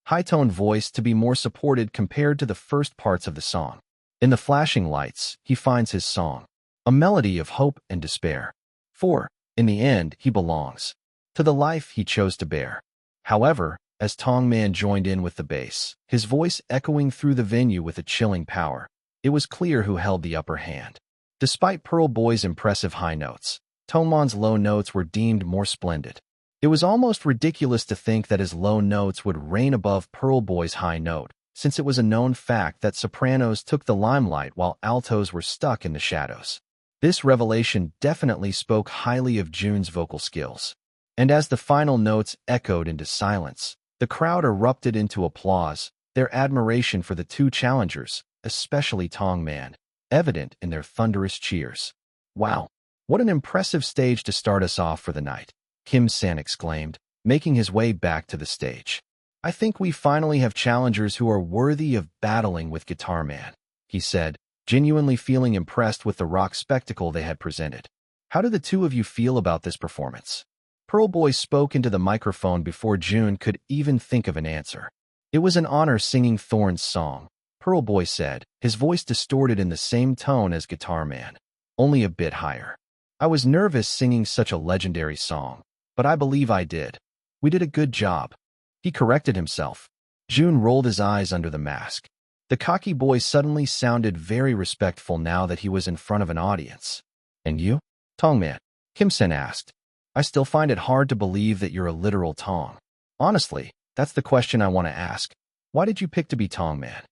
high-toned voice to be more supported compared to the first parts of the song. In the flashing lights, he finds his song, a melody of hope and despair. For, in the end, he belongs to the life he chose to bear. However, as Tong Man joined in with the bass, his voice echoing through the venue with a chilling power, it was clear who held the upper hand. Despite Pearl Boy's impressive high notes, Tongman's low notes were deemed more splendid. It was almost ridiculous to think that his low notes would reign above Pearl Boy's high note, since it was a known fact that sopranos took the limelight while altos were stuck in the shadows. This revelation definitely spoke highly of Jun's vocal skills. And as the final notes echoed into silence, the crowd erupted into applause, their admiration for the two challengers, especially Tong Man, evident in their thunderous cheers. "Wow, what an impressive stage to start us off for the night," Kim San exclaimed, making his way back to the stage. "I think we finally have challengers who are worthy of battling with Guitar Man," he said, genuinely feeling impressed with the rock spectacle they had presented. "How do the two of you feel about this performance?" Pearl Boy spoke into the microphone before Jun could even think of an answer. "It was an honor singing Thorn's song," Pearl Boy said, his voice distorted in the same tone as Guitar Man, only a bit higher. "I was nervous singing such a legendary song, but I believe I did. We did a good job." He corrected himself. Jun rolled his eyes under the mask. The cocky boy suddenly sounded very respectful now that he was in front of an audience. "And you, Tong Man?" Kim Sen asked. "I still find it hard to believe that you're a literal Tong. Honestly, that's the question I want to ask. Why did you pick to be Tong Man?"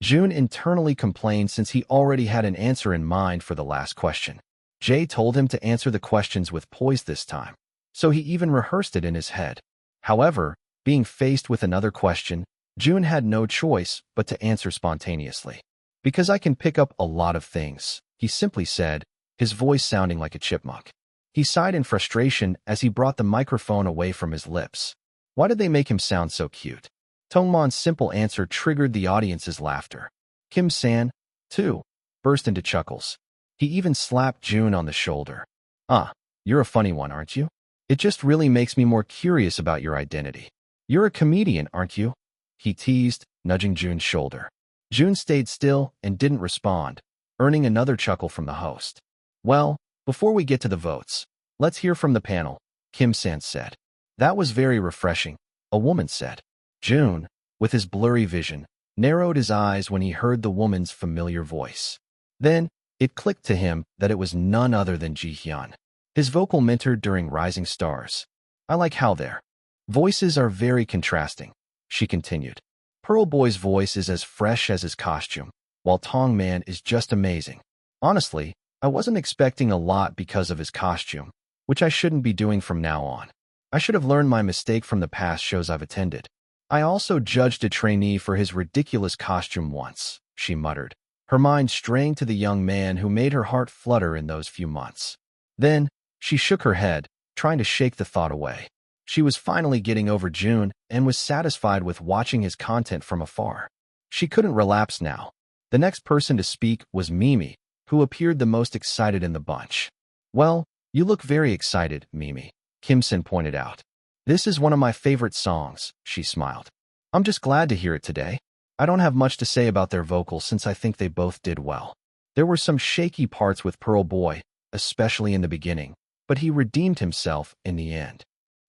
Jun internally complained since he already had an answer in mind for the last question. Jay told him to answer the questions with poise this time, so he even rehearsed it in his head. However, being faced with another question, Jun had no choice but to answer spontaneously. "Because I can pick up a lot of things," he simply said, his voice sounding like a chipmunk. He sighed in frustration as he brought the microphone away from his lips. Why did they make him sound so cute? Tongman's simple answer triggered the audience's laughter. Kim San, too, burst into chuckles. He even slapped Jun on the shoulder. "Ah, you're a funny one, aren't you? It just really makes me more curious about your identity. You're a comedian, aren't you?" he teased, nudging Jun's shoulder. Jun stayed still and didn't respond, earning another chuckle from the host. "Well, before we get to the votes, let's hear from the panel," Kim San said. "That was very refreshing," a woman said. Jun, with his blurry vision, narrowed his eyes when he heard the woman's familiar voice. Then, it clicked to him that it was none other than Ji Hyun, his vocal mentor during Rising Stars. "I like how their voices are very contrasting," she continued. "Pearl Boy's voice is as fresh as his costume, while Tong Man is just amazing. Honestly, I wasn't expecting a lot because of his costume, which I shouldn't be doing from now on. I should have learned my mistake from the past shows I've attended. I also judged a trainee for his ridiculous costume once," she muttered, her mind straying to the young man who made her heart flutter in those few months. Then, she shook her head, trying to shake the thought away. She was finally getting over Jun and was satisfied with watching his content from afar. She couldn't relapse now. The next person to speak was Mimi, who appeared the most excited in the bunch. "Well, you look very excited, Mimi," Kim Sen pointed out. "This is one of my favorite songs," she smiled. "I'm just glad to hear it today. I don't have much to say about their vocals since I think they both did well. There were some shaky parts with Pearl Boy, especially in the beginning, but he redeemed himself in the end."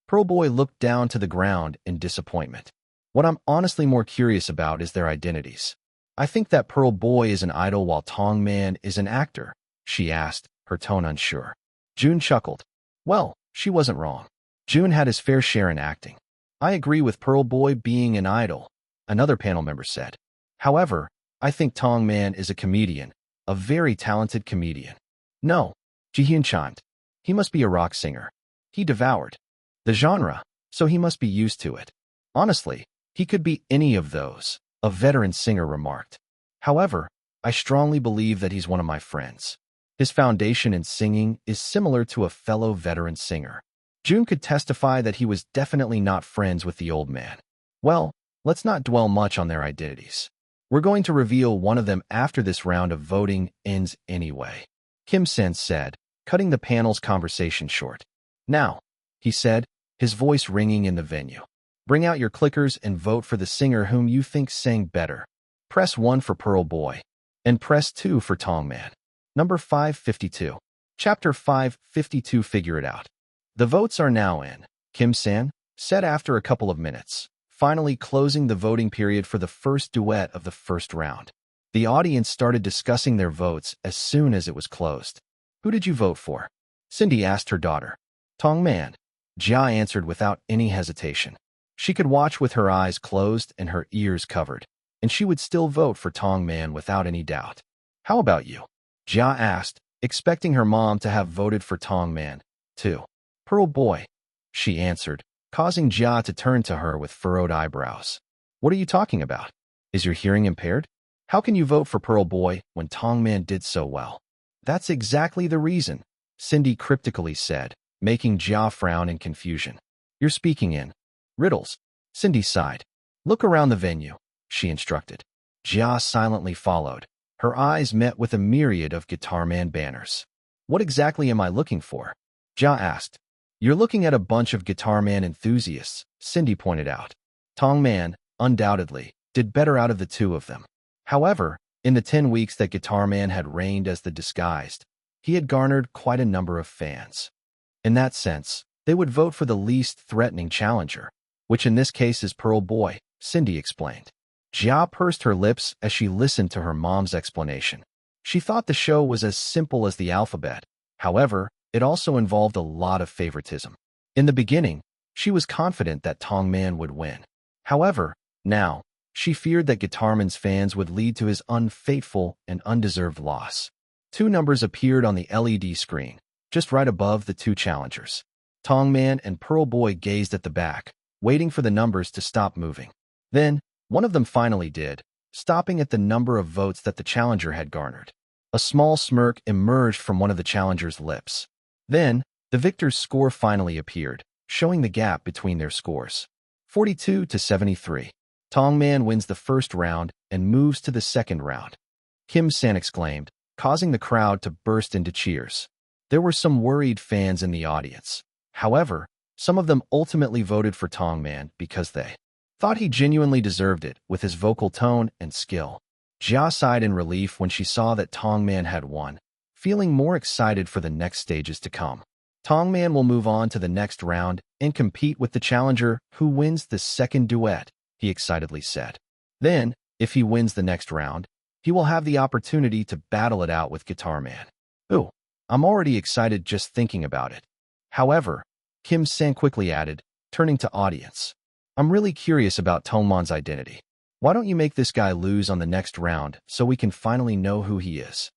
Pearl Boy looked down to the ground in disappointment. "What I'm honestly more curious about is their identities. I think that Pearl Boy is an idol while Tong Man is an actor," she asked, her tone unsure. Jun chuckled. Well, she wasn't wrong. Jun had his fair share in acting. "I agree with Pearl Boy being an idol," another panel member said. "However, I think Tong Man is a comedian, a very talented comedian." "No," Ji-hyun chimed. "He must be a rock singer. He devoured the genre, so he must be used to it. Honestly, he could be any of those," a veteran singer remarked. "However, I strongly believe that he's one of my friends. His foundation in singing is similar to a fellow veteran singer." Jun could testify that he was definitely not friends with the old man. "Well, let's not dwell much on their identities. We're going to reveal one of them after this round of voting ends anyway," Kim Sen said, cutting the panel's conversation short. "Now," he said, his voice ringing in the venue. Bring out your clickers and vote for the singer whom you think sang better. Press 1 for Pearl Boy, and press 2 for Tong Man. Number 552. Chapter 552. Figure it out. The votes are now in, Kim San said after a couple of minutes, finally closing the voting period for the first duet of the first round. The audience started discussing their votes as soon as it was closed. Who did you vote for? Cindy asked her daughter. Tong Man, Jia answered without any hesitation. She could watch with her eyes closed and her ears covered, and she would still vote for Tong Man without any doubt. How about you? Jia asked, expecting her mom to have voted for Tong Man, too. Pearl Boy, she answered, causing Jia to turn to her with furrowed eyebrows. What are you talking about? Is your hearing impaired? How can you vote for Pearl Boy when Tong Man did so well? That's exactly the reason, Cindy cryptically said, making Jia frown in confusion. You're speaking in riddles, Cindy sighed. Look around the venue, she instructed. Jia silently followed. Her eyes met with a myriad of Guitar Man banners. What exactly am I looking for? Jia asked. You're looking at a bunch of Guitar Man enthusiasts, Cindy pointed out. Tong Man, undoubtedly, did better out of the two of them. However, in the 10 weeks that Guitar Man had reigned as the disguised, he had garnered quite a number of fans. In that sense, they would vote for the least threatening challenger, which in this case is Pearl Boy, Cindy explained. Jia pursed her lips as she listened to her mom's explanation. She thought the show was as simple as the alphabet. However, it also involved a lot of favoritism. In the beginning, she was confident that Tong Man would win. However, now, she feared that Guitar Man's fans would lead to his unfaithful and undeserved loss. Two numbers appeared on the LED screen, just right above the two challengers. Tong Man and Pearl Boy gazed at the back, waiting for the numbers to stop moving. Then, one of them finally did, stopping at the number of votes that the challenger had garnered. A small smirk emerged from one of the challenger's lips. Then, the victor's score finally appeared, showing the gap between their scores. 42-73. Tong Man wins the first round and moves to the second round. Kim San exclaimed, causing the crowd to burst into cheers. There were some worried fans in the audience. However, some of them ultimately voted for Tong Man because they thought he genuinely deserved it with his vocal tone and skill. Jia sighed in relief when she saw that Tong Man had won, feeling more excited for the next stages to come. Tong Man will move on to the next round and compete with the challenger who wins the second duet, he excitedly said. Then, if he wins the next round, he will have the opportunity to battle it out with Guitar Man. Ooh, I'm already excited just thinking about it. However, Kim San quickly added, turning to audience. I'm really curious about Tong Man's identity. Why don't you make this guy lose on the next round so we can finally know who he is?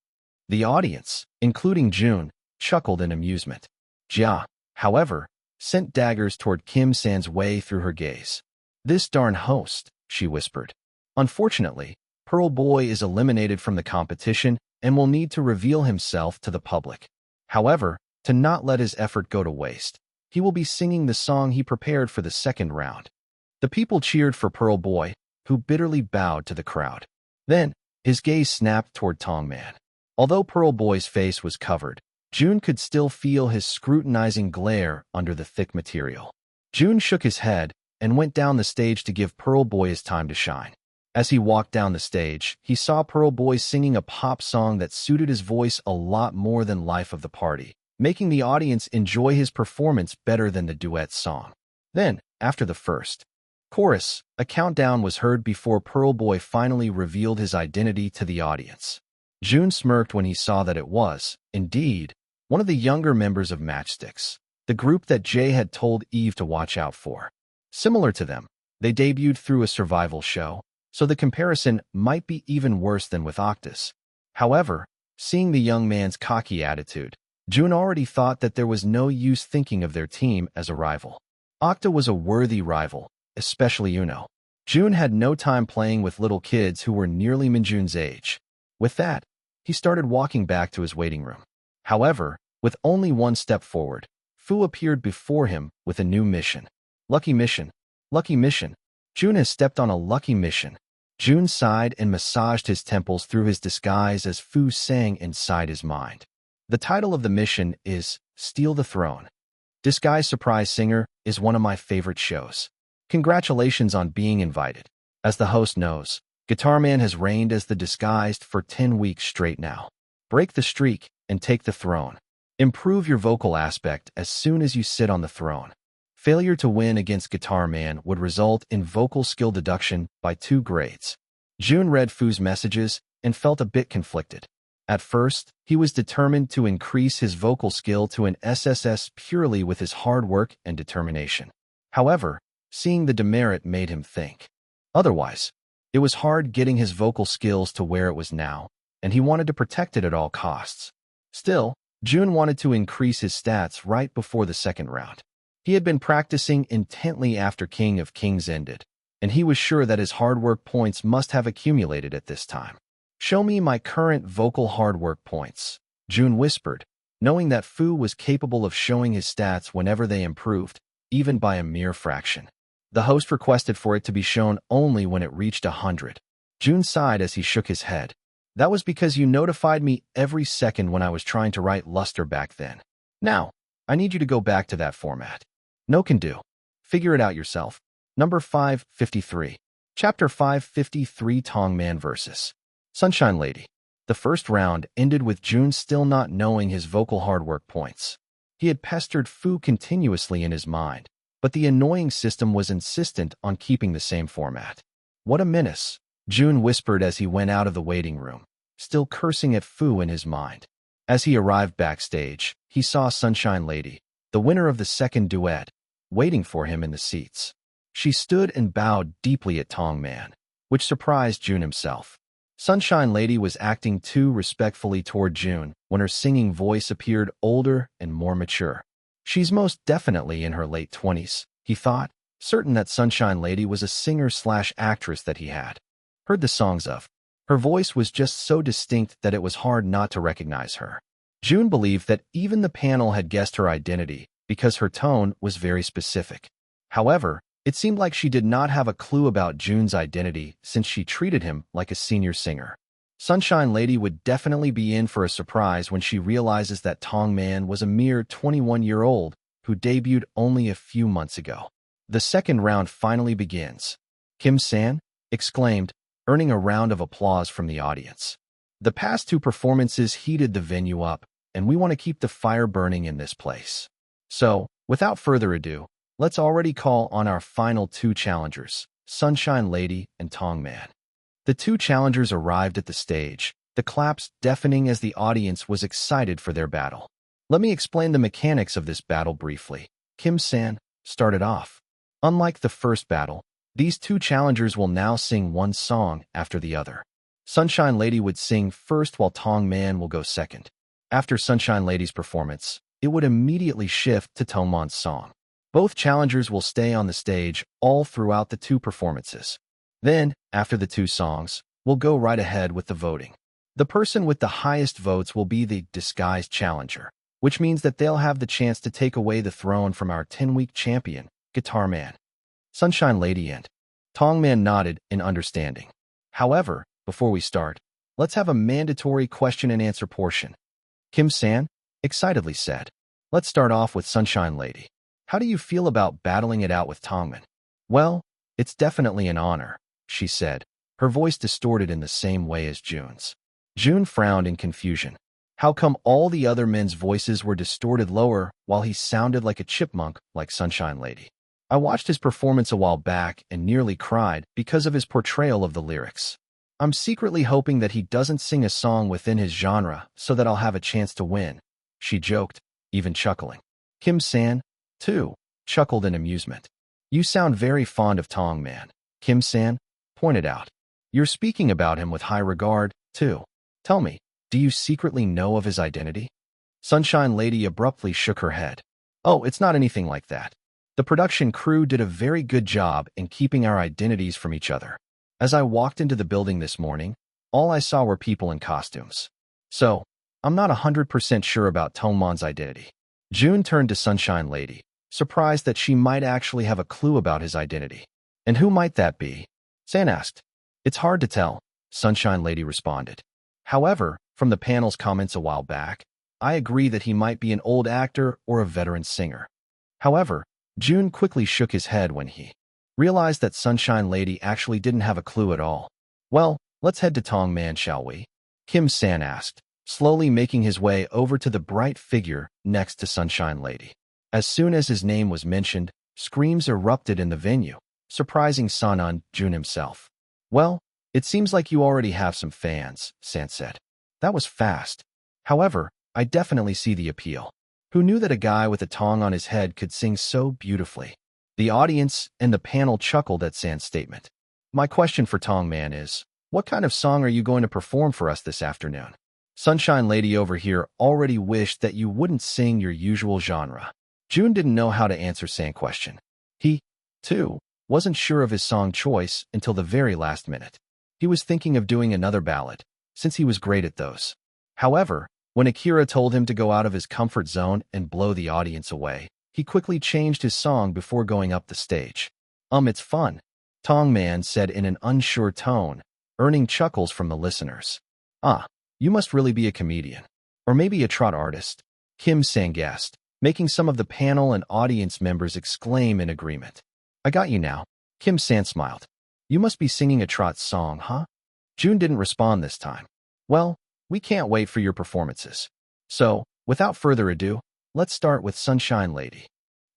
The audience, including Jun, chuckled in amusement. Jia, however, sent daggers toward Kim San's way through her gaze. This darn host, she whispered. Unfortunately, Pearl Boy is eliminated from the competition and will need to reveal himself to the public. However, to not let his effort go to waste, he will be singing the song he prepared for the second round. The people cheered for Pearl Boy, who bitterly bowed to the crowd. Then, his gaze snapped toward Tong Man. Although Pearl Boy's face was covered, Jun could still feel his scrutinizing glare under the thick material. Jun shook his head and went down the stage to give Pearl Boy his time to shine. As he walked down the stage, he saw Pearl Boy singing a pop song that suited his voice a lot more than Life of the Party, making the audience enjoy his performance better than the duet song. Then, after the first chorus, a countdown was heard before Pearl Boy finally revealed his identity to the audience. Jun smirked when he saw that it was, indeed, one of the younger members of Matchsticks, the group that Jay had told Eve to watch out for. Similar to them, they debuted through a survival show, so the comparison might be even worse than with Octus. However, seeing the young man's cocky attitude, Jun already thought that there was no use thinking of their team as a rival. Octa was a worthy rival, especially Uno. Jun had no time playing with little kids who were nearly Minjun's age. With that, he started walking back to his waiting room. However, with only one step forward, Fu appeared before him with a new mission. Lucky mission. Lucky mission. Jun has stepped on a lucky mission. Jun sighed and massaged his temples through his disguise as Fu sang inside his mind. The title of the mission is Steal the Throne. Disguise Surprise Singer is one of my favorite shows. Congratulations on being invited. As the host knows, Guitar Man has reigned as the disguised for 10 weeks straight now. Break the streak and take the throne. Improve your vocal aspect as soon as you sit on the throne. Failure to win against Guitar Man would result in vocal skill deduction by 2 grades. Jun read Fu's messages and felt a bit conflicted. At first, he was determined to increase his vocal skill to an SSS purely with his hard work and determination. However, seeing the demerit made him think. Otherwise, it was hard getting his vocal skills to where it was now, and he wanted to protect it at all costs. Still, Jun wanted to increase his stats right before the second round. He had been practicing intently after King of Kings ended, and he was sure that his hard work points must have accumulated at this time. Show me my current vocal hard work points, Jun whispered, knowing that Fu was capable of showing his stats whenever they improved, even by a mere fraction. The host requested for it to be shown only when it reached 100. Jun sighed as he shook his head. That was because you notified me every second when I was trying to write luster back then. Now, I need you to go back to that format. No can do. Figure it out yourself. Number 553. Chapter 553 Tong Man vs. Sunshine Lady. The first round ended with Jun still not knowing his vocal hard work points. He had pestered Fu continuously in his mind, but the annoying system was insistent on keeping the same format. What a menace, Jun whispered as he went out of the waiting room, still cursing at Fu in his mind. As he arrived backstage, he saw Sunshine Lady, the winner of the second duet, waiting for him in the seats. She stood and bowed deeply at Tong Man, which surprised Jun himself. Sunshine Lady was acting too respectfully toward Jun when her singing voice appeared older and more mature. She's most definitely in her late 20s, he thought, certain that Sunshine Lady was a singer/actress that he had heard the songs of. Her voice was just so distinct that it was hard not to recognize her. Jun believed that even the panel had guessed her identity because her tone was very specific. However, it seemed like she did not have a clue about Jun's identity since she treated him like a senior singer. Sunshine Lady would definitely be in for a surprise when she realizes that Tong Man was a mere 21-year-old who debuted only a few months ago. The second round finally begins. Kim-san exclaimed, earning a round of applause from the audience. The past 2 performances heated the venue up, and we want to keep the fire burning in this place. So, without further ado, let's already call on our final 2 challengers, Sunshine Lady and Tong Man. The 2 challengers arrived at the stage, the claps deafening as the audience was excited for their battle. Let me explain the mechanics of this battle briefly. Kim-san started off. Unlike the first battle, these 2 challengers will now sing one song after the other. Sunshine Lady would sing first while Tong Man will go second. After Sunshine Lady's performance, it would immediately shift to Tong Man's song. Both challengers will stay on the stage all throughout the 2 performances. Then, after the 2 songs, we'll go right ahead with the voting. The person with the highest votes will be the disguised challenger, which means that they'll have the chance to take away the throne from our 10-week champion, Guitar Man. Sunshine Lady and Tong Man nodded in understanding. However, before we start, let's have a mandatory question and answer portion. Kim-san excitedly said. Let's start off with Sunshine Lady. How do you feel about battling it out with Tongman? Well, it's definitely an honor, she said, her voice distorted in the same way as Jun's. Jun frowned in confusion. How come all the other men's voices were distorted lower while he sounded like a chipmunk like Sunshine Lady? I watched his performance a while back and nearly cried because of his portrayal of the lyrics. I'm secretly hoping that he doesn't sing a song within his genre so that I'll have a chance to win, she joked, even chuckling. Kim-san, too, chuckled in amusement. You sound very fond of Tong Man, Kim-san pointed out. You're speaking about him with high regard, too. Tell me, do you secretly know of his identity? Sunshine Lady abruptly shook her head. Oh, it's not anything like that. The production crew did a very good job in keeping our identities from each other. As I walked into the building this morning, all I saw were people in costumes. So, I'm not 100% sure about Tongman's identity. Jun turned to Sunshine Lady, surprised that she might actually have a clue about his identity. And who might that be? San asked. It's hard to tell, Sunshine Lady responded. However, from the panel's comments a while back, I agree that he might be an old actor or a veteran singer. However, Jun quickly shook his head when he realized that Sunshine Lady actually didn't have a clue at all. Well, let's head to Tong Man, shall we? Kim-san asked, slowly making his way over to the bright figure next to Sunshine Lady. As soon as his name was mentioned, screams erupted in the venue, surprising Sanan Jun himself. Well, it seems like you already have some fans, San said. That was fast. However, I definitely see the appeal. Who knew that a guy with a tong on his head could sing so beautifully? The audience and the panel chuckled at San's statement. My question for Tong Man is, what kind of song are you going to perform for us this afternoon? Sunshine Lady over here already wished that you wouldn't sing your usual genre. Jun didn't know how to answer San's question. He, too, wasn't sure of his song choice until the very last minute. He was thinking of doing another ballad, since he was great at those. However, when Akira told him to go out of his comfort zone and blow the audience away, he quickly changed his song before going up the stage. It's fun, Tong Man said in an unsure tone, earning chuckles from the listeners. Ah, you must really be a comedian. Or maybe a trot artist, Kim-san guessed, making some of the panel and audience members exclaim in agreement. I got you now, Kim-san smiled. You must be singing a trot song, huh? Jun didn't respond this time. Well, we can't wait for your performances. So, without further ado, let's start with Sunshine Lady.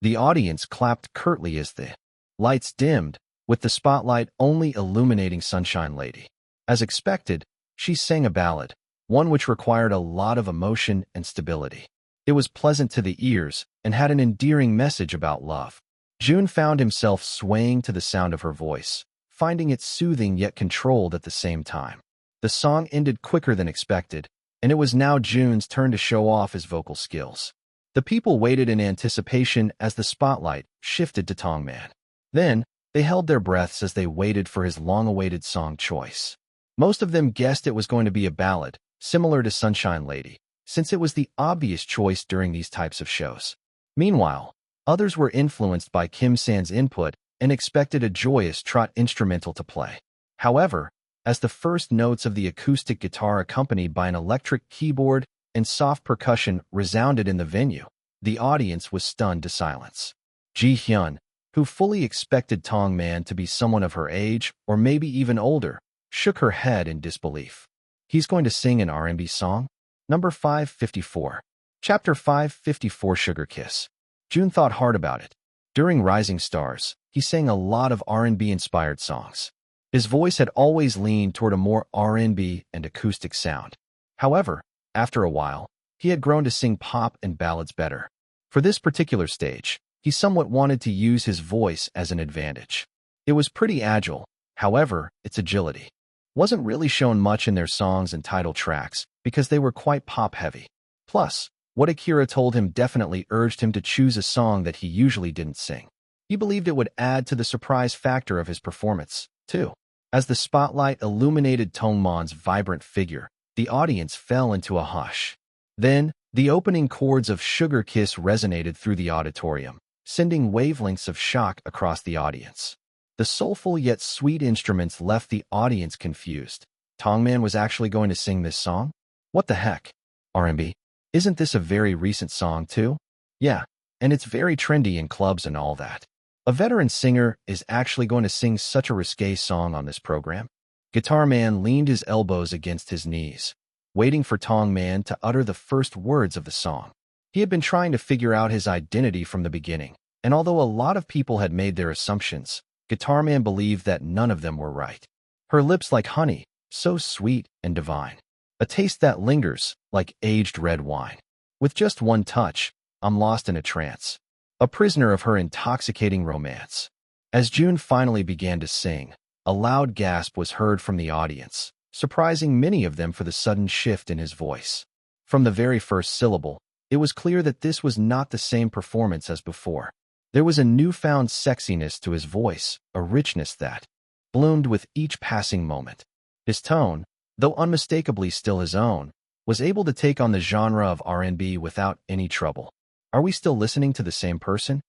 The audience clapped curtly as the lights dimmed, with the spotlight only illuminating Sunshine Lady. As expected, she sang a ballad, one which required a lot of emotion and stability. It was pleasant to the ears and had an endearing message about love. Jun found himself swaying to the sound of her voice, finding it soothing yet controlled at the same time. The song ended quicker than expected, and it was now Jun's turn to show off his vocal skills. The people waited in anticipation as the spotlight shifted to Tong Man. Then, they held their breaths as they waited for his long-awaited song choice. Most of them guessed it was going to be a ballad, similar to Sunshine Lady, since it was the obvious choice during these types of shows. Meanwhile, others were influenced by Kim-san's input and expected a joyous trot instrumental to play. However, as the first notes of the acoustic guitar accompanied by an electric keyboard and soft percussion resounded in the venue, the audience was stunned to silence. Ji-hyun, who fully expected Tong Man to be someone of her age or maybe even older, shook her head in disbelief. He's going to sing an R&B song? Number 554. Chapter 554, Sugar Kiss. Jun thought hard about it. During Rising Stars, he sang a lot of R&B-inspired songs. His voice had always leaned toward a more R&B and acoustic sound. However, after a while, he had grown to sing pop and ballads better. For this particular stage, he somewhat wanted to use his voice as an advantage. It was pretty agile, however, its agility wasn't really shown much in their songs and title tracks because they were quite pop-heavy. Plus, what Akira told him definitely urged him to choose a song that he usually didn't sing. He believed it would add to the surprise factor of his performance, too. As the spotlight illuminated Tong Man's vibrant figure, the audience fell into a hush. Then, the opening chords of Sugar Kiss resonated through the auditorium, sending wavelengths of shock across the audience. The soulful yet sweet instruments left the audience confused. Tong Man was actually going to sing this song? What the heck? R&B? Isn't this a very recent song too? Yeah, and it's very trendy in clubs and all that. A veteran singer is actually going to sing such a risque song on this program? Guitar Man leaned his elbows against his knees, waiting for Tong Man to utter the first words of the song. He had been trying to figure out his identity from the beginning, and although a lot of people had made their assumptions, Guitar Man believed that none of them were right. Her lips like honey, so sweet and divine. A taste that lingers, like aged red wine. With just one touch, I'm lost in a trance. A prisoner of her intoxicating romance. As Jun finally began to sing, a loud gasp was heard from the audience, surprising many of them for the sudden shift in his voice. From the very first syllable, it was clear that this was not the same performance as before. There was a newfound sexiness to his voice, a richness that bloomed with each passing moment. His tone, though unmistakably still his own, was able to take on the genre of R&B without any trouble. Are we still listening to the same person?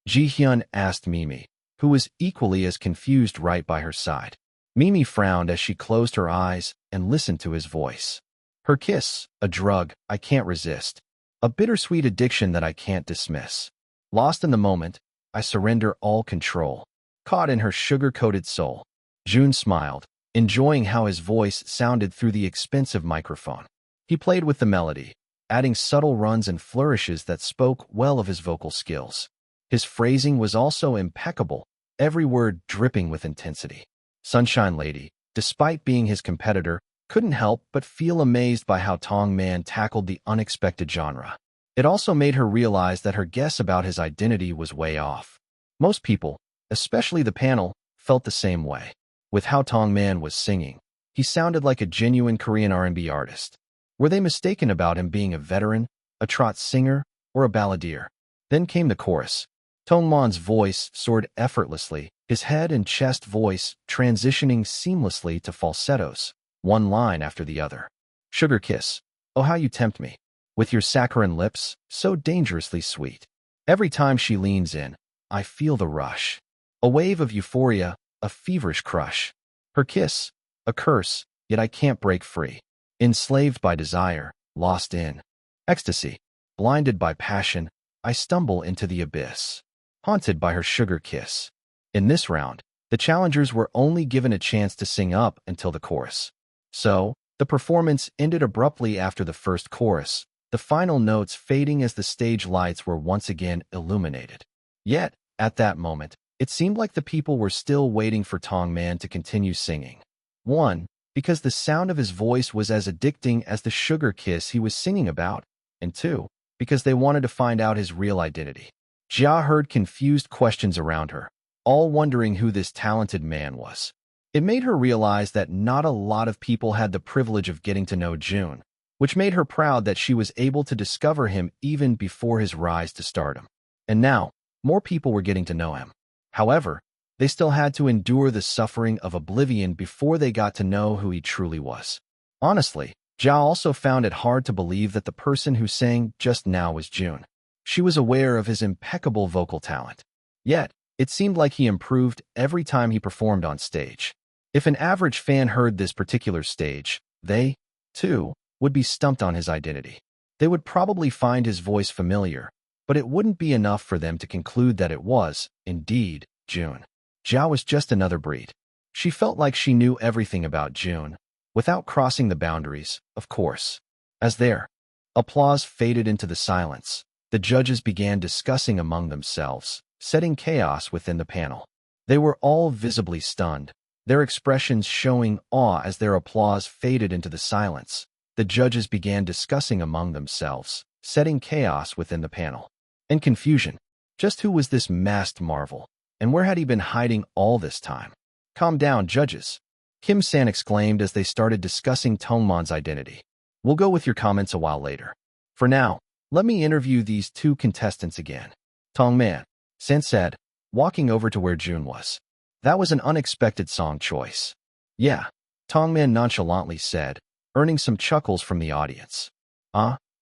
Ji-hyun asked Mimi, who was equally as confused right by her side. Mimi frowned as she closed her eyes and listened to his voice. Her kiss, a drug I can't resist. A bittersweet addiction that I can't dismiss. Lost in the moment, I surrender all control. caught in her sugar-coated soul. Jun smiled, enjoying how his voice sounded through the expensive microphone. He played with the melody, adding subtle runs and flourishes that spoke well of his vocal skills. His phrasing was also impeccable, every word dripping with intensity. Sunshine Lady, despite being his competitor, couldn't help but feel amazed by how Tong Man tackled the unexpected genre. It also made her realize that her guess about his identity was way off. Most people, especially the panel, felt the same way. With how Tong Man was singing, he sounded like a genuine Korean R&B artist. Were they mistaken about him being a veteran, a trot singer, or a balladeer? Then came the chorus. Tong Man's voice soared effortlessly, his head and chest voice transitioning seamlessly to falsettos, one line after the other. Sugar kiss, oh how you tempt me, with your saccharine lips, so dangerously sweet. Every time she leans in, I feel the rush. A wave of euphoria, a feverish crush. Her kiss, a curse, yet I can't break free. Enslaved by desire, lost in ecstasy, blinded by passion, I stumble into the abyss. Haunted by her sugar kiss. In this round, the challengers were only given a chance to sing up until the chorus. So, the performance ended abruptly after the first chorus, the final notes fading as the stage lights were once again illuminated. Yet, at that moment, it seemed like the people were still waiting for Tong Man to continue singing. 1. Because the sound of his voice was as addicting as the sugar kiss he was singing about, and 2. Because they wanted to find out his real identity. Jia heard confused questions around her, all wondering who this talented man was. It made her realize that not a lot of people had the privilege of getting to know Jun, which made her proud that she was able to discover him even before his rise to stardom. And now, more people were getting to know him. However, they still had to endure the suffering of oblivion before they got to know who he truly was. Honestly, Jia also found it hard to believe that the person who sang just now was Jun. She was aware of his impeccable vocal talent. Yet, it seemed like he improved every time he performed on stage. If an average fan heard this particular stage, they, too, would be stumped on his identity. They would probably find his voice familiar, but it wouldn't be enough for them to conclude that it was, indeed, Jun. Jia was just another breed. She felt like she knew everything about Jun, without crossing the boundaries, of course. As their applause faded into the silence, the judges began discussing among themselves, setting chaos within the panel. They were all visibly stunned, their expressions showing awe as their applause faded into the silence. The judges began discussing among themselves, setting chaos within the panel. And confusion. Just who was this masked marvel? And where had he been hiding all this time? Calm down, judges, Kim San exclaimed as they started discussing Tong Man's identity. We'll go with your comments a while later. For now, let me interview these two contestants again. Tong Man, San said, walking over to where Jun was. That was an unexpected song choice. Yeah, Tong Man nonchalantly said, earning some chuckles from the audience.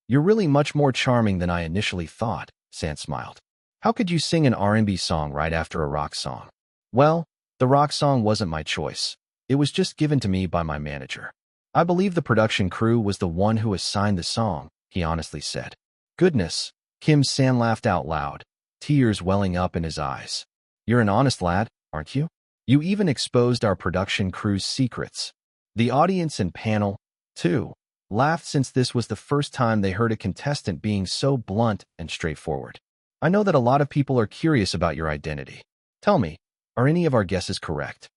You're really much more charming than I initially thought, San smiled. How could you sing an R&B song right after a rock song? Well, the rock song wasn't my choice. It was just given to me by my manager. I believe the production crew was the one who assigned the song, he honestly said. Goodness, Kim San laughed out loud, tears welling up in his eyes. You're an honest lad, aren't you? You even exposed our production crew's secrets. The audience and panel, too, laughed since this was the first time they heard a contestant being so blunt and straightforward. I know that a lot of people are curious about your identity. Tell me, are any of our guesses correct?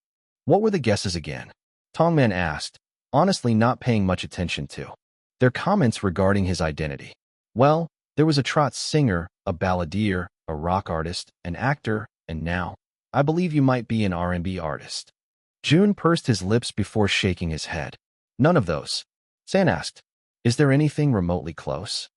What were the guesses again? Tong Man asked, honestly not paying much attention to their comments regarding his identity. Well, there was a trot singer, a balladeer, a rock artist, an actor, and now, I believe you might be an R&B artist. Jun pursed his lips before shaking his head. None of those. San asked, is there anything remotely close?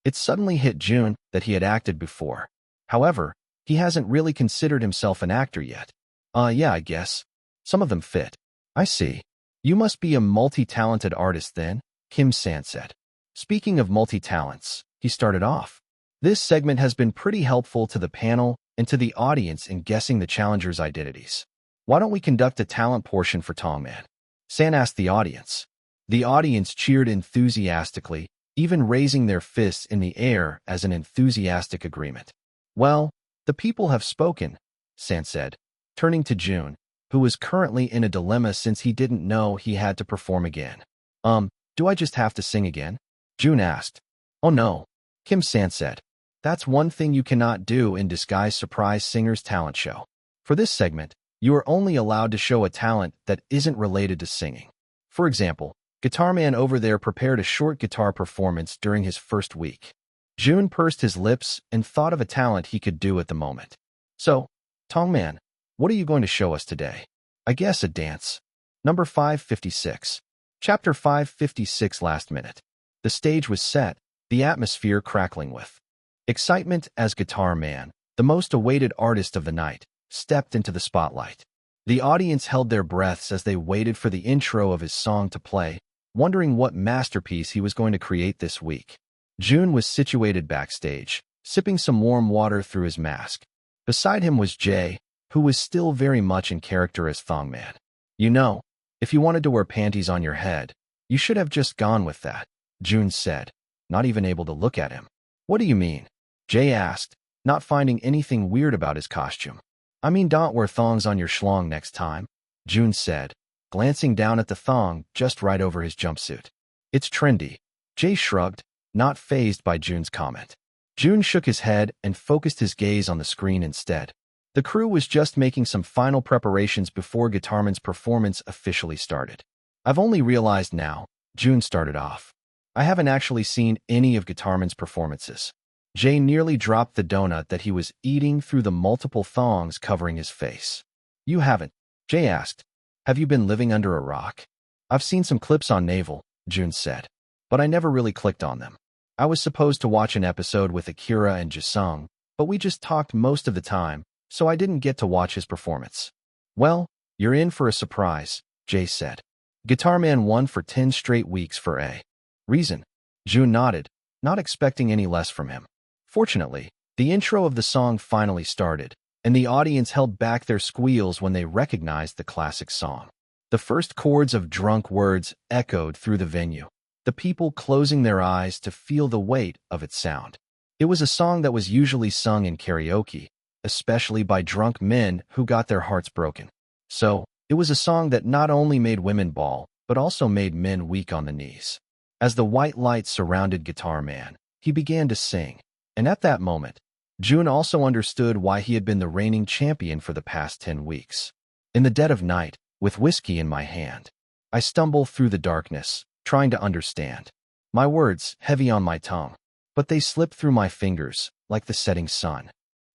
It suddenly hit Jun that he had acted before. However, he hasn't really considered himself an actor yet. Yeah, I guess. Some of them fit. I see. You must be a multi-talented artist then, Kim San said. Speaking of multi-talents, he started off. This segment has been pretty helpful to the panel and to the audience in guessing the challengers' identities. Why don't we conduct a talent portion for Tong Man? San asked the audience. The audience cheered enthusiastically, even raising their fists in the air as an enthusiastic agreement. Well, the people have spoken, San said. turning to Jun, who was currently in a dilemma since he didn't know he had to perform again. Do I just have to sing again? Jun asked. Oh no, Kim-san said. That's one thing you cannot do in Disguise Surprise Singer's talent show. For this segment, you are only allowed to show a talent that isn't related to singing. For example, Guitar Man over there prepared a short guitar performance during his first week. Jun pursed his lips and thought of a talent he could do at the moment. So, Tongman, what are you going to show us today? I guess a dance. Number 556. Chapter 556 Last Minute. The stage was set, the atmosphere crackling with excitement as Guitar Man, the most awaited artist of the night, stepped into the spotlight. The audience held their breaths as they waited for the intro of his song to play, wondering what masterpiece he was going to create this week. Jun was situated backstage, sipping some warm water through his mask. Beside him was Jay, who was still very much in character as Thongman. You know, if you wanted to wear panties on your head, you should have just gone with that, Jun said, not even able to look at him. What do you mean? Jay asked, not finding anything weird about his costume. I mean, don't wear thongs on your schlong next time, Jun said, glancing down at the thong just right over his jumpsuit. It's trendy. Jay shrugged, not fazed by Jun's comment. Jun shook his head and focused his gaze on the screen instead. The crew was just making some final preparations before Guitarman's performance officially started. I've only realized now, Jun started off. I haven't actually seen any of Guitarman's performances. Jay nearly dropped the donut that he was eating through the multiple thongs covering his face. You haven't? Jay asked. Have you been living under a rock? I've seen some clips on Naval, Jun said, but I never really clicked on them. I was supposed to watch an episode with Akira and Jisung, but we just talked most of the time, so I didn't get to watch his performance. Well, you're in for a surprise, Jay said. Guitar Man won for 10 straight weeks for a reason. Jun nodded, not expecting any less from him. Fortunately, the intro of the song finally started, and the audience held back their squeals when they recognized the classic song. The first chords of Drunk Words echoed through the venue, the people closing their eyes to feel the weight of its sound. It was a song that was usually sung in karaoke, especially by drunk men who got their hearts broken. So, it was a song that not only made women bawl, but also made men weak on the knees. As the white light surrounded Guitar Man, he began to sing. And at that moment, Jun also understood why he had been the reigning champion for the past 10 weeks. In the dead of night, with whiskey in my hand, I stumble through the darkness, trying to understand. My words heavy on my tongue, but they slipped through my fingers, like the setting sun.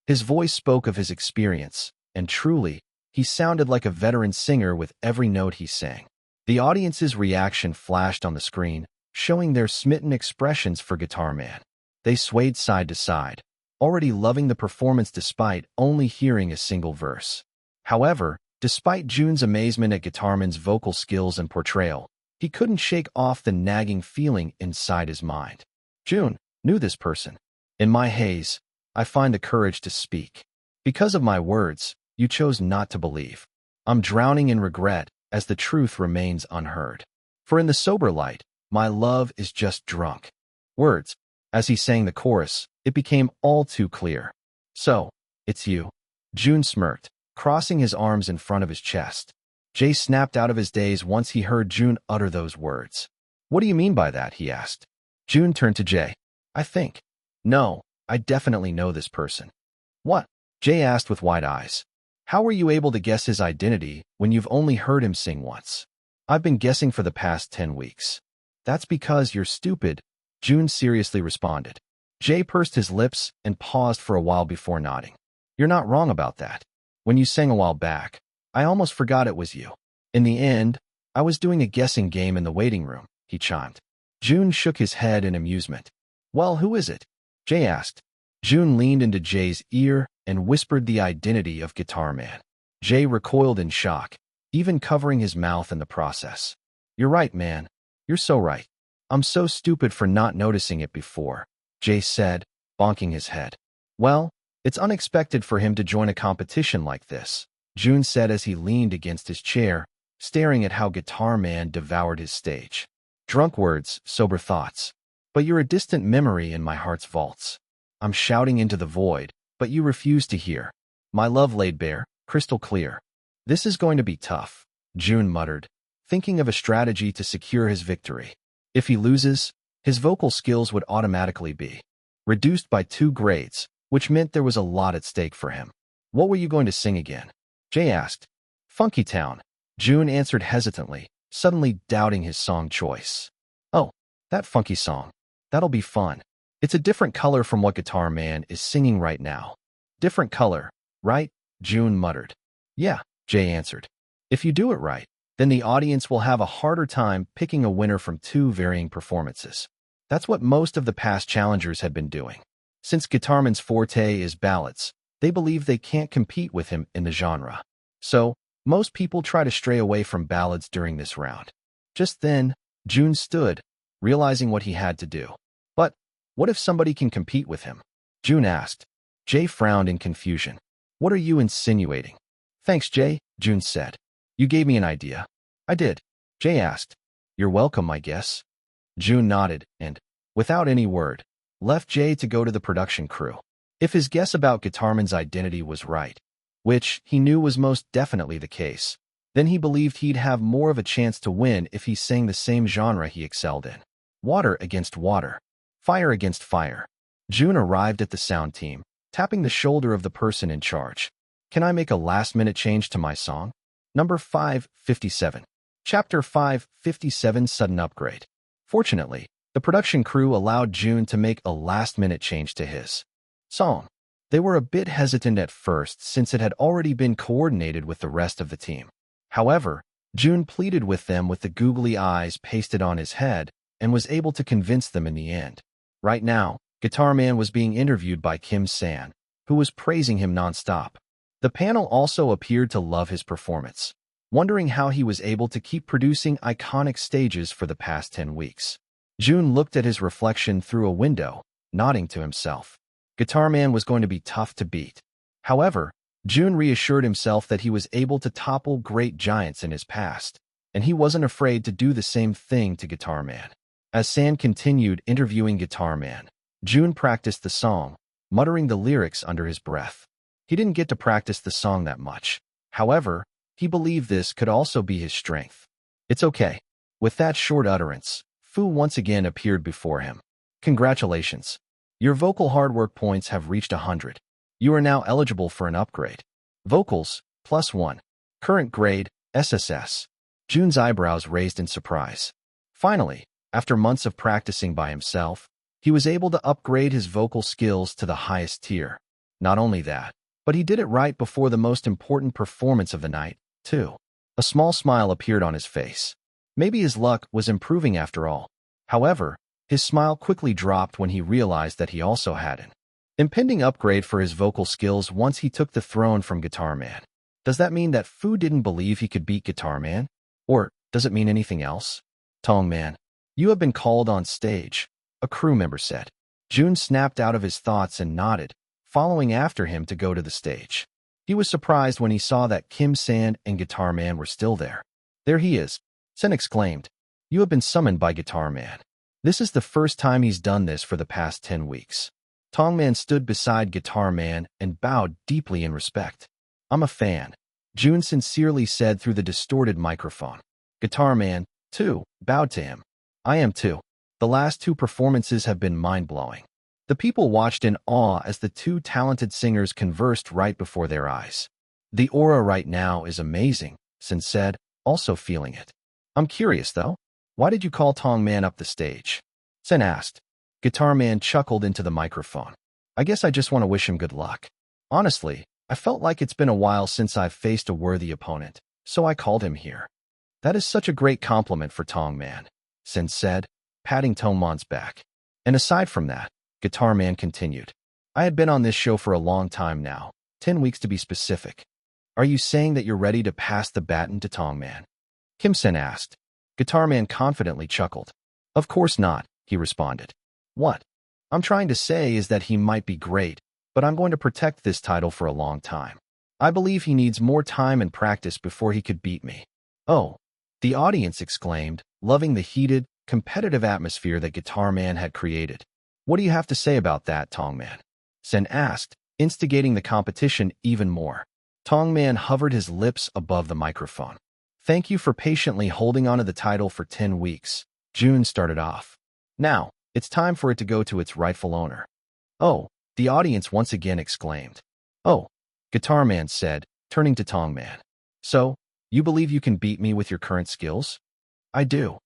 His voice spoke of his experience, and truly, he sounded like a veteran singer with every note he sang. The audience's reaction flashed on the screen, showing their smitten expressions for Guitar Man. They swayed side to side, already loving the performance despite only hearing a single verse. However, despite Jun's amazement at Guitarman's vocal skills and portrayal, he couldn't shake off the nagging feeling inside his mind. Jun knew this person. In my haze, I find the courage to speak. Because of my words, you chose not to believe. I'm drowning in regret as the truth remains unheard. For in the sober light, my love is just drunk. Words. As he sang the chorus, it became all too clear. So, it's you. Jun smirked, crossing his arms in front of his chest. Jay snapped out of his daze once he heard Jun utter those words. What do you mean by that? He asked. Jun turned to Jay. I think. No, I definitely know this person. What? Jay asked with wide eyes. How were you able to guess his identity when you've only heard him sing once? I've been guessing for the past 10 weeks. That's because you're stupid, Jun seriously responded. Jay pursed his lips and paused for a while before nodding. You're not wrong about that. When you sang a while back, I almost forgot it was you. In the end, I was doing a guessing game in the waiting room, he chimed. Jun shook his head in amusement. Well, who is it? Jay asked. Jun leaned into Jay's ear and whispered the identity of Guitar Man. Jay recoiled in shock, even covering his mouth in the process. You're right, man. You're so right. I'm so stupid for not noticing it before, Jay said, bonking his head. Well, it's unexpected for him to join a competition like this, Jun said as he leaned against his chair, staring at how Guitar Man devoured his stage. Drunk words, sober thoughts. But you're a distant memory in my heart's vaults. I'm shouting into the void, but you refuse to hear. My love laid bare, crystal clear. This is going to be tough, Jun muttered, thinking of a strategy to secure his victory. If he loses, his vocal skills would automatically be reduced by 2 grades, which meant there was a lot at stake for him. What were you going to sing again? Jay asked. Funky Town, Jun answered hesitantly, suddenly doubting his song choice. Oh, that funky song. That'll be fun. It's a different color from what Guitar Man is singing right now. Different color, right? Jun muttered. Yeah, Jay answered. If you do it right, then the audience will have a harder time picking a winner from 2 varying performances. That's what most of the past challengers had been doing. Since Guitarman's forte is ballads, they believe they can't compete with him in the genre. So, most people try to stray away from ballads during this round. Just then, Jun stood, realizing what he had to do. But, what if somebody can compete with him? Jun asked. Jay frowned in confusion. What are you insinuating? Thanks, Jay, Jun said. You gave me an idea. I did. Jay asked. You're welcome, I guess. Jun nodded and, without any word, left Jay to go to the production crew. If his guess about Guitarman's identity was right, which he knew was most definitely the case, then he believed he'd have more of a chance to win if he sang the same genre he excelled in. Water against water. Fire against fire. Jun arrived at the sound team, tapping the shoulder of the person in charge. Can I make a last-minute change to my song? Number 557. Chapter 557 Sudden Upgrade. Fortunately, the production crew allowed Jun to make a last-minute change to his song. They were a bit hesitant at first since it had already been coordinated with the rest of the team. However, Jun pleaded with them with the googly eyes pasted on his head and was able to convince them in the end. Right now, Guitar Man was being interviewed by Kim San, who was praising him nonstop. The panel also appeared to love his performance, wondering how he was able to keep producing iconic stages for the past 10 weeks. Jun looked at his reflection through a window, nodding to himself. Guitar Man was going to be tough to beat. However, Jun reassured himself that he was able to topple great giants in his past, and he wasn't afraid to do the same thing to Guitar Man. As San continued interviewing Guitar Man, Jun practiced the song, muttering the lyrics under his breath. He didn't get to practice the song that much. However, he believed this could also be his strength. It's okay. With that short utterance, Fu once again appeared before him. Congratulations. Your vocal hard work points have reached 100. You are now eligible for an upgrade. Vocals, +1. Current grade, SSS. Jun's eyebrows raised in surprise. Finally, after months of practicing by himself, he was able to upgrade his vocal skills to the highest tier. Not only that, but he did it right before the most important performance of the night, too. A small smile appeared on his face. Maybe his luck was improving after all. However, his smile quickly dropped when he realized that he also had an impending upgrade for his vocal skills once he took the throne from Guitar Man. Does that mean that Fu didn't believe he could beat Guitar Man? Or does it mean anything else? Tong Man, you have been called on stage, a crew member said. Jun snapped out of his thoughts and nodded, following after him to go to the stage. He was surprised when he saw that Kim San and Guitar Man were still there. There he is, Sen exclaimed. You have been summoned by Guitar Man. This is the first time he's done this for the past 10 weeks. Tong Man stood beside Guitar Man and bowed deeply in respect. I'm a fan, Jun sincerely said through the distorted microphone. Guitar Man, too, bowed to him. I am too. The last 2 performances have been mind-blowing. The people watched in awe as the 2 talented singers conversed right before their eyes. The aura right now is amazing, Sen said, also feeling it. I'm curious, though. Why did you call Tong Man up the stage? Sen asked. Guitar Man chuckled into the microphone. I guess I just want to wish him good luck. Honestly, I felt like it's been a while since I've faced a worthy opponent, so I called him here. That is such a great compliment for Tong Man, Sen said, patting Tong Man's back. And aside from that, Guitar Man continued. I had been on this show for a long time now, 10 weeks to be specific. Are you saying that you're ready to pass the baton to Tong Man? Kim Sen asked. Guitar Man confidently chuckled. Of course not, he responded. What I'm trying to say is that he might be great, but I'm going to protect this title for a long time. I believe he needs more time and practice before he could beat me. Oh, the audience exclaimed, loving the heated, competitive atmosphere that Guitar Man had created. What do you have to say about that, Tong Man? Sen asked, instigating the competition even more. Tong Man hovered his lips above the microphone. Thank you for patiently holding onto the title for 10 weeks. Jun started off. Now, it's time for it to go to its rightful owner. Oh, the audience once again exclaimed. Oh, Guitar Man said, turning to Tong Man. So, you believe you can beat me with your current skills? I do.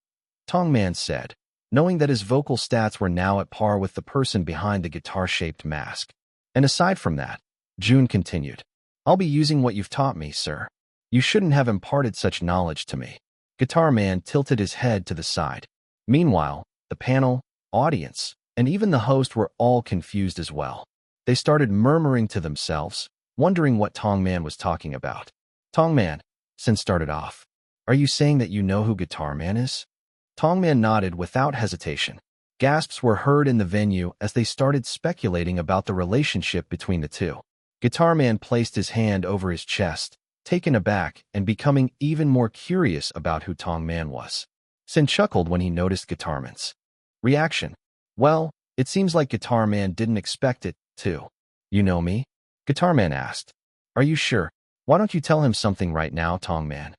Tong Man said, knowing that his vocal stats were now at par with the person behind the guitar-shaped mask. And aside from that, Jun continued, I'll be using what you've taught me, sir. You shouldn't have imparted such knowledge to me. Guitar Man tilted his head to the side. Meanwhile, the panel, audience, and even the host were all confused as well. They started murmuring to themselves, wondering what Tong Man was talking about. Tong Man, Sin started off. Are you saying that you know who Guitar Man is? Tong Man nodded without hesitation. Gasps were heard in the venue as they started speculating about the relationship between the two. Guitar Man placed his hand over his chest, taken aback and becoming even more curious about who Tong Man was. Sin chuckled when he noticed Guitar Man's reaction. Well, it seems like Guitar Man didn't expect it, too. You know me? Guitar Man asked. Are you sure? Why don't you tell him something right now, Tong Man?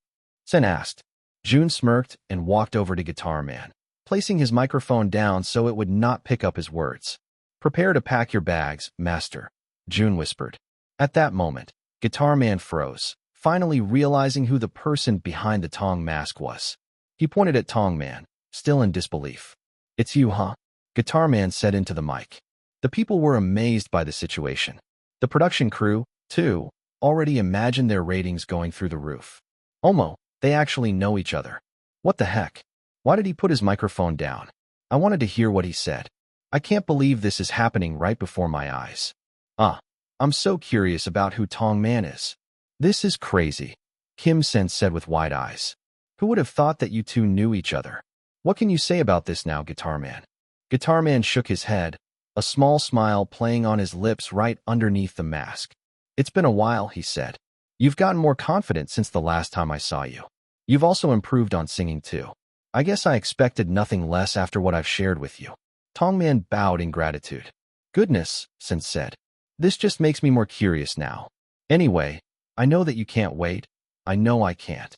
Sin asked. Jun smirked and walked over to Guitar Man, placing his microphone down so it would not pick up his words. Prepare to pack your bags, master, Jun whispered. At that moment, Guitar Man froze, finally realizing who the person behind the Tong mask was. He pointed at Tong Man, still in disbelief. It's you, huh? Guitar Man said into the mic. The people were amazed by the situation. The production crew, too, already imagined their ratings going through the roof. Omo, they actually know each other. What the heck? Why did he put his microphone down? I wanted to hear what he said. I can't believe this is happening right before my eyes. I'm so curious about who Tong Man is. This is crazy, Kim Sen said with wide eyes. Who would have thought that you two knew each other? What can you say about this now, Guitar Man? Guitar Man shook his head, a small smile playing on his lips right underneath the mask. It's been a while, he said. You've gotten more confident since the last time I saw you. You've also improved on singing too. I guess I expected nothing less after what I've shared with you. Tong Man bowed in gratitude. Goodness, Sen said. This just makes me more curious now. Anyway, I know that you can't wait. I know I can't.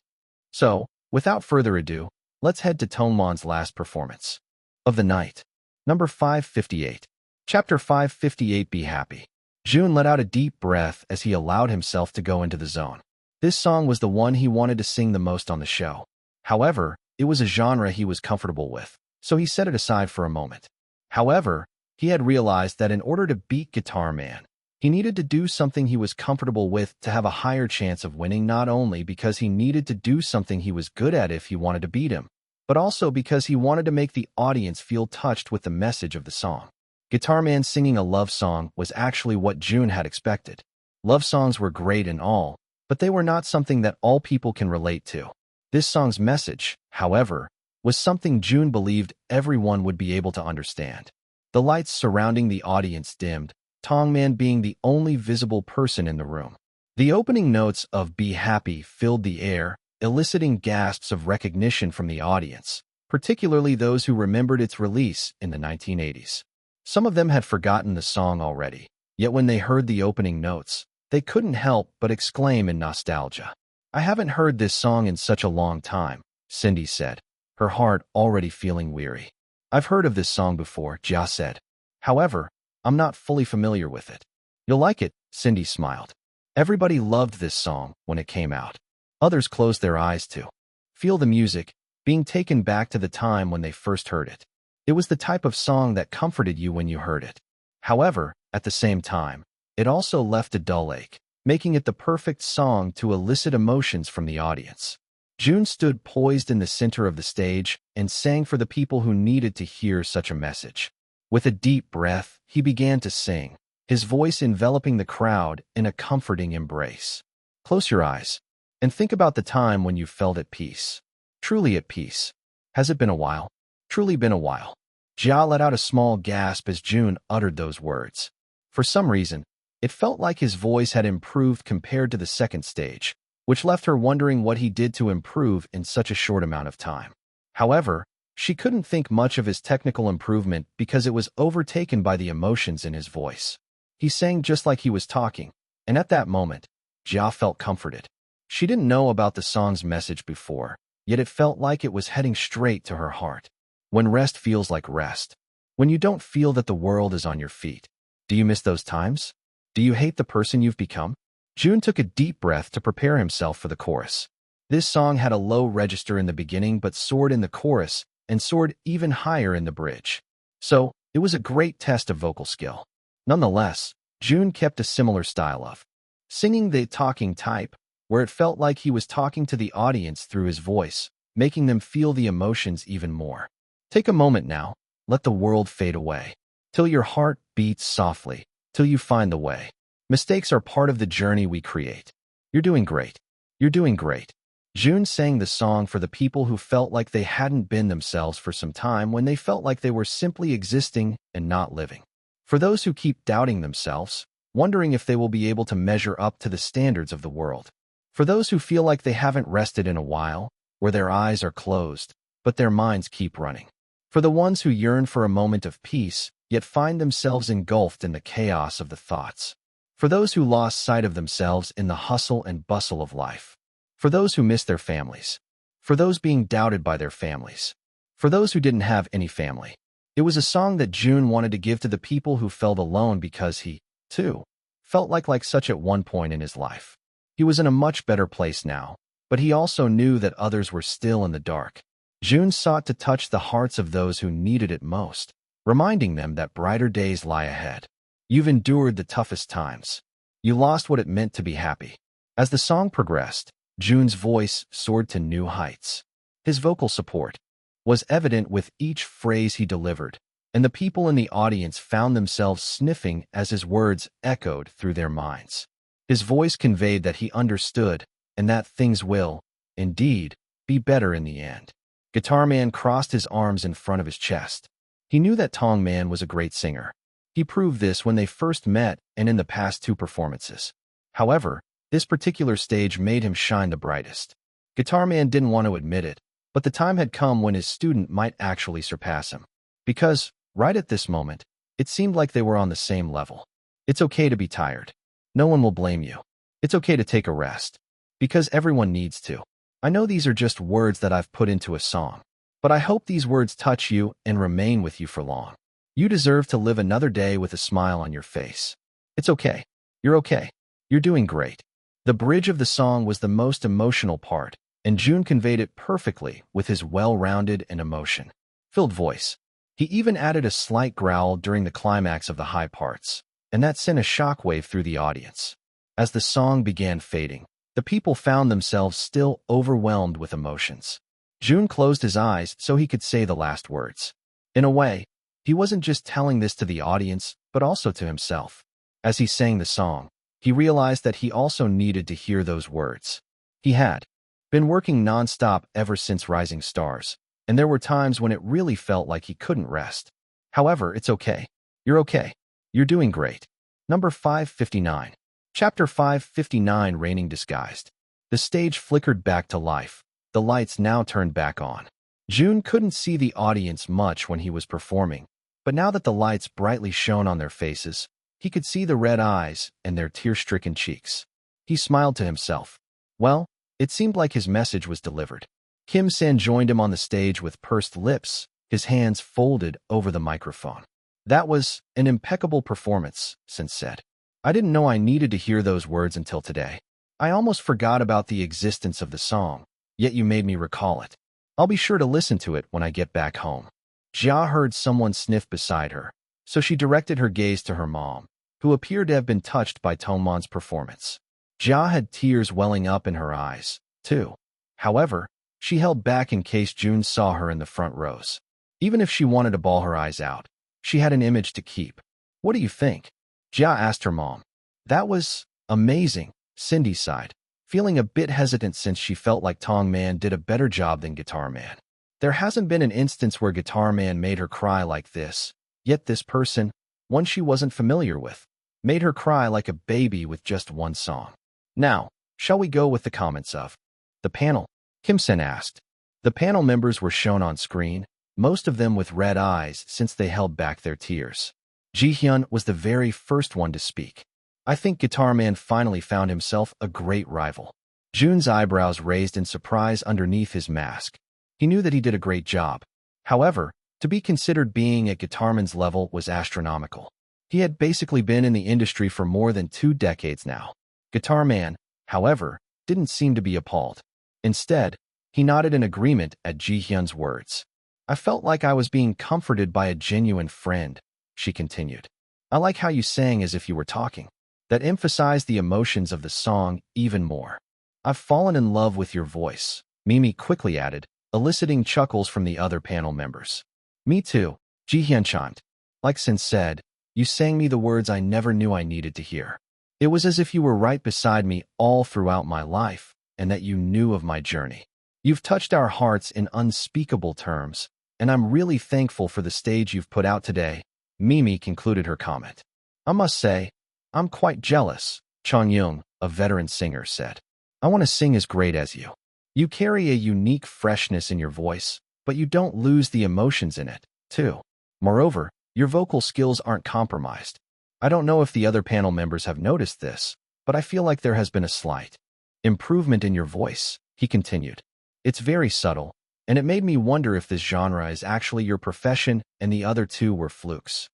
So, without further ado, let's head to Tong Man's last performance of the night. Number 558. Chapter 558, Be Happy. Jun let out a deep breath as he allowed himself to go into the zone. This song was the one he wanted to sing the most on the show. However, it was a genre he was comfortable with, so he set it aside for a moment. However, he had realized that in order to beat Guitar Man, he needed to do something he was comfortable with to have a higher chance of winning, not only because he needed to do something he was good at if he wanted to beat him, but also because he wanted to make the audience feel touched with the message of the song. Guitar Man singing a love song was actually what Jun had expected. Love songs were great and all, but they were not something that all people can relate to. This song's message, however, was something Jun believed everyone would be able to understand. The lights surrounding the audience dimmed, Tong Man being the only visible person in the room. The opening notes of Be Happy filled the air, eliciting gasps of recognition from the audience, particularly those who remembered its release in the 1980s. Some of them had forgotten the song already, yet when they heard the opening notes, they couldn't help but exclaim in nostalgia. I haven't heard this song in such a long time, Cindy said, her heart already feeling weary. I've heard of this song before, Jia said. However, I'm not fully familiar with it. You'll like it, Cindy smiled. Everybody loved this song when it came out. Others closed their eyes to feel the music, being taken back to the time when they first heard it. It was the type of song that comforted you when you heard it. However, at the same time, it also left a dull ache, making it the perfect song to elicit emotions from the audience. Jun stood poised in the center of the stage and sang for the people who needed to hear such a message. With a deep breath, he began to sing, his voice enveloping the crowd in a comforting embrace. Close your eyes and think about the time when you felt at peace. Truly at peace. Has it been a while? Truly been a while. Jia let out a small gasp as Jun uttered those words. For some reason, it felt like his voice had improved compared to the second stage, which left her wondering what he did to improve in such a short amount of time. However, she couldn't think much of his technical improvement because it was overtaken by the emotions in his voice. He sang just like he was talking, and at that moment, Jia felt comforted. She didn't know about the song's message before, yet it felt like it was heading straight to her heart. When rest feels like rest. When you don't feel that the world is on your feet. Do you miss those times? Do you hate the person you've become? Jun took a deep breath to prepare himself for the chorus. This song had a low register in the beginning but soared in the chorus and soared even higher in the bridge. So, it was a great test of vocal skill. Nonetheless, Jun kept a similar style of singing the talking type, where it felt like he was talking to the audience through his voice, making them feel the emotions even more. Take a moment now, let the world fade away, till your heart beats softly, till you find the way. Mistakes are part of the journey we create. You're doing great. You're doing great. Jun sang the song for the people who felt like they hadn't been themselves for some time, when they felt like they were simply existing and not living. For those who keep doubting themselves, wondering if they will be able to measure up to the standards of the world. For those who feel like they haven't rested in a while, where their eyes are closed, but their minds keep running. For the ones who yearn for a moment of peace, yet find themselves engulfed in the chaos of the thoughts. For those who lost sight of themselves in the hustle and bustle of life. For those who miss their families. For those being doubted by their families. For those who didn't have any family. It was a song that Jun wanted to give to the people who felt alone, because he, too, felt like such at one point in his life. He was in a much better place now, but he also knew that others were still in the dark. Jun sought to touch the hearts of those who needed it most, reminding them that brighter days lie ahead. You've endured the toughest times. You lost what it meant to be happy. As the song progressed, Jun's voice soared to new heights. His vocal support was evident with each phrase he delivered, and the people in the audience found themselves sniffing as his words echoed through their minds. His voice conveyed that he understood, and that things will, indeed, be better in the end. Guitar Man crossed his arms in front of his chest. He knew that Tong Man was a great singer. He proved this when they first met and in the past two performances. However, this particular stage made him shine the brightest. Guitar Man didn't want to admit it, but the time had come when his student might actually surpass him. Because, right at this moment, it seemed like they were on the same level. It's okay to be tired. No one will blame you. It's okay to take a rest. Because everyone needs to. I know these are just words that I've put into a song, but I hope these words touch you and remain with you for long. You deserve to live another day with a smile on your face. It's okay. You're okay. You're doing great. The bridge of the song was the most emotional part, and Jun conveyed it perfectly with his well-rounded and emotion-filled voice. He even added a slight growl during the climax of the high parts, and that sent a shockwave through the audience. As the song began fading, the people found themselves still overwhelmed with emotions. Jun closed his eyes so he could say the last words. In a way, he wasn't just telling this to the audience, but also to himself. As he sang the song, he realized that he also needed to hear those words. He had been working non-stop ever since Rising Stars, and there were times when it really felt like he couldn't rest. However, it's okay. You're okay. You're doing great. Number 559. Chapter 559, Raining Disguised. The stage flickered back to life. The lights now turned back on. Jun couldn't see the audience much when he was performing, but now that the lights brightly shone on their faces, he could see the red eyes and their tear-stricken cheeks. He smiled to himself. Well, it seemed like his message was delivered. Kim San joined him on the stage with pursed lips, his hands folded over the microphone. That was an impeccable performance, Sin said. I didn't know I needed to hear those words until today. I almost forgot about the existence of the song, yet you made me recall it. I'll be sure to listen to it when I get back home. Jia heard someone sniff beside her, so she directed her gaze to her mom, who appeared to have been touched by Tongmon's performance. Jia had tears welling up in her eyes, too. However, she held back in case Jun saw her in the front rows. Even if she wanted to bawl her eyes out, she had an image to keep. What do you think? Jia asked her mom. That was amazing, Cindy sighed, feeling a bit hesitant since she felt like Tong Man did a better job than Guitar Man. There hasn't been an instance where Guitar Man made her cry like this, yet this person, one she wasn't familiar with, made her cry like a baby with just one song. Now, shall we go with the comments of the panel? Kim Sen asked. The panel members were shown on screen, most of them with red eyes since they held back their tears. Ji Hyun was the very first one to speak. I think Guitar Man finally found himself a great rival. Jun's eyebrows raised in surprise underneath his mask. He knew that he did a great job. However, to be considered being at Guitar Man's level was astronomical. He had basically been in the industry for more than 2 decades now. Guitar Man, however, didn't seem to be appalled. Instead, he nodded in agreement at Ji-hyun's words. I felt like I was being comforted by a genuine friend, she continued. I like how you sang as if you were talking. That emphasized the emotions of the song even more. I've fallen in love with your voice, Mimi quickly added, eliciting chuckles from the other panel members. Me too, Ji-hyun chimed. Like Sin said, you sang me the words I never knew I needed to hear. It was as if you were right beside me all throughout my life, and that you knew of my journey. You've touched our hearts in unspeakable terms, and I'm really thankful for the stage you've put out today, Mimi concluded her comment. I must say, I'm quite jealous, Chong-young, a veteran singer, said. I want to sing as great as you. You carry a unique freshness in your voice, but you don't lose the emotions in it, too. Moreover, your vocal skills aren't compromised. I don't know if the other panel members have noticed this, but I feel like there has been a slight improvement in your voice, he continued. It's very subtle, and it made me wonder if this genre is actually your profession and the other two were flukes.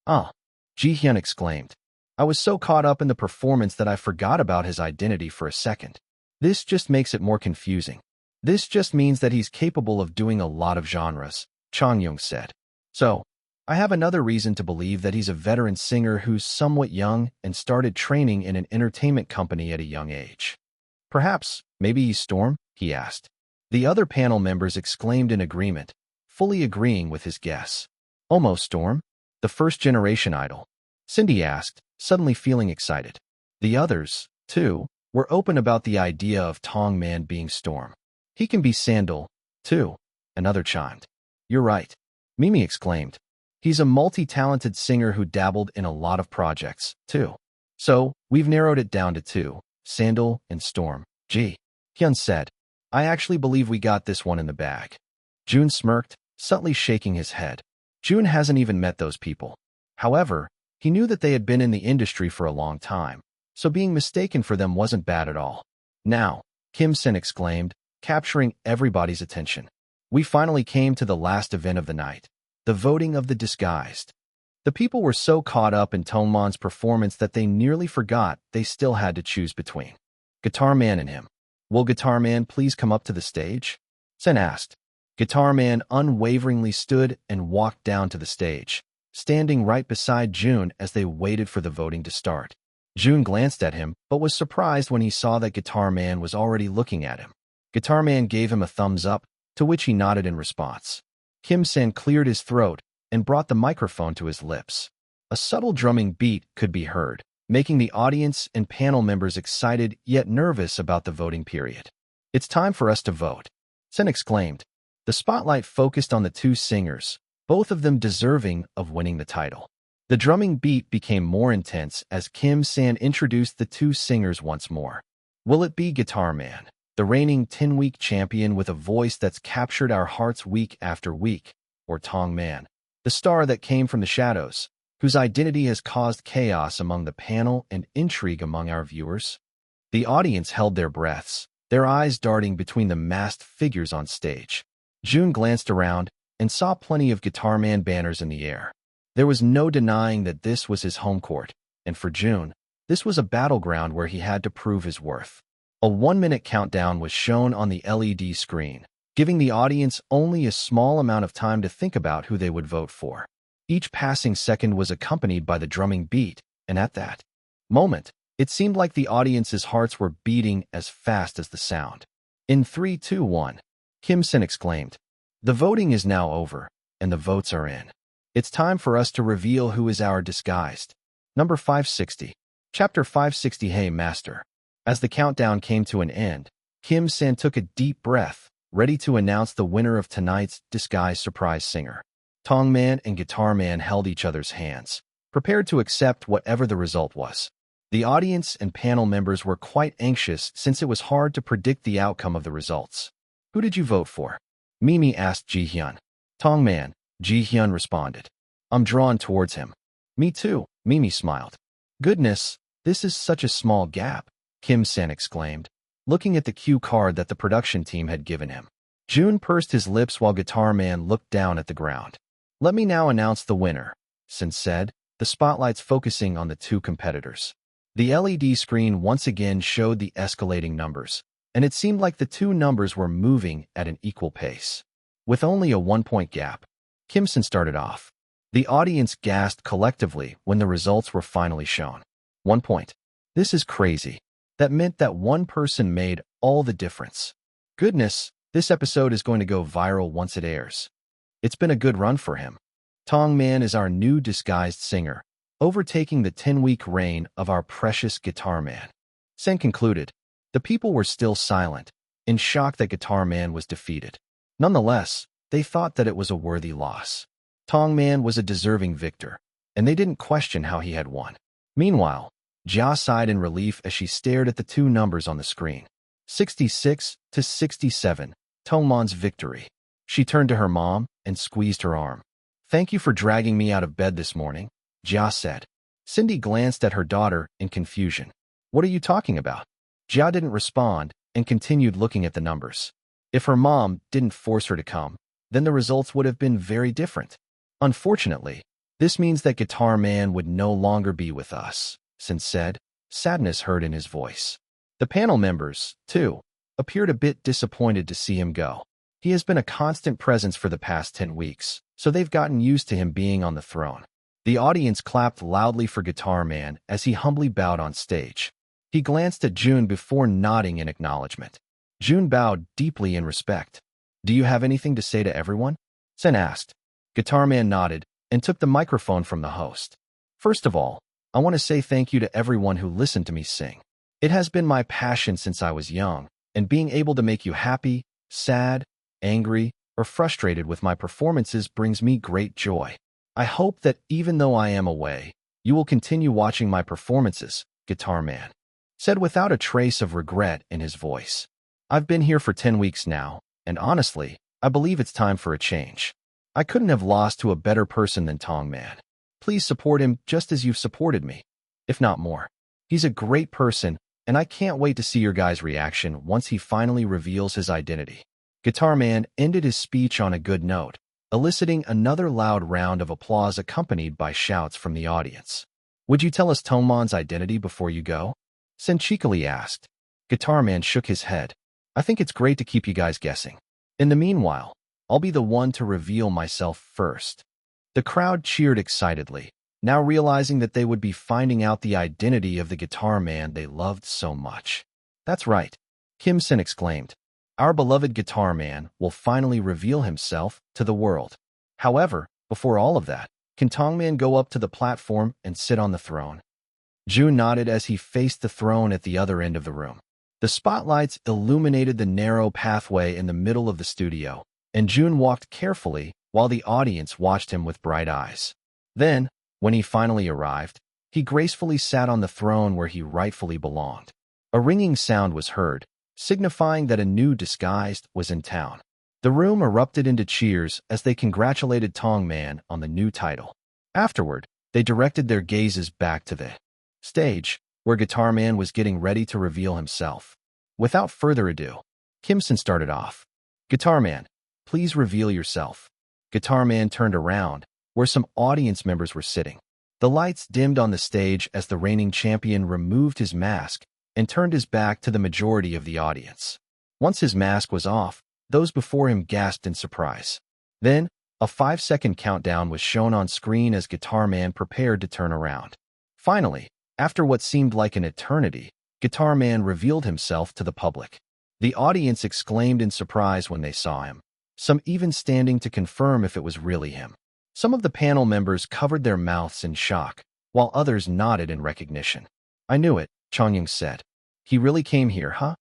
Ah, Ji-hyun exclaimed. I was so caught up in the performance that I forgot about his identity for a second. This just makes it more confusing. This just means that he's capable of doing a lot of genres, Chong-young said. So, I have another reason to believe that he's a veteran singer who's somewhat young and started training in an entertainment company at a young age. Perhaps, maybe he's Storm? He asked. The other panel members exclaimed in agreement, fully agreeing with his guess. Almost Storm? The first-generation idol? Cindy asked, suddenly feeling excited. The others, too, were open about the idea of Tong Man being Storm. He can be Sandal, too, another chimed. You're right, Mimi exclaimed. He's a multi-talented singer who dabbled in a lot of projects, too. So, we've narrowed it down to 2, Sandal and Storm, Ji-hyun said. I actually believe we got this one in the bag. Jun smirked, subtly shaking his head. Jun hasn't even met those people. However, he knew that they had been in the industry for a long time, so being mistaken for them wasn't bad at all. Now, Kim-sen exclaimed, capturing everybody's attention. We finally came to the last event of the night, the voting of the disguised. The people were so caught up in Tongmon's performance that they nearly forgot they still had to choose between Guitar Man and him. Will Guitar Man please come up to the stage? Sen asked. Guitar Man unwaveringly stood and walked down to the stage, standing right beside Jun as they waited for the voting to start. Jun glanced at him, but was surprised when he saw that Guitar Man was already looking at him. Guitar Man gave him a thumbs up, to which he nodded in response. Kim-sen cleared his throat and brought the microphone to his lips. A subtle drumming beat could be heard, making the audience and panel members excited yet nervous about the voting period. It's time for us to vote, Sen exclaimed. The spotlight focused on the 2 singers, both of them deserving of winning the title. The drumming beat became more intense as Kim-san introduced the 2 singers once more. Will it be Guitar Man, the reigning 10-week champion with a voice that's captured our hearts week after week, or Tong Man, the star that came from the shadows, whose identity has caused chaos among the panel and intrigue among our viewers? The audience held their breaths, their eyes darting between the masked figures on stage. Jun glanced around and saw plenty of Guitar Man banners in the air. There was no denying that this was his home court, and for Jun, this was a battleground where he had to prove his worth. A 1-minute countdown was shown on the LED screen, giving the audience only a small amount of time to think about who they would vote for. Each passing second was accompanied by the drumming beat, and at that moment, it seemed like the audience's hearts were beating as fast as the sound. In 3, 2, 1, Kim-sen exclaimed. The voting is now over, and the votes are in. It's time for us to reveal who is our disguised. Number 560. Chapter 560. Hey, Master. As the countdown came to an end, Kim-sen took a deep breath, ready to announce the winner of tonight's disguised surprise singer. Tong Man and Guitar Man held each other's hands, prepared to accept whatever the result was. The audience and panel members were quite anxious since it was hard to predict the outcome of the results. Who did you vote for? Mimi asked Ji-hyun. Tong Man, Ji-hyun responded. I'm drawn towards him. Me too, Mimi smiled. Goodness, This is such a small gap, Kim-san exclaimed, looking at the cue card that the production team had given him. Jun pursed his lips while Guitar Man looked down at the ground. Let me now announce the winner, Sin said, the spotlights focusing on the two competitors. The LED screen once again showed the escalating numbers, and it seemed like the two numbers were moving at an equal pace. With only a 1-point gap, Kim-san started off. The audience gasped collectively when the results were finally shown. 1 point. This is crazy. That meant that one person made all the difference. Goodness, this episode is going to go viral once it airs. It's been a good run for him. Tong Man is our new disguised singer, overtaking the 10-week reign of our precious Guitar Man. Sen concluded. The people were still silent, in shock that Guitar Man was defeated. Nonetheless, they thought that it was a worthy loss. Tong Man was a deserving victor, and they didn't question how he had won. Meanwhile, Jia sighed in relief as she stared at the two numbers on the screen. 66 to 67, Tong Man's victory. She turned to her mom and squeezed her arm. Thank you for dragging me out of bed this morning, Jia said. Cindy glanced at her daughter in confusion. What are you talking about? Jia didn't respond and continued looking at the numbers. If her mom didn't force her to come, then the results would have been very different. Unfortunately, this means that Guitar Man would no longer be with us, Sin said, sadness heard in his voice. The panel members, too, appeared a bit disappointed to see him go. He has been a constant presence for the past 10 weeks, so they've gotten used to him being on the throne. The audience clapped loudly for Guitar Man as he humbly bowed on stage. He glanced at Jun before nodding in acknowledgement. Jun bowed deeply in respect. Do you have anything to say to everyone? Sen asked. Guitar Man nodded and took the microphone from the host. First of all, I want to say thank you to everyone who listened to me sing. It has been my passion since I was young, and being able to make you happy, sad, angry, or frustrated with my performances brings me great joy. I hope that even though I am away, you will continue watching my performances, Guitar Man said without a trace of regret in his voice. I've been here for 10 weeks now, and honestly, I believe it's time for a change. I couldn't have lost to a better person than Tong Man. Please support him just as you've supported me, if not more. He's a great person, and I can't wait to see your guys' reaction once he finally reveals his identity. Guitar Man ended his speech on a good note, eliciting another loud round of applause accompanied by shouts from the audience. Would you tell us Tong Man's identity before you go? Sen cheekily asked. Guitar Man shook his head. I think it's great to keep you guys guessing. In the meanwhile, I'll be the one to reveal myself first. The crowd cheered excitedly, now realizing that they would be finding out the identity of the Guitar Man they loved so much. That's right, Kim-sen exclaimed. Our beloved Guitar Man will finally reveal himself to the world. However, before all of that, can Tong Man go up to the platform and sit on the throne? Jun nodded as he faced the throne at the other end of the room. The spotlights illuminated the narrow pathway in the middle of the studio, and Jun walked carefully while the audience watched him with bright eyes. Then, when he finally arrived, he gracefully sat on the throne where he rightfully belonged. A ringing sound was heard, signifying that a new disguised was in town. The room erupted into cheers as they congratulated Tong Man on the new title. Afterward, they directed their gazes back to the stage, where Guitar Man was getting ready to reveal himself. Without further ado, Kim-sen started off. Guitar Man, please reveal yourself. Guitar Man turned around, where some audience members were sitting. The lights dimmed on the stage as the reigning champion removed his mask and turned his back to the majority of the audience. Once his mask was off, those before him gasped in surprise. Then, a 5-second countdown was shown on screen as Guitar Man prepared to turn around. Finally, after what seemed like an eternity, Guitar Man revealed himself to the public. The audience exclaimed in surprise when they saw him, some even standing to confirm if it was really him. Some of the panel members covered their mouths in shock, while others nodded in recognition. I knew it, Chongying said. He really came here, huh?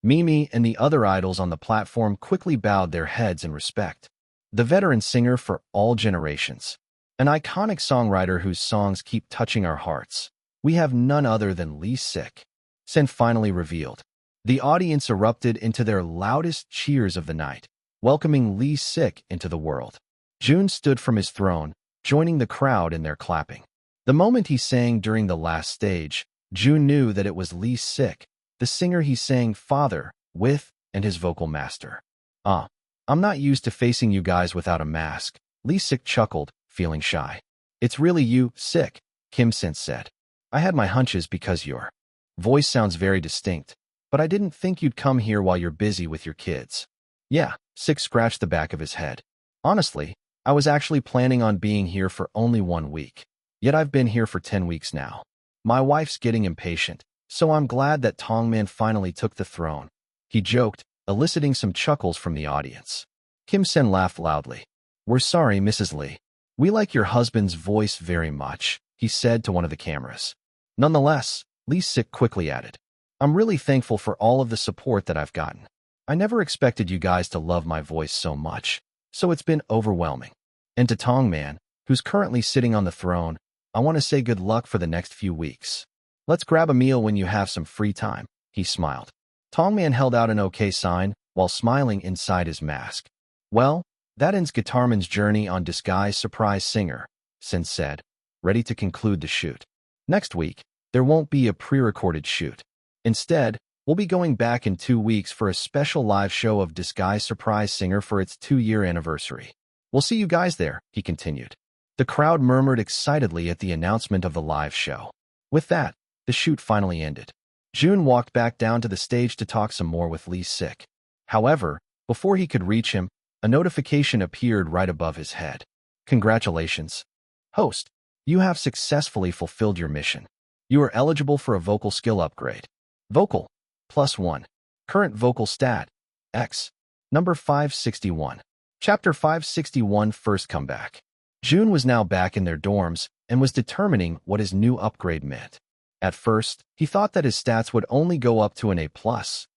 Mimi and the other idols on the platform quickly bowed their heads in respect. The veteran singer for all generations. An iconic songwriter whose songs keep touching our hearts. We have none other than Lee Sik. Sen finally revealed. The audience erupted into their loudest cheers of the night, welcoming Lee Sik into the world. Jun stood from his throne, joining the crowd in their clapping. The moment he sang during the last stage, Jun knew that it was Lee Sik, the singer he sang Father with, and his vocal master. I'm not used to facing you guys without a mask, Lee Sik chuckled, feeling shy. It's really you, Sik, Kim Sin said. I had my hunches because your voice sounds very distinct, but I didn't think you'd come here while you're busy with your kids. Yeah, Sik scratched the back of his head. Honestly, I was actually planning on being here for only 1 week. Yet I've been here for 10 weeks now. My wife's getting impatient, so I'm glad that Tongman finally took the throne. He joked, eliciting some chuckles from the audience. Kim Sen laughed loudly. We're sorry, Mrs. Lee. We like your husband's voice very much, he said to one of the cameras. Nonetheless, Lee Sik quickly added, I'm really thankful for all of the support that I've gotten. I never expected you guys to love my voice so much, so it's been overwhelming. And to Tongman, who's currently sitting on the throne, I want to say good luck for the next few weeks. Let's grab a meal when you have some free time, he smiled. Tongman held out an okay sign while smiling inside his mask. Well, that ends Guitarman's journey on Disguise Surprise Singer, Sin said, ready to conclude the shoot. Next week, there won't be a pre-recorded shoot. Instead, we'll be going back in 2 weeks for a special live show of Disguise Surprise Singer for its 2-year anniversary. We'll see you guys there, he continued. The crowd murmured excitedly at the announcement of the live show. With that, the shoot finally ended. Jun walked back down to the stage to talk some more with Lee Sik. However, before he could reach him, a notification appeared right above his head. Congratulations. Host, you have successfully fulfilled your mission. You are eligible for a vocal skill upgrade. Vocal, +1. Current vocal stat, X. Number 561. Chapter 561 First Comeback. Jun was now back in their dorms and was determining what his new upgrade meant. At first, he thought that his stats would only go up to an A+,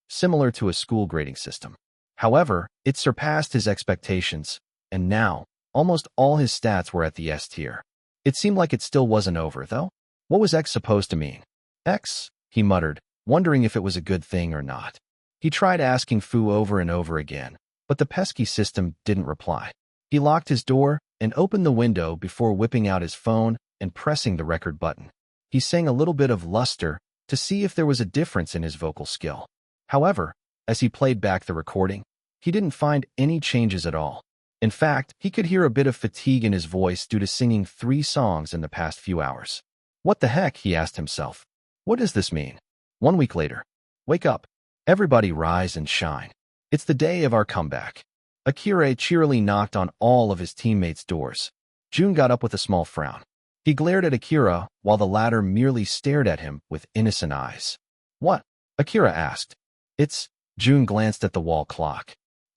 similar to a school grading system. However, it surpassed his expectations, and now, almost all his stats were at the S tier. It seemed like it still wasn't over, though. What was X supposed to mean? X, he muttered, wondering if it was a good thing or not. He tried asking Fu over and over again, but the pesky system didn't reply. He locked his door and opened the window before whipping out his phone and pressing the record button. He sang a little bit of Luster to see if there was a difference in his vocal skill. However, as he played back the recording, he didn't find any changes at all. In fact, he could hear a bit of fatigue in his voice due to singing 3 songs in the past few hours. What the heck, he asked himself. What does this mean? 1 week later. Wake up. Everybody rise and shine. It's the day of our comeback. Akira cheerily knocked on all of his teammates' doors. Jun got up with a small frown. He glared at Akira while the latter merely stared at him with innocent eyes. What? Akira asked. It's, Jun glanced at the wall clock.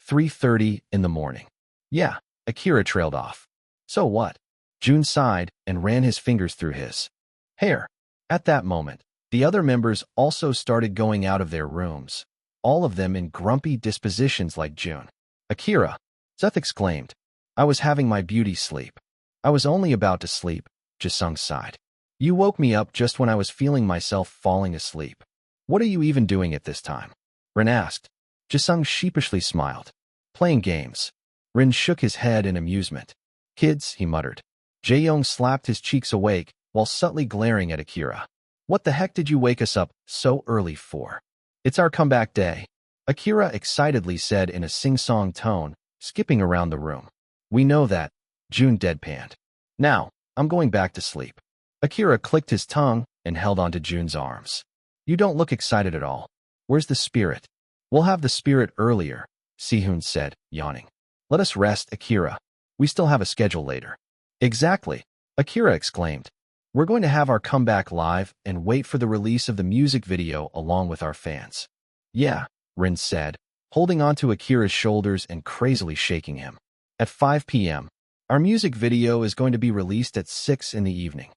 3:30 in the morning. Yeah, Akira trailed off. So what? Jun sighed and ran his fingers through his hair. At that moment, the other members also started going out of their rooms, all of them in grumpy dispositions like Jun. Akira, Seth exclaimed. I was having my beauty sleep. I was only about to sleep, Jisung sighed. You woke me up just when I was feeling myself falling asleep. What are you even doing at this time? Rin asked. Jisung sheepishly smiled. Playing games. Rin shook his head in amusement. Kids, he muttered. Jae-young slapped his cheeks awake while subtly glaring at Akira. What the heck did you wake us up so early for? It's our comeback day, Akira excitedly said in a sing-song tone, skipping around the room. We know that, Jun deadpanned. Now, I'm going back to sleep. Akira clicked his tongue and held onto Jun's arms. You don't look excited at all. Where's the spirit? We'll have the spirit earlier, Sehun said, yawning. Let us rest, Akira. We still have a schedule later. Exactly, Akira exclaimed. We're going to have our comeback live and wait for the release of the music video along with our fans. Yeah, Rin said, holding onto Akira's shoulders and crazily shaking him. At 5 p.m., our music video is going to be released at 6 in the evening.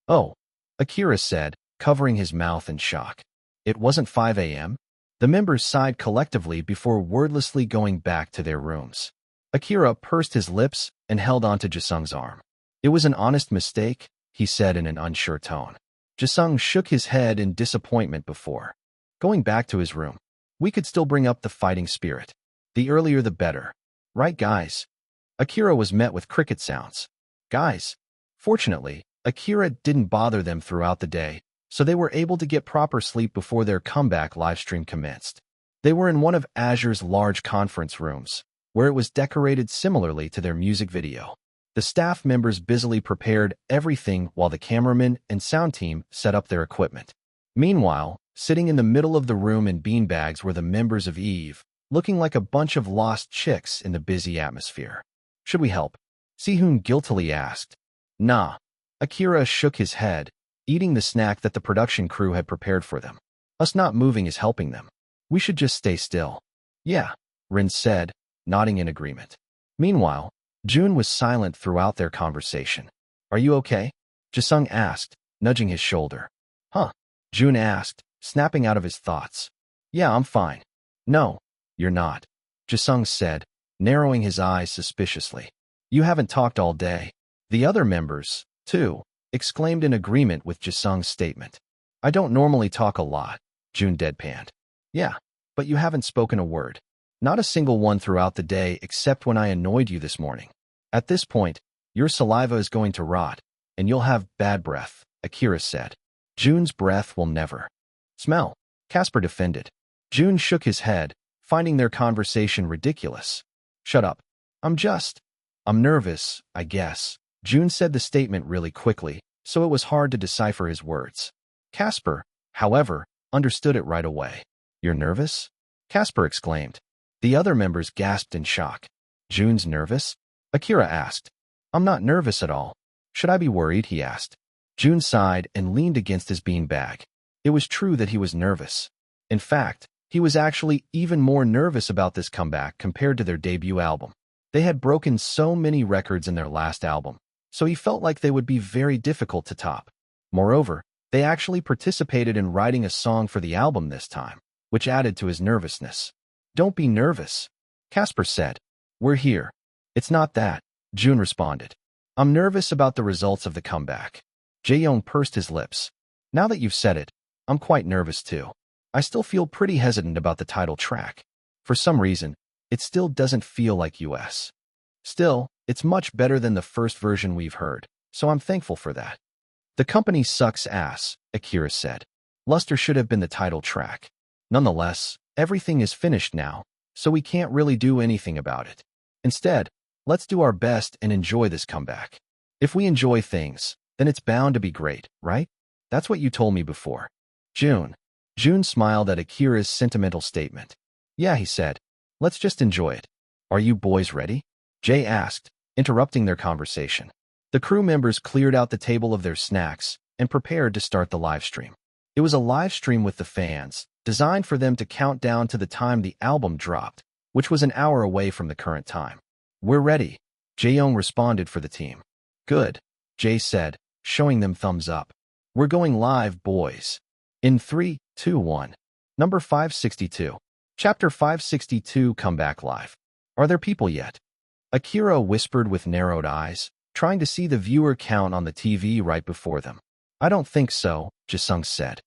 Oh, Akira said, covering his mouth in shock. It wasn't 5 a.m.? The members sighed collectively before wordlessly going back to their rooms. Akira pursed his lips and held onto Jisung's arm. It was an honest mistake, he said in an unsure tone. Jisung shook his head in disappointment before going back to his room. We could still bring up the fighting spirit. The earlier the better. Right, guys? Akira was met with cricket sounds. Guys. Fortunately, Akira didn't bother them throughout the day, so they were able to get proper sleep before their comeback livestream commenced. They were in one of Azure's large conference rooms, where it was decorated similarly to their music video. The staff members busily prepared everything while the cameraman and sound team set up their equipment. Meanwhile, sitting in the middle of the room in beanbags were the members of Eve, looking like a bunch of lost chicks in the busy atmosphere. Should we help? Si-hoon guiltily asked. Nah. Akira shook his head, eating the snack that the production crew had prepared for them. Us not moving is helping them. We should just stay still. Yeah, Rin said, nodding in agreement. Meanwhile, Jun was silent throughout their conversation. Are you okay? Jisung asked, nudging his shoulder. Huh? Jun asked, snapping out of his thoughts. Yeah, I'm fine. No, you're not, Jisung said, narrowing his eyes suspiciously. You haven't talked all day. The other members, too, exclaimed in agreement with Jisung's statement. I don't normally talk a lot, Jun deadpanned. Yeah, but you haven't spoken a word. Not a single one throughout the day except when I annoyed you this morning. At this point, your saliva is going to rot, and you'll have bad breath, Akira said. Jun's breath will never smell, Casper defended. Jun shook his head, finding their conversation ridiculous. Shut up. I'm nervous, I guess. Jun said the statement really quickly, so it was hard to decipher his words. Casper, however, understood it right away. You're nervous? Casper exclaimed. The other members gasped in shock. Jun's nervous? Akira asked. I'm not nervous at all. Should I be worried? He asked. Jun sighed and leaned against his beanbag. It was true that he was nervous. In fact, he was actually even more nervous about this comeback compared to their debut album. They had broken so many records in their last album, so he felt like they would be very difficult to top. Moreover, they actually participated in writing a song for the album this time, which added to his nervousness. Don't be nervous, Casper said. We're here. It's not that, Jun responded. I'm nervous about the results of the comeback. Jae-young pursed his lips. Now that you've said it, I'm quite nervous too. I still feel pretty hesitant about the title track. For some reason, it still doesn't feel like US. Still, it's much better than the first version we've heard, so I'm thankful for that. The company sucks ass, Akira said. Luster should have been the title track. Nonetheless, everything is finished now, so we can't really do anything about it. Instead, let's do our best and enjoy this comeback. If we enjoy things, then it's bound to be great, right? That's what you told me before. Jun smiled at Akira's sentimental statement. Yeah, he said. Let's just enjoy it. Are you boys ready? Jay asked, interrupting their conversation. The crew members cleared out the table of their snacks and prepared to start the live stream. It was a live stream with the fans, designed for them to count down to the time the album dropped, which was an hour away from the current time. We're ready, Jae-young responded for the team. Good, Jay said, showing them thumbs up. We're going live, boys. In 3, 2, 1. Number 562. Chapter 562 Comeback Live. Are there people yet? Akira whispered with narrowed eyes, trying to see the viewer count on the TV right before them. I don't think so, Jisung said.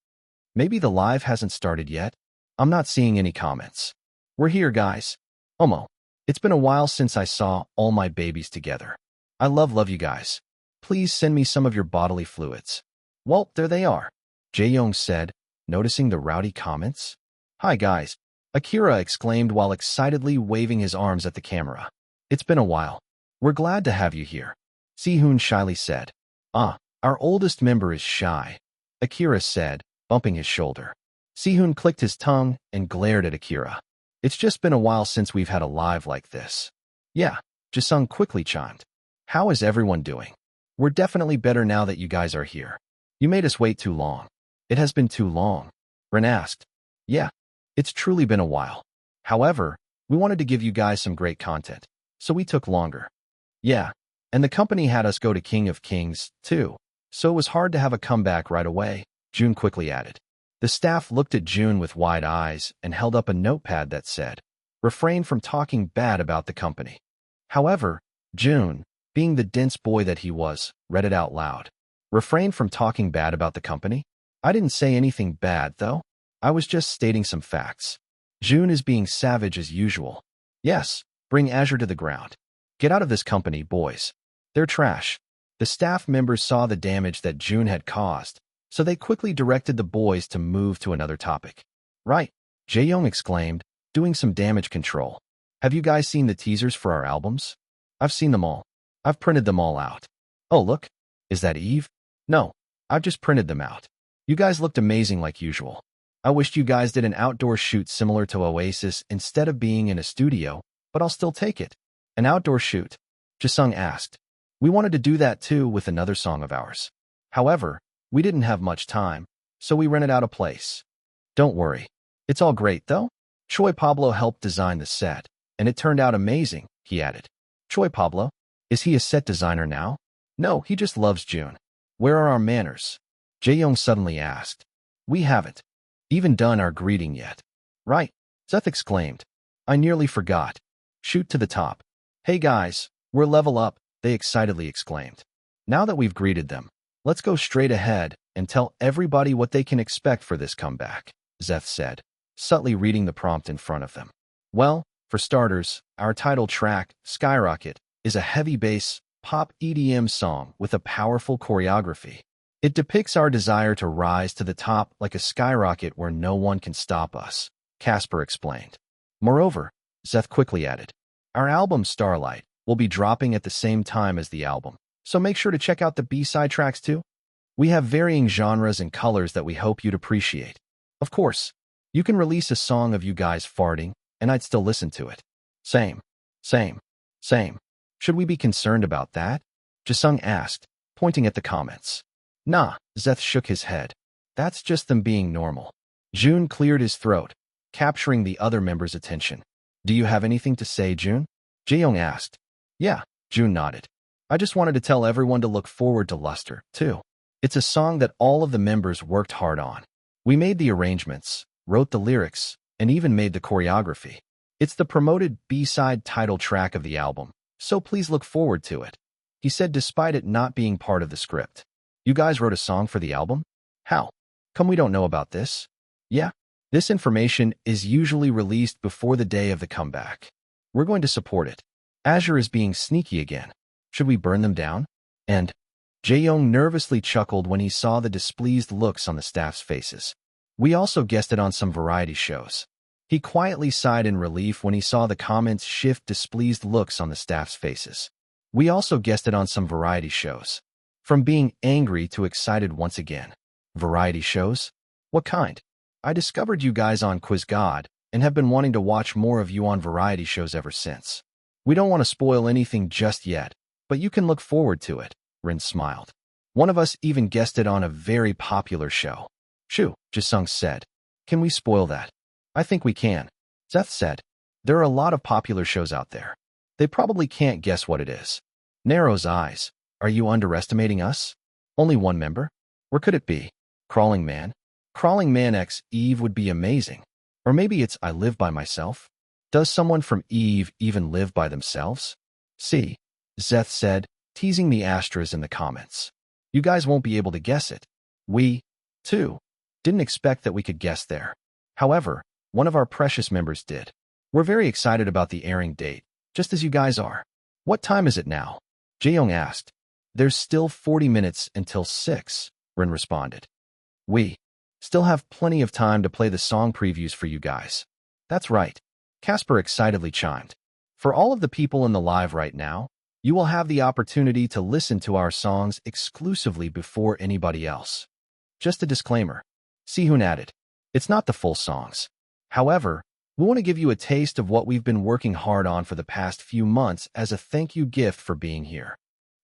Maybe the live hasn't started yet? I'm not seeing any comments. We're here, guys. Omo. It's been a while since I saw all my babies together. I love you guys. Please send me some of your bodily fluids. Well, there they are, Jae-young said, noticing the rowdy comments. Hi, guys, Akira exclaimed while excitedly waving his arms at the camera. It's been a while. We're glad to have you here, Si-hoon shyly said. Our oldest member is shy, Akira said, bumping his shoulder. Si-hoon clicked his tongue and glared at Akira. It's just been a while since we've had a live like this. Yeah, Jisung quickly chimed. How is everyone doing? We're definitely better now that you guys are here. You made us wait too long. It has been too long, Ren asked. Yeah, it's truly been a while. However, we wanted to give you guys some great content, so we took longer. Yeah, and the company had us go to King of Kings, too, so it was hard to have a comeback right away, Jun quickly added. The staff looked at Jun with wide eyes and held up a notepad that said, refrain from talking bad about the company. However, Jun, being the dense boy that he was, read it out loud. Refrain from talking bad about the company? I didn't say anything bad, though. I was just stating some facts. Jun is being savage as usual. Yes, bring Azure to the ground. Get out of this company, boys. They're trash. The staff members saw the damage that Jun had caused, so they quickly directed the boys to move to another topic. Right, Jae-young exclaimed, doing some damage control. Have you guys seen the teasers for our albums? I've seen them all. I've printed them all out. Oh, look. Is that Eve? No, I've just printed them out. You guys looked amazing like usual. I wished you guys did an outdoor shoot similar to Oasis instead of being in a studio, but I'll still take it. An outdoor shoot? Jisung asked. We wanted to do that too with another song of ours. However, we didn't have much time, so we rented out a place. Don't worry. It's all great, though. Choi Pablo helped design the set, and it turned out amazing, he added. Choi Pablo? Is he a set designer now? No, he just loves June. Where are our manners? Jae-young suddenly asked. We haven't even done our greeting yet. Right, Seth exclaimed. I nearly forgot. Shoot to the top. Hey guys, we're level up, they excitedly exclaimed. Now that we've greeted them, let's go straight ahead and tell everybody what they can expect for this comeback, Zeth said, subtly reading the prompt in front of them. Well, for starters, our title track, Skyrocket, is a heavy bass, pop EDM song with a powerful choreography. It depicts our desire to rise to the top like a skyrocket where no one can stop us, Casper explained. Moreover, Zeth quickly added, our album Starlight will be dropping at the same time as the album, so make sure to check out the B-side tracks too. We have varying genres and colors that we hope you'd appreciate. Of course, you can release a song of you guys farting, and I'd still listen to it. Same. Should we be concerned about that? Jisung asked, pointing at the comments. Nah, Zeth shook his head. That's just them being normal. June cleared his throat, capturing the other members' attention. Do you have anything to say, June? Jae-young asked. Yeah, June nodded. I just wanted to tell everyone to look forward to Luster, too. It's a song that all of the members worked hard on. We made the arrangements, wrote the lyrics, and even made the choreography. It's the promoted B-side title track of the album, so please look forward to it, he said despite it not being part of the script. You guys wrote a song for the album? How come we don't know about this? Yeah, this information is usually released before the day of the comeback. We're going to support it. Azure is being sneaky again. Should we burn them down? And Jae-young nervously chuckled when he saw the displeased looks on the staff's faces. We also guested on some variety shows. He quietly sighed in relief when he saw the comments shift displeased looks on the staff's faces. We also guested on some variety shows. From being angry to excited once again. Variety shows? What kind? I discovered you guys on Quiz God and have been wanting to watch more of you on variety shows ever since. We don't want to spoil anything just yet, but you can look forward to it, Rin smiled. One of us even guested on a very popular show. Shoo, Jisung said. Can we spoil that? I think we can, Seth said. There are a lot of popular shows out there. They probably can't guess what it is. Narrows eyes. Are you underestimating us? Only one member? Where could it be? Crawling Man? Crawling Man X Eve would be amazing. Or maybe it's I Live by Myself? Does someone from Eve even live by themselves? See, Zeth said, teasing the Astras in the comments. You guys won't be able to guess it. We, too, didn't expect that we could guess there. However, one of our precious members did. We're very excited about the airing date, just as you guys are. What time is it now? Jae-young asked. There's still 40 minutes until 6, Rin responded. We still have plenty of time to play the song previews for you guys. That's right, Casper excitedly chimed. For all of the people in the live right now, you will have the opportunity to listen to our songs exclusively before anybody else. Just a disclaimer. Sehun added. It's not the full songs. However, we want to give you a taste of what we've been working hard on for the past few months as a thank you gift for being here.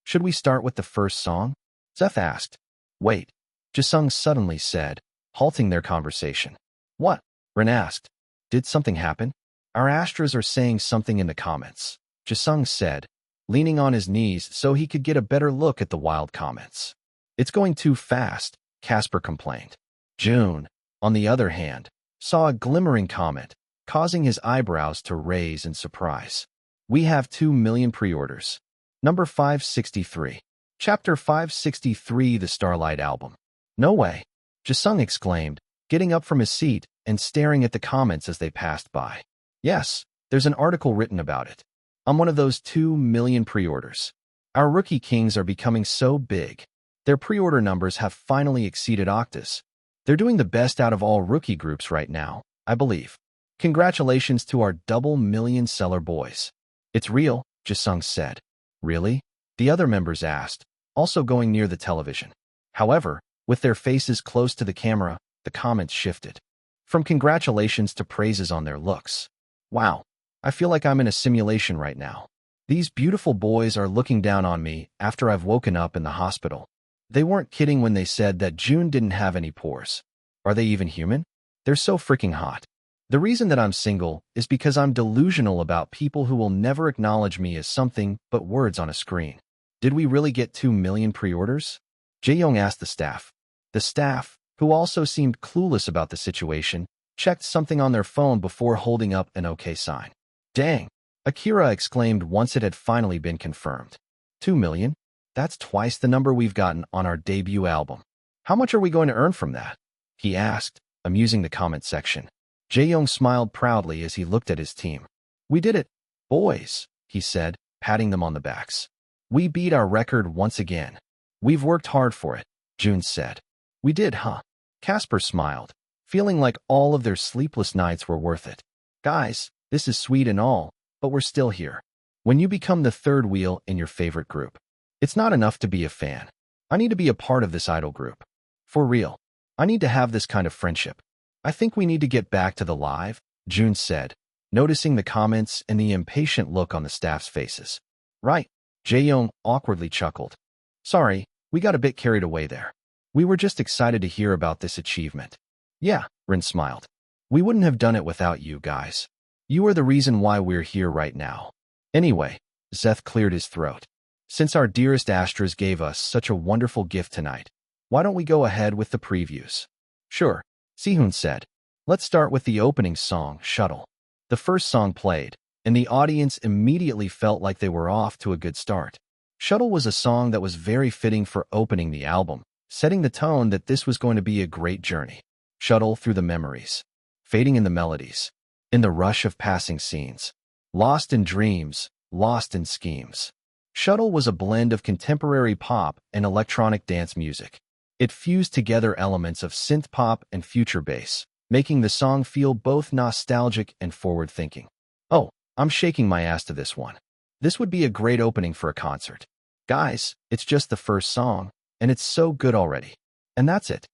Should we start with the first song? Zeth asked. Wait, Jisung suddenly said, halting their conversation. What? Rin asked. Did something happen? Our Astras are saying something in the comments, Jisung said, leaning on his knees so he could get a better look at the wild comments. It's going too fast, Casper complained. June, on the other hand, saw a glimmering comment, causing his eyebrows to raise in surprise. We have 2 million pre-orders. Number 563. Chapter 563, the Starlight album. No way, Jisung exclaimed, getting up from his seat and staring at the comments as they passed by. Yes, there's an article written about it. I'm one of those 2 million pre-orders. Our rookie kings are becoming so big. Their pre-order numbers have finally exceeded Octa's. They're doing the best out of all rookie groups right now, I believe. Congratulations to our double-million-seller boys. It's real, Jisung said. Really? The other members asked, also going near the television. However, with their faces close to the camera, the comments shifted. From congratulations to praises on their looks. Wow, I feel like I'm in a simulation right now. These beautiful boys are looking down on me after I've woken up in the hospital. They weren't kidding when they said that June didn't have any pores. Are they even human? They're so freaking hot. The reason that I'm single is because I'm delusional about people who will never acknowledge me as something but words on a screen. Did we really get 2 million pre-orders? Jae-young asked the staff. The staff, who also seemed clueless about the situation, checked something on their phone before holding up an OK sign. Dang! Akira exclaimed once it had finally been confirmed. 2 million? That's twice the number we've gotten on our debut album. How much are we going to earn from that? He asked, amusing the comment section. Jae-young smiled proudly as he looked at his team. We did it, boys, he said, patting them on the backs. We beat our record once again. We've worked hard for it, June said. We did, huh? Casper smiled, feeling like all of their sleepless nights were worth it. Guys, this is sweet and all, but we're still here. When you become the third wheel in your favorite group, it's not enough to be a fan. I need to be a part of this idol group. For real. I need to have this kind of friendship. I think we need to get back to the live, June said, noticing the comments and the impatient look on the staff's faces. Right, Jae-young awkwardly chuckled. Sorry, we got a bit carried away there. We were just excited to hear about this achievement. Yeah, Rin smiled. We wouldn't have done it without you guys. You are the reason why we're here right now. Anyway, Zeth cleared his throat. Since our dearest Astras gave us such a wonderful gift tonight, why don't we go ahead with the previews? Sure, Sehun said. Let's start with the opening song, Shuttle. The first song played, and the audience immediately felt like they were off to a good start. Shuttle was a song that was very fitting for opening the album, setting the tone that this was going to be a great journey. Shuttle through the memories, fading in the melodies, in the rush of passing scenes, lost in dreams, lost in schemes. Shuttle was a blend of contemporary pop and electronic dance music. It fused together elements of synth pop and future bass, making the song feel both nostalgic and forward-thinking. Oh, I'm shaking my ass to this one. This would be a great opening for a concert. Guys, it's just the first song, and it's so good already. And that's it.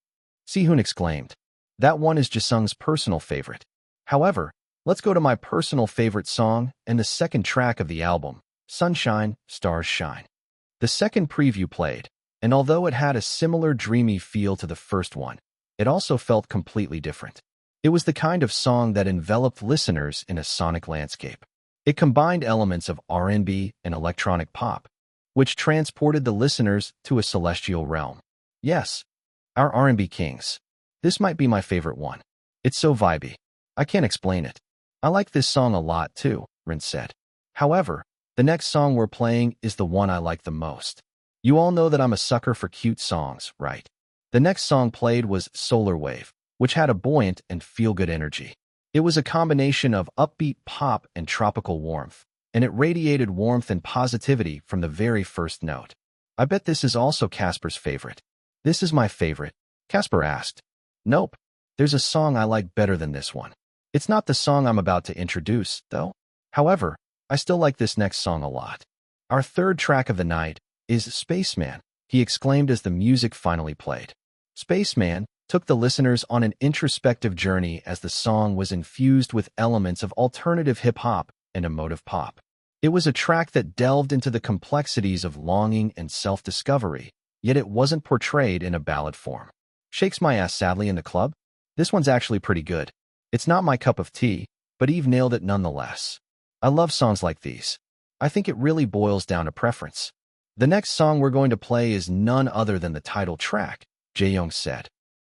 Sehun exclaimed. That one is Jisung's personal favorite. However, let's go to my personal favorite song and the second track of the album, Sunshine, Stars Shine. The second preview played, and although it had a similar dreamy feel to the first one, it also felt completely different. It was the kind of song that enveloped listeners in a sonic landscape. It combined elements of R&B and electronic pop, which transported the listeners to a celestial realm. Yes, our R&B kings. This might be my favorite one. It's so vibey. I can't explain it. I like this song a lot too, Rin said. However, the next song we're playing is the one I like the most. You all know that I'm a sucker for cute songs, right? The next song played was Solar Wave, which had a buoyant and feel-good energy. It was a combination of upbeat pop and tropical warmth, and it radiated warmth and positivity from the very first note. I bet this is also Casper's favorite. This is my favorite, Casper asked. Nope, there's a song I like better than this one. It's not the song I'm about to introduce, though. However, I still like this next song a lot. Our third track of the night is Spaceman, he exclaimed as the music finally played. Spaceman took the listeners on an introspective journey as the song was infused with elements of alternative hip-hop and emotive pop. It was a track that delved into the complexities of longing and self-discovery, yet it wasn't portrayed in a ballad form. Shakes my ass sadly in the club? This one's actually pretty good. It's not my cup of tea, but Eve nailed it nonetheless. I love songs like these. I think it really boils down to preference. The next song we're going to play is none other than the title track, Jae-young said.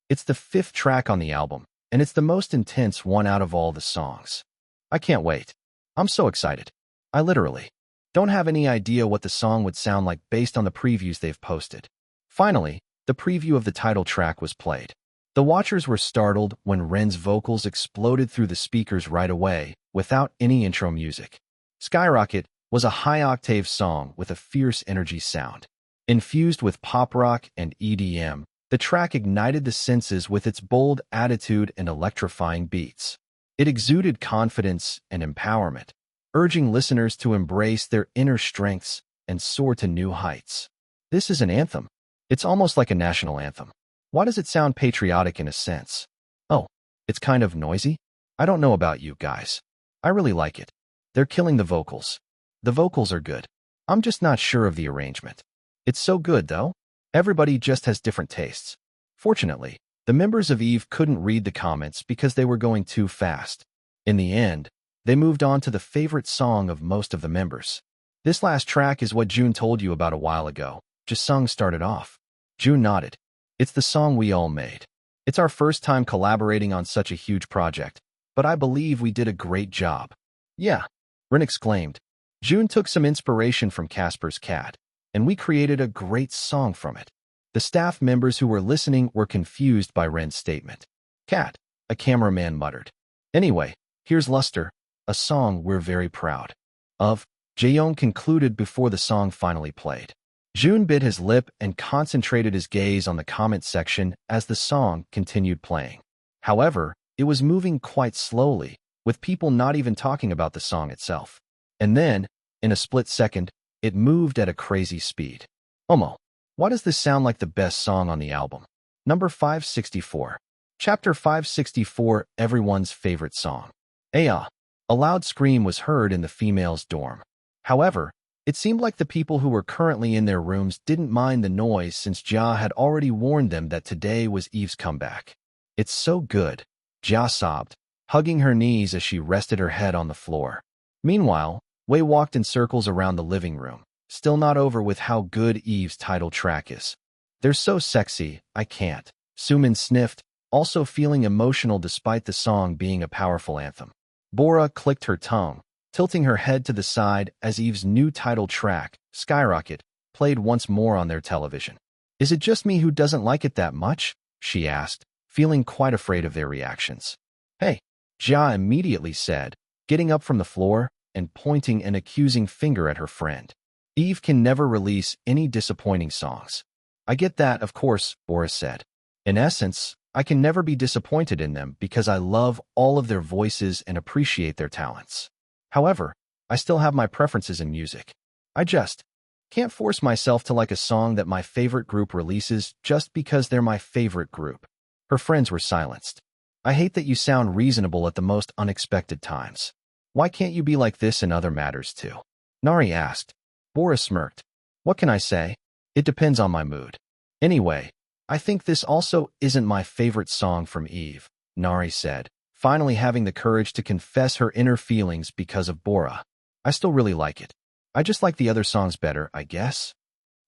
It's the fifth track on the album, and it's the most intense one out of all the songs. I can't wait. I'm so excited. I literally don't have any idea what the song would sound like based on the previews they've posted. Finally, the preview of the title track was played. The watchers were startled when Ren's vocals exploded through the speakers right away, without any intro music. Skyrocket was a high-octave song with a fierce energy sound. Infused with pop rock and EDM, the track ignited the senses with its bold attitude and electrifying beats. It exuded confidence and empowerment, urging listeners to embrace their inner strengths and soar to new heights. This is an anthem. It's almost like a national anthem. Why does it sound patriotic in a sense? Oh, it's kind of noisy? I don't know about you guys. I really like it. They're killing the vocals. The vocals are good. I'm just not sure of the arrangement. It's so good, though. Everybody just has different tastes. Fortunately, the members of Eve couldn't read the comments because they were going too fast. In the end, they moved on to the favorite song of most of the members. This last track is what Jun told you about a while ago. Jisung started off. Jun nodded. It's the song we all made. It's our first time collaborating on such a huge project, but I believe we did a great job. Yeah, Rin exclaimed. Jun took some inspiration from Casper's cat, and we created a great song from it. The staff members who were listening were confused by Ren's statement. Cat, a cameraman muttered. Anyway, here's Luster, a song we're very proud of, Jaeyoung concluded before the song finally played. Jun bit his lip and concentrated his gaze on the comment section as the song continued playing. However, it was moving quite slowly, with people not even talking about the song itself. And then, in a split second, it moved at a crazy speed. Omo, why does this sound like the best song on the album? Number 564. Chapter 564, everyone's favorite song. Aya. A loud scream was heard in the females' dorm. However, it seemed like the people who were currently in their rooms didn't mind the noise since Jia had already warned them that today was Eve's comeback. It's so good, Jia sobbed, hugging her knees as she rested her head on the floor. Meanwhile, Wei walked in circles around the living room, still not over with how good Eve's title track is. They're so sexy, I can't. Sumin sniffed, also feeling emotional despite the song being a powerful anthem. Bora clicked her tongue, tilting her head to the side as Eve's new title track, Skyrocket, played once more on their television. Is it just me who doesn't like it that much? She asked, feeling quite afraid of their reactions. Hey, Jia immediately said, getting up from the floor and pointing an accusing finger at her friend. Eve can never release any disappointing songs. I get that, of course, Boris said. In essence, I can never be disappointed in them because I love all of their voices and appreciate their talents. However, I still have my preferences in music. I just can't force myself to like a song that my favorite group releases just because they're my favorite group. Her friends were silenced. I hate that you sound reasonable at the most unexpected times. Why can't you be like this in other matters too? Nari asked. Boris smirked. What can I say? It depends on my mood. Anyway, I think this also isn't my favorite song from Eve, Nari said, finally having the courage to confess her inner feelings because of Bora. I still really like it. I just like the other songs better, I guess.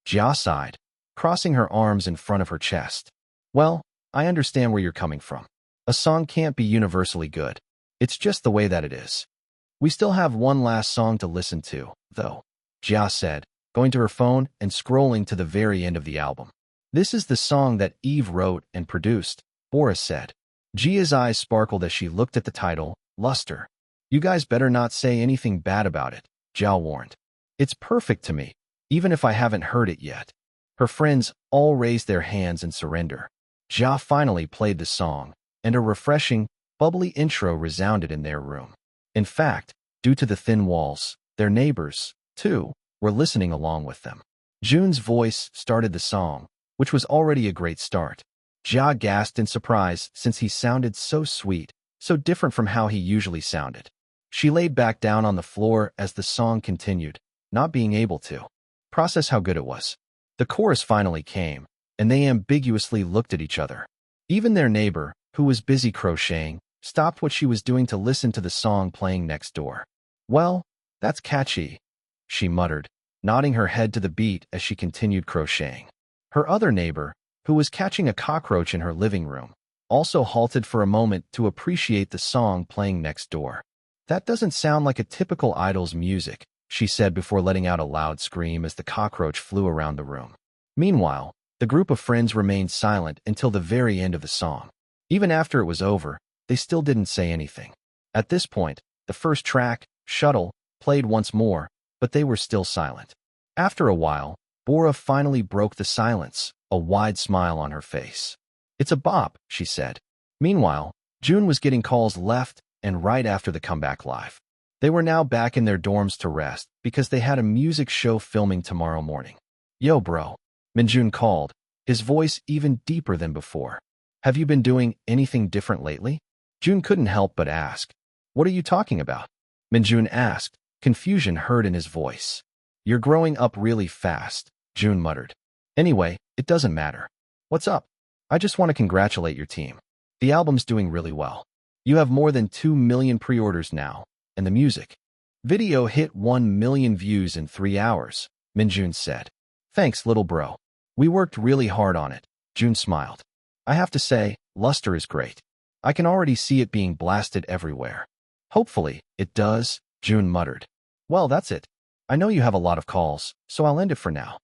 Jia sighed, crossing her arms in front of her chest. Well, I understand where you're coming from. A song can't be universally good. It's just the way that it is. We still have one last song to listen to, though, Jia said, going to her phone and scrolling to the very end of the album. This is the song that Eve wrote and produced, Boris said. Jia's eyes sparkled as she looked at the title, Luster. You guys better not say anything bad about it, Jia warned. It's perfect to me, even if I haven't heard it yet. Her friends all raised their hands in surrender. Jia finally played the song, and a refreshing, bubbly intro resounded in their room. In fact, due to the thin walls, their neighbors, too, were listening along with them. Jun's voice started the song, which was already a great start. Jia gasped in surprise since he sounded so sweet, so different from how he usually sounded. She laid back down on the floor as the song continued, not being able to process how good it was. The chorus finally came, and they ambiguously looked at each other. Even their neighbor, who was busy crocheting, stopped what she was doing to listen to the song playing next door. Well, that's catchy, she muttered, nodding her head to the beat as she continued crocheting. Her other neighbor, who was catching a cockroach in her living room, also halted for a moment to appreciate the song playing next door. That doesn't sound like a typical idol's music, she said before letting out a loud scream as the cockroach flew around the room. Meanwhile, the group of friends remained silent until the very end of the song. Even after it was over, they still didn't say anything. At this point, the first track, Shuttle, played once more, but they were still silent. After a while, Bora finally broke the silence, a wide smile on her face. "It's a bop," she said. Meanwhile, June was getting calls left and right after the comeback live. They were now back in their dorms to rest because they had a music show filming tomorrow morning. "Yo, bro," Minjun called, his voice even deeper than before. "Have you been doing anything different lately?" June couldn't help but ask. "What are you talking about?" Minjun asked, confusion heard in his voice. "You're growing up really fast," June muttered. "Anyway, it doesn't matter. What's up? I just want to congratulate your team. The album's doing really well. You have more than 2 million pre-orders now, and the music video hit 1 million views in 3 hours, Minjun said. "Thanks, little bro. We worked really hard on it," June smiled. "I have to say, Luster is great. I can already see it being blasted everywhere." "Hopefully, it does," June muttered. "Well, that's it. I know you have a lot of calls, so I'll end it for now."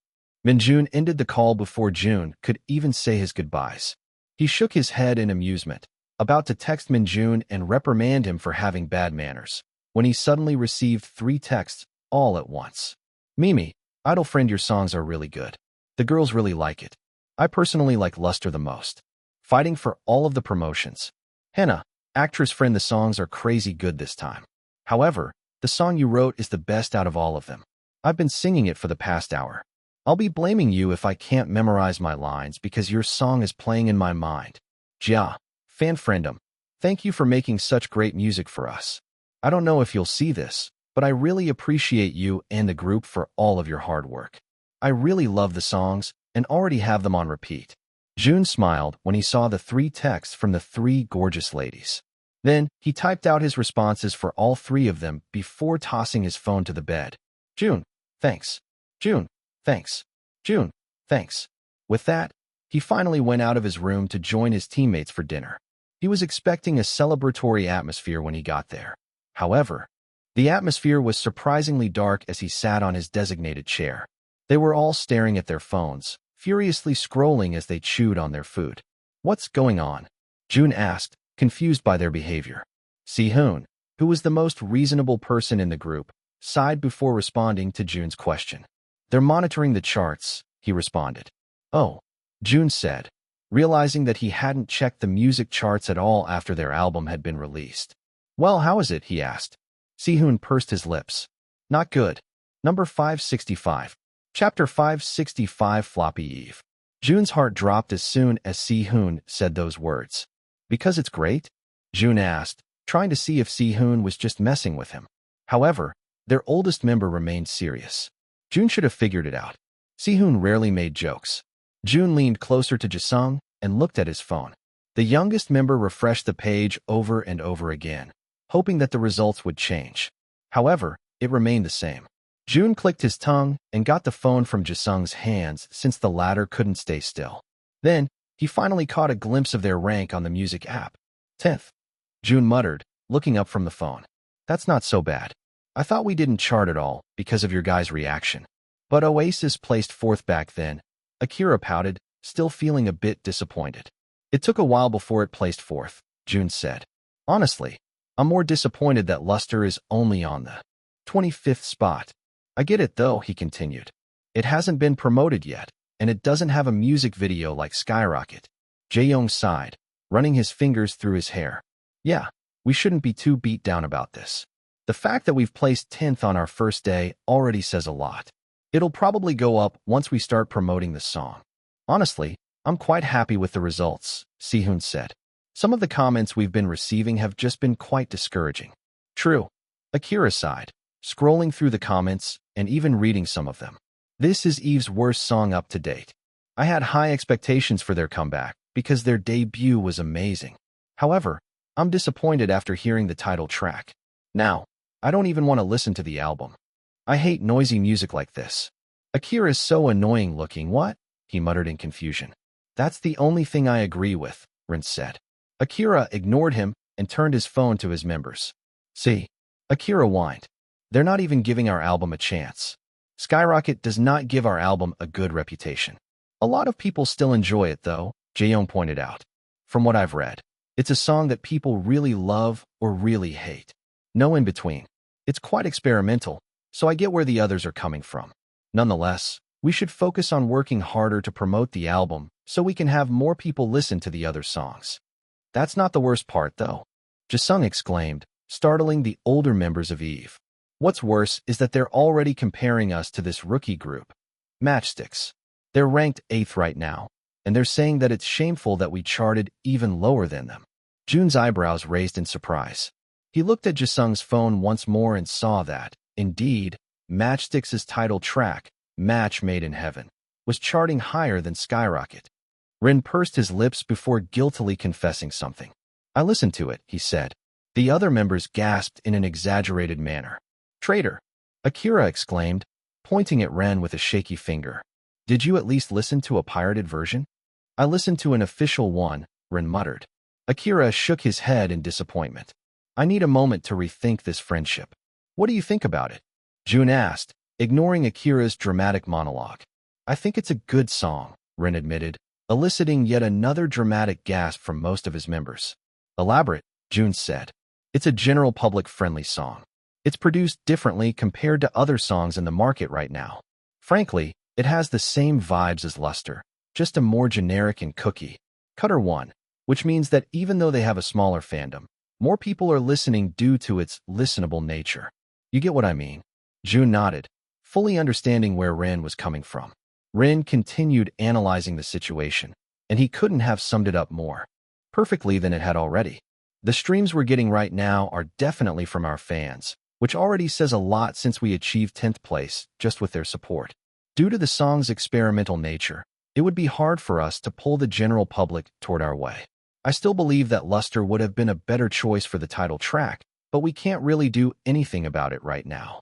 Minjun ended the call before June could even say his goodbyes. He shook his head in amusement, about to text Minjun and reprimand him for having bad manners, when he suddenly received 3 texts all at once. "Mimi, idol friend, your songs are really good. The girls really like it. I personally like Luster the most. Fighting for all of the promotions. Henna, actress friend, the songs are crazy good this time. However, the song you wrote is the best out of all of them. I've been singing it for the past hour. I'll be blaming you if I can't memorize my lines because your song is playing in my mind. Jia, fan friendum, thank you for making such great music for us. I don't know if you'll see this, but I really appreciate you and the group for all of your hard work. I really love the songs and already have them on repeat." June smiled when he saw the 3 texts from the 3 gorgeous ladies. Then, he typed out his responses for all 3 of them before tossing his phone to the bed. "June, thanks. June, thanks. June, thanks." With that, he finally went out of his room to join his teammates for dinner. He was expecting a celebratory atmosphere when he got there. However, the atmosphere was surprisingly dark as he sat on his designated chair. They were all staring at their phones, furiously scrolling as they chewed on their food. "What's going on?" June asked, confused by their behavior. Si-hoon, who was the most reasonable person in the group, sighed before responding to June's question. "They're monitoring the charts," he responded. "Oh," June said, realizing that he hadn't checked the music charts at all after their album had been released. "Well, how is it?" he asked. Si-hoon pursed his lips. "Not good. Number 565. Chapter 565 Floppy Eve." June's heart dropped as soon as Si-hoon said those words. "Because it's great?" June asked, trying to see if Si-hoon was just messing with him. However, their oldest member remained serious. June should have figured it out. Si-hoon rarely made jokes. June leaned closer to Jisung and looked at his phone. The youngest member refreshed the page over and over again, hoping that the results would change. However, it remained the same. June clicked his tongue and got the phone from Jisung's hands since the latter couldn't stay still. Then, he finally caught a glimpse of their rank on the music app. 10th. June muttered, looking up from the phone. "That's not so bad. I thought we didn't chart at all because of your guys' reaction. But Oasis placed 4th back then." Akira pouted, still feeling a bit disappointed. "It took a while before it placed 4th, June said. "Honestly, I'm more disappointed that Luster is only on the 25th spot. I get it though," he continued. "It hasn't been promoted yet, and it doesn't have a music video like Skyrocket." Jae-young sighed, running his fingers through his hair. "Yeah, we shouldn't be too beat down about this. The fact that we've placed 10th on our first day already says a lot. It'll probably go up once we start promoting the song. Honestly, I'm quite happy with the results," Si-hoon said. "Some of the comments we've been receiving have just been quite discouraging." "True," Akira sighed, scrolling through the comments and even reading some of them. "This is Eve's worst song up to date. I had high expectations for their comeback because their debut was amazing. However, I'm disappointed after hearing the title track. Now, I don't even want to listen to the album. I hate noisy music like this. Akira is so annoying looking." "What?" he muttered in confusion. "That's the only thing I agree with," Rince said. Akira ignored him and turned his phone to his members. "See," Akira whined. "They're not even giving our album a chance. Skyrocket does not give our album a good reputation. A lot of people still enjoy it though," Jae-young pointed out. "From what I've read, it's a song that people really love or really hate. No in between. It's quite experimental, so I get where the others are coming from. Nonetheless, We should focus on working harder to promote the album so we can have more people listen to the other songs. That's not the worst part, though, Jisung exclaimed, startling the older members of Eve. What's worse is that they're already comparing us to this rookie group, Matchsticks. They're ranked 8th right now, and they're saying that it's shameful that we charted even lower than them. Jun's eyebrows raised in surprise. He looked at Jisung's phone once more and saw that, indeed, Matchsticks' title track, Match Made in Heaven, was charting higher than Skyrocket. Rin pursed his lips before guiltily confessing something. I listened to it, he said. The other members gasped in an exaggerated manner. Traitor! Akira exclaimed, pointing at Ren with a shaky finger. Did you at least listen to a pirated version? I listened to an official one, Ren muttered. Akira shook his head in disappointment. I need a moment to rethink this friendship. What do you think about it? Jun asked, ignoring Akira's dramatic monologue. I think it's a good song, Ren admitted, eliciting yet another dramatic gasp from most of his members. Elaborate, Jun said. It's a general public-friendly song. It's produced differently compared to other songs in the market right now. Frankly, it has the same vibes as Luster, just a more generic and cookie-cutter one, which means that even though they have a smaller fandom, more people are listening due to its listenable nature. You get what I mean? Jun nodded, fully understanding where Ren was coming from. Ren continued analyzing the situation, and he couldn't have summed it up more perfectly than it had already. The streams we're getting right now are definitely from our fans, which already says a lot since we achieved 10th place just with their support. Due to the song's experimental nature, it would be hard for us to pull the general public toward our way. I still believe that Luster would have been a better choice for the title track, but we can't really do anything about it right now.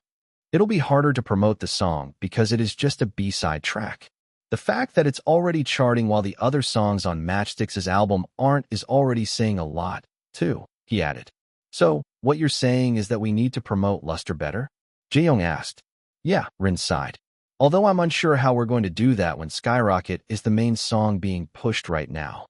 It'll be harder to promote the song because it is just a B-side track. The fact that it's already charting while the other songs on Matchsticks' album aren't is already saying a lot, too, he added. So, what you're saying is that we need to promote Luster better? Jaeyoung asked. Yeah, Rin sighed. Although I'm unsure how we're going to do that when Skyrocket is the main song being pushed right now.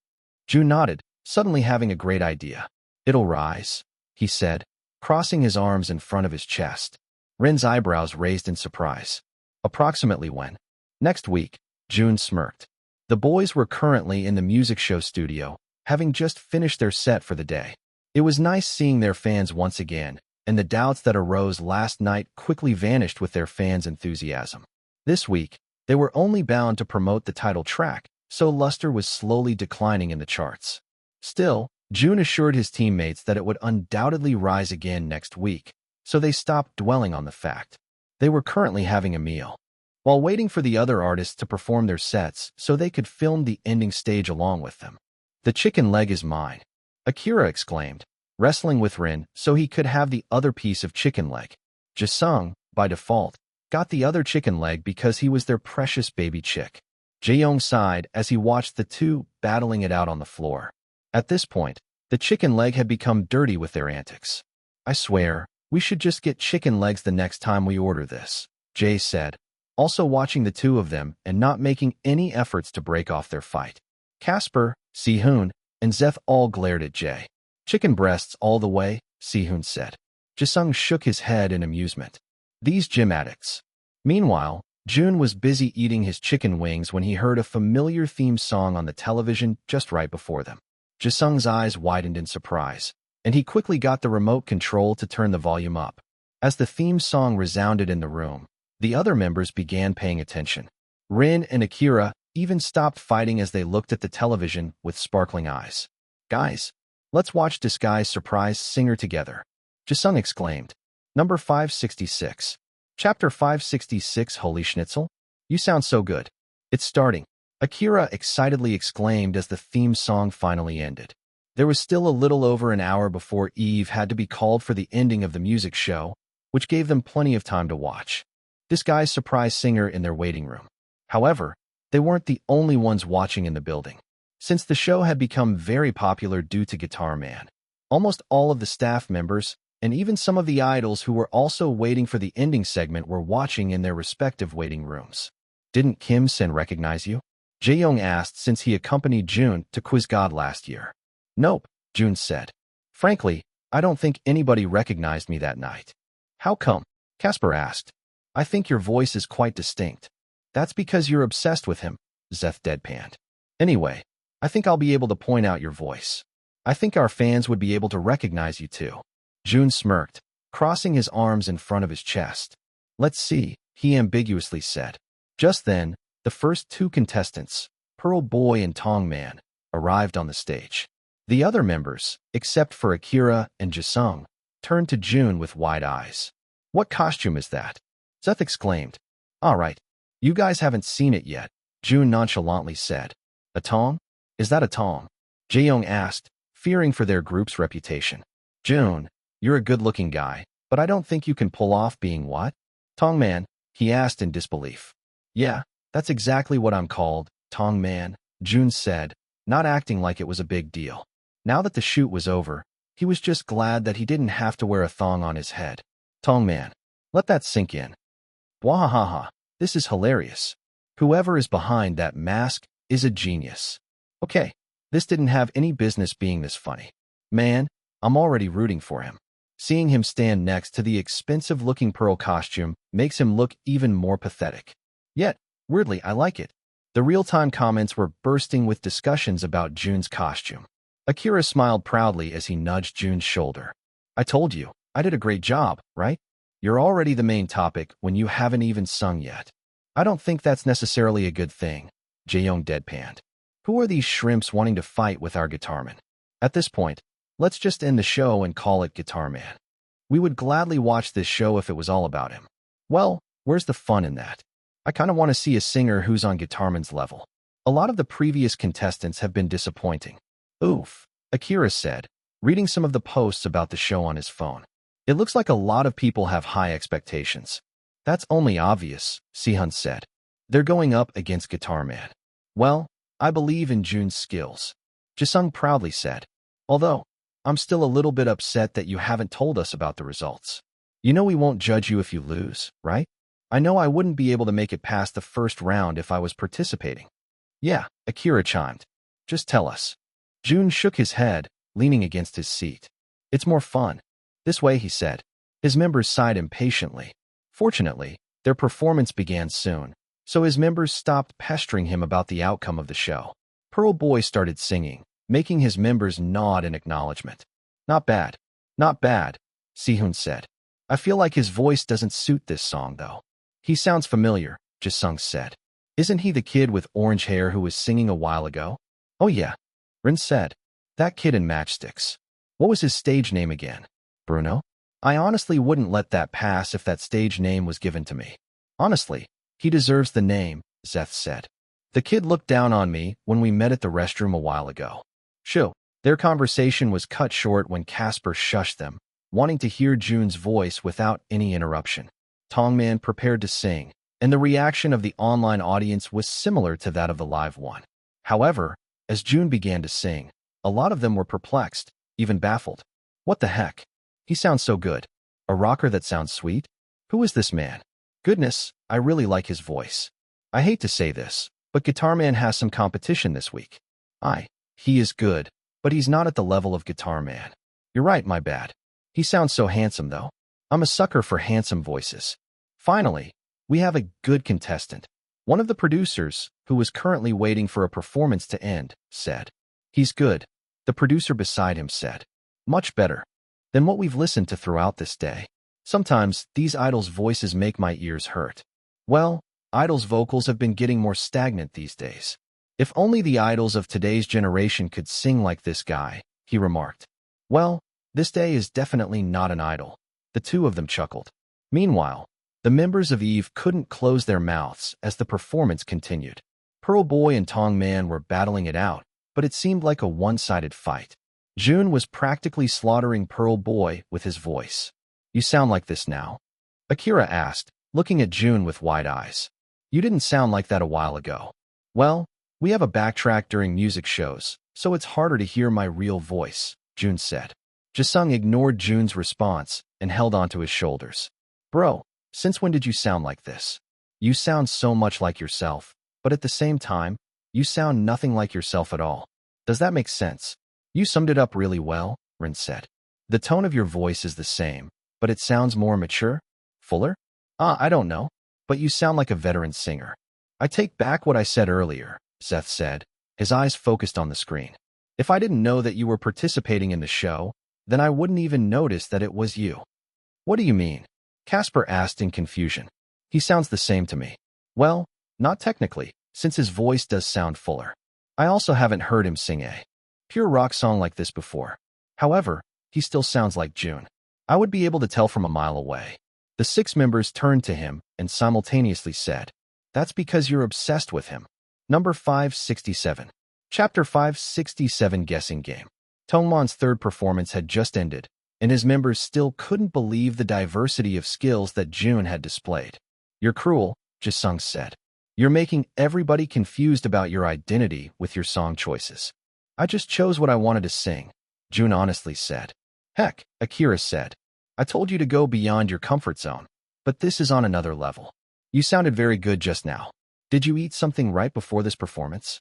Jun nodded, suddenly having a great idea. It'll rise, he said, crossing his arms in front of his chest. Rin's eyebrows raised in surprise. Approximately when? Next week, Jun smirked. The boys were currently in the music show studio, having just finished their set for the day. It was nice seeing their fans once again, and the doubts that arose last night quickly vanished with their fans' enthusiasm. This week, they were only bound to promote the title track, so Luster was slowly declining in the charts. Still, Jun assured his teammates that it would undoubtedly rise again next week, so they stopped dwelling on the fact. They were currently having a meal, while waiting for the other artists to perform their sets so they could film the ending stage along with them. The chicken leg is mine, Akira exclaimed, wrestling with Rin so he could have the other piece of chicken leg. Jisung, by default, got the other chicken leg because he was their precious baby chick. Jaeyoung sighed as he watched the two battling it out on the floor. At this point, the chicken leg had become dirty with their antics. I swear, we should just get chicken legs the next time we order this, Jae said, also watching the two of them and not making any efforts to break off their fight. Casper, Sehun, and Zeth all glared at Jae. Chicken breasts all the way, Sehun said. Jisung shook his head in amusement. These gym addicts. Meanwhile, Jun was busy eating his chicken wings when he heard a familiar theme song on the television just right before them. Jisung's eyes widened in surprise, and he quickly got the remote control to turn the volume up. As the theme song resounded in the room, the other members began paying attention. Rin and Akira even stopped fighting as they looked at the television with sparkling eyes. Guys, let's watch Disguise Surprise Singer together, Jisung exclaimed. Number 566. Chapter 566. Holy Schnitzel? You sound so good. It's starting, Akira excitedly exclaimed as the theme song finally ended. There was still a little over an hour before Eve had to be called for the ending of the music show, which gave them plenty of time to watch Disguise Surprise Singer in their waiting room. However, they weren't the only ones watching in the building. Since the show had become very popular due to Guitar Man, almost all of the staff members and even some of the idols who were also waiting for the ending segment were watching in their respective waiting rooms. Didn't Kim Sen recognize you? Jaeyoung asked since he accompanied Jun to Quiz God last year. Nope, Jun said. Frankly, I don't think anybody recognized me that night. How come? Casper asked. I think your voice is quite distinct. That's because you're obsessed with him, Zeth deadpanned. Anyway, I think I'll be able to point out your voice. I think our fans would be able to recognize you too. Jun smirked, crossing his arms in front of his chest. Let's see, he ambiguously said. Just then, the first two contestants, Pearl Boy and Tong Man, arrived on the stage. The other members, except for Akira and Jisung, turned to Jun with wide eyes. What costume is that? Zeth exclaimed. All right, you guys haven't seen it yet, Jun nonchalantly said. A tong? Is that a tong? Jaeyoung asked, fearing for their group's reputation. Jun, you're a good-looking guy, but I don't think you can pull off being what? Tong Man, he asked in disbelief. Yeah, that's exactly what I'm called, Tong Man, Jun said, not acting like it was a big deal. Now that the shoot was over, he was just glad that he didn't have to wear a thong on his head. Tong Man, let that sink in. Wahahaha, this is hilarious. Whoever is behind that mask is a genius. Okay, this didn't have any business being this funny. Man, I'm already rooting for him. Seeing him stand next to the expensive-looking Pearl costume makes him look even more pathetic. Yet, weirdly, I like it. The real-time comments were bursting with discussions about Jun's costume. Akira smiled proudly as he nudged Jun's shoulder. I told you, I did a great job, right? You're already the main topic when you haven't even sung yet. I don't think that's necessarily a good thing, Jaeyoung deadpanned. Who are these shrimps wanting to fight with our guitarman? At this point, let's just end the show and call it Guitar Man. We would gladly watch this show if it was all about him. Well, where's the fun in that? I kind of want to see a singer who's on Guitarman's level. A lot of the previous contestants have been disappointing. Oof, Akira said, reading some of the posts about the show on his phone. It looks like a lot of people have high expectations. That's only obvious, Sihun said. They're going up against Guitar Man. Well, I believe in Jun's skills, Jisung proudly said. Although, I'm still a little bit upset that you haven't told us about the results. You know we won't judge you if you lose, right? I know I wouldn't be able to make it past the first round if I was participating. Yeah, Akira chimed. Just tell us. Jun shook his head, leaning against his seat. It's more fun. This way, he said. His members sighed impatiently. Fortunately, their performance began soon, so his members stopped pestering him about the outcome of the show. Pearl Boy started singing, making his members nod in acknowledgement. Not bad. Not bad, Sihun said. I feel like his voice doesn't suit this song, though. He sounds familiar, Jisung said. Isn't he the kid with orange hair who was singing a while ago? Oh yeah, Rin said. That kid in Matchsticks. What was his stage name again? Bruno? I honestly wouldn't let that pass if that stage name was given to me. Honestly, he deserves the name, Zeth said. The kid looked down on me when we met at the restroom a while ago. Shoo. Their conversation was cut short when Casper shushed them, wanting to hear Jun's voice without any interruption. Tongman prepared to sing, and the reaction of the online audience was similar to that of the live one. However, as Jun began to sing, a lot of them were perplexed, even baffled. What the heck? He sounds so good. A rocker that sounds sweet? Who is this man? Goodness, I really like his voice. I hate to say this, but Guitar Man has some competition this week. He is good, but he's not at the level of Guitar Man. You're right, my bad. He sounds so handsome, though. I'm a sucker for handsome voices. Finally, we have a good contestant. One of the producers, who was currently waiting for a performance to end, said. He's good, the producer beside him said. Much better than what we've listened to throughout this day. Sometimes, these idols' voices make my ears hurt. Well, idols' vocals have been getting more stagnant these days. If only the idols of today's generation could sing like this guy, he remarked. Well, this day is definitely not an idol. The two of them chuckled. Meanwhile, the members of Eve couldn't close their mouths as the performance continued. Pearl Boy and Tong Man were battling it out, but it seemed like a one-sided fight. Jun was practically slaughtering Pearl Boy with his voice. You sound like this now? Akira asked, looking at Jun with wide eyes. You didn't sound like that a while ago. Well, we have a backtrack during music shows, so it's harder to hear my real voice, Jun said. Jisung ignored Jun's response and held onto his shoulders. Bro, since when did you sound like this? You sound so much like yourself, but at the same time, you sound nothing like yourself at all. Does that make sense? You summed it up really well, Rin said. The tone of your voice is the same, but it sounds more mature? Fuller? I don't know, but you sound like a veteran singer. I take back what I said earlier, Seth said, his eyes focused on the screen. If I didn't know that you were participating in the show, then I wouldn't even notice that it was you. What do you mean? Casper asked in confusion. He sounds the same to me. Well, not technically, since his voice does sound fuller. I also haven't heard him sing a pure rock song like this before. However, he still sounds like Jun. I would be able to tell from a mile away. The 6 members turned to him and simultaneously said, "That's because you're obsessed with him." Number 567. Chapter 567 Guessing Game. Tongmon's third performance had just ended, and his members still couldn't believe the diversity of skills that Jun had displayed. "You're cruel," Jisung said. "You're making everybody confused about your identity with your song choices." "I just chose what I wanted to sing," Jun honestly said. "Heck," Akira said. "I told you to go beyond your comfort zone, but this is on another level. You sounded very good just now. Did you eat something right before this performance?"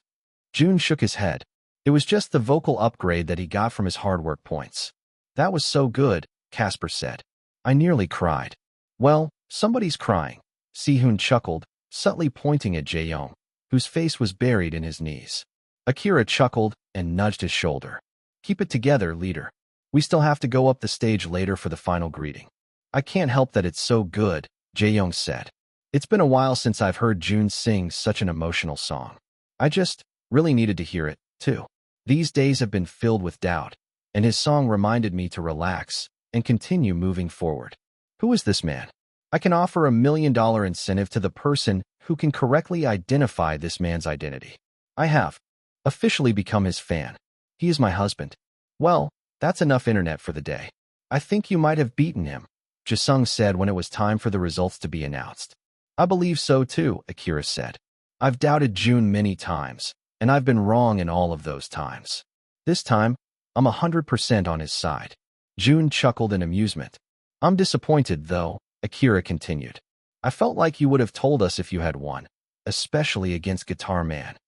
Jun shook his head. It was just the vocal upgrade that he got from his hard work points. "That was so good," Casper said. "I nearly cried." "Well, somebody's crying," Si-hoon chuckled, subtly pointing at Jae-young, whose face was buried in his knees. Akira chuckled and nudged his shoulder. "Keep it together, leader. We still have to go up the stage later for the final greeting." "I can't help that it's so good," Jae-young said. "It's been a while since I've heard Jun sing such an emotional song. I just really needed to hear it, too. These days have been filled with doubt, and his song reminded me to relax and continue moving forward." "Who is this man? I can offer $1 million incentive to the person who can correctly identify this man's identity. I have officially become his fan. He is my husband." "Well, that's enough internet for the day. I think you might have beaten him," Jisung said when it was time for the results to be announced. "I believe so too," Akira said. "I've doubted Jun many times, and I've been wrong in all of those times. This time, I'm 100% on his side." Jun chuckled in amusement. "I'm disappointed, though," Akira continued. "I felt like you would have told us if you had won, especially against Guitar Man."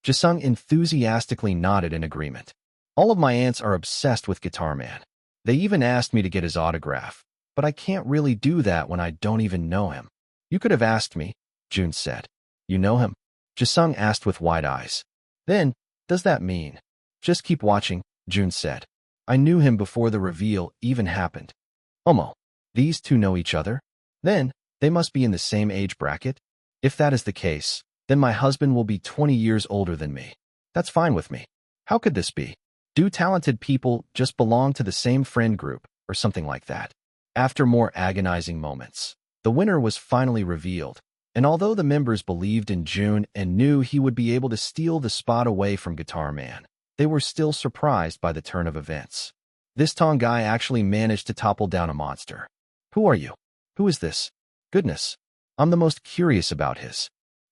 Jisung enthusiastically nodded in agreement. "All of my aunts are obsessed with Guitar Man. They even asked me to get his autograph, but I can't really do that when I don't even know him." "You could have asked me," Jun said. "You know him?" Jisung asked with wide eyes. "Then, does that mean?" "Just keep watching," Jun said. "I knew him before the reveal even happened." "Omo, these two know each other? Then, they must be in the same age bracket? If that is the case, then my husband will be 20 years older than me. That's fine with me. How could this be? Do talented people just belong to the same friend group, or something like that?" After more agonizing moments, the winner was finally revealed, and although the members believed in Jun and knew he would be able to steal the spot away from Guitar Man, they were still surprised by the turn of events. This Tong guy actually managed to topple down a monster. "Who are you? Who is this? Goodness, I'm the most curious about his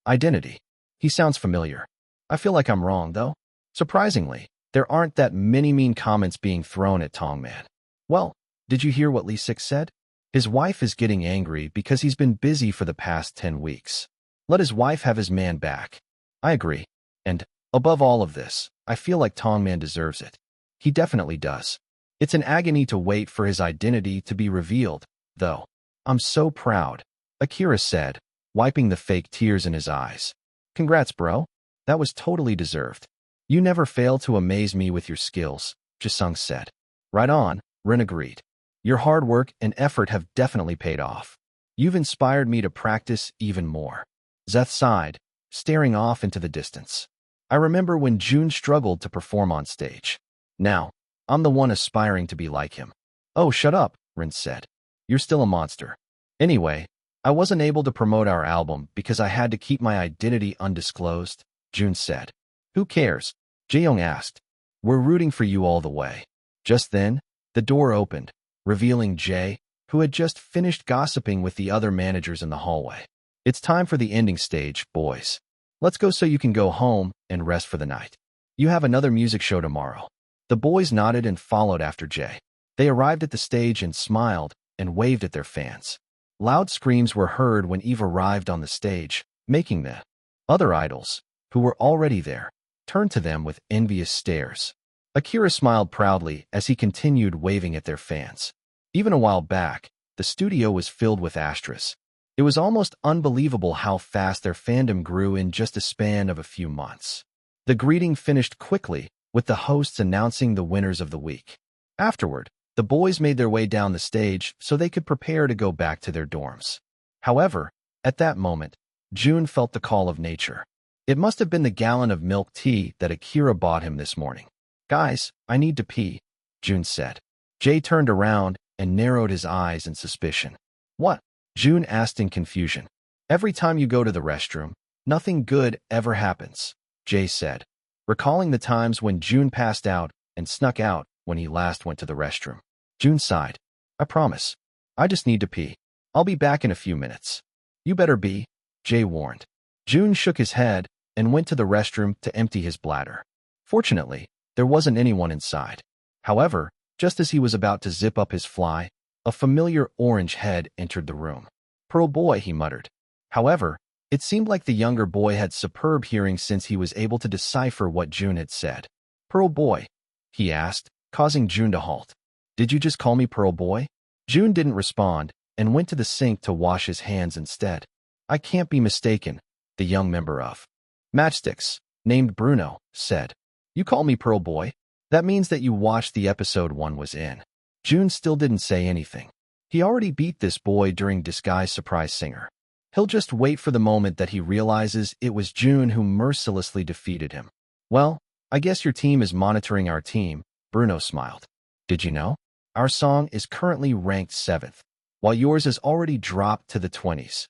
identity. He sounds familiar. I feel like I'm wrong, though." Surprisingly, there aren't that many mean comments being thrown at Tong Man. "Well, did you hear what Lee Sik said? His wife is getting angry because he's been busy for the past 10 weeks. Let his wife have his man back." "I agree. And, above all of this, I feel like Tong Man deserves it. He definitely does. It's an agony to wait for his identity to be revealed, though. I'm so proud," Akira said, wiping the fake tears in his eyes. "Congrats, bro. That was totally deserved. You never fail to amaze me with your skills," Jisung said. "Right on," Rin agreed. "Your hard work and effort have definitely paid off. You've inspired me to practice even more." Zeth sighed, staring off into the distance. "I remember when Jun struggled to perform on stage. Now, I'm the one aspiring to be like him." "Oh, shut up," Rin said. "You're still a monster. Anyway, I wasn't able to promote our album because I had to keep my identity undisclosed," Jun said. "Who cares?" Jae-young asked. "We're rooting for you all the way." Just then, the door opened, revealing Jae, who had just finished gossiping with the other managers in the hallway. "It's time for the ending stage, boys. Let's go so you can go home and rest for the night. You have another music show tomorrow." The boys nodded and followed after Jae. They arrived at the stage and smiled and waved at their fans. Loud screams were heard when Eve arrived on the stage, making the other idols, who were already there, turn to them with envious stares. Akira smiled proudly as he continued waving at their fans. Even a while back, the studio was filled with Astras. It was almost unbelievable how fast their fandom grew in just a span of a few months. The greeting finished quickly, with the hosts announcing the winners of the week. Afterward, the boys made their way down the stage so they could prepare to go back to their dorms. However, at that moment, Jun felt the call of nature. It must have been the gallon of milk tea that Akira bought him this morning. "Guys, I need to pee," Jun said. Jay turned around and narrowed his eyes in suspicion. "What?" Jun asked in confusion. "Every time you go to the restroom, nothing good ever happens," Jay said, recalling the times when Jun passed out and snuck out when he last went to the restroom. Jun sighed. "I promise. I just need to pee. I'll be back in a few minutes." "You better be," Jay warned. Jun shook his head and went to the restroom to empty his bladder. Fortunately, there wasn't anyone inside. However, just as he was about to zip up his fly, a familiar orange head entered the room. "Pearl boy," he muttered. However, it seemed like the younger boy had superb hearing since he was able to decipher what Jun had said. "Pearl boy?" he asked, causing Jun to halt. "Did you just call me Pearl boy?" Jun didn't respond and went to the sink to wash his hands instead. "I can't be mistaken," the young member of Matchsticks, named Bruno, said. "You call me Pearl boy? That means that you watched the episode one was in." Jun still didn't say anything. He already beat this boy during Disguise Surprise Singer. He'll just wait for the moment that he realizes it was Jun who mercilessly defeated him. "Well, I guess your team is monitoring our team," Bruno smiled. "Did you know? Our song is currently ranked 7th, while yours has already dropped to the 20s.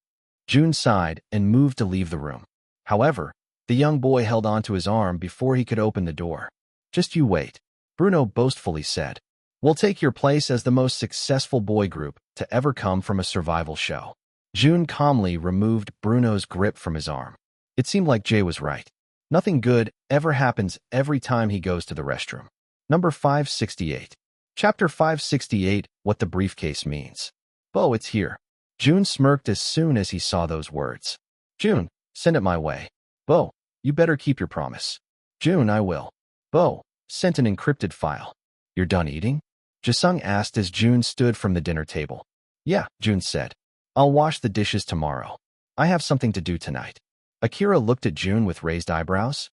Jun sighed and moved to leave the room. However, the young boy held onto his arm before he could open the door. "Just you wait," Bruno boastfully said. "We'll take your place as the most successful boy group to ever come from a survival show." Jun calmly removed Bruno's grip from his arm. It seemed like Jay was right. Nothing good ever happens every time he goes to the restroom. Number 568. Chapter 568, What the Briefcase Means. "Bo, it's here." Jun smirked as soon as he saw those words. "Jun, send it my way." "Bo, you better keep your promise." "Jun, I will." Bo sent an encrypted file. "You're done eating?" Jisung asked as Jun stood from the dinner table. "Yeah," Jun said. "I'll wash the dishes tomorrow. I have something to do tonight." Akira looked at Jun with raised eyebrows.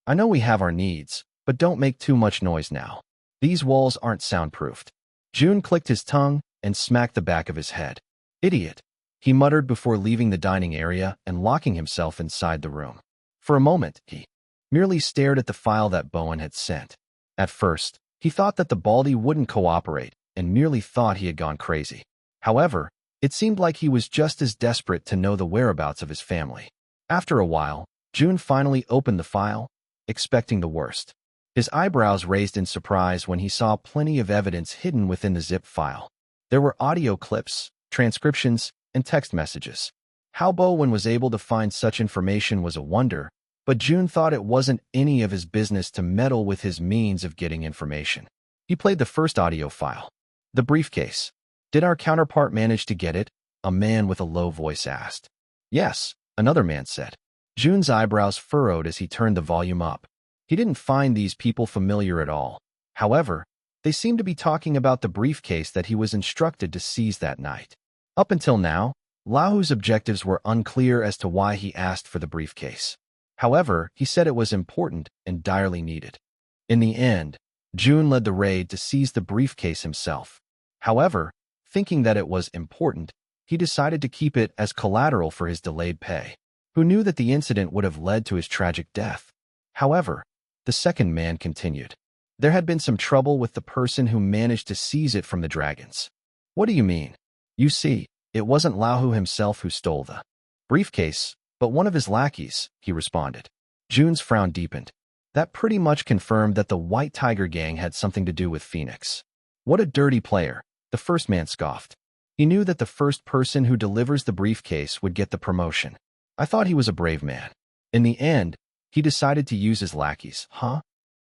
"I know we have our needs, but don't make too much noise now. These walls aren't soundproofed." Jun clicked his tongue and smacked the back of his head. "Idiot," he muttered before leaving the dining area and locking himself inside the room. For a moment, he merely stared at the file that Bowen had sent. At first, he thought that the Baldy wouldn't cooperate and merely thought he had gone crazy. However, it seemed like he was just as desperate to know the whereabouts of his family. After a while, Jun finally opened the file, expecting the worst. His eyebrows raised in surprise when he saw plenty of evidence hidden within the zip file. There were audio clips, transcriptions, and text messages. How Bowen was able to find such information was a wonder, but Jun thought it wasn't any of his business to meddle with his means of getting information. He played the first audio file. "The briefcase. Did our counterpart manage to get it?" a man with a low voice asked. "Yes," another man said. Jun's eyebrows furrowed as he turned the volume up. He didn't find these people familiar at all. However, they seemed to be talking about the briefcase that he was instructed to seize that night. Up until now, Laohu's objectives were unclear as to why he asked for the briefcase. However, he said it was important and direly needed. In the end, Jun led the raid to seize the briefcase himself. However, thinking that it was important, he decided to keep it as collateral for his delayed pay. Who knew that the incident would have led to his tragic death? However, the second man continued. There had been some trouble with the person who managed to seize it from the dragons. "What do you mean?" "You see, it wasn't Laohu himself who stole the briefcase, but one of his lackeys," he responded. Jun's frown deepened. That pretty much confirmed that the White Tiger gang had something to do with Phoenix. "What a dirty player," the first man scoffed. He knew that the first person who delivers the briefcase would get the promotion. "I thought he was a brave man." In the end, he decided to use his lackeys. "Huh?"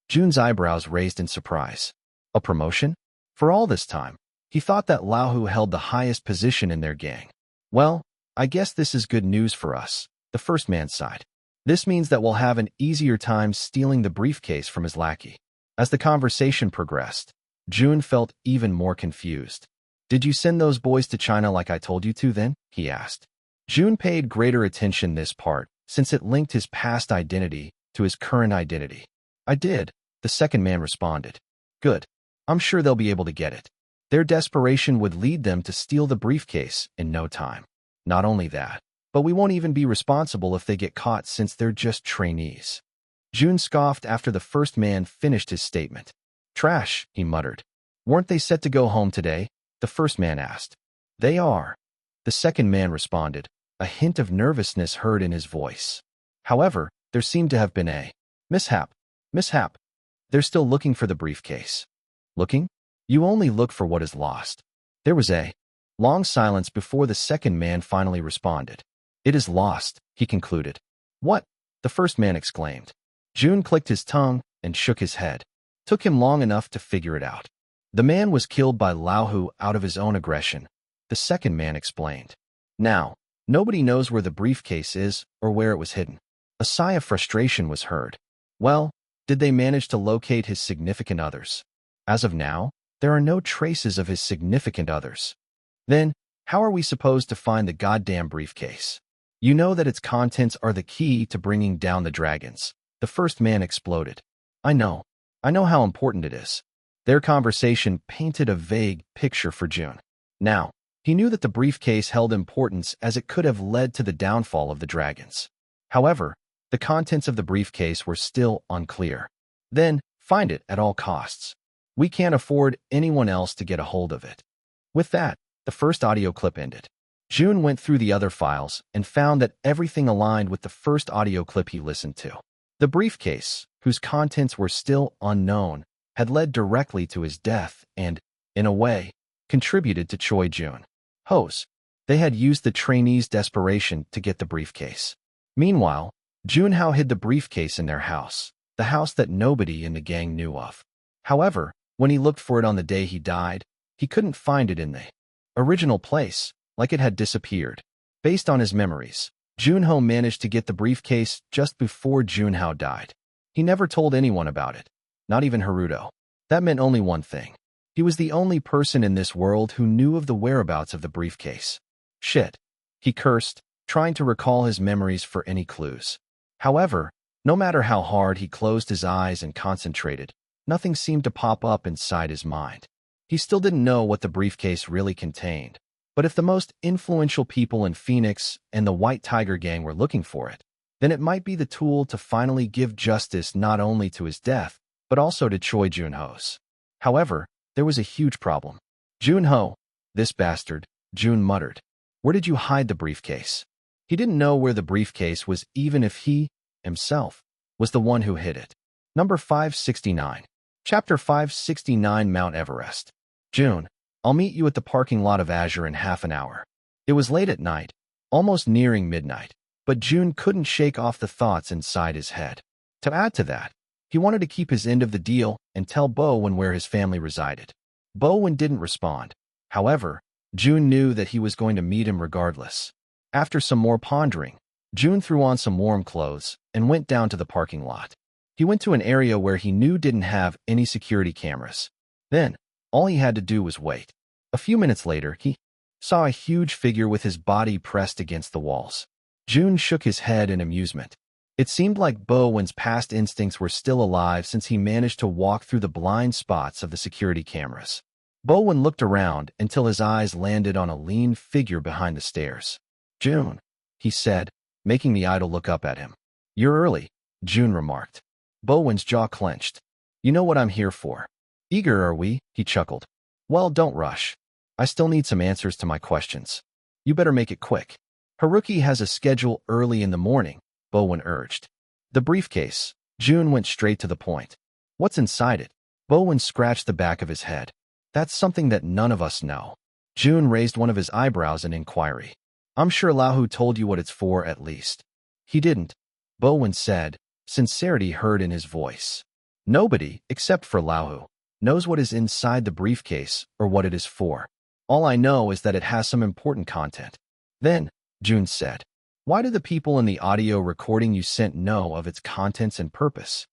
Jun's eyebrows raised in surprise. "A promotion?" For all this time, he thought that Laohu held the highest position in their gang. "Well, I guess this is good news for us," the first man sighed. "This means that we'll have an easier time stealing the briefcase from his lackey." As the conversation progressed, Jun felt even more confused. "Did you send those boys to China like I told you to then?" he asked. Jun paid greater attention this part, since it linked his past identity to his current identity. I did, the second man responded. Good. I'm sure they'll be able to get it. Their desperation would lead them to steal the briefcase in no time. Not only that, but we won't even be responsible if they get caught since they're just trainees. Jun scoffed after the first man finished his statement. Trash, he muttered. Weren't they set to go home today? The first man asked. They are. The second man responded, a hint of nervousness heard in his voice. However, there seemed to have been a mishap. They're still looking for the briefcase. Looking? You only look for what is lost. There was a long silence before the second man finally responded. It is lost, he concluded. What? The first man exclaimed. Jun clicked his tongue and shook his head. Took him long enough to figure it out. The man was killed by Laohu out of his own aggression, the second man explained. Now, nobody knows where the briefcase is or where it was hidden. A sigh of frustration was heard. Well, did they manage to locate his significant others? As of now, there are no traces of his significant others. Then, how are we supposed to find the goddamn briefcase? You know that its contents are the key to bringing down the dragons. The first man exploded. I know how important it is. Their conversation painted a vague picture for Jun. Now, he knew that the briefcase held importance as it could have led to the downfall of the dragons. However, the contents of the briefcase were still unclear. Then, find it at all costs. We can't afford anyone else to get a hold of it. With that, the first audio clip ended. Jun went through the other files and found that everything aligned with the first audio clip he listened to. The briefcase, whose contents were still unknown, had led directly to his death and, in a way, contributed to Choi Joon-ho's. They had used the trainee's desperation to get the briefcase. Meanwhile, Jun Hao hid the briefcase in their house, the house that nobody in the gang knew of. However, when he looked for it on the day he died, he couldn't find it in the original place, like it had disappeared. Based on his memories, Jun Hao managed to get the briefcase just before Jun Hao died. He never told anyone about it, not even Haruto. That meant only one thing. He was the only person in this world who knew of the whereabouts of the briefcase. Shit. He cursed, trying to recall his memories for any clues. However, no matter how hard he closed his eyes and concentrated, nothing seemed to pop up inside his mind. He still didn't know what the briefcase really contained. But if the most influential people in Phoenix and the White Tiger Gang were looking for it, then it might be the tool to finally give justice not only to his death, but also to Choi Joon-ho's. However, there was a huge problem. Jun-ho, this bastard, Jun muttered. Where did you hide the briefcase? He didn't know where the briefcase was even if he, himself, was the one who hid it. Number 569. Chapter 569 Mount Everest. Jun, I'll meet you at the parking lot of Azure in half an hour. It was late at night, almost nearing midnight, but Jun couldn't shake off the thoughts inside his head. To add to that, he wanted to keep his end of the deal and tell Bowen where his family resided. Bowen didn't respond. However, Jun knew that he was going to meet him regardless. After some more pondering, Jun threw on some warm clothes and went down to the parking lot. He went to an area where he knew didn't have any security cameras. Then, all he had to do was wait. A few minutes later, he saw a huge figure with his body pressed against the walls. Jun shook his head in amusement. It seemed like Bowen's past instincts were still alive since he managed to walk through the blind spots of the security cameras. Bowen looked around until his eyes landed on a lean figure behind the stairs. Jun, he said, making the idol look up at him. You're early, Jun remarked. Bowen's jaw clenched. You know what I'm here for. Eager are we? He chuckled. Well, don't rush. I still need some answers to my questions. You better make it quick. Haruki has a schedule early in the morning, Bowen urged. The briefcase. Jun went straight to the point. What's inside it? Bowen scratched the back of his head. That's something that none of us know. Jun raised one of his eyebrows in inquiry. I'm sure Laohu told you what it's for at least. He didn't, Bowen said, sincerity heard in his voice. Nobody, except for Laohu, knows what is inside the briefcase or what it is for. All I know is that it has some important content. Then, Jun said, why do the people in the audio recording you sent know of its contents and purpose?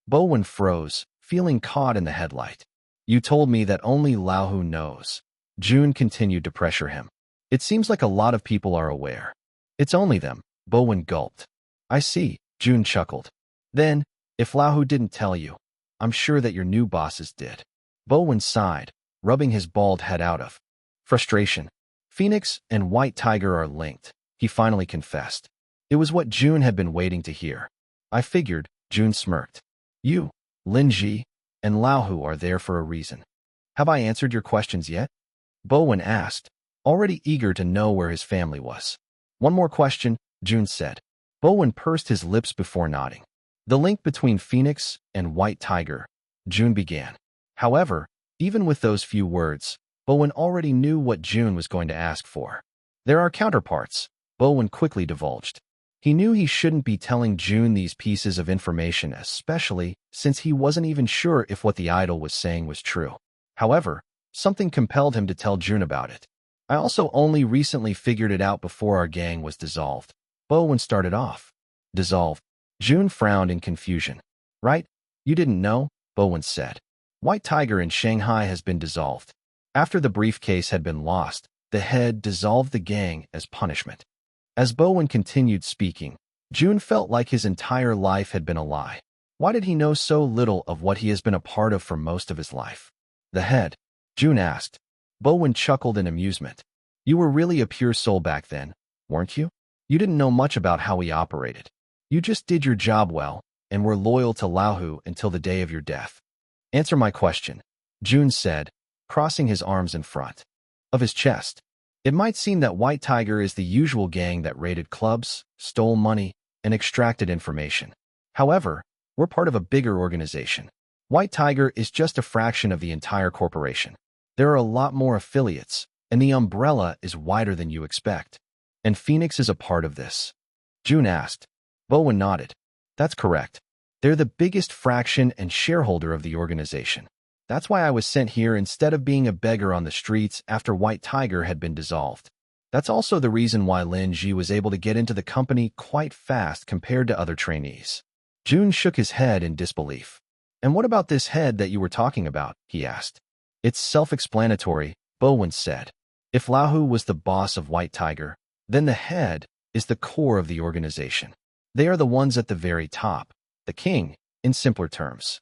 Bowen froze, feeling caught in the headlight. You told me that only Laohu knows. Jun continued to pressure him. It seems like a lot of people are aware. It's only them, Bowen gulped. I see, Jun chuckled. Then, if Lahu didn't tell you, I'm sure that your new bosses did. Bowen sighed, rubbing his bald head out of frustration. Phoenix and White Tiger are linked, he finally confessed. It was what Jun had been waiting to hear. I figured, Jun smirked. You, Lin Ji, and Lahu are there for a reason. Have I answered your questions yet? Bowen asked, already eager to know where his family was. One more question, Jun said. Bowen pursed his lips before nodding. The link between Phoenix and White Tiger, Jun began. However, even with those few words, Bowen already knew what Jun was going to ask for. There are counterparts, Bowen quickly divulged. He knew he shouldn't be telling Jun these pieces of information, especially since he wasn't even sure if what the idol was saying was true. However, something compelled him to tell Jun about it. I also only recently figured it out before our gang was dissolved. Bowen started off. Dissolved. Jun frowned in confusion. Right? You didn't know? Bowen said. White Tiger in Shanghai has been dissolved. After the briefcase had been lost, the head dissolved the gang as punishment. As Bowen continued speaking, Jun felt like his entire life had been a lie. Why did he know so little of what he has been a part of for most of his life? The head, Jun asked. Bowen chuckled in amusement. You were really a pure soul back then, weren't you? You didn't know much about how he operated. You just did your job well, and were loyal to Lahu until the day of your death. Answer my question, Jun said, crossing his arms in front of his chest. It might seem that White Tiger is the usual gang that raided clubs, stole money, and extracted information. However, we're part of a bigger organization. White Tiger is just a fraction of the entire corporation. There are a lot more affiliates, and the umbrella is wider than you expect. And Phoenix is a part of this. Jun asked. Bowen nodded. That's correct. They're the biggest fraction and shareholder of the organization. That's why I was sent here instead of being a beggar on the streets after White Tiger had been dissolved. That's also the reason why Lin Ji was able to get into the company quite fast compared to other trainees. Jun shook his head in disbelief. And what about this head that you were talking about? He asked. It's self-explanatory, Bowen said. If Lahu was the boss of White Tiger, then the head is the core of the organization. They are the ones at the very top, the king, in simpler terms.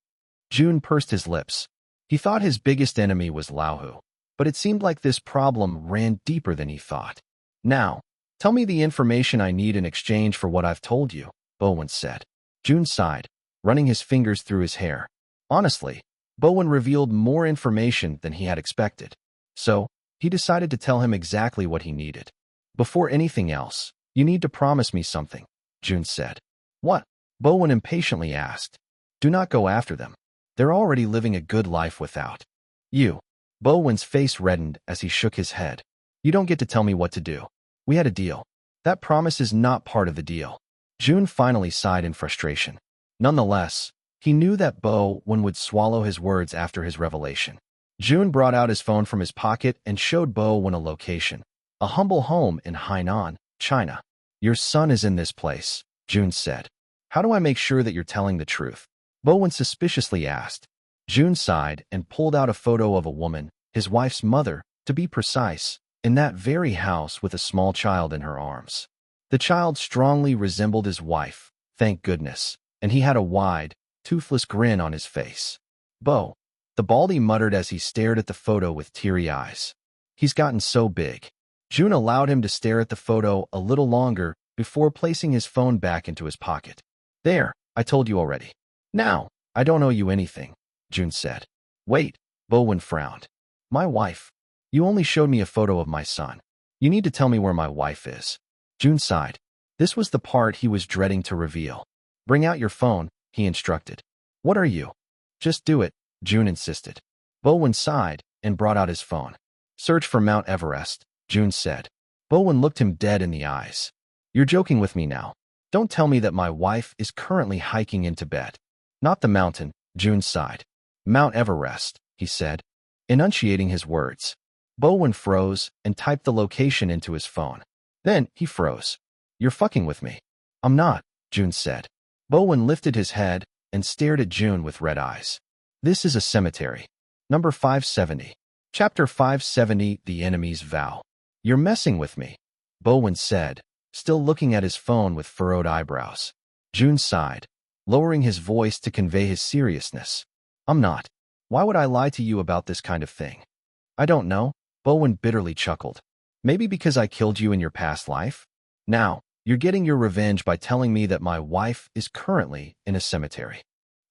Jun pursed his lips. He thought his biggest enemy was Lahu, but it seemed like this problem ran deeper than he thought. Now, tell me the information I need in exchange for what I've told you, Bowen said. Jun sighed, running his fingers through his hair. Honestly, Bowen revealed more information than he had expected, so he decided to tell him exactly what he needed. Before anything else, you need to promise me something, Jun said. What? Bowen impatiently asked. Do not go after them. They're already living a good life without you. Bowen's face reddened as he shook his head. You don't get to tell me what to do. We had a deal. That promise is not part of the deal. Jun finally sighed in frustration. Nonetheless, he knew that Bowen would swallow his words after his revelation. Jun brought out his phone from his pocket and showed Bowen a location, a humble home in Hainan, China. Your son is in this place, Jun said. How do I make sure that you're telling the truth? Bowen suspiciously asked. Jun sighed and pulled out a photo of a woman, his wife's mother, to be precise, in that very house with a small child in her arms. The child strongly resembled his wife, thank goodness, and he had a wide, toothless grin on his face. Bo, the baldy muttered as he stared at the photo with teary eyes. He's gotten so big. Jun allowed him to stare at the photo a little longer before placing his phone back into his pocket. There, I told you already. Now, I don't owe you anything, Jun said. Wait, Bowen frowned. My wife. You only showed me a photo of my son. You need to tell me where my wife is. Jun sighed. This was the part he was dreading to reveal. Bring out your phone, he instructed. What are you? Just do it, Jun insisted. Bowen sighed and brought out his phone. Search for Mount Everest, Jun said. Bowen looked him dead in the eyes. You're joking with me now. Don't tell me that my wife is currently hiking in Tibet. Not the mountain, Jun sighed. Mount Everest, he said, enunciating his words. Bowen froze and typed the location into his phone. Then he froze. You're fucking with me. I'm not, Jun said. Bowen lifted his head and stared at Jun with red eyes. This is a cemetery. Number 570. Chapter 570, The Enemy's Vow. You're messing with me, Bowen said, still looking at his phone with furrowed eyebrows. Jun sighed, lowering his voice to convey his seriousness. I'm not. Why would I lie to you about this kind of thing? I don't know, Bowen bitterly chuckled. Maybe because I killed you in your past life? Now, you're getting your revenge by telling me that my wife is currently in a cemetery.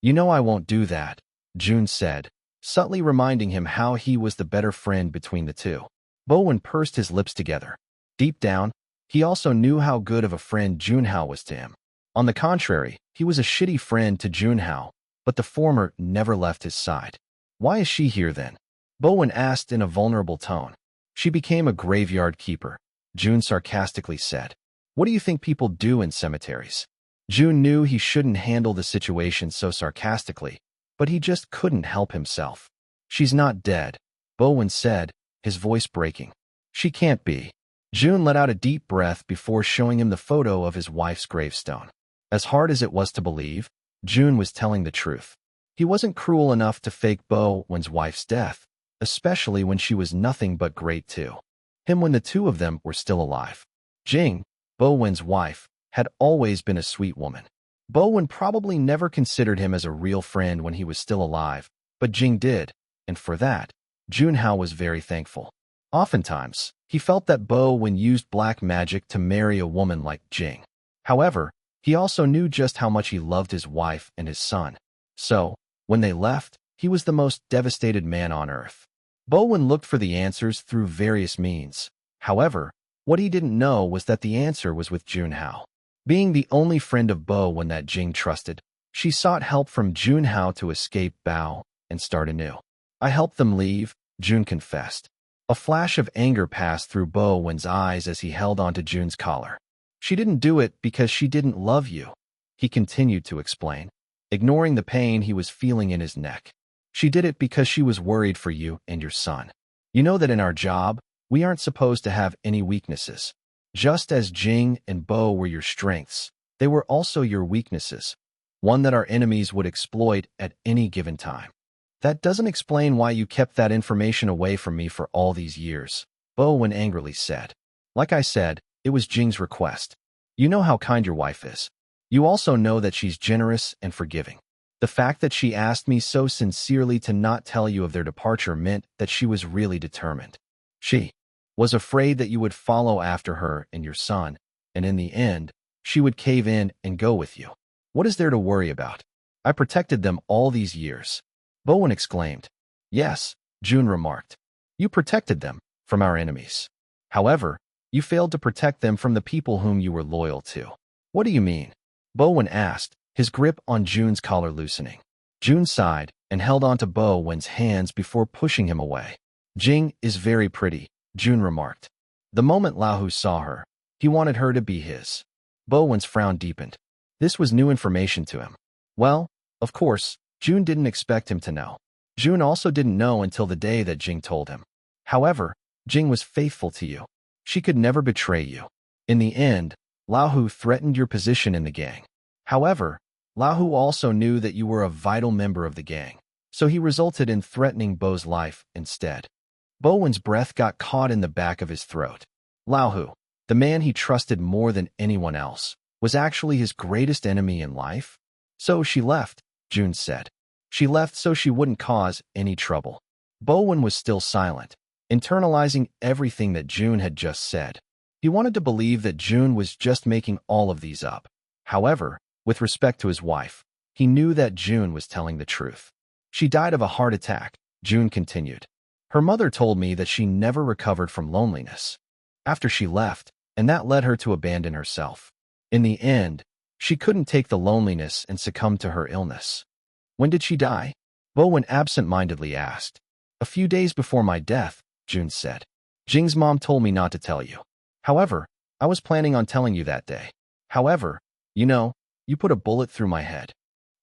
You know I won't do that, Jun said, subtly reminding him how he was the better friend between the two. Bowen pursed his lips together. Deep down, he also knew how good of a friend Jun Hao was to him. On the contrary, he was a shitty friend to Jun Hao, but the former never left his side. Why is she here then? Bowen asked in a vulnerable tone. She became a graveyard keeper, Jun sarcastically said. What do you think people do in cemeteries? Jun knew he shouldn't handle the situation so sarcastically, but he just couldn't help himself. She's not dead, Bowen said, his voice breaking. She can't be. Jun let out a deep breath before showing him the photo of his wife's gravestone. As hard as it was to believe, Jun was telling the truth. He wasn't cruel enough to fake Bowen's wife's death, especially when she was nothing but great too. Him when the two of them were still alive. Jing, Bowen's wife, had always been a sweet woman. Bowen probably never considered him as a real friend when he was still alive, but Jing did, and for that, Jun Hao was very thankful. Oftentimes, he felt that Bowen used black magic to marry a woman like Jing. However, he also knew just how much he loved his wife and his son. So, when they left, he was the most devastated man on earth. Bowen looked for the answers through various means. However, what he didn't know was that the answer was with Jun Hao. Being the only friend of Bowen that Jing trusted, she sought help from Jun Hao to escape Bao and start anew. I helped them leave, Jun confessed. A flash of anger passed through Bowen's eyes as he held onto Jun's collar. She didn't do it because she didn't love you, he continued to explain, ignoring the pain he was feeling in his neck. She did it because she was worried for you and your son. You know that in our job, we aren't supposed to have any weaknesses. Just as Jing and Bo were your strengths, they were also your weaknesses, one that our enemies would exploit at any given time. That doesn't explain why you kept that information away from me for all these years, Bowen angrily said. Like I said, it was Jing's request. You know how kind your wife is. You also know that she's generous and forgiving. The fact that she asked me so sincerely to not tell you of their departure meant that she was really determined. She was afraid that you would follow after her and your son, and in the end, she would cave in and go with you. What is there to worry about? I protected them all these years. Bowen exclaimed. Yes, Jun remarked. You protected them from our enemies. However, you failed to protect them from the people whom you were loyal to. What do you mean? Bowen asked, his grip on Jun's collar loosening. Jun sighed and held onto Bowen's hands before pushing him away. Jing is very pretty, Jun remarked. The moment Lahu saw her, he wanted her to be his. Bowen's frown deepened. This was new information to him. Well, of course, Jun didn't expect him to know. Jun also didn't know until the day that Jing told him. However, Jing was faithful to you. She could never betray you. In the end, Lahu threatened your position in the gang. However, Lahu also knew that you were a vital member of the gang, so he resulted in threatening Bo's life instead. Bowen's breath got caught in the back of his throat. Lahu, the man he trusted more than anyone else, was actually his greatest enemy in life? So she left, Jun said. She left so she wouldn't cause any trouble. Bowen was still silent, internalizing everything that Jun had just said. He wanted to believe that Jun was just making all of these up. However, with respect to his wife, he knew that Jun was telling the truth. She died of a heart attack, Jun continued. Her mother told me that she never recovered from loneliness after she left, and that led her to abandon herself. In the end, she couldn't take the loneliness and succumbed to her illness. When did she die? Bowen absent-mindedly asked. A few days before my death, Jun said. Jing's mom told me not to tell you. However, I was planning on telling you that day. However, you know, you put a bullet through my head.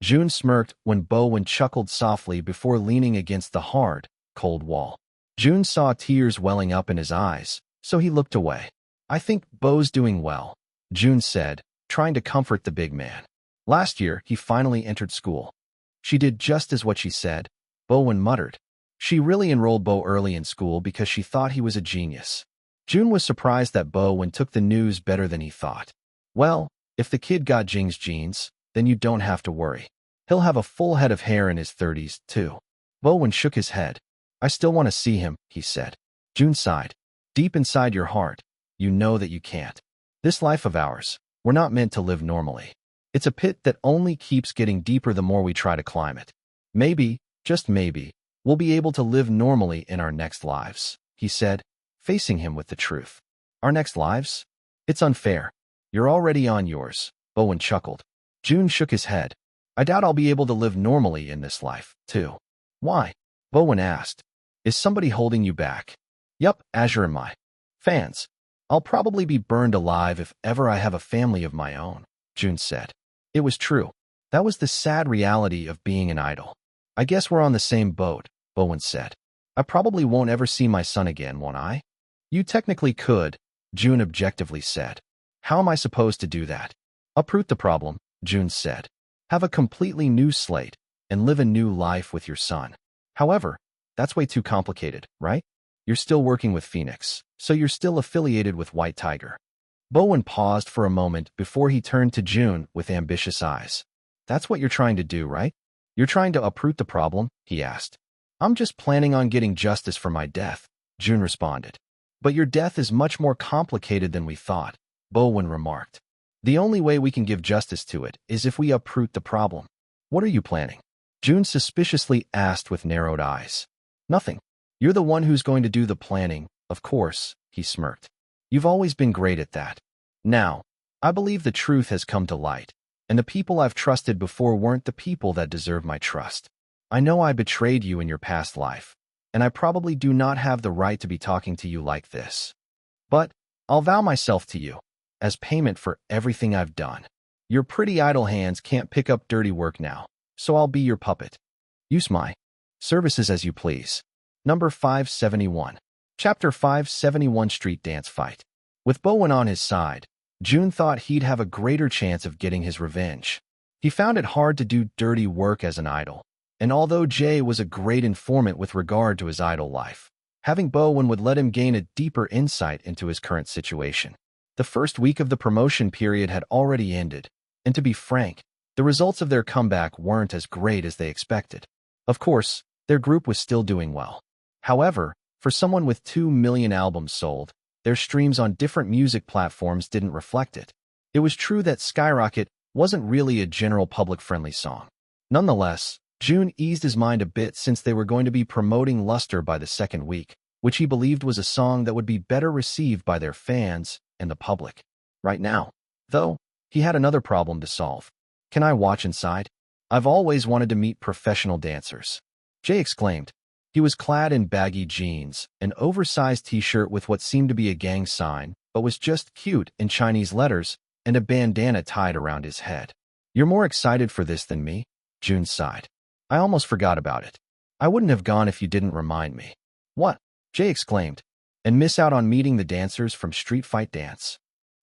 Jun smirked when Bowen chuckled softly before leaning against the hard, cold wall. Jun saw tears welling up in his eyes, so he looked away. I think Bo's doing well, Jun said, trying to comfort the big man. Last year, he finally entered school. She did just as what she said, Bowen muttered. She really enrolled Bo early in school because she thought he was a genius. Jun was surprised that Bowen took the news better than he thought. Well, if the kid got Jing's genes, then you don't have to worry. He'll have a full head of hair in his 30s, too. Bowen shook his head. I still want to see him, he said. Jun sighed. Deep inside your heart, you know that you can't. This life of ours, we're not meant to live normally. It's a pit that only keeps getting deeper the more we try to climb it. Maybe, just maybe, we'll be able to live normally in our next lives, he said, facing him with the truth. Our next lives? It's unfair. You're already on yours, Bowen chuckled. Jun shook his head. I doubt I'll be able to live normally in this life, too. Why? Bowen asked. Is somebody holding you back? Yup, Azure and my fans. I'll probably be burned alive if ever I have a family of my own, Jun said. It was true. That was the sad reality of being an idol. I guess we're on the same boat, Bowen said. I probably won't ever see my son again, won't I? You technically could, Jun objectively said. How am I supposed to do that? Uproot the problem, Jun said. Have a completely new slate and live a new life with your son. However, that's way too complicated, right? You're still working with Phoenix, so you're still affiliated with White Tiger. Bowen paused for a moment before he turned to Jun with ambitious eyes. That's what you're trying to do, right? You're trying to uproot the problem, he asked. I'm just planning on getting justice for my death, Jun responded. But your death is much more complicated than we thought, Bowen remarked. The only way we can give justice to it is if we uproot the problem. What are you planning? Jun suspiciously asked with narrowed eyes. Nothing. You're the one who's going to do the planning, of course, he smirked. You've always been great at that. Now, I believe the truth has come to light, and the people I've trusted before weren't the people that deserve my trust. I know I betrayed you in your past life, and I probably do not have the right to be talking to you like this. But I'll vow myself to you, as payment for everything I've done. Your pretty idle hands can't pick up dirty work now, so I'll be your puppet. Use my services as you please. Number 571. Chapter 571 Street Dance Fight. With Bowen on his side, Jun thought he'd have a greater chance of getting his revenge. He found it hard to do dirty work as an idol, and although Jay was a great informant with regard to his idol life, having Bowen would let him gain a deeper insight into his current situation. The first week of the promotion period had already ended, and to be frank, the results of their comeback weren't as great as they expected. Of course, their group was still doing well. However, for someone with 2 million albums sold, their streams on different music platforms didn't reflect it. It was true that Skyrocket wasn't really a general public-friendly song. Nonetheless, Jun eased his mind a bit since they were going to be promoting Luster by the second week, which he believed was a song that would be better received by their fans and the public. Right now, though, he had another problem to solve. Can I watch inside? I've always wanted to meet professional dancers. Jay exclaimed. He was clad in baggy jeans, an oversized t-shirt with what seemed to be a gang sign, but was just cute in Chinese letters, and a bandana tied around his head. You're more excited for this than me? Jun sighed. I almost forgot about it. I wouldn't have gone if you didn't remind me. What? Jay exclaimed. And miss out on meeting the dancers from Street Fight Dance.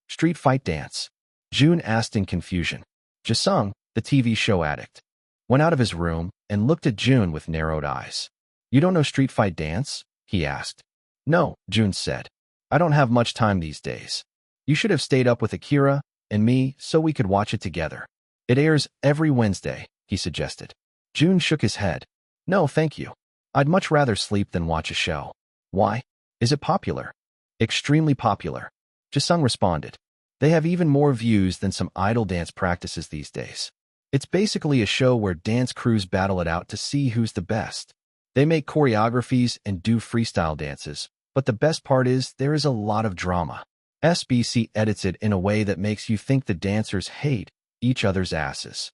Street Fight Dance? Jun asked in confusion. Jisung, the TV show addict, went out of his room and looked at Jun with narrowed eyes. You don't know Street Fight Dance? He asked. No, Jun said. I don't have much time these days. You should have stayed up with Akira and me so we could watch it together. It airs every Wednesday, he suggested. Jun shook his head. No, thank you. I'd much rather sleep than watch a show. Why? Is it popular? Extremely popular. Jisung responded. They have even more views than some idol dance practices these days. It's basically a show where dance crews battle it out to see who's the best. They make choreographies and do freestyle dances, but the best part is there is a lot of drama. SBC edits it in a way that makes you think the dancers hate each other's asses.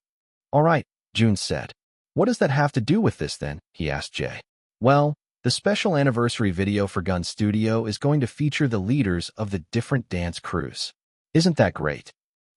All right, Jun said. What does that have to do with this then? He asked Jay. Well, the special anniversary video for Gun Studio is going to feature the leaders of the different dance crews. Isn't that great?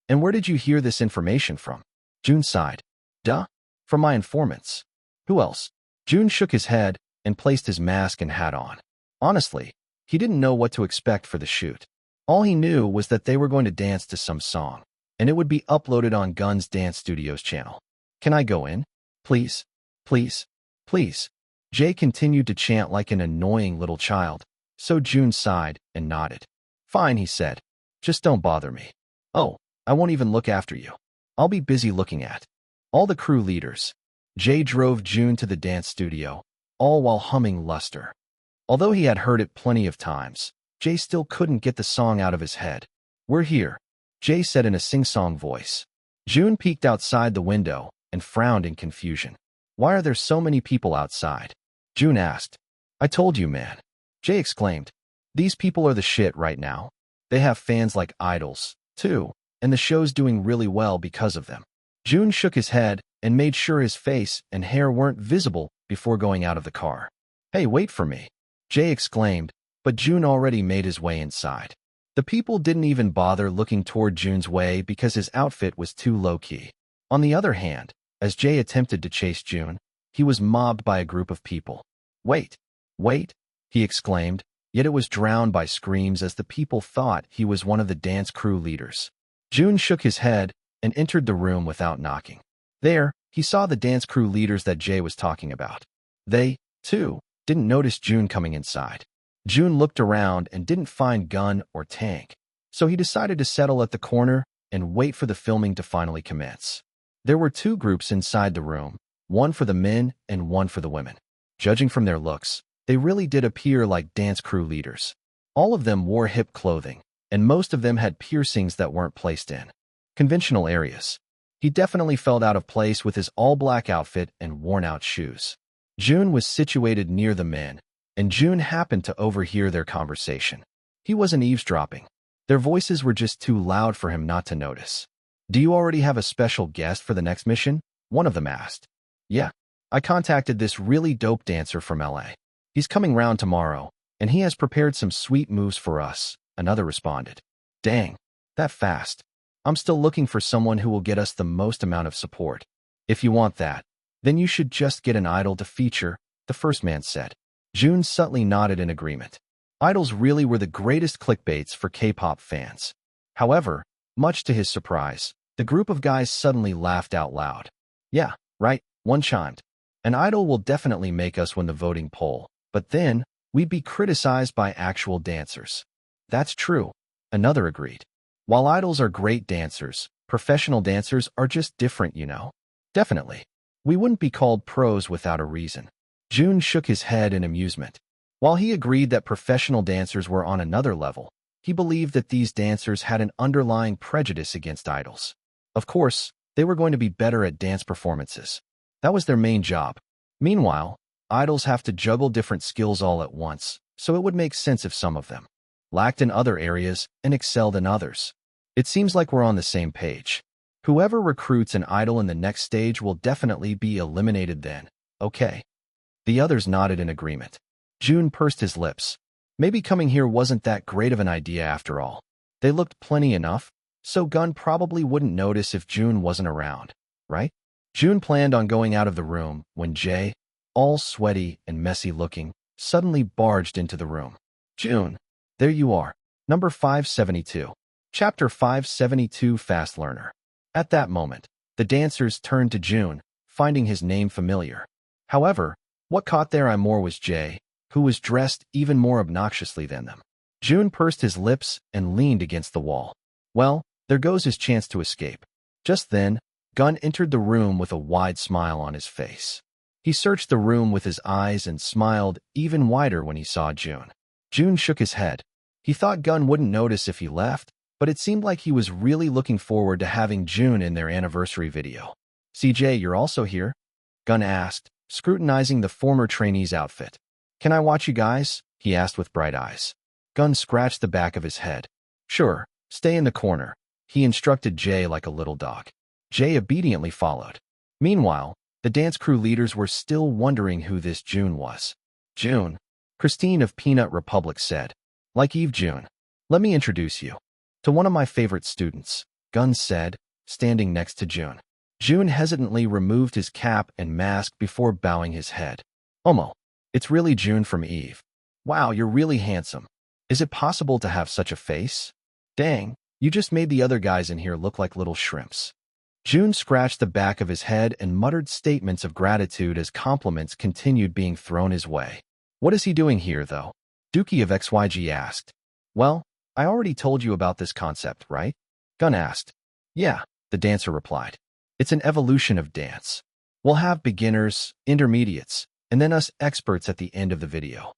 And where did you hear this information from? Jun sighed. Duh, from my informants. Who else? Jun shook his head and placed his mask and hat on. Honestly, he didn't know what to expect for the shoot. All he knew was that they were going to dance to some song, and it would be uploaded on Gun's Dance Studios channel. Can I go in? Please, please, please. Jay continued to chant like an annoying little child, So Jun sighed and nodded. Fine, he said. Just don't bother me. Oh, I won't even look after you. I'll be busy looking at all the crew leaders. Jay drove Jun to the dance studio, all while humming Luster. Although he had heard it plenty of times, Jay still couldn't get the song out of his head. We're here, Jay said in a sing-song voice. Jun peeked outside the window and frowned in confusion. Why are there so many people outside? Jun asked. I told you, man. Jay exclaimed. These people are the shit right now. They have fans like idols, too, and the show's doing really well because of them. Jun shook his head and made sure his face and hair weren't visible before going out of the car. Hey, wait for me, Jay exclaimed, but Jun already made his way inside. The people didn't even bother looking toward Jun's way because his outfit was too low-key. On the other hand, as Jay attempted to chase Jun, he was mobbed by a group of people. Wait, he exclaimed, yet it was drowned by screams as the people thought he was one of the dance crew leaders. Jun shook his head and entered the room without knocking. There, he saw the dance crew leaders that Jay was talking about. They, too, didn't notice Jun coming inside. Jun looked around and didn't find Gun or Tank, so he decided to settle at the corner and wait for the filming to finally commence. There were two groups inside the room, one for the men and one for the women. Judging from their looks, they really did appear like dance crew leaders. All of them wore hip clothing, and most of them had piercings that weren't placed in conventional areas. He definitely felt out of place with his all-black outfit and worn-out shoes. Jun was situated near the men, and Jun happened to overhear their conversation. He wasn't eavesdropping. Their voices were just too loud for him not to notice. Do you already have a special guest for the next mission? One of them asked. Yeah, I contacted this really dope dancer from LA. He's coming round tomorrow, and he has prepared some sweet moves for us, another responded. Dang, that fast. I'm still looking for someone who will get us the most amount of support. If you want that, then you should just get an idol to feature, the first man said. Jun subtly nodded in agreement. Idols really were the greatest clickbaits for K-pop fans. However, much to his surprise, the group of guys suddenly laughed out loud. Yeah, right, one chimed. An idol will definitely make us win the voting poll, but then we'd be criticized by actual dancers. That's true, another agreed. While idols are great dancers, professional dancers are just different, you know. Definitely. We wouldn't be called pros without a reason. Jun shook his head in amusement. While he agreed that professional dancers were on another level, he believed that these dancers had an underlying prejudice against idols. Of course, they were going to be better at dance performances. That was their main job. Meanwhile, idols have to juggle different skills all at once, so it would make sense if some of them lacked in other areas and excelled in others. It seems like we're on the same page. Whoever recruits an idol in the next stage will definitely be eliminated then, okay? The others nodded in agreement. Jun pursed his lips. Maybe coming here wasn't that great of an idea after all. They looked plenty enough, so Gun probably wouldn't notice if Jun wasn't around, right? Jun planned on going out of the room when Jay, all sweaty and messy looking, suddenly barged into the room. Jun, there you are. Number 572. Chapter 572 Fast Learner. At that moment, the dancers turned to Jun, finding his name familiar. However, what caught their eye more was Jay, who was dressed even more obnoxiously than them. Jun pursed his lips and leaned against the wall. Well, there goes his chance to escape. Just then, Gun entered the room with a wide smile on his face. He searched the room with his eyes and smiled even wider when he saw Jun. Jun shook his head. He thought Gun wouldn't notice if he left, but it seemed like he was really looking forward to having Jun in their anniversary video. CJ, you're also here? Gun asked, scrutinizing the former trainee's outfit. Can I watch you guys? He asked with bright eyes. Gun scratched the back of his head. Sure, stay in the corner, he instructed Jay like a little dog. Jay obediently followed. Meanwhile, the dance crew leaders were still wondering who this Jun was. Jun, Christine of Peanut Republic said. Like Eve Jun. Let me introduce you to one of my favorite students, Gun said, standing next to Jun. Jun hesitantly removed his cap and mask before bowing his head. Omo, it's really Jun from Eve. Wow, you're really handsome. Is it possible to have such a face? Dang, you just made the other guys in here look like little shrimps. Jun scratched the back of his head and muttered statements of gratitude as compliments continued being thrown his way. What is he doing here, though? Dookie of XYG asked. Well, I already told you about this concept, right? Gun asked. Yeah, the dancer replied. It's an evolution of dance. We'll have beginners, intermediates, and then us experts at the end of the video.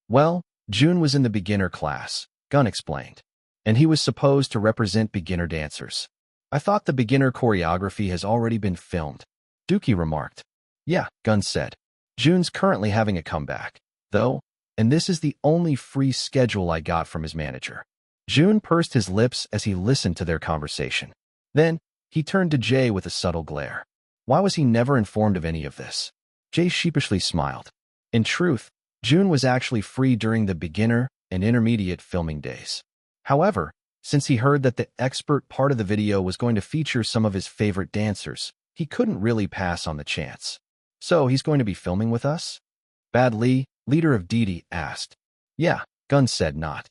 Well, Jun was in the beginner class, Gun explained, and he was supposed to represent beginner dancers. I thought the beginner choreography has already been filmed, Dookie remarked. Yeah, Gun said. Jun's currently having a comeback, though, and this is the only free schedule I got from his manager. Jun pursed his lips as he listened to their conversation. Then, he turned to Jay with a subtle glare. Why was he never informed of any of this? Jay sheepishly smiled. In truth, Jun was actually free during the beginner and intermediate filming days. However, since he heard that the expert part of the video was going to feature some of his favorite dancers, he couldn't really pass on the chance. So he's going to be filming with us? Bad Lee, leader of Didi, asked. Yeah, Gun said, not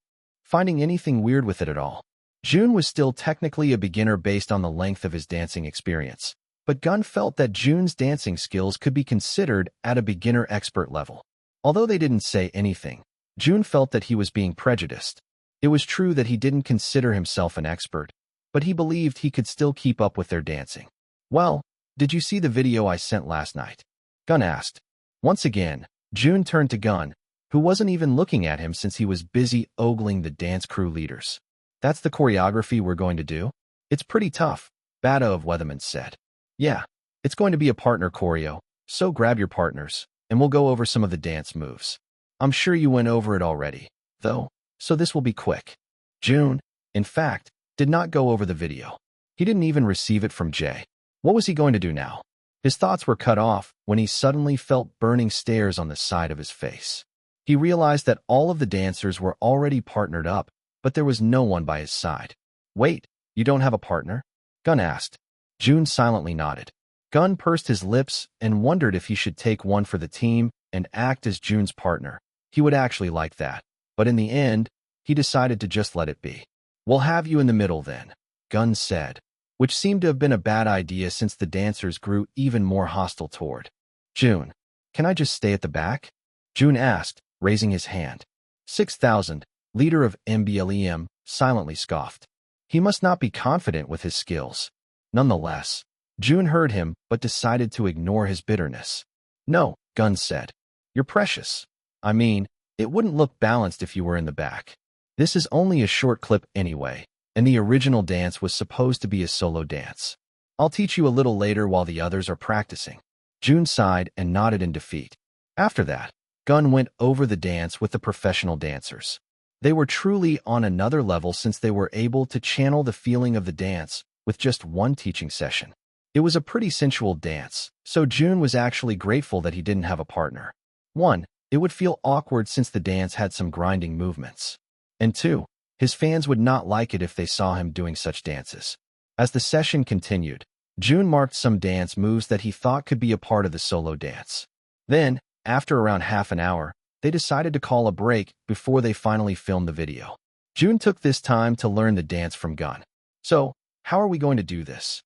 finding anything weird with it at all. Jun was still technically a beginner based on the length of his dancing experience, but Gun felt that Jun's dancing skills could be considered at a beginner expert level. Although they didn't say anything, Jun felt that he was being prejudiced. It was true that he didn't consider himself an expert, but he believed he could still keep up with their dancing. Well, did you see the video I sent last night? Gun asked. Once again, Jun turned to Gun, who wasn't even looking at him since he was busy ogling the dance crew leaders. That's the choreography we're going to do? It's pretty tough, Bada of Weatherman said. Yeah, it's going to be a partner choreo, so grab your partners, and we'll go over some of the dance moves. I'm sure you went over it already, though, so this will be quick. Jun, in fact, did not go over the video. He didn't even receive it from Jay. What was he going to do now? His thoughts were cut off when he suddenly felt burning stares on the side of his face. He realized that all of the dancers were already partnered up, but there was no one by his side. Wait, you don't have a partner? Gun asked. Jun silently nodded. Gun pursed his lips and wondered if he should take one for the team and act as Jun's partner. He would actually like that, but in the end, he decided to just let it be. We'll have you in the middle then, Gun said, which seemed to have been a bad idea since the dancers grew even more hostile toward Jun. Can I just stay at the back? Jun asked, raising his hand. 6,000, leader of MBLEM, silently scoffed. He must not be confident with his skills. Nonetheless, Jun heard him but decided to ignore his bitterness. No, Gun said. You're precious. I mean, it wouldn't look balanced if you were in the back. This is only a short clip anyway, and the original dance was supposed to be a solo dance. I'll teach you a little later while the others are practicing. Jun sighed and nodded in defeat. After that, Gun went over the dance with the professional dancers. They were truly on another level since they were able to channel the feeling of the dance with just one teaching session. It was a pretty sensual dance, so Jun was actually grateful that he didn't have a partner. 1. It would feel awkward since the dance had some grinding movements. And 2. His fans would not like it if they saw him doing such dances. As the session continued, Jun marked some dance moves that he thought could be a part of the solo dance. Then, after around half an hour, they decided to call a break before they finally filmed the video. Jun took this time to learn the dance from Gun. So, how are we going to do this?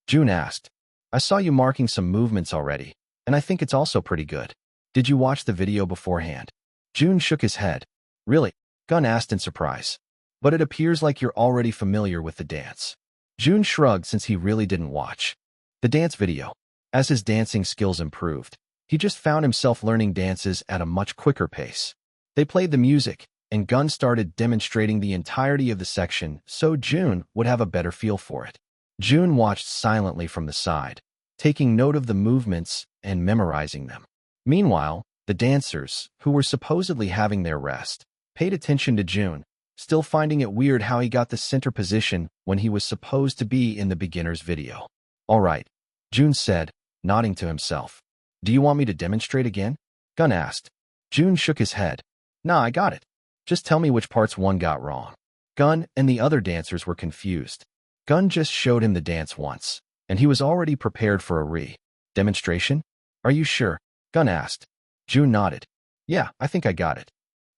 Jun asked. I saw you marking some movements already, and I think it's also pretty good. Did you watch the video beforehand? Jun shook his head. Really? Gun asked in surprise. But it appears like you're already familiar with the dance. Jun shrugged since he really didn't watch the dance video. As his dancing skills improved, he just found himself learning dances at a much quicker pace. They played the music, and Gun started demonstrating the entirety of the section so Jun would have a better feel for it. Jun watched silently from the side, taking note of the movements and memorizing them. Meanwhile, the dancers, who were supposedly having their rest, paid attention to Jun, still finding it weird how he got the center position when he was supposed to be in the beginner's video. All right, Jun said, nodding to himself. Do you want me to demonstrate again? Gun asked. Jun shook his head. Nah, I got it. Just tell me which parts one got wrong. Gun and the other dancers were confused. Gun just showed him the dance once, and he was already prepared for a demonstration. Are you sure? Gun asked. Jun nodded. Yeah, I think I got it.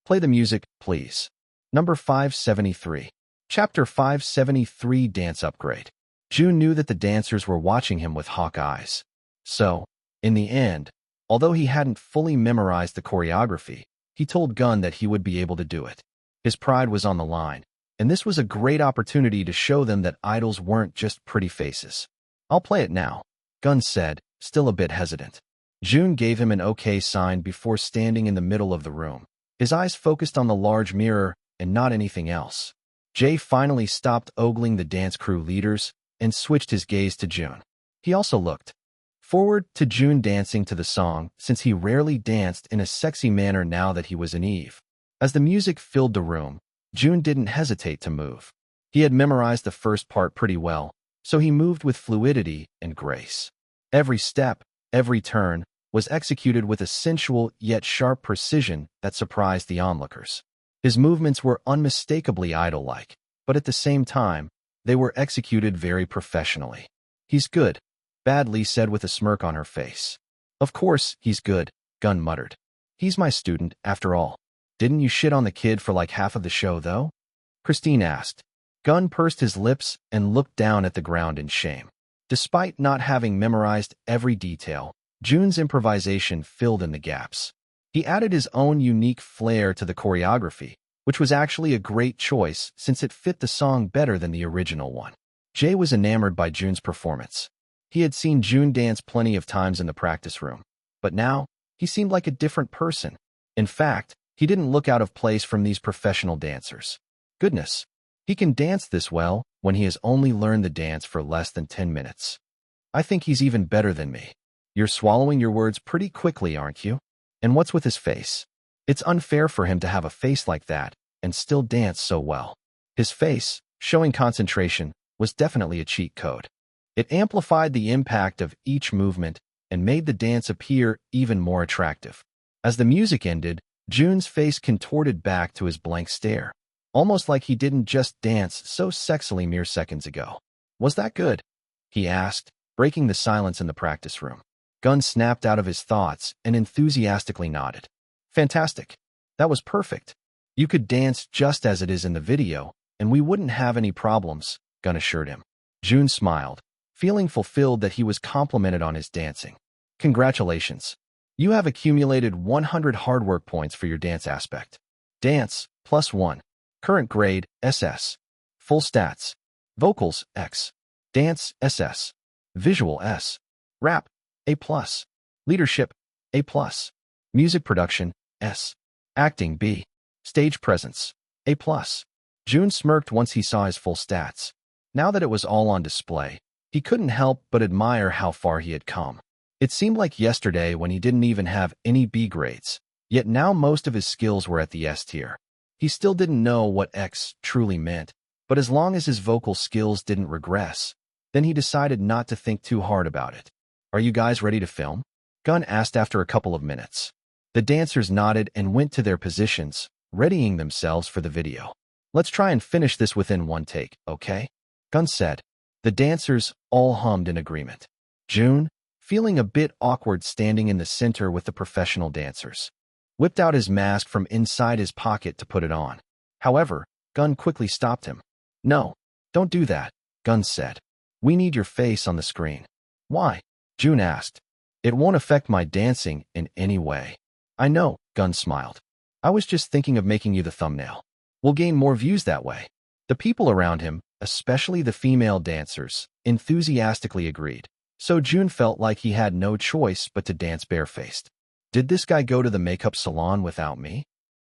Play the music, please. Number 573. Chapter 573 Dance Upgrade. Jun knew that the dancers were watching him with hawk eyes. So, in the end, although he hadn't fully memorized the choreography, He told Gun that he would be able to do it. His pride was on the line, and this was a great opportunity to show them that idols weren't just pretty faces. "I'll play it now," Gun said, still a bit hesitant. Jun gave him an okay sign before standing in the middle of the room, his eyes focused on the large mirror and not anything else. Jay finally stopped ogling the dance crew leaders and switched his gaze to Jun. He also looked forward to Jun dancing to the song, since he rarely danced in a sexy manner now that he was in Eve. As the music filled the room, Jun didn't hesitate to move. He had memorized the first part pretty well, so he moved with fluidity and grace. Every step, every turn, was executed with a sensual yet sharp precision that surprised the onlookers. His movements were unmistakably idol-like, but at the same time, they were executed very professionally. "He's good," Badly said with a smirk on her face. "Of course, he's good," Gun muttered. "He's my student, after all. Didn't you shit on the kid for like half of the show, though?" Christine asked. Gun pursed his lips and looked down at the ground in shame. Despite not having memorized every detail, Jun's improvisation filled in the gaps. He added his own unique flair to the choreography, which was actually a great choice since it fit the song better than the original one. Jay was enamored by Jun's performance. He had seen Jun dance plenty of times in the practice room, but now he seemed like a different person. In fact, he didn't look out of place from these professional dancers. Goodness, he can dance this well when he has only learned the dance for less than 10 minutes. "I think he's even better than me." "You're swallowing your words pretty quickly, aren't you? And what's with his face? It's unfair for him to have a face like that and still dance so well." His face, showing concentration, was definitely a cheat code. It amplified the impact of each movement and made the dance appear even more attractive. As the music ended, Jun's face contorted back to his blank stare, almost like he didn't just dance so sexily mere seconds ago. "Was that good?" he asked, breaking the silence in the practice room. Gun snapped out of his thoughts and enthusiastically nodded. "Fantastic. That was perfect. You could dance just as it is in the video, and we wouldn't have any problems," Gun assured him. Jun smiled, feeling fulfilled that he was complimented on his dancing. "Congratulations. You have accumulated 100 hard work points for your dance aspect. Dance, +1. Current grade, SS. Full stats. Vocals, X. Dance, SS. Visual, S. Rap, A+. Leadership, A+. Music production, S. Acting, B. Stage presence, A+. Jun smirked once he saw his full stats. Now that it was all on display, he couldn't help but admire how far he had come. It seemed like yesterday when he didn't even have any B grades, yet now most of his skills were at the S tier. He still didn't know what X truly meant, but as long as his vocal skills didn't regress, then he decided not to think too hard about it. "Are you guys ready to film?" Gun asked after a couple of minutes. The dancers nodded and went to their positions, readying themselves for the video. "Let's try and finish this within one take, okay?" Gun said. The dancers all hummed in agreement. Jun, feeling a bit awkward standing in the center with the professional dancers, whipped out his mask from inside his pocket to put it on. However, Gun quickly stopped him. "No, don't do that," Gun said. "We need your face on the screen." "Why?" Jun asked. "It won't affect my dancing in any way." "I know," Gun smiled. "I was just thinking of making you the thumbnail. We'll gain more views that way." The people around him, especially the female dancers, enthusiastically agreed. So Jun felt like he had no choice but to dance barefaced. "Did this guy go to the makeup salon without me?"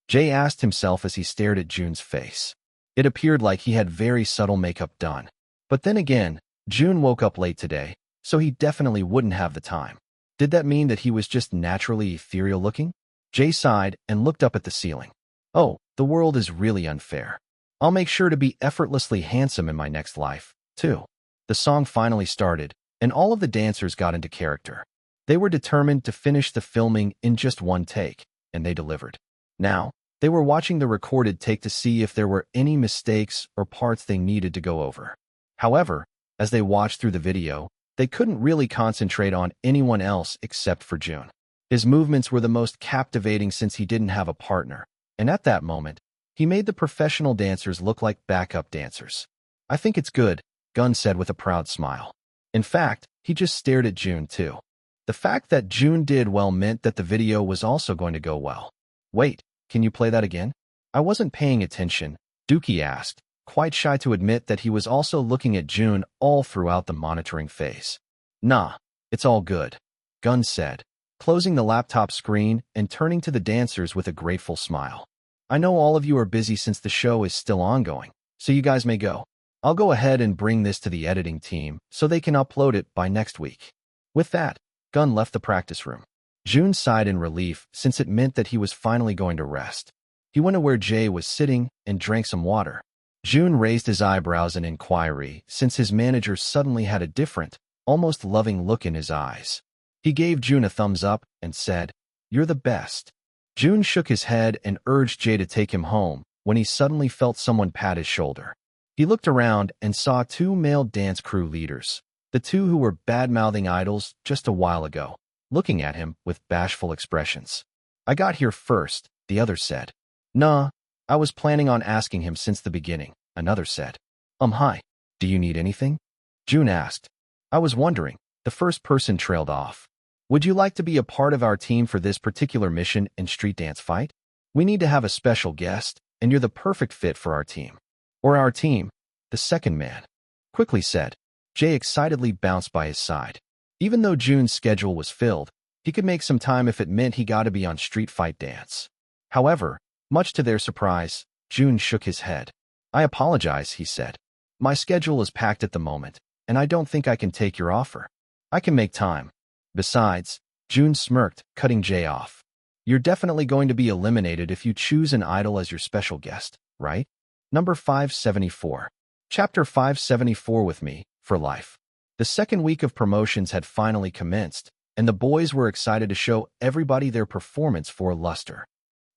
Jay asked himself as he stared at Jun's face. It appeared like he had very subtle makeup done. But then again, Jun woke up late today, so he definitely wouldn't have the time. Did that mean that he was just naturally ethereal looking? Jay sighed and looked up at the ceiling. "Oh, the world is really unfair. I'll make sure to be effortlessly handsome in my next life, too." The song finally started, and all of the dancers got into character. They were determined to finish the filming in just one take, and they delivered. Now, they were watching the recorded take to see if there were any mistakes or parts they needed to go over. However, as they watched through the video, they couldn't really concentrate on anyone else except for Jun. His movements were the most captivating since he didn't have a partner, and at that moment, he made the professional dancers look like backup dancers. "I think it's good," Gun said with a proud smile. In fact, he just stared at Jun too. The fact that Jun did well meant that the video was also going to go well. "Wait, can you play that again? I wasn't paying attention, Dookie asked, quite shy to admit that he was also looking at Jun all throughout the monitoring phase. Nah, it's all good, Gun said, closing the laptop screen and turning to the dancers with a grateful smile. I know all of you are busy since the show is still ongoing, so you guys may go. I'll go ahead and bring this to the editing team so they can upload it by next week. With that, Gun left the practice room. Jun sighed in relief since it meant that he was finally going to rest. He went to where Jay was sitting and drank some water. Jun raised his eyebrows in inquiry since his manager suddenly had a different, almost loving look in his eyes. He gave Jun a thumbs up and said, "You're the best." Jun shook his head and urged Jay to take him home when he suddenly felt someone pat his shoulder. He looked around and saw two male dance crew leaders, the two who were bad-mouthing idols just a while ago, looking at him with bashful expressions. "I got here first," the other said. "Nah, I was planning on asking him since the beginning," another said. Hi, do you need anything?" Jun asked. "I was wondering," the first person trailed off. "Would you like to be a part of our team for this particular mission in street dance fight? We need to have a special guest, and you're the perfect fit for our team." "Or our team," the second man quickly said. Jay excitedly bounced by his side. Even though Jun's schedule was filled, he could make some time if it meant he got to be on street fight dance. However, much to their surprise, Jun shook his head. "I apologize," he said. "My schedule is packed at the moment, and I don't think I can take your offer. I can make time." Besides, Jun smirked, cutting Jay off. "You're definitely going to be eliminated if you choose an idol as your special guest, right?" Number 574. Chapter 574 with me, for life. The second week of promotions had finally commenced, and the boys were excited to show everybody their performance for Luster.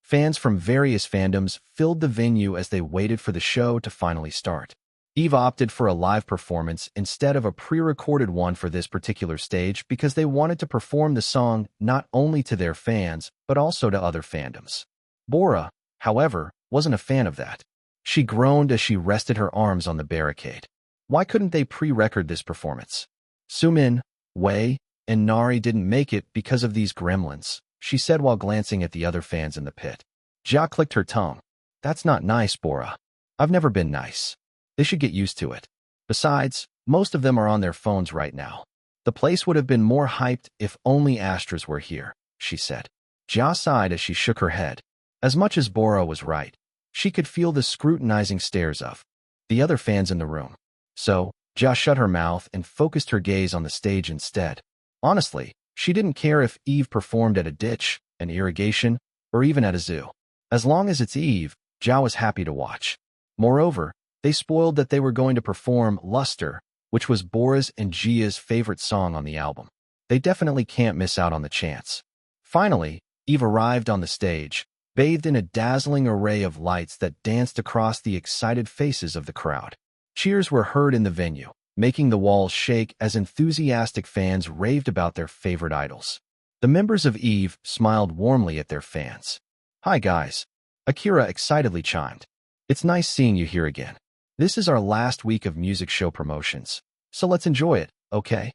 Fans from various fandoms filled the venue as they waited for the show to finally start. Eve opted for a live performance instead of a pre-recorded one for this particular stage because they wanted to perform the song not only to their fans, but also to other fandoms. Bora, however, wasn't a fan of that. She groaned as she rested her arms on the barricade. Why couldn't they pre-record this performance? Sumin, Wei, and Nari didn't make it because of these gremlins, she said while glancing at the other fans in the pit. Jia clicked her tongue. "That's not nice, Bora. I've never been nice. They should get used to it. Besides, most of them are on their phones right now. The place would have been more hyped if only Astras were here," she said. Jia sighed as she shook her head. As much as Bora was right, she could feel the scrutinizing stares of the other fans in the room. So, Jia shut her mouth and focused her gaze on the stage instead. Honestly, she didn't care if Eve performed at a ditch, an irrigation, or even at a zoo. As long as it's Eve, Jia was happy to watch. Moreover, they spoiled that they were going to perform Luster, which was Bora's and Jia's favorite song on the album. They definitely can't miss out on the chance. Finally, Eve arrived on the stage, bathed in a dazzling array of lights that danced across the excited faces of the crowd. Cheers were heard in the venue, making the walls shake as enthusiastic fans raved about their favorite idols. The members of Eve smiled warmly at their fans. "Hi guys," Akira excitedly chimed. "It's nice seeing you here again. This is our last week of music show promotions, so let's enjoy it, okay?"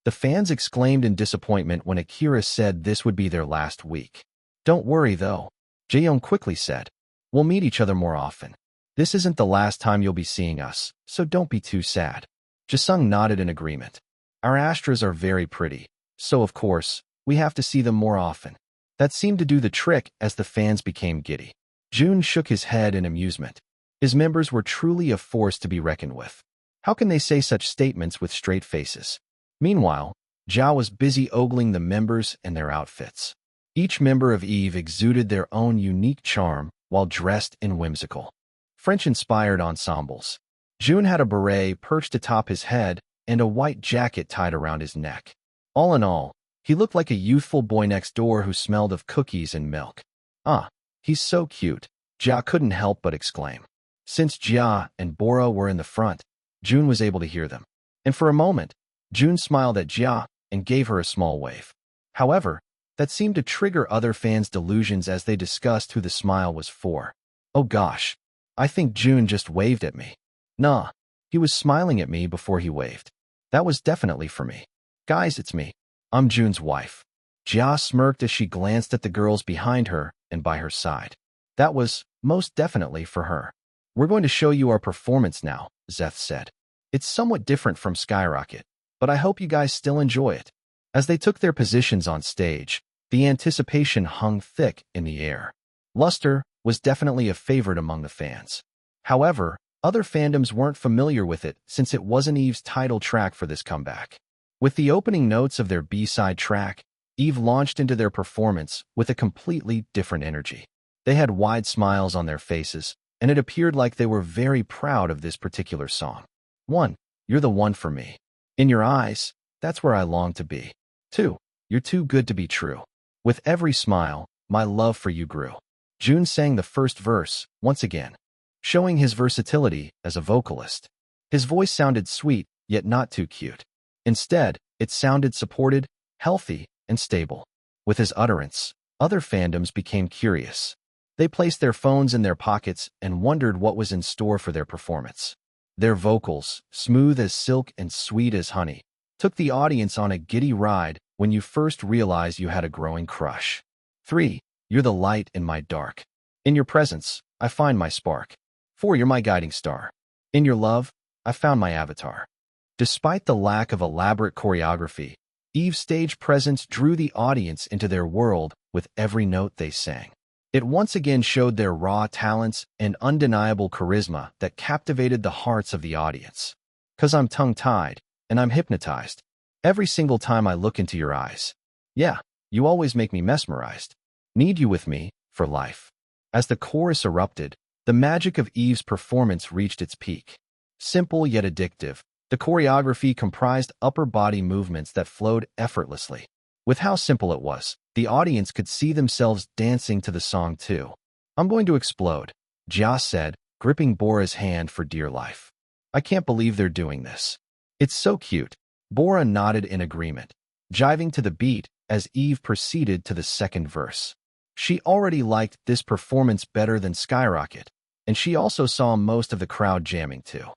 The fans exclaimed in disappointment when Akira said this would be their last week. "Don't worry though," Jaeyoung quickly said. "We'll meet each other more often. This isn't the last time you'll be seeing us, so don't be too sad." Jisung nodded in agreement. "Our Astras are very pretty, so of course, we have to see them more often." That seemed to do the trick as the fans became giddy. Jun shook his head in amusement. His members were truly a force to be reckoned with. How can they say such statements with straight faces? Meanwhile, Zhao was busy ogling the members and their outfits. Each member of Eve exuded their own unique charm while dressed in whimsical, French-inspired ensembles. Jun had a beret perched atop his head and a white jacket tied around his neck. All in all, he looked like a youthful boy next door who smelled of cookies and milk. "Ah, he's so cute," Jia couldn't help but exclaim. Since Jia and Bora were in the front, Jun was able to hear them. And for a moment, Jun smiled at Jia and gave her a small wave. However, that seemed to trigger other fans' delusions as they discussed who the smile was for. "Oh gosh, I think Jun just waved at me." "Nah, he was smiling at me before he waved. That was definitely for me. Guys, it's me. I'm Jun's wife." Jia smirked as she glanced at the girls behind her and by her side. That was, most definitely, for her. We're going to show you our performance now, Zeth said. It's somewhat different from Skyrocket, but I hope you guys still enjoy it. As they took their positions on stage, the anticipation hung thick in the air. Luster was definitely a favorite among the fans. However, other fandoms weren't familiar with it since it wasn't Eve's title track for this comeback. With the opening notes of their B-side track, Eve launched into their performance with a completely different energy. They had wide smiles on their faces, and it appeared like they were very proud of this particular song. 1. You're the one for me. In your eyes, that's where I long to be. 2. You're too good to be true. With every smile, my love for you grew. Jun sang the first verse, once again, showing his versatility as a vocalist. His voice sounded sweet, yet not too cute. Instead, it sounded supported, healthy, and stable. With his utterance, other fandoms became curious. They placed their phones in their pockets and wondered what was in store for their performance. Their vocals, smooth as silk and sweet as honey, took the audience on a giddy ride when you first realized you had a growing crush. 3. You're the light in my dark. In your presence, I find my spark. 4. You're my guiding star. In your love, I found my avatar. Despite the lack of elaborate choreography, Eve's stage presence drew the audience into their world with every note they sang. It once again showed their raw talents and undeniable charisma that captivated the hearts of the audience. 'Cause I'm tongue-tied, and I'm hypnotized. Every single time I look into your eyes. Yeah, you always make me mesmerized. Need you with me, for life. As the chorus erupted, the magic of Eve's performance reached its peak. Simple yet addictive, the choreography comprised upper body movements that flowed effortlessly. With how simple it was, the audience could see themselves dancing to the song too. I'm going to explode, Jia said, gripping Bora's hand for dear life. I can't believe they're doing this. It's so cute. Bora nodded in agreement, jiving to the beat as Eve proceeded to the second verse. She already liked this performance better than Skyrocket, and she also saw most of the crowd jamming too.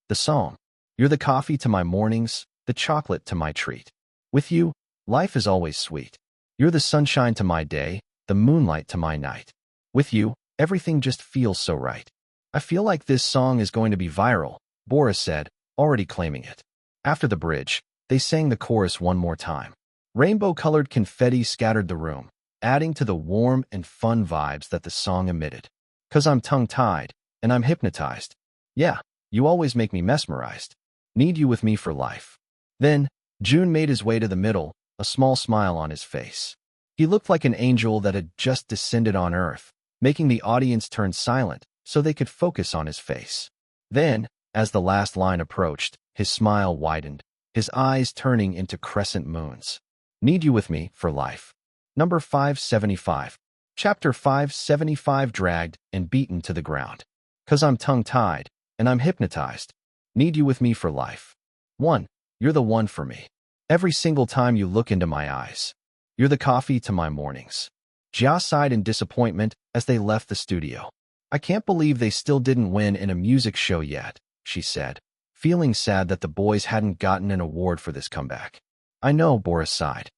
The song, you're the coffee to my mornings, the chocolate to my treat. With you, life is always sweet. You're the sunshine to my day, the moonlight to my night. With you, everything just feels so right. I feel like this song is going to be viral, Bora said, already claiming it. After the bridge, they sang the chorus one more time. Rainbow-colored confetti scattered the room, adding to the warm and fun vibes that the song emitted. 'Cause I'm tongue-tied, and I'm hypnotized. Yeah, you always make me mesmerized. Need you with me for life. Then, Jun made his way to the middle, a small smile on his face. He looked like an angel that had just descended on earth, making the audience turn silent so they could focus on his face. Then, as the last line approached, his smile widened, his eyes turning into crescent moons. Need you with me for life. Number 575. Chapter 575 dragged and beaten to the ground. 'Cause I'm tongue-tied, and I'm hypnotized. Need you with me for life. 1. You're the one for me. Every single time you look into my eyes. You're the coffee to my mornings. Jia sighed in disappointment as they left the studio. I can't believe they still didn't win in a music show yet, she said, feeling sad that the boys hadn't gotten an award for this comeback. I know, Bora sighed.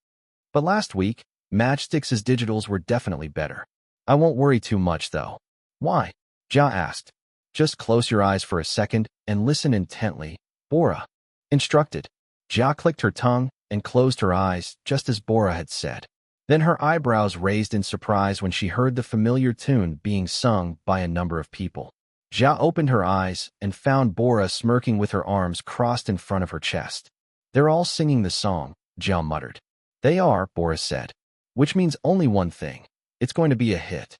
But last week, Matchstick's digitals were definitely better. I won't worry too much, though. Why? Jia asked. Just close your eyes for a second and listen intently, Bora instructed. Jia clicked her tongue and closed her eyes, just as Bora had said. Then her eyebrows raised in surprise when she heard the familiar tune being sung by a number of people. Jia opened her eyes and found Bora smirking with her arms crossed in front of her chest. They're all singing the song, Jia muttered. They are, Bora said. Which means only one thing. It's going to be a hit.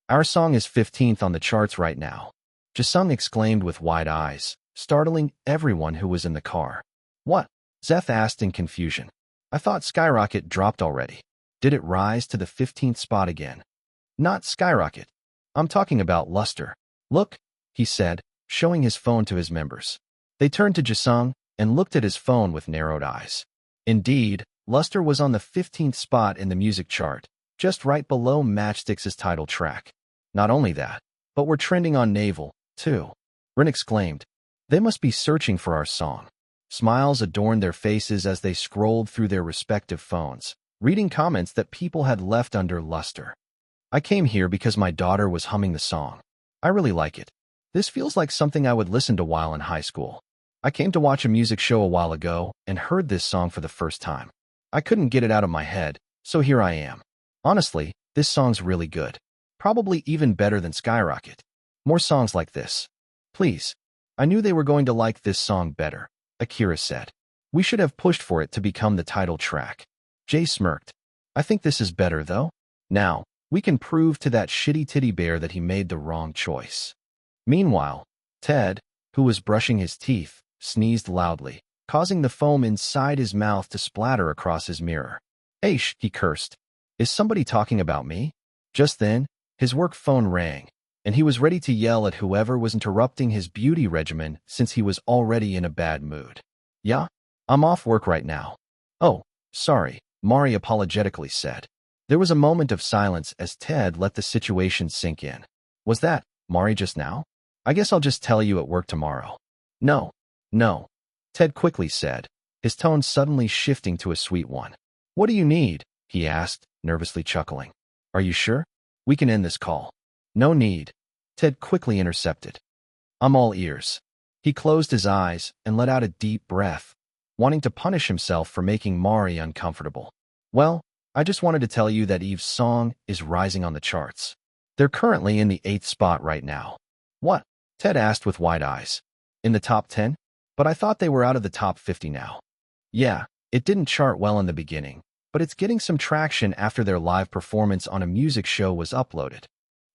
Our song is 15th on the charts right now. Jisung exclaimed with wide eyes, startling everyone who was in the car. What? Zeth asked in confusion. I thought Skyrocket dropped already. Did it rise to the 15th spot again? Not Skyrocket. I'm talking about Luster. Look, he said, showing his phone to his members. They turned to Jisung and looked at his phone with narrowed eyes. Indeed, Luster was on the 15th spot in the music chart, just right below Matchstick's title track. Not only that, but we're trending on Naval, too. Rin exclaimed. They must be searching for our song. Smiles adorned their faces as they scrolled through their respective phones, reading comments that people had left under Luster. I came here because my daughter was humming the song. I really like it. This feels like something I would listen to while in high school. I came to watch a music show a while ago and heard this song for the first time. I couldn't get it out of my head, so here I am. Honestly, this song's really good. Probably even better than Skyrocket. More songs like this. Please. I knew they were going to like this song better, Akira said. We should have pushed for it to become the title track. Jay smirked. I think this is better, though. Now, we can prove to that shitty titty bear that he made the wrong choice. Meanwhile, Ted, who was brushing his teeth, sneezed loudly, causing the foam inside his mouth to splatter across his mirror. Aish, he cursed. Is somebody talking about me? Just then, his work phone rang, and he was ready to yell at whoever was interrupting his beauty regimen since he was already in a bad mood. Yeah? I'm off work right now. Oh, sorry, Mari apologetically said. There was a moment of silence as Ted let the situation sink in. Was that Mari just now? I guess I'll just tell you at work tomorrow. No. Ted quickly said, his tone suddenly shifting to a sweet one. What do you need? He asked, nervously chuckling. Are you sure? We can end this call. No need. Ted quickly intercepted. I'm all ears. He closed his eyes and let out a deep breath, wanting to punish himself for making Mari uncomfortable. Well, I just wanted to tell you that Eve's song is rising on the charts. They're currently in the 8th spot right now. What? Ted asked with wide eyes. In the top 10? But I thought they were out of the top 50 now. Yeah, it didn't chart well in the beginning, but it's getting some traction after their live performance on a music show was uploaded.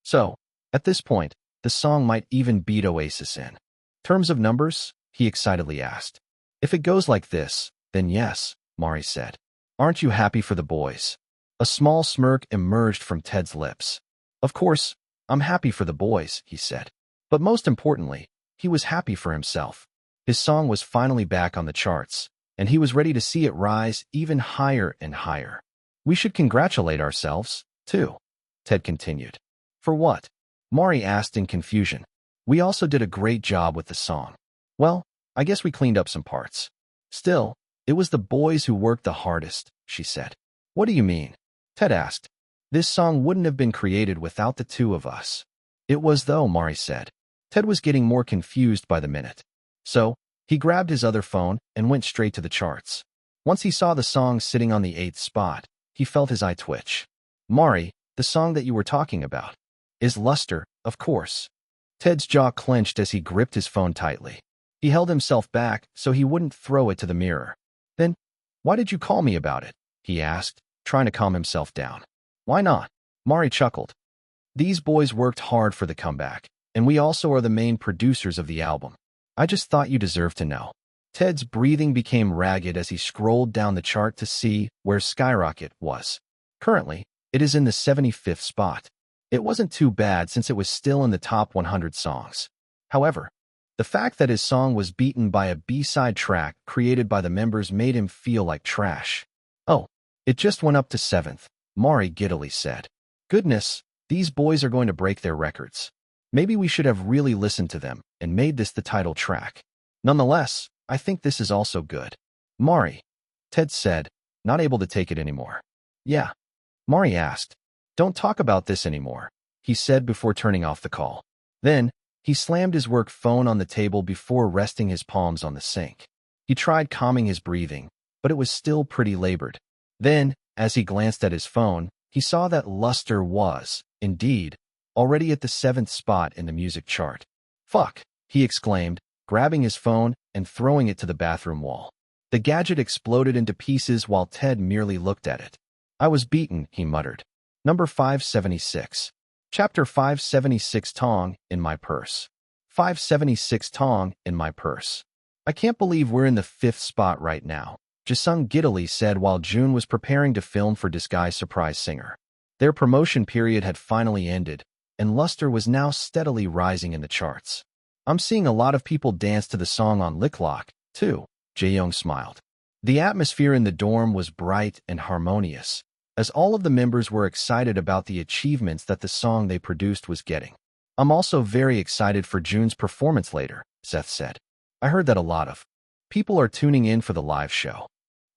So, at this point, the song might even beat Oasis in terms of numbers, he excitedly asked. If it goes like this, then yes, Mari said. Aren't you happy for the boys? A small smirk emerged from Ted's lips. Of course, I'm happy for the boys, he said. But most importantly, he was happy for himself. His song was finally back on the charts, and he was ready to see it rise even higher and higher. We should congratulate ourselves, too, Ted continued. For what? Mari asked in confusion. We also did a great job with the song. Well, I guess we cleaned up some parts. Still, it was the boys who worked the hardest, she said. What do you mean? Ted asked. This song wouldn't have been created without the two of us. It was though, Mari said. Ted was getting more confused by the minute. So, he grabbed his other phone and went straight to the charts. Once he saw the song sitting on the 8th spot, he felt his eye twitch. Mari, the song that you were talking about, is Luster, of course. Ted's jaw clenched as he gripped his phone tightly. He held himself back so he wouldn't throw it to the mirror. Then, why did you call me about it? He asked, trying to calm himself down. Why not? Mari chuckled. These boys worked hard for the comeback, and we also are the main producers of the album. I just thought you deserved to know. Ted's breathing became ragged as he scrolled down the chart to see where Skyrocket was. Currently, it is in the 75th spot. It wasn't too bad since it was still in the top 100 songs. However, the fact that his song was beaten by a B-side track created by the members made him feel like trash. Oh, it just went up to 7th, Mari giddily said. Goodness, these boys are going to break their records. Maybe we should have really listened to them and made this the title track. Nonetheless, I think this is also good. Mari, Ted said, not able to take it anymore. Yeah. Mari asked. Don't talk about this anymore, he said before turning off the call. Then, he slammed his work phone on the table before resting his palms on the sink. He tried calming his breathing, but it was still pretty labored. Then, as he glanced at his phone, he saw that Luster was, indeed, already at the 7th spot in the music chart. Fuck, he exclaimed, grabbing his phone and throwing it to the bathroom wall. The gadget exploded into pieces while Ted merely looked at it. I was beaten, he muttered. Number 576. Chapter 576 Tong in my purse. 576 Tong in my purse. I can't believe we're in the 5th spot right now, Jisung giddily said while Jun was preparing to film for Disguise Surprise Singer. Their promotion period had finally ended, and Luster was now steadily rising in the charts. I'm seeing a lot of people dance to the song on Licklock, too, Jaeyoung smiled. The atmosphere in the dorm was bright and harmonious, as all of the members were excited about the achievements that the song they produced was getting. I'm also very excited for Jun's performance later, Seth said. I heard that a lot of people are tuning in for the live show.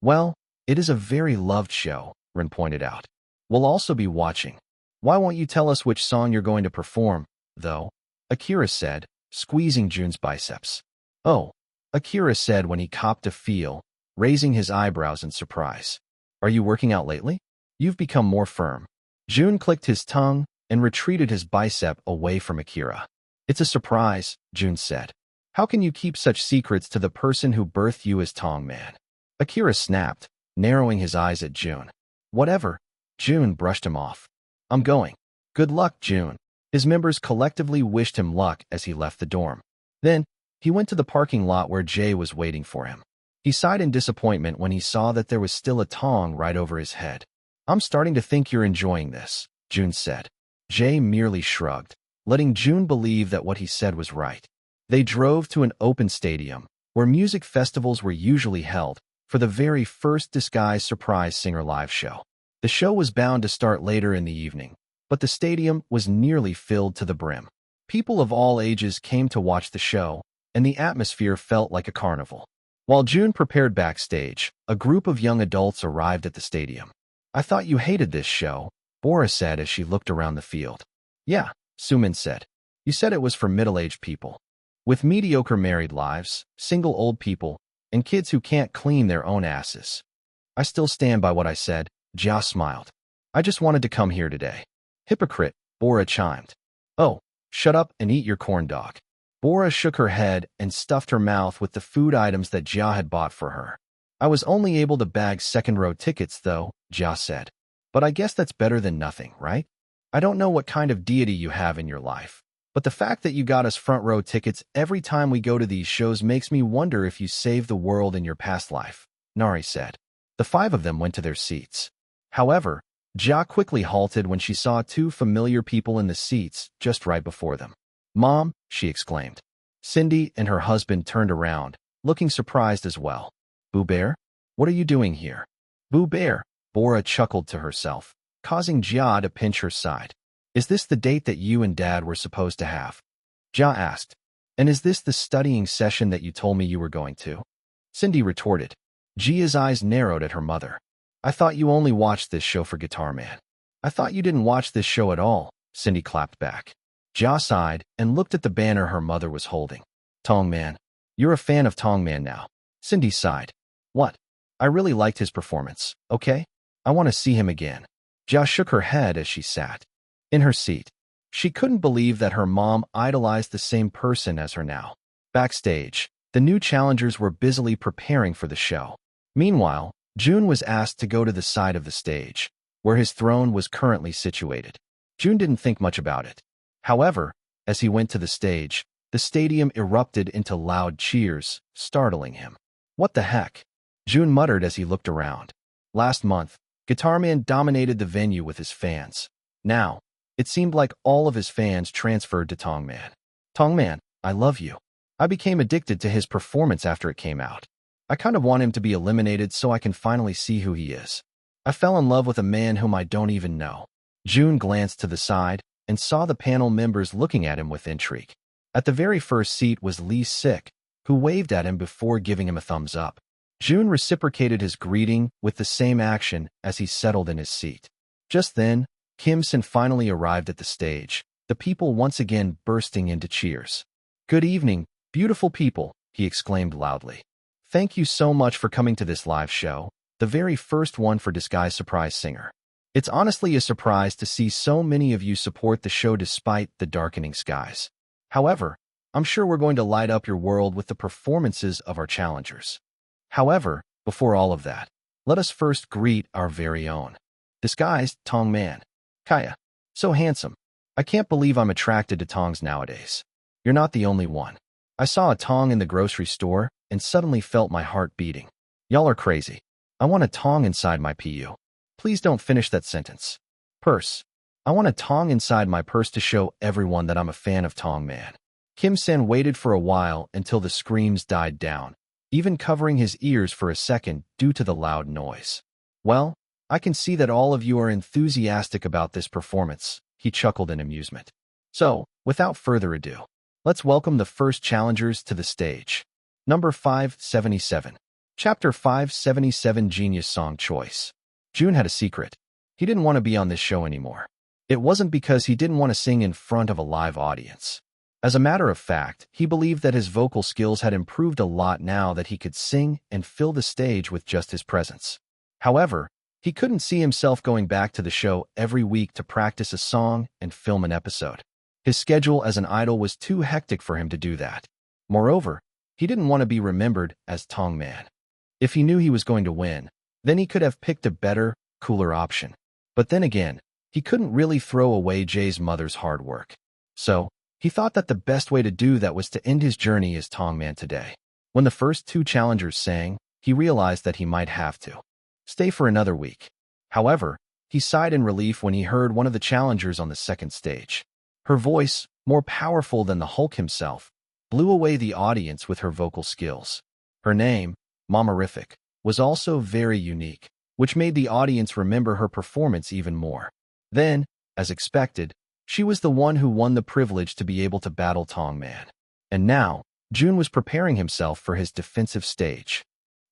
Well, it is a very loved show, Rin pointed out. We'll also be watching. Why won't you tell us which song you're going to perform, though? Akira said, squeezing Jun's biceps. Oh, Akira said when he copped a feel, raising his eyebrows in surprise. Are you working out lately? You've become more firm. Jun clicked his tongue and retreated his bicep away from Akira. It's a surprise, Jun said. How can you keep such secrets to the person who birthed you as Tong Man? Akira snapped, narrowing his eyes at Jun. Whatever. Jun brushed him off. I'm going. Good luck, Jun. His members collectively wished him luck as he left the dorm. Then, he went to the parking lot where Jay was waiting for him. He sighed in disappointment when he saw that there was still a tong right over his head. I'm starting to think you're enjoying this, Jun said. Jay merely shrugged, letting Jun believe that what he said was right. They drove to an open stadium, where music festivals were usually held, for the very first Disguise Surprise Singer live show. The show was bound to start later in the evening, but the stadium was nearly filled to the brim. People of all ages came to watch the show, and the atmosphere felt like a carnival. While Jun prepared backstage, a group of young adults arrived at the stadium. I thought you hated this show, Bora said as she looked around the field. Yeah, Sumin said. You said it was for middle-aged people. With mediocre married lives, single old people, and kids who can't clean their own asses. I still stand by what I said, Jia smiled. I just wanted to come here today. Hypocrite, Bora chimed. Oh, shut up and eat your corn dog. Bora shook her head and stuffed her mouth with the food items that Jia had bought for her. I was only able to bag second-row tickets, though, Jia said. But I guess that's better than nothing, right? I don't know what kind of deity you have in your life, but the fact that you got us front-row tickets every time we go to these shows makes me wonder if you saved the world in your past life, Nari said. The five of them went to their seats. However, Jia quickly halted when she saw two familiar people in the seats just right before them. Mom, she exclaimed. Cindy and her husband turned around, looking surprised as well. Boo Bear? What are you doing here? Boo Bear, Bora chuckled to herself, causing Jia to pinch her side. Is this the date that you and Dad were supposed to have? Jia asked. And is this the studying session that you told me you were going to? Cindy retorted. Jia's eyes narrowed at her mother. I thought you only watched this show for Guitar Man. I thought you didn't watch this show at all, Cindy clapped back. Jia sighed and looked at the banner her mother was holding. Tong Man. You're a fan of Tong Man now. Cindy sighed. What? I really liked his performance, okay? I want to see him again. Jia shook her head as she sat in her seat. She couldn't believe that her mom idolized the same person as her now. Backstage, the new challengers were busily preparing for the show. Meanwhile, Jun was asked to go to the side of the stage, where his throne was currently situated. Jun didn't think much about it. However, as he went to the stage, the stadium erupted into loud cheers, startling him. What the heck? Jun muttered as he looked around. Last month, Guitar Man dominated the venue with his fans. Now, it seemed like all of his fans transferred to Tong Man. Tong Man, I love you. I became addicted to his performance after it came out. I kind of want him to be eliminated so I can finally see who he is. I fell in love with a man whom I don't even know. Jun glanced to the side and saw the panel members looking at him with intrigue. At the very first seat was Lee Sik, who waved at him before giving him a thumbs up. Jun reciprocated his greeting with the same action as he settled in his seat. Just then, Kim Sin finally arrived at the stage, the people once again bursting into cheers. Good evening, beautiful people, he exclaimed loudly. Thank you so much for coming to this live show, the very first one for Disguise Surprise Singer. It's honestly a surprise to see so many of you support the show despite the darkening skies. However, I'm sure we're going to light up your world with the performances of our challengers. However, before all of that, let us first greet our very own disguised Tong Man. Kaya. So handsome. I can't believe I'm attracted to Tongs nowadays. You're not the only one. I saw a Tong in the grocery store and suddenly felt my heart beating. Y'all are crazy. I want a Tong inside my PU. Please don't finish that sentence. Purse. I want a Tong inside my purse to show everyone that I'm a fan of Tong Man. Kim Sen waited for a while until the screams died down, even covering his ears for a second due to the loud noise. Well, I can see that all of you are enthusiastic about this performance, he chuckled in amusement. So, without further ado, let's welcome the first challengers to the stage. Number 577. Chapter 577 Genius Song Choice. Jun had a secret. He didn't want to be on this show anymore. It wasn't because he didn't want to sing in front of a live audience. As a matter of fact, he believed that his vocal skills had improved a lot now that he could sing and fill the stage with just his presence. However, he couldn't see himself going back to the show every week to practice a song and film an episode. His schedule as an idol was too hectic for him to do that. Moreover, he didn't want to be remembered as Tong Man. If he knew he was going to win, then he could have picked a better, cooler option. But then again, he couldn't really throw away Jae's mother's hard work. So, he thought that the best way to do that was to end his journey as Tong Man today. When the first two challengers sang, he realized that he might have to stay for another week. However, he sighed in relief when he heard one of the challengers on the second stage. Her voice, more powerful than the Hulk himself, blew away the audience with her vocal skills. Her name, Mamarific, was also very unique, which made the audience remember her performance even more. Then, as expected, she was the one who won the privilege to be able to battle Tong Man. And now, Jun was preparing himself for his defensive stage.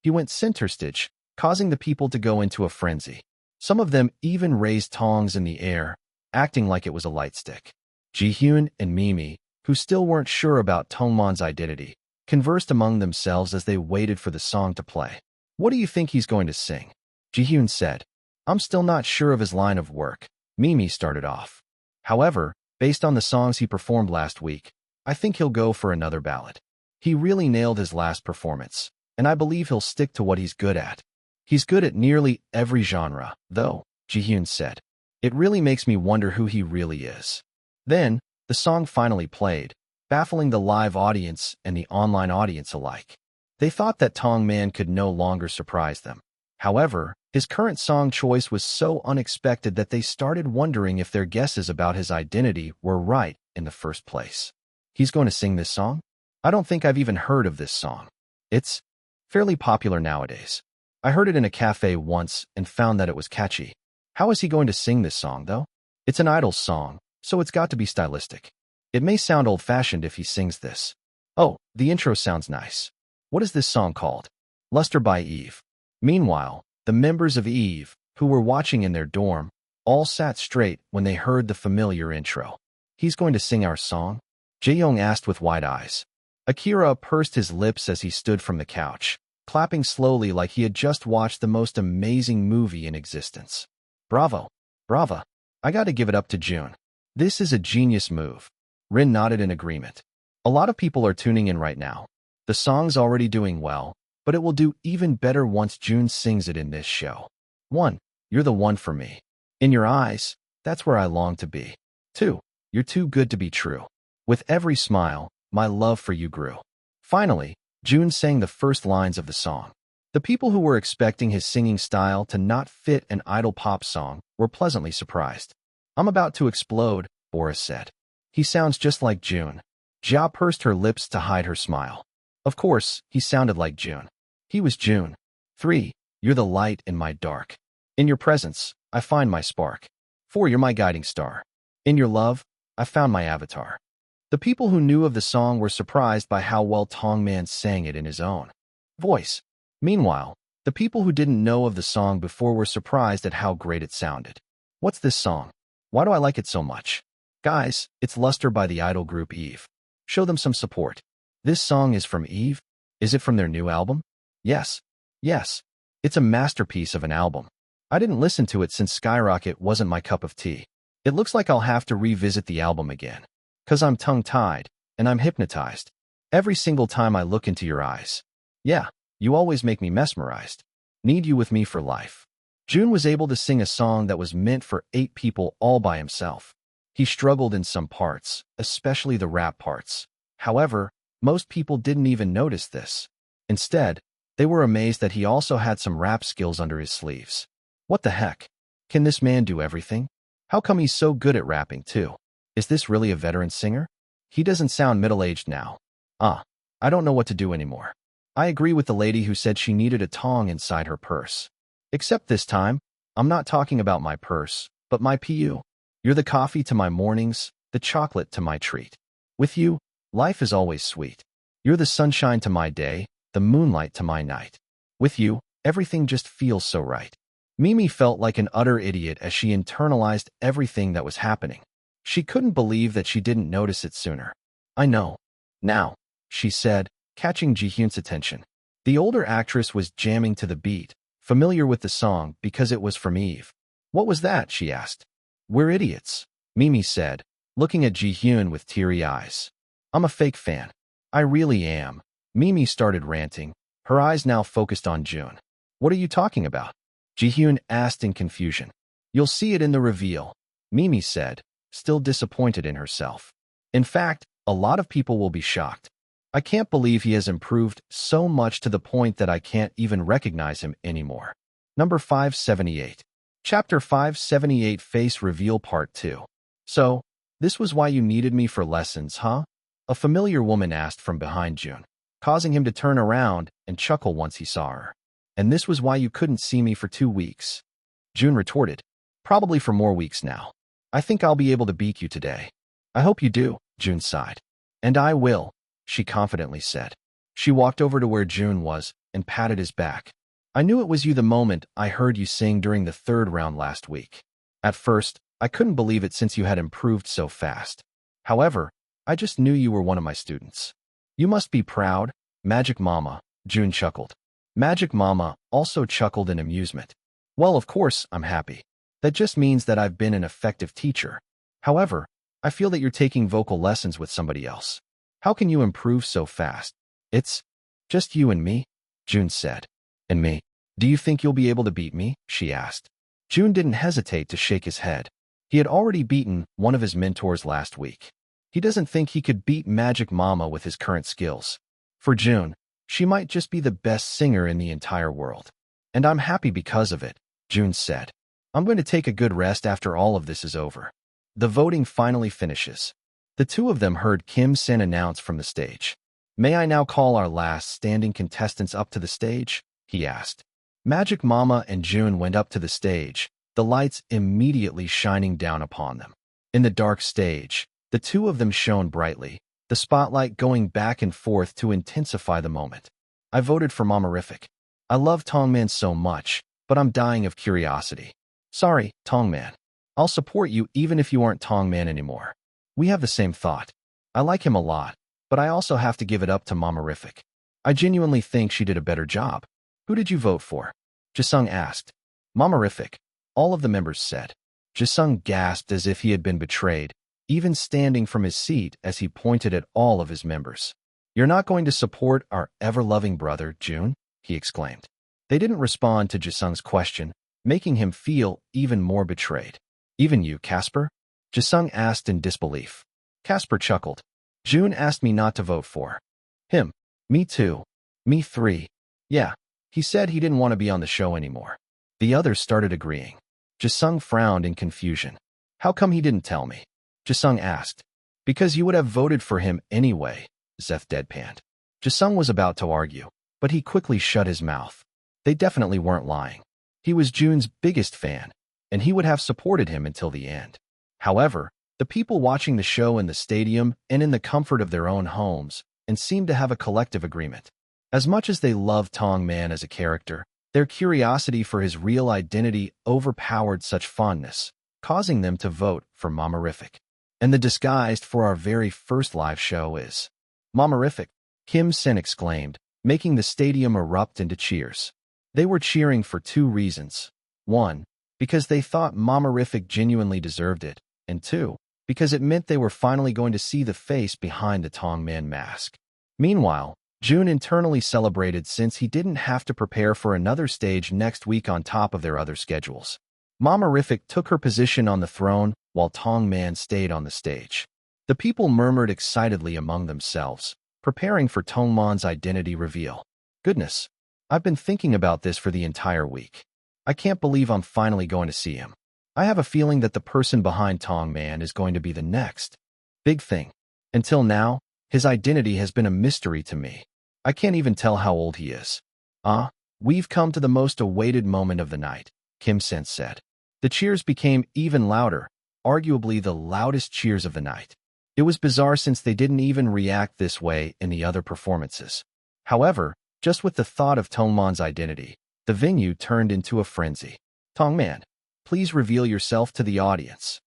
He went center stage, causing the people to go into a frenzy. Some of them even raised tongs in the air, acting like it was a light stick. Ji-hyun and Mimi, who still weren't sure about Tongman's identity, conversed among themselves as they waited for the song to play. "What do you think he's going to sing?" Ji-hyun said. "I'm still not sure of his line of work," Mimi started off. "However, based on the songs he performed last week, I think he'll go for another ballad. He really nailed his last performance, and I believe he'll stick to what he's good at." "He's good at nearly every genre, though," Ji-hyun said. "It really makes me wonder who he really is." Then, the song finally played, baffling the live audience and the online audience alike. They thought that Tong Man could no longer surprise them. However, his current song choice was so unexpected that they started wondering if their guesses about his identity were right in the first place. "He's going to sing this song? I don't think I've even heard of this song. It's fairly popular nowadays. I heard it in a cafe once and found that it was catchy. How is he going to sing this song, though? It's an idol song, so it's got to be stylistic. It may sound old-fashioned if he sings this. Oh, the intro sounds nice. What is this song called?" "Luster by Eve." Meanwhile, the members of Eve, who were watching in their dorm, all sat straight when they heard the familiar intro. "He's going to sing our song?" Jae-young asked with wide eyes. Akira pursed his lips as he stood from the couch, clapping slowly like he had just watched the most amazing movie in existence. "Bravo. Bravo. I gotta give it up to Jun. This is a genius move." Rin nodded in agreement. "A lot of people are tuning in right now. The song's already doing well, but it will do even better once Jun sings it in this show. 1. You're the one for me. In your eyes, that's where I long to be. 2. You're too good to be true. With every smile, my love for you grew." Finally, Jun sang the first lines of the song. The people who were expecting his singing style to not fit an idol pop song were pleasantly surprised. "I'm about to explode," Boris said. "He sounds just like Jun." Jia pursed her lips to hide her smile. Of course, he sounded like Jun. He was Jun. 3. You're the light in my dark. In your presence, I find my spark. 4. You're my guiding star. In your love, I found my avatar. The people who knew of the song were surprised by how well Tong Man sang it in his own voice. Meanwhile, the people who didn't know of the song before were surprised at how great it sounded. "What's this song? Why do I like it so much?" "Guys, it's Luster by the idol group Eve. Show them some support." "This song is from Eve? Is it from their new album?" Yes. Yes. It's a masterpiece of an album. I didn't listen to it since Skyrocket wasn't my cup of tea. It looks like I'll have to revisit the album again. 'Cause I'm tongue-tied, and I'm hypnotized. Every single time I look into your eyes. Yeah, you always make me mesmerized. Need you with me for life." Jun was able to sing a song that was meant for 8 people all by himself. He struggled in some parts, especially the rap parts. However, most people didn't even notice this. Instead, they were amazed that he also had some rap skills under his sleeves. What the heck? Can this man do everything? How come he's so good at rapping too? Is this really a veteran singer? He doesn't sound middle-aged now. I don't know what to do anymore. I agree with the lady who said she needed a tong inside her purse. Except this time, I'm not talking about my purse, but my PU. You're the coffee to my mornings, the chocolate to my treat. With you, life is always sweet. You're the sunshine to my day, the moonlight to my night. With you, everything just feels so right. Mimi felt like an utter idiot as she internalized everything that was happening. She couldn't believe that she didn't notice it sooner. I know. Now, she said, catching Ji-hyun's attention. The older actress was jamming to the beat, familiar with the song because it was from Eve. What was that? She asked. We're idiots, Mimi said, looking at Ji-hyun with teary eyes. I'm a fake fan. I really am. Mimi started ranting, her eyes now focused on Jun. What are you talking about? Ji-hyun asked in confusion. You'll see it in the reveal, Mimi said, still disappointed in herself. In fact, a lot of people will be shocked. I can't believe he has improved so much to the point that I can't even recognize him anymore. Number 578. Chapter 578 Face Reveal Part 2. So, this was why you needed me for lessons, huh? A familiar woman asked from behind Jun, causing him to turn around and chuckle once he saw her. And this was why you couldn't see me for 2 weeks. Jun retorted, probably for more weeks now. I think I'll be able to beat you today. I hope you do, Jun sighed. And I will, she confidently said. She walked over to where Jun was and patted his back. I knew it was you the moment I heard you sing during the 3rd round last week. At first, I couldn't believe it since you had improved so fast. However, I just knew you were one of my students. You must be proud, Magic Mama, Jun chuckled. Magic Mama also chuckled in amusement. Well, of course, I'm happy. That just means that I've been an effective teacher. However, I feel that you're taking vocal lessons with somebody else. How can you improve so fast? It's just you and me, Jun said. And me? Do you think you'll be able to beat me? She asked. Jun didn't hesitate to shake his head. He had already beaten one of his mentors last week. He doesn't think he could beat Magic Mama with his current skills. For Jun, she might just be the best singer in the entire world. And I'm happy because of it, Jun said. I'm going to take a good rest after all of this is over. The voting finally finishes. The two of them heard Kim Sen announce from the stage. May I now call our last standing contestants up to the stage? He asked. Magic Mama and Jun went up to the stage, the lights immediately shining down upon them. In the dark stage, the two of them shone brightly, the spotlight going back and forth to intensify the moment. I voted for Mamarific. I love Tongman so much, but I'm dying of curiosity. Sorry, Tongman. I'll support you even if you aren't Tongman anymore. We have the same thought. I like him a lot, but I also have to give it up to Mamarific. I genuinely think she did a better job. Who did you vote for? Jisung asked. Mamarific, all of the members said. Jisung gasped as if he had been betrayed, even standing from his seat as he pointed at all of his members. You're not going to support our ever-loving brother, Jun? He exclaimed. They didn't respond to Jisung's question, making him feel even more betrayed. Even you, Casper? Jisung asked in disbelief. Casper chuckled. Jun asked me not to vote for him. Me too. Me 3. Yeah. He said he didn't want to be on the show anymore. The others started agreeing. Jisung frowned in confusion. How come he didn't tell me? Jisung asked. Because you would have voted for him anyway, Zeth deadpanned. Jisung was about to argue, but he quickly shut his mouth. They definitely weren't lying. He was Jun's biggest fan, and he would have supported him until the end. However, the people watching the show in the stadium and in the comfort of their own homes and seemed to have a collective agreement. As much as they loved Tongman as a character, their curiosity for his real identity overpowered such fondness, causing them to vote for Mamarific. And the disguise for our very first live show is Mamarific, Kim Sen exclaimed, making the stadium erupt into cheers. They were cheering for 2 reasons. 1, because they thought Mamarific genuinely deserved it, and 2, because it meant they were finally going to see the face behind the Tongman mask. Meanwhile, Jun internally celebrated since he didn't have to prepare for another stage next week on top of their other schedules. Mamarific took her position on the throne while Tongman stayed on the stage. The people murmured excitedly among themselves, preparing for Tongman's identity reveal. Goodness, I've been thinking about this for the entire week. I can't believe I'm finally going to see him. I have a feeling that the person behind Tongman is going to be the next big thing. Until now, his identity has been a mystery to me. I can't even tell how old he is. We've come to the most awaited moment of the night, Kim Sen said. The cheers became even louder, arguably the loudest cheers of the night. It was bizarre since they didn't even react this way in the other performances. However, just with the thought of Tongman's identity, the venue turned into a frenzy. Tongman, please reveal yourself to the audience.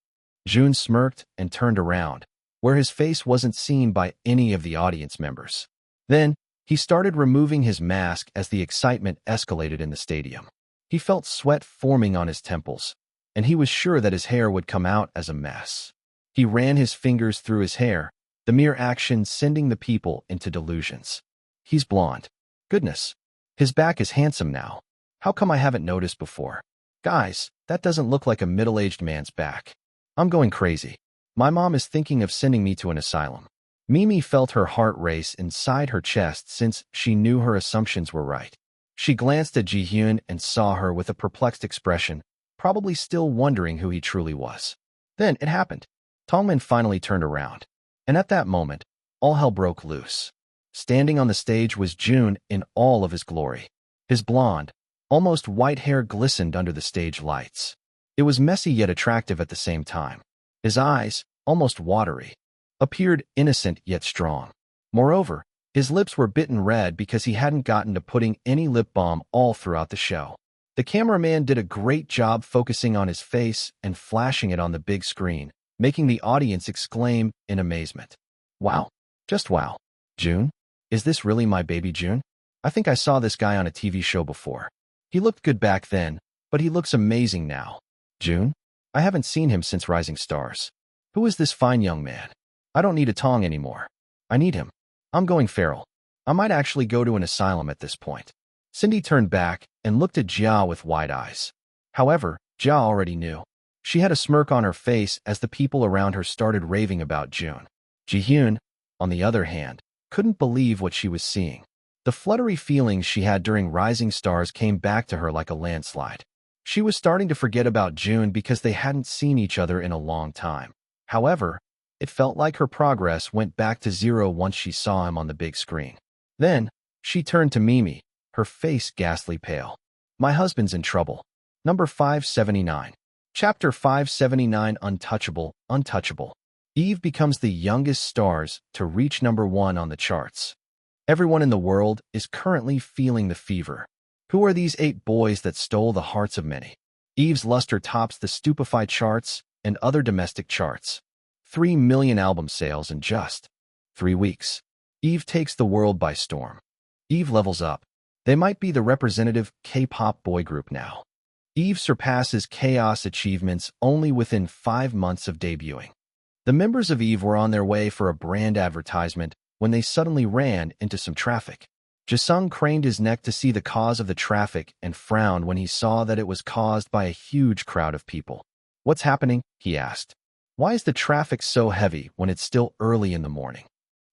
Jun smirked and turned around, where his face wasn't seen by any of the audience members. Then, he started removing his mask as the excitement escalated in the stadium. He felt sweat forming on his temples, and he was sure that his hair would come out as a mess. He ran his fingers through his hair, the mere action sending the people into delusions. He's blonde. Goodness, his back is handsome now. How come I haven't noticed before? Guys, that doesn't look like a middle-aged man's back. I'm going crazy. My mom is thinking of sending me to an asylum. Mimi felt her heart race inside her chest since she knew her assumptions were right. She glanced at Ji-hyun and saw her with a perplexed expression, probably still wondering who he truly was. Then it happened. Tongman finally turned around. And at that moment, all hell broke loose. Standing on the stage was Jun in all of his glory. His blonde, almost white hair glistened under the stage lights. It was messy yet attractive at the same time. His eyes, almost watery, appeared innocent yet strong. Moreover, his lips were bitten red because he hadn't gotten to putting any lip balm all throughout the show. The cameraman did a great job focusing on his face and flashing it on the big screen, making the audience exclaim in amazement. Wow. Just wow. Jun? Is this really my baby Jun? I think I saw this guy on a TV show before. He looked good back then, but he looks amazing now. Jun? I haven't seen him since Rising Stars. Who is this fine young man? I don't need a Tong anymore. I need him. I'm going feral. I might actually go to an asylum at this point. Cindy turned back and looked at Jia with wide eyes. However, Jia already knew. She had a smirk on her face as the people around her started raving about Jun. Ji-hyun, on the other hand, couldn't believe what she was seeing. The fluttery feelings she had during Rising Stars came back to her like a landslide. She was starting to forget about Jun because they hadn't seen each other in a long time. However, it felt like her progress went back to zero once she saw him on the big screen. Then, she turned to Mimi, her face ghastly pale. My husband's in trouble. Number 579. Chapter 579 Untouchable, Untouchable. Eve becomes the youngest stars to reach number 1 on the charts. Everyone in the world is currently feeling the fever. Who are these 8 boys that stole the hearts of many? Eve's luster tops the stupefied charts and other domestic charts. 3 million album sales in just 3 weeks. Eve takes the world by storm. Eve levels up. They might be the representative K-pop boy group now. Eve surpasses Chaos achievements only within 5 months of debuting. The members of Eve were on their way for a brand advertisement when they suddenly ran into some traffic. Jisung craned his neck to see the cause of the traffic and frowned when he saw that it was caused by a huge crowd of people. What's happening? He asked. Why is the traffic so heavy when it's still early in the morning?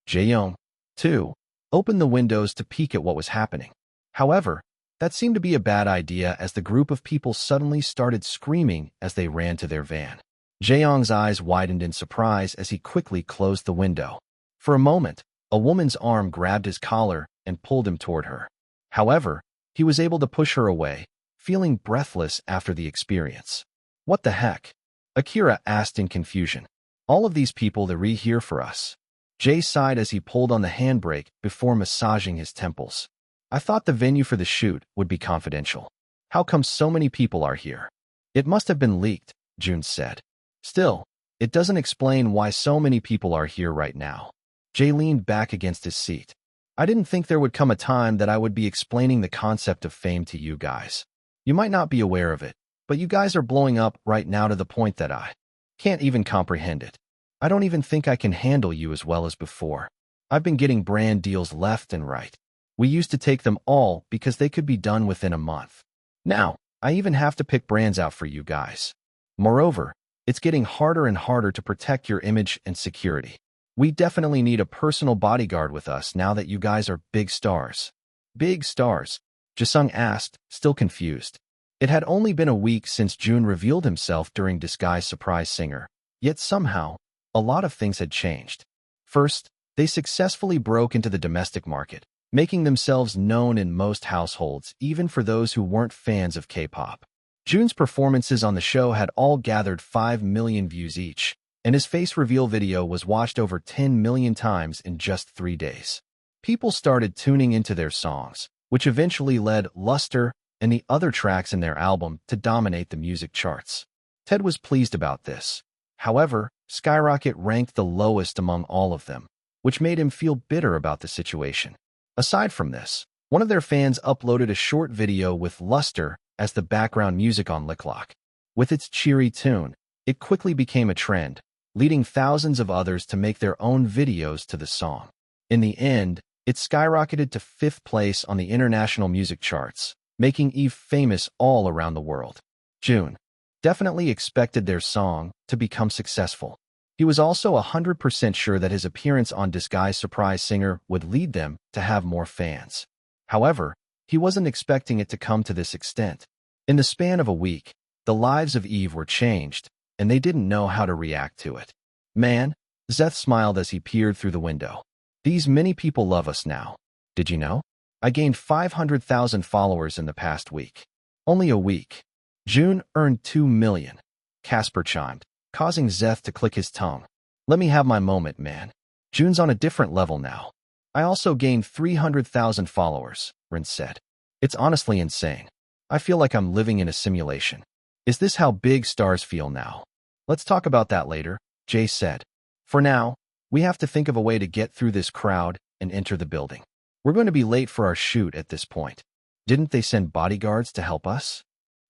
Jaeyoung, too, opened the windows to peek at what was happening. However, that seemed to be a bad idea as the group of people suddenly started screaming as they ran to their van. Jaeyoung's eyes widened in surprise as he quickly closed the window. For a moment, a woman's arm grabbed his collar and pulled him toward her. However, he was able to push her away, feeling breathless after the experience. What the heck? Akira asked in confusion. All of these people they're here for us. Jay sighed as he pulled on the handbrake before massaging his temples. I thought the venue for the shoot would be confidential. How come so many people are here? It must have been leaked, Jun said. Still, it doesn't explain why so many people are here right now. Jay leaned back against his seat. I didn't think there would come a time that I would be explaining the concept of fame to you guys. You might not be aware of it, but you guys are blowing up right now to the point that I can't even comprehend it. I don't even think I can handle you as well as before. I've been getting brand deals left and right. We used to take them all because they could be done within a month. Now, I even have to pick brands out for you guys. Moreover, it's getting harder and harder to protect your image and security. We definitely need a personal bodyguard with us now that you guys are big stars. Big stars? Jisung asked, still confused. It had only been a week since Jun revealed himself during Disguise Surprise Singer, yet somehow, a lot of things had changed. First, they successfully broke into the domestic market, making themselves known in most households, even for those who weren't fans of K-pop. Jun's performances on the show had all gathered 5 million views each, and his face reveal video was watched over 10 million times in just 3 days. People started tuning into their songs, which eventually led Luster and the other tracks in their album to dominate the music charts. Ted was pleased about this. However, Skyrocket ranked the lowest among all of them, which made him feel bitter about the situation. Aside from this, one of their fans uploaded a short video with Luster as the background music on Lick Lock. With its cheery tune, it quickly became a trend, leading thousands of others to make their own videos to the song. In the end, it skyrocketed to 5th place on the international music charts, making Eve famous all around the world. Jun definitely expected their song to become successful. He was also 100% sure that his appearance on Disguised Surprise Singer would lead them to have more fans. However, he wasn't expecting it to come to this extent. In the span of a week, the lives of Eve were changed, and they didn't know how to react to it. Man, Zeth smiled as he peered through the window. These many people love us now. Did you know? I gained 500,000 followers in the past week. Only a week. Jun earned 2 million. Casper chimed, causing Zeth to click his tongue. Let me have my moment, man. Jun's on a different level now. I also gained 300,000 followers, Rin said. It's honestly insane. I feel like I'm living in a simulation. Is this how big stars feel now? Let's talk about that later, Jay said. For now, we have to think of a way to get through this crowd and enter the building. We're going to be late for our shoot at this point. Didn't they send bodyguards to help us?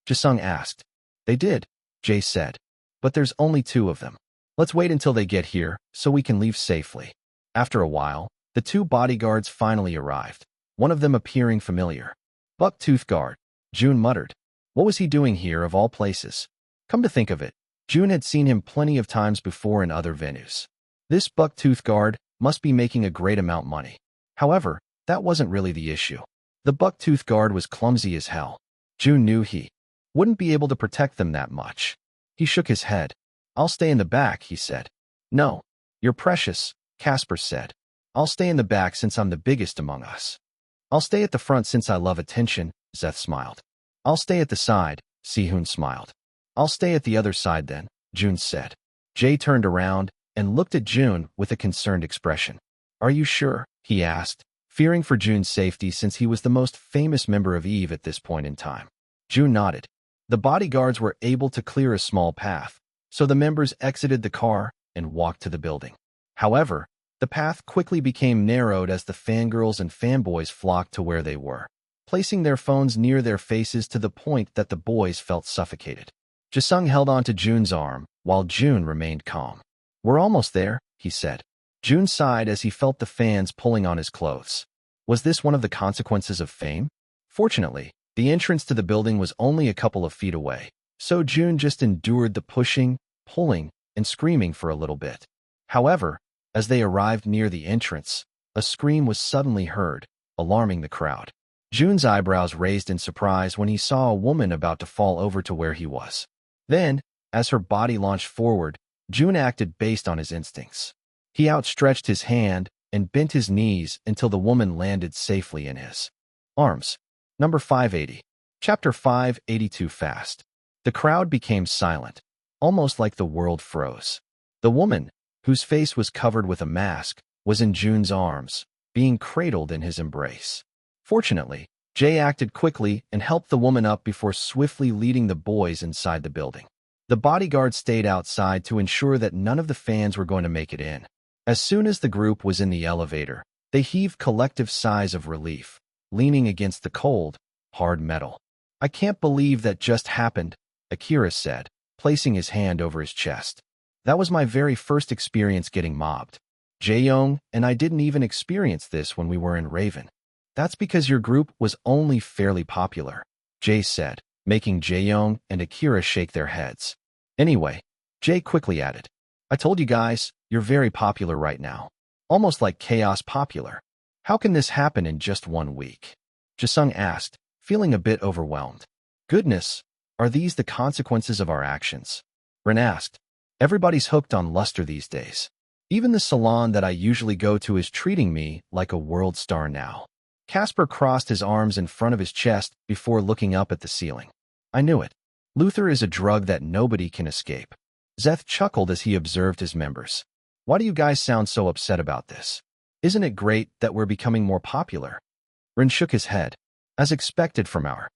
Jisung asked. They did, Jay said. But there's only 2 of them. Let's wait until they get here so we can leave safely. After a while, the 2 bodyguards finally arrived, one of them appearing familiar. Bucktooth Guard, Jun muttered. What was he doing here of all places? Come to think of it, Jun had seen him plenty of times before in other venues. This Bucktooth Guard must be making a great amount of money. However, that wasn't really the issue. The Bucktooth Guard was clumsy as hell. Jun knew he wouldn't be able to protect them that much. He shook his head. I'll stay in the back, he said. No, you're precious, Casper said. I'll stay in the back since I'm the biggest among us. I'll stay at the front since I love attention, Zeth smiled. I'll stay at the side, Sehun smiled. I'll stay at the other side then, Jun said. Jay turned around and looked at Jun with a concerned expression. Are you sure? He asked, fearing for Jun's safety since he was the most famous member of Eve at this point in time. Jun nodded. The bodyguards were able to clear a small path, so the members exited the car and walked to the building. However, the path quickly became narrowed as the fangirls and fanboys flocked to where they were, placing their phones near their faces to the point that the boys felt suffocated. Jisung held on to Jun's arm, while Jun remained calm. We're almost there, he said. Jun sighed as he felt the fans pulling on his clothes. Was this one of the consequences of fame? Fortunately, the entrance to the building was only a couple of feet away, so Jun just endured the pushing, pulling, and screaming for a little bit. However, as they arrived near the entrance, a scream was suddenly heard, alarming the crowd. Jun's eyebrows raised in surprise when he saw a woman about to fall over to where he was. Then, as her body launched forward, Jun acted based on his instincts. He outstretched his hand and bent his knees until the woman landed safely in his arms. Number 580. Chapter 582 Fast. The crowd became silent, almost like the world froze. The woman, whose face was covered with a mask, was in Jun's arms, being cradled in his embrace. Fortunately, Jay acted quickly and helped the woman up before swiftly leading the boys inside the building. The bodyguards stayed outside to ensure that none of the fans were going to make it in. As soon as the group was in the elevator, they heaved collective sighs of relief, leaning against the cold, hard metal. I can't believe that just happened, Akira said, placing his hand over his chest. That was my very first experience getting mobbed. Jae-young and I didn't even experience this when we were in Raven. That's because your group was only fairly popular, Jay said, making Jae-young and Akira shake their heads. Anyway, Jay quickly added, I told you guys, you're very popular right now. Almost like chaos popular. How can this happen in just 1 week? Jisung asked, feeling a bit overwhelmed. Goodness, are these the consequences of our actions? Ren asked. Everybody's hooked on Luster these days. Even the salon that I usually go to is treating me like a world star now. Casper crossed his arms in front of his chest before looking up at the ceiling. I knew it. Luther is a drug that nobody can escape. Zeth chuckled as he observed his members. Why do you guys sound so upset about this? Isn't it great that we're becoming more popular? Rin shook his head. As expected from our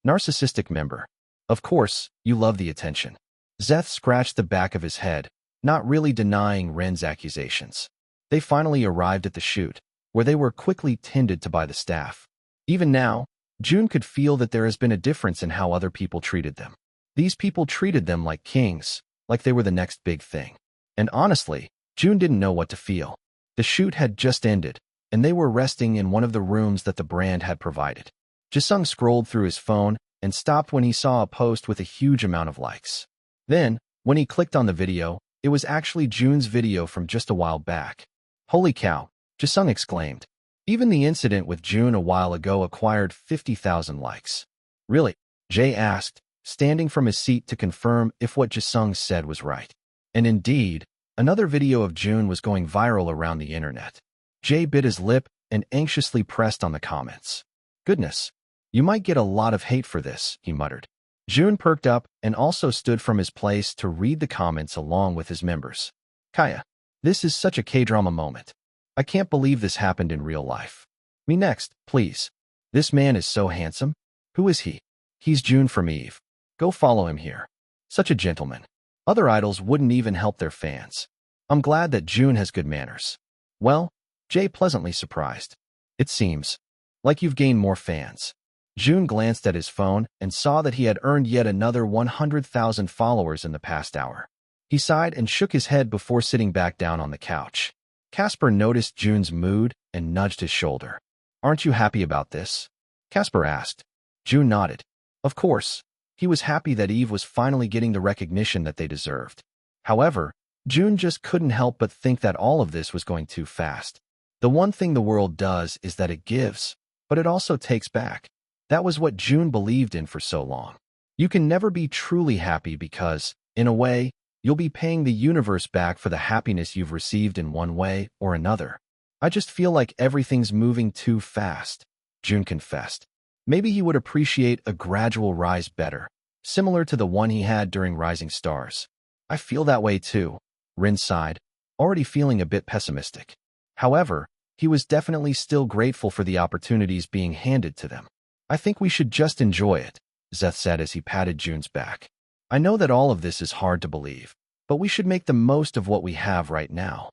Narcissistic member. Of course, you love the attention. Zeth scratched the back of his head, not really denying Ren's accusations. They finally arrived at the shoot, where they were quickly tended to by the staff. Even now, Jun could feel that there has been a difference in how other people treated them. These people treated them like kings, like they were the next big thing. And honestly, Jun didn't know what to feel. The shoot had just ended, and they were resting in one of the rooms that the brand had provided. Jisung scrolled through his phone and stopped when he saw a post with a huge amount of likes. Then, when he clicked on the video, it was actually Jun's video from just a while back. Holy cow, Jisung exclaimed. Even the incident with Jun a while ago acquired 50,000 likes. Really? Jay asked, standing from his seat to confirm if what Jisung said was right. And indeed, another video of Jun was going viral around the internet. Jay bit his lip and anxiously pressed on the comments. Goodness, you might get a lot of hate for this, he muttered. Jun perked up and also stood from his place to read the comments along with his members. Kaya, this is such a K-drama moment. I can't believe this happened in real life. Me next, please. This man is so handsome. Who is he? He's Jun from Eve. Go follow him here. Such a gentleman. Other idols wouldn't even help their fans. I'm glad that Jun has good manners. Well, Jay pleasantly surprised. It seems like you've gained more fans. Jun glanced at his phone and saw that he had earned yet another 100,000 followers in the past hour. He sighed and shook his head before sitting back down on the couch. Casper noticed Jun's mood and nudged his shoulder. Aren't you happy about this? Casper asked. Jun nodded. Of course. He was happy that Eve was finally getting the recognition that they deserved. However, Jun just couldn't help but think that all of this was going too fast. The one thing the world does is that it gives, but it also takes back. That was what Jun believed in for so long. You can never be truly happy because, in a way, you'll be paying the universe back for the happiness you've received in one way or another. I just feel like everything's moving too fast, Jun confessed. Maybe he would appreciate a gradual rise better, similar to the one he had during Rising Stars. I feel that way too, Rin sighed, already feeling a bit pessimistic. However, he was definitely still grateful for the opportunities being handed to them. I think we should just enjoy it, Zeth said as he patted Jun's back. I know that all of this is hard to believe, but we should make the most of what we have right now.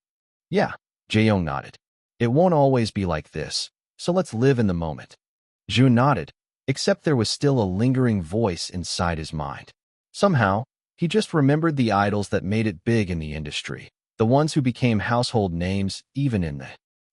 Yeah, Jaeyoung nodded. It won't always be like this, so let's live in the moment. Jun nodded, except there was still a lingering voice inside his mind. Somehow, he just remembered the idols that made it big in the industry, the ones who became household names even in the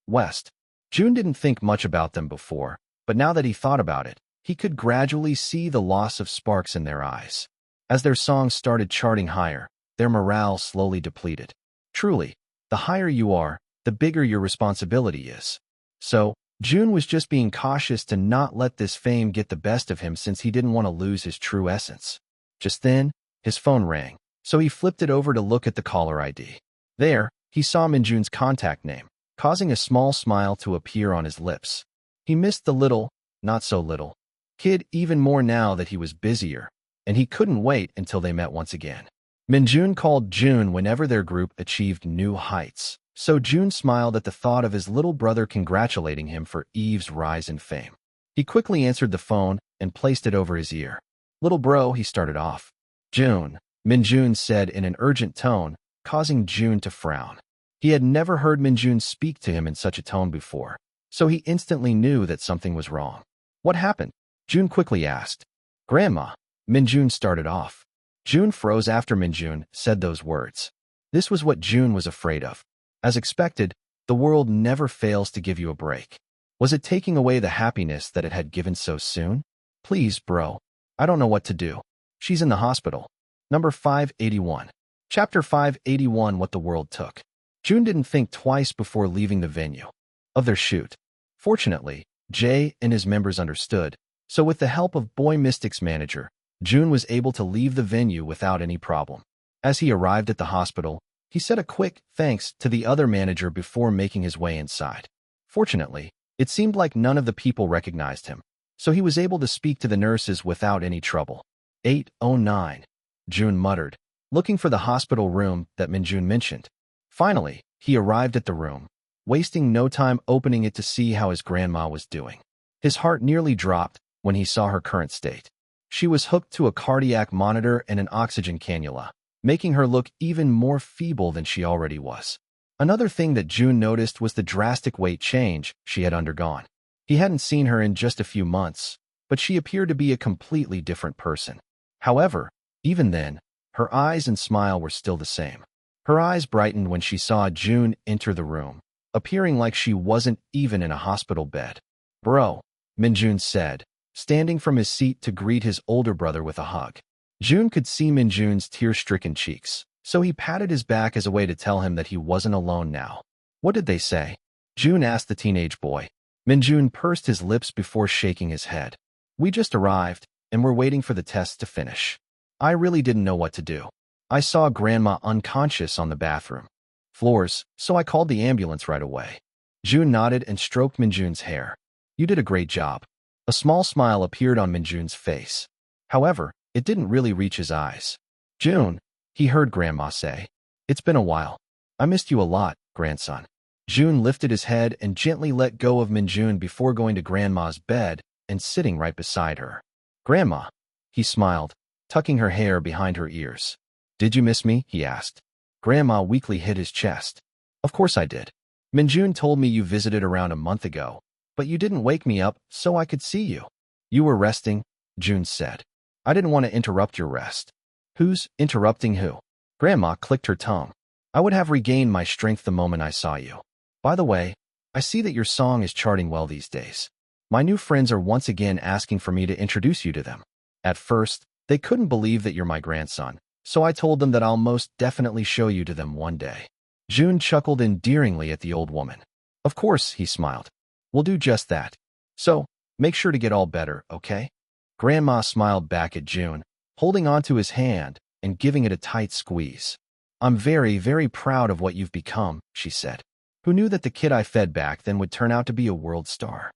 West. Jun didn't think much about them before, but now that he thought about it, he could gradually see the loss of sparks in their eyes. As their songs started charting higher, their morale slowly depleted. Truly, the higher you are, the bigger your responsibility is. So, Jun was just being cautious to not let this fame get the best of him since he didn't want to lose his true essence. Just then, his phone rang, so he flipped it over to look at the caller ID. There, he saw Minjun's contact name, causing a small smile to appear on his lips. He missed the little, not so little, kid even more now that he was busier, and he couldn't wait until they met once again. Minjun called Jun whenever their group achieved new heights, so Jun smiled at the thought of his little brother congratulating him for Eve's rise in fame. He quickly answered the phone and placed it over his ear. Little bro, he started off. Jun, Minjun said in an urgent tone, causing Jun to frown. He had never heard Minjun speak to him in such a tone before, so he instantly knew that something was wrong. What happened? Jun quickly asked. Grandma, Minjun started off. Jun froze after Minjun said those words. This was what Jun was afraid of. As expected, the world never fails to give you a break. Was it taking away the happiness that it had given so soon? Please, bro. I don't know what to do. She's in the hospital. Number 581. Chapter 581, What the World Took. Jun didn't think twice before leaving the venue of their shoot. Fortunately, Jay and his members understood, so with the help of Boy Mystic's manager, Jun was able to leave the venue without any problem. As he arrived at the hospital, he said a quick thanks to the other manager before making his way inside. Fortunately, it seemed like none of the people recognized him, so he was able to speak to the nurses without any trouble. 809, Jun muttered, looking for the hospital room that Minjun mentioned. Finally, he arrived at the room, wasting no time opening it to see how his grandma was doing. His heart nearly dropped when he saw her current state. She was hooked to a cardiac monitor and an oxygen cannula, making her look even more feeble than she already was. Another thing that Jun noticed was the drastic weight change she had undergone. He hadn't seen her in just a few months, but she appeared to be a completely different person. However, even then, her eyes and smile were still the same. Her eyes brightened when she saw Jun enter the room, appearing like she wasn't even in a hospital bed. "Bro," Minjun said, standing from his seat to greet his older brother with a hug. Jun could see Minjun's tear-stricken cheeks, so he patted his back as a way to tell him that he wasn't alone now. "What did they say?" Jun asked the teenage boy. Minjun pursed his lips before shaking his head. "We just arrived, and we're waiting for the tests to finish. I really didn't know what to do. I saw Grandma unconscious on the bathroom floors, so I called the ambulance right away." Jun nodded and stroked Minjun's hair. "You did a great job." A small smile appeared on Minjun's face. However, it didn't really reach his eyes. "Jun," he heard Grandma say, "it's been a while. I missed you a lot, grandson." Jun lifted his head and gently let go of Minjun before going to Grandma's bed and sitting right beside her. "Grandma," he smiled, tucking her hair behind her ears. "Did you miss me?" he asked. Grandma weakly hit his chest. "Of course I did. Minjun told me you visited around a month ago, but you didn't wake me up so I could see you." "You were resting," Jun said. "I didn't want to interrupt your rest." "Who's interrupting who?" Grandma clicked her tongue. "I would have regained my strength the moment I saw you. By the way, I see that your song is charting well these days. My new friends are once again asking for me to introduce you to them. At first, they couldn't believe that you're my grandson, so I told them that I'll most definitely show you to them one day." Jun chuckled endearingly at the old woman. "Of course," he smiled. "We'll do just that. So, make sure to get all better, okay?" Grandma smiled back at Jun, holding onto his hand and giving it a tight squeeze. "I'm very, very proud of what you've become," she said. "Who knew that the kid I fed back then would turn out to be a world star?"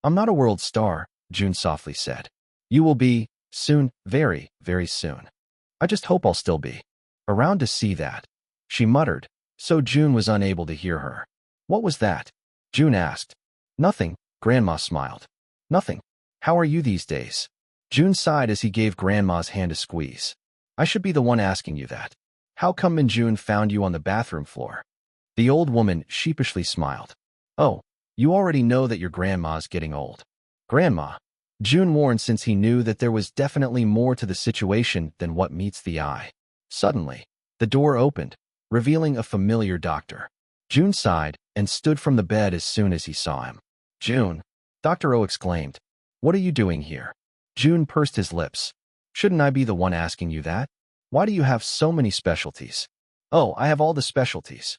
"I'm not a world star," Jun softly said. "You will be, soon, very, very soon. I just hope I'll still be around to see that," she muttered, so Jun was unable to hear her. "What was that?" Jun asked. "Nothing," Grandma smiled. "Nothing. How are you these days?" Jun sighed as he gave Grandma's hand a squeeze. "I should be the one asking you that. How come Minjun found you on the bathroom floor?" The old woman sheepishly smiled. "Oh, you already know that your grandma's getting old." "Grandma," Jun warned, since he knew that there was definitely more to the situation than what meets the eye. Suddenly, the door opened, revealing a familiar doctor. Jun sighed and stood from the bed as soon as he saw him. "Jun," Dr. O exclaimed. "What are you doing here?" Jun pursed his lips. "Shouldn't I be the one asking you that? Why do you have so many specialties?" "Oh, I have all the specialties,"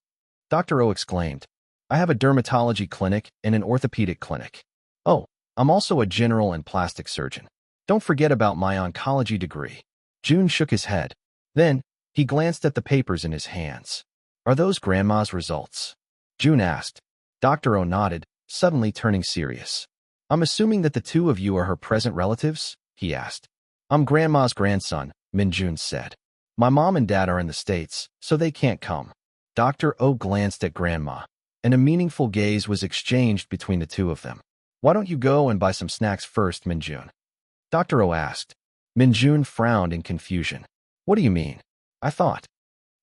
Dr. O exclaimed. "I have a dermatology clinic and an orthopedic clinic. Oh, I'm also a general and plastic surgeon. Don't forget about my oncology degree." Jun shook his head. Then, he glanced at the papers in his hands. "Are those Grandma's results?" Jun asked. Dr. O nodded, suddenly turning serious. "I'm assuming that the two of you are her present relatives?" he asked. "I'm Grandma's grandson," Minjun said. "My mom and dad are in the States, so they can't come." Dr. O glanced at Grandma, and a meaningful gaze was exchanged between the two of them. "Why don't you go and buy some snacks first, Minjun?" Dr. O asked. Minjun frowned in confusion. "What do you mean? I thought."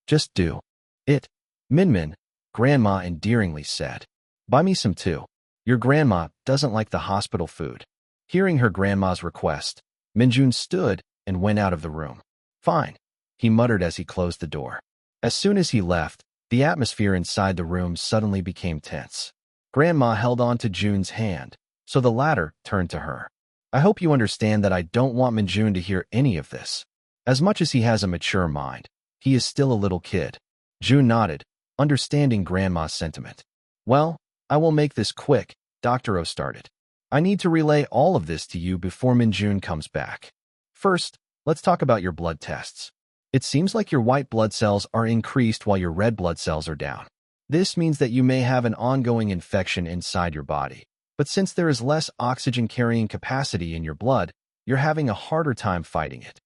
"Just do it, Minmin," Grandma endearingly said. "Buy me some too. Your grandma doesn't like the hospital food." Hearing her grandma's request, Minjun stood and went out of the room. "Fine," he muttered as he closed the door. As soon as he left, the atmosphere inside the room suddenly became tense. Grandma held on to Jun's hand, so the latter turned to her. "I hope you understand that I don't want Minjun to hear any of this. As much as he has a mature mind, he is still a little kid." Jun nodded, understanding Grandma's sentiment. "Well, I will make this quick," Dr. O started. "I need to relay all of this to you before Minjun comes back. First, let's talk about your blood tests. It seems like your white blood cells are increased while your red blood cells are down. This means that you may have an ongoing infection inside your body. But since there is less oxygen-carrying capacity in your blood, you're having a harder time fighting it.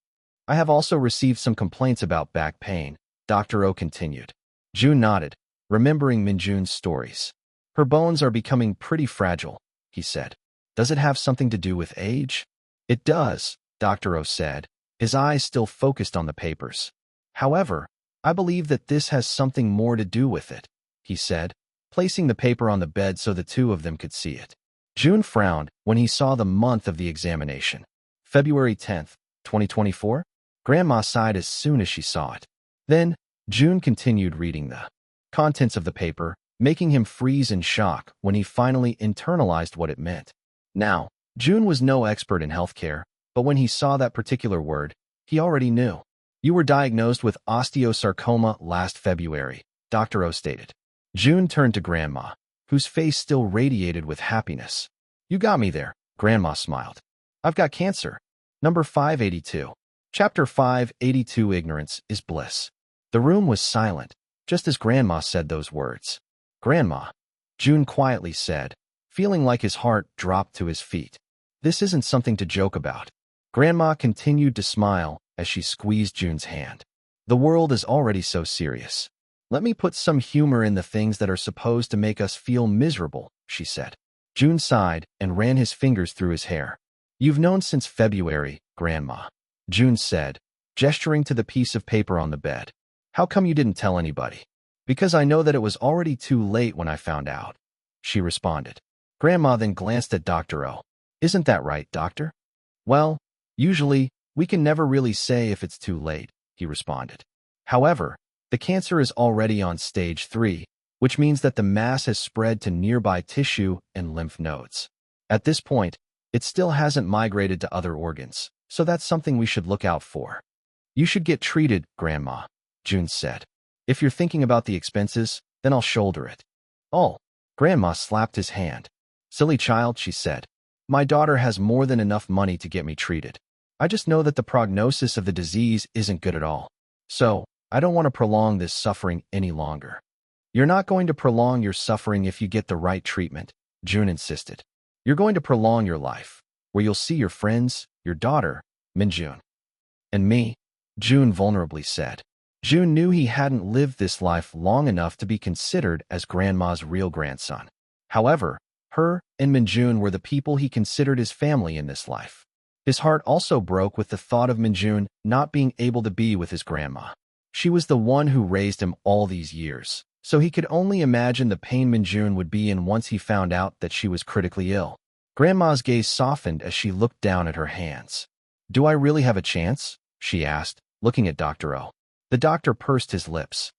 I have also received some complaints about back pain," Dr. O continued. Jun nodded, remembering Minjun's stories. "Her bones are becoming pretty fragile," he said. "Does it have something to do with age?" "It does," Dr. O said, his eyes still focused on the papers. However, I believe that this has something more to do with it, he said, placing the paper on the bed so the two of them could see it. Jun frowned when he saw the month of the examination. February 10th, 2024? Grandma sighed as soon as she saw it. Then, Jun continued reading the contents of the paper, making him freeze in shock when he finally internalized what it meant. Now, Jun was no expert in healthcare, but when he saw that particular word, he already knew. You were diagnosed with osteosarcoma last February, Dr. O stated. Jun turned to Grandma, whose face still radiated with happiness. You got me there, Grandma smiled. I've got cancer. Number 582. Chapter 582 Ignorance is Bliss. The room was silent, just as Grandma said those words. Grandma, Jun quietly said, feeling like his heart dropped to his feet. This isn't something to joke about. Grandma continued to smile as she squeezed Jun's hand. The world is already so serious. Let me put some humor in the things that are supposed to make us feel miserable, she said. Jun sighed and ran his fingers through his hair. You've known since February, Grandma, Jun said, gesturing to the piece of paper on the bed. How come you didn't tell anybody? Because I know that it was already too late when I found out, she responded. Grandma then glanced at Dr. O. Isn't that right, Doctor? Well, usually, we can never really say if it's too late, he responded. However, the cancer is already on stage 3, which means that the mass has spread to nearby tissue and lymph nodes. At this point, it still hasn't migrated to other organs, so that's something we should look out for. You should get treated, Grandma, Jun said. If you're thinking about the expenses, then I'll shoulder it. Oh, Grandma slapped his hand. Silly child, she said. My daughter has more than enough money to get me treated. I just know that the prognosis of the disease isn't good at all. So, I don't want to prolong this suffering any longer. You're not going to prolong your suffering if you get the right treatment, Jun insisted. You're going to prolong your life, where you'll see your friends, your daughter, Minjun. And me, Jun vulnerably said. Jun knew he hadn't lived this life long enough to be considered as Grandma's real grandson. However, her and Minjun were the people he considered his family in this life. His heart also broke with the thought of Minjun not being able to be with his grandma. She was the one who raised him all these years, so he could only imagine the pain Minjun would be in once he found out that she was critically ill. Grandma's gaze softened as she looked down at her hands. Do I really have a chance? She asked, looking at Dr. O. The doctor pursed his lips.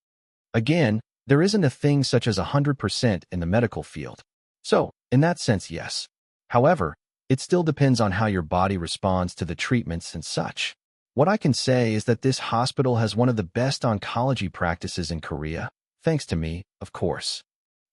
Again, there isn't a thing such as 100% in the medical field. So, in that sense, yes. However, it still depends on how your body responds to the treatments and such. What I can say is that this hospital has one of the best oncology practices in Korea, thanks to me, of course.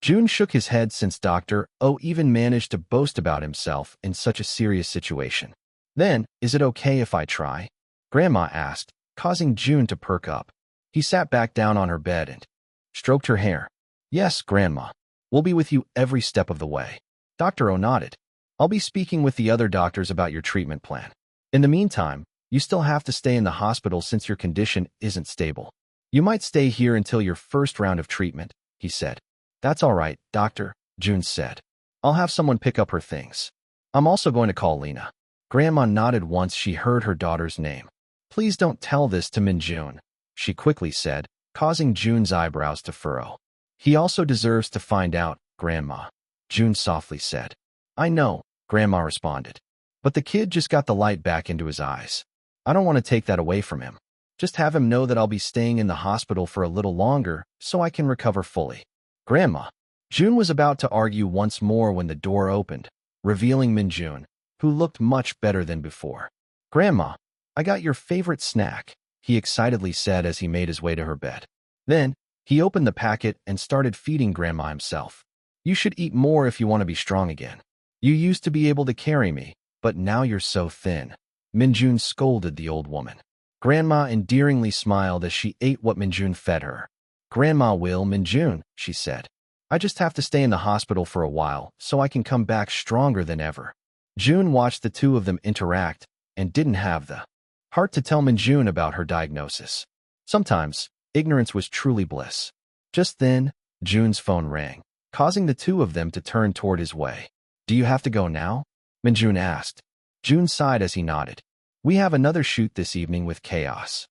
Jun shook his head since Dr. O even managed to boast about himself in such a serious situation. Then, is it okay if I try? Grandma asked, causing Jun to perk up. He sat back down on her bed and stroked her hair. Yes, Grandma. We'll be with you every step of the way. Dr. O nodded. I'll be speaking with the other doctors about your treatment plan. In the meantime, you still have to stay in the hospital since your condition isn't stable. You might stay here until your first round of treatment, he said. That's all right, Doctor, Jun said. I'll have someone pick up her things. I'm also going to call Lena. Grandma nodded once she heard her daughter's name. Please don't tell this to Minjun, she quickly said, causing Jun's eyebrows to furrow. He also deserves to find out, Grandma, Jun softly said. I know, Grandma responded. But the kid just got the light back into his eyes. I don't want to take that away from him. Just have him know that I'll be staying in the hospital for a little longer so I can recover fully. Grandma. Jun was about to argue once more when the door opened, revealing Minjun, who looked much better than before. Grandma, I got your favorite snack, he excitedly said as he made his way to her bed. Then, he opened the packet and started feeding Grandma himself. You should eat more if you want to be strong again. You used to be able to carry me, but now you're so thin. Minjun scolded the old woman. Grandma endearingly smiled as she ate what Minjun fed her. Grandma will, Minjun, she said. I just have to stay in the hospital for a while so I can come back stronger than ever. Jun watched the two of them interact and didn't have the heart to tell Minjun about her diagnosis. Sometimes, ignorance was truly bliss. Just then, Jun's phone rang, causing the two of them to turn toward his way. Do you have to go now? Minjun asked. Jun sighed as he nodded. We have another shoot this evening with Chaos.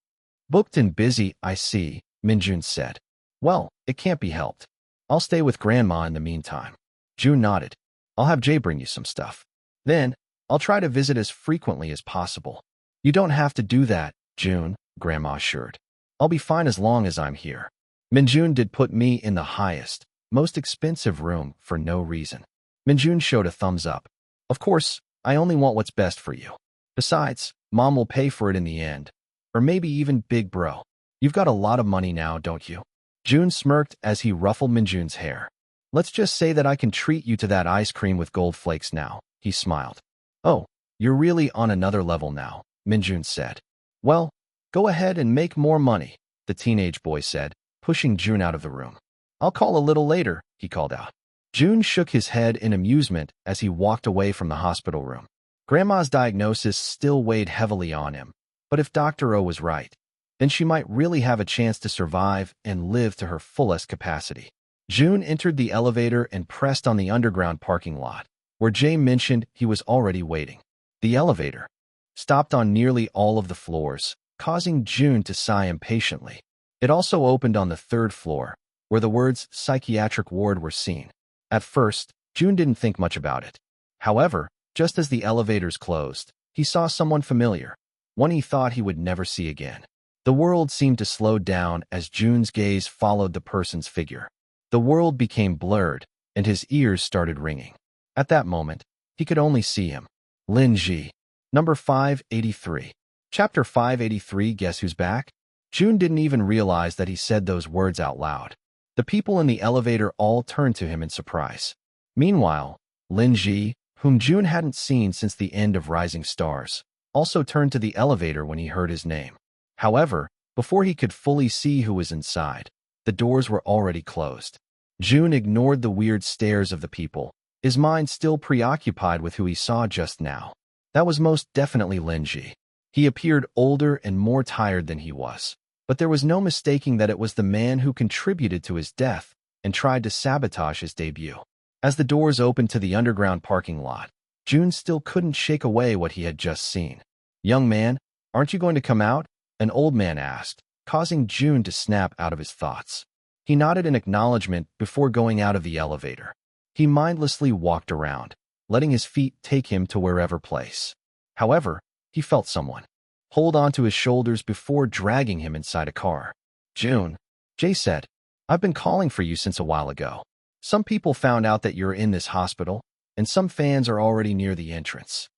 Booked and busy, I see, Minjun said. Well, it can't be helped. I'll stay with Grandma in the meantime. Jun nodded. I'll have Jay bring you some stuff. Then, I'll try to visit as frequently as possible. You don't have to do that, Jun, Grandma assured. I'll be fine as long as I'm here. Minjun did put me in the highest, most expensive room for no reason. Minjun showed a thumbs up. Of course, I only want what's best for you. Besides, Mom will pay for it in the end. Or maybe even Big Bro. You've got a lot of money now, don't you? Jun smirked as he ruffled Minjun's hair. Let's just say that I can treat you to that ice cream with gold flakes now, he smiled. Oh, you're really on another level now, Minjun said. Well, go ahead and make more money, the teenage boy said, pushing Jun out of the room. I'll call a little later, he called out. Jun shook his head in amusement as he walked away from the hospital room. Grandma's diagnosis still weighed heavily on him, but if Dr. O was right, then she might really have a chance to survive and live to her fullest capacity. Jun entered the elevator and pressed on the underground parking lot, where Jay mentioned he was already waiting. The elevator stopped on nearly all of the floors, causing Jun to sigh impatiently. It also opened on the third floor, where the words psychiatric ward were seen. At first, Jun didn't think much about it. However, just as the elevators closed, he saw someone familiar, one he thought he would never see again. The world seemed to slow down as Jun's gaze followed the person's figure. The world became blurred, and his ears started ringing. At that moment, he could only see him. Lin Ji. Number 583. Chapter 583, Guess Who's Back? Jun didn't even realize that he said those words out loud. The people in the elevator all turned to him in surprise. Meanwhile, Lin Ji, whom Jun hadn't seen since the end of Rising Stars, also turned to the elevator when he heard his name. However, before he could fully see who was inside, the doors were already closed. Jun ignored the weird stares of the people, his mind still preoccupied with who he saw just now. That was most definitely Lin Ji. He appeared older and more tired than he was, but there was no mistaking that it was the man who contributed to his death and tried to sabotage his debut. As the doors opened to the underground parking lot, Jun still couldn't shake away what he had just seen. Young man, aren't you going to come out? An old man asked, causing Jun to snap out of his thoughts. He nodded in acknowledgement before going out of the elevator. He mindlessly walked around, letting his feet take him to wherever place. However, he felt someone hold onto his shoulders before dragging him inside a car. Jun, Jay said, I've been calling for you since a while ago. Some people found out that you're in this hospital, and some fans are already near the entrance.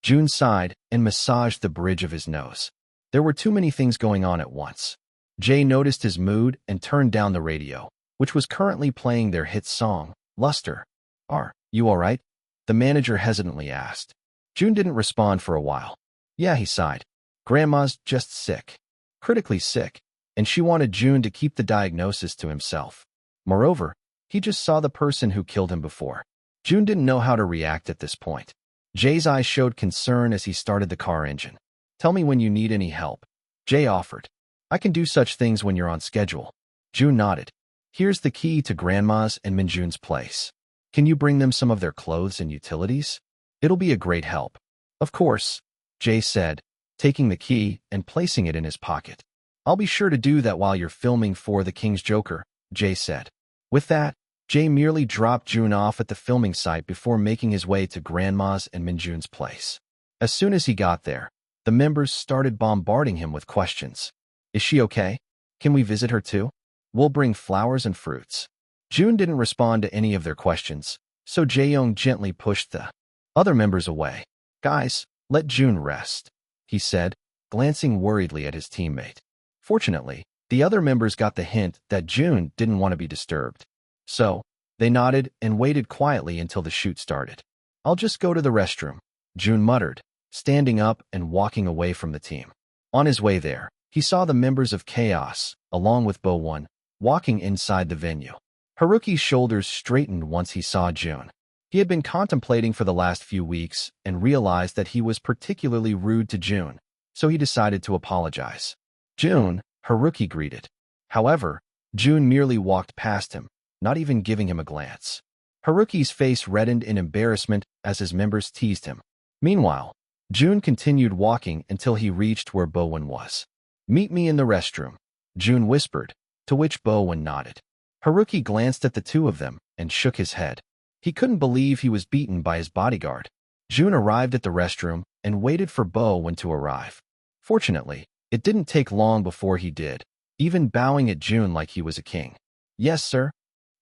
Jun sighed and massaged the bridge of his nose. There were too many things going on at once. Jay noticed his mood and turned down the radio, which was currently playing their hit song, Luster. Are you all right? The manager hesitantly asked. Jun didn't respond for a while. Yeah, he sighed. Grandma's just sick. Critically sick, and she wanted Jun to keep the diagnosis to himself. Moreover, he just saw the person who killed him before. Jun didn't know how to react at this point. Jay's eyes showed concern as he started the car engine. Tell me when you need any help. Jay offered. I can do such things when you're on schedule. Jun nodded. Here's the key to Grandma's and Minjun's place. Can you bring them some of their clothes and utilities? It'll be a great help. Of course, Jay said, taking the key and placing it in his pocket. I'll be sure to do that while you're filming for The King's Joker, Jay said. With that, Jay merely dropped Jun off at the filming site before making his way to Grandma's and Minjun's place. As soon as he got there, the members started bombarding him with questions. Is she okay? Can we visit her too? We'll bring flowers and fruits. Jun didn't respond to any of their questions, so Jae-young gently pushed the other members away. Guys, let Jun rest, he said, glancing worriedly at his teammate. Fortunately, the other members got the hint that Jun didn't want to be disturbed. So, they nodded and waited quietly until the shoot started. I'll just go to the restroom, Jun muttered, standing up and walking away from the team. On his way there, he saw the members of Chaos, along with Bo-won, walking inside the venue. Haruki's shoulders straightened once he saw Jun. He had been contemplating for the last few weeks and realized that he was particularly rude to Jun, so he decided to apologize. Jun, Haruki greeted. However, Jun merely walked past him, not even giving him a glance. Haruki's face reddened in embarrassment as his members teased him. Meanwhile, Jun continued walking until he reached where Bowen was. "Meet me in the restroom," Jun whispered, to which Bowen nodded. Haruki glanced at the two of them and shook his head. He couldn't believe he was beaten by his bodyguard. Jun arrived at the restroom and waited for Bowen to arrive. Fortunately, it didn't take long before he did, even bowing at Jun like he was a king. "Yes, sir?"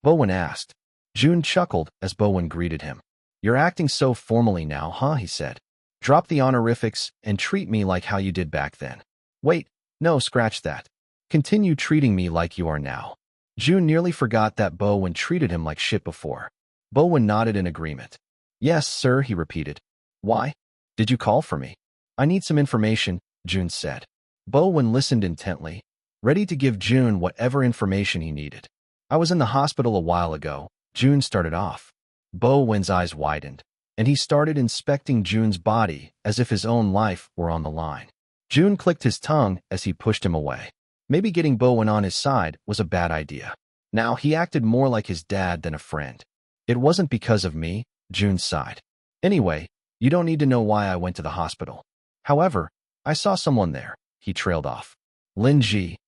Bowen asked. Jun chuckled as Bowen greeted him. "You're acting so formally now, huh?" he said. "Drop the honorifics and treat me like how you did back then." "Wait, no, scratch that. Continue treating me like you are now." Jun nearly forgot that Bowen treated him like shit before. Bowen nodded in agreement. "Yes, sir," he repeated. "Why? Did you call for me?" "I need some information," Jun said. Bowen listened intently, ready to give Jun whatever information he needed. "I was in the hospital a while ago," Jun started off. Bowen's eyes widened, and he started inspecting Jun's body as if his own life were on the line. Jun clicked his tongue as he pushed him away. Maybe getting Bowen on his side was a bad idea. Now he acted more like his dad than a friend. "It wasn't because of me," Jun sighed. "Anyway, you don't need to know why I went to the hospital. However, I saw someone there," he trailed off. "Lin Ji,"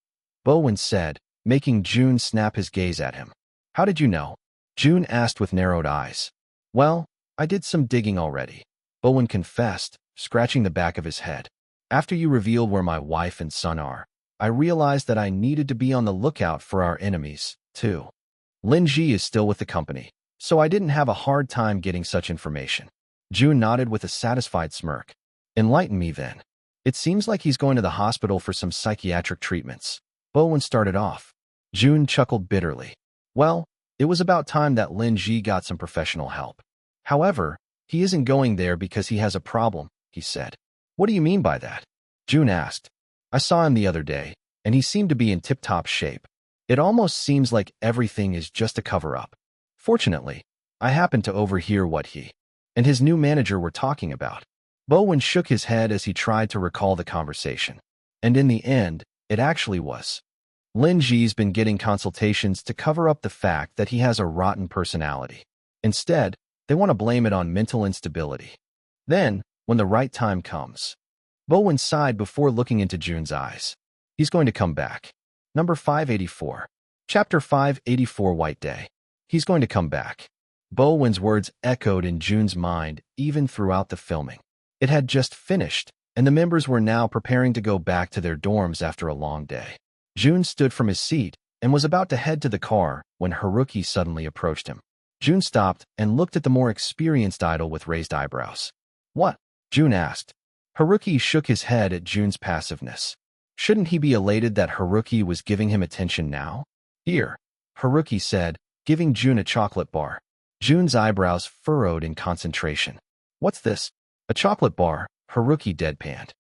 Bowen said, making Jun snap his gaze at him. "How did you know?" Jun asked with narrowed eyes. "Well, I did some digging already," Bowen confessed, scratching the back of his head. "After you revealed where my wife and son are, I realized that I needed to be on the lookout for our enemies, too. Lin Ji is still with the company, so I didn't have a hard time getting such information." Jun nodded with a satisfied smirk. "Enlighten me then." "It seems like he's going to the hospital for some psychiatric treatments," Bowen started off. Jun chuckled bitterly. "Well, it was about time that Lin Ji got some professional help. However, he isn't going there because he has a problem," he said. "What do you mean by that?" Jun asked. "I saw him the other day, and he seemed to be in tip-top shape. It almost seems like everything is just a cover-up. Fortunately, I happened to overhear what he and his new manager were talking about." Bowen shook his head as he tried to recall the conversation. And in the end, it actually was. Lin Ji's been getting consultations to cover up the fact that he has a rotten personality. Instead, they want to blame it on mental instability. Then, when the right time comes, Bowen sighed before looking into Jun's eyes. "He's going to come back." Number 584. Chapter 584 White Day. "He's going to come back." Bowen's words echoed in Jun's mind even throughout the filming. It had just finished, and the members were now preparing to go back to their dorms after a long day. Jun stood from his seat and was about to head to the car when Haruki suddenly approached him. Jun stopped and looked at the more experienced idol with raised eyebrows. "What?" Jun asked. Haruki shook his head at Jun's passiveness. Shouldn't he be elated that Haruki was giving him attention now? "Here," Haruki said, giving Jun a chocolate bar. Jun's eyebrows furrowed in concentration. "What's this?" "A chocolate bar," Haruki deadpanned.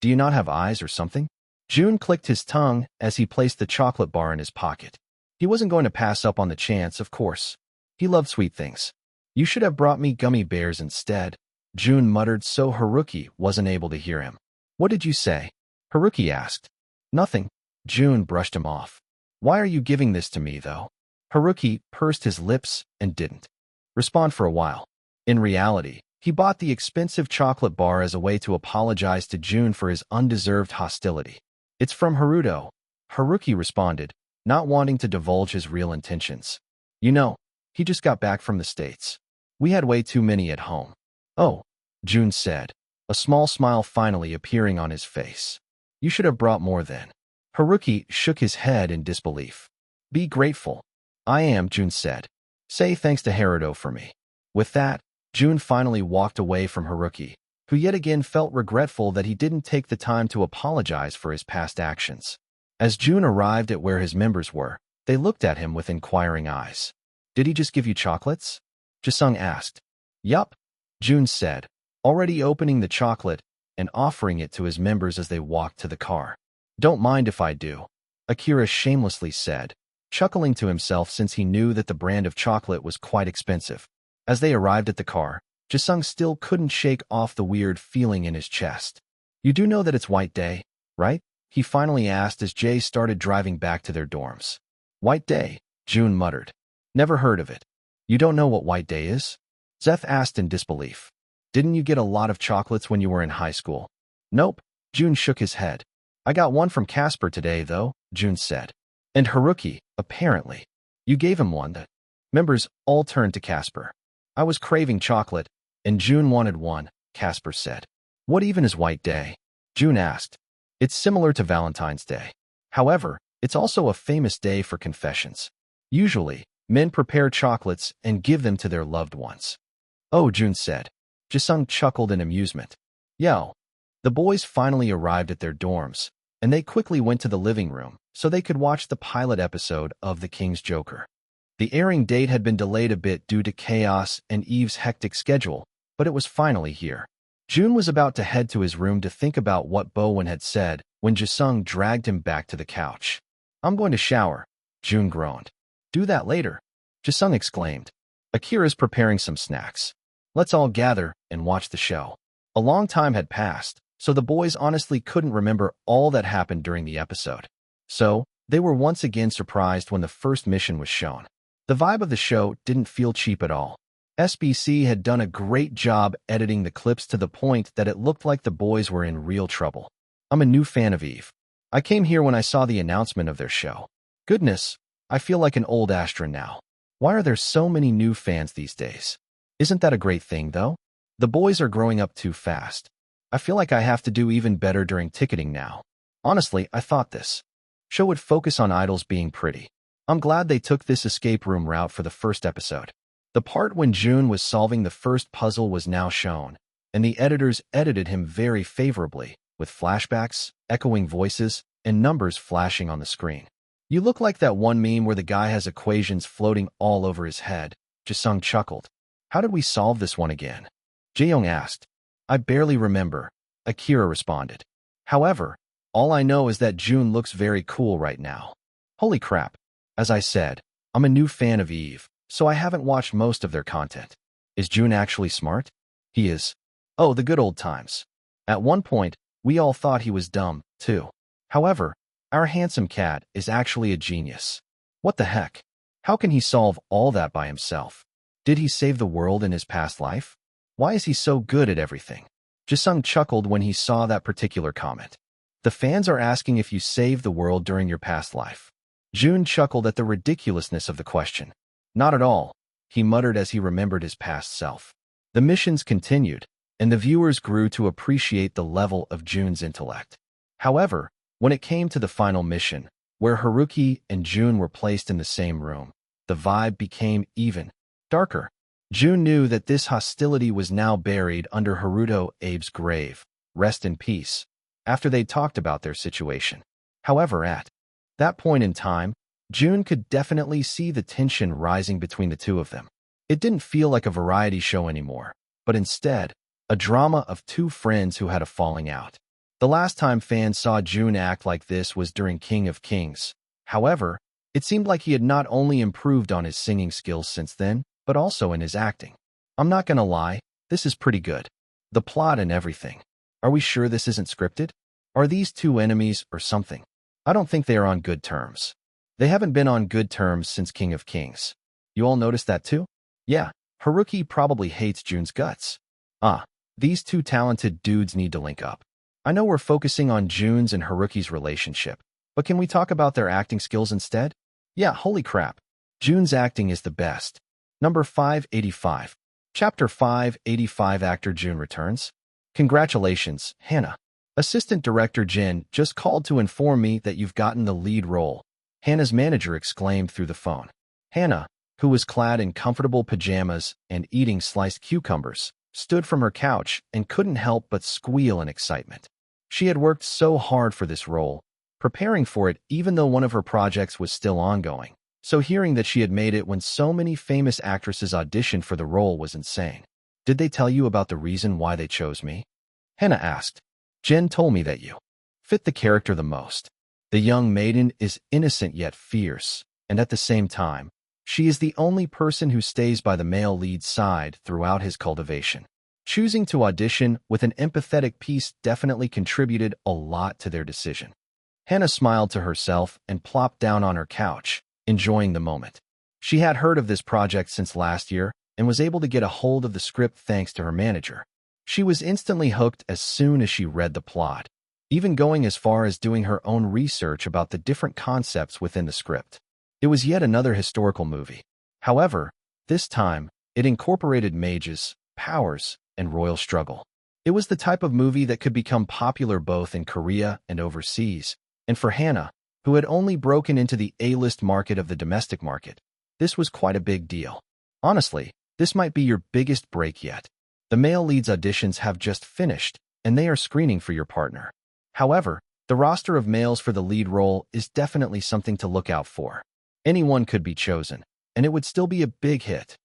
"Do you not have eyes or something?" Jun clicked his tongue as he placed the chocolate bar in his pocket. He wasn't going to pass up on the chance, of course. He loved sweet things. "You should have brought me gummy bears instead," Jun muttered so Haruki wasn't able to hear him. "What did you say?" Haruki asked. "Nothing." Jun brushed him off. "Why are you giving this to me, though?" Haruki pursed his lips and didn't respond for a while. In reality, he bought the expensive chocolate bar as a way to apologize to Jun for his undeserved hostility. "It's from Haruto," Haruki responded, not wanting to divulge his real intentions. "You know, he just got back from the States. We had way too many at home." "Oh," Jun said, a small smile finally appearing on his face. "You should have brought more then." Haruki shook his head in disbelief. "Be grateful." "I am," Jun said. "Say thanks to Haruto for me." With that, Jun finally walked away from Haruki, who yet again felt regretful that he didn't take the time to apologize for his past actions. As Jun arrived at where his members were, they looked at him with inquiring eyes. "Did he just give you chocolates?" Jisung asked. "Yup," Jun said, already opening the chocolate and offering it to his members as they walked to the car. "Don't mind if I do," Akira shamelessly said, chuckling to himself since he knew that the brand of chocolate was quite expensive. As they arrived at the car, Jisung still couldn't shake off the weird feeling in his chest. "You do know that it's White Day, right?" he finally asked as Jay started driving back to their dorms. "White Day," Jun muttered. "Never heard of it." "You don't know what White Day is?" Zeth asked in disbelief. Didn't you get a lot of chocolates when you were in high school? Nope, Jun shook his head. I got one from Casper today, though, Jun said. And Haruki, apparently. You gave him one. The members all turned to Casper. I was craving chocolate, and Jun wanted one, Casper said. What even is White Day? Jun asked. It's similar to Valentine's Day. However, it's also a famous day for confessions. Usually, men prepare chocolates and give them to their loved ones. Oh, Jun said. Jisung chuckled in amusement. Yo. The boys finally arrived at their dorms, and they quickly went to the living room so they could watch the pilot episode of The King's Joker. The airing date had been delayed a bit due to chaos and Eve's hectic schedule, but it was finally here. Jun was about to head to his room to think about what Bowen had said when Jisung dragged him back to the couch. I'm going to shower, Jun groaned. Do that later, Jisung exclaimed. Akira's preparing some snacks. Let's all gather and watch the show. A long time had passed, so the boys honestly couldn't remember all that happened during the episode. So, they were once again surprised when the first mission was shown. The vibe of the show didn't feel cheap at all. SBC had done a great job editing the clips to the point that it looked like the boys were in real trouble. I'm a new fan of Eve. I came here when I saw the announcement of their show. Goodness, I feel like an old Astra now. Why are there so many new fans these days? Isn't that a great thing, though? The boys are growing up too fast. I feel like I have to do even better during ticketing now. Honestly, I thought this show would focus on idols being pretty. I'm glad they took this escape room route for the first episode. The part when Jun was solving the first puzzle was now shown, and the editors edited him very favorably, with flashbacks, echoing voices, and numbers flashing on the screen. You look like that one meme where the guy has equations floating all over his head, Jisung chuckled. How did we solve this one again? Jaeyoung asked. I barely remember, Akira responded. However, all I know is that Jun looks very cool right now. Holy crap. As I said, I'm a new fan of Eve, so I haven't watched most of their content. Is Jun actually smart? He is. Oh, the good old times. At one point, we all thought he was dumb, too. However, our handsome cat is actually a genius. What the heck? How can he solve all that by himself? Did he save the world in his past life? Why is he so good at everything? Jisung chuckled when he saw that particular comment. The fans are asking if you saved the world during your past life. Jun chuckled at the ridiculousness of the question. Not at all, he muttered as he remembered his past self. The missions continued, and the viewers grew to appreciate the level of Jun's intellect. However, when it came to the final mission, where Haruki and Jun were placed in the same room, the vibe became even darker. Jun knew that this hostility was now buried under Haruto Abe's grave. Rest in peace. After they'd talked about their situation. However, at that point in time, Jun could definitely see the tension rising between the two of them. It didn't feel like a variety show anymore, but instead, a drama of two friends who had a falling out. The last time fans saw Jun act like this was during King of Kings. However, it seemed like he had not only improved on his singing skills since then, but also in his acting. I'm not gonna lie, this is pretty good. The plot and everything. Are we sure this isn't scripted? Are these two enemies or something? I don't think they are on good terms. They haven't been on good terms since King of Kings. You all noticed that too? Yeah, Haruki probably hates Jun's guts. These two talented dudes need to link up. I know we're focusing on Jun's and Haruki's relationship, but can we talk about their acting skills instead? Yeah, holy crap. Jun's acting is the best. Number 585. Chapter 585 Actor Jun returns. Congratulations, Hannah. Assistant Director Jin just called to inform me that you've gotten the lead role. Hannah's manager exclaimed through the phone. Hannah, who was clad in comfortable pajamas and eating sliced cucumbers, stood from her couch and couldn't help but squeal in excitement. She had worked so hard for this role, preparing for it even though one of her projects was still ongoing. So hearing that she had made it when so many famous actresses auditioned for the role was insane. Did they tell you about the reason why they chose me? Hannah asked. Jen told me that you fit the character the most. The young maiden is innocent yet fierce, and at the same time, she is the only person who stays by the male lead's side throughout his cultivation. Choosing to audition with an empathetic piece definitely contributed a lot to their decision. Hannah smiled to herself and plopped down on her couch, enjoying the moment. She had heard of this project since last year and was able to get a hold of the script thanks to her manager. She was instantly hooked as soon as she read the plot, even going as far as doing her own research about the different concepts within the script. It was yet another historical movie. However, this time, it incorporated mages, powers, and royal struggle. It was the type of movie that could become popular both in Korea and overseas, and for Hannah, who had only broken into the A-list market of the domestic market, this was quite a big deal. Honestly, this might be your biggest break yet. The male leads auditions have just finished, and they are screening for your partner. However, the roster of males for the lead role is definitely something to look out for. Anyone could be chosen, and it would still be a big hit.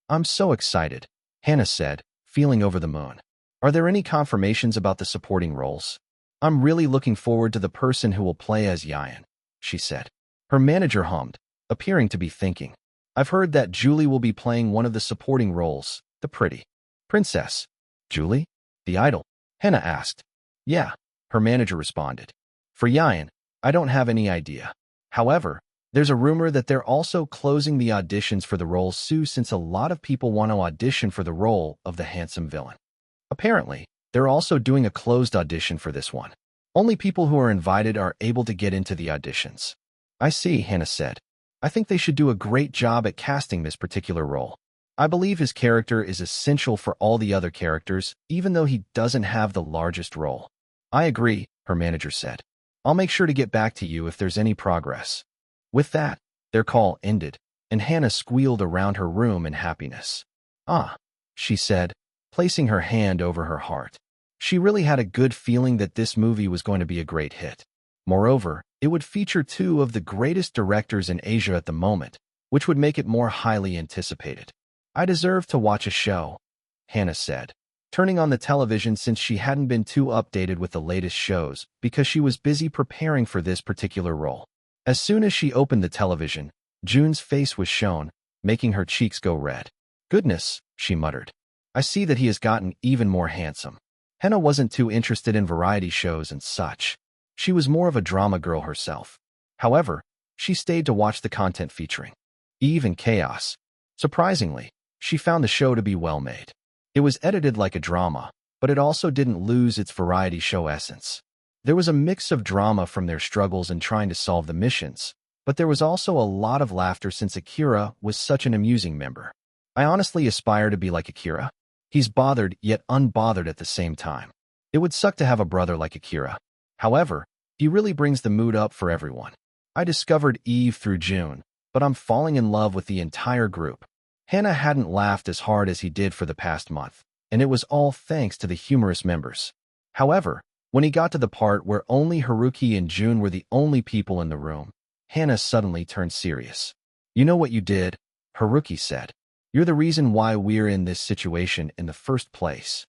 I'm so excited, Hannah said, feeling over the moon. Are there any confirmations about the supporting roles? I'm really looking forward to the person who will play as Yayan, she said. Her manager hummed, appearing to be thinking. I've heard that Julie will be playing one of the supporting roles, the pretty princess. Julie? The idol? Hannah asked. Yeah, her manager responded. For Yayan, I don't have any idea. However, there's a rumor that they're also closing the auditions for the role soon since a lot of people want to audition for the role of the handsome villain. Apparently, they're also doing a closed audition for this one. Only people who are invited are able to get into the auditions. I see, Hannah said. I think they should do a great job at casting this particular role. I believe his character is essential for all the other characters, even though he doesn't have the largest role. I agree, her manager said. I'll make sure to get back to you if there's any progress. With that, their call ended, and Hannah squealed around her room in happiness. Ah, she said, placing her hand over her heart. She really had a good feeling that this movie was going to be a great hit. Moreover, it would feature two of the greatest directors in Asia at the moment, which would make it more highly anticipated. I deserve to watch a show, Hannah said, turning on the television since she hadn't been too updated with the latest shows because she was busy preparing for this particular role. As soon as she opened the television, Jun's face was shown, making her cheeks go red. Goodness, she muttered. I see that he has gotten even more handsome. Hannah wasn't too interested in variety shows and such. She was more of a drama girl herself. However, she stayed to watch the content featuring Eve and Chaos. Surprisingly, she found the show to be well made. It was edited like a drama, but it also didn't lose its variety show essence. There was a mix of drama from their struggles in trying to solve the missions, but there was also a lot of laughter since Akira was such an amusing member. I honestly aspire to be like Akira. He's bothered yet unbothered at the same time. It would suck to have a brother like Akira. However, he really brings the mood up for everyone. I discovered Eve through June, but I'm falling in love with the entire group. Hannah hadn't laughed as hard as he did for the past month, and it was all thanks to the humorous members. However, when he got to the part where only Haruki and Jun were the only people in the room, Hannah suddenly turned serious. You know what you did? Haruki said. You're the reason why we're in this situation in the first place.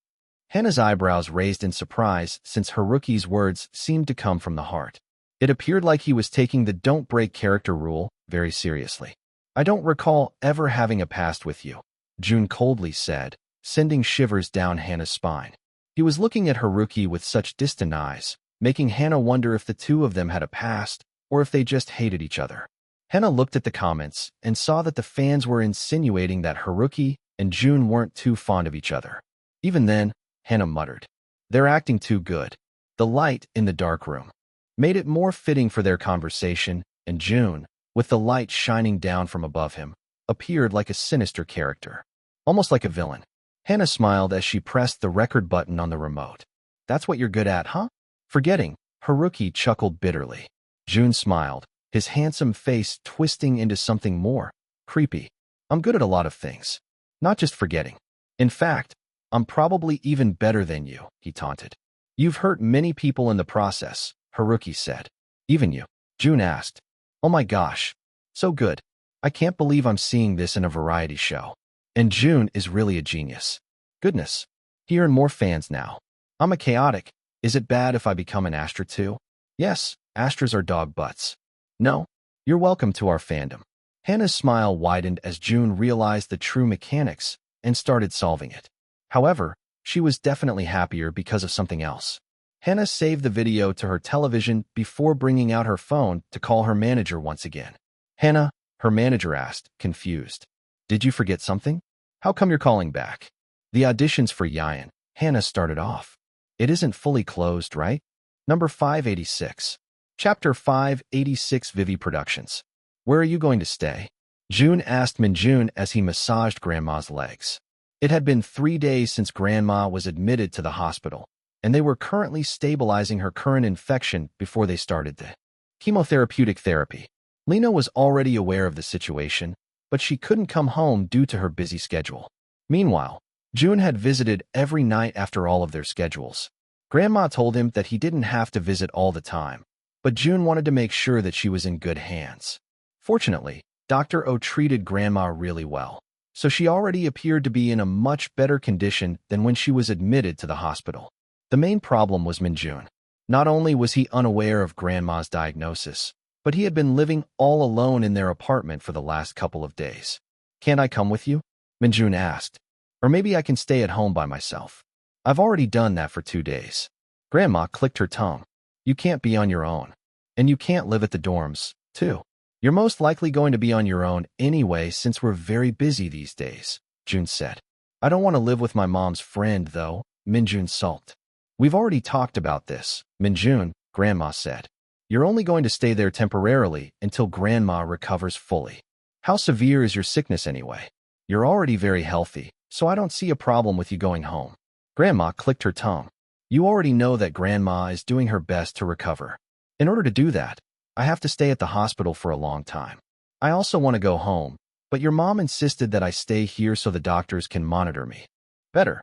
Hannah's eyebrows raised in surprise since Haruki's words seemed to come from the heart. It appeared like he was taking the don't break character rule very seriously. I don't recall ever having a past with you, Jun coldly said, sending shivers down Hannah's spine. He was looking at Haruki with such distant eyes, making Hannah wonder if the two of them had a past or if they just hated each other. Hannah looked at the comments and saw that the fans were insinuating that Haruki and Jun weren't too fond of each other. Even then, Hannah muttered, they're acting too good. The light in the dark room made it more fitting for their conversation, and Jun, with the light shining down from above him, appeared like a sinister character, almost like a villain. Hannah smiled as she pressed the record button on the remote. That's what you're good at, huh? Forgetting, Haruki chuckled bitterly. Jun smiled, his handsome face twisting into something more creepy. I'm good at a lot of things, not just forgetting. In fact, I'm probably even better than you, he taunted. You've hurt many people in the process, Haruki said. Even you? Jun asked. Oh my gosh. So good. I can't believe I'm seeing this in a variety show. And Jun is really a genius. Goodness. He earned more fans now. I'm a chaotic. Is it bad if I become an Astra too? Yes, Astras are dog butts. No. You're welcome to our fandom. Hannah's smile widened as Jun realized the true mechanics and started solving it. However, she was definitely happier because of something else. Hannah saved the video to her television before bringing out her phone to call her manager once again. Hannah, her manager asked, confused. Did you forget something? How come you're calling back? The auditions for Yayan, Hannah started off. It isn't fully closed, right? Number 586. Chapter 586 Vivi Productions. Where are you going to stay? Jun asked Minjun as he massaged Grandma's legs. It had been 3 days since Grandma was admitted to the hospital, and they were currently stabilizing her current infection before they started the chemotherapeutic therapy. Lena was already aware of the situation, but she couldn't come home due to her busy schedule. Meanwhile, Jun had visited every night after all of their schedules. Grandma told him that he didn't have to visit all the time, but Jun wanted to make sure that she was in good hands. Fortunately, Dr. O treated Grandma really well, so she already appeared to be in a much better condition than when she was admitted to the hospital. The main problem was Minjun. Not only was he unaware of Grandma's diagnosis, but he had been living all alone in their apartment for the last couple of days. "Can't I come with you?" Minjun asked. "Or maybe I can stay at home by myself. I've already done that for 2 days." Grandma clicked her tongue. "You can't be on your own. And you can't live at the dorms, too. You're most likely going to be on your own anyway since we're very busy these days," Jun said. "I don't want to live with my mom's friend, though," Minjun sulked. "We've already talked about this, Minjun," Grandma said. "You're only going to stay there temporarily until Grandma recovers fully. How severe is your sickness anyway? You're already very healthy, so I don't see a problem with you going home." Grandma clicked her tongue. "You already know that Grandma is doing her best to recover. In order to do that, I have to stay at the hospital for a long time. I also want to go home, but your mom insisted that I stay here so the doctors can monitor me better.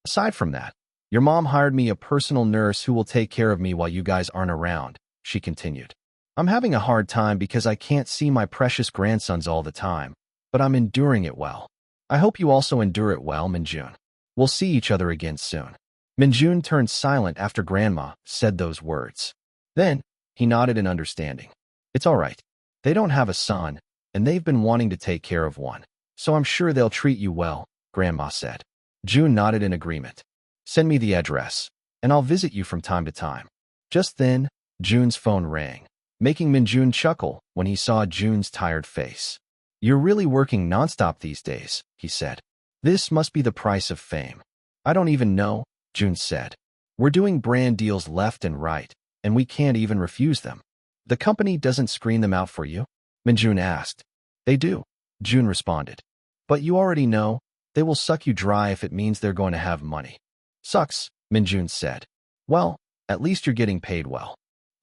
Aside from that, your mom hired me a personal nurse who will take care of me while you guys aren't around," she continued. "I'm having a hard time because I can't see my precious grandsons all the time, but I'm enduring it well. I hope you also endure it well, Minjun. We'll see each other again soon." Minjun turned silent after Grandma said those words. Then, he nodded in understanding. "It's all right. They don't have a son, and they've been wanting to take care of one, so I'm sure they'll treat you well," Grandma said. Jun nodded in agreement. "Send me the address, and I'll visit you from time to time." Just then, Jun's phone rang, making Minjun chuckle when he saw Jun's tired face. "You're really working nonstop these days," he said. "This must be the price of fame." "I don't even know," Jun said. "We're doing brand deals left and right, and we can't even refuse them." "The company doesn't screen them out for you?" Minjun asked. "They do," Jun responded. "But you already know, they will suck you dry if it means they're going to have money." "Sucks," Minjun said. "Well, at least you're getting paid well."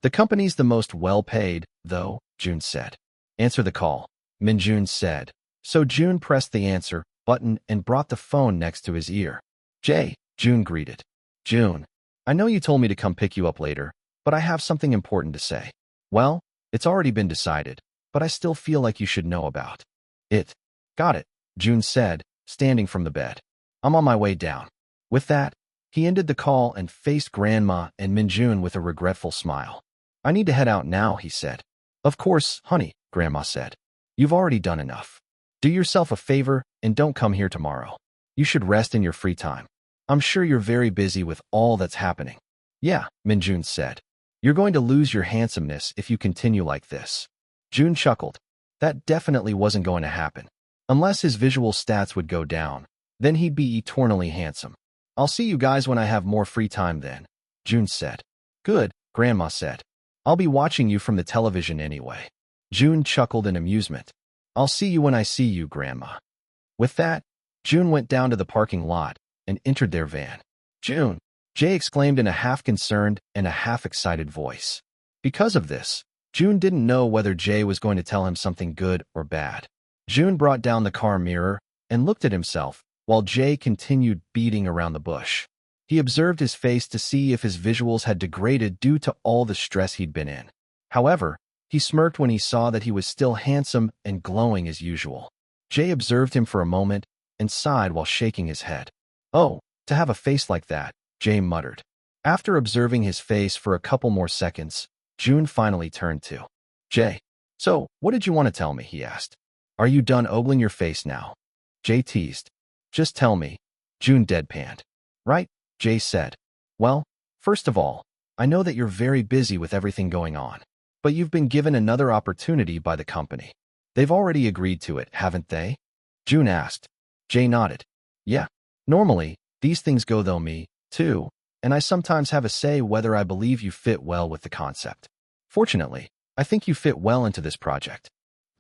"The company's the most well-paid, though," Jun said. "Answer the call," Minjun said. So Jun pressed the answer button and brought the phone next to his ear. "Jay," Jun greeted. "Jun, I know you told me to come pick you up later, but I have something important to say." "Well, it's already been decided, but I still feel like you should know about it." "Got it," Jun said, standing from the bed. "I'm on my way down." With that, he ended the call and faced Grandma and Minjun with a regretful smile. "I need to head out now," he said. "Of course, honey," Grandma said. "You've already done enough. Do yourself a favor and don't come here tomorrow. You should rest in your free time. I'm sure you're very busy with all that's happening." "Yeah," Minjun said. "You're going to lose your handsomeness if you continue like this." Jun chuckled. That definitely wasn't going to happen. Unless his visual stats would go down, then he'd be eternally handsome. "I'll see you guys when I have more free time then," Jun said. "Good," Grandma said. "I'll be watching you from the television anyway." Jun chuckled in amusement. "I'll see you when I see you, Grandma." With that, Jun went down to the parking lot and entered their van. "Jun!" Jay exclaimed in a half-concerned and a half-excited voice. Because of this, Jun didn't know whether Jay was going to tell him something good or bad. Jun brought down the car mirror and looked at himself, while Jay continued beating around the bush. He observed his face to see if his visuals had degraded due to all the stress he'd been in. However, he smirked when he saw that he was still handsome and glowing as usual. Jay observed him for a moment and sighed while shaking his head. "Oh, to have a face like that," Jay muttered. After observing his face for a couple more seconds, Jun finally turned to Jay. "So, what did you want to tell me?" he asked. "Are you done ogling your face now?" Jay teased. "Just tell me." Jun deadpanned. "Right," Jay said. "Well, first of all, I know that you're very busy with everything going on, but you've been given another opportunity by the company. They've already agreed to it, haven't they?" Jun asked. Jay nodded. "Yeah. Normally, These things go though me, too, and I sometimes have a say whether I believe you fit well with the concept. Fortunately, I think you fit well into this project.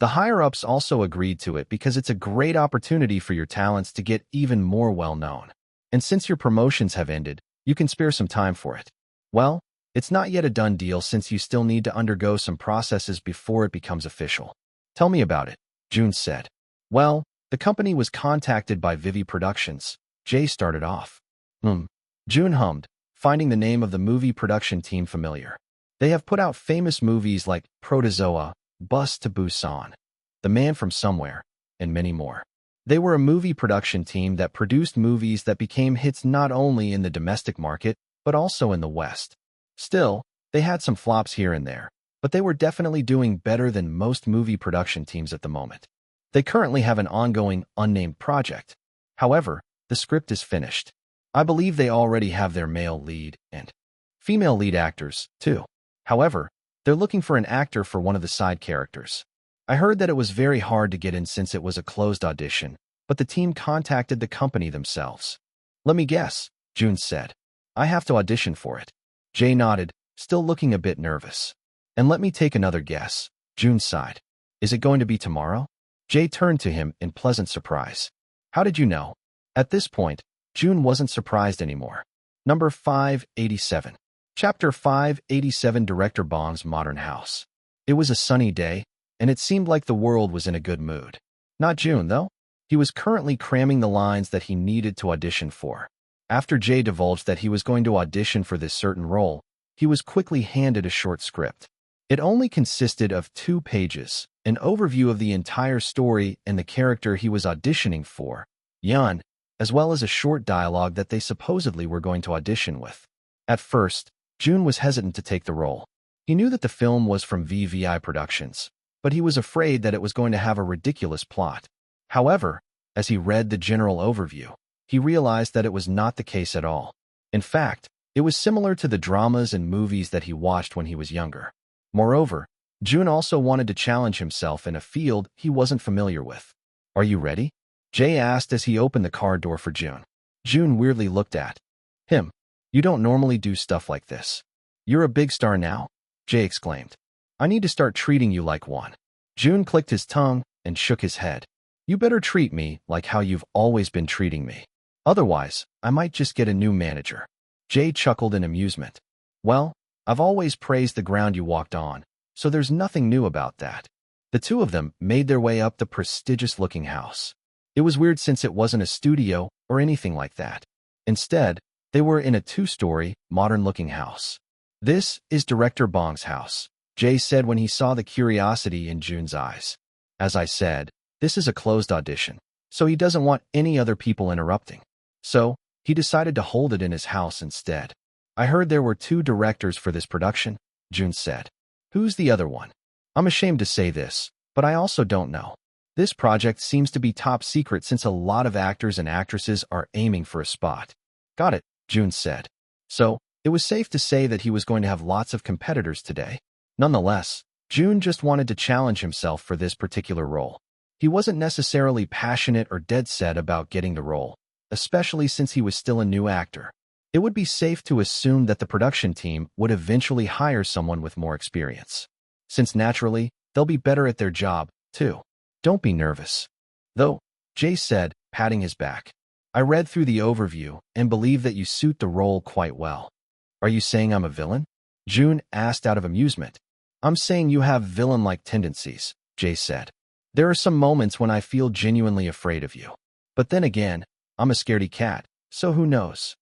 The higher-ups also agreed to it because it's a great opportunity for your talents to get even more well-known. And since your promotions have ended, you can spare some time for it. Well, it's not yet a done deal since you still need to undergo some processes before it becomes official. Tell me about it, Jun said. Well, the company was contacted by Vivi Productions. Jay started off. Jun hummed, finding the name of the movie production team familiar. They have put out famous movies like Protozoa, Bus to Busan, The Man from Somewhere, and many more. They were a movie production team that produced movies that became hits not only in the domestic market, but also in the West. Still, they had some flops here and there, but they were definitely doing better than most movie production teams at the moment. They currently have an ongoing, unnamed project. However, the script is finished. I believe they already have their male lead and female lead actors, too. However, they're looking for an actor for one of the side characters. I heard that it was very hard to get in since it was a closed audition, but the team contacted the company themselves. Let me guess, Jun said. I have to audition for it. Jay nodded, still looking a bit nervous. And let me take another guess, Jun sighed. Is it going to be tomorrow? Jay turned to him in pleasant surprise. How did you know? At this point, Jun wasn't surprised anymore. Number 587. Chapter 587 Director Bong's Modern House. It was a sunny day, and it seemed like the world was in a good mood. Not Jun, though. He was currently cramming the lines that he needed to audition for. After Jay divulged that he was going to audition for this certain role, he was quickly handed a short script. It only consisted of 2 pages, an overview of the entire story and the character he was auditioning for, Yun, as well as a short dialogue that they supposedly were going to audition with. At first, Jun was hesitant to take the role. He knew that the film was from VVI Productions, but he was afraid that it was going to have a ridiculous plot. However, as he read the general overview, he realized that it was not the case at all. In fact, it was similar to the dramas and movies that he watched when he was younger. Moreover, Jun also wanted to challenge himself in a field he wasn't familiar with. Are you ready? Jay asked as he opened the car door for Jun. Jun weirdly looked at him. You don't normally do stuff like this. You're a big star now? Jay exclaimed. I need to start treating you like one. Jun clicked his tongue and shook his head. You better treat me like how you've always been treating me. Otherwise, I might just get a new manager. Jay chuckled in amusement. Well, I've always praised the ground you walked on, so there's nothing new about that. The two of them made their way up the prestigious-looking house. It was weird since it wasn't a studio or anything like that. Instead, they were in a 2-story, modern-looking house. This is Director Bong's house, Jay said when he saw the curiosity in Jun's eyes. As I said, this is a closed audition, so he doesn't want any other people interrupting. So, he decided to hold it in his house instead. I heard there were 2 directors for this production, Jun said. Who's the other one? I'm ashamed to say this, but I also don't know. This project seems to be top secret since a lot of actors and actresses are aiming for a spot. Got it, Jun said. So, it was safe to say that he was going to have lots of competitors today. Nonetheless, Jun just wanted to challenge himself for this particular role. He wasn't necessarily passionate or dead set about getting the role, especially since he was still a new actor. It would be safe to assume that the production team would eventually hire someone with more experience, since naturally, they'll be better at their job, too. Don't be nervous. Though, Jay said, patting his back. I read through the overview and believe that you suit the role quite well. Are you saying I'm a villain? Jun asked out of amusement. I'm saying you have villain-like tendencies, Jay said. There are some moments when I feel genuinely afraid of you. But then again, I'm a scaredy cat, so who knows?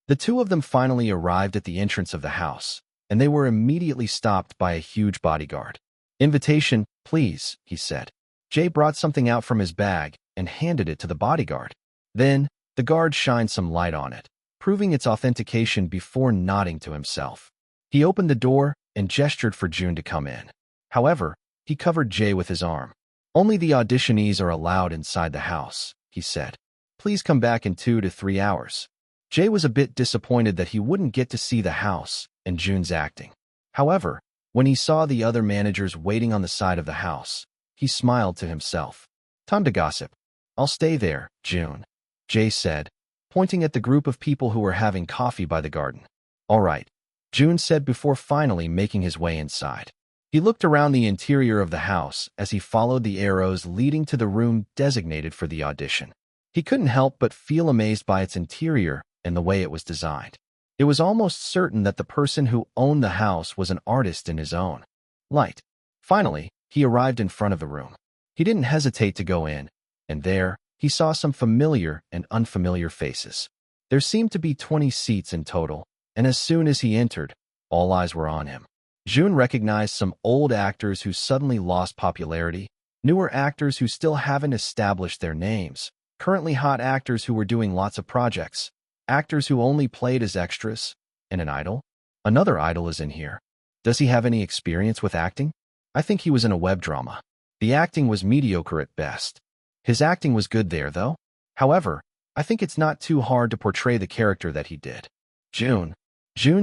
The two of them finally arrived at the entrance of the house, and they were immediately stopped by a huge bodyguard. Invitation, please, he said. Jay brought something out from his bag and handed it to the bodyguard. Then, the guard shined some light on it, proving its authentication before nodding to himself. He opened the door and gestured for Jun to come in. However, he covered Jay with his arm. Only the auditionees are allowed inside the house, he said. Please come back in 2 to 3 hours. Jay was a bit disappointed that he wouldn't get to see the house and Jun's acting. However, when he saw the other managers waiting on the side of the house, he smiled to himself. Time to gossip. I'll stay there, Jun. Jay said, pointing at the group of people who were having coffee by the garden. "All right," Jun said before finally making his way inside. He looked around the interior of the house as he followed the arrows leading to the room designated for the audition. He couldn't help but feel amazed by its interior and the way it was designed. It was almost certain that the person who owned the house was an artist in his own right. Finally, he arrived in front of the room. He didn't hesitate to go in, and there, he saw some familiar and unfamiliar faces. There seemed to be 20 seats in total, and as soon as he entered, all eyes were on him. Jun recognized some old actors who suddenly lost popularity, newer actors who still haven't established their names, currently hot actors who were doing lots of projects, actors who only played as extras, and an idol. Another idol is in here. Does he have any experience with acting? I think he was in a web drama. The acting was mediocre at best. His acting was good there, though. However, I think it's not too hard to portray the character that he did. Jun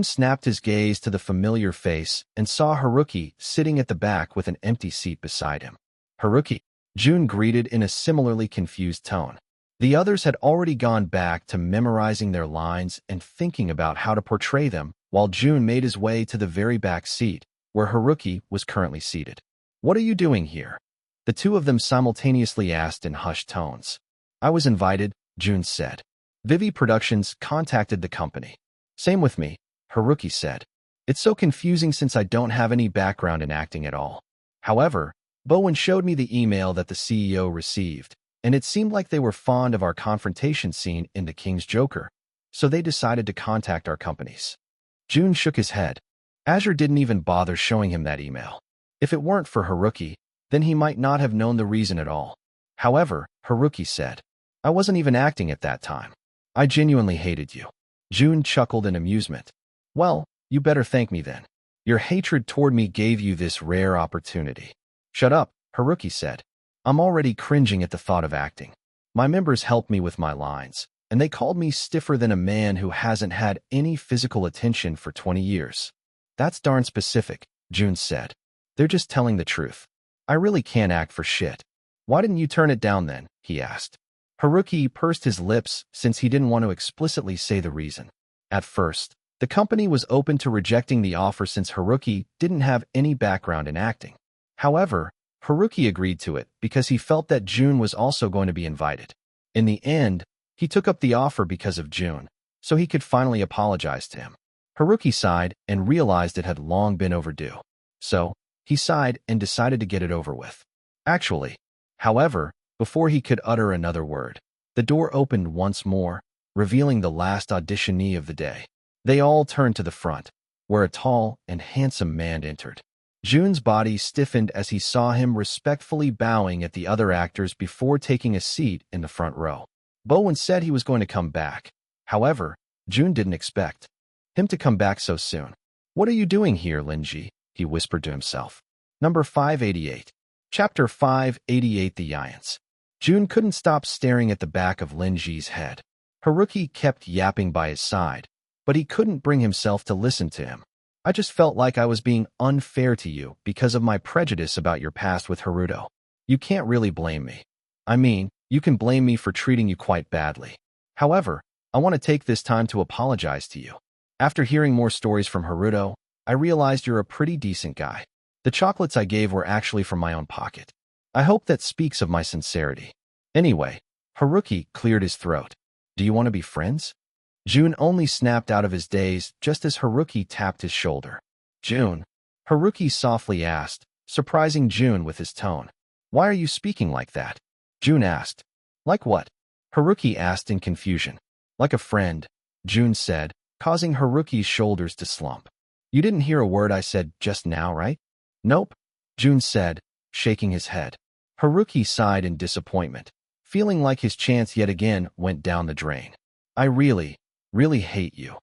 snapped his gaze to the familiar face and saw Haruki sitting at the back with an empty seat beside him. "Haruki," Jun greeted in a similarly confused tone. The others had already gone back to memorizing their lines and thinking about how to portray them, while Jun made his way to the very back seat, where Haruki was currently seated. "What are you doing here?" The two of them simultaneously asked in hushed tones. "I was invited," Jun said. "Vivi Productions contacted the company." "Same with me," Haruki said. "It's so confusing since I don't have any background in acting at all. However, Bowen showed me the email that the CEO received, and it seemed like they were fond of our confrontation scene in The King's Joker, so they decided to contact our companies." Jun shook his head. Azure didn't even bother showing him that email. If it weren't for Haruki, then he might not have known the reason at all. However, Haruki said, "I wasn't even acting at that time. I genuinely hated you." Jun chuckled in amusement. "Well, you better thank me then. Your hatred toward me gave you this rare opportunity." "Shut up," Haruki said. "I'm already cringing at the thought of acting. My members helped me with my lines, and they called me stiffer than a man who hasn't had any physical attention for 20 years. That's darn specific," Jun said. "They're just telling the truth. I really can't act for shit." "Why didn't you turn it down then?" he asked. Haruki pursed his lips since he didn't want to explicitly say the reason. At first, the company was open to rejecting the offer since Haruki didn't have any background in acting. However, Haruki agreed to it because he felt that Jun was also going to be invited. In the end, he took up the offer because of Jun, so he could finally apologize to him. Haruki sighed and realized it had long been overdue. So, he sighed and decided to get it over with. However, before he could utter another word, the door opened once more, revealing the last auditionee of the day. They all turned to the front, where a tall and handsome man entered. Jun's body stiffened as he saw him respectfully bowing at the other actors before taking a seat in the front row. Bowen said he was going to come back. However, Jun didn't expect him to come back so soon. "What are you doing here, Linji?" he whispered to himself. Number 588. Chapter 588 The Giants. Jun couldn't stop staring at the back of Linji's head. Haruki kept yapping by his side, but he couldn't bring himself to listen to him. "I just felt like I was being unfair to you because of my prejudice about your past with Haruto. You can't really blame me. I mean, you can blame me for treating you quite badly. However, I want to take this time to apologize to you. After hearing more stories from Haruto, I realized you're a pretty decent guy. The chocolates I gave were actually from my own pocket. I hope that speaks of my sincerity. Anyway," Haruki cleared his throat. "Do you want to be friends?" Jun only snapped out of his daze just as Haruki tapped his shoulder. "Jun?" Haruki softly asked, surprising Jun with his tone. "Why are you speaking like that?" Jun asked. "Like what?" Haruki asked in confusion. "Like a friend," Jun said, causing Haruki's shoulders to slump. "You didn't hear a word I said just now, right?" "Nope," Jun said, shaking his head. Haruki sighed in disappointment, feeling like his chance yet again went down the drain. "I really hate you,"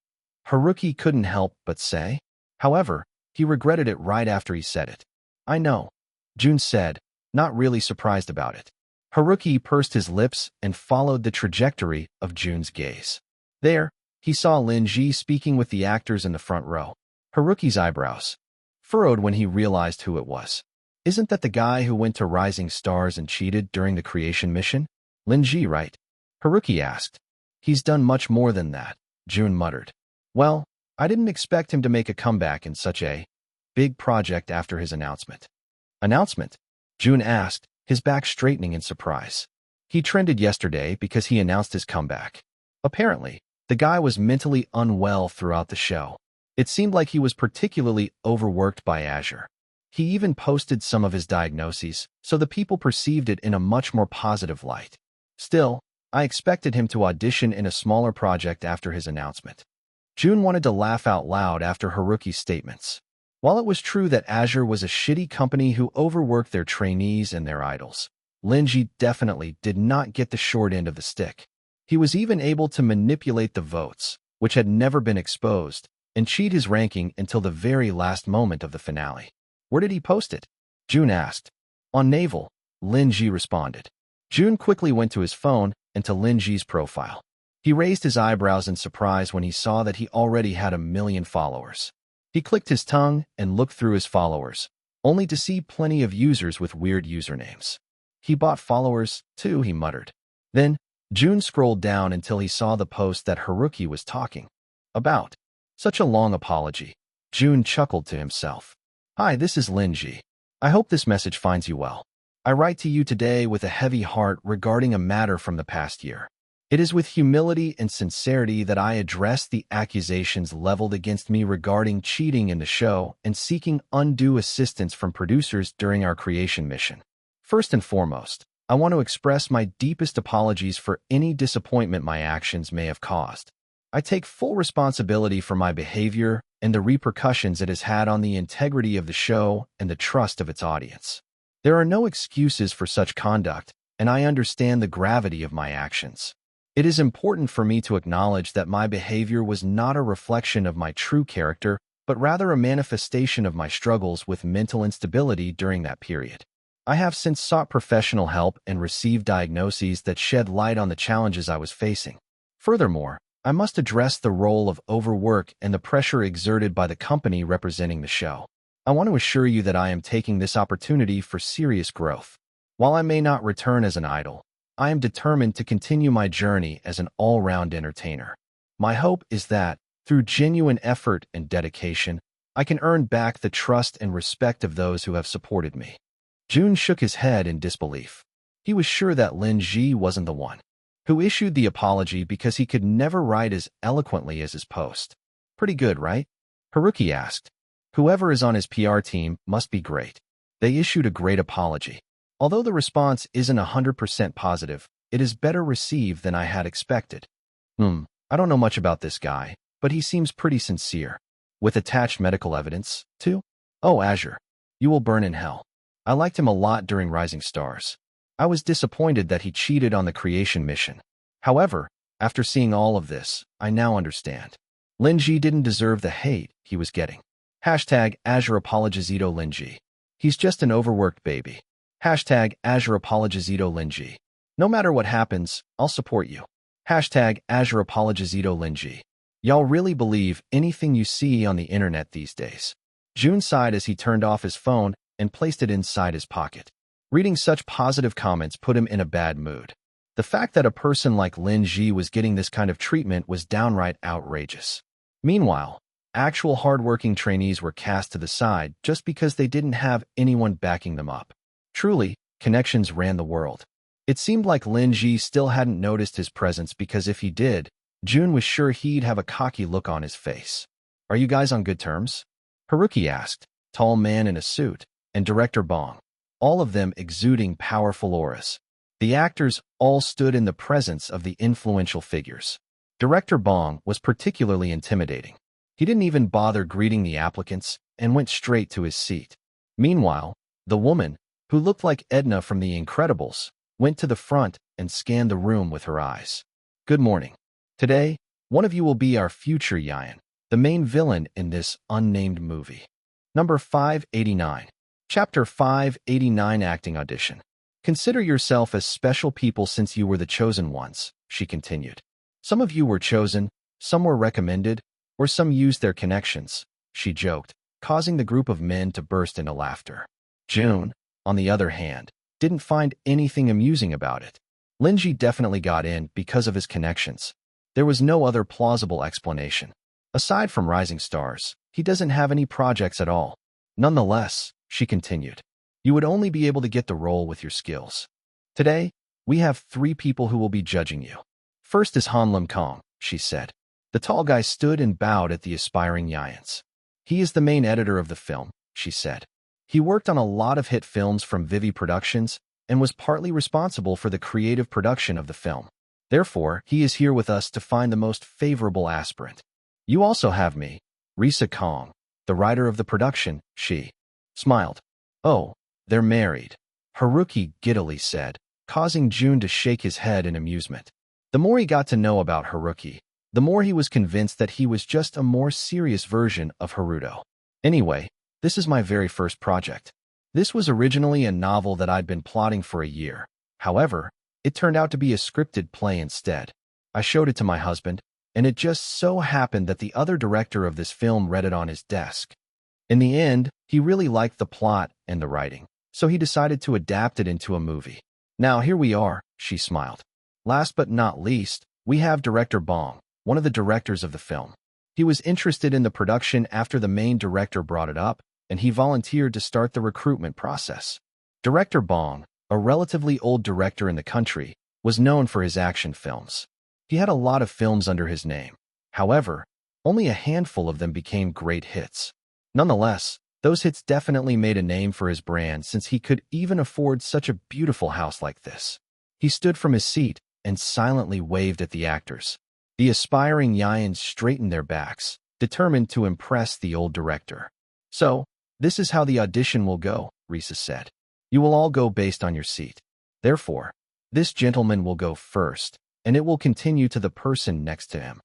Haruki couldn't help but say. However, he regretted it right after he said it. "I know," Jun said, not really surprised about it. Haruki pursed his lips and followed the trajectory of Jun's gaze. There, he saw Linji speaking with the actors in the front row. Haruki's eyebrows furrowed when he realized who it was. "Isn't that the guy who went to Rising Stars and cheated during the creation mission? Linji, right?" Haruki asked. He's done much more than that, Jun muttered. Well, I didn't expect him to make a comeback in such a big project after his announcement. Announcement? Jun asked, his back straightening in surprise. He trended yesterday because he announced his comeback. Apparently, the guy was mentally unwell throughout the show. It seemed like he was particularly overworked by Azure. He even posted some of his diagnoses, so the people perceived it in a much more positive light. Still, I expected him to audition in a smaller project after his announcement. Jun wanted to laugh out loud after Haruki's statements. While it was true that Azure was a shitty company who overworked their trainees and their idols, Linji definitely did not get the short end of the stick. He was even able to manipulate the votes, which had never been exposed, and cheat his ranking until the very last moment of the finale. Where did he post it? Jun asked. On Naval, Linji responded. Jun quickly went to his phone and to Linji's profile. He raised his eyebrows in surprise when he saw that he already had 1 million followers. He clicked his tongue and looked through his followers, only to see plenty of users with weird usernames. He bought followers, too, he muttered. Then, Jun scrolled down until he saw the post that Haruki was talking about. Such a long apology. Jun chuckled to himself. Hi, this is Linji. I hope this message finds you well. I write to you today with a heavy heart regarding a matter from the past year. It is with humility and sincerity that I address the accusations leveled against me regarding cheating in the show and seeking undue assistance from producers during our creation mission. First and foremost, I want to express my deepest apologies for any disappointment my actions may have caused. I take full responsibility for my behavior and the repercussions it has had on the integrity of the show and the trust of its audience. There are no excuses for such conduct, and I understand the gravity of my actions. It is important for me to acknowledge that my behavior was not a reflection of my true character, but rather a manifestation of my struggles with mental instability during that period. I have since sought professional help and received diagnoses that shed light on the challenges I was facing. Furthermore, I must address the role of overwork and the pressure exerted by the company representing the show. I want to assure you that I am taking this opportunity for serious growth. While I may not return as an idol, I am determined to continue my journey as an all-round entertainer. My hope is that, through genuine effort and dedication, I can earn back the trust and respect of those who have supported me. Jun shook his head in disbelief. He was sure that Lin Ji wasn't the one who issued the apology because he could never write as eloquently as his post. Pretty good, right? Haruki asked. Whoever is on his PR team must be great. They issued a great apology. Although the response isn't 100% positive, it is better received than I had expected. I don't know much about this guy, but he seems pretty sincere. With attached medical evidence, too? Oh, Azure. You will burn in hell. I liked him a lot during Rising Stars. I was disappointed that he cheated on the creation mission. However, after seeing all of this, I now understand. Linji didn't deserve the hate he was getting. Hashtag Azure Apologizito Linji. He's just an overworked baby. Hashtag Azure Apologizito Linji. No matter what happens, I'll support you. Hashtag Azure Apologizito Linji. Y'all really believe anything you see on the internet these days. Jun sighed as he turned off his phone and placed it inside his pocket. Reading such positive comments put him in a bad mood. The fact that a person like Lin Ji was getting this kind of treatment was downright outrageous. Meanwhile, actual hardworking trainees were cast to the side just because they didn't have anyone backing them up. Truly, connections ran the world. It seemed like Lin Ji still hadn't noticed his presence because if he did, Jun was sure he'd have a cocky look on his face. Are you guys on good terms? Haruki asked, tall man in a suit, and Director Bong, all of them exuding powerful auras. The actors all stood in the presence of the influential figures. Director Bong was particularly intimidating. He didn't even bother greeting the applicants and went straight to his seat. Meanwhile, the woman, who looked like Edna from The Incredibles, went to the front and scanned the room with her eyes. Good morning. Today, one of you will be our future Yayan, the main villain in this unnamed movie. Number 589. Chapter 589 Acting Audition. Consider yourself as special people since you were the chosen ones, she continued. Some of you were chosen, some were recommended, or some used their connections, she joked, causing the group of men to burst into laughter. Jun, on the other hand, didn't find anything amusing about it. Linji definitely got in because of his connections. There was no other plausible explanation. Aside from rising stars, he doesn't have any projects at all. Nonetheless, she continued, you would only be able to get the role with your skills. Today, we have 3 people who will be judging you. First is Han Lim Kong, she said. The tall guy stood and bowed at the aspiring Yayans. He is the main editor of the film, she said. He worked on a lot of hit films from Vivi Productions and was partly responsible for the creative production of the film. Therefore, he is here with us to find the most favorable aspirant. You also have me, Risa Kong, the writer of the production, she smiled. Oh, they're married, Haruki giddily said, causing Jun to shake his head in amusement. The more he got to know about Haruki, the more he was convinced that he was just a more serious version of Haruto. Anyway, this is my very first project. This was originally a novel that I'd been plotting for a year. However, it turned out to be a scripted play instead. I showed it to my husband, and it just so happened that the other director of this film read it on his desk. In the end, he really liked the plot and the writing, so he decided to adapt it into a movie. Now here we are, she smiled. Last but not least, we have director Bong, one of the directors of the film. He was interested in the production after the main director brought it up, and he volunteered to start the recruitment process. Director Bong, a relatively old director in the country, was known for his action films. He had a lot of films under his name. However, only a handful of them became great hits. Nonetheless, those hits definitely made a name for his brand since he could even afford such a beautiful house like this. He stood from his seat and silently waved at the actors. The aspiring Yayans straightened their backs, determined to impress the old director. So, this is how the audition will go, Risa said. You will all go based on your seat. Therefore, this gentleman will go first, and it will continue to the person next to him.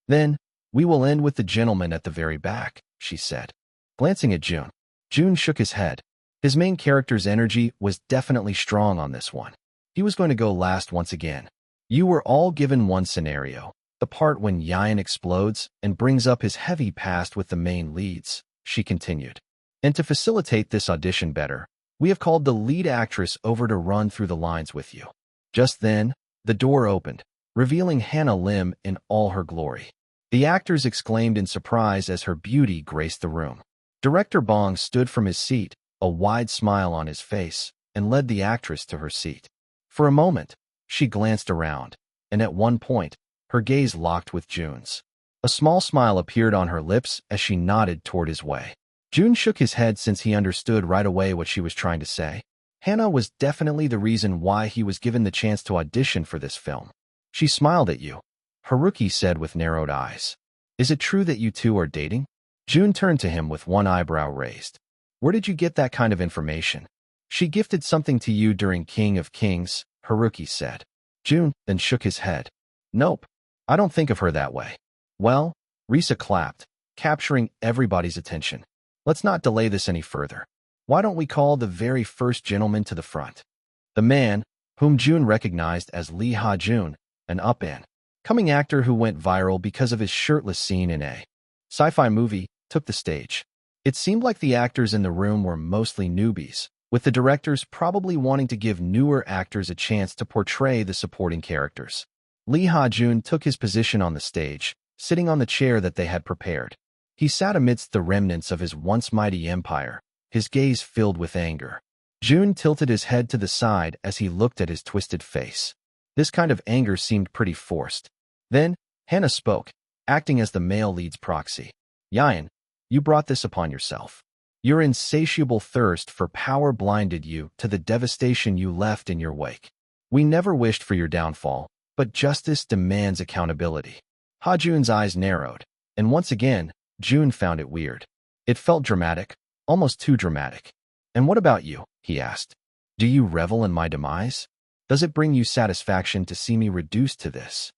Then, we will end with the gentleman at the very back, she said. Glancing at Jun, Jun shook his head. His main character's energy was definitely strong on this one. He was going to go last once again. You were all given one scenario, the part when Yayan explodes and brings up his heavy past with the main leads, she continued. And to facilitate this audition better, we have called the lead actress over to run through the lines with you. Just then, the door opened, revealing Hannah Lim in all her glory. The actors exclaimed in surprise as her beauty graced the room. Director Bong stood from his seat, a wide smile on his face, and led the actress to her seat. For a moment, she glanced around, and at one point, her gaze locked with Jun's. A small smile appeared on her lips as she nodded toward his way. Jun shook his head since he understood right away what she was trying to say. Hannah was definitely the reason why he was given the chance to audition for this film. She smiled at you, Haruki said with narrowed eyes. Is it true that you two are dating? Jun turned to him with one eyebrow raised. Where did you get that kind of information? She gifted something to you during King of Kings, Haruki said. Jun then shook his head. Nope, I don't think of her that way. Well, Risa clapped, capturing everybody's attention. Let's not delay this any further. Why don't we call the very first gentleman to the front? The man, whom Jun recognized as Lee Ha-jun, an up-and-coming actor who went viral because of his shirtless scene in a sci-fi movie, took the stage. It seemed like the actors in the room were mostly newbies, with the directors probably wanting to give newer actors a chance to portray the supporting characters. Lee Ha-jun took his position on the stage, sitting on the chair that they had prepared. He sat amidst the remnants of his once mighty empire, his gaze filled with anger. Jun tilted his head to the side as he looked at his twisted face. This kind of anger seemed pretty forced. Then, Hannah spoke, acting as the male lead's proxy. Yayan, you brought this upon yourself. Your insatiable thirst for power blinded you to the devastation you left in your wake. We never wished for your downfall, but justice demands accountability. Ha-jun's eyes narrowed, and once again, Jun found it weird. It felt dramatic, almost too dramatic. And what about you? He asked. Do you revel in my demise? Does it bring you satisfaction to see me reduced to this?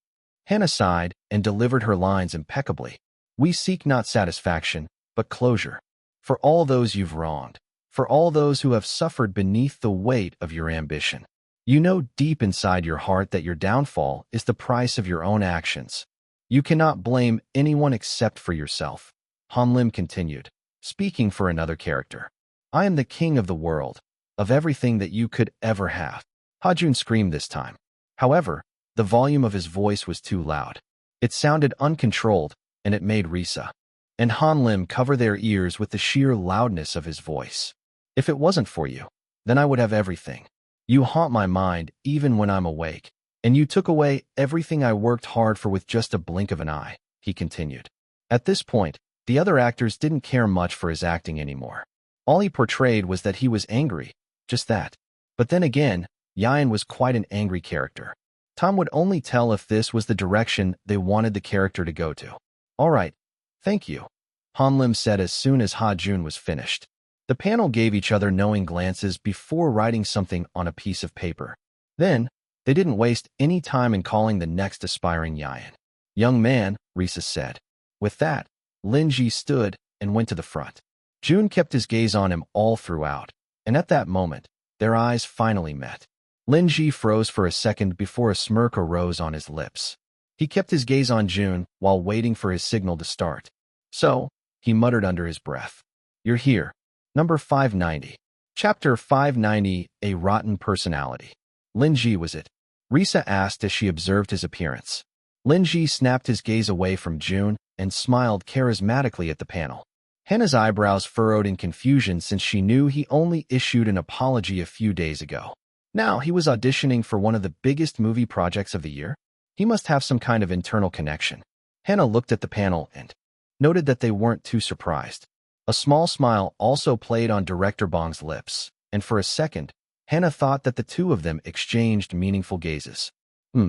Hannah sighed and delivered her lines impeccably. We seek not satisfaction, but closure. For all those you've wronged, for all those who have suffered beneath the weight of your ambition. You know deep inside your heart that your downfall is the price of your own actions. You cannot blame anyone except for yourself. Han Lim continued, speaking for another character. I am the king of the world, of everything that you could ever have. Ha-jun screamed this time. However, the volume of his voice was too loud. It sounded uncontrolled, and it made Risa and Han Lim cover their ears with the sheer loudness of his voice. If it wasn't for you, then I would have everything. You haunt my mind even when I'm awake, and you took away everything I worked hard for with just a blink of an eye, he continued. At this point, the other actors didn't care much for his acting anymore. All he portrayed was that he was angry, just that. But then again, Yayan was quite an angry character. Tom would only tell if this was the direction they wanted the character to go to. All right, thank you, Han Lim said as soon as Ha Jun was finished. The panel gave each other knowing glances before writing something on a piece of paper. Then, they didn't waste any time in calling the next aspiring Yayan. Young man, Risa said. With that, Lin Ji stood and went to the front. Jun kept his gaze on him all throughout, and at that moment, their eyes finally met. Lin Ji froze for a second before a smirk arose on his lips. He kept his gaze on Jun while waiting for his signal to start. So, he muttered under his breath. You're here. Number 590. Chapter 590, A Rotten Personality. Lin Ji, was it? Risa asked as she observed his appearance. Lin Ji snapped his gaze away from Jun and smiled charismatically at the panel. Hannah's eyebrows furrowed in confusion since she knew he only issued an apology a few days ago. Now he was auditioning for one of the biggest movie projects of the year? He must have some kind of internal connection. Hannah looked at the panel and noted that they weren't too surprised. A small smile also played on Director Bong's lips, and for a second, Hannah thought that the two of them exchanged meaningful gazes.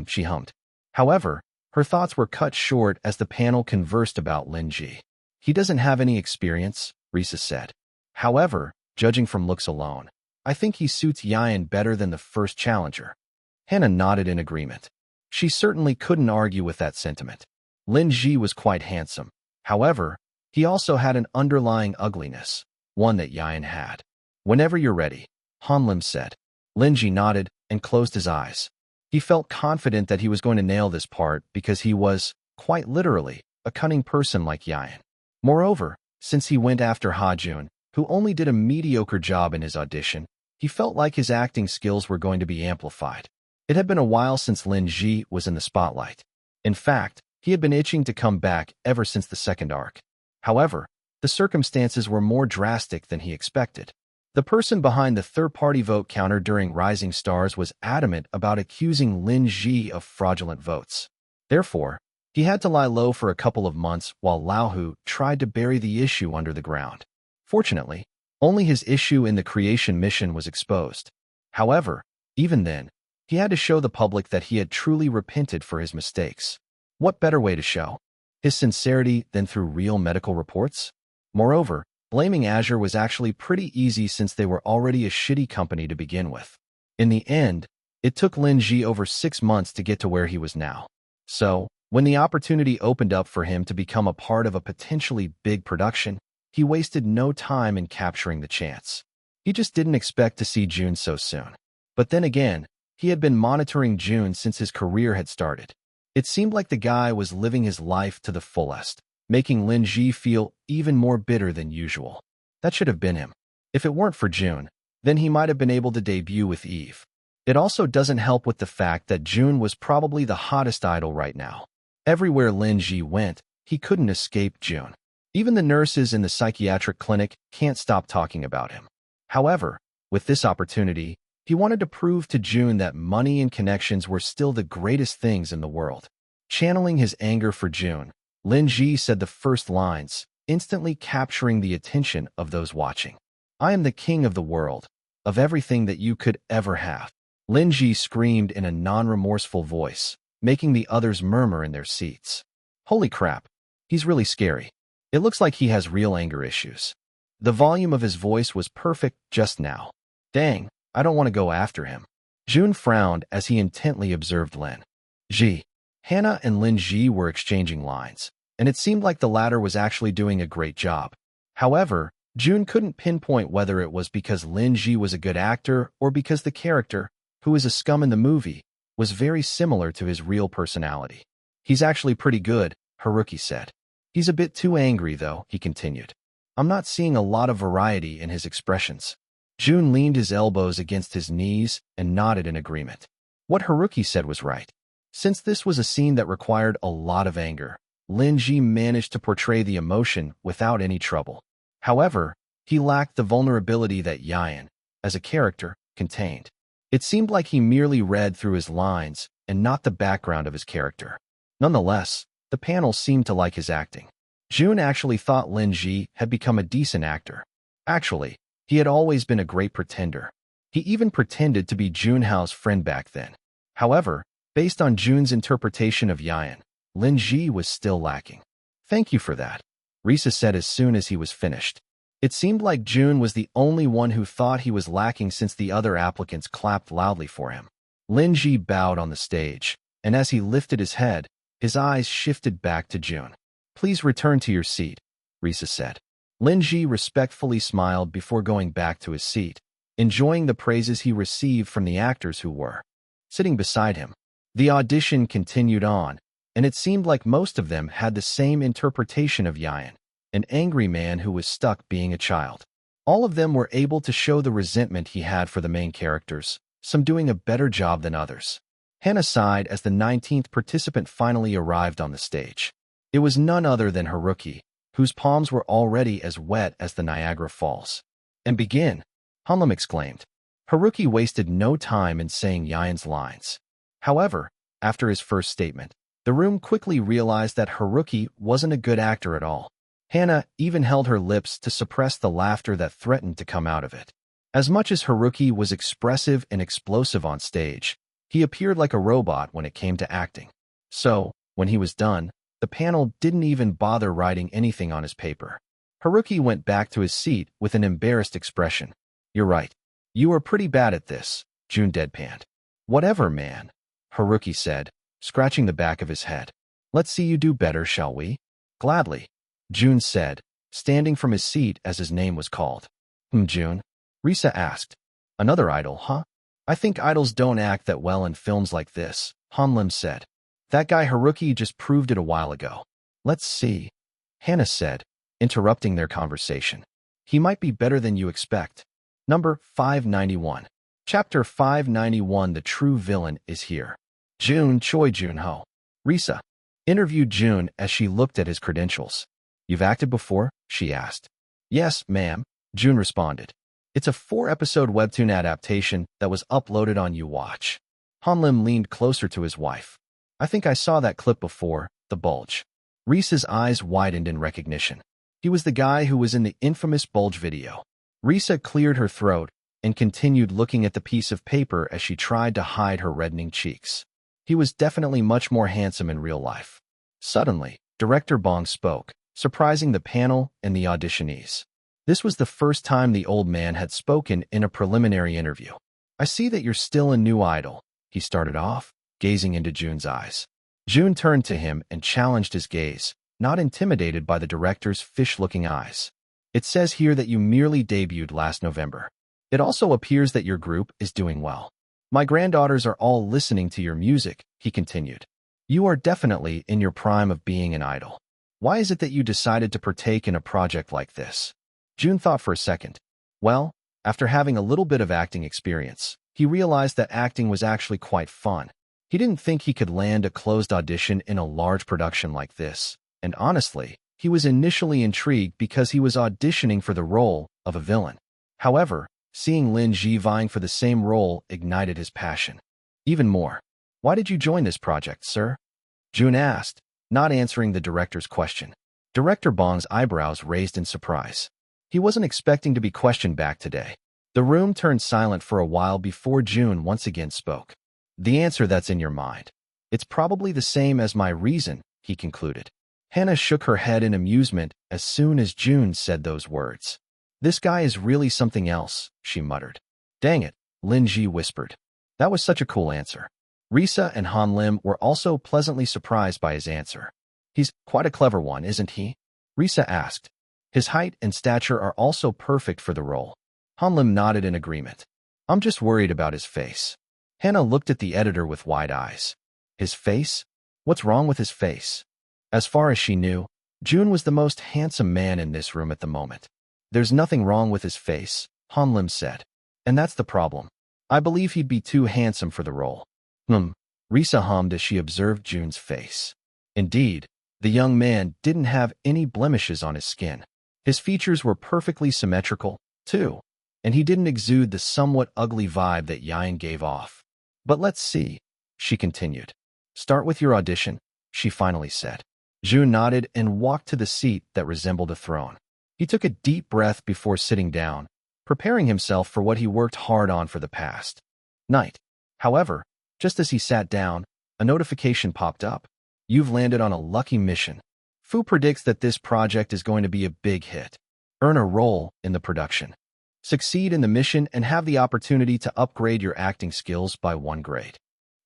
She hummed. However, her thoughts were cut short as the panel conversed about Lin Ji. He doesn't have any experience, Risa said. However, judging from looks alone, I think he suits Yayan better than the first challenger. Hannah nodded in agreement. She certainly couldn't argue with that sentiment. Lin Ji was quite handsome. However, he also had an underlying ugliness, one that Yayan had. Whenever you're ready, Han Lim said. Lin Ji nodded and closed his eyes. He felt confident that he was going to nail this part because he was, quite literally, a cunning person like Yayan. Moreover, since he went after Ha Jun, who only did a mediocre job in his audition, he felt like his acting skills were going to be amplified. It had been a while since Lin Ji was in the spotlight. In fact, he had been itching to come back ever since the second arc. However, the circumstances were more drastic than he expected. The person behind the third-party vote counter during Rising Stars was adamant about accusing Lin Ji of fraudulent votes. Therefore, he had to lie low for a couple of months while Lao Hu tried to bury the issue under the ground. Fortunately, only his issue in the creation mission was exposed. However, even then, he had to show the public that he had truly repented for his mistakes. What better way to show his sincerity than through real medical reports? Moreover, blaming Azure was actually pretty easy since they were already a shitty company to begin with. In the end, it took Lin Ji over 6 months to get to where he was now. So, when the opportunity opened up for him to become a part of a potentially big production, he wasted no time in capturing the chance. He just didn't expect to see Jun so soon. But then again, he had been monitoring Jun since his career had started. It seemed like the guy was living his life to the fullest, making Lin Ji feel even more bitter than usual. That should have been him. If it weren't for Jun, then he might have been able to debut with Eve. It also doesn't help with the fact that Jun was probably the hottest idol right now. Everywhere Lin Ji went, he couldn't escape Jun. Even the nurses in the psychiatric clinic can't stop talking about him. However, with this opportunity, he wanted to prove to Jun that money and connections were still the greatest things in the world. Channeling his anger for Jun, Lin Ji said the first lines, instantly capturing the attention of those watching. I am the king of the world, of everything that you could ever have. Lin Ji screamed in a non-remorseful voice, making the others murmur in their seats. Holy crap, he's really scary. It looks like he has real anger issues. The volume of his voice was perfect just now. Dang, I don't want to go after him. Jun frowned as he intently observed Lin Ji. Hannah and Lin Ji were exchanging lines, and it seemed like the latter was actually doing a great job. However, Jun couldn't pinpoint whether it was because Lin Ji was a good actor or because the character, who is a scum in the movie, was very similar to his real personality. He's actually pretty good, Haruki said. He's a bit too angry, though, he continued. I'm not seeing a lot of variety in his expressions. Jun leaned his elbows against his knees and nodded in agreement. What Haruki said was right. Since this was a scene that required a lot of anger, Lin Ji managed to portray the emotion without any trouble. However, he lacked the vulnerability that Yan, as a character, contained. It seemed like he merely read through his lines and not the background of his character. Nonetheless, the panel seemed to like his acting. Jun actually thought Lin Ji had become a decent actor. Actually, he had always been a great pretender. He even pretended to be Jun Hao's friend back then. However, based on Jun's interpretation of Yan, Lin Ji was still lacking. "Thank you for that," Risa said as soon as he was finished. It seemed like Jun was the only one who thought he was lacking since the other applicants clapped loudly for him. Lin Ji bowed on the stage, and as he lifted his head, his eyes shifted back to Jun. "Please return to your seat," Risa said. Lin Ji respectfully smiled before going back to his seat, enjoying the praises he received from the actors who were sitting beside him. The audition continued on, and it seemed like most of them had the same interpretation of Yan, an angry man who was stuck being a child. All of them were able to show the resentment he had for the main characters, some doing a better job than others. Hannah sighed as the 19th participant finally arrived on the stage. It was none other than Haruki, whose palms were already as wet as the Niagara Falls. "And begin," Hanlim exclaimed. Haruki wasted no time in saying Yan's lines. However, after his first statement, the room quickly realized that Haruki wasn't a good actor at all. Hannah even held her lips to suppress the laughter that threatened to come out of it. As much as Haruki was expressive and explosive on stage, he appeared like a robot when it came to acting. So, when he was done, the panel didn't even bother writing anything on his paper. Haruki went back to his seat with an embarrassed expression. "You're right. You are pretty bad at this," Jun deadpanned. "Whatever, man," Haruki said, scratching the back of his head. "Let's see you do better, shall we?" "Gladly," Jun said, standing from his seat as his name was called. Jun?" Risa asked. "Another idol, huh? I think idols don't act that well in films like this," Hanlim said. "That guy Haruki just proved it a while ago." "Let's see," Hannah said, interrupting their conversation. "He might be better than you expect." Number 591. Chapter 591. The True Villain is Here. Choi Joon-ho. Risa interviewed Jun as she looked at his credentials. "You've acted before?" she asked. "Yes, ma'am," Jun responded. "It's a 4-episode webtoon adaptation that was uploaded on YouWatch." Hanlim leaned closer to his wife. "I think I saw that clip before, the bulge." Risa's eyes widened in recognition. He was the guy who was in the infamous bulge video. Risa cleared her throat and continued looking at the piece of paper as she tried to hide her reddening cheeks. He was definitely much more handsome in real life. Suddenly, Director Bong spoke, surprising the panel and the auditionees. This was the first time the old man had spoken in a preliminary interview. "I see that you're still a new idol," he started off, gazing into Jun's eyes. Jun turned to him and challenged his gaze, not intimidated by the director's fish-looking eyes. "It says here that you merely debuted last November. It also appears that your group is doing well. My granddaughters are all listening to your music," he continued. "You are definitely in your prime of being an idol. Why is it that you decided to partake in a project like this?" Jun thought for a second. Well, after having a little bit of acting experience, he realized that acting was actually quite fun. He didn't think he could land a closed audition in a large production like this, and honestly, he was initially intrigued because he was auditioning for the role of a villain. However, seeing Lin Ji vying for the same role ignited his passion. Even more. "Why did you join this project, sir?" Jun asked, not answering the director's question. Director Bong's eyebrows raised in surprise. He wasn't expecting to be questioned back today. The room turned silent for a while before Jun once again spoke. "The answer that's in your mind. It's probably the same as my reason," he concluded. Hannah shook her head in amusement as soon as Jun said those words. "This guy is really something else," she muttered. "Dang it," Lin Ji whispered. That was such a cool answer. Risa and Han Lim were also pleasantly surprised by his answer. "He's quite a clever one, isn't he?" Risa asked. "His height and stature are also perfect for the role." Han Lim nodded in agreement. "I'm just worried about his face." Hannah looked at the editor with wide eyes. "His face? What's wrong with his face?" As far as she knew, Jun was the most handsome man in this room at the moment. "There's nothing wrong with his face," Han Lim said. "And that's the problem. I believe he'd be too handsome for the role." Risa hummed as she observed Jun's face. Indeed, the young man didn't have any blemishes on his skin. His features were perfectly symmetrical, too, and he didn't exude the somewhat ugly vibe that Yayan gave off. But let's see, she continued. Start with your audition, she finally said. Jun nodded and walked to the seat that resembled a throne. He took a deep breath before sitting down, preparing himself for what he worked hard on for the past night. However, just as he sat down, a notification popped up. You've landed on a lucky mission. Fu predicts that this project is going to be a big hit. Earn a role in the production. Succeed in the mission and have the opportunity to upgrade your acting skills by 1 grade.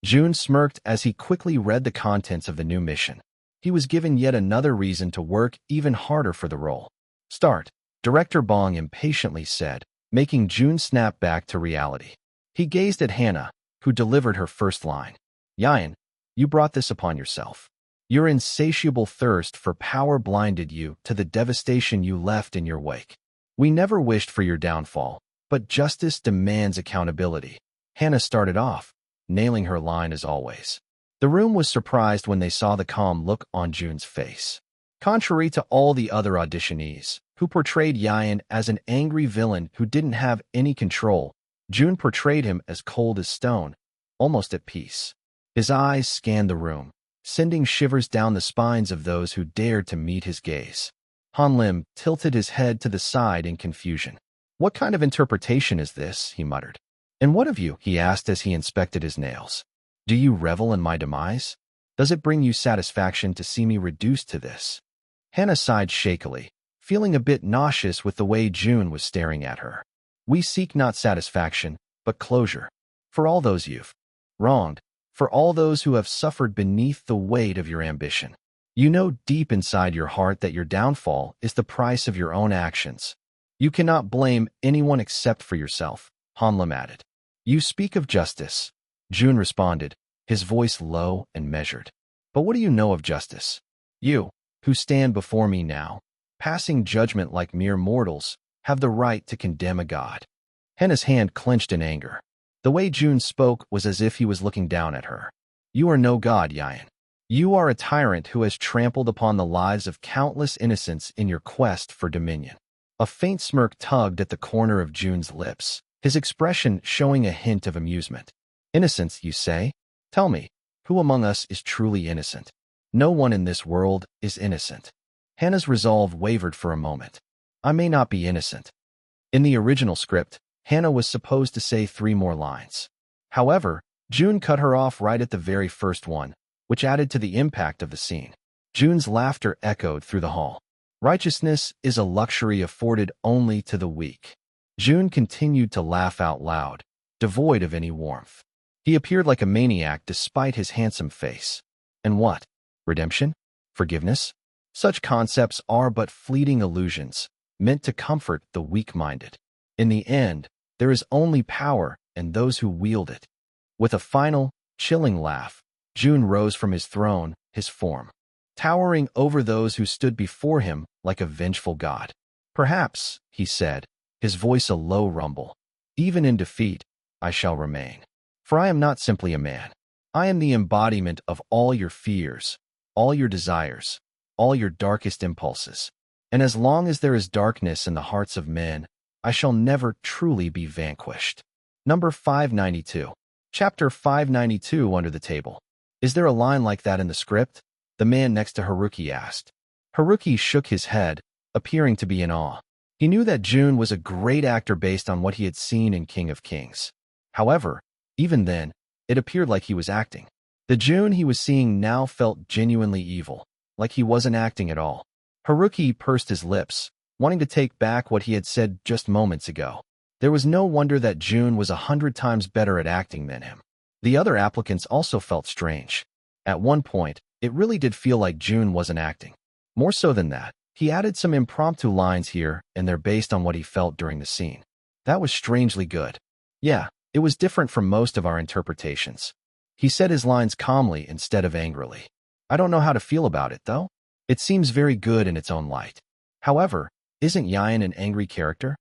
Jun smirked as he quickly read the contents of the new mission. He was given yet another reason to work even harder for the role. Start, Director Bong impatiently said, making Jun snap back to reality. He gazed at Hannah, who delivered her first line. Yayan, you brought this upon yourself. Your insatiable thirst for power blinded you to the devastation you left in your wake. We never wished for your downfall, but justice demands accountability. Hannah started off, nailing her line as always. The room was surprised when they saw the calm look on Jun's face. Contrary to all the other auditionees, who portrayed Yayan as an angry villain who didn't have any control, Jun portrayed him as cold as stone, almost at peace. His eyes scanned the room, sending shivers down the spines of those who dared to meet his gaze. Han Lim tilted his head to the side in confusion. What kind of interpretation is this? He muttered. And what of you? He asked as he inspected his nails. Do you revel in my demise? Does it bring you satisfaction to see me reduced to this? Hannah sighed shakily, feeling a bit nauseous with the way Jun was staring at her. We seek not satisfaction, but closure. For all those you've wronged, for all those who have suffered beneath the weight of your ambition. You know deep inside your heart that your downfall is the price of your own actions. You cannot blame anyone except for yourself, Han Lim added. You speak of justice, Jun responded, his voice low and measured. But what do you know of justice? You, who stand before me now, passing judgment like mere mortals, have the right to condemn a god. Hannah's hand clenched in anger. The way Jun spoke was as if he was looking down at her. You are no god, Yayan. You are a tyrant who has trampled upon the lives of countless innocents in your quest for dominion. A faint smirk tugged at the corner of Jun's lips, his expression showing a hint of amusement. Innocence, you say? Tell me, who among us is truly innocent? No one in this world is innocent. Hannah's resolve wavered for a moment. I may not be innocent. In the original script, Hannah was supposed to say 3 more lines. However, Jun cut her off right at the very first one, which added to the impact of the scene. Jun's laughter echoed through the hall. Righteousness is a luxury afforded only to the weak. Jun continued to laugh out loud, devoid of any warmth. He appeared like a maniac despite his handsome face. And what? Redemption? Forgiveness? Such concepts are but fleeting illusions, meant to comfort the weak-minded. In the end, there is only power in those who wield it. With a final, chilling laugh, Jun rose from his throne, his form towering over those who stood before him like a vengeful god. Perhaps, he said, his voice a low rumble, even in defeat, I shall remain. For I am not simply a man. I am the embodiment of all your fears, all your desires, all your darkest impulses. And as long as there is darkness in the hearts of men, I shall never truly be vanquished. Number 592. Chapter 592 Under the Table. Is there a line like that in the script? The man next to Haruki asked. Haruki shook his head, appearing to be in awe. He knew that Jun was a great actor based on what he had seen in King of Kings. However, even then, it appeared like he was acting. The Jun he was seeing now felt genuinely evil, like he wasn't acting at all. Haruki pursed his lips, wanting to take back what he had said just moments ago. There was no wonder that Jun was 100 times better at acting than him. The other applicants also felt strange. At one point, it really did feel like Jun wasn't acting. More so than that, he added some impromptu lines here and there based on what he felt during the scene. That was strangely good. Yeah, it was different from most of our interpretations. He said his lines calmly instead of angrily. I don't know how to feel about it, though. It seems very good in its own light. However, isn't Yayan an angry character?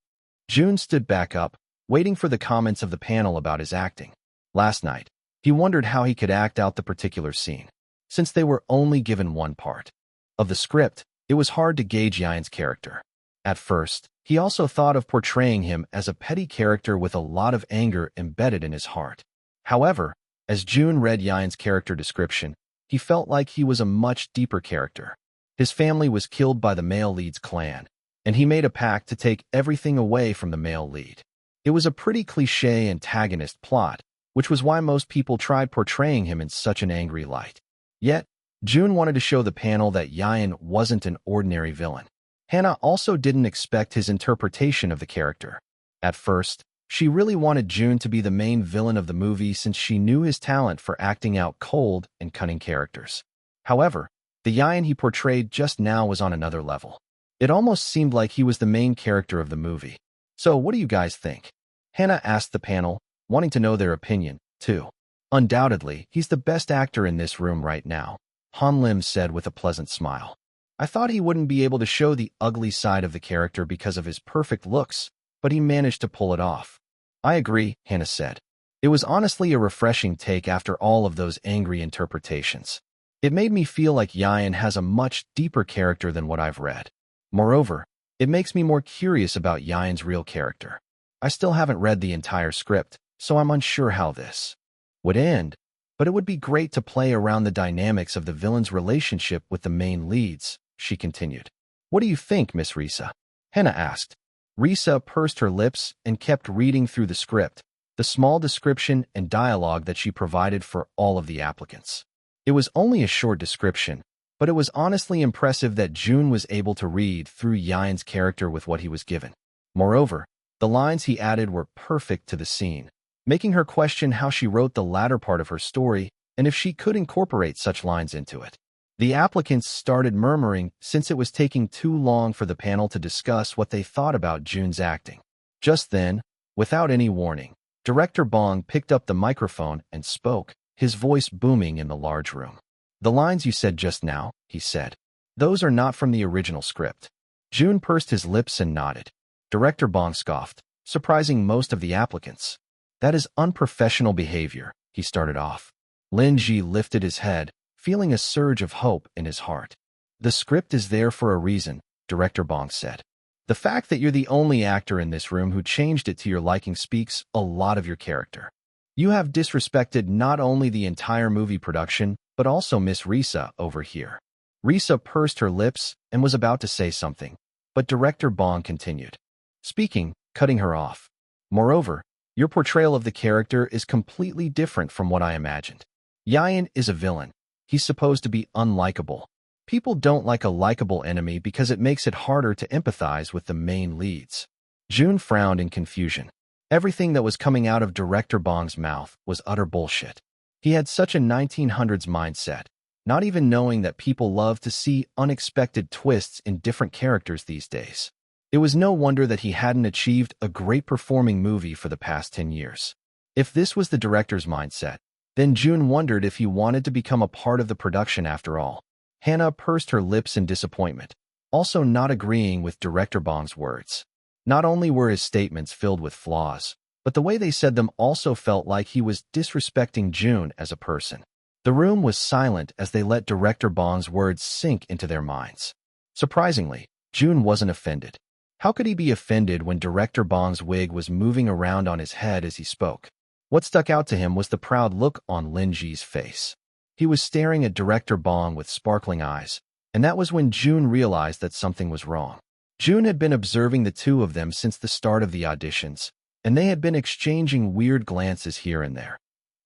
Jun stood back up, waiting for the comments of the panel about his acting. Last night, He wondered how he could act out the particular scene. Since they were only given one part of the script, it was hard to gauge Yayan's character. At first, he also thought of portraying him as a petty character with a lot of anger embedded in his heart. However, as Jun read Yayan's character description, he felt like he was a much deeper character. His family was killed by the male lead's clan, and he made a pact to take everything away from the male lead. It was a pretty cliché antagonist plot, which was why most people tried portraying him in such an angry light. Yet, Jun wanted to show the panel that Yayan wasn't an ordinary villain. Hannah also didn't expect his interpretation of the character. At first, she really wanted Jun to be the main villain of the movie since she knew his talent for acting out cold and cunning characters. However, the Yayan he portrayed just now was on another level. It almost seemed like he was the main character of the movie. So what do you guys think? Hannah asked the panel, wanting to know their opinion, too. Undoubtedly, he's the best actor in this room right now, Han Lim said with a pleasant smile. I thought he wouldn't be able to show the ugly side of the character because of his perfect looks, but he managed to pull it off. I agree, Hannah said. It was honestly a refreshing take after all of those angry interpretations. It made me feel like Yayan has a much deeper character than what I've read. Moreover, it makes me more curious about Yayan's real character. I still haven't read the entire script, so I'm unsure how this would end, but it would be great to play around the dynamics of the villain's relationship with the main leads, she continued. What do you think, Miss Risa? Hannah asked. Risa pursed her lips and kept reading through the script, the small description and dialogue that she provided for all of the applicants. It was only a short description, but it was honestly impressive that Jun was able to read through Yayan's character with what he was given. Moreover, the lines he added were perfect to the scene, making her question how she wrote the latter part of her story and if she could incorporate such lines into it. The applicants started murmuring since it was taking too long for the panel to discuss what they thought about Jun's acting. Just then, without any warning, Director Bong picked up the microphone and spoke, his voice booming in the large room. The lines you said just now, he said. Those are not from the original script. Jun pursed his lips and nodded. Director Bong scoffed, surprising most of the applicants. That is unprofessional behavior, he started off. Lin Ji lifted his head, feeling a surge of hope in his heart. The script is there for a reason, Director Bong said. The fact that you're the only actor in this room who changed it to your liking speaks a lot of your character. You have disrespected not only the entire movie production, but also Miss Risa over here. Risa pursed her lips and was about to say something, but Director Bong continued, speaking, cutting her off. Moreover, your portrayal of the character is completely different from what I imagined. Yayan is a villain. He's supposed to be unlikable. People don't like a likable enemy because it makes it harder to empathize with the main leads. Jun frowned in confusion. Everything that was coming out of Director Bong's mouth was utter bullshit. He had such a 1900s mindset, not even knowing that people love to see unexpected twists in different characters these days. It was no wonder that he hadn't achieved a great performing movie for the past 10 years. If this was the director's mindset, then Jun wondered if he wanted to become a part of the production after all. Hannah pursed her lips in disappointment, also not agreeing with Director Bong's words. Not only were his statements filled with flaws, but the way they said them also felt like he was disrespecting Jun as a person. The room was silent as they let Director Bong's words sink into their minds. Surprisingly, Jun wasn't offended. How could he be offended when Director Bong's wig was moving around on his head as he spoke? What stuck out to him was the proud look on Lin Ji's face. He was staring at Director Bong with sparkling eyes, and that was when Jun realized that something was wrong. Jun had been observing the two of them since the start of the auditions, and they had been exchanging weird glances here and there,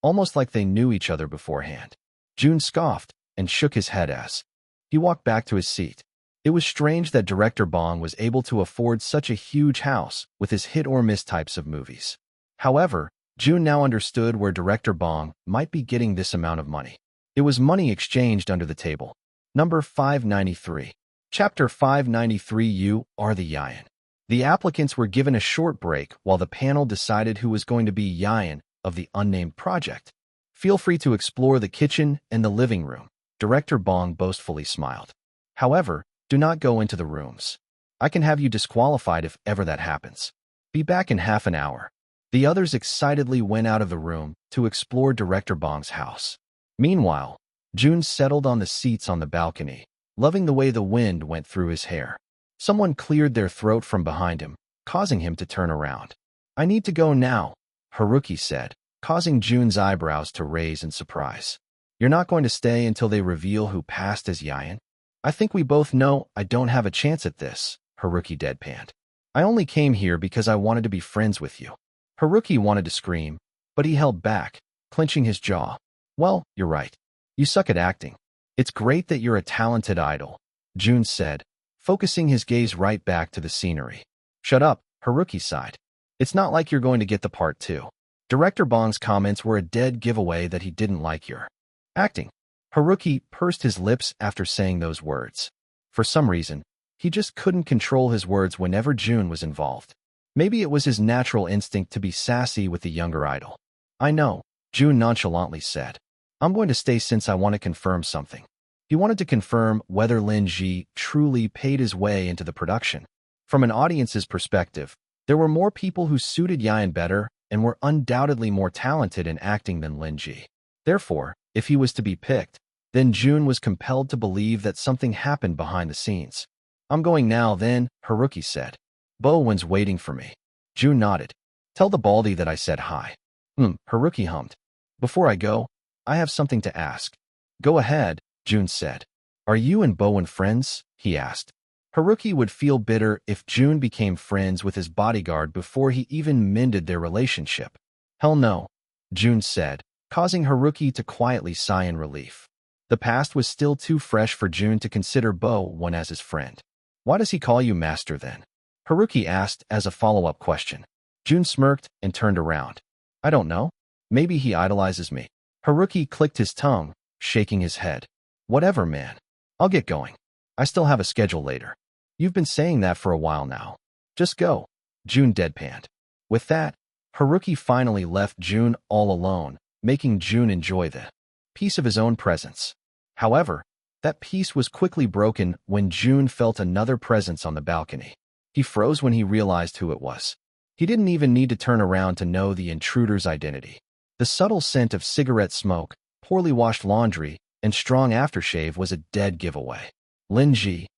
almost like they knew each other beforehand. Jun scoffed and shook his head as he walked back to his seat. It was strange that Director Bong was able to afford such a huge house with his hit-or-miss types of movies. However, Jun now understood where Director Bong might be getting this amount of money. It was money exchanged under the table. Number 593. Chapter 593. You are the Yayan. The applicants were given a short break while the panel decided who was going to be Yayan of the unnamed project. Feel free to explore the kitchen and the living room, Director Bong boastfully smiled. However, do not go into the rooms. I can have you disqualified if ever that happens. Be back in half an hour. The others excitedly went out of the room to explore Director Bong's house. Meanwhile, Jun settled on the seats on the balcony, loving the way the wind went through his hair. Someone cleared their throat from behind him, causing him to turn around. "I need to go now," Haruki said, causing Jun's eyebrows to raise in surprise. "You're not going to stay until they reveal who passed as Yayan?" "I think we both know I don't have a chance at this," Haruki deadpanned. "I only came here because I wanted to be friends with you." Haruki wanted to scream, but he held back, clenching his jaw. "Well, you're right. You suck at acting. It's great that you're a talented idol," Jun said, focusing his gaze right back to the scenery. "Shut up," Haruki sighed. "It's not like you're going to get the part too." Director Bong's comments were a dead giveaway that he didn't like your acting. Haruki pursed his lips after saying those words. For some reason, he just couldn't control his words whenever Jun was involved. Maybe it was his natural instinct to be sassy with the younger idol. "I know," Jun nonchalantly said. "I'm going to stay since I want to confirm something." He wanted to confirm whether Lin Ji truly paid his way into the production. From an audience's perspective, there were more people who suited Yayan better and were undoubtedly more talented in acting than Lin Ji. Therefore, if he was to be picked, then Jun was compelled to believe that something happened behind the scenes. "I'm going now then," Haruki said. "Bowen's waiting for me." Jun nodded. "Tell the Baldy that I said hi." Haruki hummed. "Before I go, I have something to ask." "Go ahead," Jun said. "Are you and Bowen friends?" he asked. Haruki would feel bitter if Jun became friends with his bodyguard before he even mended their relationship. "Hell no," Jun said, causing Haruki to quietly sigh in relief. The past was still too fresh for Jun to consider Bowen as his friend. "Why does he call you master then?" Haruki asked as a follow-up question. Jun smirked and turned around. "I don't know. Maybe he idolizes me." Haruki clicked his tongue, shaking his head. "Whatever, man. I'll get going. I still have a schedule later." "You've been saying that for a while now. Just go," Jun deadpanned. With that, Haruki finally left Jun all alone, making Jun enjoy the peace of his own presence. However, that peace was quickly broken when Jun felt another presence on the balcony. He froze when he realized who it was. He didn't even need to turn around to know the intruder's identity. The subtle scent of cigarette smoke, poorly washed laundry, and strong aftershave was a dead giveaway. "Lin Ji,"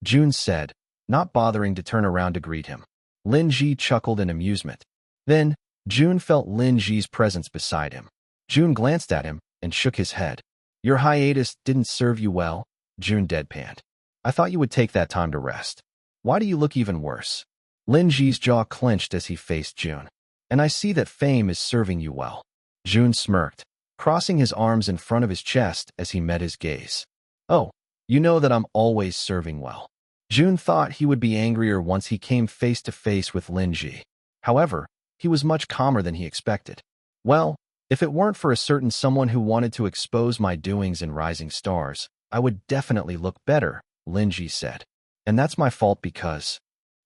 Jun said, not bothering to turn around to greet him. Lin Ji chuckled in amusement. Then, Jun felt Lin Ji's presence beside him. Jun glanced at him and shook his head. "Your hiatus didn't serve you well," Jun deadpanned. "I thought you would take that time to rest. Why do you look even worse?" Lin Ji's jaw clenched as he faced Jun. "And I see that fame is serving you well." Jun smirked, crossing his arms in front of his chest as he met his gaze. "Oh, you know that I'm always serving well." Jun thought he would be angrier once he came face to face with Lin Ji. However, he was much calmer than he expected. "Well, if it weren't for a certain someone who wanted to expose my doings in Rising Stars, I would definitely look better," Lin Ji said. "And that's my fault because?"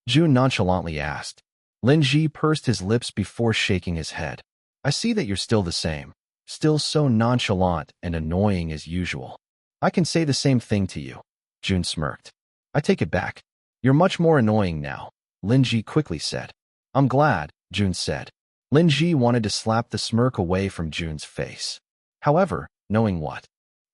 Jun nonchalantly asked. Lin Ji pursed his lips before shaking his head. "I see that you're still the same, still so nonchalant and annoying as usual." "I can say the same thing to you," Jun smirked. "I take it back. You're much more annoying now," Lin Ji quickly said. "I'm glad," Jun said. Lin Ji wanted to slap the smirk away from Jun's face. However, knowing what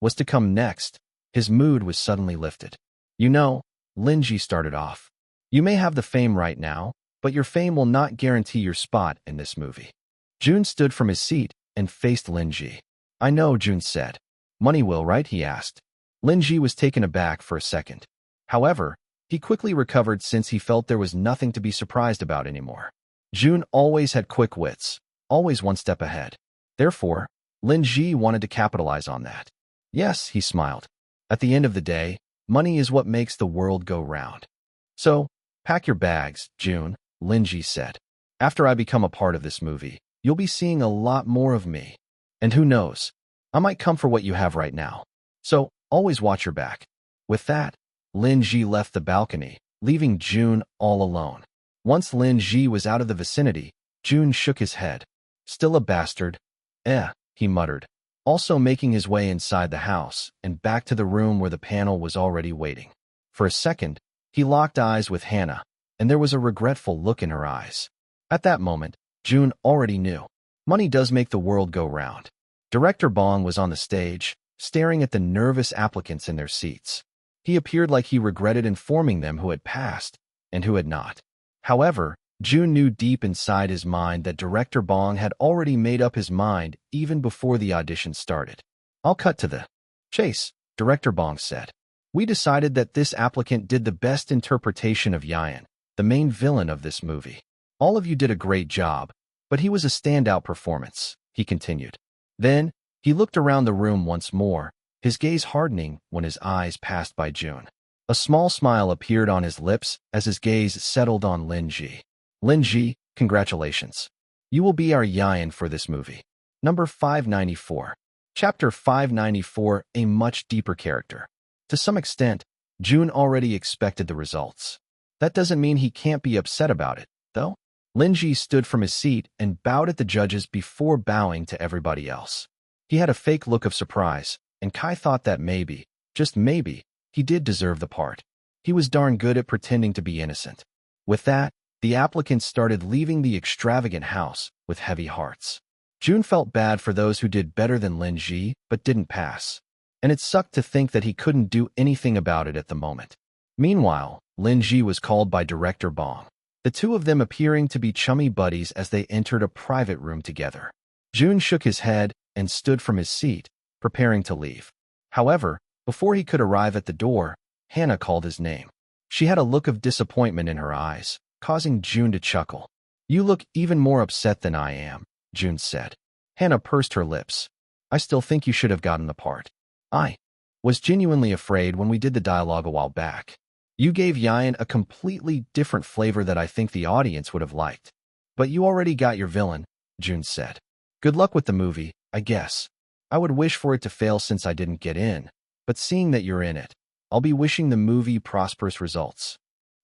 was to come next, his mood was suddenly lifted. "You know," Lin Ji started off, "you may have the fame right now, but your fame will not guarantee your spot in this movie." Jun stood from his seat and faced Lin Ji. "I know," Jun said. "Money will, right?" he asked. Lin Ji was taken aback for a second. However, he quickly recovered since he felt there was nothing to be surprised about anymore. Jun always had quick wits, always one step ahead. Therefore, Lin Ji wanted to capitalize on that. "Yes," he smiled. "At the end of the day, money is what makes the world go round. So, pack your bags, Jun," Lin Ji said. "After I become a part of this movie, you'll be seeing a lot more of me. And who knows, I might come for what you have right now. So, always watch your back." With that, Lin Ji left the balcony, leaving Jun all alone. Once Lin Ji was out of the vicinity, Jun shook his head. "Still a bastard." He muttered, also making his way inside the house and back to the room where the panel was already waiting. For a second, he locked eyes with Hannah, and there was a regretful look in her eyes. At that moment, Jun already knew. Money does make the world go round. Director Bong was on the stage, staring at the nervous applicants in their seats. He appeared like he regretted informing them who had passed and who had not. However, Jun knew deep inside his mind that Director Bong had already made up his mind even before the audition started. "I'll cut to the chase," Director Bong said. "We decided that this applicant did the best interpretation of Yan, the main villain of this movie. All of you did a great job, but he was a standout performance," he continued. Then, he looked around the room once more, his gaze hardening when his eyes passed by Jun. A small smile appeared on his lips as his gaze settled on Lin Ji. "Lin Ji, congratulations. You will be our Yan for this movie." Number 594. Chapter 594, a much deeper character. To some extent, Jun already expected the results. That doesn't mean he can't be upset about it, though. Lin Ji stood from his seat and bowed at the judges before bowing to everybody else. He had a fake look of surprise, and Kai thought that maybe, just maybe, he did deserve the part. He was darn good at pretending to be innocent. With that, the applicants started leaving the extravagant house with heavy hearts. Jun felt bad for those who did better than Lin Ji but didn't pass, and it sucked to think that he couldn't do anything about it at the moment. Meanwhile, Lin Ji was called by Director Bong, the two of them appearing to be chummy buddies as they entered a private room together. Jun shook his head and stood from his seat, preparing to leave. However, before he could arrive at the door, Hannah called his name. She had a look of disappointment in her eyes, causing Jun to chuckle. "You look even more upset than I am," Jun said. Hannah pursed her lips. "I still think you should have gotten the part. I was genuinely afraid when we did the dialogue a while back. You gave Yan a completely different flavor that I think the audience would have liked. But you already got your villain," Jun said. "Good luck with the movie, I guess. I would wish for it to fail since I didn't get in, but seeing that you're in it, I'll be wishing the movie prosperous results."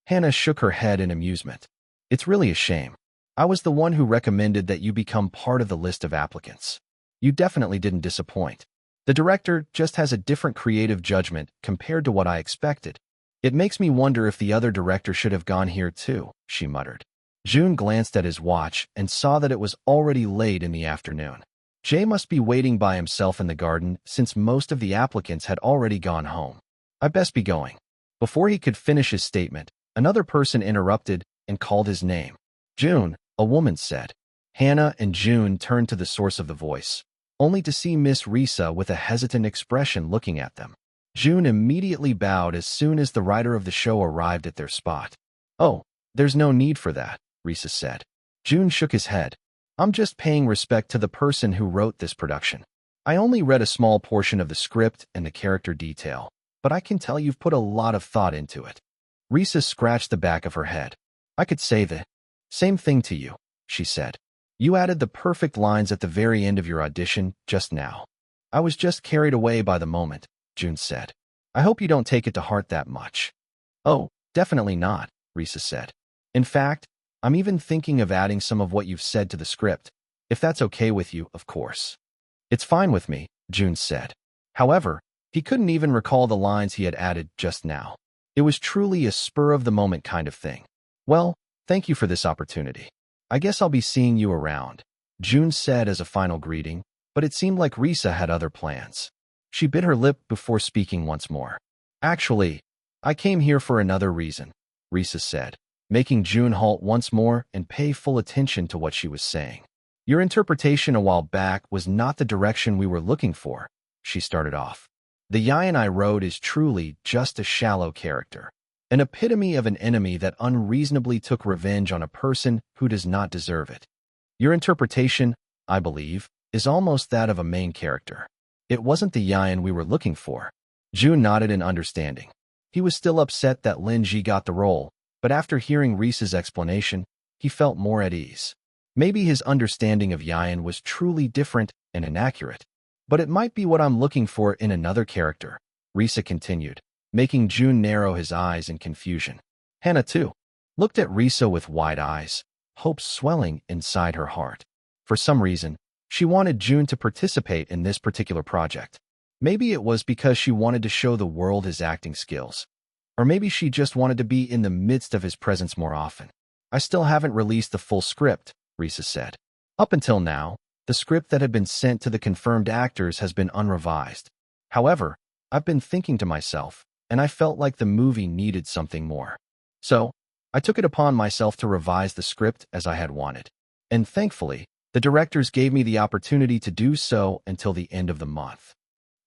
Hannah shook her head in amusement. "It's really a shame. I was the one who recommended that you become part of the list of applicants. You definitely didn't disappoint. The director just has a different creative judgment compared to what I expected. It makes me wonder if the other director should have gone here too," she muttered. Jun glanced at his watch and saw that it was already late in the afternoon. Jay must be waiting by himself in the garden since most of the applicants had already gone home. "I best be going." Before he could finish his statement, another person interrupted and called his name. "Jun," a woman said. Hannah and Jun turned to the source of the voice, only to see Miss Risa with a hesitant expression looking at them. Jun immediately bowed as soon as the writer of the show arrived at their spot. "Oh, there's no need for that," Risa said. Jun shook his head. "I'm just paying respect to the person who wrote this production. I only read a small portion of the script and the character detail, but I can tell you've put a lot of thought into it." Risa scratched the back of her head. "I could say the same thing to you," she said. "You added the perfect lines at the very end of your audition just now." "I was just carried away by the moment," Jun said. "I hope you don't take it to heart that much." "Oh, definitely not," Risa said. "In fact, I'm even thinking of adding some of what you've said to the script, if that's okay with you, of course." "It's fine with me," Jun said. However, he couldn't even recall the lines he had added just now. It was truly a spur-of-the-moment kind of thing. "Well, thank you for this opportunity. I guess I'll be seeing you around," Jun said as a final greeting, but it seemed like Risa had other plans. She bit her lip before speaking once more. "Actually, I came here for another reason," Risa said, making Jun halt once more and pay full attention to what she was saying. "Your interpretation a while back was not the direction we were looking for," she started off. "The Yan I wrote is truly just a shallow character, an epitome of an enemy that unreasonably took revenge on a person who does not deserve it. Your interpretation, I believe, is almost that of a main character. It wasn't the Yan we were looking for." Jun nodded in understanding. He was still upset that Lin Ji got the role, but after hearing Risa's explanation, he felt more at ease. Maybe his understanding of Yan was truly different and inaccurate, but it might be what I'm looking for in another character, Risa continued, making Jun narrow his eyes in confusion. Hannah, too, looked at Risa with wide eyes, hope swelling inside her heart. For some reason, she wanted Jun to participate in this particular project. Maybe it was because she wanted to show the world his acting skills. Or maybe she just wanted to be in the midst of his presence more often. "I still haven't released the full script," Risa said. Up until now, the script that had been sent to the confirmed actors has been unrevised. However, I've been thinking to myself, and I felt like the movie needed something more. So, I took it upon myself to revise the script as I had wanted. And thankfully, the directors gave me the opportunity to do so until the end of the month.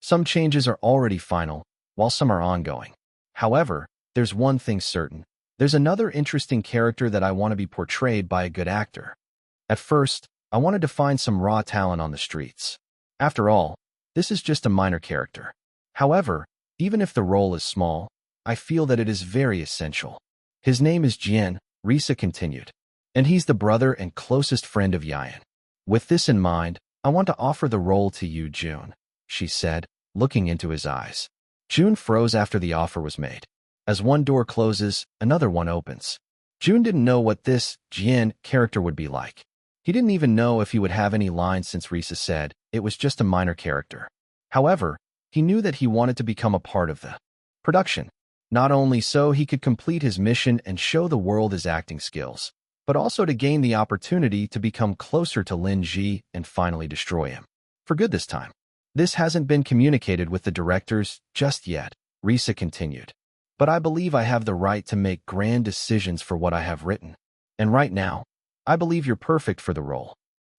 Some changes are already final, while some are ongoing. However, there's one thing certain. There's another interesting character that I want to be portrayed by a good actor. At first, I wanted to find some raw talent on the streets. After all, this is just a minor character. However, even if the role is small, I feel that it is very essential. His name is Jin, Risa continued, and he's the brother and closest friend of Yayan. With this in mind, I want to offer the role to you, Jun, she said, looking into his eyes. Jun froze after the offer was made. As one door closes, another one opens. Jun didn't know what this Jin character would be like. He didn't even know if he would have any lines since Risa said it was just a minor character. However, he knew that he wanted to become a part of the production. Not only so he could complete his mission and show the world his acting skills, but also to gain the opportunity to become closer to Lin Ji and finally destroy him. For good this time. This hasn't been communicated with the directors just yet, Risa continued. But I believe I have the right to make grand decisions for what I have written. And right now, I believe you're perfect for the role.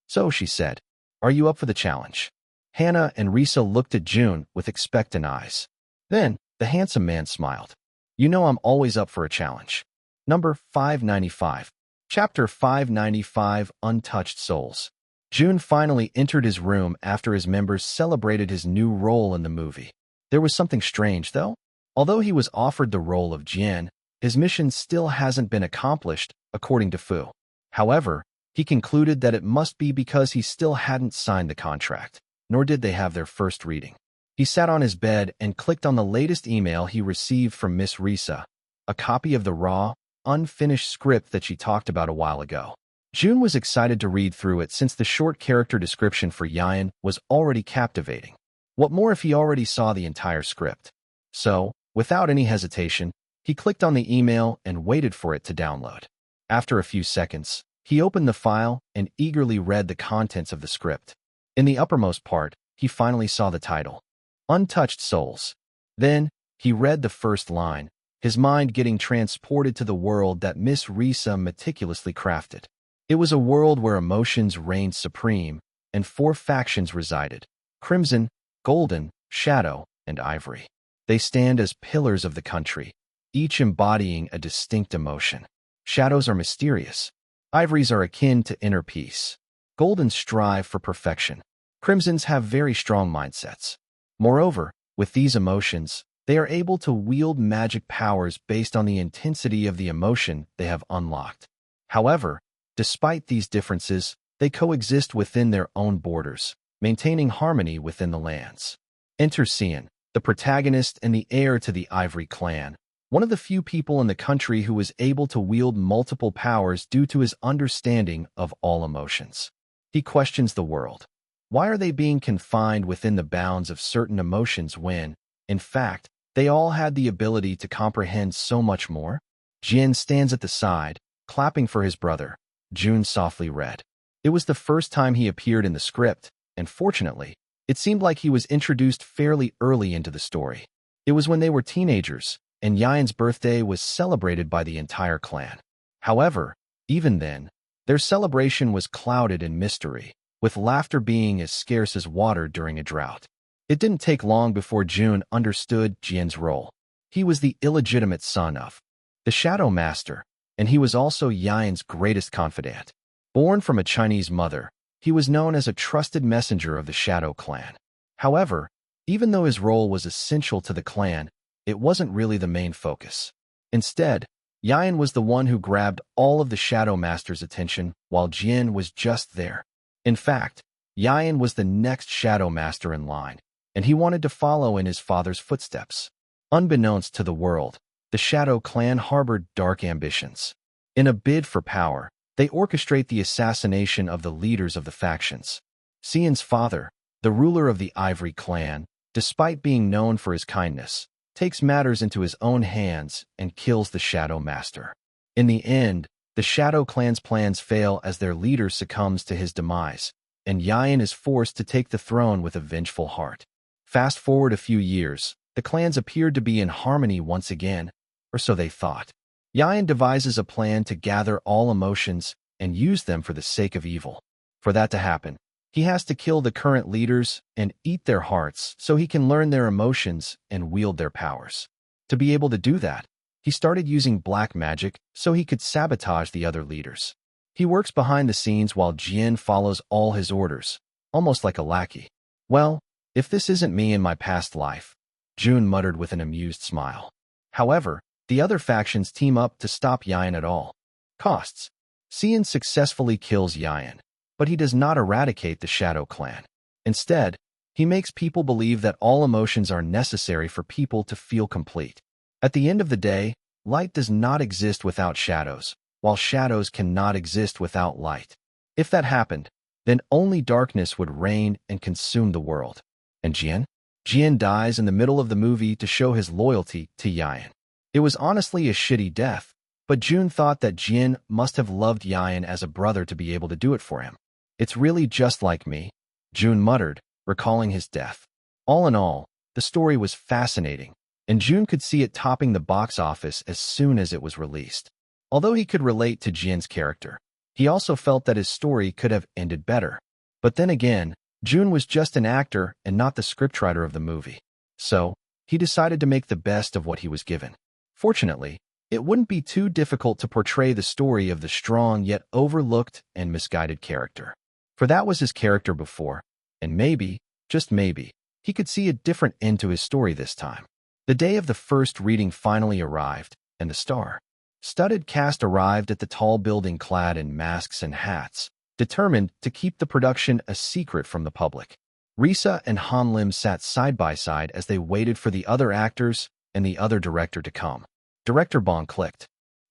So, she said, are you up for the challenge? Hannah and Risa looked at Jun with expectant eyes. Then, the handsome man smiled. You know I'm always up for a challenge. Number 595. Chapter 595, Untouched Souls. Jun finally entered his room after his members celebrated his new role in the movie. There was something strange, though. Although he was offered the role of Jin, his mission still hasn't been accomplished, according to Fu. However, he concluded that it must be because he still hadn't signed the contract, nor did they have their first reading. He sat on his bed and clicked on the latest email he received from Miss Risa, a copy of the raw, unfinished script that she talked about a while ago. Jun was excited to read through it since the short character description for Yayan was already captivating. What more if he already saw the entire script? So, without any hesitation, he clicked on the email and waited for it to download. After a few seconds, he opened the file and eagerly read the contents of the script. In the uppermost part, he finally saw the title, Untouched Souls. Then, he read the first line, his mind getting transported to the world that Miss Risa meticulously crafted. It was a world where emotions reigned supreme, and 4 factions resided: Crimson, Golden, Shadow, and Ivory. They stand as pillars of the country, each embodying a distinct emotion. Shadows are mysterious. Ivories are akin to inner peace. Goldens strive for perfection. Crimsons have very strong mindsets. Moreover, with these emotions, they are able to wield magic powers based on the intensity of the emotion they have unlocked. However, despite these differences, they coexist within their own borders, maintaining harmony within the lands. Enter Cian, the protagonist and the heir to the Ivory clan, one of the few people in the country who is able to wield multiple powers due to his understanding of all emotions. He questions the world. Why are they being confined within the bounds of certain emotions when, in fact, they all had the ability to comprehend so much more? Jin stands at the side, clapping for his brother. Jun softly read. It was the first time he appeared in the script, and fortunately, it seemed like he was introduced fairly early into the story. It was when they were teenagers, and Yayan's birthday was celebrated by the entire clan. However, even then, their celebration was clouded in mystery, with laughter being as scarce as water during a drought. It didn't take long before Jun understood Jin's role. He was the illegitimate son of the Shadow Master, and he was also Yayan's greatest confidant. Born from a Chinese mother, he was known as a trusted messenger of the Shadow clan. However, even though his role was essential to the clan, it wasn't really the main focus. Instead, Yayan was the one who grabbed all of the Shadow Master's attention while Jin was just there. In fact, Yayan was the next Shadow Master in line, and he wanted to follow in his father's footsteps. Unbeknownst to the world, the Shadow clan harbored dark ambitions. In a bid for power, they orchestrate the assassination of the leaders of the factions. Cian's father, the ruler of the Ivory clan, despite being known for his kindness, takes matters into his own hands and kills the Shadow Master. In the end, the The Shadow Clan's plans fail as their leader succumbs to his demise, and Yayan is forced to take the throne with a vengeful heart. Fast forward a few years, the clans appeared to be in harmony once again, or so they thought. Yayan devises a plan to gather all emotions and use them for the sake of evil. For that to happen, he has to kill the current leaders and eat their hearts so he can learn their emotions and wield their powers. To be able to do that, he started using black magic so he could sabotage the other leaders. He works behind the scenes while Jin follows all his orders, almost like a lackey. Well, if this isn't me in my past life, Jun muttered with an amused smile. However, the other factions team up to stop Yayan at all costs. Xian successfully kills Yayan, but he does not eradicate the Shadow Clan. Instead, he makes people believe that all emotions are necessary for people to feel complete. At the end of the day, light does not exist without shadows, while shadows cannot exist without light. If that happened, then only darkness would reign and consume the world. And Jian? Jian dies in the middle of the movie to show his loyalty to Yayan. It was honestly a shitty death, but Jun thought that Jian must have loved Yayan as a brother to be able to do it for him. It's really just like me, Jun muttered, recalling his death. All in all, the story was fascinating, and Jun could see it topping the box office as soon as it was released. Although he could relate to Jian's character, he also felt that his story could have ended better. But then again, Jun was just an actor and not the scriptwriter of the movie. So, he decided to make the best of what he was given. Fortunately, it wouldn't be too difficult to portray the story of the strong yet overlooked and misguided character. For that was his character before, and maybe, just maybe, he could see a different end to his story this time. The day of the first reading finally arrived, and the star-studded cast arrived at the tall building clad in masks and hats, determined to keep the production a secret from the public. Risa and Han Lim sat side by side as they waited for the other actors and the other director to come. Director Bong clicked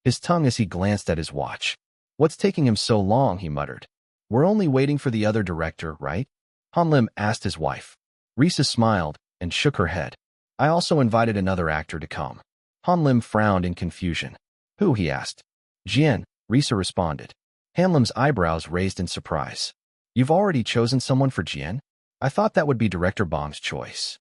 his tongue as he glanced at his watch. "What's taking him so long?" he muttered. "We're only waiting for the other director, right?" Han Lim asked his wife. Risa smiled and shook her head. "I also invited another actor to come." Han Lim frowned in confusion. "Who?" he asked. "Jian," Risa responded. Han Lim's eyebrows raised in surprise. "You've already chosen someone for Jian? I thought that would be Director Bong's choice."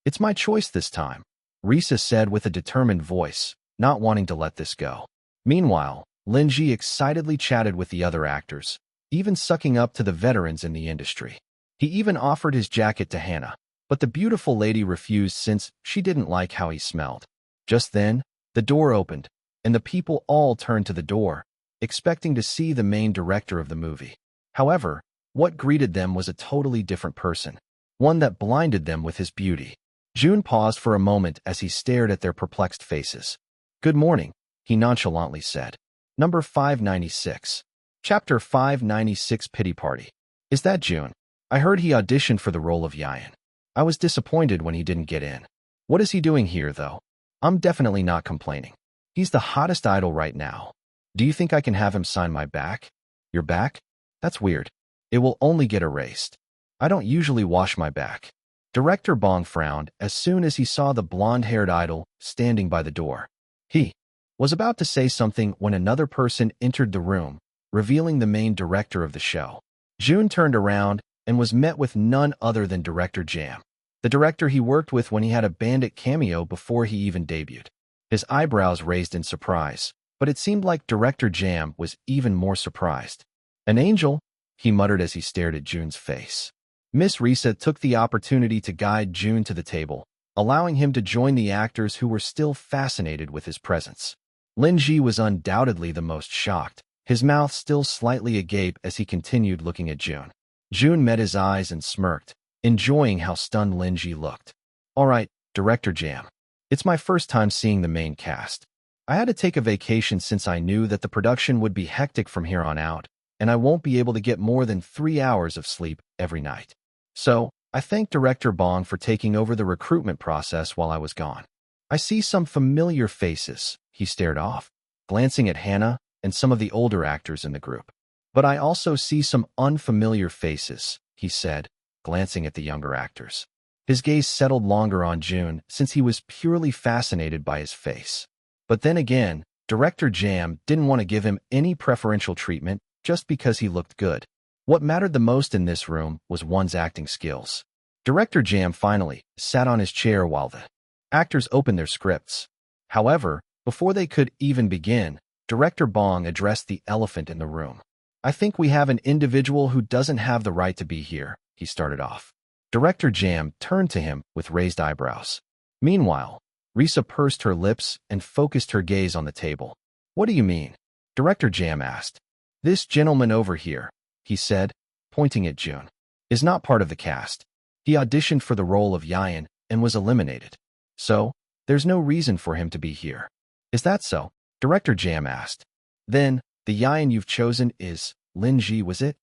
"It's my choice this time," Risa said with a determined voice, not wanting to let this go. Meanwhile, Lin Ji excitedly chatted with the other actors, even sucking up to the veterans in the industry. He even offered his jacket to Hannah, but the beautiful lady refused since she didn't like how he smelled. Just then, the door opened, and the people all turned to the door, expecting to see the main director of the movie. However, what greeted them was a totally different person, one that blinded them with his beauty. Jun paused for a moment as he stared at their perplexed faces. "Good morning," he nonchalantly said. Number 596. Chapter 596 Pity Party. "Is that Jun? I heard he auditioned for the role of Yayan. I was disappointed when he didn't get in. What is he doing here, though? I'm definitely not complaining. He's the hottest idol right now. Do you think I can have him sign my back?" "Your back? That's weird. It will only get erased. I don't usually wash my back." Director Bong frowned as soon as he saw the blonde-haired idol standing by the door. He was about to say something when another person entered the room, revealing the main director of the show. Jun turned around and was met with none other than Director Jam, the director he worked with when he had a bandit cameo before he even debuted. His eyebrows raised in surprise, but it seemed like Director Jam was even more surprised. "An angel?" he muttered as he stared at Jun's face. Miss Risa took the opportunity to guide Jun to the table, allowing him to join the actors who were still fascinated with his presence. Lin Ji was undoubtedly the most shocked, his mouth still slightly agape as he continued looking at Jun. Jun met his eyes and smirked, enjoying how stunned Lin Ji looked. "All right, Director Jam. It's my first time seeing the main cast. I had to take a vacation since I knew that the production would be hectic from here on out, and I won't be able to get more than 3 hours of sleep every night. So, I thank Director Bong for taking over the recruitment process while I was gone. I see some familiar faces." He stared off, glancing at Hannah and some of the older actors in the group. "But I also see some unfamiliar faces," he said, glancing at the younger actors. His gaze settled longer on Jun since he was purely fascinated by his face. But then again, Director Jam didn't want to give him any preferential treatment just because he looked good. What mattered the most in this room was one's acting skills. Director Jam finally sat on his chair while the actors opened their scripts. However, before they could even begin, Director Bong addressed the elephant in the room. "I think we have an individual who doesn't have the right to be here," he started off. Director Jam turned to him with raised eyebrows. Meanwhile, Risa pursed her lips and focused her gaze on the table. "What do you mean?" Director Jam asked. "This gentleman over here," he said, pointing at Jun, "is not part of the cast. He auditioned for the role of Yayan and was eliminated. So, there's no reason for him to be here." "Is that so?" Director Jam asked. "Then, the Yayan you've chosen is Lin Ji, was it?"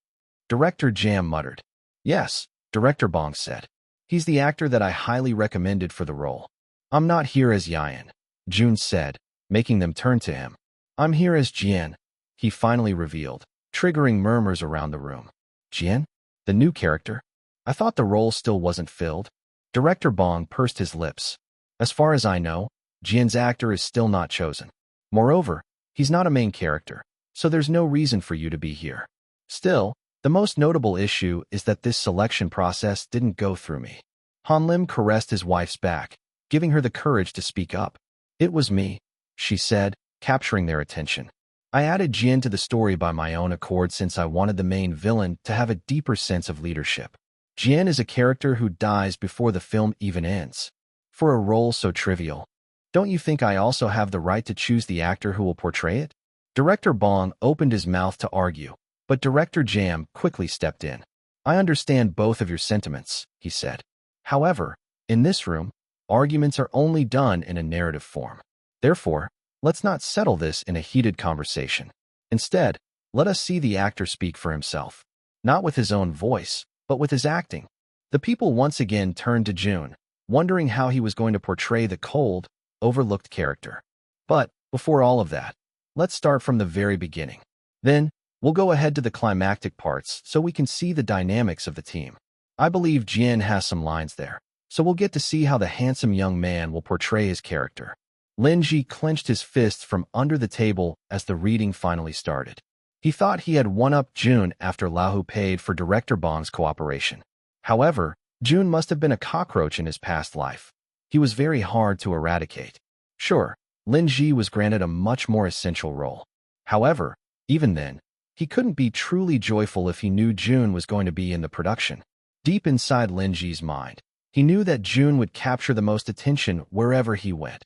Director Jam muttered. "Yes," Director Bong said. "He's the actor that I highly recommended for the role." "I'm not here as Yayan," Jun said, making them turn to him. "I'm here as Jian," he finally revealed, triggering murmurs around the room. "Jian? The new character? I thought the role still wasn't filled." Director Bong pursed his lips. "As far as I know, Jian's actor is still not chosen. Moreover, he's not a main character, so there's no reason for you to be here. Still, the most notable issue is that this selection process didn't go through me." Han Lim caressed his wife's back, giving her the courage to speak up. "It was me," she said, capturing their attention. "I added Jian to the story by my own accord since I wanted the main villain to have a deeper sense of leadership. Jian is a character who dies before the film even ends. For a role so trivial, don't you think I also have the right to choose the actor who will portray it?" Director Bong opened his mouth to argue, but Director Jam quickly stepped in. "I understand both of your sentiments," he said. "However, in this room, arguments are only done in a narrative form. Therefore, let's not settle this in a heated conversation. Instead, let us see the actor speak for himself, not with his own voice, but with his acting." The people once again turned to Jun, wondering how he was going to portray the cold, overlooked character. But, before all of that, let's start from the very beginning. Then, we'll go ahead to the climactic parts so we can see the dynamics of the team. I believe Jian has some lines there, so we'll get to see how the handsome young man will portray his character. Lin Ji clenched his fists from under the table as the reading finally started. He thought he had one-upped Jun after Lahu paid for Director Bong's cooperation. However, Jun must have been a cockroach in his past life. He was very hard to eradicate. Sure, Lin Ji was granted a much more essential role. However, even then, he couldn't be truly joyful if he knew Jun was going to be in the production. Deep inside Lin Ji's mind, he knew that Jun would capture the most attention wherever he went,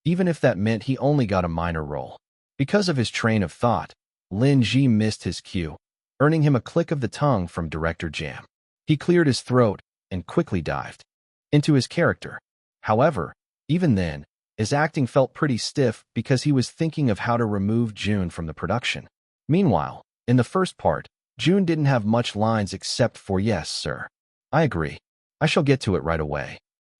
even if that meant he only got a minor role. Because of his train of thought, Lin Ji missed his cue, earning him a click of the tongue from Director Jam. He cleared his throat and quickly dived into his character. However, even then, his acting felt pretty stiff because he was thinking of how to remove Jun from the production. Meanwhile, in the first part, Jun didn't have much lines except for "Yes, sir. I agree. I shall get to it right away."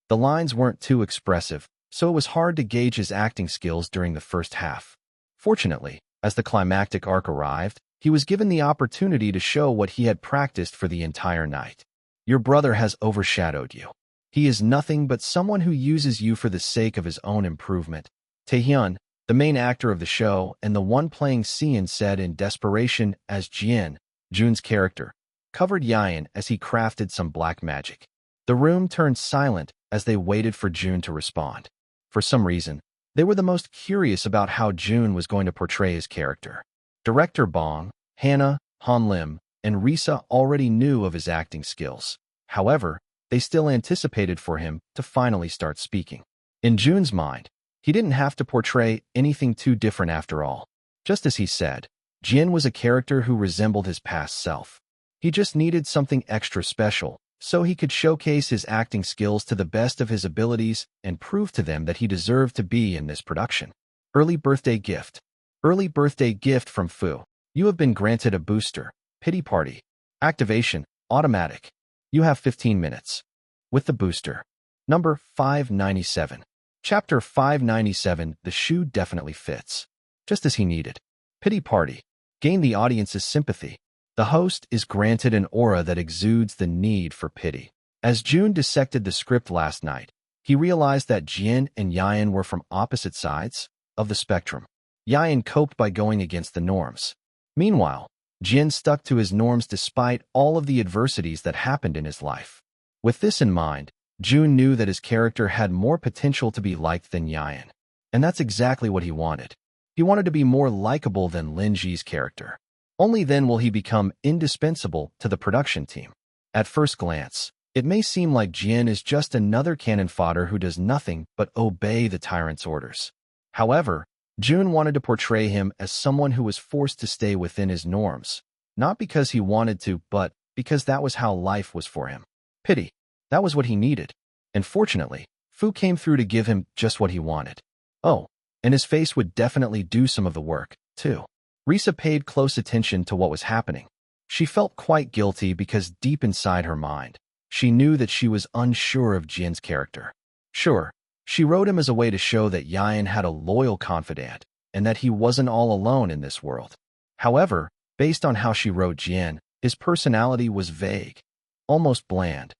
The lines weren't too expressive, so it was hard to gauge his acting skills during the first half. Fortunately, as the climactic arc arrived, he was given the opportunity to show what he had practiced for the entire night. "Your brother has overshadowed you. He is nothing but someone who uses you for the sake of his own improvement," Taehyun, the main actor of the show and the one playing Seon, said in desperation as Jian, Jun's character, covered Yayan as he crafted some black magic. The room turned silent as they waited for Jun to respond. For some reason, they were the most curious about how Jun was going to portray his character. Director Bong, Hannah, Han Lim, and Risa already knew of his acting skills. However, they still anticipated for him to finally start speaking. In Jun's mind, he didn't have to portray anything too different after all. Just as he said, Jin was a character who resembled his past self. He just needed something extra special, so he could showcase his acting skills to the best of his abilities and prove to them that he deserved to be in this production. Early birthday gift. Early birthday gift from Fu. You have been granted a booster. Pity party. Activation. Automatic. You have 15 minutes. With the booster. Number 597. Chapter 597. The shoe definitely fits. Just as he needed. Pity party. Gain the audience's sympathy. The host is granted an aura that exudes the need for pity. As Jun dissected the script last night, he realized that Jian and Yayan were from opposite sides of the spectrum. Yayan coped by going against the norms. Meanwhile, Jin stuck to his norms despite all of the adversities that happened in his life. With this in mind, Jun knew that his character had more potential to be liked than Yayan. And that's exactly what he wanted. He wanted to be more likable than Lin Ji's character. Only then will he become indispensable to the production team. At first glance, it may seem like Jin is just another cannon fodder who does nothing but obey the tyrant's orders. However, Jun wanted to portray him as someone who was forced to stay within his norms, not because he wanted to, but because that was how life was for him. Pity. That was what he needed. And fortunately, Fu came through to give him just what he wanted. Oh, and his face would definitely do some of the work, too. Risa paid close attention to what was happening. She felt quite guilty because deep inside her mind, she knew that she was unsure of Jin's character. Sure, she wrote him as a way to show that Yayan had a loyal confidant and that he wasn't all alone in this world. However, based on how she wrote Jin, his personality was vague, almost bland,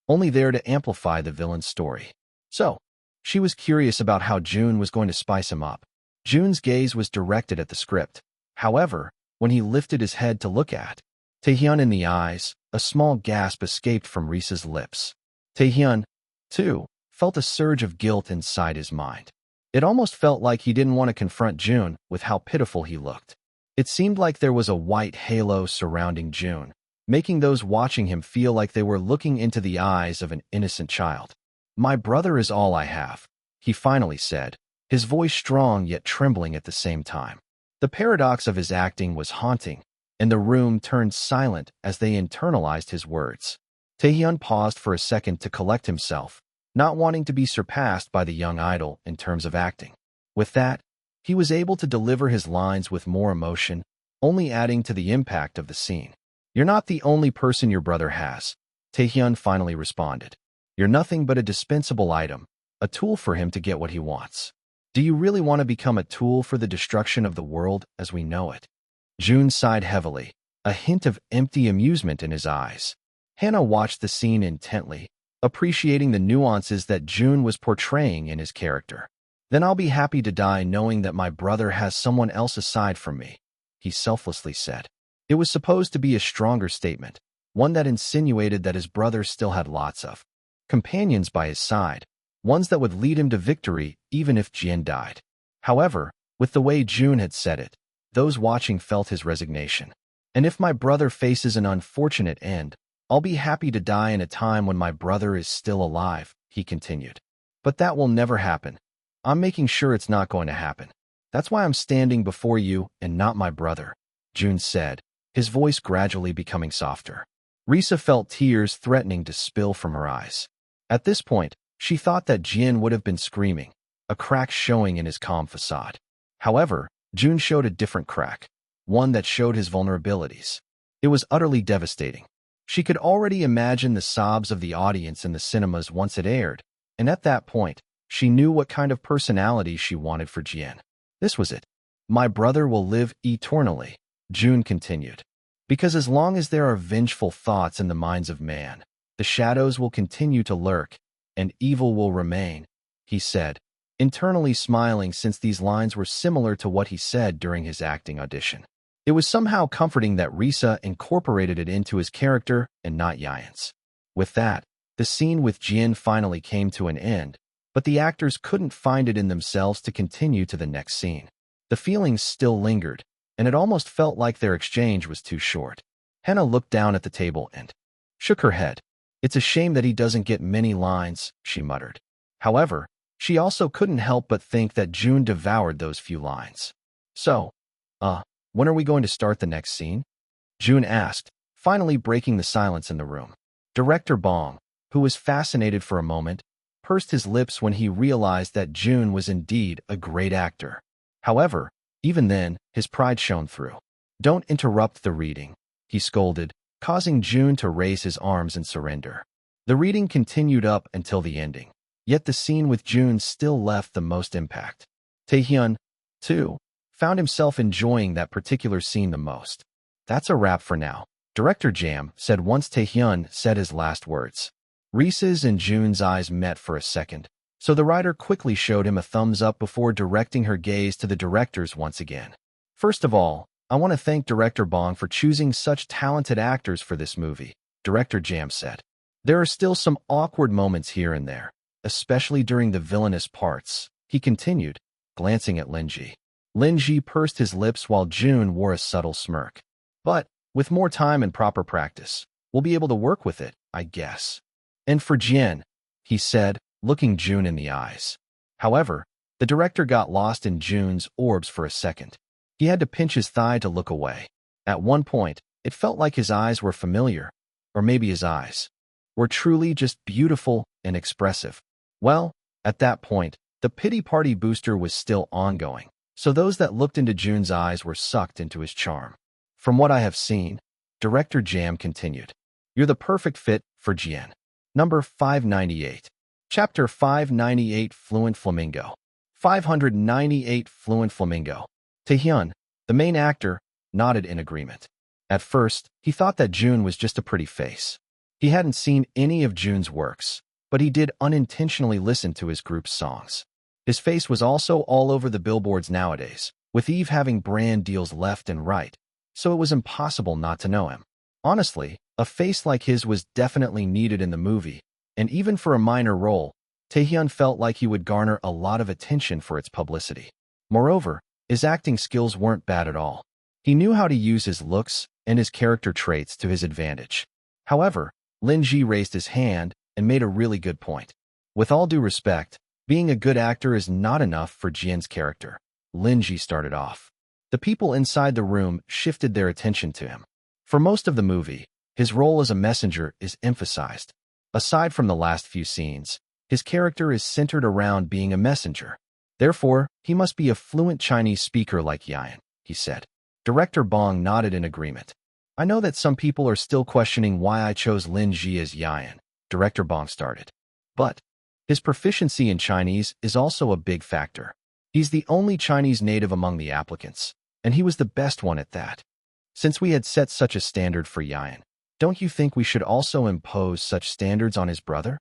only there to amplify the villain's story. So, she was curious about how Jun was going to spice him up. Jun's gaze was directed at the script. However, when he lifted his head to look at Taehyun in the eyes, a small gasp escaped from Risa's lips. Taehyun, too, felt a surge of guilt inside his mind. It almost felt like he didn't want to confront Jun with how pitiful he looked. It seemed like there was a white halo surrounding Jun, making those watching him feel like they were looking into the eyes of an innocent child. "My brother is all I have," he finally said, his voice strong yet trembling at the same time. The paradox of his acting was haunting, and the room turned silent as they internalized his words. Taehyun paused for a second to collect himself, not wanting to be surpassed by the young idol in terms of acting. With that, he was able to deliver his lines with more emotion, only adding to the impact of the scene. "You're not the only person your brother has," Taehyun finally responded. "You're nothing but a dispensable item, a tool for him to get what he wants. Do you really want to become a tool for the destruction of the world as we know it?" Jun sighed heavily, a hint of empty amusement in his eyes. Hannah watched the scene intently, appreciating the nuances that Jun was portraying in his character. "Then I'll be happy to die knowing that my brother has someone else aside from me," he selflessly said. It was supposed to be a stronger statement, one that insinuated that his brother still had lots of companions by his side, ones that would lead him to victory even if Jin died. However, with the way Jun had said it, those watching felt his resignation. "And if my brother faces an unfortunate end, I'll be happy to die in a time when my brother is still alive," he continued. "But that will never happen. I'm making sure it's not going to happen. That's why I'm standing before you and not my brother," Jun said, his voice gradually becoming softer. Risa felt tears threatening to spill from her eyes. At this point, she thought that Jin would have been screaming, a crack showing in his calm facade. However, Jun showed a different crack, one that showed his vulnerabilities. It was utterly devastating. She could already imagine the sobs of the audience in the cinemas once it aired, and at that point, she knew what kind of personality she wanted for Jin. This was it. "My brother will live eternally," Jun continued. "Because as long as there are vengeful thoughts in the minds of man, the shadows will continue to lurk, and evil will remain," he said, internally smiling since these lines were similar to what he said during his acting audition. It was somehow comforting that Risa incorporated it into his character and not Yayan's. With that, the scene with Jin finally came to an end, but the actors couldn't find it in themselves to continue to the next scene. The feelings still lingered, and it almost felt like their exchange was too short. Hannah looked down at the table and shook her head. "It's a shame that he doesn't get many lines," she muttered. However, she also couldn't help but think that Jun devoured those few lines. "So, when are we going to start the next scene?" Jun asked, finally breaking the silence in the room. Director Bong, who was fascinated for a moment, pursed his lips when he realized that Jun was indeed a great actor. However, even then, his pride shone through. "Don't interrupt the reading," he scolded, causing Jun to raise his arms in surrender. The reading continued up until the ending, yet the scene with Jun still left the most impact. Taehyun, too, found himself enjoying that particular scene the most. "That's a wrap for now," Director Jam said once Taehyun said his last words. Risa's and Jun's eyes met for a second, So the writer quickly showed him a thumbs up before directing her gaze to the directors once again. First of all, I want to thank Director Bong for choosing such talented actors for this movie, Director Jam said. There are still some awkward moments here and there, especially during the villainous parts, he continued, glancing at Lin-ji. Lin-ji pursed his lips while Jun wore a subtle smirk. But, with more time and proper practice, we'll be able to work with it, I guess. And for Jian, he said, looking Jun in the eyes. However, the director got lost in Jun's orbs for a second. He had to pinch his thigh to look away. At one point, it felt like his eyes were familiar, or maybe his eyes were truly just beautiful and expressive. Well, at that point, the pity party booster was still ongoing, so those that looked into Jun's eyes were sucked into his charm. From what I have seen, Director Jam continued, you're the perfect fit for Jian. Number 598. Chapter 598 Fluent Flamingo. 598 Fluent Flamingo. Taehyun, the main actor, nodded in agreement. At first, he thought that Jun was just a pretty face. He hadn't seen any of Jun's works, but he did unintentionally listen to his group's songs. His face was also all over the billboards nowadays, with Eve having brand deals left and right, so it was impossible not to know him. Honestly, a face like his was definitely needed in the movie, and even for a minor role, Taehyun felt like he would garner a lot of attention for its publicity. Moreover, his acting skills weren't bad at all. He knew how to use his looks and his character traits to his advantage. However, Lin-ji raised his hand and made a really good point. With all due respect, being a good actor is not enough for Jian's character. Lin-ji started off. The people inside the room shifted their attention to him. For most of the movie, his role as a messenger is emphasized. Aside from the last few scenes, his character is centered around being a messenger. Therefore, he must be a fluent Chinese speaker like Yan, he said. Director Bong nodded in agreement. I know that some people are still questioning why I chose Lin-ji as Yan, Director Bong started. But his proficiency in Chinese is also a big factor. He's the only Chinese native among the applicants, and he was the best one at that. Since we had set such a standard for Yan, don't you think we should also impose such standards on his brother?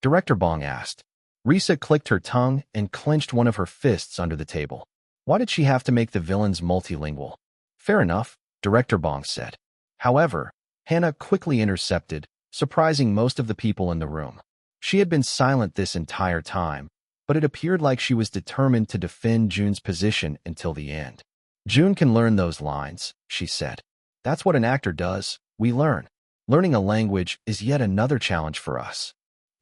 Director Bong asked. Risa clicked her tongue and clenched one of her fists under the table. Why did she have to make the villains multilingual? Fair enough, Director Bong said. However, Hannah quickly intercepted, surprising most of the people in the room. She had been silent this entire time, but it appeared like she was determined to defend Jun's position until the end. Jun can learn those lines, she said. That's what an actor does, we learn. Learning a language is yet another challenge for us.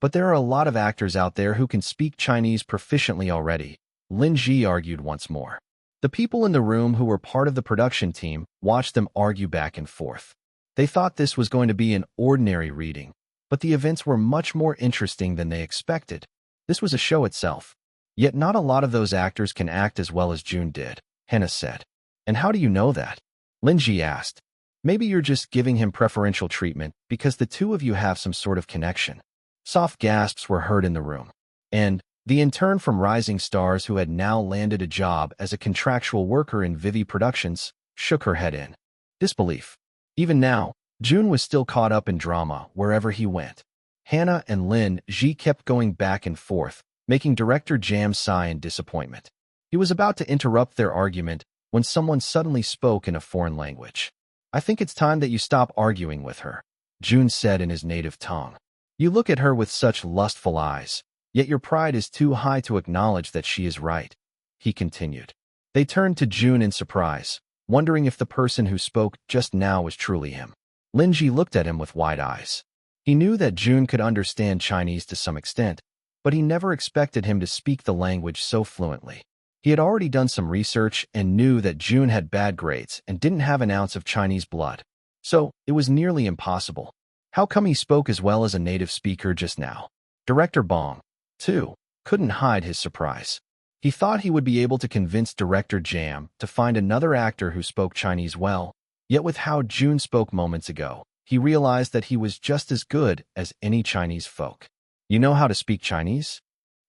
But there are a lot of actors out there who can speak Chinese proficiently already, Lin-ji argued once more. The people in the room who were part of the production team watched them argue back and forth. They thought this was going to be an ordinary reading, but the events were much more interesting than they expected. This was a show itself. Yet not a lot of those actors can act as well as Jun did, Hannah said. And how do you know that? Lin-ji asked. Maybe you're just giving him preferential treatment because the two of you have some sort of connection. Soft gasps were heard in the room. And the intern from Rising Stars who had now landed a job as a contractual worker in Vivi Productions shook her head in disbelief. Even now, Jun was still caught up in drama wherever he went. Hannah and Lin-ji kept going back and forth, making Director Jam sigh in disappointment. He was about to interrupt their argument when someone suddenly spoke in a foreign language. I think it's time that you stop arguing with her, Jun said in his native tongue. You look at her with such lustful eyes, yet your pride is too high to acknowledge that she is right, he continued. They turned to Jun in surprise, wondering if the person who spoke just now was truly him. Lin-ji looked at him with wide eyes. He knew that Jun could understand Chinese to some extent, but he never expected him to speak the language so fluently. He had already done some research and knew that Jun had bad grades and didn't have an ounce of Chinese blood. So, it was nearly impossible. How come he spoke as well as a native speaker just now? Director Bong, too, couldn't hide his surprise. He thought he would be able to convince Director Jam to find another actor who spoke Chinese well, yet with how Jun spoke moments ago, he realized that he was just as good as any Chinese folk. You know how to speak Chinese?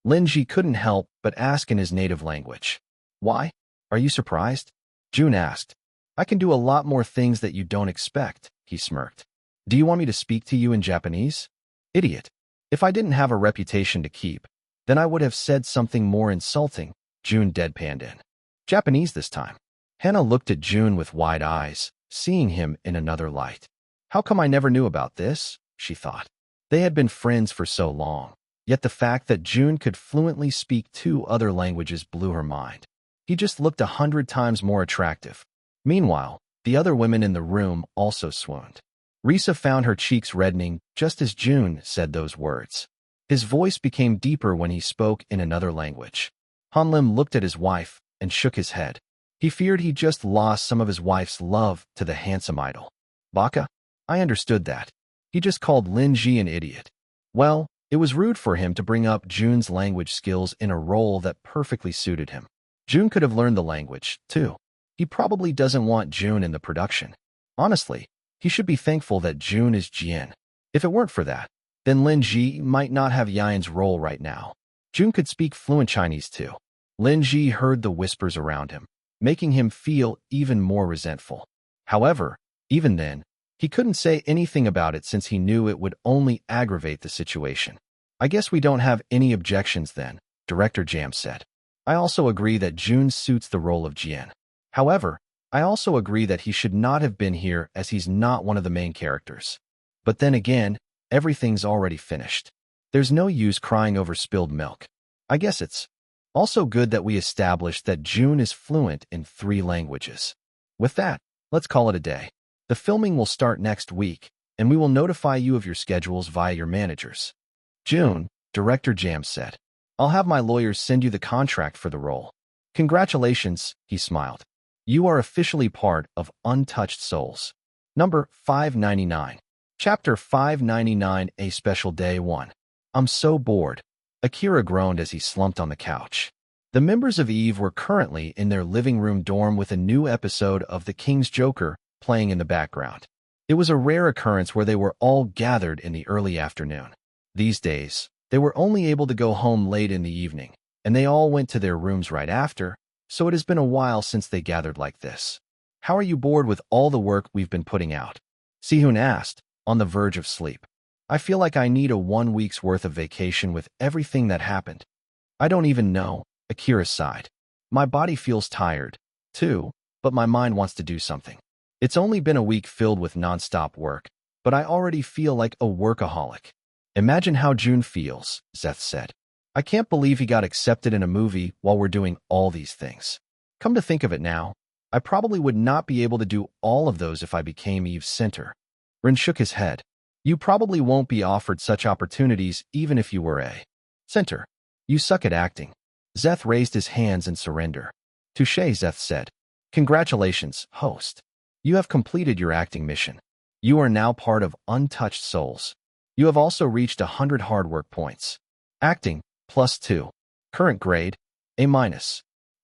Lin-ji couldn't help but ask in his native language. Why? Are you surprised? Jun asked. I can do a lot more things that you don't expect, he smirked. Do you want me to speak to you in Japanese? Idiot. If I didn't have a reputation to keep, Then I would have said something more insulting, Jun deadpanned in. Japanese this time. Hannah looked at Jun with wide eyes, seeing him in another light. How come I never knew about this? She thought. They had been friends for so long, yet the fact that Jun could fluently speak 2 other languages blew her mind. He just looked 100 times more attractive. Meanwhile, the other women in the room also swooned. Risa found her cheeks reddening just as Jun said those words. His voice became deeper when he spoke in another language. Hanlim looked at his wife and shook his head. He feared he just lost some of his wife's love to the handsome idol. Baka? I understood that. He just called Lin Ji an idiot. Well, it was rude for him to bring up Jun's language skills in a role that perfectly suited him. Jun could have learned the language, too. He probably doesn't want Jun in the production. Honestly, he should be thankful that Jun is Jian. If it weren't for that, then Lin Ji might not have Yan's role right now. Jun could speak fluent Chinese too. Lin Ji heard the whispers around him, making him feel even more resentful. However, even then, he couldn't say anything about it since he knew it would only aggravate the situation. I guess we don't have any objections then, Director Jam said. I also agree that Jun suits the role of Jian. However, I also agree that he should not have been here as he's not one of the main characters. But then again, everything's already finished. There's no use crying over spilled milk. I guess it's also good that we established that Jun is fluent in 3 languages. With that, let's call it a day. The filming will start next week, and we will notify you of your schedules via your managers. Jun, Director Jam said. I'll have my lawyers send you the contract for the role. Congratulations, he smiled. You are officially part of Untouched Souls. Number 599. Chapter 599, A Special Day 1. I'm so bored. Akira groaned as he slumped on the couch. The members of Eve were currently in their living room dorm with a new episode of The King's Joker playing in the background. It was a rare occurrence where they were all gathered in the early afternoon. These days, they were only able to go home late in the evening, and they all went to their rooms right after, so it has been a while since they gathered like this. How are you bored with all the work we've been putting out? Sehun asked, on the verge of sleep. I feel like I need a 1 week's worth of vacation with everything that happened. I don't even know, Akira sighed. My body feels tired, too, but my mind wants to do something. It's only been a week filled with non-stop work, but I already feel like a workaholic. Imagine how Jun feels, Zeth said. I can't believe he got accepted in a movie while we're doing all these things. Come to think of it now, I probably would not be able to do all of those if I became Eve's center. Rin shook his head. You probably won't be offered such opportunities even if you were a center. You suck at acting. Zeth raised his hands in surrender. Touché, Zeth said. Congratulations, host. You have completed your acting mission. You are now part of Untouched Souls. You have also reached 100 hard work points. Acting, +2. Current grade, A-.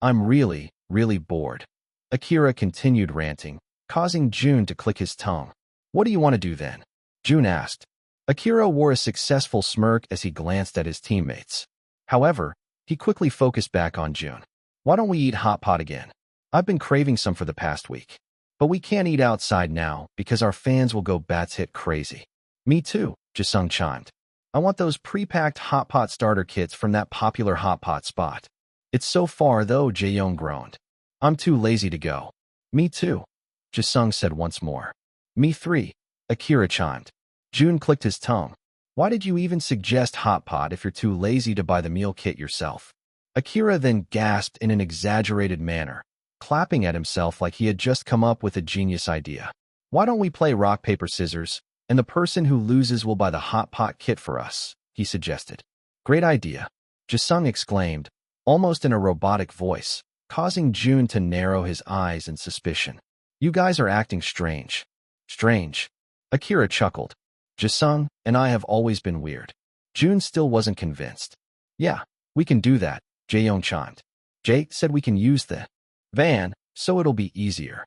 I'm really, really bored. Akira continued ranting, causing Jun to click his tongue. What do you want to do then? Jun asked. Akira wore a successful smirk as he glanced at his teammates. However, he quickly focused back on Jun. Why don't we eat hot pot again? I've been craving some for the past week. But we can't eat outside now because our fans will go batshit crazy. Me too, Jisung chimed. I want those pre-packed hot pot starter kits from that popular hot pot spot. It's so far though, Jaeyoung groaned. I'm too lazy to go. Me too, Jisung said once more. Me 3, Akira chimed. Jun clicked his tongue. Why did you even suggest hot pot if you're too lazy to buy the meal kit yourself? Akira then gasped in an exaggerated manner, clapping at himself like he had just come up with a genius idea. Why don't we play rock, paper, scissors, and the person who loses will buy the hot pot kit for us, he suggested. Great idea, Jisung exclaimed, almost in a robotic voice, causing Jun to narrow his eyes in suspicion. You guys are acting strange. Strange. Akira chuckled. Jisung and I have always been weird. Jun still wasn't convinced. Yeah, we can do that, Jaeyoung chimed. Jay said we can use the van, so it'll be easier.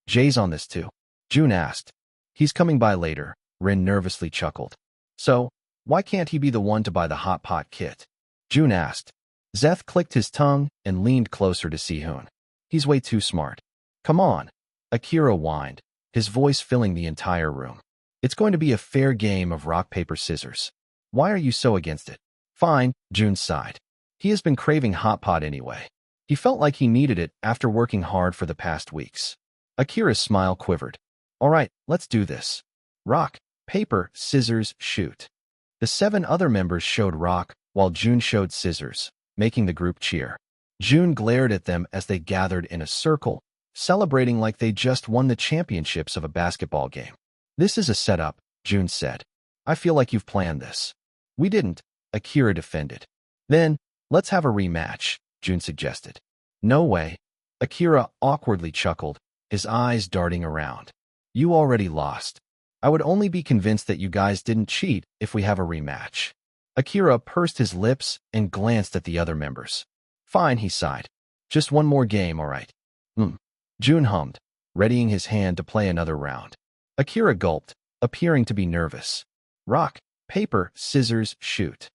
Jay's on this too, Jun asked. He's coming by later, Rin nervously chuckled. So, why can't he be the one to buy the hot pot kit? Jun asked. Zeth clicked his tongue and leaned closer to Sehun. He's way too smart. Come on, Akira whined, his voice filling the entire room. It's going to be a fair game of rock, paper, scissors. Why are you so against it? Fine, Jun sighed. He has been craving hot pot anyway. He felt like he needed it after working hard for the past weeks. Akira's smile quivered. All right, let's do this. Rock, paper, scissors, shoot. The 7 other members showed rock, while Jun showed scissors, making the group cheer. Jun glared at them as they gathered in a circle, celebrating like they just won the championships of a basketball game. This is a setup, Jun said. I feel like you've planned this. We didn't, Akira defended. Then, let's have a rematch, Jun suggested. No way. Akira awkwardly chuckled, his eyes darting around. You already lost. I would only be convinced that you guys didn't cheat if we have a rematch. Akira pursed his lips and glanced at the other members. Fine, he sighed. Just one more game, all right. Jun hummed, readying his hand to play another round. Akira gulped, appearing to be nervous. Rock, paper, scissors, shoot.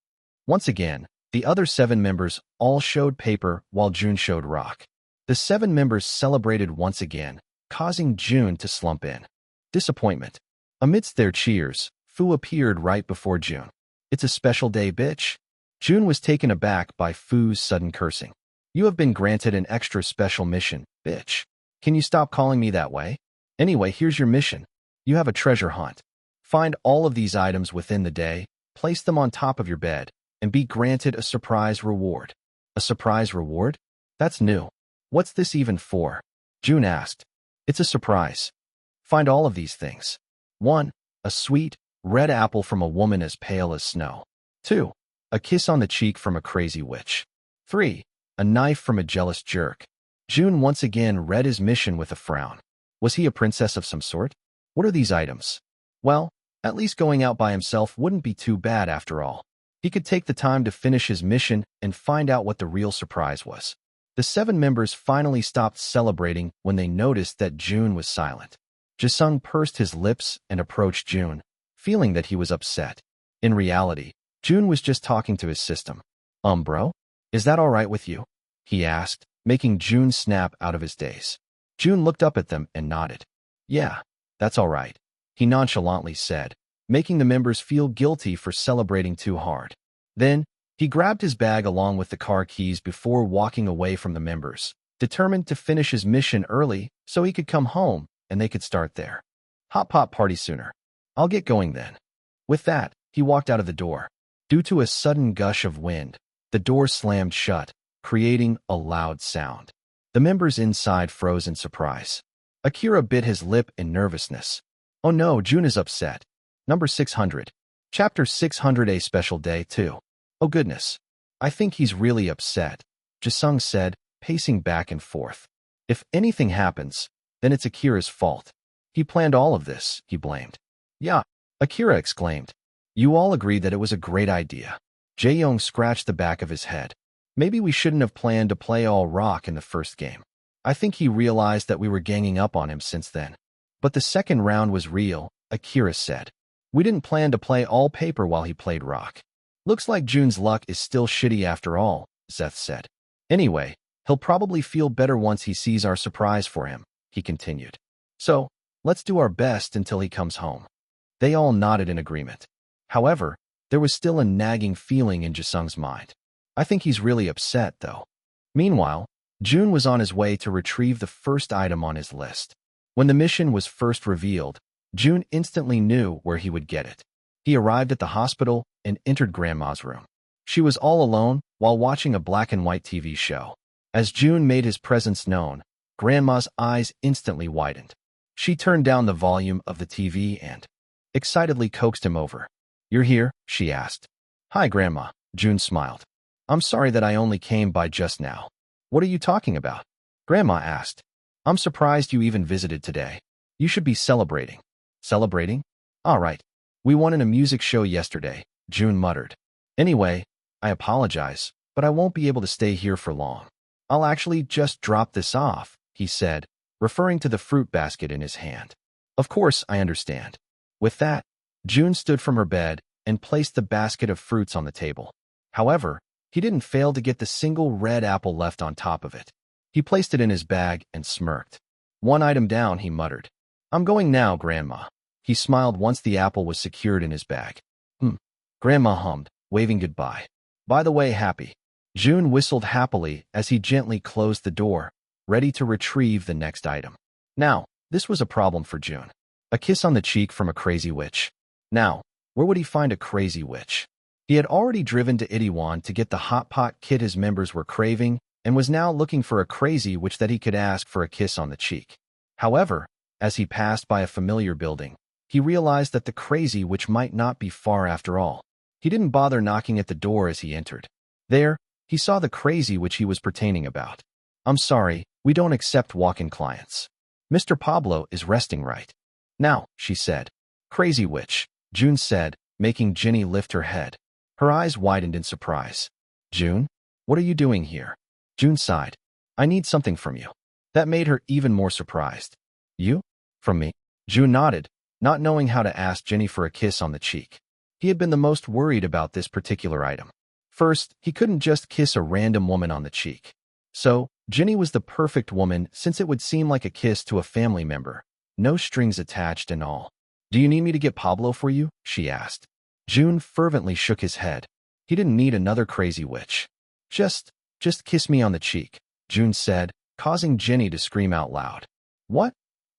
Once again, the other 7 members all showed paper while Jun showed rock. The 7 members celebrated once again, causing Jun to slump in. Disappointment. Amidst their cheers, Fu appeared right before Jun. It's a special day, bitch. Jun was taken aback by Fu's sudden cursing. You have been granted an extra special mission, bitch. Can you stop calling me that way? Anyway, here's your mission. You have a treasure hunt. Find all of these items within the day, place them on top of your bed, and be granted a surprise reward. A surprise reward? That's new. What's this even for? Jun asked. It's a surprise. Find all of these things. 1. A sweet, red apple from a woman as pale as snow. 2. A kiss on the cheek from a crazy witch. 3. A knife from a jealous jerk. Jun once again read his mission with a frown. Was he a princess of some sort? What are these items? Well, at least going out by himself wouldn't be too bad after all. He could take the time to finish his mission and find out what the real surprise was. The 7 members finally stopped celebrating when they noticed that Jun was silent. Jisung pursed his lips and approached Jun, feeling that he was upset. In reality, Jun was just talking to his system. Bro? Is that all right with you? He asked, making Jun snap out of his daze. Jun looked up at them and nodded. Yeah, that's all right, he nonchalantly said, making the members feel guilty for celebrating too hard. Then, he grabbed his bag along with the car keys before walking away from the members, determined to finish his mission early so he could come home and they could start their hot pot party sooner. I'll get going then. With that, he walked out of the door. Due to a sudden gush of wind, the door slammed shut, creating a loud sound. The members inside froze in surprise. Akira bit his lip in nervousness. Oh no, Jun is upset. Number 600. Chapter 600, a special day too. Oh goodness. I think he's really upset, Jisung said, pacing back and forth. If anything happens, then it's Akira's fault. He planned all of this, he blamed. Yeah, Akira exclaimed. You all agreed that it was a great idea. Jae-young scratched the back of his head. Maybe we shouldn't have planned to play all rock in the first game. I think he realized that we were ganging up on him since then. But the second round was real, Akira said. We didn't plan to play all paper while he played rock. Looks like Jun's luck is still shitty after all, Zeth said. Anyway, he'll probably feel better once he sees our surprise for him, he continued. So, let's do our best until he comes home. They all nodded in agreement. However, there was still a nagging feeling in Jisung's mind. I think he's really upset, though. Meanwhile, Jun was on his way to retrieve the first item on his list. When the mission was first revealed, Jun instantly knew where he would get it. He arrived at the hospital and entered Grandma's room. She was all alone while watching a black-and-white TV show. As Jun made his presence known, Grandma's eyes instantly widened. She turned down the volume of the TV and excitedly coaxed him over. You're here? She asked. Hi, Grandma, Jun smiled. I'm sorry that I only came by just now. What are you talking about? Grandma asked. I'm surprised you even visited today. You should be celebrating. Celebrating? All right. We won in a music show yesterday, Jun muttered. Anyway, I apologize, but I won't be able to stay here for long. I'll actually just drop this off, he said, referring to the fruit basket in his hand. Of course, I understand. With that, Jun stood from her bed and placed the basket of fruits on the table. However, he didn't fail to get the single red apple left on top of it. He placed it in his bag and smirked. One item down, he muttered. I'm going now, Grandma. He smiled once the apple was secured in his bag. Grandma hummed, waving goodbye. By the way, happy. Jun whistled happily as he gently closed the door, ready to retrieve the next item. Now, this was a problem for Jun. A kiss on the cheek from a crazy witch. Now, where would he find a crazy witch? He had already driven to Itaewon to get the hot pot kit his members were craving and was now looking for a crazy witch that he could ask for a kiss on the cheek. However, as he passed by a familiar building, he realized that the crazy witch might not be far after all. He didn't bother knocking at the door as he entered. There, he saw the crazy witch he was pertaining about. I'm sorry, we don't accept walk-in clients. Mr. Pablo is resting right now, she said. Crazy witch, Jun said, making Jenny lift her head. Her eyes widened in surprise. Jun? What are you doing here? Jun sighed. I need something from you. That made her even more surprised. You? From me? Jun nodded, not knowing how to ask Jenny for a kiss on the cheek. He had been the most worried about this particular item. First, he couldn't just kiss a random woman on the cheek. So, Jenny was the perfect woman since it would seem like a kiss to a family member. No strings attached and all. Do you need me to get Pablo for you? She asked. Jun fervently shook his head. He didn't need another crazy witch. Just kiss me on the cheek, Jun said, causing Jenny to scream out loud. What?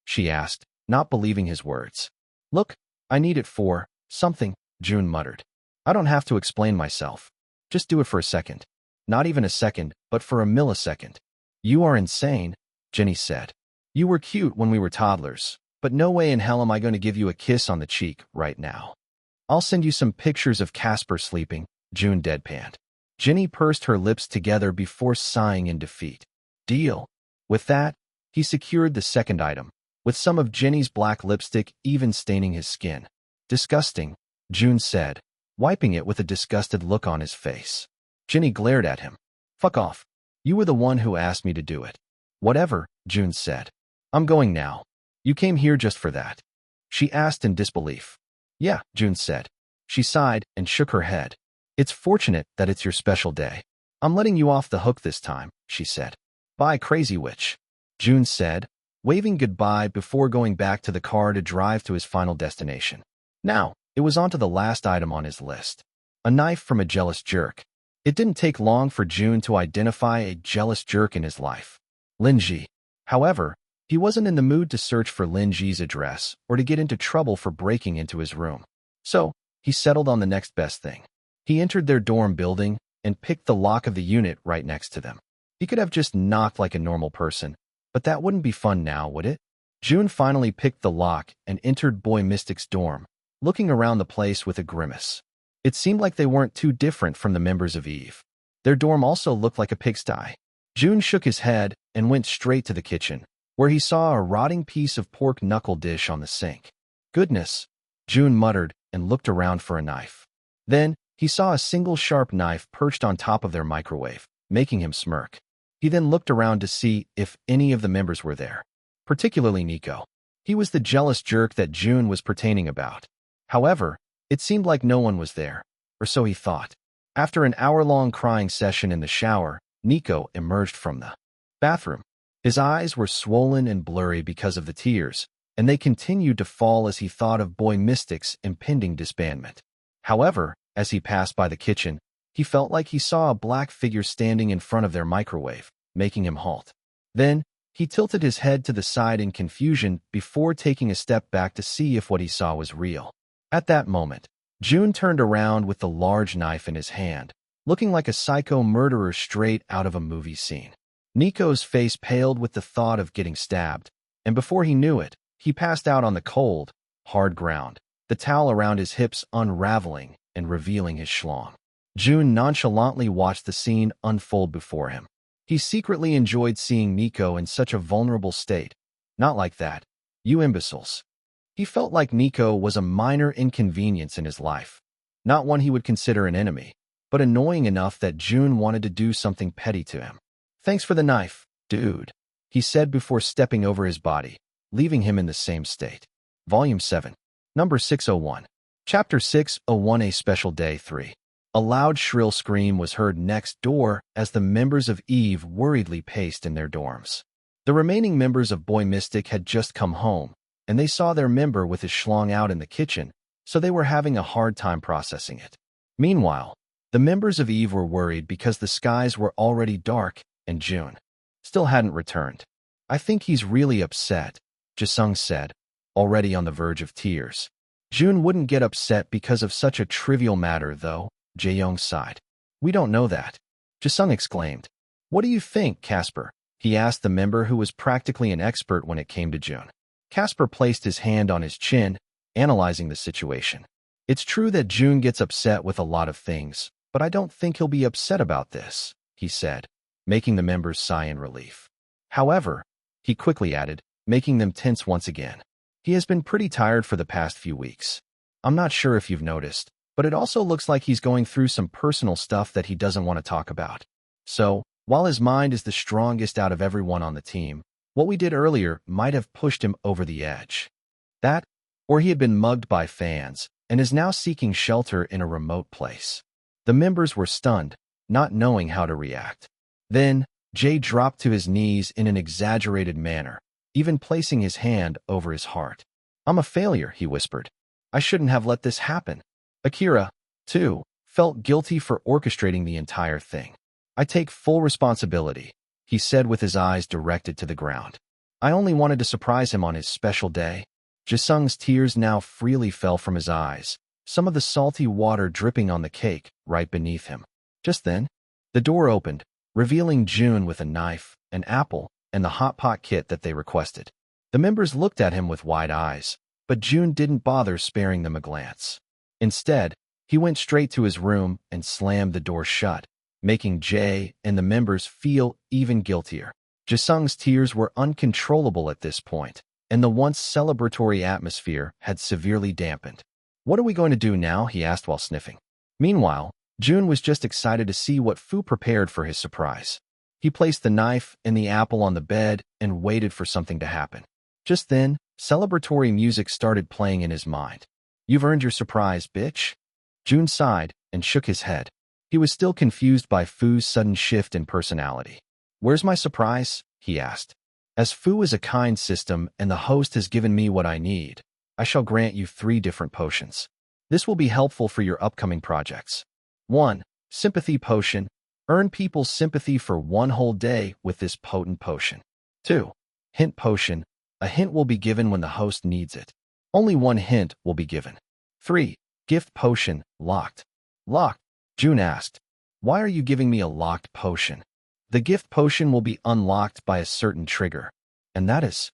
She asked, not believing his words. Look, I need it for something, Jun muttered. I don't have to explain myself. Just do it for a second. Not even a second, but for a millisecond. You are insane, Jenny said. You were cute when we were toddlers, but no way in hell am I going to give you a kiss on the cheek right now. I'll send you some pictures of Casper sleeping, Jun deadpanned. Jenny pursed her lips together before sighing in defeat. Deal. With that, he secured the second item, with some of Jenny's black lipstick even staining his skin. Disgusting, Jun said, wiping it with a disgusted look on his face. Jenny glared at him. Fuck off. You were the one who asked me to do it. Whatever, Jun said. I'm going now. You came here just for that? She asked in disbelief. Yeah, Jun said. She sighed and shook her head. It's fortunate that it's your special day. I'm letting you off the hook this time, she said. Bye, crazy witch, Jun said, waving goodbye before going back to the car to drive to his final destination. Now, it was on to the last item on his list. A knife from a jealous jerk. It didn't take long for Jun to identify a jealous jerk in his life. Lin Ji. However, he wasn't in the mood to search for Lin Ji's address or to get into trouble for breaking into his room. So, he settled on the next best thing. He entered their dorm building and picked the lock of the unit right next to them. He could have just knocked like a normal person, but that wouldn't be fun now, would it? Jun finally picked the lock and entered Boy Mystic's dorm, looking around the place with a grimace. It seemed like they weren't too different from the members of Eve. Their dorm also looked like a pigsty. Jun shook his head and went straight to the kitchen, where he saw a rotting piece of pork knuckle dish on the sink. Goodness, Jun muttered and looked around for a knife. Then, he saw a single sharp knife perched on top of their microwave, making him smirk. He then looked around to see if any of the members were there, particularly Nico. He was the jealous jerk that Jun was pertaining about. However, it seemed like no one was there, or so he thought. After an hour-long crying session in the shower, Nico emerged from the bathroom. His eyes were swollen and blurry because of the tears, and they continued to fall as he thought of Boy Mystic's impending disbandment. However, as he passed by the kitchen, he felt like he saw a black figure standing in front of their microwave, making him halt. Then, he tilted his head to the side in confusion before taking a step back to see if what he saw was real. At that moment, Jun turned around with the large knife in his hand, looking like a psycho murderer straight out of a movie scene. Nico's face paled with the thought of getting stabbed, and before he knew it, he passed out on the cold, hard ground, the towel around his hips unraveling and revealing his schlong. Jun nonchalantly watched the scene unfold before him. He secretly enjoyed seeing Nico in such a vulnerable state. Not like that, you imbeciles. He felt like Nico was a minor inconvenience in his life, not one he would consider an enemy, but annoying enough that Jun wanted to do something petty to him. Thanks for the knife, dude, he said before stepping over his body, leaving him in the same state. Volume 7, Number 601. Chapter 601. A Special Day 3. A loud shrill scream was heard next door as the members of Eve worriedly paced in their dorms. The remaining members of Boy Mystic had just come home, and they saw their member with his schlong out in the kitchen, so they were having a hard time processing it. Meanwhile, the The members of Eve were worried because the skies were already dark and Jun still hadn't returned. I think he's really upset, Jisung said, already on the verge of tears. Jun wouldn't get upset because of such a trivial matter, though, Jae-young sighed. We don't know that, Jisung exclaimed. What do you think, Casper? He asked the member who was practically an expert when it came to Jun. Casper placed his hand on his chin, analyzing the situation. It's true that Jun gets upset with a lot of things, but I don't think he'll be upset about this, he said, making the members sigh in relief. However, he quickly added, making them tense once again. He has been pretty tired for the past few weeks. I'm not sure if you've noticed, but it also looks like he's going through some personal stuff that he doesn't want to talk about. So, while his mind is the strongest out of everyone on the team, what we did earlier might have pushed him over the edge. That, or he had been mugged by fans and is now seeking shelter in a remote place. The members were stunned, not knowing how to react. Then, Jay dropped to his knees in an exaggerated manner, even placing his hand over his heart. I'm a failure, he whispered. I shouldn't have let this happen. Akira, too, felt guilty for orchestrating the entire thing. I take full responsibility, he said with his eyes directed to the ground. I only wanted to surprise him on his special day. Jisung's tears now freely fell from his eyes, some of the salty water dripping on the cake right beneath him. Just then, the door opened, revealing Jun with a knife, an apple, and the hot pot kit that they requested. The members looked at him with wide eyes, but Jun didn't bother sparing them a glance. Instead, he went straight to his room and slammed the door shut, making Jay and the members feel even guiltier. Jisung's tears were uncontrollable at this point, and the once celebratory atmosphere had severely dampened. What are we going to do now? He asked while sniffing. Meanwhile, Jun was just excited to see what Fu prepared for his surprise. He placed the knife and the apple on the bed and waited for something to happen. Just then, celebratory music started playing in his mind. You've earned your surprise, bitch. Jun sighed and shook his head. He was still confused by Fu's sudden shift in personality. Where's my surprise? He asked. As Fu is a kind system and the host has given me what I need, I shall grant you 3 different potions. This will be helpful for your upcoming projects. 1. Sympathy potion. Earn people's sympathy for 1 whole day with this potent potion. 2. Hint potion. A hint will be given when the host needs it. Only 1 hint will be given. 3. Gift potion. Locked. Locked? Jun asked. Why are you giving me a locked potion? The gift potion will be unlocked by a certain trigger. And that is...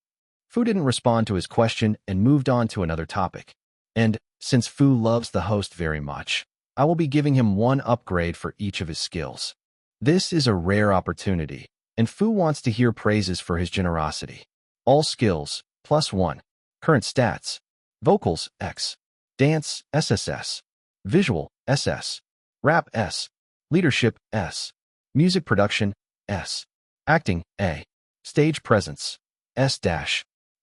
Fu didn't respond to his question and moved on to another topic. And, since Fu loves the host very much, I will be giving him 1 upgrade for each of his skills. This is a rare opportunity, and Fu wants to hear praises for his generosity. All skills, +1. Current stats. Vocals, X. Dance, SSS. Visual, SS. Rap, S. Leadership, S. Music production, S. Acting, A. Stage presence, S-.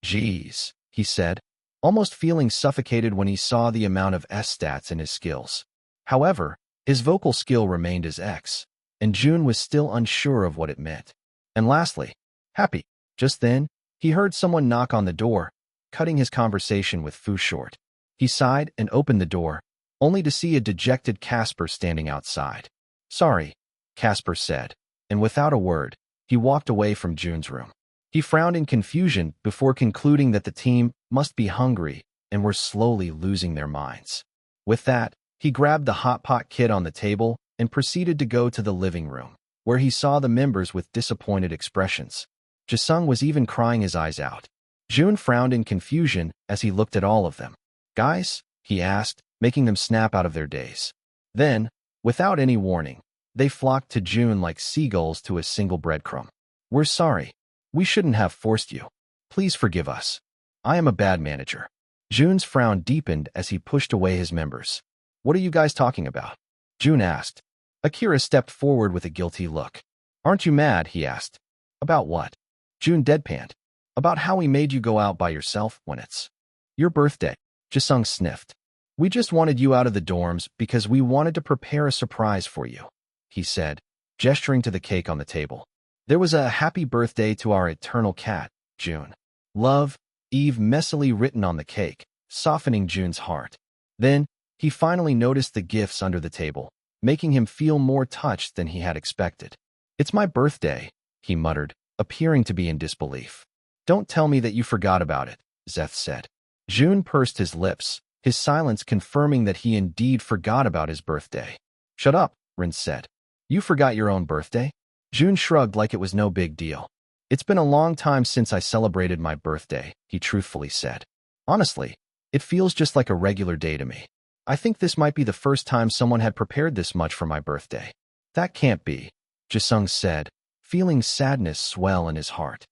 Geez, he said, almost feeling suffocated when he saw the amount of S stats in his skills. However, his vocal skill remained as X, and Jun was still unsure of what it meant. And lastly, happy. Just then, he heard someone knock on the door, cutting his conversation with Fu short. He sighed and opened the door, only to see a dejected Casper standing outside. Sorry, Casper said, and without a word, he walked away from Jun's room. He frowned in confusion before concluding that the team must be hungry and were slowly losing their minds. With that, he grabbed the hot pot kit on the table and proceeded to go to the living room, where he saw the members with disappointed expressions. Jisung was even crying his eyes out. Jun frowned in confusion as he looked at all of them. Guys? He asked, making them snap out of their daze. Then, without any warning, they flocked to Jun like seagulls to a single breadcrumb. We're sorry. We shouldn't have forced you. Please forgive us. I am a bad manager. Jun's frown deepened as he pushed away his members. What are you guys talking about? Jun asked. Akira stepped forward with a guilty look. Aren't you mad? He asked. About what? Jun deadpanned. About how we made you go out by yourself when it's your birthday. Jisung sniffed. We just wanted you out of the dorms because we wanted to prepare a surprise for you, he said, gesturing to the cake on the table. There was a happy birthday to our eternal cat, Jun. Love, Eve messily written on the cake, softening Jun's heart. Then, he finally noticed the gifts under the table. making him feel more touched than he had expected. "It's my birthday," he muttered, appearing to be in disbelief. "Don't tell me that you forgot about it," Zeth said. Jun pursed his lips, his silence confirming that he indeed forgot about his birthday. "Shut up," Rin said. "You forgot your own birthday?" Jun shrugged like it was no big deal. "It's been a long time since I celebrated my birthday," he truthfully said. "Honestly, it feels just like a regular day to me. I think this might be the first time someone had prepared this much for my birthday." "That can't be," Jisung said, feeling sadness swell in his heart.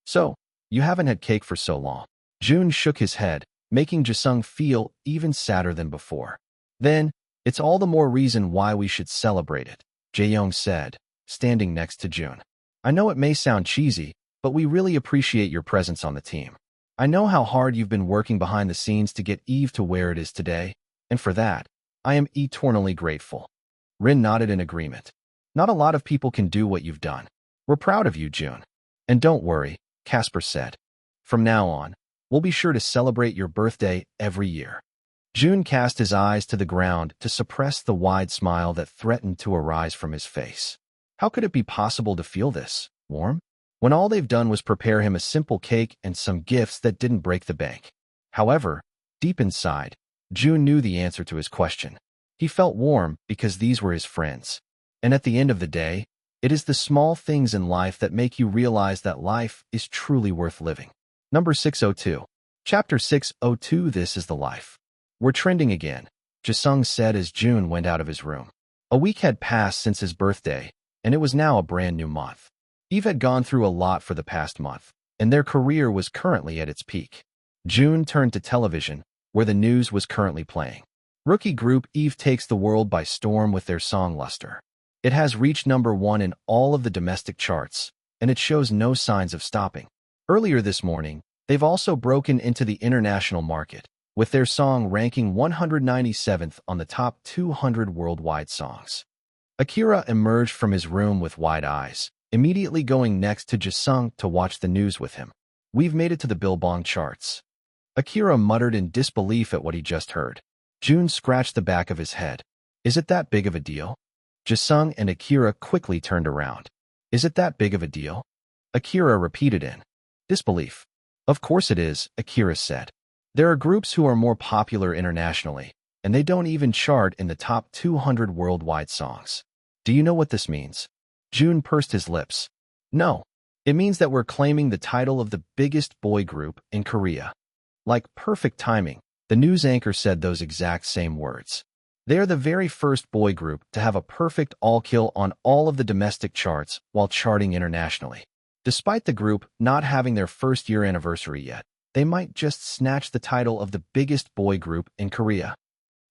"So, you haven't had cake for so long." Jun shook his head, making Jisung feel even sadder than before. "Then, it's all the more reason why we should celebrate it," Jae-young said, standing next to Jun. "I know it may sound cheesy, but we really appreciate your presence on the team. I know how hard you've been working behind the scenes to get Eve to where it is today, and for that, I am eternally grateful." Rin nodded in agreement. "Not a lot of people can do what you've done. We're proud of you, Jun. And don't worry," Casper said. "From now on, we'll be sure to celebrate your birthday every year." Jun cast his eyes to the ground to suppress the wide smile that threatened to arise from his face. How could it be possible to feel this warm, when all they've done was prepare him a simple cake and some gifts that didn't break the bank? However, deep inside, Jun knew the answer to his question. He felt warm because these were his friends. And at the end of the day, it is the small things in life that make you realize that life is truly worth living. Number 602. Chapter 602. This is the life. "We're trending again," Jisung said as Jun went out of his room. A week had passed since his birthday, and it was now a brand new month. Eve had gone through a lot for the past month, and their career was currently at its peak. Jun turned to television, where the news was currently playing. Rookie group Eve takes the world by storm with their song Luster. It has reached #1 in all of the domestic charts, and it shows no signs of stopping. Earlier this morning, they've also broken into the international market, with their song ranking 197th on the top 200 worldwide songs. Akira emerged from his room with wide eyes, immediately going next to Jisung to watch the news with him. "We've made it to the Billboard charts." Akira muttered in disbelief at what he just heard. Jun scratched the back of his head. "Is it that big of a deal?" Jisung and Akira quickly turned around. "Is it that big of a deal?" Akira repeated in disbelief. "Of course it is," Akira said. "There are groups who are more popular internationally, and they don't even chart in the top 200 worldwide songs. Do you know what this means?" Jun pursed his lips. "No. It means that we're claiming the title of the biggest boy group in Korea." Like perfect timing, the news anchor said those exact same words. They are the very first boy group to have a perfect all-kill on all of the domestic charts while charting internationally. Despite the group not having their first-year anniversary yet, they might just snatch the title of the biggest boy group in Korea.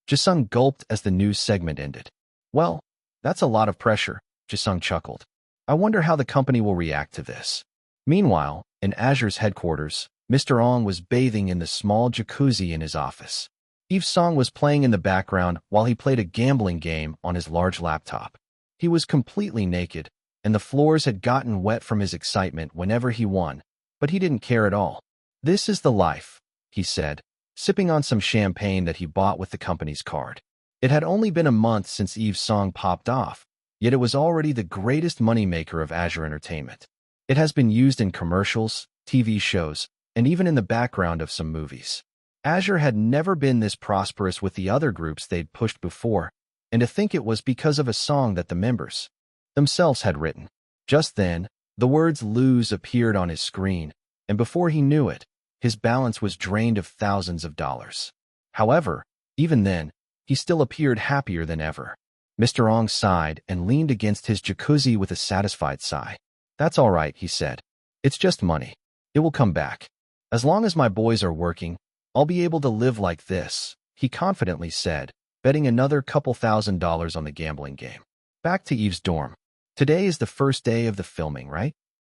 Jisung gulped as the news segment ended. "Well, that's a lot of pressure," Jisung chuckled. "I wonder how the company will react to this." Meanwhile, in Azure's headquarters, Mr. Ong was bathing in the small jacuzzi in his office. Eve's song was playing in the background while he played a gambling game on his large laptop. He was completely naked, and the floors had gotten wet from his excitement whenever he won, but he didn't care at all. "This is the life," he said, sipping on some champagne that he bought with the company's card. It had only been a month since Eve's song popped off, yet it was already the greatest moneymaker of Azure Entertainment. It has been used in commercials, TV shows, and even in the background of some movies. Azure had never been this prosperous with the other groups they'd pushed before, and to think it was because of a song that the members themselves had written. Just then, the words "lose" appeared on his screen, and before he knew it, his balance was drained of thousands of dollars. However, even then, he still appeared happier than ever. Mr. Ong sighed and leaned against his jacuzzi with a satisfied sigh. "That's all right," he said. "It's just money. It will come back. As long as my boys are working, I'll be able to live like this," he confidently said, betting another couple $1,000s on the gambling game. Back to Eve's dorm. "Today is the first day of the filming, right?"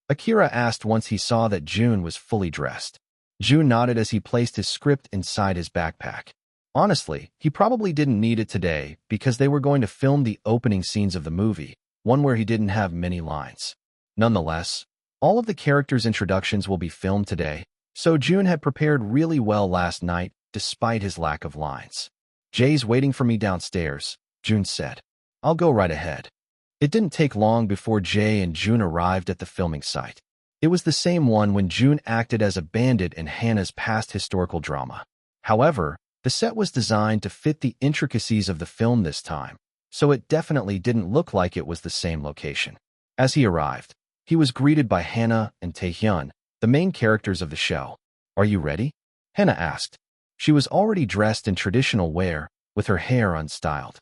Akira asked once he saw that Jun was fully dressed. Jun nodded as he placed his script inside his backpack. Honestly, he probably didn't need it today because they were going to film the opening scenes of the movie, one where he didn't have many lines. Nonetheless, all of the characters' introductions will be filmed today, so Jun had prepared really well last night despite his lack of lines. "Jay's waiting for me downstairs," Jun said. I'll go right ahead. It didn't take long before Jae and Jun arrived at the filming site. It was the same one when Jun acted as a bandit in Hannah's past historical drama. However, the set was designed to fit the intricacies of the film this time, so it definitely didn't look like it was the same location. As he arrived, he was greeted by Hannah and Taehyun, the main characters of the show. "Are you ready?" Hannah asked. She was already dressed in traditional wear, with her hair unstyled.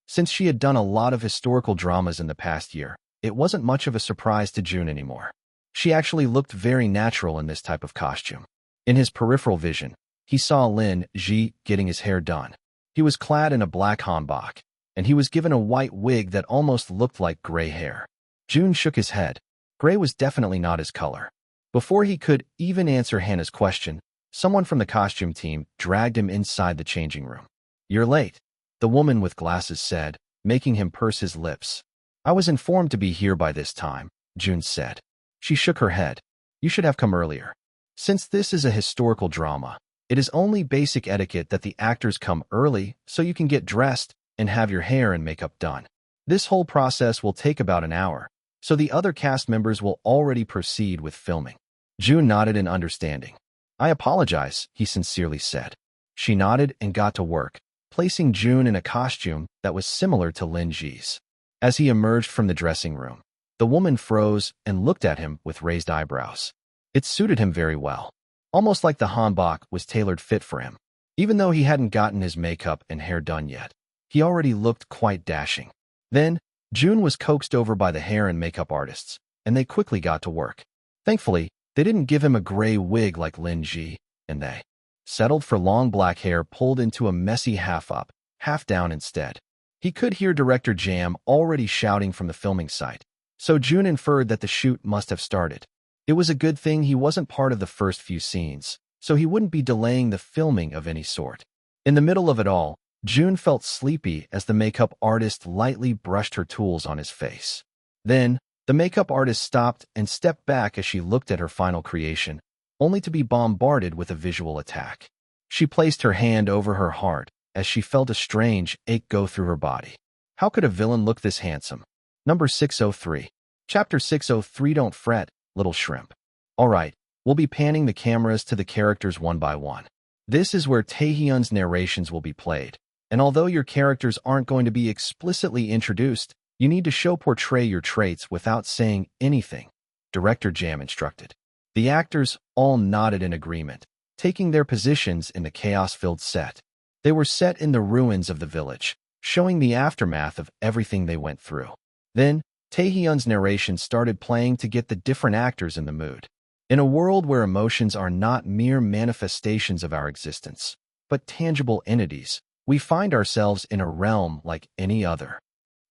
Since she had done a lot of historical dramas in the past year, it wasn't much of a surprise to Jun anymore. She actually looked very natural in this type of costume. In his peripheral vision, he saw Lin Ji getting his hair done. He was clad in a black hanbok, and he was given a white wig that almost looked like gray hair. Jun shook his head. Gray was definitely not his color. Before he could even answer Hannah's question, someone from the costume team dragged him inside the changing room. "You're late," the woman with glasses said, making him purse his lips. "I was informed to be here by this time," Jun said. She shook her head. "You should have come earlier. Since this is a historical drama, it is only basic etiquette that the actors come early so you can get dressed and have your hair and makeup done. This whole process will take about an hour, so the other cast members will already proceed with filming." Jun nodded in understanding. "I apologize," he sincerely said. She nodded and got to work, placing Jun in a costume that was similar to Lin Ji's. As he emerged from the dressing room, the woman froze and looked at him with raised eyebrows. It suited him very well, almost like the hanbok was tailored fit for him. Even though he hadn't gotten his makeup and hair done yet, he already looked quite dashing. Then, Jun was coaxed over by the hair and makeup artists, and they quickly got to work. Thankfully, they didn't give him a gray wig like Lin Ji, and they settled for long black hair pulled into a messy half up, half down instead. He could hear director Jam already shouting from the filming site, so Jun inferred that the shoot must have started. It was a good thing he wasn't part of the first few scenes, so he wouldn't be delaying the filming of any sort. In the middle of it all, Jun felt sleepy as the makeup artist lightly brushed her tools on his face. Then, the makeup artist stopped and stepped back as she looked at her final creation, only to be bombarded with a visual attack. She placed her hand over her heart as she felt a strange ache go through her body. How could a villain look this handsome? Number 603. Chapter 603. Don't fret, little shrimp. Alright, we'll be panning the cameras to the characters one by one. This is where Taehyun's narrations will be played, and although your characters aren't going to be explicitly introduced, you need to portray your traits without saying anything, Director Jam instructed. The actors all nodded in agreement, taking their positions in the chaos-filled set. They were set in the ruins of the village, showing the aftermath of everything they went through. Then, Taehyun's narration started playing to get the different actors in the mood. In a world where emotions are not mere manifestations of our existence, but tangible entities, we find ourselves in a realm like any other.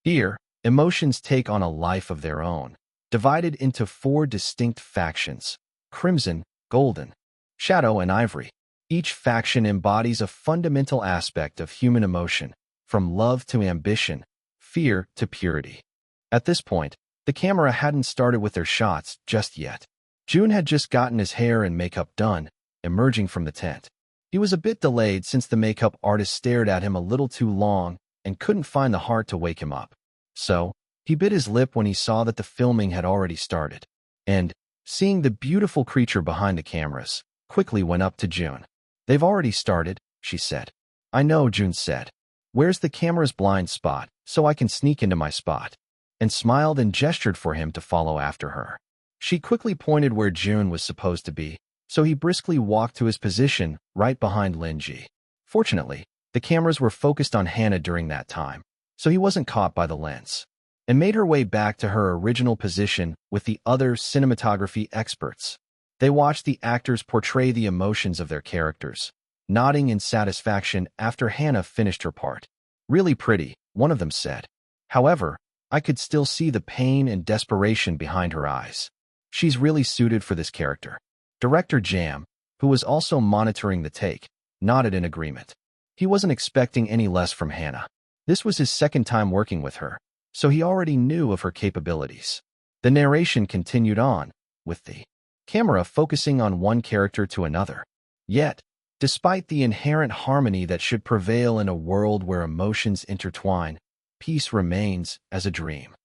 Here, emotions take on a life of their own, divided into 4 distinct factions: Crimson, Golden, Shadow, and Ivory. Each faction embodies a fundamental aspect of human emotion, from love to ambition, fear to purity. At this point, the camera hadn't started with their shots just yet. Jun had just gotten his hair and makeup done, emerging from the tent. He was a bit delayed since the makeup artist stared at him a little too long and couldn't find the heart to wake him up. So, he bit his lip when he saw that the filming had already started, and, seeing the beautiful creature behind the cameras, quickly went up to Jun. "They've already started," she said. "I know," Jun said. "Where's the camera's blind spot, so I can sneak into my spot?" And smiled and gestured for him to follow after her. She quickly pointed where Jun was supposed to be, so he briskly walked to his position right behind Lin Ji. Fortunately, the cameras were focused on Hannah during that time, so he wasn't caught by the lens, and made her way back to her original position with the other cinematography experts. They watched the actors portray the emotions of their characters, nodding in satisfaction after Hannah finished her part. "Really pretty," one of them said. However, I could still see the pain and desperation behind her eyes. "She's really suited for this character." Director Jam, who was also monitoring the take, nodded in agreement. He wasn't expecting any less from Hannah. This was his second time working with her, so he already knew of her capabilities. The narration continued on, with the camera focusing on one character to another. Yet, despite the inherent harmony that should prevail in a world where emotions intertwine, peace remains as a dream.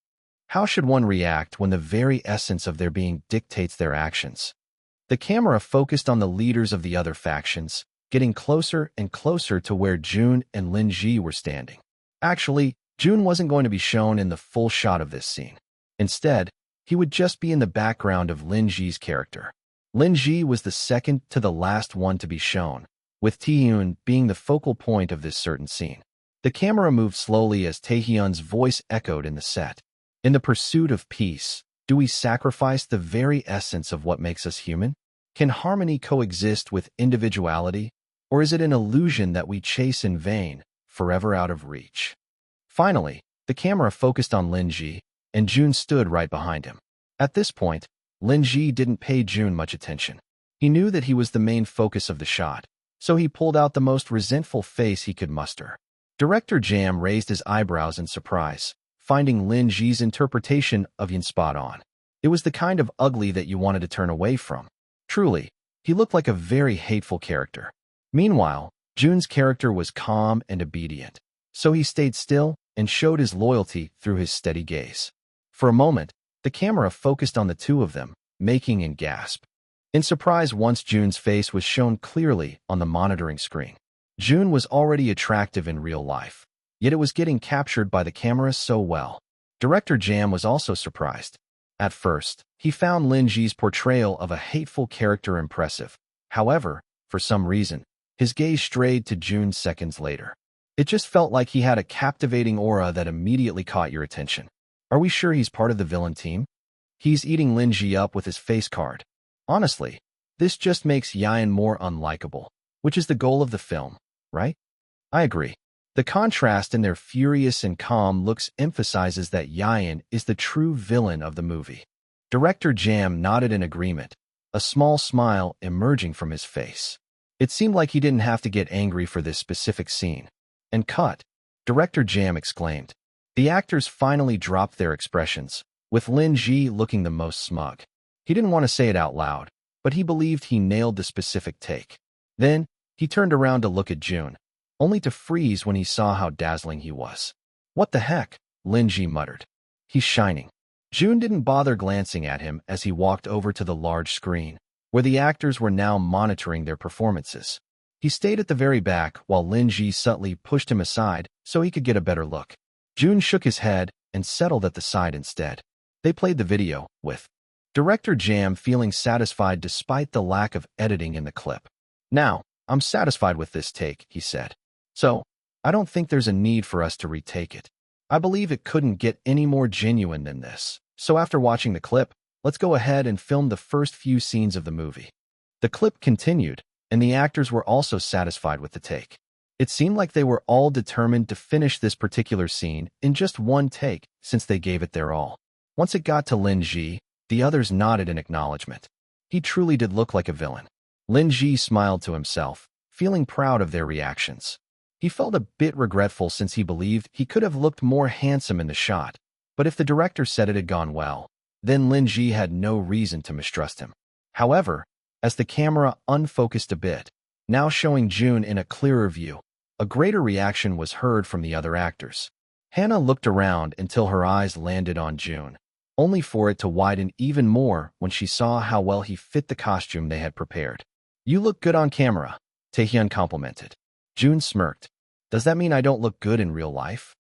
How should one react when the very essence of their being dictates their actions? The camera focused on the leaders of the other factions, getting closer and closer to where Jun and Lin Ji were standing. Actually, Jun wasn't going to be shown in the full shot of this scene. Instead, he would just be in the background of Lin Ji's character. Lin Ji was the second to the last one to be shown, with Taehyun being the focal point of this certain scene. The camera moved slowly as Taehyun's voice echoed in the set. In the pursuit of peace, do we sacrifice the very essence of what makes us human? Can harmony coexist with individuality, or is it an illusion that we chase in vain, forever out of reach? Finally, the camera focused on Lin Ji, and Jun stood right behind him. At this point, Lin Ji didn't pay Jun much attention. He knew that he was the main focus of the shot, so he pulled out the most resentful face he could muster. Director Jam raised his eyebrows in surprise, finding Lin Ji's interpretation of Yin spot on. It was the kind of ugly that you wanted to turn away from. Truly, he looked like a very hateful character. Meanwhile, Jun's character was calm and obedient, so he stayed still and showed his loyalty through his steady gaze. For a moment, the camera focused on the two of them, making him gasp. In surprise once Jun's face was shown clearly on the monitoring screen. Jun was already attractive in real life, yet it was getting captured by the camera so well. Director Jam was also surprised. At first, he found Lin Ji's portrayal of a hateful character impressive. However, for some reason, his gaze strayed to Jun seconds later. It just felt like he had a captivating aura that immediately caught your attention. Are we sure he's part of the villain team? He's eating Lin Ji up with his face card. Honestly, this just makes Yayan more unlikable, which is the goal of the film, right? I agree. The contrast in their furious and calm looks emphasizes that Yayan is the true villain of the movie. Director Jam nodded in agreement, a small smile emerging from his face. It seemed like he didn't have to get angry for this specific scene. And cut, Director Jam exclaimed. The actors finally dropped their expressions, with Lin Ji looking the most smug. He didn't want to say it out loud, but he believed he nailed the specific take. Then, he turned around to look at Jun, only to freeze when he saw how dazzling he was. What the heck? Lin Ji muttered. He's shining. Jun didn't bother glancing at him as he walked over to the large screen, where the actors were now monitoring their performances. He stayed at the very back while Lin Ji subtly pushed him aside so he could get a better look. Jun shook his head and settled at the side instead. They played the video, with Director Jam feeling satisfied despite the lack of editing in the clip. Now, I'm satisfied with this take, he said. So, I don't think there's a need for us to retake it. I believe it couldn't get any more genuine than this. So after watching the clip, let's go ahead and film the first few scenes of the movie. The clip continued, and the actors were also satisfied with the take. It seemed like they were all determined to finish this particular scene in just one take since they gave it their all. Once it got to Lin Ji, the others nodded in acknowledgement. He truly did look like a villain. Lin Ji smiled to himself, feeling proud of their reactions. He felt a bit regretful since he believed he could have looked more handsome in the shot, but if the director said it had gone well, then Lin Ji had no reason to mistrust him. However, as the camera unfocused a bit, now showing Jun in a clearer view, a greater reaction was heard from the other actors. Hannah looked around until her eyes landed on Jun, only for it to widen even more when she saw how well he fit the costume they had prepared. You look good on camera, Taehyun complimented. Jun smirked. Does that mean I don't look good in real life?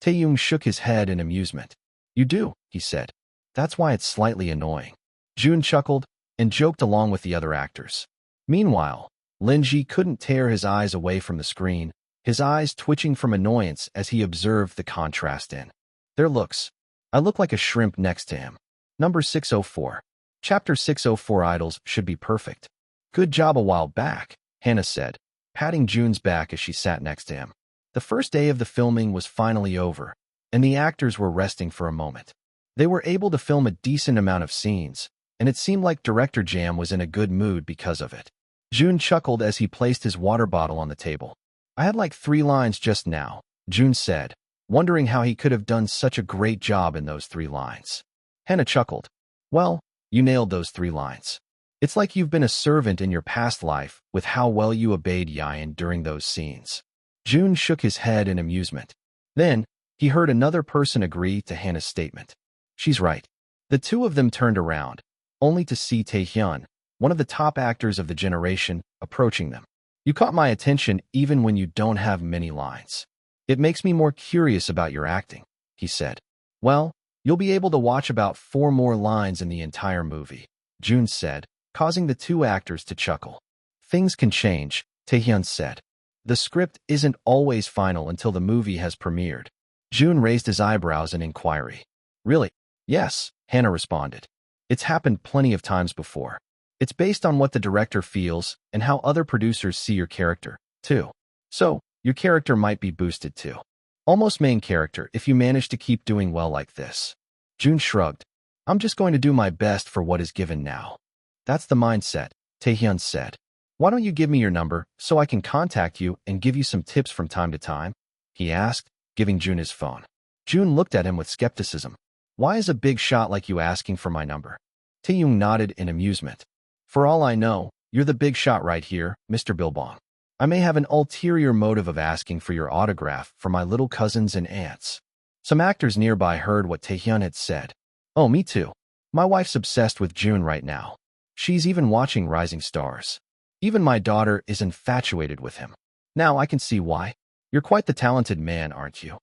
Taehyung shook his head in amusement. You do, he said. That's why it's slightly annoying. Jun chuckled and joked along with the other actors. Meanwhile, Lin Ji couldn't tear his eyes away from the screen, his eyes twitching from annoyance as he observed the contrast in their looks. I look like a shrimp next to him. Number 604. Chapter 604 Idols should be perfect. Good job a while back, Hannah said, patting Jun's back as she sat next to him. The first day of the filming was finally over, and the actors were resting for a moment. They were able to film a decent amount of scenes, and it seemed like Director Jam was in a good mood because of it. Jun chuckled as he placed his water bottle on the table. I had like 3 lines just now, Jun said, wondering how he could have done such a great job in those 3 lines. Hannah chuckled. Well, you nailed those 3 lines. It's like you've been a servant in your past life with how well you obeyed Yayan during those scenes. Jun shook his head in amusement. Then, He heard another person agree to Hannah's statement. She's right. The two of them turned around, only to see Taehyun, one of the top actors of the generation, approaching them. You caught my attention even when you don't have many lines. It makes me more curious about your acting, he said. Well, you'll be able to watch about 4 more lines in the entire movie, Jun said, causing the two actors to chuckle. Things can change, Taehyun said. The script isn't always final until the movie has premiered. Jun raised his eyebrows in inquiry. Really? Yes, Hannah responded. It's happened plenty of times before. It's based on what the director feels and how other producers see your character, too. So, your character might be boosted too. Almost main character if you manage to keep doing well like this. Jun shrugged. I'm just going to do my best for what is given now. That's the mindset, Taehyun said. Why don't you give me your number so I can contact you and give you some tips from time to time? He asked, giving Jun his phone. Jun looked at him with skepticism. Why is a big shot like you asking for my number? Taehyung nodded in amusement. For all I know, you're the big shot right here, Mr. Bilbong. I may have an ulterior motive of asking for your autograph for my little cousins and aunts. Some actors nearby heard what Taehyun had said. Oh, me too. My wife's obsessed with Jun right now. She's even watching Rising Stars. Even my daughter is infatuated with him. Now I can see why. You're quite the talented man, aren't you?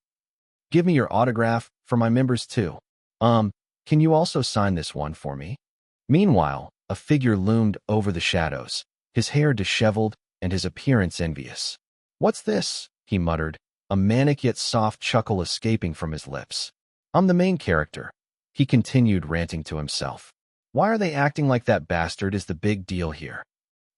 Give me your autograph for my members too. Can you also sign this one for me? Meanwhile, a figure loomed over the shadows, his hair disheveled and his appearance envious. What's this? He muttered, a manic yet soft chuckle escaping from his lips. I'm the main character. He continued ranting to himself. Why are they acting like that bastard is the big deal here?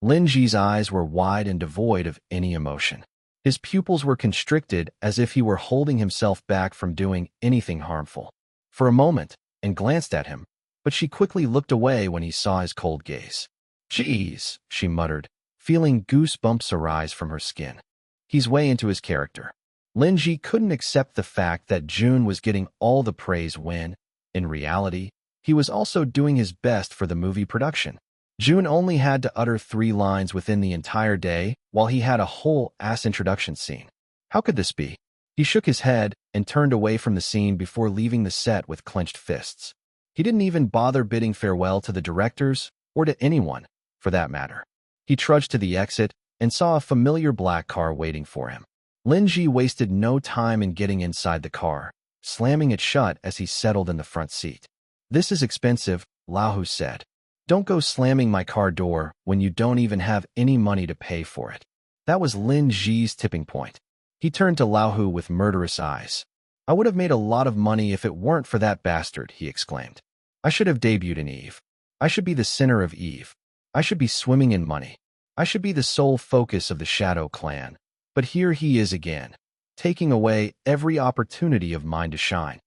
Lin Ji's eyes were wide and devoid of any emotion. His pupils were constricted as if he were holding himself back from doing anything harmful. For a moment, and glanced at him, but she quickly looked away when he saw his cold gaze. Jeez, she muttered, feeling goosebumps arise from her skin. He's way into his character. Lin Ji couldn't accept the fact that Jun was getting all the praise when, in reality, he was also doing his best for the movie production. Jun only had to utter 3 lines within the entire day, while he had a whole-ass introduction scene. How could this be? He shook his head and turned away from the scene before leaving the set with clenched fists. He didn't even bother bidding farewell to the directors, or to anyone, for that matter. He trudged to the exit and saw a familiar black car waiting for him. Lin Ji wasted no time in getting inside the car, slamming it shut as he settled in the front seat. This is expensive, Lahu said. Don't go slamming my car door when you don't even have any money to pay for it. That was Lin Ji's tipping point. He turned to Lahu with murderous eyes. I would have made a lot of money if it weren't for that bastard, he exclaimed. I should have debuted in Eve. I should be the center of Eve. I should be swimming in money. I should be the sole focus of the Shadow Clan. But here he is again, taking away every opportunity of mine to shine.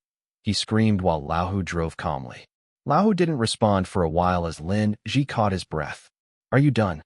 He screamed while Lahu drove calmly. Lahu didn't respond for a while as Lin Ji caught his breath. Are you done?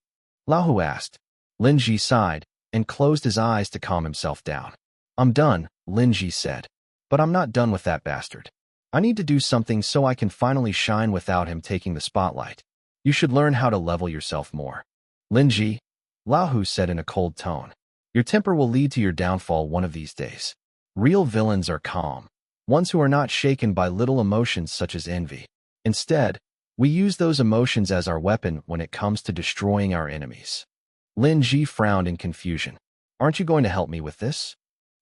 Lahu asked. Lin Ji sighed and closed his eyes to calm himself down. I'm done, Lin Ji said. But I'm not done with that bastard. I need to do something so I can finally shine without him taking the spotlight. You should learn how to level yourself more. Lin Ji, Lahu said in a cold tone. Your temper will lead to your downfall one of these days. Real villains are calm, ones who are not shaken by little emotions such as envy. Instead, we use those emotions as our weapon when it comes to destroying our enemies. Lin Ji frowned in confusion. Aren't you going to help me with this?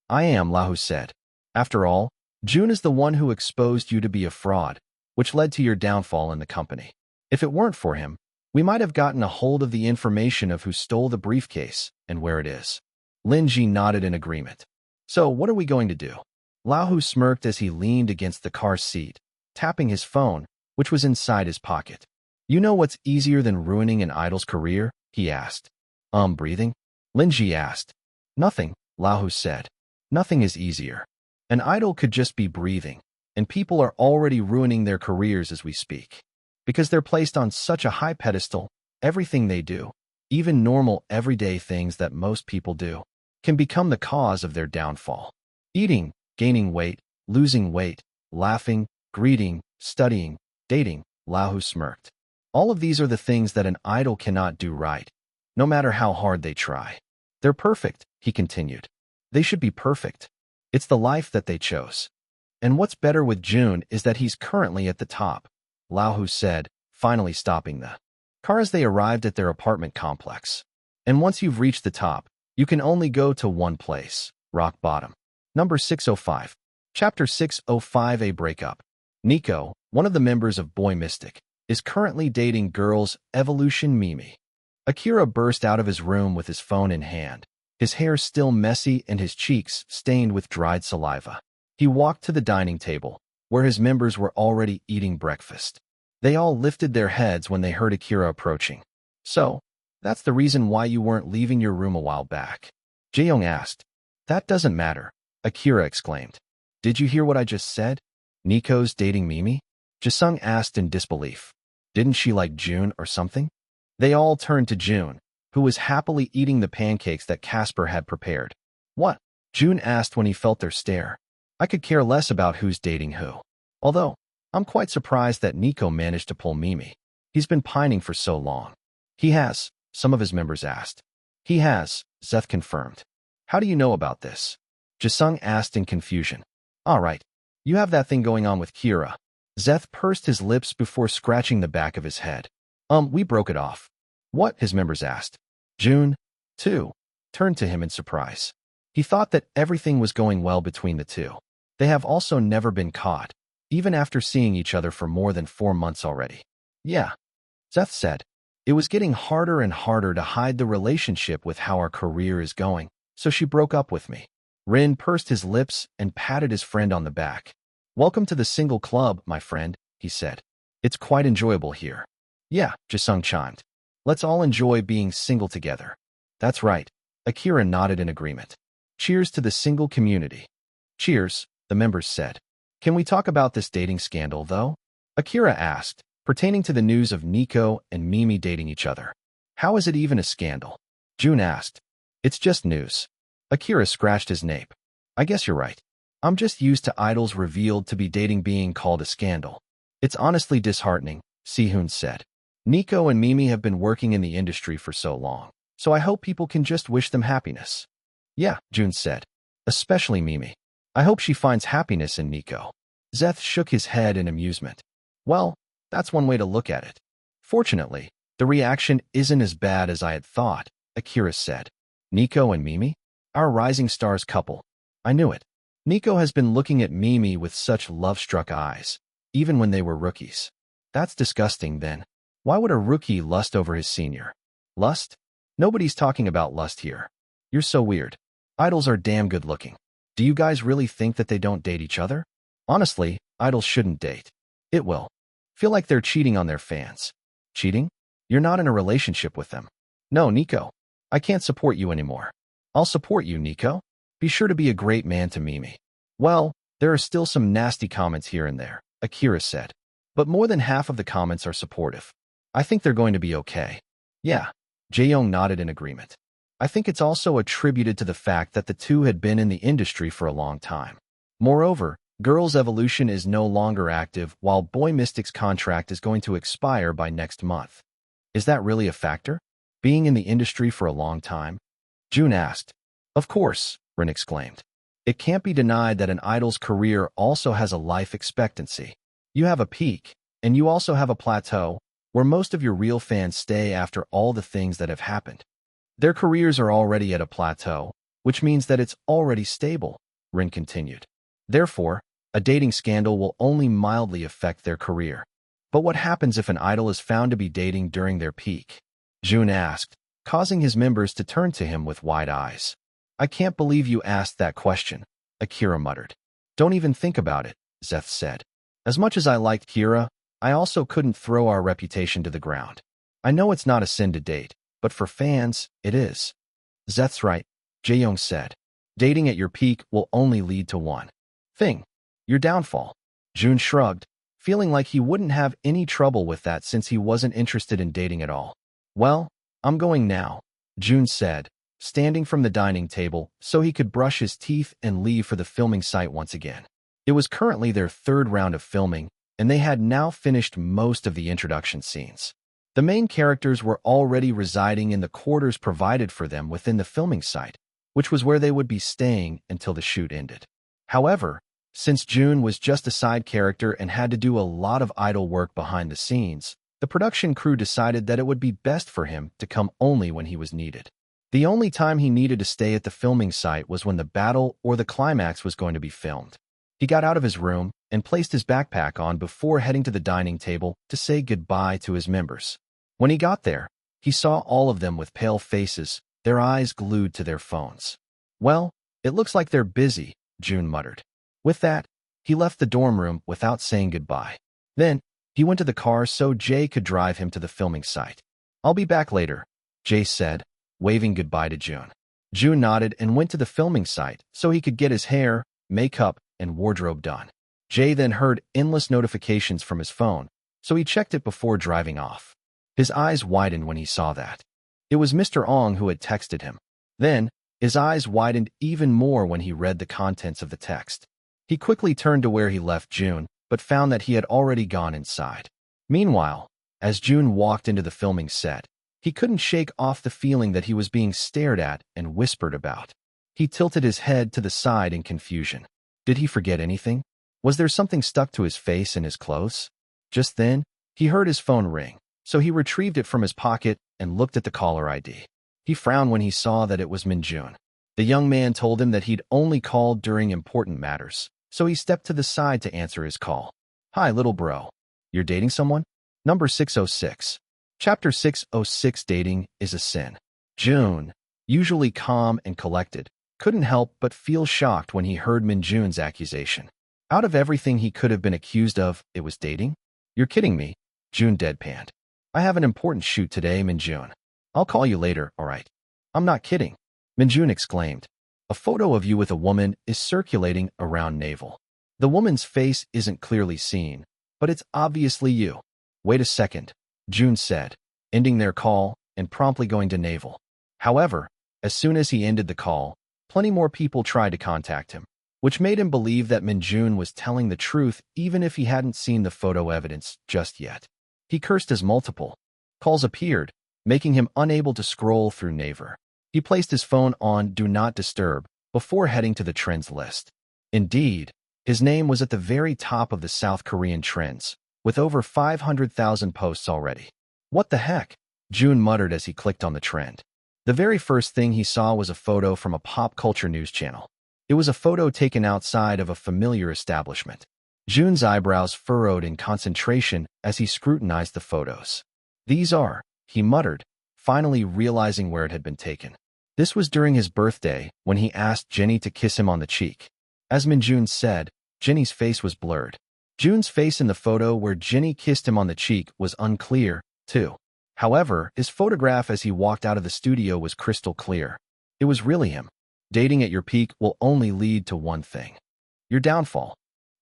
I am, Lahu said. After all, Jun is the one who exposed you to be a fraud, which led to your downfall in the company. If it weren't for him, we might have gotten a hold of the information of who stole the briefcase and where it is. Lin Ji nodded in agreement. So what are we going to do? Lahu smirked as he leaned against the car seat, tapping his phone, which was inside his pocket. You know what's easier than ruining an idol's career? He asked. Breathing? Lin Ji asked. Nothing, Lahu said. Nothing is easier. An idol could just be breathing, and people are already ruining their careers as we speak. Because they're placed on such a high pedestal, everything they do, even normal everyday things that most people do, can become the cause of their downfall. Eating, gaining weight, losing weight, laughing, greeting, studying, dating, Lahu smirked. All of these are the things that an idol cannot do right, no matter how hard they try. They're perfect, he continued. They should be perfect. It's the life that they chose. And what's better with Jun is that he's currently at the top, Lao Hu said, finally stopping the car as they arrived at their apartment complex. And once you've reached the top, you can only go to one place, rock bottom. Number 605. Chapter 605, A Breakup. Nico, one of the members of Boy Mystic, is currently dating girls Evolution Mimi. Akira burst out of his room with his phone in hand, his hair still messy and his cheeks stained with dried saliva. He walked to the dining table, where his members were already eating breakfast. They all lifted their heads when they heard Akira approaching. So, that's the reason why you weren't leaving your room a while back? Jaeyoung asked. That doesn't matter, Akira exclaimed. Did you hear what I just said? Nico's dating Mimi? Jisung asked in disbelief. Didn't she like Jun or something? They all turned to Jun, who was happily eating the pancakes that Casper had prepared. What? Jun asked when he felt their stare. I could care less about who's dating who. Although, I'm quite surprised that Nico managed to pull Mimi. He's been pining for so long. He has, some of his members asked. He has, Zeth confirmed. How do you know about this? Jisung asked in confusion. All right, you have that thing going on with Kira. Zeth pursed his lips before scratching the back of his head. We broke it off. What? His members asked. Jun, too, turned to him in surprise. He thought that everything was going well between the two. They have also never been caught, even after seeing each other for more than 4 months already. Yeah, Zeth said. It was getting harder and harder to hide the relationship with how our career is going, so she broke up with me. Rin pursed his lips and patted his friend on the back. Welcome to the single club, my friend, he said. It's quite enjoyable here. Yeah, Jisung chimed. Let's all enjoy being single together. That's right. Akira nodded in agreement. Cheers to the single community. Cheers, the members said. Can we talk about this dating scandal, though? Akira asked, pertaining to the news of Nico and Mimi dating each other. How is it even a scandal? Jun asked. It's just news. Akira scratched his nape. I guess you're right. I'm just used to idols revealed to be dating being called a scandal. It's honestly disheartening, Sehun said. Nico and Mimi have been working in the industry for so long, so I hope people can just wish them happiness. Yeah, Jun said. Especially Mimi. I hope she finds happiness in Nico. Zeth shook his head in amusement. Well, that's one way to look at it. Fortunately, the reaction isn't as bad as I had thought, Akira said. Nico and Mimi? Our rising stars couple. I knew it. Nico has been looking at Mimi with such love-struck eyes, even when they were rookies. That's disgusting, then. Why would a rookie lust over his senior? Lust? Nobody's talking about lust here. You're so weird. Idols are damn good looking. Do you guys really think that they don't date each other? Honestly, idols shouldn't date. It will. Feel like they're cheating on their fans. Cheating? You're not in a relationship with them. No, Nico. I can't support you anymore. I'll support you, Nico. Be sure to be a great man to Mimi. Well, there are still some nasty comments here and there, Akira said. But more than half of the comments are supportive. I think they're going to be okay. Yeah, Jaeyoung nodded in agreement. I think it's also attributed to the fact that the two had been in the industry for a long time. Moreover, Girls' Evolution is no longer active while Boy Mystic's contract is going to expire by next month. Is that really a factor? Being in the industry for a long time? Jun asked. Of course, Rin exclaimed. It can't be denied that an idol's career also has a life expectancy. You have a peak, and you also have a plateau, where most of your real fans stay after all the things that have happened. Their careers are already at a plateau, which means that it's already stable, Rin continued. Therefore, a dating scandal will only mildly affect their career. But what happens if an idol is found to be dating during their peak? Jun asked, causing his members to turn to him with wide eyes. I can't believe you asked that question, Akira muttered. Don't even think about it, Zeth said. As much as I liked Kira, I also couldn't throw our reputation to the ground. I know it's not a sin to date, but for fans, it is. Zeth's right, Jaeyoung said. Dating at your peak will only lead to one thing. Your downfall. Jun shrugged, feeling like he wouldn't have any trouble with that since he wasn't interested in dating at all. Well, I'm going now, Jun said, standing from the dining table so he could brush his teeth and leave for the filming site once again. It was currently their third round of filming, and they had now finished most of the introduction scenes. The main characters were already residing in the quarters provided for them within the filming site, which was where they would be staying until the shoot ended. However, since Jun was just a side character and had to do a lot of idle work behind the scenes, the production crew decided that it would be best for him to come only when he was needed. The only time he needed to stay at the filming site was when the battle or the climax was going to be filmed. He got out of his room and placed his backpack on before heading to the dining table to say goodbye to his members. When he got there, he saw all of them with pale faces, their eyes glued to their phones. "Well, it looks like they're busy," Jun muttered. With that, he left the dorm room without saying goodbye. Then, he went to the car so Jay could drive him to the filming site. "I'll be back later," Jay said, waving goodbye to Jun. Jun nodded and went to the filming site so he could get his hair, makeup, and wardrobe done. Jay then heard endless notifications from his phone, so he checked it before driving off. His eyes widened when he saw that. It was Mr. Ong who had texted him. Then, his eyes widened even more when he read the contents of the text. He quickly turned to where he left Jun, but found that he had already gone inside. Meanwhile, as Jun walked into the filming set, he couldn't shake off the feeling that he was being stared at and whispered about. He tilted his head to the side in confusion. Did he forget anything? Was there something stuck to his face and his clothes? Just then, he heard his phone ring, so he retrieved it from his pocket and looked at the caller ID. He frowned when he saw that it was Min Jun. The young man told him that he'd only called during important matters, so he stepped to the side to answer his call. "Hi, little bro. You're dating someone?" Number 606. Chapter 606. Dating is a sin. Jun, usually calm and collected, couldn't help but feel shocked when he heard Min Jun's accusation. Out of everything he could have been accused of, it was dating? "You're kidding me," Jun deadpanned. "I have an important shoot today, Min Jun. I'll call you later, alright?" "I'm not kidding," Min Jun exclaimed. "A photo of you with a woman is circulating around Naval. The woman's face isn't clearly seen, but it's obviously you." "Wait a second," Jun said, ending their call and promptly going to Naval. However, as soon as he ended the call, plenty more people tried to contact him, which made him believe that Min Jun was telling the truth even if he hadn't seen the photo evidence just yet. He cursed as multiple calls appeared, making him unable to scroll through Naver. He placed his phone on Do Not Disturb before heading to the trends list. Indeed, his name was at the very top of the South Korean trends, with over 500,000 posts already. "What the heck?" Jun muttered as he clicked on the trend. The very first thing he saw was a photo from a pop culture news channel. It was a photo taken outside of a familiar establishment. Jun's eyebrows furrowed in concentration as he scrutinized the photos. "These are," he muttered, finally realizing where it had been taken. This was during his birthday when he asked Jenny to kiss him on the cheek. As Min Jun said, Jenny's face was blurred. Jun's face in the photo where Jenny kissed him on the cheek was unclear, too. However, his photograph as he walked out of the studio was crystal clear. It was really him. Dating at your peak will only lead to one thing: your downfall.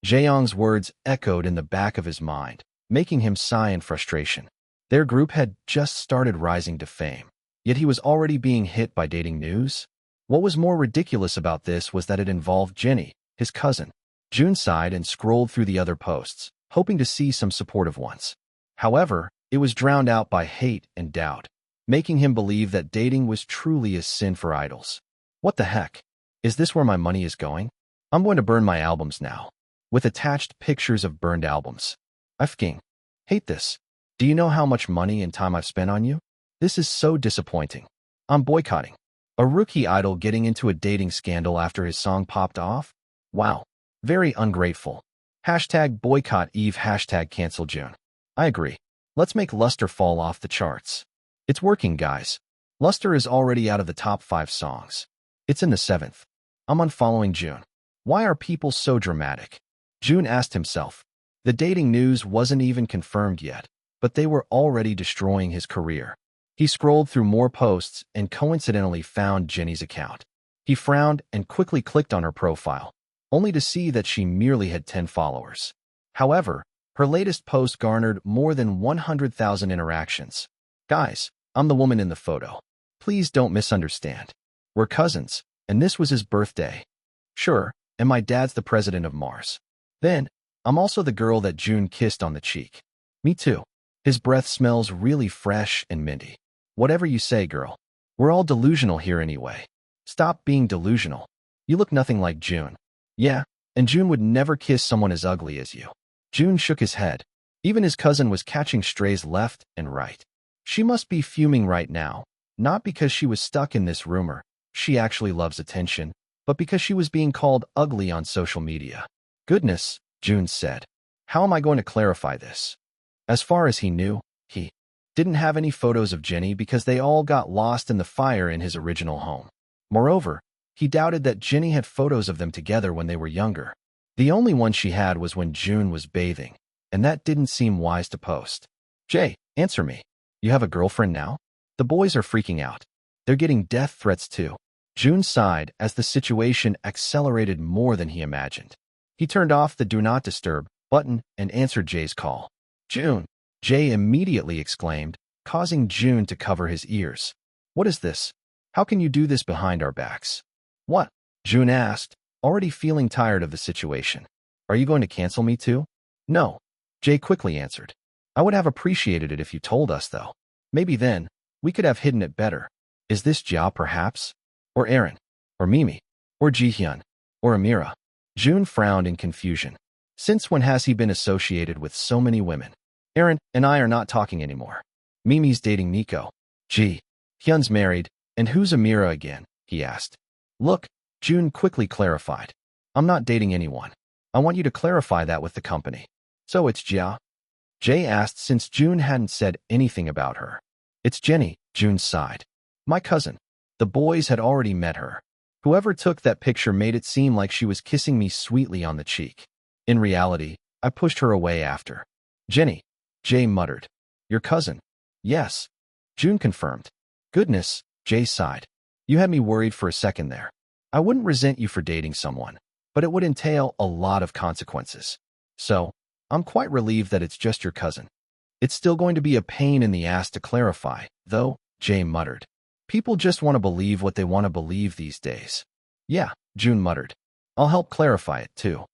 Jaeyoung's words echoed in the back of his mind, making him sigh in frustration. Their group had just started rising to fame, yet he was already being hit by dating news. What was more ridiculous about this was that it involved Jenny, his cousin. Jun sighed and scrolled through the other posts, hoping to see some supportive ones. However, it was drowned out by hate and doubt, making him believe that dating was truly a sin for idols. What the heck? Is this where my money is going? I'm going to burn my albums now. With attached pictures of burned albums. I f***ing hate this. Do you know how much money and time I've spent on you? This is so disappointing. I'm boycotting. A rookie idol getting into a dating scandal after his song popped off? Wow. Very ungrateful. Hashtag boycott Eve. Hashtag cancel Jun. I agree. Let's make Luster fall off the charts. It's working, guys. Luster is already out of the top 5 songs. It's in the 7th. I'm unfollowing Jun. Why are people so dramatic? Jun asked himself. The dating news wasn't even confirmed yet, but they were already destroying his career. He scrolled through more posts and coincidentally found Jenny's account. He frowned and quickly clicked on her profile, only to see that she merely had 10 followers. However, her latest post garnered more than 100,000 interactions. Guys, I'm the woman in the photo. Please don't misunderstand. We're cousins, and this was his birthday. Sure, and my dad's the president of Mars. Then, I'm also the girl that Jun kissed on the cheek. Me too. His breath smells really fresh and minty. Whatever you say, girl. We're all delusional here anyway. Stop being delusional. You look nothing like Jun. Yeah, And Jun would never kiss someone as ugly as you. Jun shook his head. Even his cousin was catching strays left and right. She must be fuming right now, not because she was stuck in this rumor. She actually loves attention, but because she was being called ugly on social media. Goodness, Jun said. How am I going to clarify this? As far as he knew, he didn't have any photos of Jenny because they all got lost in the fire in his original home. Moreover, he doubted that Jenny had photos of them together when they were younger. The only one she had was when Jun was bathing, and that didn't seem wise to post. Jay, answer me. You have a girlfriend now? The boys are freaking out. They're getting death threats too. Jun sighed as the situation accelerated more than he imagined. He turned off the Do Not Disturb button and answered Jay's call. Jun, Jay immediately exclaimed, causing Jun to cover his ears. What is this? How can you do this behind our backs? What? Jun asked, already feeling tired of the situation. Are you going to cancel me too? No, Jay quickly answered. I would have appreciated it if you told us, though. Maybe then, we could have hidden it better. Is this Jia, perhaps? Or Aaron? Or Mimi? Or Jihyun? Or Amira? Jun frowned in confusion. Since when has he been associated with so many women? Aaron and I are not talking anymore. Mimi's dating Nico. Hyun's married, and who's Amira again? He asked. Look, Jun quickly clarified. I'm not dating anyone. I want you to clarify that with the company. So it's Jia? Jay asked since Jun hadn't said anything about her. It's Jenny, Jun sighed. My cousin. The boys had already met her. Whoever took that picture made it seem like she was kissing me sweetly on the cheek. In reality, I pushed her away after. Jenny, Jay muttered. Your cousin? Yes. Jun confirmed. Goodness, Jay sighed. You had me worried for a second there. I wouldn't resent you for dating someone, but it would entail a lot of consequences. So, I'm quite relieved that it's just your cousin. It's still going to be a pain in the ass to clarify, though, Jay muttered. People just want to believe what they want to believe these days. Yeah, Jun muttered. I'll help clarify it, too.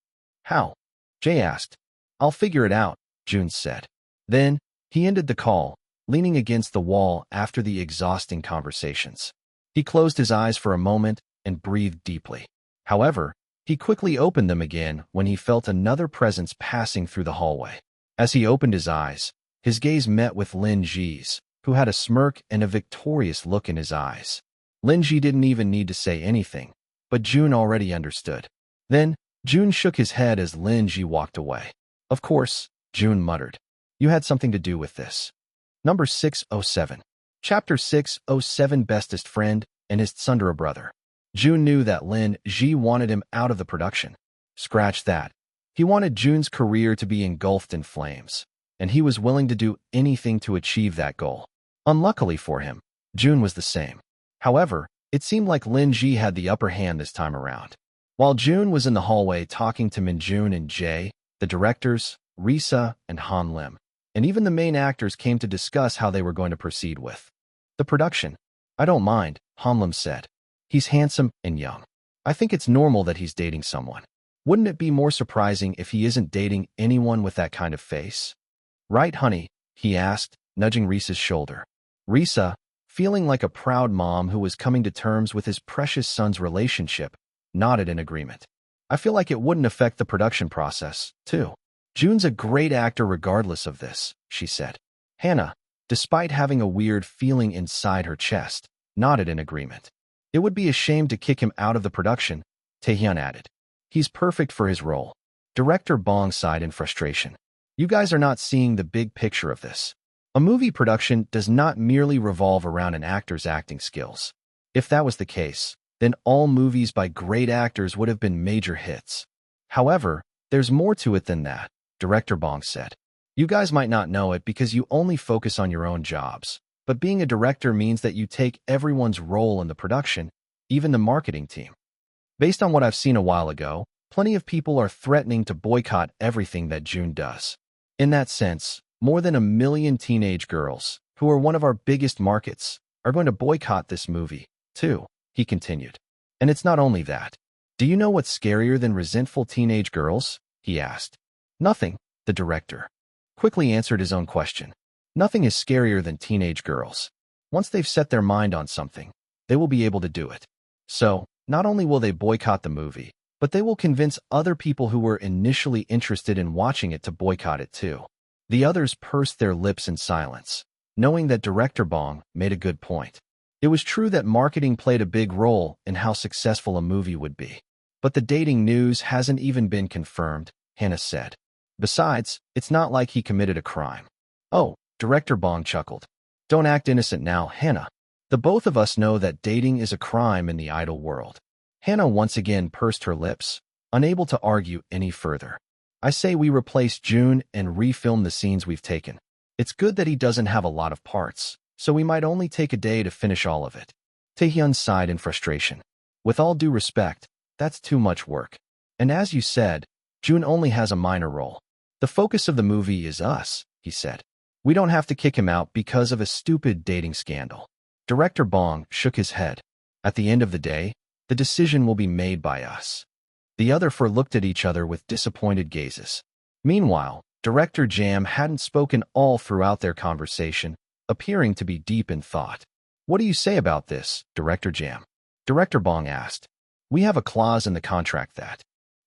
How? Jay asked. I'll figure it out, Jun said. Then, he ended the call, leaning against the wall after the exhausting conversations. He closed his eyes for a moment and breathed deeply. However, he quickly opened them again when he felt another presence passing through the hallway. As he opened his eyes, his gaze met with Lin Ji's, who had a smirk and a victorious look in his eyes. Lin Ji didn't even need to say anything, but Jun already understood. Then, Jun shook his head as Lin Ji walked away. Of course, Jun muttered. You had something to do with this. Number 607. Chapter 607 Bestest Friend and His Tsundere Brother. Jun knew that Lin Ji wanted him out of the production. Scratch that. He wanted Jun's career to be engulfed in flames, and he was willing to do anything to achieve that goal. Unluckily for him, Jun was the same. However, it seemed like Lin Ji had the upper hand this time around. While Jun was in the hallway talking to Minjun and Jae, the directors, Risa and Han Lim, and even the main actors came to discuss how they were going to proceed with the production. I don't mind, Han Lim said. He's handsome and young. I think it's normal that he's dating someone. Wouldn't it be more surprising if he isn't dating anyone with that kind of face? Right, honey? He asked, nudging Risa's shoulder. Risa, feeling like a proud mom who was coming to terms with his precious son's relationship, nodded in agreement. I feel like it wouldn't affect the production process, too. Jun's a great actor regardless of this, she said. Hannah, despite having a weird feeling inside her chest, nodded in agreement. It would be a shame to kick him out of the production, Taehyun added. He's perfect for his role. Director Bong sighed in frustration. You guys are not seeing the big picture of this. A movie production does not merely revolve around an actor's acting skills. If that was the case, then all movies by great actors would have been major hits. However, there's more to it than that, Director Bong said. You guys might not know it because you only focus on your own jobs, but being a director means that you take everyone's role in the production, even the marketing team. Based on what I've seen a while ago, plenty of people are threatening to boycott everything that Jun does. In that sense, more than 1 million teenage girls, who are one of our biggest markets, are going to boycott this movie, too, he continued. And it's not only that. Do you know what's scarier than resentful teenage girls? He asked. Nothing, the director quickly answered his own question. Nothing is scarier than teenage girls. Once they've set their mind on something, they will be able to do it. So, not only will they boycott the movie, but they will convince other people who were initially interested in watching it to boycott it too. The others pursed their lips in silence, knowing that Director Bong made a good point. It was true that marketing played a big role in how successful a movie would be. But the dating news hasn't even been confirmed, Hannah said. Besides, it's not like he committed a crime. Oh, Director Bong chuckled. Don't act innocent now, Hannah. The both of us know that dating is a crime in the idol world. Hannah once again pursed her lips, unable to argue any further. I say we replace Jun and refilm the scenes we've taken. It's good that he doesn't have a lot of parts, so we might only take a day to finish all of it. Taehyun sighed in frustration. With all due respect, that's too much work. And as you said, Jun only has a minor role. The focus of the movie is us, he said. We don't have to kick him out because of a stupid dating scandal. Director Bong shook his head. At the end of the day, the decision will be made by us. The other four looked at each other with disappointed gazes. Meanwhile, Director Jam hadn't spoken all throughout their conversation, appearing to be deep in thought. What do you say about this, Director Jam? Director Bong asked. We have a clause in the contract that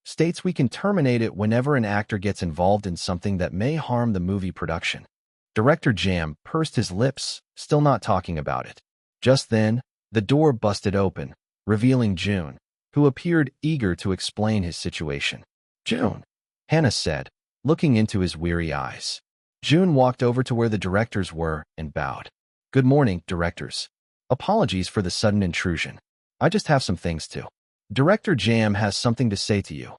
states we can terminate it whenever an actor gets involved in something that may harm the movie production. Director Jam pursed his lips, still not talking about it. Just then, the door busted open, revealing Jun, who appeared eager to explain his situation. Jun, Hannah said, looking into his weary eyes. Jun walked over to where the directors were and bowed. Good morning, directors. Apologies for the sudden intrusion. I just have some things to. Director Jam has something to say to you.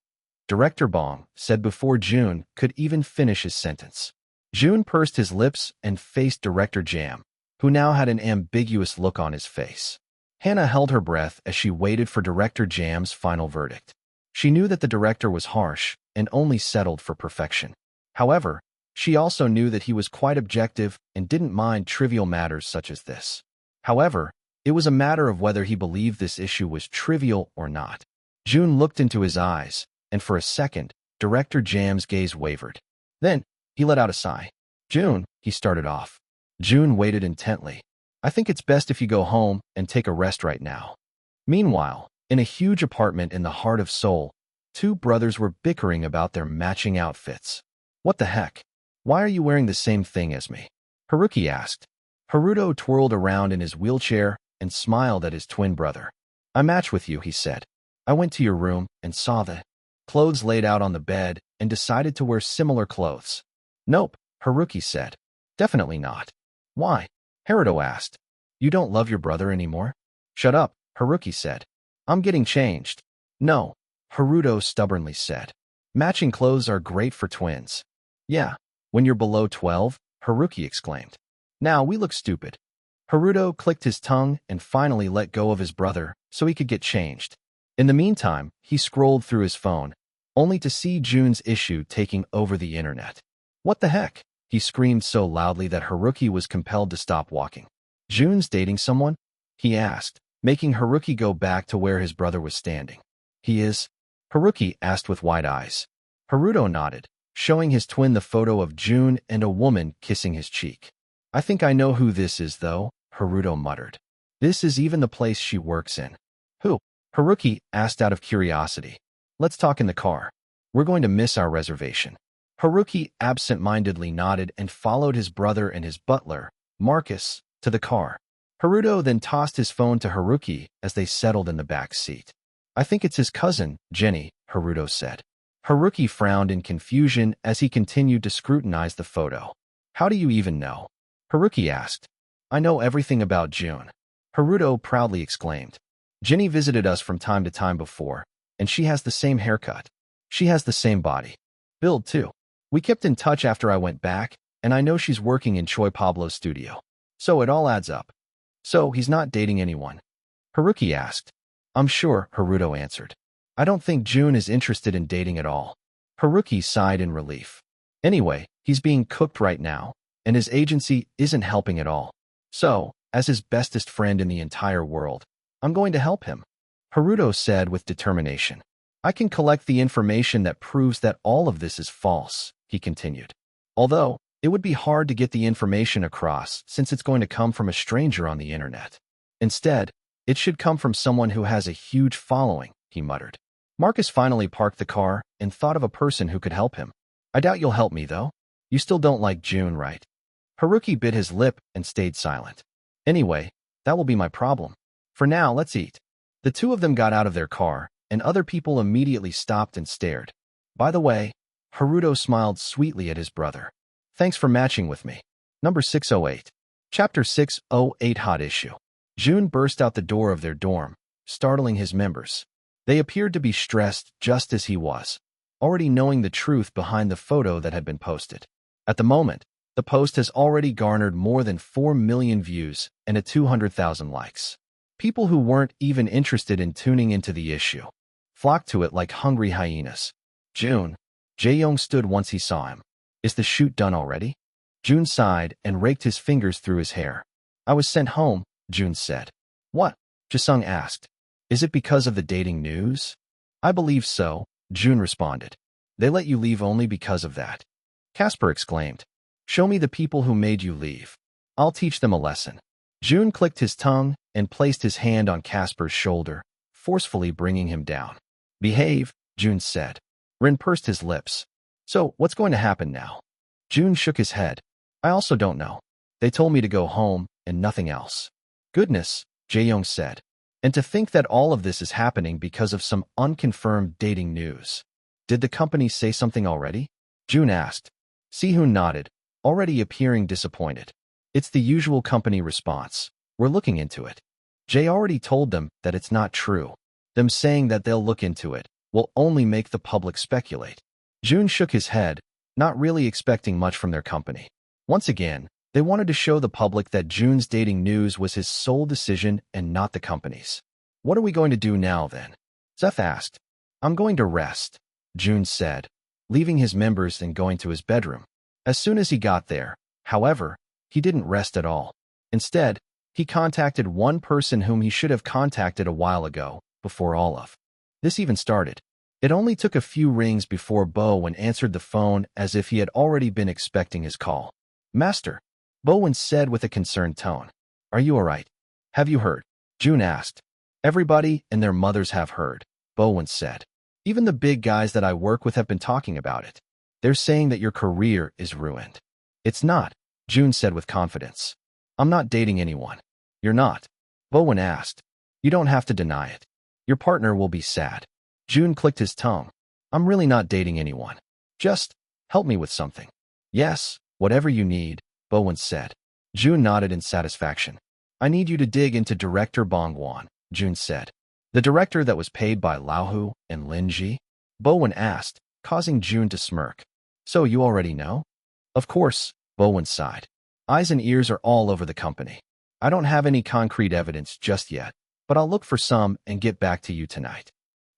Director Bong said before Jun could even finish his sentence. Jun pursed his lips and faced Director Jam, who now had an ambiguous look on his face. Hannah held her breath as she waited for Director Jam's final verdict. She knew that the director was harsh and only settled for perfection. However, she also knew that he was quite objective and didn't mind trivial matters such as this. However, it was a matter of whether he believed this issue was trivial or not. Jun looked into his eyes, and for a second, Director Jam's gaze wavered. Then, he let out a sigh. Jun, he started off. Jun waited intently. I think it's best if you go home and take a rest right now. Meanwhile, in a huge apartment in the heart of Seoul, two brothers were bickering about their matching outfits. What the heck? Why are you wearing the same thing as me? Haruki asked. Haruto twirled around in his wheelchair and smiled at his twin brother. I match with you, he said. I went to your room and saw the clothes laid out on the bed and decided to wear similar clothes. Nope, Haruki said. Definitely not. Why? Haruto asked. You don't love your brother anymore? Shut up, Haruki said. I'm getting changed. No, Haruto stubbornly said. Matching clothes are great for twins. Yeah, when you're below 12, Haruki exclaimed. Now we look stupid. Haruto clicked his tongue and finally let go of his brother so he could get changed. In the meantime, he scrolled through his phone, only to see Jun's issue taking over the internet. What the heck? He screamed so loudly that Haruki was compelled to stop walking. Jun's dating someone? He asked, making Haruki go back to where his brother was standing. He is? Haruki asked with wide eyes. Haruto nodded, showing his twin the photo of Jun and a woman kissing his cheek. I think I know who this is, though, Haruto muttered. This is even the place she works in. Who? Haruki asked out of curiosity. Let's talk in the car. We're going to miss our reservation. Haruki absent-mindedly nodded and followed his brother and his butler, Marcus, to the car. Haruto then tossed his phone to Haruki as they settled in the back seat. I think it's his cousin, Jenny, Haruto said. Haruki frowned in confusion as he continued to scrutinize the photo. How do you even know? Haruki asked. I know everything about Jun. Haruto proudly exclaimed. Jenny visited us from time to time before, and she has the same haircut. She has the same body. Build, too. We kept in touch after I went back, and I know she's working in Choi Pablo's studio. So it all adds up. So he's not dating anyone? Haruki asked. I'm sure, Haruto answered. I don't think Jun is interested in dating at all. Haruki sighed in relief. Anyway, he's being cooked right now, and his agency isn't helping at all. So, as his bestest friend in the entire world, I'm going to help him. Haruto said with determination. I can collect the information that proves that all of this is false, he continued. Although, it would be hard to get the information across since it's going to come from a stranger on the internet. Instead, it should come from someone who has a huge following, he muttered. Marcus finally parked the car and thought of a person who could help him. I doubt you'll help me, though. You still don't like June, right? Haruki bit his lip and stayed silent. Anyway, that will be my problem. For now, let's eat. The two of them got out of their car, and other people immediately stopped and stared. By the way, Haruto smiled sweetly at his brother. Thanks for matching with me. Number 608. Chapter 608 Hot Issue. June burst out the door of their dorm, startling his members. They appeared to be stressed just as he was, already knowing the truth behind the photo that had been posted. At the moment, the post has already garnered more than 4 million views and 200,000 likes. People who weren't even interested in tuning into the issue flocked to it like hungry hyenas. June. Jae-young stood once he saw him. Is the shoot done already? June sighed and raked his fingers through his hair. I was sent home, June said. What? Jae-sung asked. Is it because of the dating news? I believe so, June responded. They let you leave only because of that. Casper exclaimed. Show me the people who made you leave. I'll teach them a lesson. June clicked his tongue and placed his hand on Casper's shoulder, forcefully bringing him down. Behave, June said. Rin pursed his lips. So, what's going to happen now? June shook his head. I also don't know. They told me to go home and nothing else. Goodness, Jae-young said. And to think that all of this is happening because of some unconfirmed dating news. Did the company say something already? June asked. Si-hoon nodded, already appearing disappointed. It's the usual company response. We're looking into it. Jae already told them that it's not true. Them saying that they'll look into it will only make the public speculate. June shook his head, not really expecting much from their company. Once again, they wanted to show the public that June's dating news was his sole decision and not the company's. What are we going to do now, then? Zeph asked. I'm going to rest, June said, leaving his members and going to his bedroom. As soon as he got there, however, he didn't rest at all. Instead, he contacted one person whom he should have contacted a while ago, before all of this even started. It only took a few rings before Bowen answered the phone as if he had already been expecting his call. Master, Bowen said with a concerned tone. Are you all right? Have you heard? June asked. Everybody and their mothers have heard, Bowen said. Even the big guys that I work with have been talking about it. They're saying that your career is ruined. It's not, June said with confidence. I'm not dating anyone. You're not? Bowen asked. You don't have to deny it. Your partner will be sad. June clicked his tongue. I'm really not dating anyone. Just help me with something. Yes, whatever you need, Bowen said. June nodded in satisfaction. I need you to dig into Director Bong-won, June said. The director that was paid by Lau-hu and Lin-ji? Bowen asked, causing June to smirk. So you already know? Of course, Bowen sighed. Eyes and ears are all over the company. I don't have any concrete evidence just yet, but I'll look for some and get back to you tonight.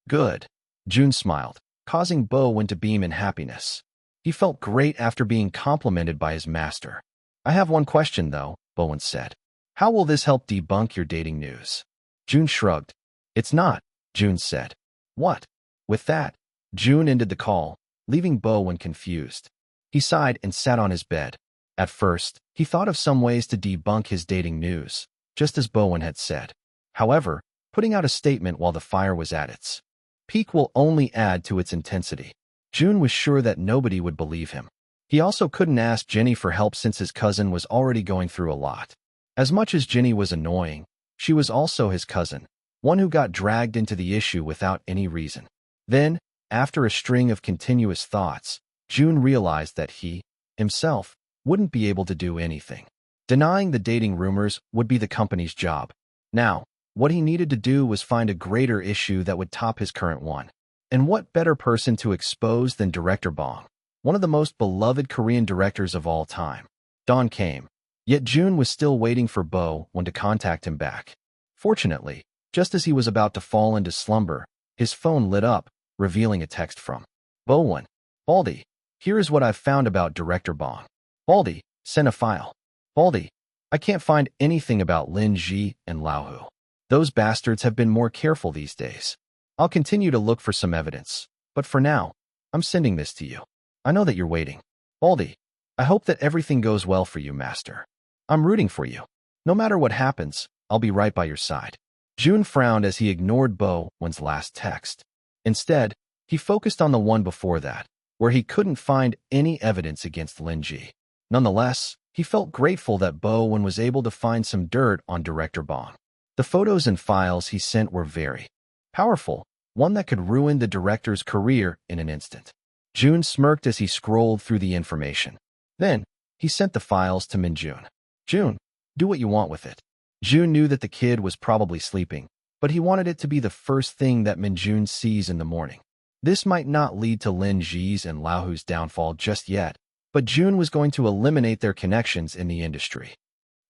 Good. June smiled, causing Bowen to beam in happiness. He felt great after being complimented by his master. I have one question, though, Bowen said. How will this help debunk your dating news? June shrugged. It's not, June said. What? With that, June ended the call, leaving Bowen confused. He sighed and sat on his bed. At first, he thought of some ways to debunk his dating news, just as Bowen had said. However, putting out a statement while the fire was at its peak will only add to its intensity. June was sure that nobody would believe him. He also couldn't ask Jenny for help since his cousin was already going through a lot. As much as Jenny was annoying, she was also his cousin, one who got dragged into the issue without any reason. Then, after a string of continuous thoughts, June realized that he, himself, wouldn't be able to do anything. Denying the dating rumors would be the company's job. Now, what he needed to do was find a greater issue that would top his current one. And what better person to expose than Director Bong, one of the most beloved Korean directors of all time. Dawn came, yet June was still waiting for Bowen to contact him back. Fortunately, just as he was about to fall into slumber, his phone lit up, revealing a text from Bowen. Baldy, here is what I've found about Director Bong. Baldy, send a file. Baldy, I can't find anything about Lin Ji and Lau-hu. Those bastards have been more careful these days. I'll continue to look for some evidence, but for now, I'm sending this to you. I know that you're waiting. Baldy, I hope that everything goes well for you, Master. I'm rooting for you. No matter what happens, I'll be right by your side. June frowned as he ignored Bowen's last text. Instead, he focused on the one before that, where he couldn't find any evidence against Lin Ji. Nonetheless, he felt grateful that Bowen was able to find some dirt on Director Bong. The photos and files he sent were very powerful, one that could ruin the director's career in an instant. Jun smirked as he scrolled through the information. Then, he sent the files to Minjun. Jun, do what you want with it. Jun knew that the kid was probably sleeping, but he wanted it to be the first thing that Minjun sees in the morning. This might not lead to Lin Ji's and Lao Hu's downfall just yet, but Jun was going to eliminate their connections in the industry.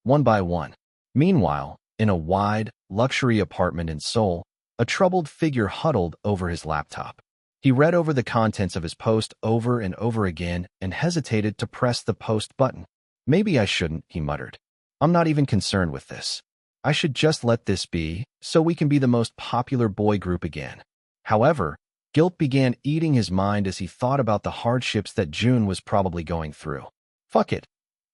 One by one. Meanwhile, in a wide, luxury apartment in Seoul, a troubled figure huddled over his laptop. He read over the contents of his post over and over again and hesitated to press the post button. Maybe I shouldn't, he muttered. I'm not even concerned with this. I should just let this be, so we can be the most popular boy group again. However, guilt began eating his mind as he thought about the hardships that Jun was probably going through. Fuck it,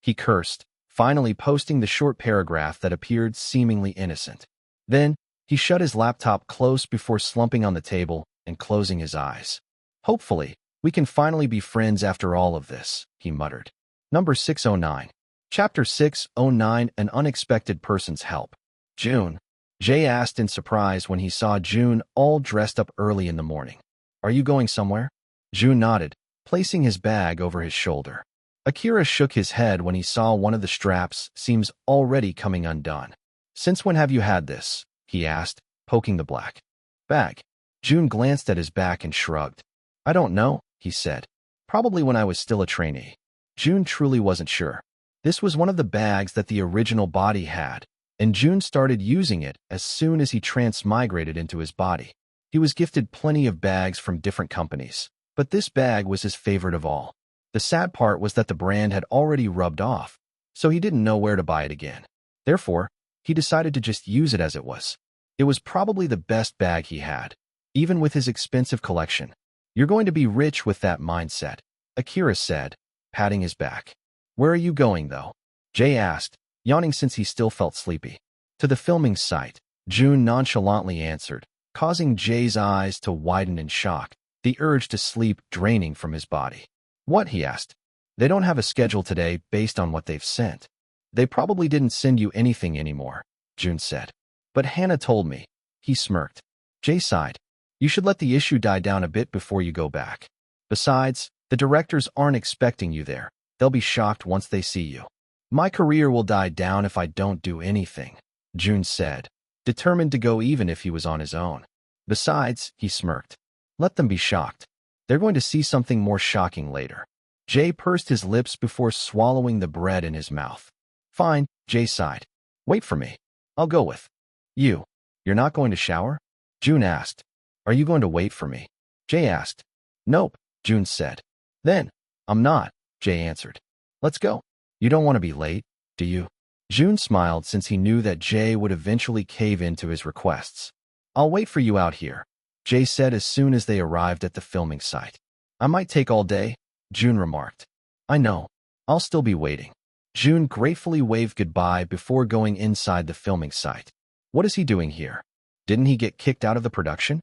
he cursed, finally posting the short paragraph that appeared seemingly innocent. Then, he shut his laptop close before slumping on the table and closing his eyes. Hopefully, we can finally be friends after all of this, he muttered. Number 609. Chapter 609, An Unexpected Person's Help. Jun. Jay asked in surprise when he saw Jun all dressed up early in the morning. Are you going somewhere? Jun nodded, placing his bag over his shoulder. Akira shook his head when he saw one of the straps seems already coming undone. Since when have you had this? He asked, poking the black bag. Jun glanced at his back and shrugged. I don't know, he said. Probably when I was still a trainee. Jun truly wasn't sure. This was one of the bags that the original body had, and Jun started using it as soon as he transmigrated into his body. He was gifted plenty of bags from different companies, but this bag was his favorite of all. The sad part was that the brand had already rubbed off, so he didn't know where to buy it again. Therefore, he decided to just use it as it was. It was probably the best bag he had, even with his expensive collection. You're going to be rich with that mindset, Akira said, patting his back. Where are you going, though? Jay asked, yawning since he still felt sleepy. To the filming site, Jun nonchalantly answered, causing Jay's eyes to widen in shock, the urge to sleep draining from his body. What? He asked. They don't have a schedule today based on what they've sent. They probably didn't send you anything anymore, Jun said. But Hannah told me. He smirked. Jay sighed. You should let the issue die down a bit before you go back. Besides, the directors aren't expecting you there. They'll be shocked once they see you. My career will die down if I don't do anything, Jun said, determined to go even if he was on his own. Besides, he smirked. Let them be shocked. They're going to see something more shocking later. Jay pursed his lips before swallowing the bread in his mouth. Fine, Jay sighed. Wait for me. I'll go with you. You're not going to shower? Jun asked. Are you going to wait for me? Jay asked. Nope, Jun said. Then, I'm not, Jay answered. Let's go. You don't want to be late, do you? Jun smiled since he knew that Jay would eventually cave in to his requests. I'll wait for you out here, Jay said as soon as they arrived at the filming site. I might take all day, Jun remarked. I know. I'll still be waiting. Jun gratefully waved goodbye before going inside the filming site. What is he doing here? Didn't he get kicked out of the production?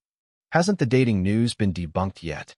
Hasn't the dating news been debunked yet?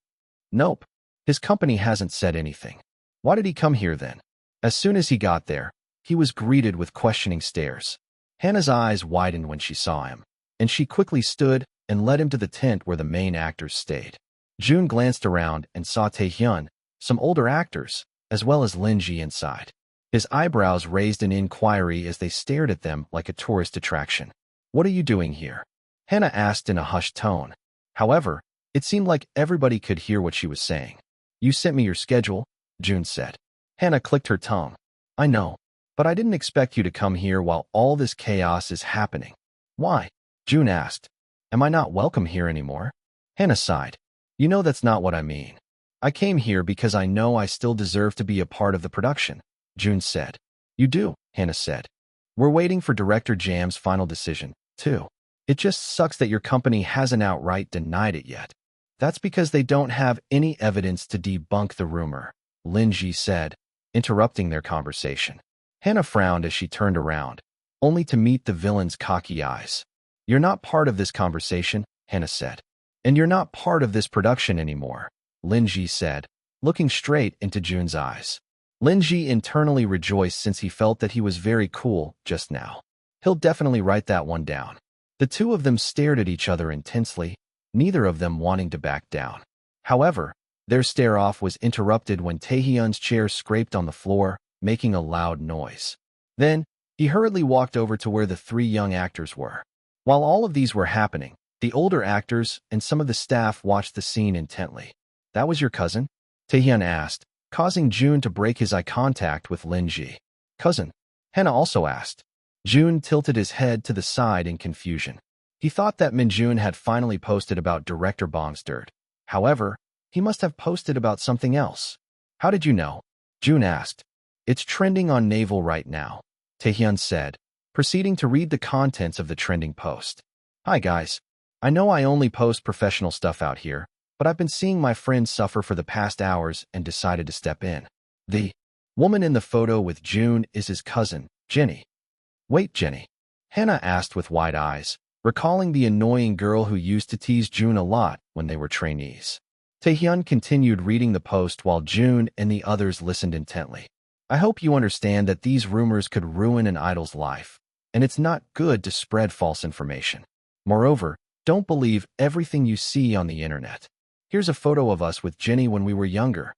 Nope. His company hasn't said anything. Why did he come here then? As soon as he got there, he was greeted with questioning stares. Hannah's eyes widened when she saw him, and she quickly stood and led him to the tent where the main actors stayed. Jun glanced around and saw Taehyun, some older actors, as well as Lin Ji inside. His eyebrows raised in inquiry as they stared at them like a tourist attraction. What are you doing here? Hannah asked in a hushed tone. However, it seemed like everybody could hear what she was saying. You sent me your schedule, Jun said. Hannah clicked her tongue. I know, but I didn't expect you to come here while all this chaos is happening. Why? Jun asked. Am I not welcome here anymore? Hannah sighed. You know that's not what I mean. I came here because I know I still deserve to be a part of the production, Jun said. You do, Hannah said. We're waiting for Director Jam's final decision, too. It just sucks that your company hasn't outright denied it yet. That's because they don't have any evidence to debunk the rumor, Lin Ji said, interrupting their conversation. Hannah frowned as she turned around, only to meet the villain's cocky eyes. You're not part of this conversation, Hannah said. And you're not part of this production anymore, Lin Ji said, looking straight into Jun's eyes. Lin Ji internally rejoiced since he felt that he was very cool just now. He'll definitely write that one down. The two of them stared at each other intensely, neither of them wanting to back down. However, their stare-off was interrupted when Taehyun's chair scraped on the floor, making a loud noise. Then, he hurriedly walked over to where the three young actors were. While all of these were happening, the older actors and some of the staff watched the scene intently. "That was your cousin?" Taehyun asked, causing Jun to break his eye contact with Lin Ji. "Cousin?" Hannah also asked. Jun tilted his head to the side in confusion. He thought that Minjun had finally posted about director Bong's dirt. However, he must have posted about something else. "How did you know?" Jun asked. "It's trending on Naval right now," Taehyun said, proceeding to read the contents of the trending post. "Hi guys. I know I only post professional stuff out here, but I've been seeing my friends suffer for the past hours and decided to step in. The woman in the photo with Jun is his cousin, Jenny." "Wait, Jenny?" Hannah asked with wide eyes, recalling the annoying girl who used to tease Jun a lot when they were trainees. Taehyun continued reading the post while Jun and the others listened intently. "I hope you understand that these rumors could ruin an idol's life, and it's not good to spread false information. Moreover, don't believe everything you see on the internet. Here's a photo of us with Jenny when we were younger."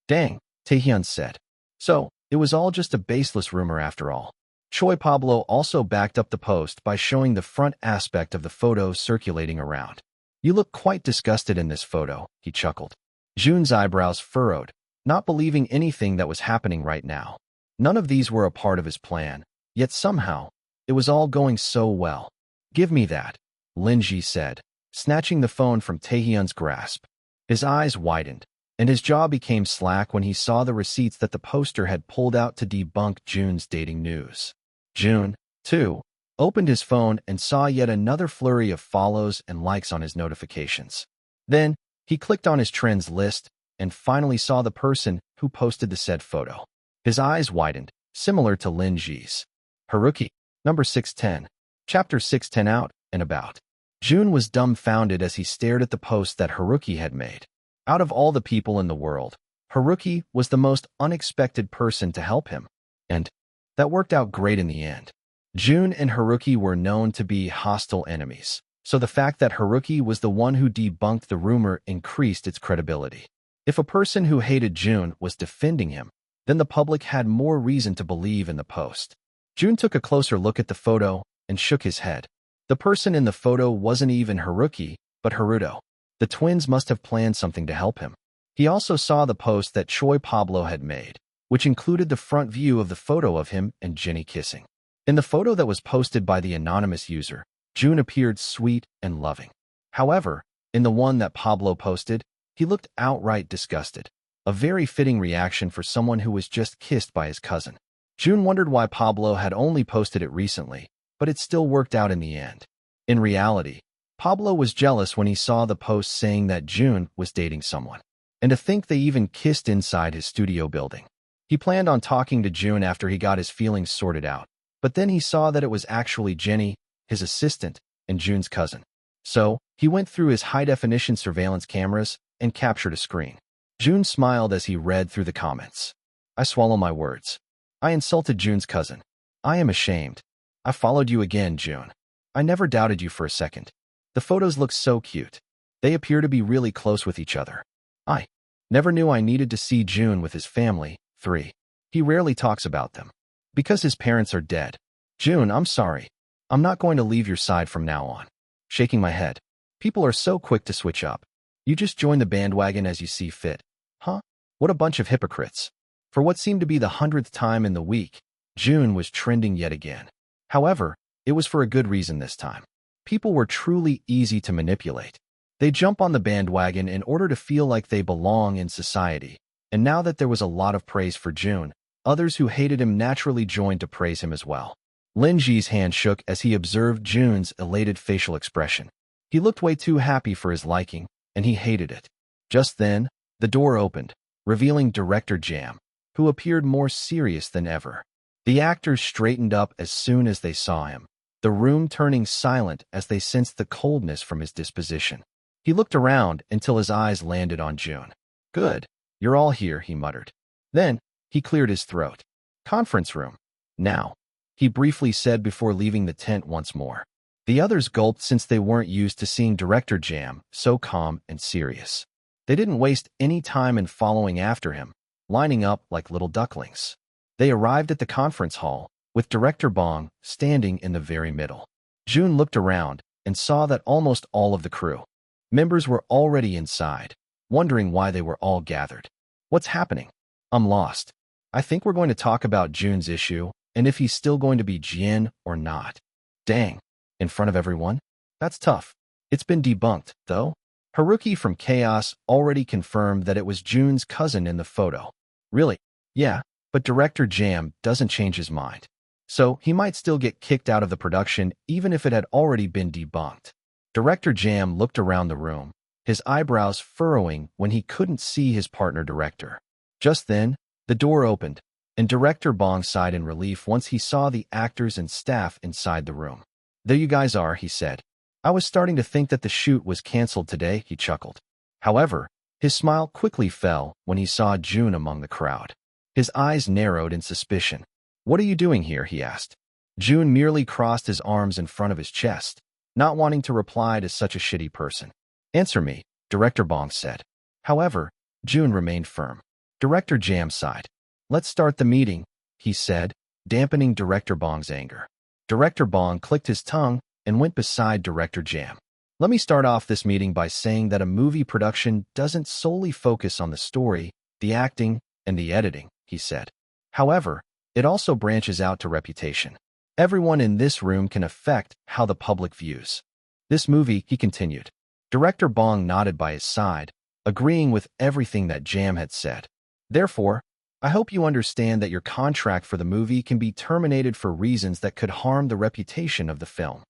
"Dang," Taehyun said. "So, it was all just a baseless rumor after all." Choi Pablo also backed up the post by showing the front aspect of the photo circulating around. "You look quite disgusted in this photo," he chuckled. Jun's eyebrows furrowed, not believing anything that was happening right now. None of these were a part of his plan, yet somehow, it was all going so well. "Give me that," Lin Ji said, snatching the phone from Taehyun's grasp. His eyes widened, and his jaw became slack when he saw the receipts that the poster had pulled out to debunk Jun's dating news. Jun, too, opened his phone and saw yet another flurry of follows and likes on his notifications. Then, he clicked on his trends list and finally saw the person who posted the said photo. His eyes widened, similar to Lin Ji's. Haruki, number 610, chapter 610 out and about. Jun was dumbfounded as he stared at the post that Haruki had made. Out of all the people in the world, Haruki was the most unexpected person to help him. And that worked out great in the end. Jun and Haruki were known to be hostile enemies, so the fact that Haruki was the one who debunked the rumor increased its credibility. If a person who hated Jun was defending him, then the public had more reason to believe in the post. Jun took a closer look at the photo and shook his head. The person in the photo wasn't even Haruki, but Haruto. The twins must have planned something to help him. He also saw the post that Choi Pablo had made, which included the front view of the photo of him and Jenny kissing. In the photo that was posted by the anonymous user, Jun appeared sweet and loving. However, in the one that Pablo posted, he looked outright disgusted, a very fitting reaction for someone who was just kissed by his cousin. Jun wondered why Pablo had only posted it recently, but it still worked out in the end. In reality, Pablo was jealous when he saw the post saying that Jun was dating someone, and to think they even kissed inside his studio building. He planned on talking to Jun after he got his feelings sorted out, but then he saw that it was actually Jenny, his assistant, and Jun's cousin. So, he went through his high-definition surveillance cameras and captured a screen. Jun smiled as he read through the comments. "I swallow my words. I insulted Jun's cousin. I am ashamed. I followed you again, Jun. I never doubted you for a second. The photos look so cute. They appear to be really close with each other. I never knew I needed to see Jun with his family. 3. He rarely talks about them. Because his parents are dead. Jun, I'm sorry. I'm not going to leave your side from now on." Shaking my head. "People are so quick to switch up. You just join the bandwagon as you see fit. Huh? What a bunch of hypocrites." For what seemed to be the 100th time in the week, Jun was trending yet again. However, it was for a good reason this time. People were truly easy to manipulate. They jump on the bandwagon in order to feel like they belong in society. And now that there was a lot of praise for Jun, others who hated him naturally joined to praise him as well. Lin Ji's hand shook as he observed Jun's elated facial expression. He looked way too happy for his liking, and he hated it. Just then, the door opened, revealing Director Jam, who appeared more serious than ever. The actors straightened up as soon as they saw him, the room turning silent as they sensed the coldness from his disposition. He looked around until his eyes landed on Jun. Good. You're all here, he muttered. Then, he cleared his throat. Conference room. Now, he briefly said before leaving the tent once more. The others gulped since they weren't used to seeing Director Jam so calm and serious. They didn't waste any time in following after him, lining up like little ducklings. They arrived at the conference hall, with Director Bong standing in the very middle. Jun looked around and saw that almost all of the crew members were already inside, wondering why they were all gathered. What's happening? I'm lost. I think we're going to talk about Jun's issue and if he's still going to be Jin or not. Dang. In front of everyone? That's tough. It's been debunked, though. Haruki from Chaos already confirmed that it was Jun's cousin in the photo. Really? Yeah, but Director Jam doesn't change his mind. So he might still get kicked out of the production even if it had already been debunked. Director Jam looked around the room, his eyebrows furrowing when he couldn't see his partner director. Just then, the door opened, and Director Bong sighed in relief once he saw the actors and staff inside the room. There you guys are, he said. I was starting to think that the shoot was canceled today, he chuckled. However, his smile quickly fell when he saw Jun among the crowd. His eyes narrowed in suspicion. What are you doing here, he asked. Jun merely crossed his arms in front of his chest, not wanting to reply to such a shitty person. Answer me, Director Bong said. However, Jun remained firm. Director Jam sighed. Let's start the meeting, he said, dampening Director Bong's anger. Director Bong clicked his tongue and went beside Director Jam. Let me start off this meeting by saying that a movie production doesn't solely focus on the story, the acting, and the editing, he said. However, it also branches out to reputation. Everyone in this room can affect how the public views this movie, he continued. Director Bong nodded by his side, agreeing with everything that Jam had said. Therefore, I hope you understand that your contract for the movie can be terminated for reasons that could harm the reputation of the film.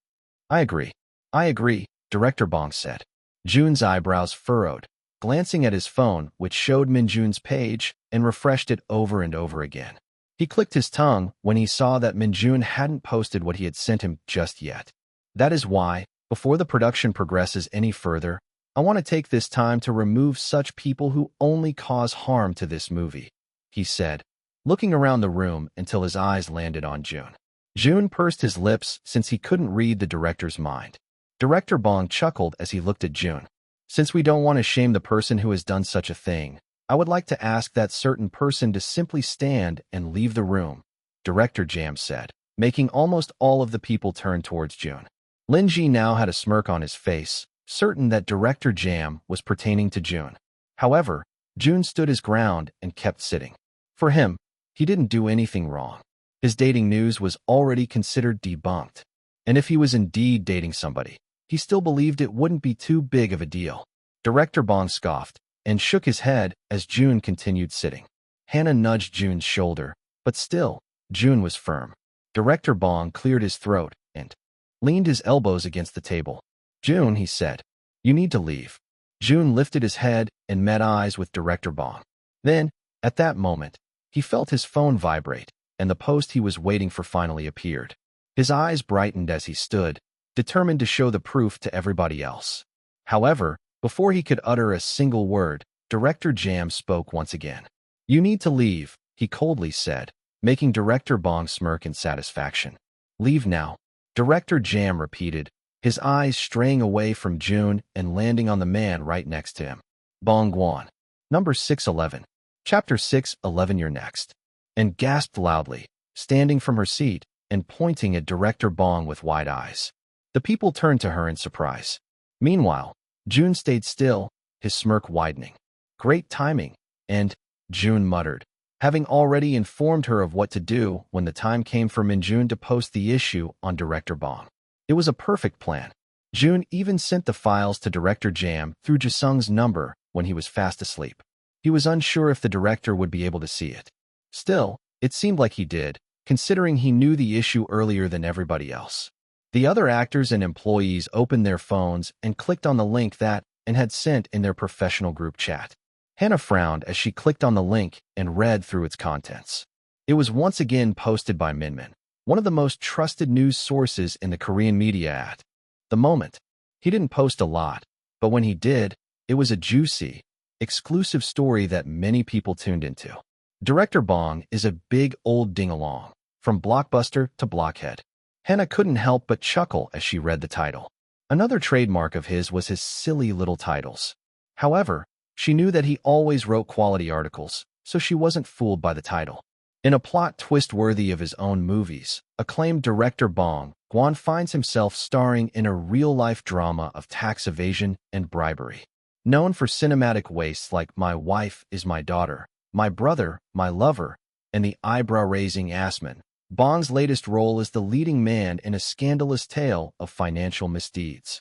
I agree, Director Bong said. Jun's eyebrows furrowed, glancing at his phone, which showed Minjun's page, and refreshed it over and over again. He clicked his tongue when he saw that Minjun hadn't posted what he had sent him just yet. That is why, before the production progresses any further, I want to take this time to remove such people who only cause harm to this movie, he said, looking around the room until his eyes landed on Jun. Jun pursed his lips since he couldn't read the director's mind. Director Bong chuckled as he looked at Jun. Since we don't want to shame the person who has done such a thing, I would like to ask that certain person to simply stand and leave the room, Director Jam said, making almost all of the people turn towards Jun. Lin Ji now had a smirk on his face, certain that Director Jam was pertaining to Jun. However, Jun stood his ground and kept sitting. For him, he didn't do anything wrong. His dating news was already considered debunked. And if he was indeed dating somebody, he still believed it wouldn't be too big of a deal. Director Bong scoffed and shook his head as Jun continued sitting. Hannah nudged Jun's shoulder, but still, Jun was firm. Director Bong cleared his throat and leaned his elbows against the table. Jun, he said, you need to leave. Jun lifted his head and met eyes with Director Bong. Then, at that moment, he felt his phone vibrate, and the post he was waiting for finally appeared. His eyes brightened as he stood, determined to show the proof to everybody else. However, before he could utter a single word, Director Jam spoke once again. You need to leave, he coldly said, making Director Bong smirk in satisfaction. Leave now, Director Jam repeated, his eyes straying away from Jun and landing on the man right next to him. Bong Guan. Number 611. Chapter 611. You're next. And gasped loudly, standing from her seat and pointing at Director Bong with wide eyes. The people turned to her in surprise. Meanwhile, Jun stayed still, his smirk widening. Great timing, and, Jun muttered, having already informed her of what to do when the time came for Minjun to post the issue on Director Bong. It was a perfect plan. Jun even sent the files to Director Jam through Jisung's number when he was fast asleep. He was unsure if the director would be able to see it. Still, it seemed like he did, considering he knew the issue earlier than everybody else. The other actors and employees opened their phones and clicked on the link that and had sent in their professional group chat. Hannah frowned as she clicked on the link and read through its contents. It was once again posted by Minmin, one of the most trusted news sources in the Korean media at the moment. He didn't post a lot, But when he did, it was a juicy, exclusive story that many people tuned into. Director Bong is a big old ding-along, from blockbuster to blockhead. Hannah couldn't help but chuckle as she read the title. Another trademark of his was his silly little titles. However, she knew that he always wrote quality articles, so she wasn't fooled by the title. In a plot twist worthy of his own movies, acclaimed director Bong Guan finds himself starring in a real-life drama of tax evasion and bribery. Known for cinematic wastes like My Wife is My Daughter, My Brother, My Lover, and the eyebrow-raising Assman, Bong's latest role is the leading man in a scandalous tale of financial misdeeds.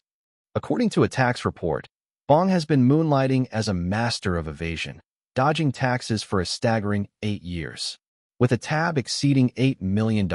According to a tax report, Bong has been moonlighting as a master of evasion, dodging taxes for a staggering 8 years. With a tab exceeding $8 million,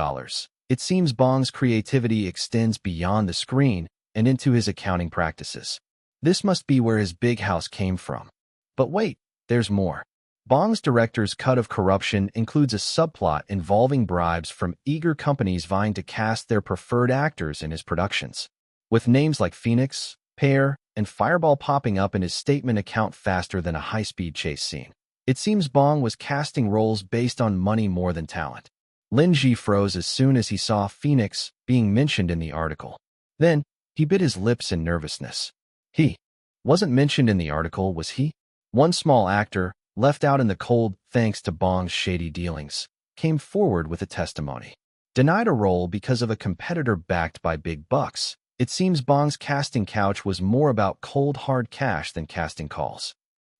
it seems Bong's creativity extends beyond the screen and into his accounting practices. This must be where his big house came from. But wait, there's more. Bong's director's cut of corruption includes a subplot involving bribes from eager companies vying to cast their preferred actors in his productions. With names like Phoenix, Pear, and Fireball popping up in his statement account faster than a high-speed chase scene, it seems Bong was casting roles based on money more than talent. Lin Ji froze as soon as he saw Phoenix being mentioned in the article. Then, he bit his lips in nervousness. He wasn't mentioned in the article, was he? One small actor, left out in the cold thanks to Bong's shady dealings, came forward with a testimony. Denied a role because of a competitor backed by big bucks, it seems Bong's casting couch was more about cold hard cash than casting calls.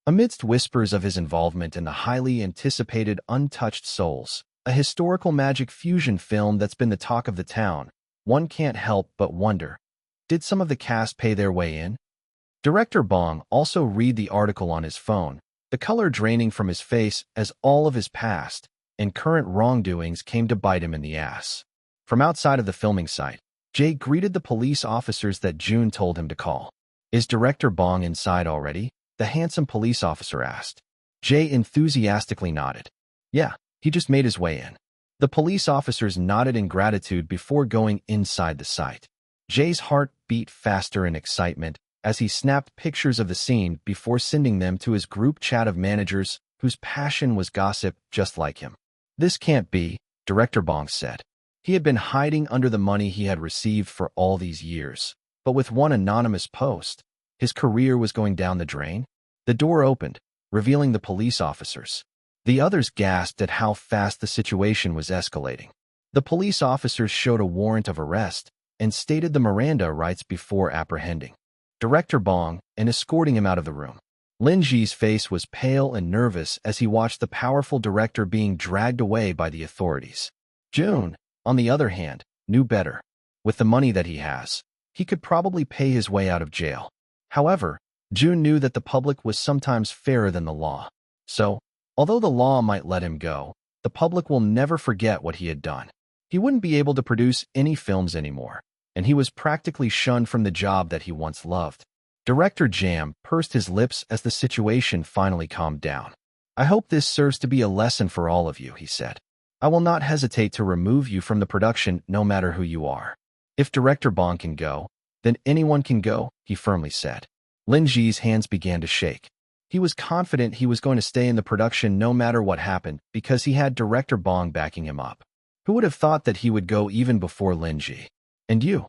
Amidst whispers of his involvement in the highly anticipated Untouched Souls, a historical magic fusion film that's been the talk of the town, one can't help but wonder, did some of the cast pay their way in? Director Bong also read the article on his phone, the color draining from his face as all of his past and current wrongdoings came to bite him in the ass. From outside of the filming site, Jay greeted the police officers that June told him to call. Is Director Bong inside already? The handsome police officer asked. Jay enthusiastically nodded. Yeah, he just made his way in. The police officers nodded in gratitude before going inside the site. Jay's heart beat faster in excitement as he snapped pictures of the scene before sending them to his group chat of managers whose passion was gossip just like him. This can't be, Director Bong said. He had been hiding under the money he had received for all these years, but with one anonymous post, his career was going down the drain. The door opened, revealing the police officers. The others gasped at how fast the situation was escalating. The police officers showed a warrant of arrest and stated the Miranda rights before apprehending Director Bong and escorting him out of the room. Lin Ji's face was pale and nervous as he watched the powerful director being dragged away by the authorities. Jun, on the other hand, knew better. With the money that he has, he could probably pay his way out of jail. However, Jun knew that the public was sometimes fairer than the law. So, although the law might let him go, the public will never forget what he had done. He wouldn't be able to produce any films anymore, and he was practically shunned from the job that he once loved. Director Jam pursed his lips as the situation finally calmed down. I hope this serves to be a lesson for all of you, he said. I will not hesitate to remove you from the production no matter who you are. If Director Bong can go, then anyone can go, he firmly said. Lin Ji's hands began to shake. He was confident he was going to stay in the production no matter what happened because he had Director Bong backing him up. Who would have thought that he would go even before Lin Ji? And you?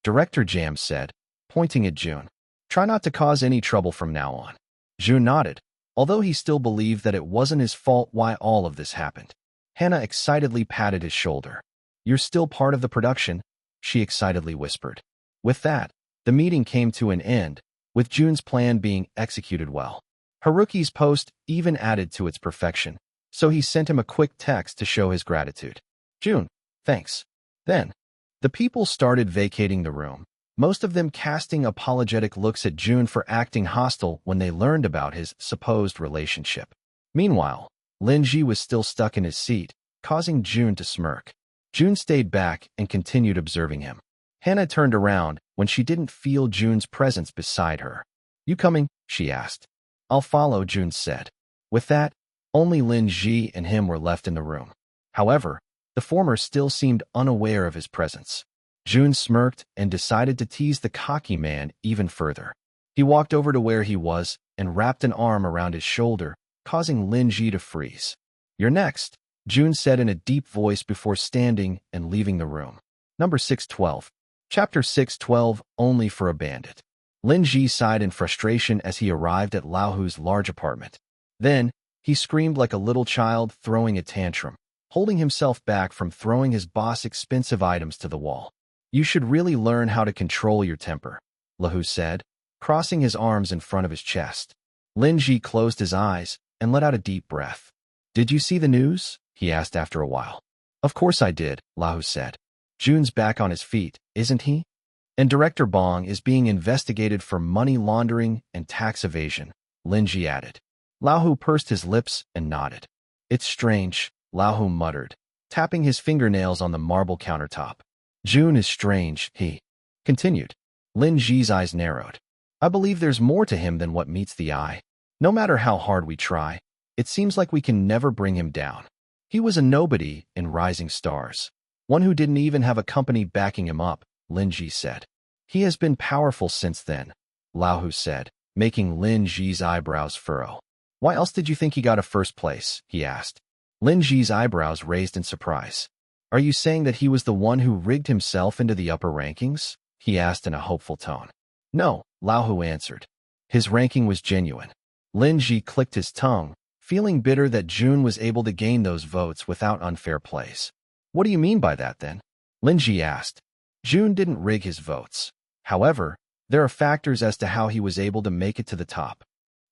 Director Jam said, pointing at Jun. Try not to cause any trouble from now on. Jun nodded, although he still believed that it wasn't his fault why all of this happened. Hannah excitedly patted his shoulder. You're still part of the production, she excitedly whispered. With that, the meeting came to an end, with Jun's plan being executed well. Haruki's post even added to its perfection, so he sent him a quick text to show his gratitude. Jun, thanks. Then, the people started vacating the room, most of them casting apologetic looks at Jun for acting hostile when they learned about his supposed relationship. Meanwhile, Lin Ji was still stuck in his seat, causing Jun to smirk. Jun stayed back and continued observing him. Hannah turned around when she didn't feel Jun's presence beside her. You coming? She asked. I'll follow, Jun said. With that, only Lin Ji and him were left in the room. However, the former still seemed unaware of his presence. Jun smirked and decided to tease the cocky man even further. He walked over to where he was and wrapped an arm around his shoulder, causing Lin Ji to freeze. "You're next," Jun said in a deep voice before standing and leaving the room. Number 612. Chapter 612, Only for a Bandit. Lin Ji sighed in frustration as he arrived at Lao Hu's large apartment. Then, he screamed like a little child throwing a tantrum, holding himself back from throwing his boss' expensive items to the wall. "You should really learn how to control your temper," Lao Hu said, crossing his arms in front of his chest. Lin Ji closed his eyes and let out a deep breath. "Did you see the news?" he asked after a while. "Of course I did," Lao Hu said. "Jun's back on his feet, isn't he? And Director Bong is being investigated for money laundering and tax evasion," Lin Ji added. Lao Hu pursed his lips and nodded. "It's strange," Lao Hu muttered, tapping his fingernails on the marble countertop. "Jun is strange," he continued. Lin Ji's eyes narrowed. "I believe there's more to him than what meets the eye. No matter how hard we try, it seems like we can never bring him down. He was a nobody in Rising Stars. One who didn't even have a company backing him up," Lin Ji said. "He has been powerful since then," Lao Hu said, making Lin Ji's eyebrows furrow. "Why else did you think he got a first place?" he asked. Lin Ji's eyebrows raised in surprise. "Are you saying that he was the one who rigged himself into the upper rankings?" he asked in a hopeful tone. "No," Lao Hu answered. "His ranking was genuine." Lin Ji clicked his tongue, feeling bitter that Jun was able to gain those votes without unfair plays. "What do you mean by that, then?" Lin Ji asked. "Jun didn't rig his votes. However, there are factors as to how he was able to make it to the top.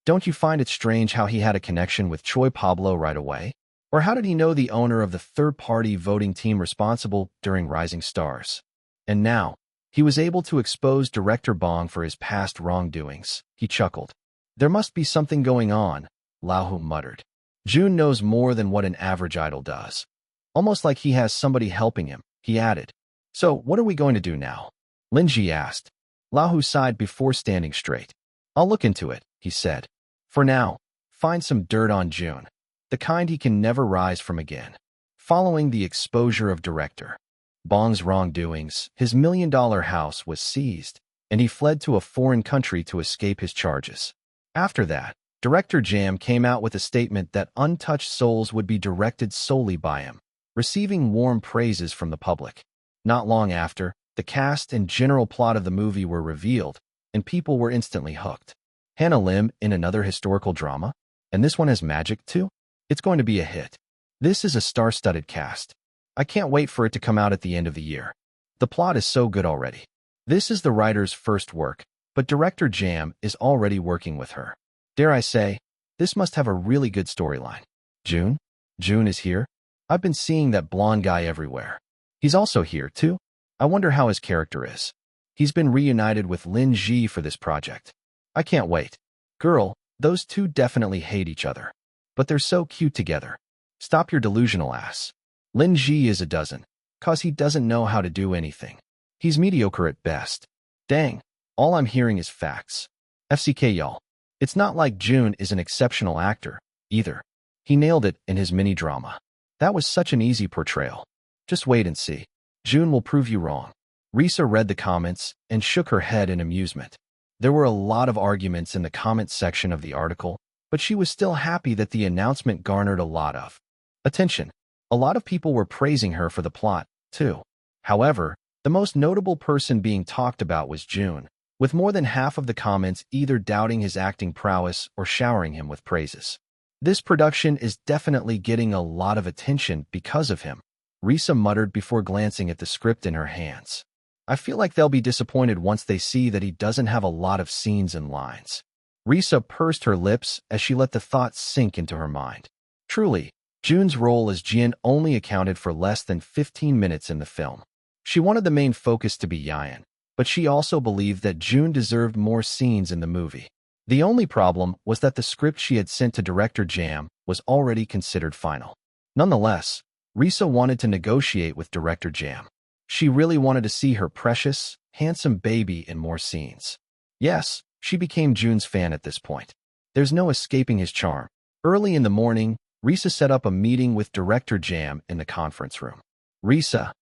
Don't you find it strange how he had a connection with Choi Pablo right away? Or how did he know the owner of the third-party voting team responsible during Rising Stars? And now, he was able to expose Director Bong for his past wrongdoings," he chuckled. "There must be something going on," Lao Hu muttered. "Jun knows more than what an average idol does. Almost like he has somebody helping him," he added. "So, what are we going to do now?" Lin Ji asked. Lao Hu sighed before standing straight. "I'll look into it," he said. "For now, find some dirt on Jun, the kind he can never rise from again." Following the exposure of Director Bong's wrongdoings, his $1 million house was seized, and he fled to a foreign country to escape his charges. After that, Director Jam came out with a statement that Untouched Souls would be directed solely by him, receiving warm praises from the public. Not long after, the cast and general plot of the movie were revealed, and people were instantly hooked. Hannah Lim in another historical drama? And this one has magic too? It's going to be a hit. This is a star-studded cast. I can't wait for it to come out at the end of the year. The plot is so good already. This is the writer's first work, but Director Jam is already working with her. Dare I say, this must have a really good storyline. Jun? Jun is here? I've been seeing that blonde guy everywhere. He's also here, too? I wonder how his character is. He's been reunited with Lin Ji for this project. I can't wait. Girl, those two definitely hate each other. But they're so cute together. Stop your delusional ass. Lin Ji is a dozen, 'cause he doesn't know how to do anything. He's mediocre at best. Dang, all I'm hearing is facts. FCK y'all. It's not like Jun is an exceptional actor, either. He nailed it in his mini-drama. That was such an easy portrayal. Just wait and see. Jun will prove you wrong. Risa read the comments and shook her head in amusement. There were a lot of arguments in the comments section of the article, but she was still happy that the announcement garnered a lot of attention. A lot of people were praising her for the plot, too. However, the most notable person being talked about was Jun, with more than half of the comments either doubting his acting prowess or showering him with praises. This production is definitely getting a lot of attention because of him, Risa muttered before glancing at the script in her hands. I feel like they'll be disappointed once they see that he doesn't have a lot of scenes and lines. Risa pursed her lips as she let the thought sink into her mind. Truly, Jun's role as Jian only accounted for less than 15 minutes in the film. She wanted the main focus to be Yan, but she also believed that Jun deserved more scenes in the movie. The only problem was that the script she had sent to Director Jam was already considered final. Nonetheless, Risa wanted to negotiate with Director Jam. She really wanted to see her precious, handsome baby in more scenes. Yes, she became Jun's fan at this point. There's no escaping his charm. Early in the morning, Risa set up a meeting with Director Jam in the conference room. Risa,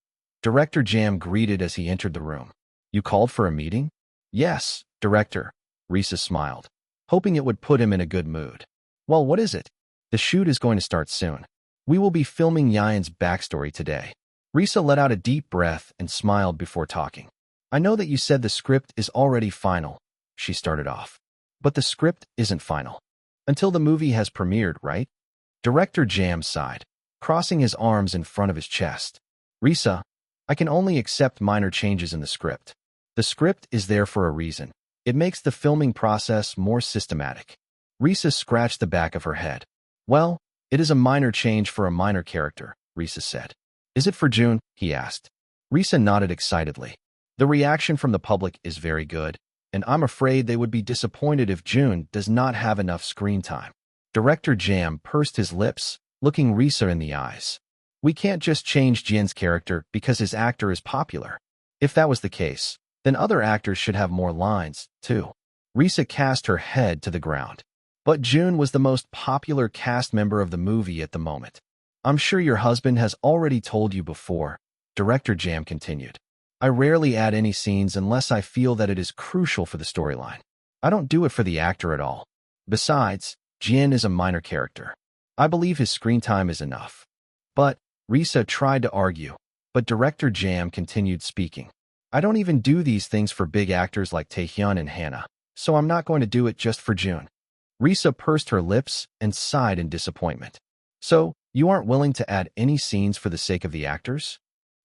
Director Jam greeted as he entered the room. You called for a meeting? Yes, Director. Risa smiled, hoping it would put him in a good mood. Well, what is it? The shoot is going to start soon. We will be filming Yayan's backstory today. Risa let out a deep breath and smiled before talking. I know that you said the script is already final, she started off. But the script isn't final. Until the movie has premiered, right? Director Jam sighed, crossing his arms in front of his chest. Risa, I can only accept minor changes in the script. The script is there for a reason. It makes the filming process more systematic. Risa scratched the back of her head. Well, it is a minor change for a minor character, Risa said. Is it for Jun? He asked. Risa nodded excitedly. The reaction from the public is very good, and I'm afraid they would be disappointed if Jun does not have enough screen time. Director Jam pursed his lips, looking Risa in the eyes. We can't just change Jin's character because his actor is popular. If that was the case, then other actors should have more lines, too. Risa cast her head to the ground. But Jun was the most popular cast member of the movie at the moment. I'm sure your husband has already told you before, Director Jam continued. I rarely add any scenes unless I feel that it is crucial for the storyline. I don't do it for the actor at all. Besides, Jin is a minor character. I believe his screen time is enough. But, Risa tried to argue, but Director Jam continued speaking. I don't even do these things for big actors like Taehyun and Hannah, so I'm not going to do it just for Jun. Risa pursed her lips and sighed in disappointment. So, you aren't willing to add any scenes for the sake of the actors?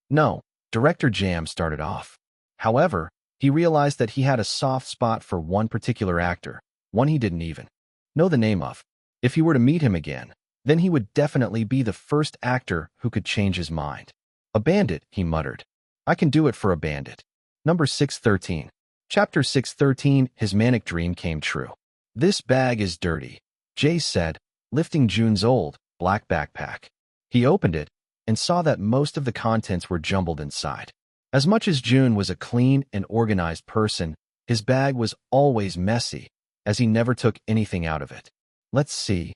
No, Director Jam started off. However, he realized that he had a soft spot for one particular actor, one he didn't even know the name of. If he were to meet him again, then he would definitely be the first actor who could change his mind. A bandit, he muttered. I can do it for a bandit. Number 613. Chapter 613, His Manic Dream Came True. This bag is dirty, Jay said, lifting Jun's old, black backpack. He opened it and saw that most of the contents were jumbled inside. As much as Jun was a clean and organized person, his bag was always messy, as he never took anything out of it. Let's see,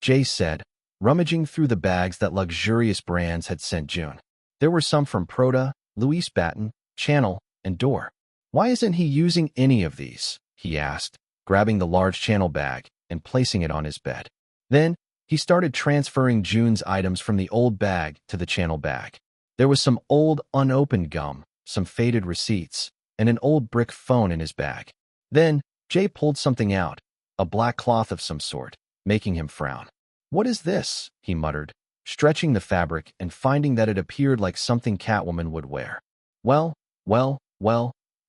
Jay said, rummaging through the bags that luxurious brands had sent Jun. There were some from Prada, Louis Vuitton, Chanel, and Dior. Why isn't he using any of these? He asked, grabbing the large Chanel bag and placing it on his bed. Then, he started transferring Jun's items from the old bag to the Chanel bag. There was some old unopened gum, some faded receipts, and an old brick phone in his bag. Then, Jay pulled something out, a black cloth of some sort, making him frown. What is this? He muttered, stretching the fabric and finding that it appeared like something Catwoman would wear. Well,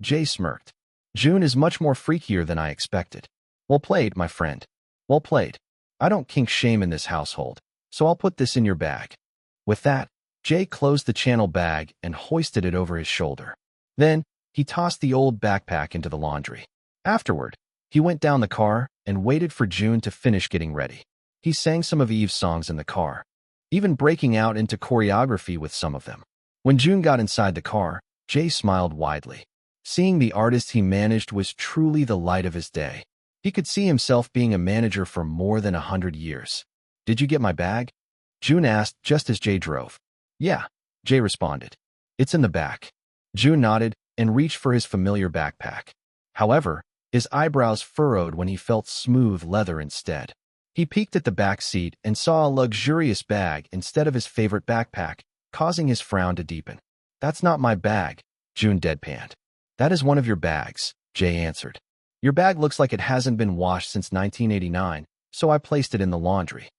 Jay smirked. Jun is much more freakier than I expected. Well played, my friend. Well played. I don't kink shame in this household, so I'll put this in your bag. With that, Jay closed the Chanel bag and hoisted it over his shoulder. Then, he tossed the old backpack into the laundry. Afterward, he went down the car and waited for Jun to finish getting ready. He sang some of Eve's songs in the car, even breaking out into choreography with some of them. When Jun got inside the car, Jay smiled widely. Seeing the artist he managed was truly the light of his day. He could see himself being a manager for more than 100 years. Did you get my bag? Jun asked just as Jay drove. Yeah, Jay responded. It's in the back. Jun nodded and reached for his familiar backpack. However, his eyebrows furrowed when he felt smooth leather instead. He peeked at the back seat and saw a luxurious bag instead of his favorite backpack, causing his frown to deepen. That's not my bag, Jun deadpanned. That is one of your bags, Jay answered. Your bag looks like it hasn't been washed since 1989, so I placed it in the laundry.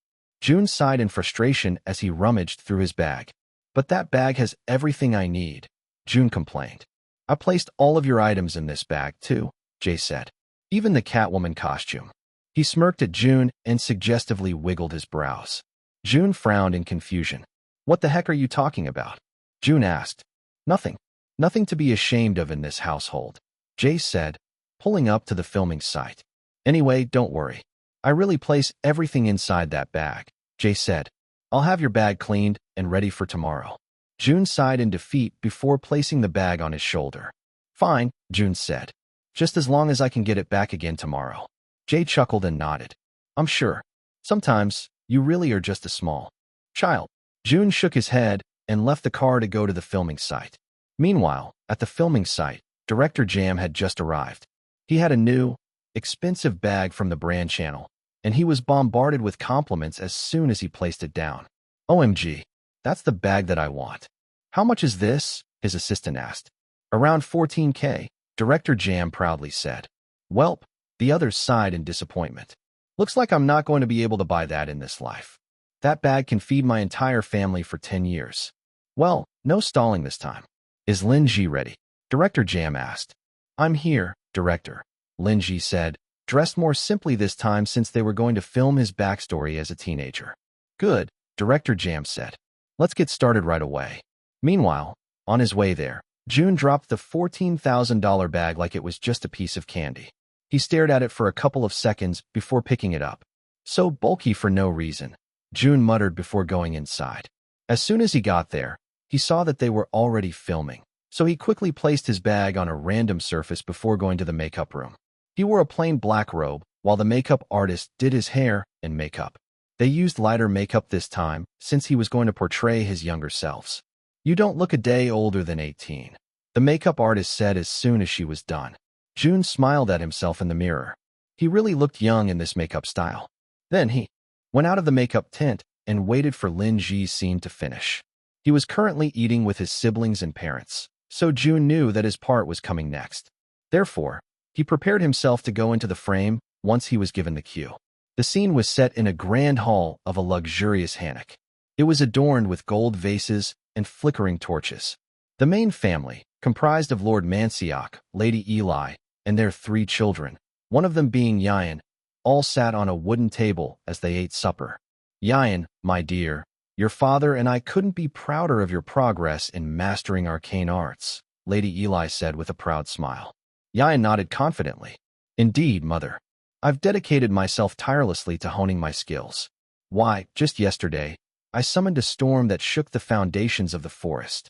Jun sighed in frustration as he rummaged through his bag. But that bag has everything I need, Jun complained. I placed all of your items in this bag, too, Jay said. Even the Catwoman costume. He smirked at Jun and suggestively wiggled his brows. Jun frowned in confusion. What the heck are you talking about? Jun asked. Nothing. Nothing to be ashamed of in this household, Jay said, pulling up to the filming site. Anyway, don't worry. I really place everything inside that bag, Jay said. I'll have your bag cleaned and ready for tomorrow. Jun sighed in defeat before placing the bag on his shoulder. Fine, Jun said. Just as long as I can get it back again tomorrow. Jay chuckled and nodded. I'm sure. Sometimes, you really are just a small child. Jun shook his head and left the car to go to the filming site. Meanwhile, at the filming site, Director Jam had just arrived. He had a new, expensive bag from the brand channel, and he was bombarded with compliments as soon as he placed it down. OMG, that's the bag that I want. How much is this? His assistant asked. Around 14K, Director Jam proudly said. Welp, the others sighed in disappointment. Looks like I'm not going to be able to buy that in this life. That bag can feed my entire family for 10 years. Well, no stalling this time. Is Lin Ji ready? Director Jam asked. I'm here, Director, Lin Ji said, dressed more simply this time since they were going to film his backstory as a teenager. Good, Director Jam said. Let's get started right away. Meanwhile, on his way there, Jun dropped the $14,000 bag like it was just a piece of candy. He stared at it for a couple of seconds before picking it up. So bulky for no reason, Jun muttered before going inside. As soon as he got there, he saw that they were already filming, so he quickly placed his bag on a random surface before going to the makeup room. He wore a plain black robe, while the makeup artist did his hair and makeup. They used lighter makeup this time, since he was going to portray his younger selves. You don't look a day older than 18, the makeup artist said as soon as she was done. Jun smiled at himself in the mirror. He really looked young in this makeup style. Then he went out of the makeup tent and waited for Lin Ji's scene to finish. He was currently eating with his siblings and parents, so Jun knew that his part was coming next. Therefore, he prepared himself to go into the frame once he was given the cue. The scene was set in a grand hall of a luxurious hammock. It was adorned with gold vases and flickering torches. The main family, comprised of Lord Manseok, Lady Eli, and their 3 children, one of them being Yayan, all sat on a wooden table as they ate supper. Yayan, my dear, your father and I couldn't be prouder of your progress in mastering arcane arts, Lady Eli said with a proud smile. Yayan nodded confidently. Indeed, mother. I've dedicated myself tirelessly to honing my skills. Why, just yesterday, I summoned a storm that shook the foundations of the forest.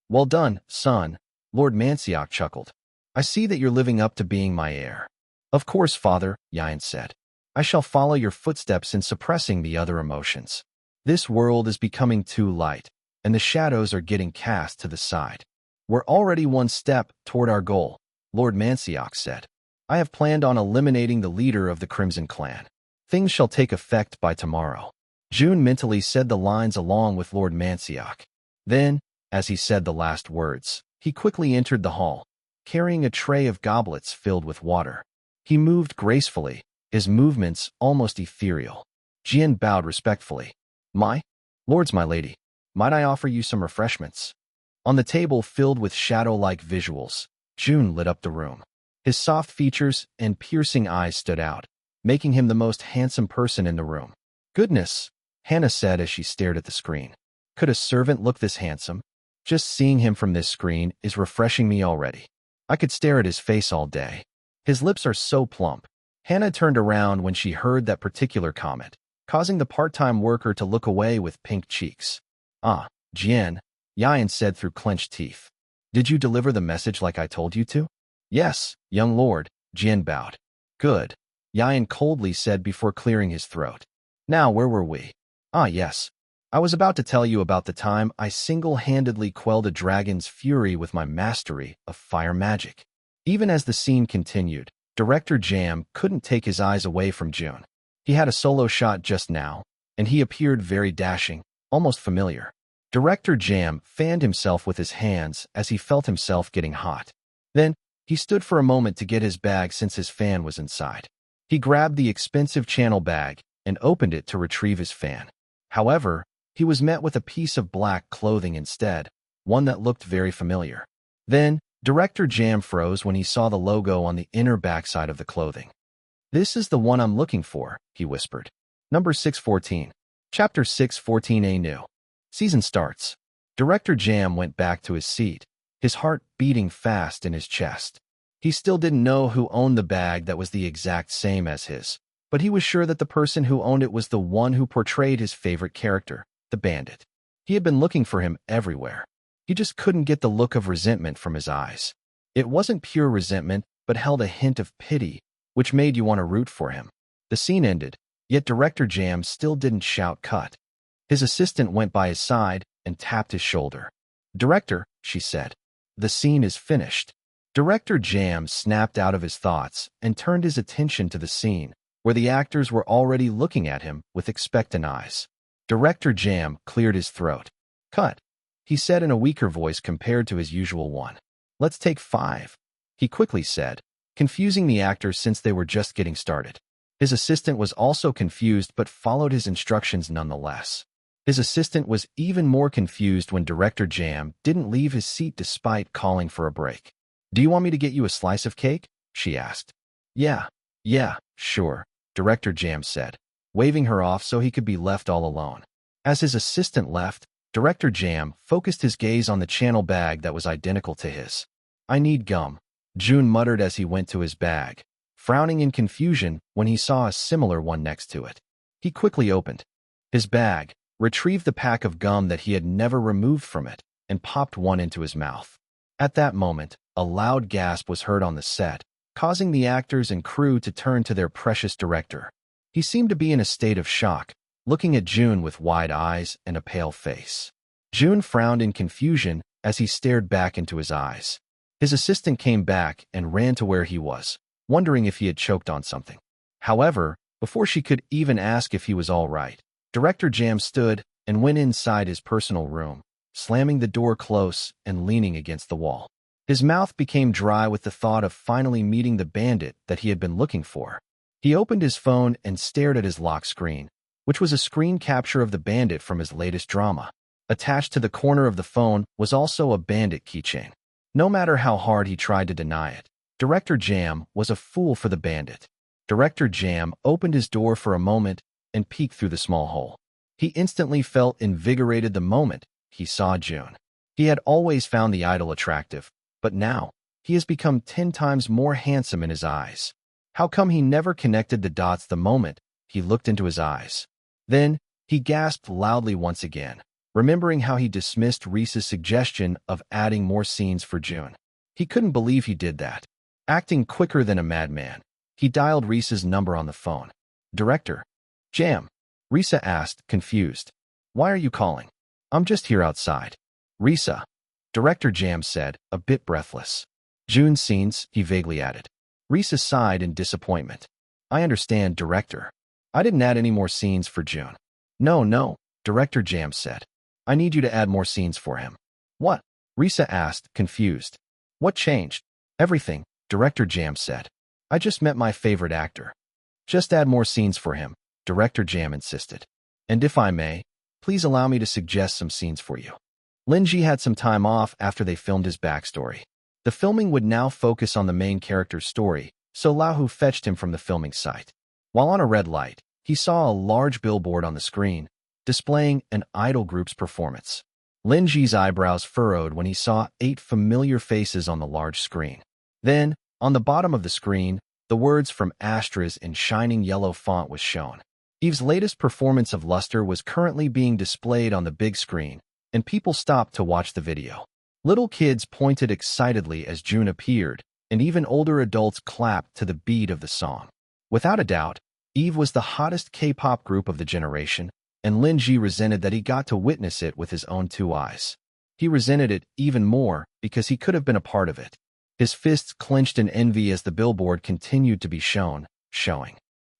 Well done, son, Lord Manseok chuckled. I see that you're living up to being my heir. Of course, father, Yayan said. I shall follow your footsteps in suppressing the other emotions. This world is becoming too light, and the shadows are getting cast to the side. We're already one step toward our goal, Lord Manseok said. I have planned on eliminating the leader of the Crimson Clan. Things shall take effect by tomorrow. Jun mentally said the lines along with Lord Manseok. Then, as he said the last words, he quickly entered the hall, carrying a tray of goblets filled with water. He moved gracefully, his movements almost ethereal. Jian bowed respectfully. My lords, my lady, might I offer you some refreshments? On the table filled with shadow-like visuals, Jun lit up the room. His soft features and piercing eyes stood out, making him the most handsome person in the room. Goodness, Hannah said as she stared at the screen. Could a servant look this handsome? Just seeing him from this screen is refreshing me already. I could stare at his face all day. His lips are so plump. Hannah turned around when she heard that particular comment, causing the part-time worker to look away with pink cheeks. Ah, Jian, Yayan said through clenched teeth. Did you deliver the message like I told you to? Yes, young lord, Jian bowed. Good, Yayan coldly said before clearing his throat. Now where were we? Ah yes, I was about to tell you about the time I single-handedly quelled a dragon's fury with my mastery of fire magic. Even as the scene continued, Director Jam couldn't take his eyes away from Jun. He had a solo shot just now, and he appeared very dashing, almost familiar. Director Jam fanned himself with his hands as he felt himself getting hot. Then, he stood for a moment to get his bag since his fan was inside. He grabbed the expensive channel bag and opened it to retrieve his fan. However, he was met with a piece of black clothing instead, one that looked very familiar. Then, Director Jam froze when he saw the logo on the inner backside of the clothing. This is the one I'm looking for, he whispered. Number 614. Chapter 614A New. Season starts. Director Jam went back to his seat, his heart beating fast in his chest. He still didn't know who owned the bag that was the exact same as his, but he was sure that the person who owned it was the one who portrayed his favorite character, the bandit. He had been looking for him everywhere. He just couldn't get the look of resentment from his eyes. It wasn't pure resentment, but held a hint of pity, which made you want to root for him. The scene ended, yet Director Jam still didn't shout cut. His assistant went by his side and tapped his shoulder. Director, she said, the scene is finished. Director Jam snapped out of his thoughts and turned his attention to the scene, where the actors were already looking at him with expectant eyes. Director Jam cleared his throat. "Cut," he said in a weaker voice compared to his usual one. "Let's take 5. He quickly said, confusing the actors since they were just getting started. His assistant was also confused but followed his instructions nonetheless. His assistant was even more confused when Director Jam didn't leave his seat despite calling for a break. "Do you want me to get you a slice of cake?" she asked. Yeah, sure," Director Jam said, waving her off so he could be left all alone. As his assistant left, Director Jam focused his gaze on the channel bag that was identical to his. "I need gum," Jun muttered as he went to his bag, frowning in confusion when he saw a similar one next to it. He quickly opened his bag, retrieved the pack of gum that he had never removed from it, and popped one into his mouth. At that moment, a loud gasp was heard on the set, causing the actors and crew to turn to their precious director. He seemed to be in a state of shock, looking at Jun with wide eyes and a pale face. Jun frowned in confusion as he stared back into his eyes. His assistant came back and ran to where he was, wondering if he had choked on something. However, before she could even ask if he was all right, Director Jam stood and went inside his personal room, slamming the door close and leaning against the wall. His mouth became dry with the thought of finally meeting the bandit that he had been looking for. He opened his phone and stared at his lock screen, which was a screen capture of the bandit from his latest drama. Attached to the corner of the phone was also a bandit keychain. No matter how hard he tried to deny it, Director Jam was a fool for the bandit. Director Jam opened his door for a moment and peeked through the small hole. He instantly felt invigorated the moment he saw Jun. He had always found the idol attractive, but now he has become 10 times more handsome in his eyes. How come he never connected the dots the moment he looked into his eyes? Then he gasped loudly once again, remembering how he dismissed Reese's suggestion of adding more scenes for Jun. He couldn't believe he did that. Acting quicker than a madman, he dialed Reese's number on the phone. "Director Jam," Risa asked, confused. "Why are you calling?" "I'm just here outside." "Risa," Director Jam said, a bit breathless. "Jun's scenes," he vaguely added. Risa sighed in disappointment. "I understand, Director. I didn't add any more scenes for Jun." No, Director Jam said. "I need you to add more scenes for him." "What?" Risa asked, confused. "What changed?" "Everything," Director Jam said. "I just met my favorite actor." "Just add more scenes for him," Director Jam insisted. "And if I may, please allow me to suggest some scenes for you." Linji had some time off after they filmed his backstory. The filming would now focus on the main character's story, so Lahu fetched him from the filming site. While on a red light, he saw a large billboard on the screen, displaying an idol group's performance. Linji's eyebrows furrowed when he saw 8 familiar faces on the large screen. Then, on the bottom of the screen, the words from Astra's in shining yellow font was shown. Eve's latest performance of Luster was currently being displayed on the big screen, and people stopped to watch the video. Little kids pointed excitedly as Jun appeared, and even older adults clapped to the beat of the song. Without a doubt, Eve was the hottest K-pop group of the generation, and Lin Ji resented that he got to witness it with his own 2 eyes. He resented it even more because he could have been a part of it. His fists clenched in envy as the billboard continued to be showing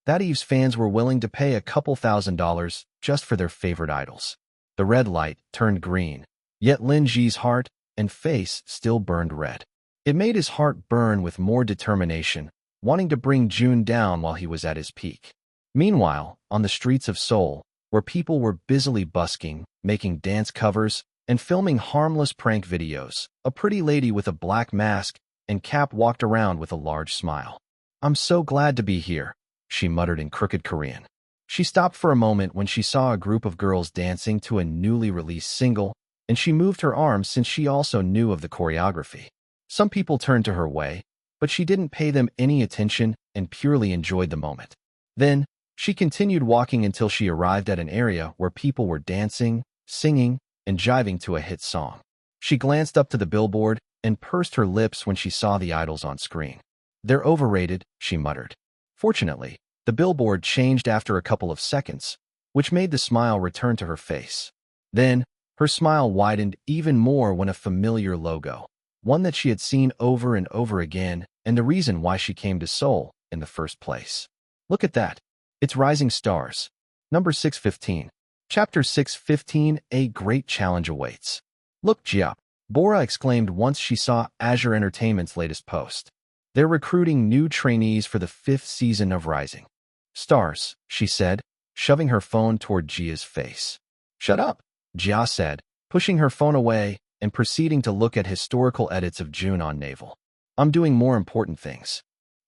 that Eve's fans were willing to pay a couple $1,000s just for their favorite idols. The red light turned green, yet Lin Ji's heart and face still burned red. It made his heart burn with more determination, wanting to bring Jun down while he was at his peak. Meanwhile, on the streets of Seoul, where people were busily busking, making dance covers, and filming harmless prank videos, a pretty lady with a black mask and cap walked around with a large smile. "I'm so glad to be here," she muttered in crooked Korean. She stopped for a moment when she saw a group of girls dancing to a newly released single, and she moved her arms since she also knew of the choreography. Some people turned to her way, but she didn't pay them any attention and purely enjoyed the moment. Then, she continued walking until she arrived at an area where people were dancing, singing, and jiving to a hit song. She glanced up to the billboard and pursed her lips when she saw the idols on screen. "They're overrated," she muttered. Fortunately, the billboard changed after a couple of seconds, which made the smile return to her face. Then, her smile widened even more when a familiar logo, one that she had seen over and over again, and the reason why she came to Seoul in the first place. Look at that. It's Rising Stars. Number 615. Chapter 615, A Great Challenge Awaits. Look, Jiap, Bora exclaimed once she saw Azure Entertainment's latest post. They're recruiting new trainees for the 5th season of Rising Stars, she said, shoving her phone toward Jia's face. Shut up, Jia said, pushing her phone away and proceeding to look at historical edits of June on Naval. I'm doing more important things.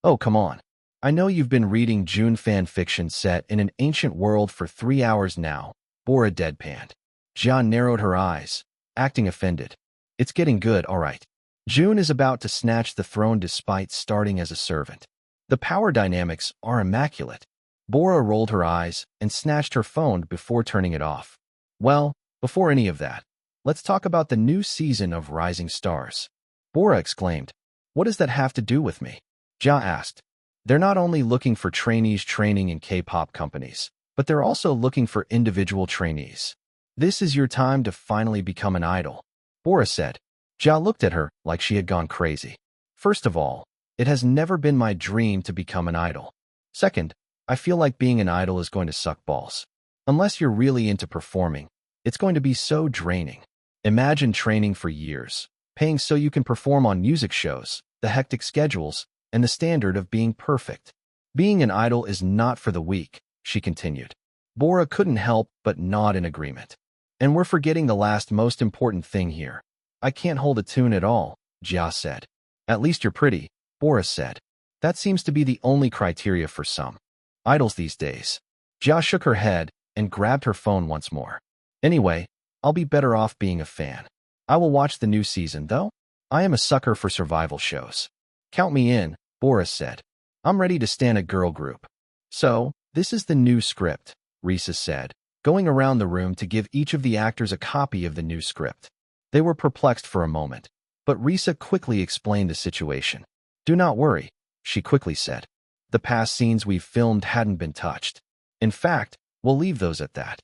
Oh, come on. I know you've been reading June fan fiction set in an ancient world for 3 hours now, Bora deadpanned. Jia narrowed her eyes, acting offended. It's getting good, all right. June is about to snatch the throne despite starting as a servant. The power dynamics are immaculate. Bora rolled her eyes and snatched her phone before turning it off. Well, before any of that, let's talk about the new season of Rising Stars. Bora exclaimed. What does that have to do with me? Jia asked. They're not only looking for trainees training in K-pop companies, but they're also looking for individual trainees. This is your time to finally become an idol, Bora said. Jia looked at her like she had gone crazy. First of all, it has never been my dream to become an idol. Second, I feel like being an idol is going to suck balls. Unless you're really into performing, it's going to be so draining. Imagine training for years, paying so you can perform on music shows, the hectic schedules, and the standard of being perfect. Being an idol is not for the weak, she continued. Bora couldn't help but nod in agreement. And we're forgetting the last most important thing here. I can't hold a tune at all, Jia said. At least you're pretty, Bora said. That seems to be the only criteria for some idols these days. Jia shook her head and grabbed her phone once more. Anyway, I'll be better off being a fan. I will watch the new season, though. I am a sucker for survival shows. Count me in, Bora said. I'm ready to stand a girl group. So, this is the new script, Risa said, going around the room to give each of the actors a copy of the new script. They were perplexed for a moment, but Risa quickly explained the situation. Do not worry, she quickly said. The past scenes we've filmed hadn't been touched. In fact, we'll leave those at that.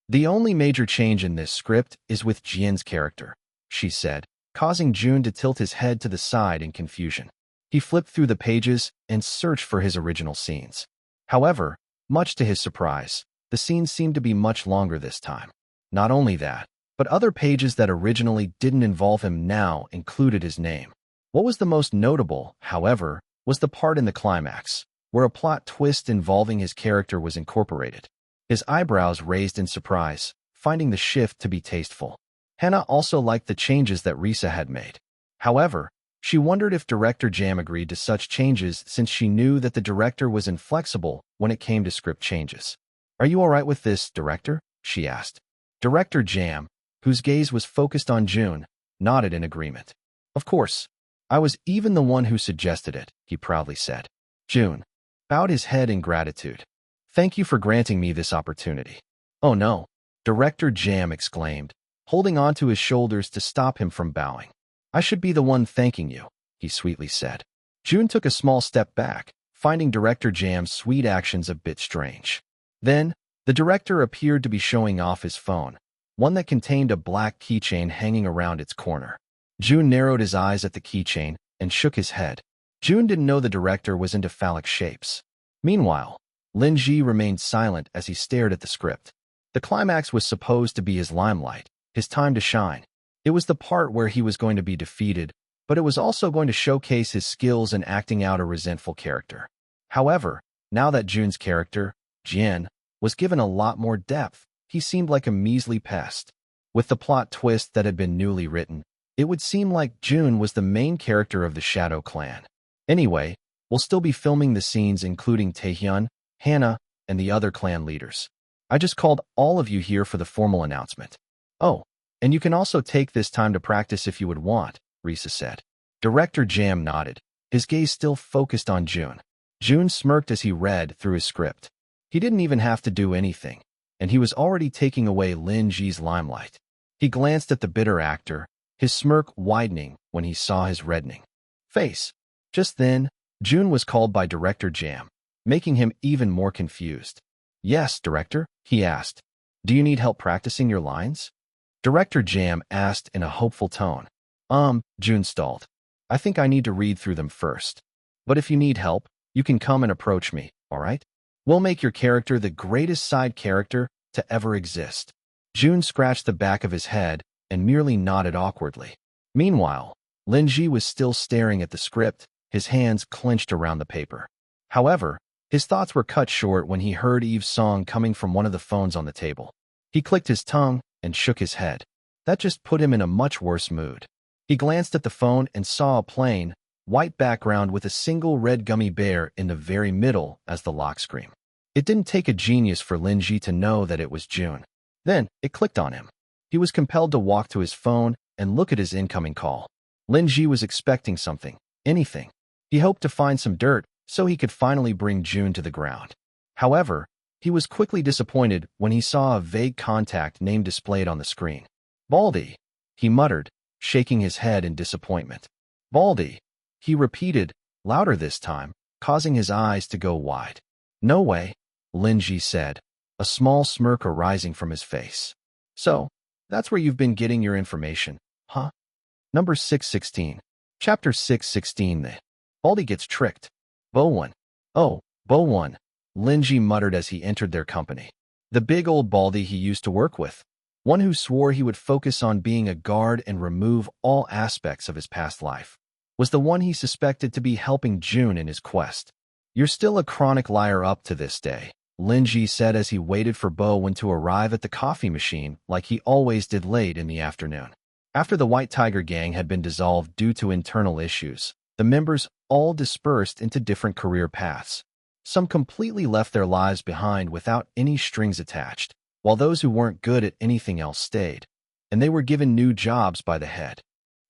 The only major change in this script is with Jian's character, she said, causing Jun to tilt his head to the side in confusion. He flipped through the pages and searched for his original scenes. However, much to his surprise, the scenes seemed to be much longer this time. Not only that, but other pages that originally didn't involve him now included his name. What was the most notable, however, was the part in the climax, where a plot twist involving his character was incorporated. His eyebrows raised in surprise, finding the shift to be tasteful. Hannah also liked the changes that Risa had made. However, she wondered if Director Jam agreed to such changes since she knew that the director was inflexible when it came to script changes. Are you all right with this, Director? She asked. Director Jam, whose gaze was focused on June, nodded in agreement. Of course. I was even the one who suggested it, he proudly said. June bowed his head in gratitude. Thank you for granting me this opportunity. Oh no, Director Jam exclaimed, holding onto his shoulders to stop him from bowing. I should be the one thanking you, he sweetly said. June took a small step back, finding Director Jam's sweet actions a bit strange. Then, the director appeared to be showing off his phone, one that contained a black keychain hanging around its corner. June narrowed his eyes at the keychain and shook his head. June didn't know the director was into phallic shapes. Meanwhile, Lin Ji remained silent as he stared at the script. The climax was supposed to be his limelight, his time to shine. It was the part where he was going to be defeated, but it was also going to showcase his skills in acting out a resentful character. However, now that June's character, Jian, was given a lot more depth, he seemed like a measly pest. With the plot twist that had been newly written, it would seem like June was the main character of the Shadow Clan. Anyway, we'll still be filming the scenes including Taehyun, Hannah, and the other clan leaders. I just called all of you here for the formal announcement. Oh, and you can also take this time to practice if you would want, Risa said. Director Jam nodded, his gaze still focused on June. June smirked as he read through his script. He didn't even have to do anything, and he was already taking away Lin Ji's limelight. He glanced at the bitter actor, his smirk widening when he saw his reddening face. Just then, June was called by Director Jam, making him even more confused. Yes, Director, he asked. Do you need help practicing your lines? Director Jam asked in a hopeful tone. Jun stalled. I think I need to read through them first. But if you need help, you can come and approach me, all right? We'll make your character the greatest side character to ever exist. Jun scratched the back of his head and merely nodded awkwardly. Meanwhile, Linji was still staring at the script, his hands clenched around the paper. However, his thoughts were cut short when he heard Eve's song coming from one of the phones on the table. He clicked his tongue and shook his head. That just put him in a much worse mood. He glanced at the phone and saw a plain, white background with a single red gummy bear in the very middle as the lock screen. It didn't take a genius for Linji to know that it was Jun. Then, it clicked on him. He was compelled to walk to his phone and look at his incoming call. Linji was expecting something, anything. He hoped to find some dirt so he could finally bring Jun to the ground. However, he was quickly disappointed when he saw a vague contact name displayed on the screen. Baldy, he muttered, shaking his head in disappointment. Baldy, he repeated, louder this time, causing his eyes to go wide. No way, Linji said, a small smirk arising from his face. So, that's where you've been getting your information, huh? Number 616. Chapter 616. The Baldy gets tricked. Bowen. Oh, Bowen, Linji muttered as he entered their company. The big old Baldy he used to work with. One who swore he would focus on being a guard and remove all aspects of his past life, was the one he suspected to be helping Jun in his quest. You're still a chronic liar up to this day, Linji said as he waited for Bowen to arrive at the coffee machine like he always did late in the afternoon. After the White Tiger gang had been dissolved due to internal issues, the members all dispersed into different career paths. Some completely left their lives behind without any strings attached, while those who weren't good at anything else stayed, and they were given new jobs by the head.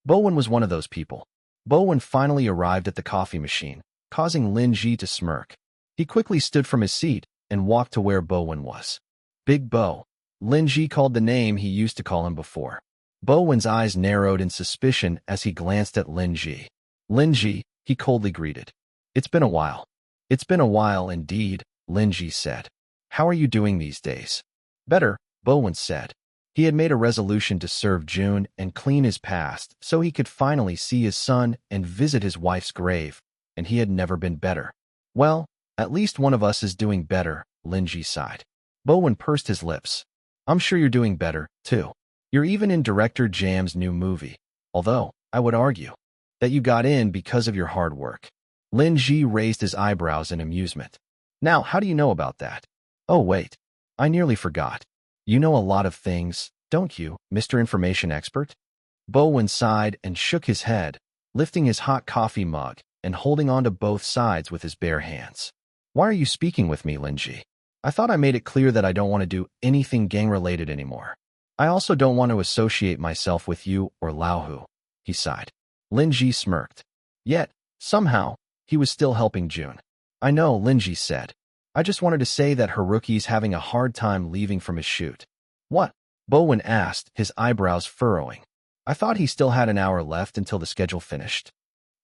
Bowen was one of those people. Bowen finally arrived at the coffee machine, causing Linji to smirk. He quickly stood from his seat and walked to where Bowen was. Big Bo. Linji called the name he used to call him before. Bowen's eyes narrowed in suspicion as he glanced at Linji. Linji, he coldly greeted. It's been a while. It's been a while indeed, Linji said. How are you doing these days? Better, Bowen said. He had made a resolution to serve Jun and clean his past so he could finally see his son and visit his wife's grave, and he had never been better. Well, at least one of us is doing better, Linji sighed. Bowen pursed his lips. I'm sure you're doing better, too. You're even in Director Jam's new movie, although, I would argue, that you got in because of your hard work. Linji raised his eyebrows in amusement. Now, how do you know about that? Oh, wait. I nearly forgot. You know a lot of things, don't you, Mr. Information Expert? Bowen sighed and shook his head, lifting his hot coffee mug and holding on to both sides with his bare hands. Why are you speaking with me, Linji? I thought I made it clear that I don't want to do anything gang-related anymore. I also don't want to associate myself with you or Laohu, he sighed. Linji smirked. Yet, somehow, he was still helping Jun. I know, Linji said. I just wanted to say that Haruki's having a hard time leaving from his shoot. What? Bowen asked, his eyebrows furrowing. I thought he still had an hour left until the schedule finished.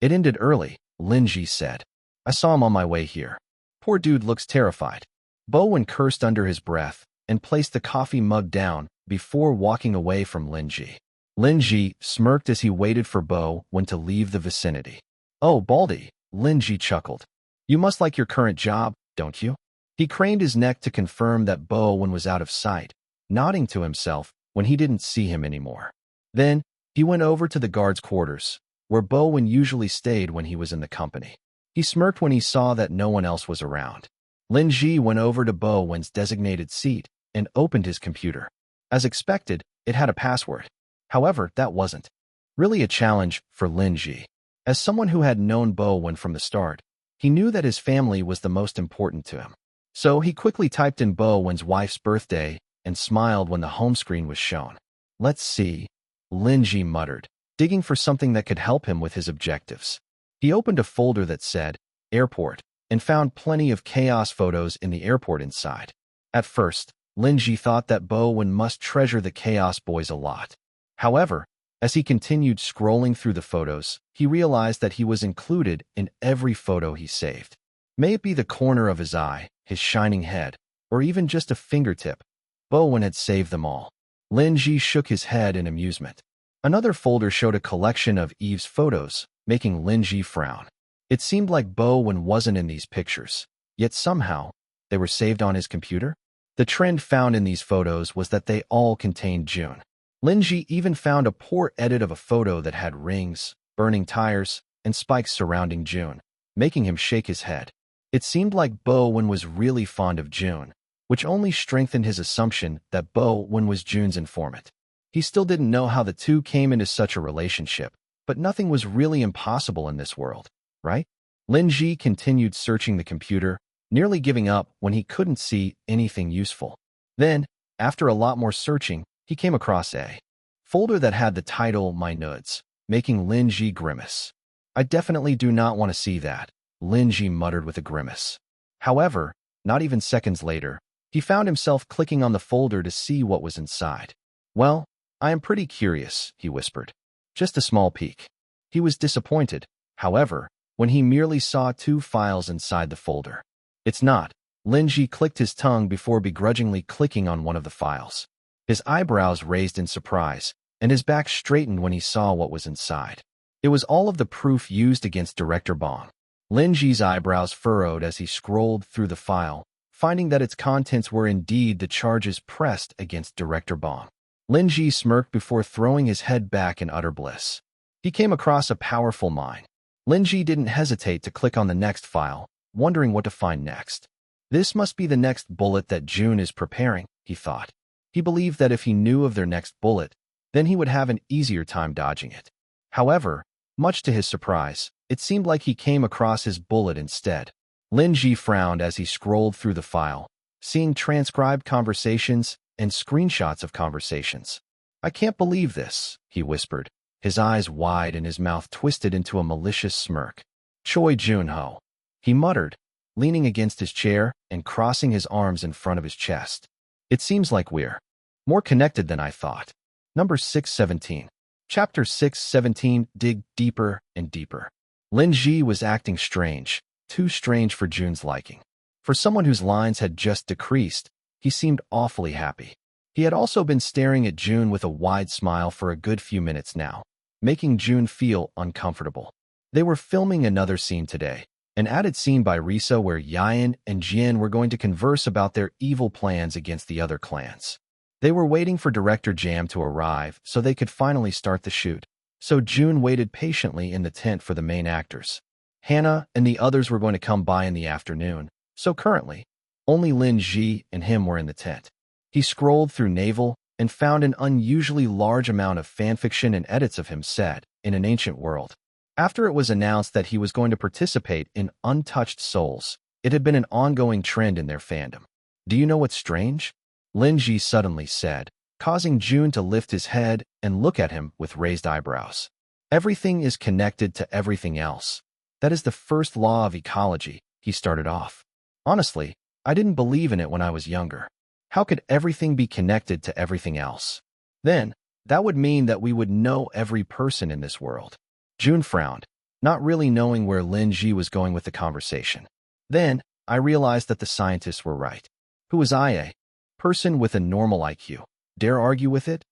It ended early, Linji said. I saw him on my way here. Poor dude looks terrified. Bowen cursed under his breath and placed the coffee mug down before walking away from Linji. Linji smirked as he waited for Bowen to leave the vicinity. Oh, Baldy, Linji chuckled. You must like your current job, don't you? He craned his neck to confirm that Bowen was out of sight, nodding to himself when he didn't see him anymore. Then, he went over to the guard's quarters, where Bowen usually stayed when he was in the company. He smirked when he saw that no one else was around. Linji went over to Bowen's designated seat and opened his computer. As expected, it had a password. However, that wasn't really a challenge for Linji. As someone who had known Bowen from the start, he knew that his family was the most important to him. So he quickly typed in Bowen's wife's birthday and smiled when the home screen was shown. Let's see, Linji muttered, digging for something that could help him with his objectives. He opened a folder that said, Airport, and found plenty of chaos photos in the airport inside. At first, Linji thought that Bowen must treasure the Chaos Boys a lot. However, as he continued scrolling through the photos, he realized that he was included in every photo he saved. May it be the corner of his eye, his shining head, or even just a fingertip, Bowen had saved them all. Linji shook his head in amusement. Another folder showed a collection of Eve's photos, making Lin Ji frown. It seemed like Bo Wen wasn't in these pictures, yet somehow, they were saved on his computer? The trend found in these photos was that they all contained Jun. Lin Ji even found a poor edit of a photo that had rings, burning tires, and spikes surrounding Jun, making him shake his head. It seemed like Bo Wen was really fond of Jun, which only strengthened his assumption that Bo Wen was Jun's informant. He still didn't know how the two came into such a relationship, but nothing was really impossible in this world, right? Lin Ji continued searching the computer, nearly giving up when he couldn't see anything useful. Then, after a lot more searching, he came across a folder that had the title My Nudes, making Lin Ji grimace. I definitely do not want to see that, Lin Ji muttered with a grimace. However, not even seconds later, he found himself clicking on the folder to see what was inside. Well, I am pretty curious, he whispered. Just a small peek. He was disappointed, however, when he merely saw 2 files inside the folder. It's not. Lin Ji clicked his tongue before begrudgingly clicking on one of the files. His eyebrows raised in surprise, and his back straightened when he saw what was inside. It was all of the proof used against Director Bong. Lin Ji's eyebrows furrowed as he scrolled through the file, finding that its contents were indeed the charges pressed against Director Bong. Lin Ji smirked before throwing his head back in utter bliss. He came across a powerful mine. Lin Ji didn't hesitate to click on the next file, wondering what to find next. This must be the next bullet that Jun is preparing, he thought. He believed that if he knew of their next bullet, then he would have an easier time dodging it. However, much to his surprise, it seemed like he came across his bullet instead. Lin Ji frowned as he scrolled through the file, seeing transcribed conversations and screenshots of conversations. I can't believe this, he whispered, his eyes wide and his mouth twisted into a malicious smirk. Choi Joon-ho, he muttered, leaning against his chair and crossing his arms in front of his chest. It seems like we're more connected than I thought. Number 617. Chapter 617, Dig Deeper and Deeper. Lin Ji was acting strange, too strange for Jun's liking. For someone whose lines had just decreased, he seemed awfully happy. He had also been staring at Jun with a wide smile for a good few minutes now, making Jun feel uncomfortable. They were filming another scene today, an added scene by Risa where Yan and Jian were going to converse about their evil plans against the other clans. They were waiting for Director Jam to arrive so they could finally start the shoot, so Jun waited patiently in the tent for the main actors. Hannah and the others were going to come by in the afternoon, so currently, only Lin Ji and him were in the tent. He scrolled through Naval and found an unusually large amount of fanfiction and edits of him set in an ancient world. After it was announced that he was going to participate in Untouched Souls, it had been an ongoing trend in their fandom. Do you know what's strange? Lin Ji suddenly said, causing Jun to lift his head and look at him with raised eyebrows. Everything is connected to everything else. That is the first law of ecology, he started off. Honestly, I didn't believe in it when I was younger. How could everything be connected to everything else? Then, that would mean that we would know every person in this world. Jun frowned, not really knowing where Lin Ji was going with the conversation. Then, I realized that the scientists were right. Who was I, a person with a normal IQ? Dare argue with it?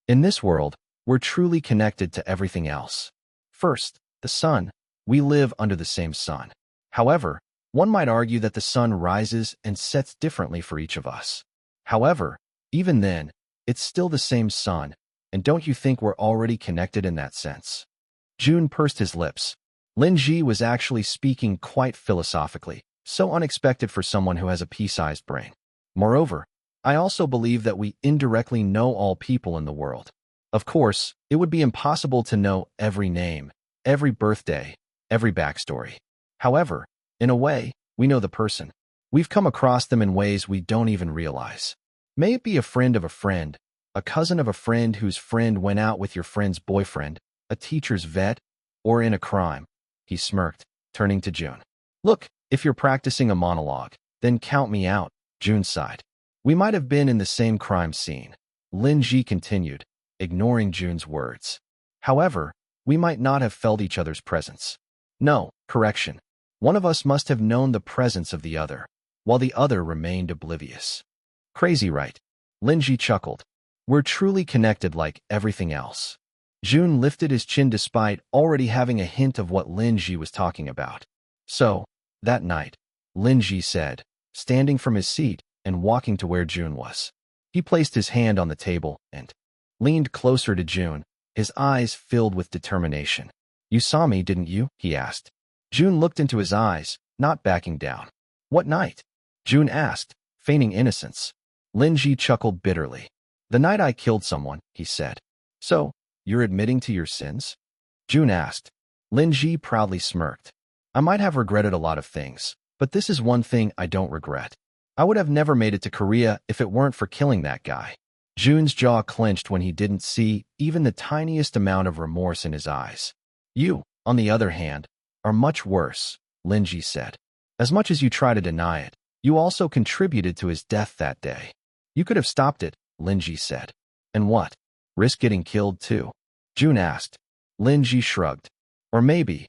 In this world, we're truly connected to everything else. First, the sun. We live under the same sun. However, one might argue that the sun rises and sets differently for each of us. However, even then, it's still the same sun, and don't you think we're already connected in that sense? Jun pursed his lips. Lin Ji was actually speaking quite philosophically, so unexpected for someone who has a pea-sized brain. Moreover, I also believe that we indirectly know all people in the world. Of course, it would be impossible to know every name, every birthday, every backstory. However, in a way, we know the person. We've come across them in ways we don't even realize. May it be a friend of a friend, a cousin of a friend whose friend went out with your friend's boyfriend, a teacher's vet, or in a crime. He smirked, turning to Jun. Look, if you're practicing a monologue, then count me out, Jun sighed. We might have been in the same crime scene. Lin Ji continued, ignoring Jun's words. However, we might not have felt each other's presence. No, correction. One of us must have known the presence of the other, while the other remained oblivious. Crazy, right? Lin Ji chuckled. We're truly connected like everything else. Jun lifted his chin despite already having a hint of what Lin Ji was talking about. So, that night, Lin Ji said, standing from his seat and walking to where Jun was. He placed his hand on the table and leaned closer to Jun, his eyes filled with determination. "You saw me, didn't you?" he asked. Jun looked into his eyes, not backing down. "What night?" Jun asked, feigning innocence. Lin Ji chuckled bitterly. "The night I killed someone," he said. "So, you're admitting to your sins?" Jun asked. Lin Ji proudly smirked. "I might have regretted a lot of things, but this is one thing I don't regret. I would have never made it to Korea if it weren't for killing that guy." Jun's jaw clenched when he didn't see even the tiniest amount of remorse in his eyes. "You, on the other hand, are much worse," Lin Ji said. "As much as you try to deny it, you also contributed to his death that day." "You could have stopped it," Lin Ji said. "And what? Risk getting killed too?" Jun asked. Lin Ji shrugged. "Or maybe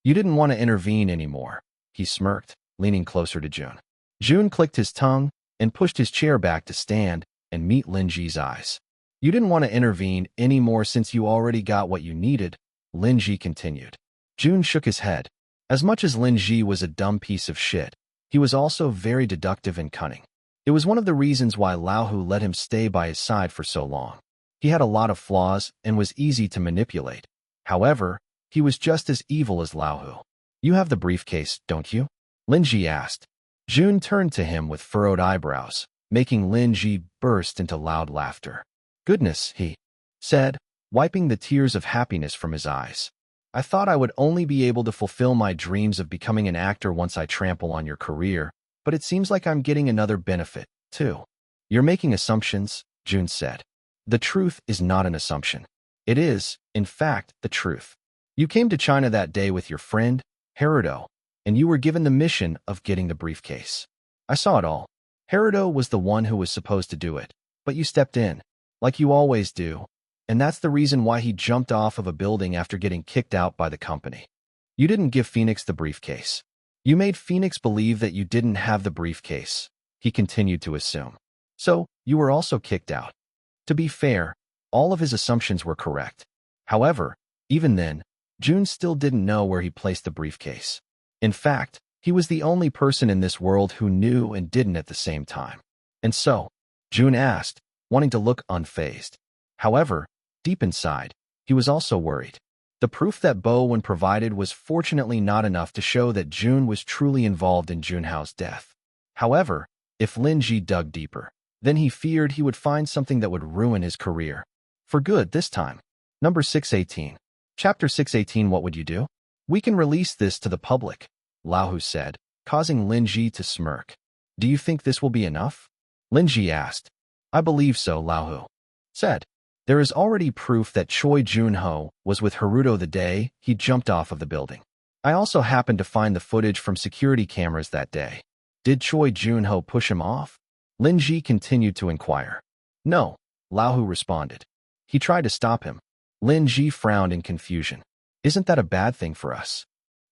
you didn't want to intervene anymore," he smirked, leaning closer to Jun. Jun clicked his tongue and pushed his chair back to stand and meet Lin Ji's eyes. "You didn't want to intervene anymore since you already got what you needed," Lin Ji continued. Jun shook his head. As much as Lin Ji was a dumb piece of shit, he was also very deductive and cunning. It was one of the reasons why Lao Hu let him stay by his side for so long. He had a lot of flaws and was easy to manipulate. However, he was just as evil as Lao Hu. "You have the briefcase, don't you?" Lin Ji asked. Jun turned to him with furrowed eyebrows, making Lin Ji burst into loud laughter. "Goodness," he said, wiping the tears of happiness from his eyes. "I thought I would only be able to fulfill my dreams of becoming an actor once I trample on your career, but it seems like I'm getting another benefit, too." "You're making assumptions," Jun said. "The truth is not an assumption. It is, in fact, the truth. You came to China that day with your friend, Haruto, and you were given the mission of getting the briefcase. I saw it all. Haruto was the one who was supposed to do it, but you stepped in, like you always do, and that's the reason why he jumped off of a building after getting kicked out by the company. You didn't give Phoenix the briefcase. You made Phoenix believe that you didn't have the briefcase," he continued to assume. "So, you were also kicked out." To be fair, all of his assumptions were correct. However, even then, Jun still didn't know where he placed the briefcase. In fact, he was the only person in this world who knew and didn't at the same time. "And so?" Jun asked, wanting to look unfazed. However, deep inside, he was also worried. The proof that Bowen provided was fortunately not enough to show that Jun was truly involved in Jun Hao's death. However, if Lin Ji dug deeper, then he feared he would find something that would ruin his career. For good this time. Number 618. Chapter 618. What would you do? "We can release this to the public," Lao Hu said, causing Lin Ji to smirk. "Do you think this will be enough?" Lin Ji asked. "I believe so," Lao Hu said. "There is already proof that Choi Joon-ho was with Haruto the day he jumped off of the building. I also happened to find the footage from security cameras that day." "Did Choi Joon-ho push him off?" Lin Ji continued to inquire. "No," Lao Hu responded. "He tried to stop him." Lin Ji frowned in confusion. "Isn't that a bad thing for us?"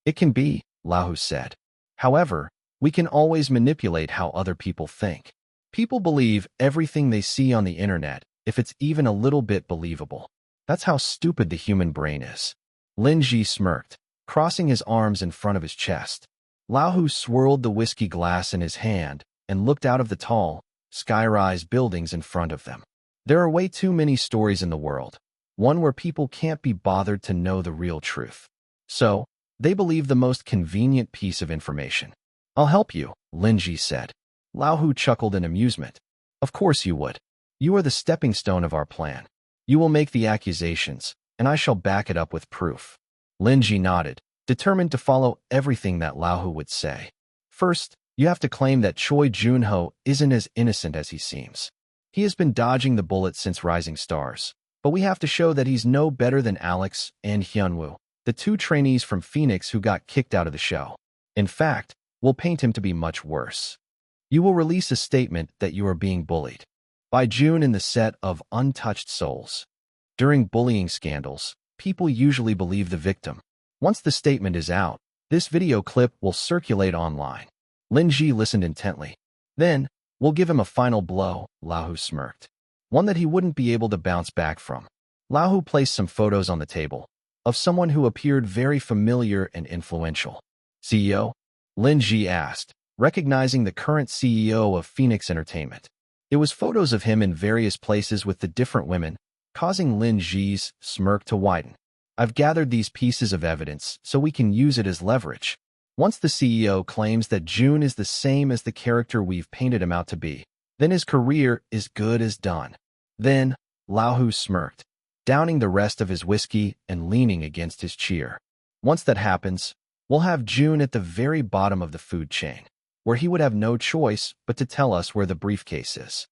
"It can be," Lao Hu said. "However, we can always manipulate how other people think. People believe everything they see on the internet, if it's even a little bit believable. That's how stupid the human brain is." Lin Ji smirked, crossing his arms in front of his chest. Lao Hu swirled the whiskey glass in his hand and looked out of the tall, sky-rise buildings in front of them. There are way too many stories in the world, one where people can't be bothered to know the real truth. So, they believe the most convenient piece of information. "I'll help you," Lin Ji said. Lao Hu chuckled in amusement. "Of course you would. You are the stepping stone of our plan. You will make the accusations, and I shall back it up with proof." Lin Ji nodded, determined to follow everything that Lao Hu would say. "First, you have to claim that Choi Joon-ho isn't as innocent as he seems. He has been dodging the bullet since Rising Stars, but we have to show that he's no better than Alex and Hyunwoo, the two trainees from Phoenix who got kicked out of the show. In fact, we'll paint him to be much worse. You will release a statement that you are being bullied by June in the set of Untouched Souls. During bullying scandals, people usually believe the victim. Once the statement is out, this video clip will circulate online." Lin Ji listened intently. "Then, we'll give him a final blow," Lao Hu smirked. "One that he wouldn't be able to bounce back from." Lau placed some photos on the table of someone who appeared very familiar and influential. CEO? Lin Ji asked, recognizing the current CEO of Phoenix Entertainment. It was photos of him in various places with the different women, causing Lin Ji's smirk to widen. I've gathered these pieces of evidence so we can use it as leverage. Once the CEO claims that Jun is the same as the character we've painted him out to be, then his career is good as done. Then, Lau smirked, downing the rest of his whiskey and leaning against his chair. Once that happens, we'll have Jun at the very bottom of the food chain, where he would have no choice but to tell us where the briefcase is.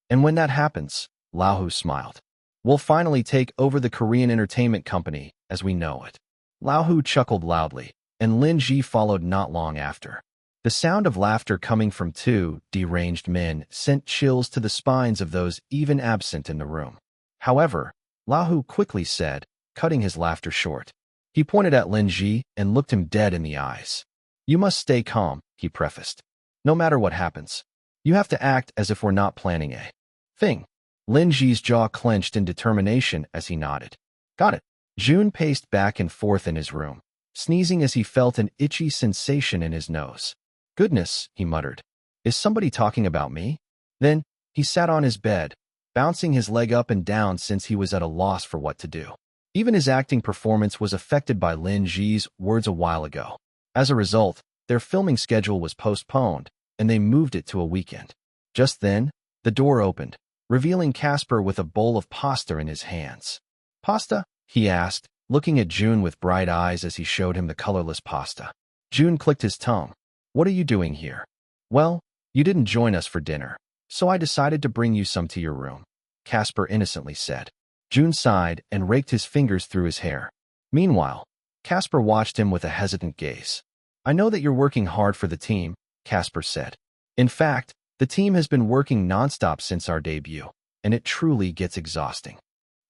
And when that happens, Lau smiled, we'll finally take over the Korean entertainment company as we know it. Lau chuckled loudly, and Lin Ji followed not long after. The sound of laughter coming from two deranged men sent chills to the spines of those even absent in the room. However, Lau quickly said, cutting his laughter short. He pointed at Lin Ji and looked him dead in the eyes. You must stay calm, he prefaced. No matter what happens, you have to act as if we're not planning a thing. Lin Ji's jaw clenched in determination as he nodded. Got it. Jun paced back and forth in his room, sneezing as he felt an itchy sensation in his nose. Goodness, he muttered. Is somebody talking about me? Then, he sat on his bed, bouncing his leg up and down since he was at a loss for what to do. Even his acting performance was affected by Lin Ji's words a while ago. As a result, their filming schedule was postponed, and they moved it to a weekend. Just then, the door opened, revealing Casper with a bowl of pasta in his hands. Pasta? He asked, looking at Jun with bright eyes as he showed him the colorless pasta. Jun clicked his tongue. What are you doing here? Well, you didn't join us for dinner, so I decided to bring you some to your room, Casper innocently said. Jun sighed and raked his fingers through his hair. Meanwhile, Casper watched him with a hesitant gaze. I know that you're working hard for the team, Casper said. In fact, the team has been working nonstop since our debut, and it truly gets exhausting.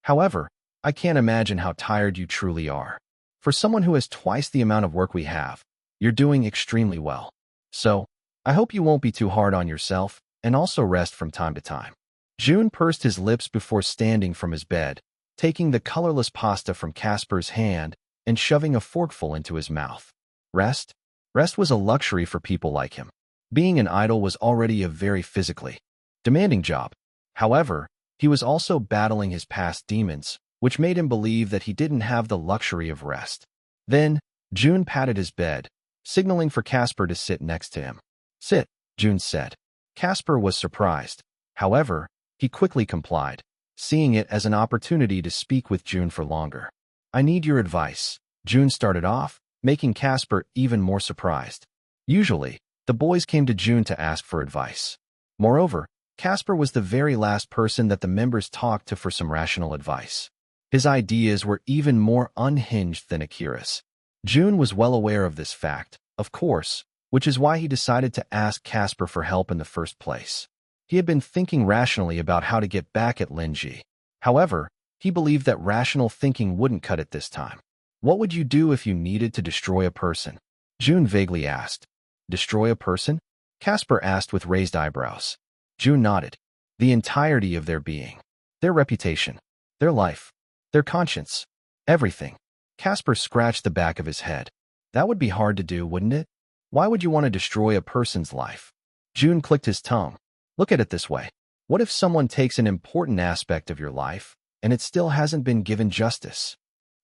However, I can't imagine how tired you truly are. For someone who has twice the amount of work we have, you're doing extremely well. So, I hope you won't be too hard on yourself, and also rest from time to time. Jun pursed his lips before standing from his bed, taking the colorless pasta from Casper's hand and shoving a forkful into his mouth. Rest? Rest was a luxury for people like him. Being an idol was already a very physically demanding job. However, he was also battling his past demons, which made him believe that he didn't have the luxury of rest. Then, Jun patted his bed, signaling for Casper to sit next to him. Sit, Jun said. Casper was surprised. However, he quickly complied, seeing it as an opportunity to speak with Jun for longer. I need your advice, Jun started off, making Casper even more surprised. Usually, the boys came to Jun to ask for advice. Moreover, Casper was the very last person that the members talked to for some rational advice. His ideas were even more unhinged than Akira's. Jun was well aware of this fact, of course, which is why he decided to ask Casper for help in the first place. He had been thinking rationally about how to get back at Lin Ji. However, he believed that rational thinking wouldn't cut it this time. What would you do if you needed to destroy a person? Jun vaguely asked. Destroy a person? Casper asked with raised eyebrows. Jun nodded. The entirety of their being. Their reputation. Their life. Their conscience. Everything. Casper scratched the back of his head. That would be hard to do, wouldn't it? Why would you want to destroy a person's life? Jun clicked his tongue. Look at it this way. What if someone takes an important aspect of your life, and it still hasn't been given justice?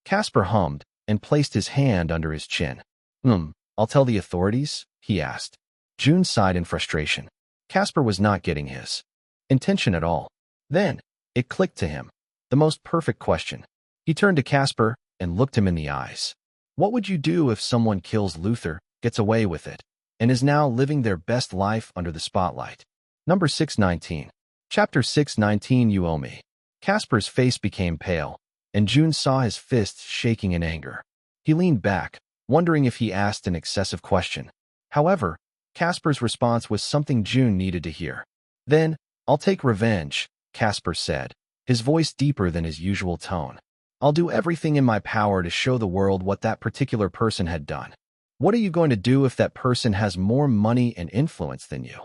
Casper hummed and placed his hand under his chin. I'll tell the authorities? He asked. Jun sighed in frustration. Casper was not getting his intention at all. Then, it clicked to him. The most perfect question. He turned to Casper and looked him in the eyes. What would you do if someone kills Luther, gets away with it, and is now living their best life under the spotlight? Number 619. Chapter 619 You Owe Me. Casper's face became pale, and Jun saw his fists shaking in anger. He leaned back, wondering if he asked an excessive question. However, Casper's response was something Jun needed to hear. Then, I'll take revenge, Casper said, his voice deeper than his usual tone. I'll do everything in my power to show the world what that particular person had done. What are you going to do if that person has more money and influence than you?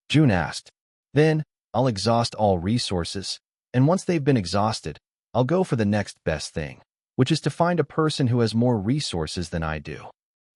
Jun asked. Then, I'll exhaust all resources, and once they've been exhausted, I'll go for the next best thing, which is to find a person who has more resources than I do.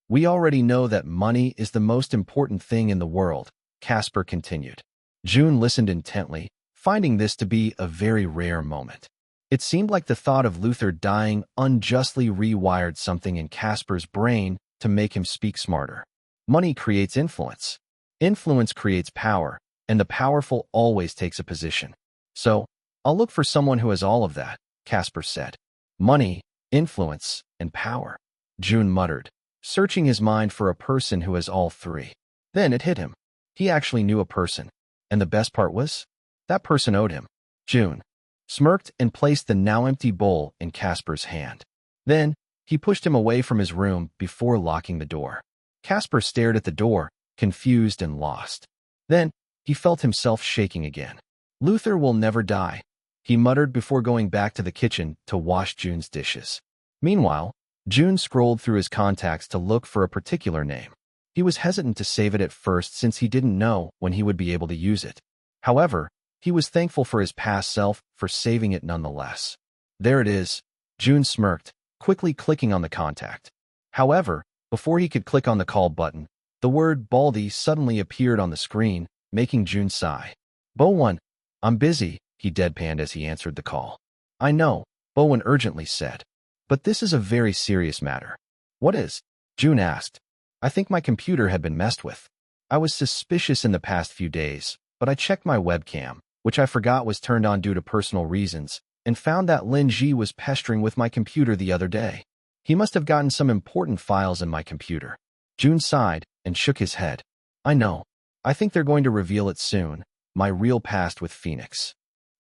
We already know that money is the most important thing in the world, Casper continued. Jun listened intently, finding this to be a very rare moment. It seemed like the thought of Luther dying unjustly rewired something in Casper's brain to make him speak smarter. Money creates influence. Influence creates power, and the powerful always takes a position. So, I'll look for someone who has all of that, Casper said. Money, influence, and power. Jun muttered, searching his mind for a person who has all three. Then it hit him. He actually knew a person. And the best part was, that person owed him. Jun smirked and placed the now empty bowl in Casper's hand. Then, he pushed him away from his room before locking the door. Casper stared at the door, confused and lost. Then, he felt himself shaking again. Luther will never die, he muttered before going back to the kitchen to wash Jun's dishes. Meanwhile, Jun scrolled through his contacts to look for a particular name. He was hesitant to save it at first since he didn't know when he would be able to use it. However, he was thankful for his past self for saving it nonetheless. There it is, Jun smirked, quickly clicking on the contact. However, before he could click on the call button, the word Baldy suddenly appeared on the screen, making Jun sigh. Bowen, I'm busy, he deadpanned as he answered the call. I know, Bowen urgently said. But this is a very serious matter. What is? Jun asked. I think my computer had been messed with. I was suspicious in the past few days, but I checked my webcam, which I forgot was turned on due to personal reasons, and found that Lin Ji was pestering with my computer the other day. He must have gotten some important files in my computer. Jun sighed and shook his head. I know. I think they're going to reveal it soon, my real past with Phoenix.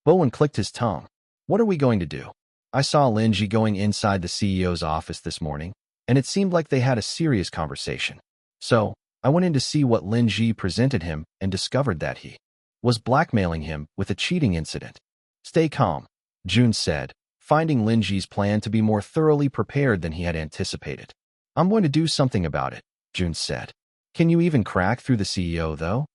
Bowen clicked his tongue. What are we going to do? I saw Lin Ji going inside the CEO's office this morning, and it seemed like they had a serious conversation. So, I went in to see what Lin Ji presented him and discovered that he was blackmailing him with a cheating incident. Stay calm, Jun said, finding Lin Ji's plan to be more thoroughly prepared than he had anticipated. I'm going to do something about it, Jun said. Can you even crack through the CEO, though?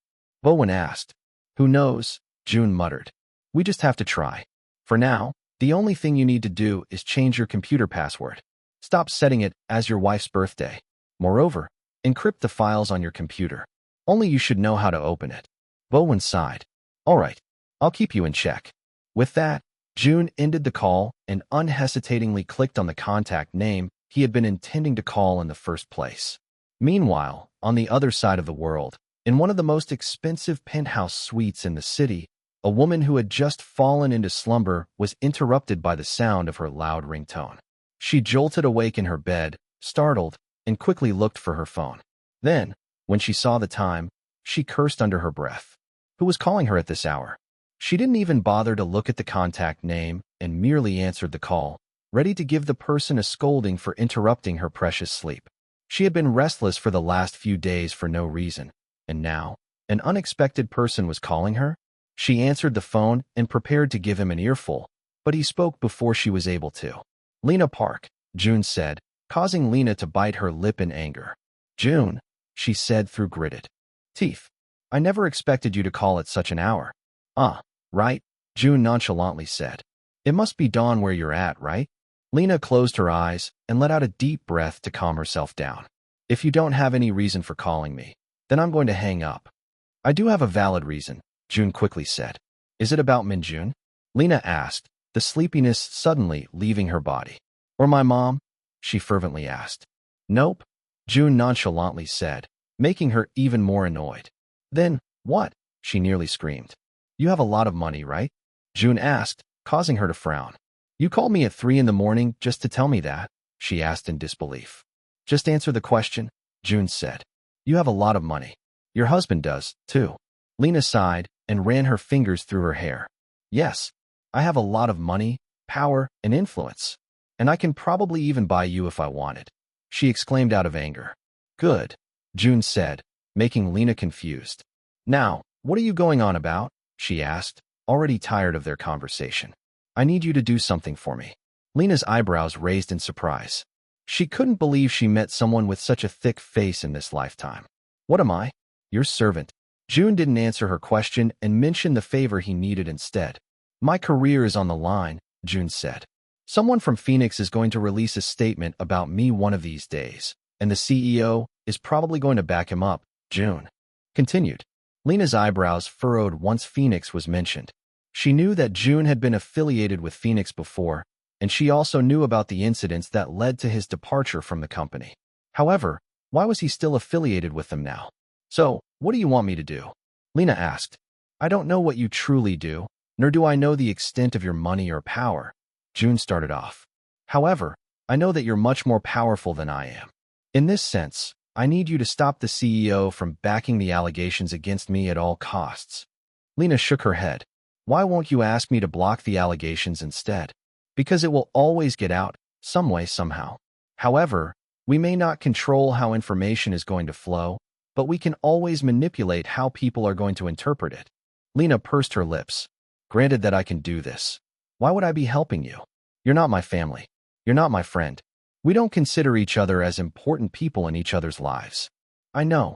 Bowen asked. Who knows, Jun muttered. We just have to try. For now, the only thing you need to do is change your computer password. Stop setting it as your wife's birthday. Moreover, encrypt the files on your computer. Only you should know how to open it. Bowen sighed. All right, I'll keep you in check. With that, Jun ended the call and unhesitatingly clicked on the contact name he had been intending to call in the first place. Meanwhile, on the other side of the world, in one of the most expensive penthouse suites in the city, a woman who had just fallen into slumber was interrupted by the sound of her loud ringtone. She jolted awake in her bed, startled, and quickly looked for her phone. Then, when she saw the time, she cursed under her breath. Who was calling her at this hour? She didn't even bother to look at the contact name and merely answered the call, ready to give the person a scolding for interrupting her precious sleep. She had been restless for the last few days for no reason, and now, an unexpected person was calling her? She answered the phone and prepared to give him an earful, but he spoke before she was able to. Lena Park, Jun said, causing Lena to bite her lip in anger. Jun, she said through gritted teeth. I never expected you to call at such an hour. Right, Jun nonchalantly said. It must be dawn where you're at, right? Lena closed her eyes and let out a deep breath to calm herself down. If you don't have any reason for calling me, then I'm going to hang up. I do have a valid reason, Jun quickly said. Is it about Minjun? Lena asked, the sleepiness suddenly leaving her body. Or my mom? She fervently asked. Nope, Jun nonchalantly said, making her even more annoyed. Then, what? She nearly screamed. You have a lot of money, right? Jun asked, causing her to frown. You called me at 3 in the morning just to tell me that, she asked in disbelief. Just answer the question, Jun said. You have a lot of money. Your husband does, too. Lena sighed and ran her fingers through her hair. Yes, I have a lot of money, power, and influence. And I can probably even buy you if I wanted, she exclaimed out of anger. Good, Jun said, making Lena confused. Now, what are you going on about? She asked, already tired of their conversation. I need you to do something for me. Lena's eyebrows raised in surprise. She couldn't believe she met someone with such a thick face in this lifetime. What am I? Your servant. Jun didn't answer her question and mentioned the favor he needed instead. My career is on the line, Jun said. Someone from Phoenix is going to release a statement about me one of these days, and the CEO is probably going to back him up, Jun continued. Lena's eyebrows furrowed once Phoenix was mentioned. She knew that Jun had been affiliated with Phoenix before, and she also knew about the incidents that led to his departure from the company. However, why was he still affiliated with them now? So, what do you want me to do? Lena asked. I don't know what you truly do, nor do I know the extent of your money or power, Jun started off. However, I know that you're much more powerful than I am. In this sense, I need you to stop the CEO from backing the allegations against me at all costs. Lena shook her head. Why won't you ask me to block the allegations instead? Because it will always get out, some way, somehow. However, we may not control how information is going to flow, but we can always manipulate how people are going to interpret it. Lena pursed her lips. Granted that I can do this. Why would I be helping you? You're not my family. You're not my friend. We don't consider each other as important people in each other's lives. I know,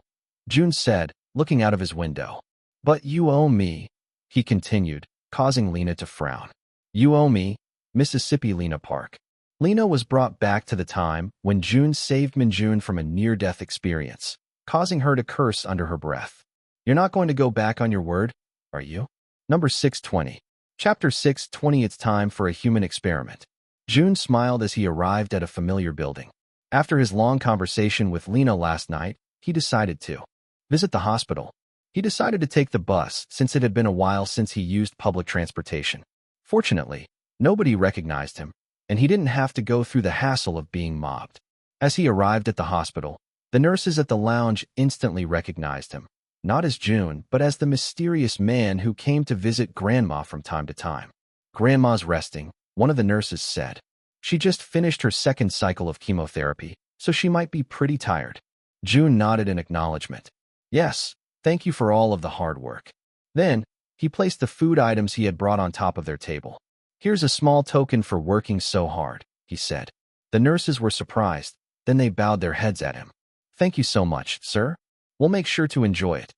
Jun said, looking out of his window. But you owe me, he continued, causing Lena to frown. You owe me, Mississippi Lena Park. Lena was brought back to the time when Jun saved Minjun from a near-death experience, causing her to curse under her breath. You're not going to go back on your word, are you? Number 620. Chapter 620. It's time for a human experiment. Jun smiled as he arrived at a familiar building. After his long conversation with Lena last night, he decided to visit the hospital. He decided to take the bus since it had been a while since he used public transportation. Fortunately, nobody recognized him, and he didn't have to go through the hassle of being mobbed. As he arrived at the hospital, the nurses at the lounge instantly recognized him, not as Jun, but as the mysterious man who came to visit Grandma from time to time. Grandma's resting, one of the nurses said. She just finished her second cycle of chemotherapy, so she might be pretty tired. Jun nodded in acknowledgement. Yes, thank you for all of the hard work. Then, he placed the food items he had brought on top of their table. Here's a small token for working so hard, he said. The nurses were surprised, then they bowed their heads at him. Thank you so much, sir. We'll make sure to enjoy it.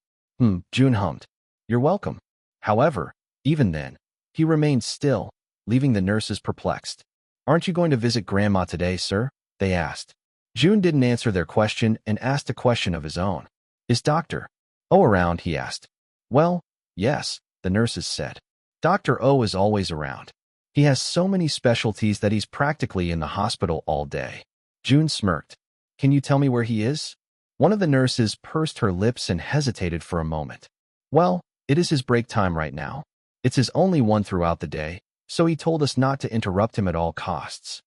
Jun hummed. You're welcome. However, even then, he remained still, leaving the nurses perplexed. Aren't you going to visit Grandma today, sir? They asked. Jun didn't answer their question and asked a question of his own. Is Dr. O around? He asked. Well, yes, the nurses said. Dr. O is always around. He has so many specialties that he's practically in the hospital all day. Jun smirked. Can you tell me where he is? One of the nurses pursed her lips and hesitated for a moment. Well, it is his break time right now. It's his only one throughout the day, so he told us not to interrupt him at all costs.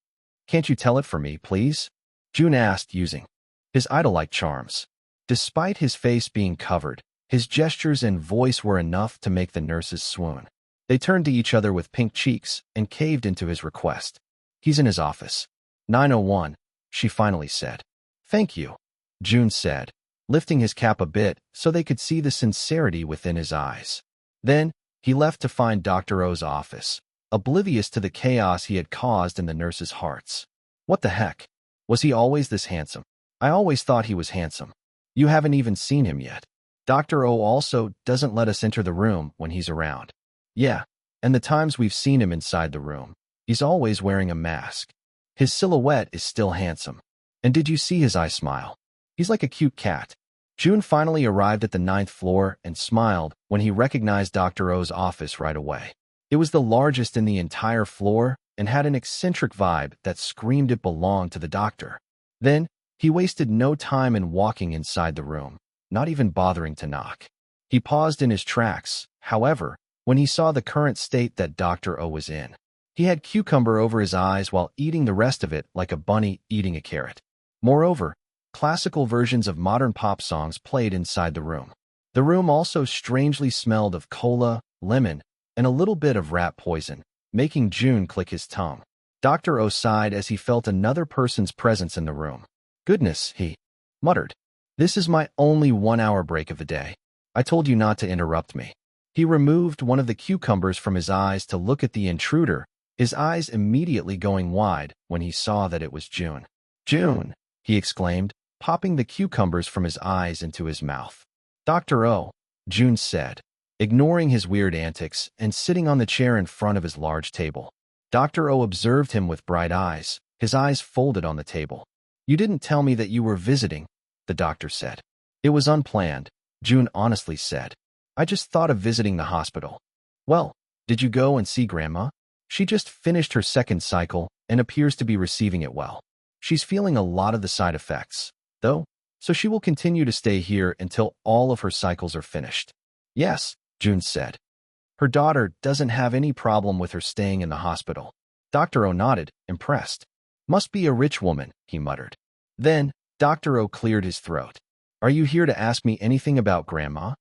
Can't you tell it for me, please? Jun asked, using his idol-like charms. Despite his face being covered, his gestures and voice were enough to make the nurses swoon. They turned to each other with pink cheeks and caved into his request. He's in his office. 901, she finally said. Thank you, Jun said, lifting his cap a bit so they could see the sincerity within his eyes. Then, he left to find Dr. O's office, oblivious to the chaos he had caused in the nurses' hearts. What the heck? Was he always this handsome? I always thought he was handsome. You haven't even seen him yet. Dr. O also doesn't let us enter the room when he's around. Yeah, and the times we've seen him inside the room, he's always wearing a mask. His silhouette is still handsome. And did you see his eye smile? He's like a cute cat. Jun finally arrived at the 9th floor and smiled when he recognized Dr. O's office right away. It was the largest in the entire floor and had an eccentric vibe that screamed it belonged to the doctor. Then, he wasted no time in walking inside the room, not even bothering to knock. He paused in his tracks, however, when he saw the current state that Dr. O was in. He had cucumber over his eyes while eating the rest of it like a bunny eating a carrot. Moreover, classical versions of modern pop songs played inside the room. The room also strangely smelled of cola, lemon, and a little bit of rat poison, making Jun click his tongue. Dr. O sighed as he felt another person's presence in the room. Goodness, he muttered. This is my only 1-hour break of the day. I told you not to interrupt me. He removed one of the cucumbers from his eyes to look at the intruder, his eyes immediately going wide when he saw that it was Jun. Jun, he exclaimed, popping the cucumbers from his eyes into his mouth. Dr. O, Jun said, ignoring his weird antics and sitting on the chair in front of his large table. Dr. O observed him with bright eyes, his eyes folded on the table. You didn't tell me that you were visiting, the doctor said. It was unplanned, Jun honestly said. I just thought of visiting the hospital. Well, did you go and see Grandma? She just finished her second cycle and appears to be receiving it well. She's feeling a lot of the side effects, though, so she will continue to stay here until all of her cycles are finished. Yes, Jun said. Her daughter doesn't have any problem with her staying in the hospital. Dr. O nodded, impressed. Must be a rich woman, he muttered. Then, Dr. O cleared his throat. Are you here to ask me anything about Grandma?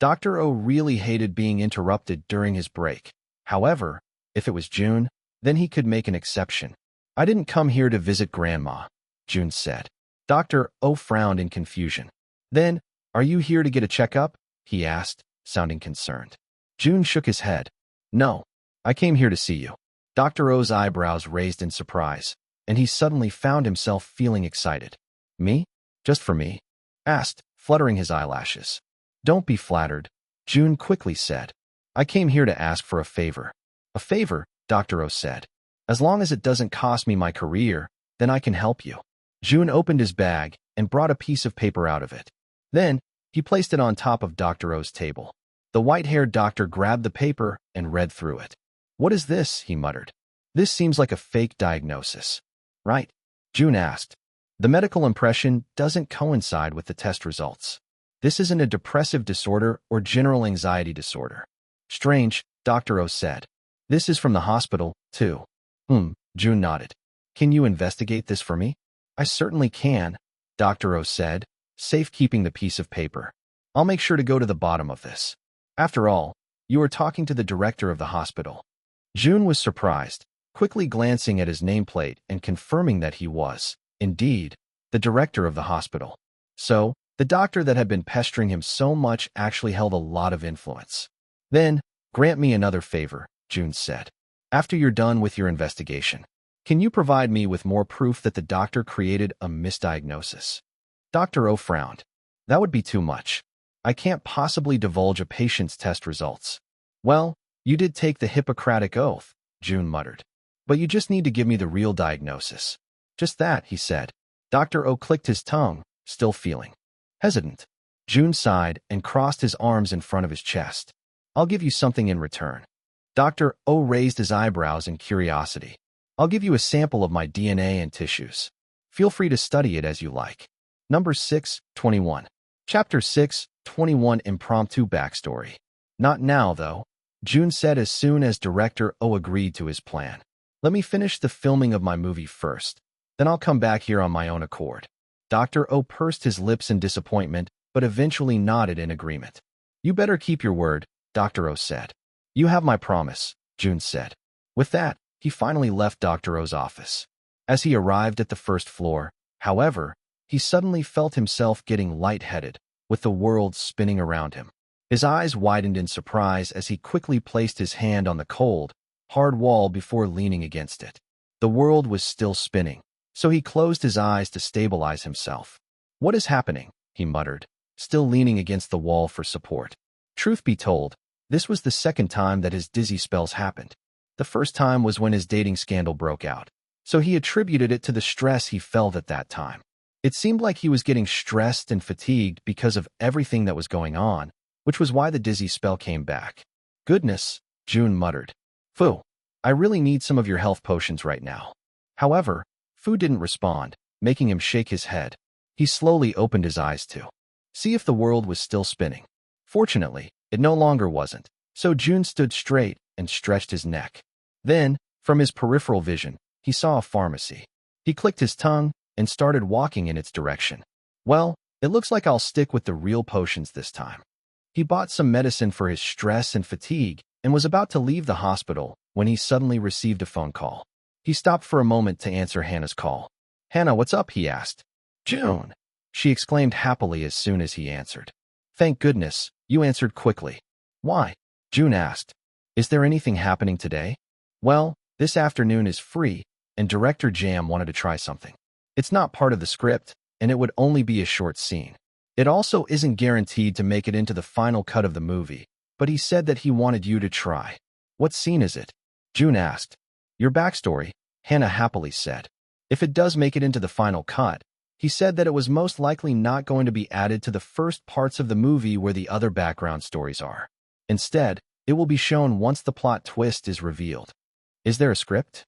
Dr. O really hated being interrupted during his break. However, if it was Jun, then he could make an exception. I didn't come here to visit Grandma, Jun said. Dr. O frowned in confusion. Then, are you here to get a checkup? He asked, sounding concerned. Jun shook his head. No, I came here to see you. Dr. O's eyebrows raised in surprise, and he suddenly found himself feeling excited. Me? Just for me? Asked, fluttering his eyelashes. Don't be flattered, Jun quickly said. I came here to ask for a favor. A favor, Dr. O said. As long as it doesn't cost me my career, then I can help you. Jun opened his bag and brought a piece of paper out of it. Then, he placed it on top of Dr. O's table. The white-haired doctor grabbed the paper and read through it. What is this? He muttered. This seems like a fake diagnosis. Right? Jun asked. The medical impression doesn't coincide with the test results. This isn't a depressive disorder or general anxiety disorder. Strange, Dr. O said. This is from the hospital, too. Jun nodded. Can you investigate this for me? I certainly can, Dr. O said, safekeeping the piece of paper. I'll make sure to go to the bottom of this. After all, you are talking to the director of the hospital. Jun was surprised, quickly glancing at his nameplate and confirming that he was, indeed, the director of the hospital. So, the doctor that had been pestering him so much actually held a lot of influence. Then, grant me another favor, Jun said. After you're done with your investigation, can you provide me with more proof that the doctor created a misdiagnosis? Dr. O frowned. That would be too much. I can't possibly divulge a patient's test results. Well, you did take the Hippocratic Oath, Jun muttered. But you just need to give me the real diagnosis. Just that, he said. Dr. O clicked his tongue, still feeling hesitant. Jun sighed and crossed his arms in front of his chest. I'll give you something in return. Dr. O raised his eyebrows in curiosity. I'll give you a sample of my DNA and tissues. Feel free to study it as you like. Number 621. Chapter 621 Impromptu Backstory. Not now, though, Jun said as soon as Director O agreed to his plan. Let me finish the filming of my movie first. Then I'll come back here on my own accord. Dr. O pursed his lips in disappointment, but eventually nodded in agreement. You better keep your word, Dr. O said. You have my promise, Jun said. With that, he finally left Dr. O's office. As he arrived at the first floor, however, he suddenly felt himself getting lightheaded, with the world spinning around him. His eyes widened in surprise as he quickly placed his hand on the cold, hard wall before leaning against it. The world was still spinning, so he closed his eyes to stabilize himself. What is happening? He muttered, still leaning against the wall for support. Truth be told, this was the second time that his dizzy spells happened. The first time was when his dating scandal broke out, so he attributed it to the stress he felt at that time. It seemed like he was getting stressed and fatigued because of everything that was going on, which was why the dizzy spell came back. Goodness, Jun muttered. Fu, I really need some of your health potions right now. However, Fu didn't respond, making him shake his head. He slowly opened his eyes to see if the world was still spinning. Fortunately, it no longer wasn't, so Jun stood straight and stretched his neck. Then, from his peripheral vision, he saw a pharmacy. He clicked his tongue and started walking in its direction. Well, it looks like I'll stick with the real potions this time. He bought some medicine for his stress and fatigue and was about to leave the hospital when he suddenly received a phone call. He stopped for a moment to answer Hannah's call. Hannah, what's up? He asked. Jun, she exclaimed happily as soon as he answered. Thank goodness, you answered quickly. Why? Jun asked. Is there anything happening today? Well, this afternoon is free, and Director Jam wanted to try something. It's not part of the script, and it would only be a short scene. It also isn't guaranteed to make it into the final cut of the movie, but he said that he wanted you to try. What scene is it? Jun asked. Your backstory, Hannah happily said. If it does make it into the final cut, he said that it was most likely not going to be added to the first parts of the movie where the other background stories are. Instead, it will be shown once the plot twist is revealed. Is there a script?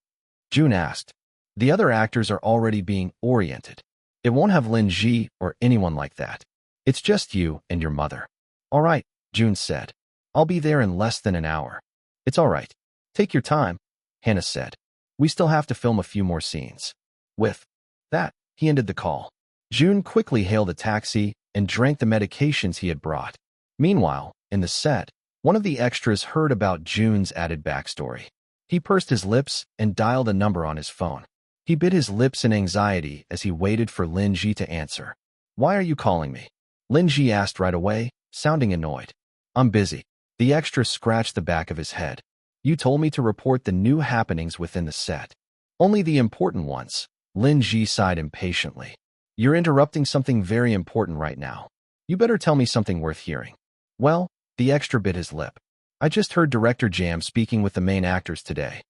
Jun asked. The other actors are already being oriented. It won't have Lin Ji or anyone like that. It's just you and your mother. All right, Jun said. I'll be there in less than an hour. It's all right. Take your time, Hannah said. We still have to film a few more scenes. With that, he ended the call. Jun quickly hailed a taxi and drank the medications he had brought. Meanwhile, in the set, one of the extras heard about Jun's added backstory. He pursed his lips and dialed a number on his phone. He bit his lips in anxiety as he waited for Lin Ji to answer. Why are you calling me? Lin Ji asked right away, sounding annoyed. I'm busy. The extra scratched the back of his head. You told me to report the new happenings within the set. Only the important ones. Lin Ji sighed impatiently. You're interrupting something very important right now. You better tell me something worth hearing. Well, the extra bit his lip. I just heard Director Jam speaking with the main actors today.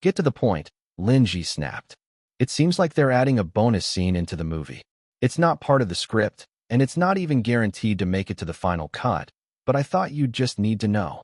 Get to the point, Lin Ji snapped. It seems like they're adding a bonus scene into the movie. It's not part of the script, and it's not even guaranteed to make it to the final cut, but I thought you'd just need to know.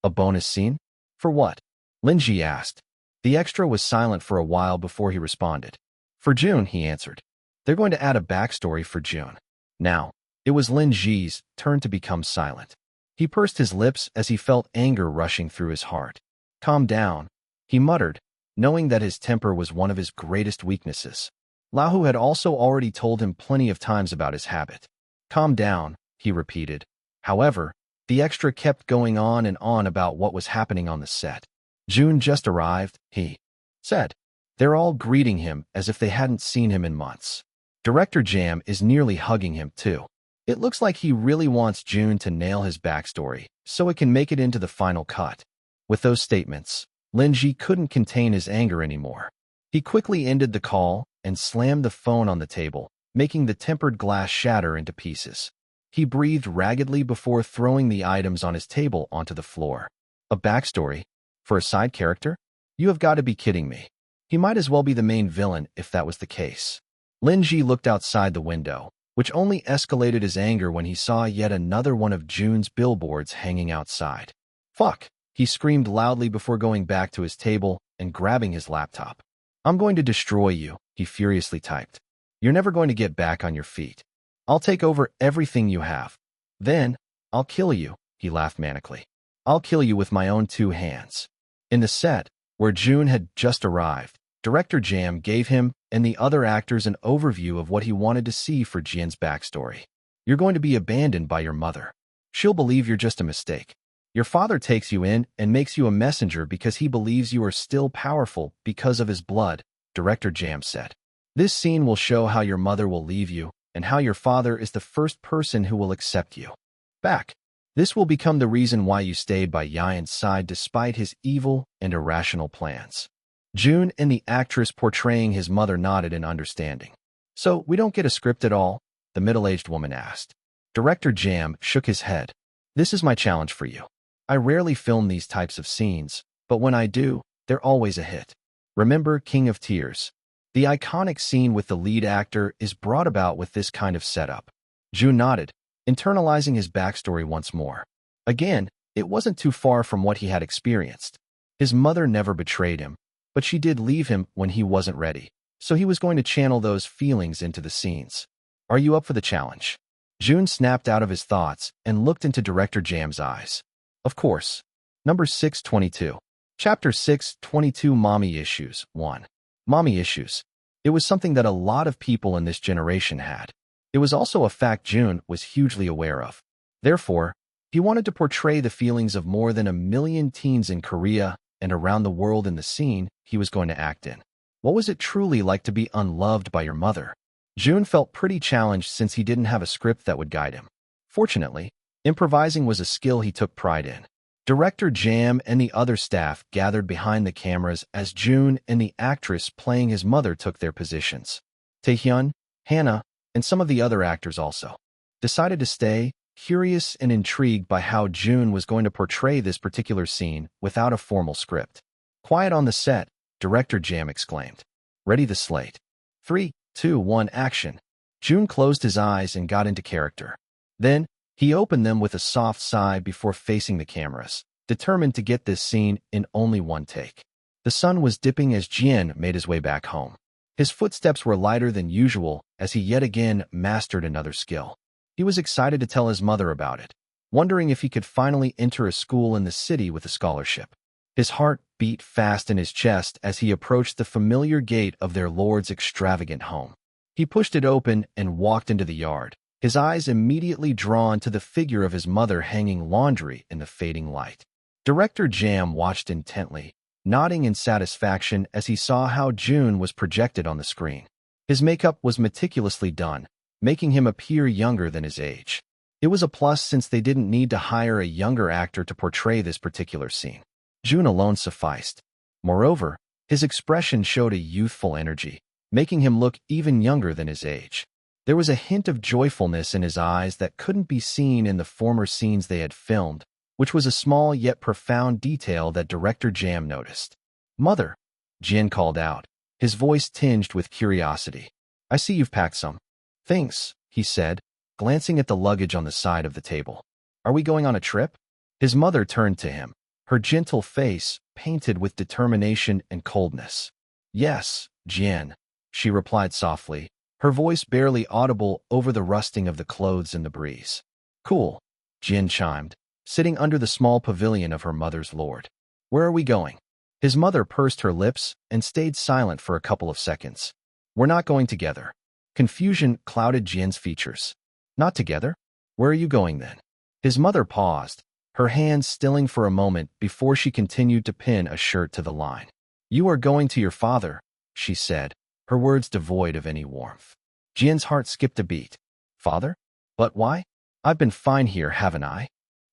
A bonus scene? For what? Lin Ji asked. The extra was silent for a while before he responded. For Jun, he answered. They're going to add a backstory for Jun. Now, it was Lin Ji's turn to become silent. He pursed his lips as he felt anger rushing through his heart. Calm down, he muttered, knowing that his temper was one of his greatest weaknesses. Lahu had also already told him plenty of times about his habit. Calm down, he repeated. However, the extra kept going on and on about what was happening on the set. Jun just arrived, he said. They're all greeting him as if they hadn't seen him in months. Director Jam is nearly hugging him too. It looks like he really wants Jun to nail his backstory so it can make it into the final cut. With those statements, Lin Ji couldn't contain his anger anymore. He quickly ended the call and slammed the phone on the table, making the tempered glass shatter into pieces. He breathed raggedly before throwing the items on his table onto the floor. A backstory? For a side character? You have got to be kidding me. He might as well be the main villain if that was the case. Lin Ji looked outside the window, which only escalated his anger when he saw yet another one of Jun's billboards hanging outside. Fuck! He screamed loudly before going back to his table and grabbing his laptop. I'm going to destroy you, he furiously typed. You're never going to get back on your feet. I'll take over everything you have. Then, I'll kill you, he laughed manically. I'll kill you with my own 2 hands. In the set, where Jun had just arrived, Director Jam gave him and the other actors an overview of what he wanted to see for Jin's backstory. You're going to be abandoned by your mother. She'll believe you're just a mistake. Your father takes you in and makes you a messenger because he believes you are still powerful because of his blood, Director Jam said. This scene will show how your mother will leave you and how your father is the first person who will accept you back. This will become the reason why you stayed by Yayan's side despite his evil and irrational plans. Jun and the actress portraying his mother nodded in understanding. So, we don't get a script at all? The middle-aged woman asked. Director Jam shook his head. This is my challenge for you. I rarely film these types of scenes, but when I do, they're always a hit. Remember King of Tears? The iconic scene with the lead actor is brought about with this kind of setup. Jun nodded, internalizing his backstory once more. Again, it wasn't too far from what he had experienced. His mother never betrayed him, but she did leave him when he wasn't ready, so he was going to channel those feelings into the scenes. Are you up for the challenge? Jun snapped out of his thoughts and looked into Director Jam's eyes. Of course. Number 622. Chapter 622 Mommy Issues 1. Mommy issues. It was something that a lot of people in this generation had. It was also a fact Jun was hugely aware of. Therefore, he wanted to portray the feelings of more than 1 million teens in Korea and around the world in the scene he was going to act in. What was it truly like to be unloved by your mother? Jun felt pretty challenged since he didn't have a script that would guide him. Fortunately, improvising was a skill he took pride in. Director Jam and the other staff gathered behind the cameras as Jun and the actress playing his mother took their positions. Taehyun, Hannah, and some of the other actors also decided to stay, curious and intrigued by how Jun was going to portray this particular scene without a formal script. Quiet on the set, Director Jam exclaimed. Ready the slate. 3, 2, 1, action. Jun closed his eyes and got into character. Then, he opened them with a soft sigh before facing the cameras, determined to get this scene in only one take. The sun was dipping as Jin made his way back home. His footsteps were lighter than usual as he yet again mastered another skill. He was excited to tell his mother about it, wondering if he could finally enter a school in the city with a scholarship. His heart beat fast in his chest as he approached the familiar gate of their lord's extravagant home. He pushed it open and walked into the yard, his eyes immediately drawn to the figure of his mother hanging laundry in the fading light. Director Jam watched intently, nodding in satisfaction as he saw how Jun was projected on the screen. His makeup was meticulously done, making him appear younger than his age. It was a plus since they didn't need to hire a younger actor to portray this particular scene. Jun alone sufficed. Moreover, his expression showed a youthful energy, making him look even younger than his age. There was a hint of joyfulness in his eyes that couldn't be seen in the former scenes they had filmed, which was a small yet profound detail that Director Jam noticed. "Mother," Jin called out, his voice tinged with curiosity. "I see you've packed some things," he said, glancing at the luggage on the side of the table. "Are we going on a trip?" His mother turned to him, her gentle face painted with determination and coldness. "Yes, Jin," she replied softly, her voice barely audible over the rusting of the clothes in the breeze. "Cool," Jin chimed, sitting under the small pavilion of her mother's lord. "Where are we going?" His mother pursed her lips and stayed silent for a couple of seconds. "We're not going together." Confusion clouded Jin's features. "Not together? Where are you going then?" His mother paused, her hands stilling for a moment before she continued to pin a shirt to the line. "You are going to your father," she said, her words devoid of any warmth. Jin's heart skipped a beat. "Father? But why? I've been fine here, haven't I?"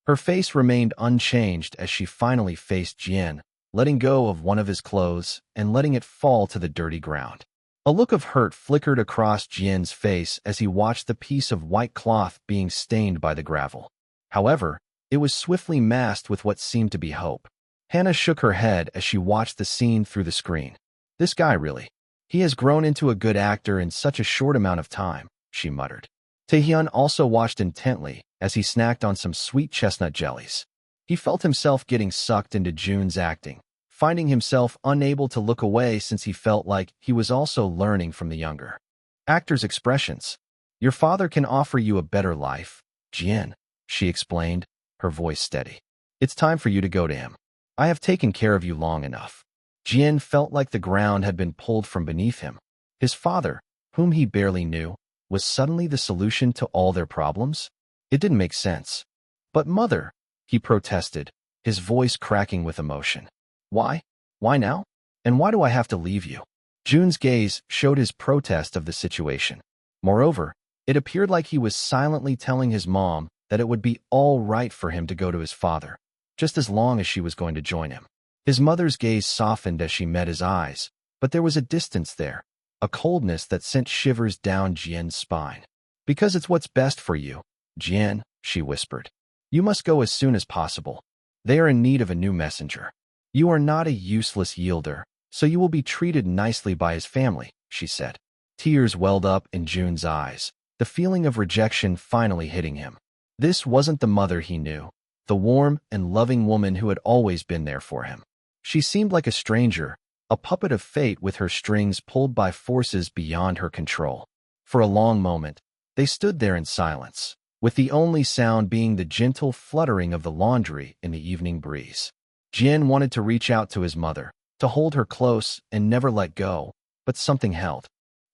Her face remained unchanged as she finally faced Jin, letting go of one of his clothes and letting it fall to the dirty ground. A look of hurt flickered across Jin's face as he watched the piece of white cloth being stained by the gravel. However, it was swiftly masked with what seemed to be hope. Hannah shook her head as she watched the scene through the screen. "This guy really. He has grown into a good actor in such a short amount of time," she muttered. Taehyun also watched intently as he snacked on some sweet chestnut jellies. He felt himself getting sucked into Jun's acting, finding himself unable to look away since he felt like he was also learning from the younger actor's expressions. "Your father can offer you a better life, Jin," she explained, her voice steady. "It's time for you to go to him. I have taken care of you long enough." Jin felt like the ground had been pulled from beneath him. His father, whom he barely knew, was suddenly the solution to all their problems? It didn't make sense. "But mother," he protested, his voice cracking with emotion. "Why? Why now? And why do I have to leave you?" Jun's gaze showed his protest of the situation. Moreover, it appeared like he was silently telling his mom that it would be all right for him to go to his father, just as long as she was going to join him. His mother's gaze softened as she met his eyes, but there was a distance there, a coldness that sent shivers down Jin's spine. "Because it's what's best for you, Jin," she whispered. "You must go as soon as possible. They are in need of a new messenger. You are not a useless yielder, so you will be treated nicely by his family," she said. Tears welled up in Jun's eyes, the feeling of rejection finally hitting him. This wasn't the mother he knew, the warm and loving woman who had always been there for him. She seemed like a stranger, a puppet of fate with her strings pulled by forces beyond her control. For a long moment, they stood there in silence, with the only sound being the gentle fluttering of the laundry in the evening breeze. Jin wanted to reach out to his mother, to hold her close and never let go, but something held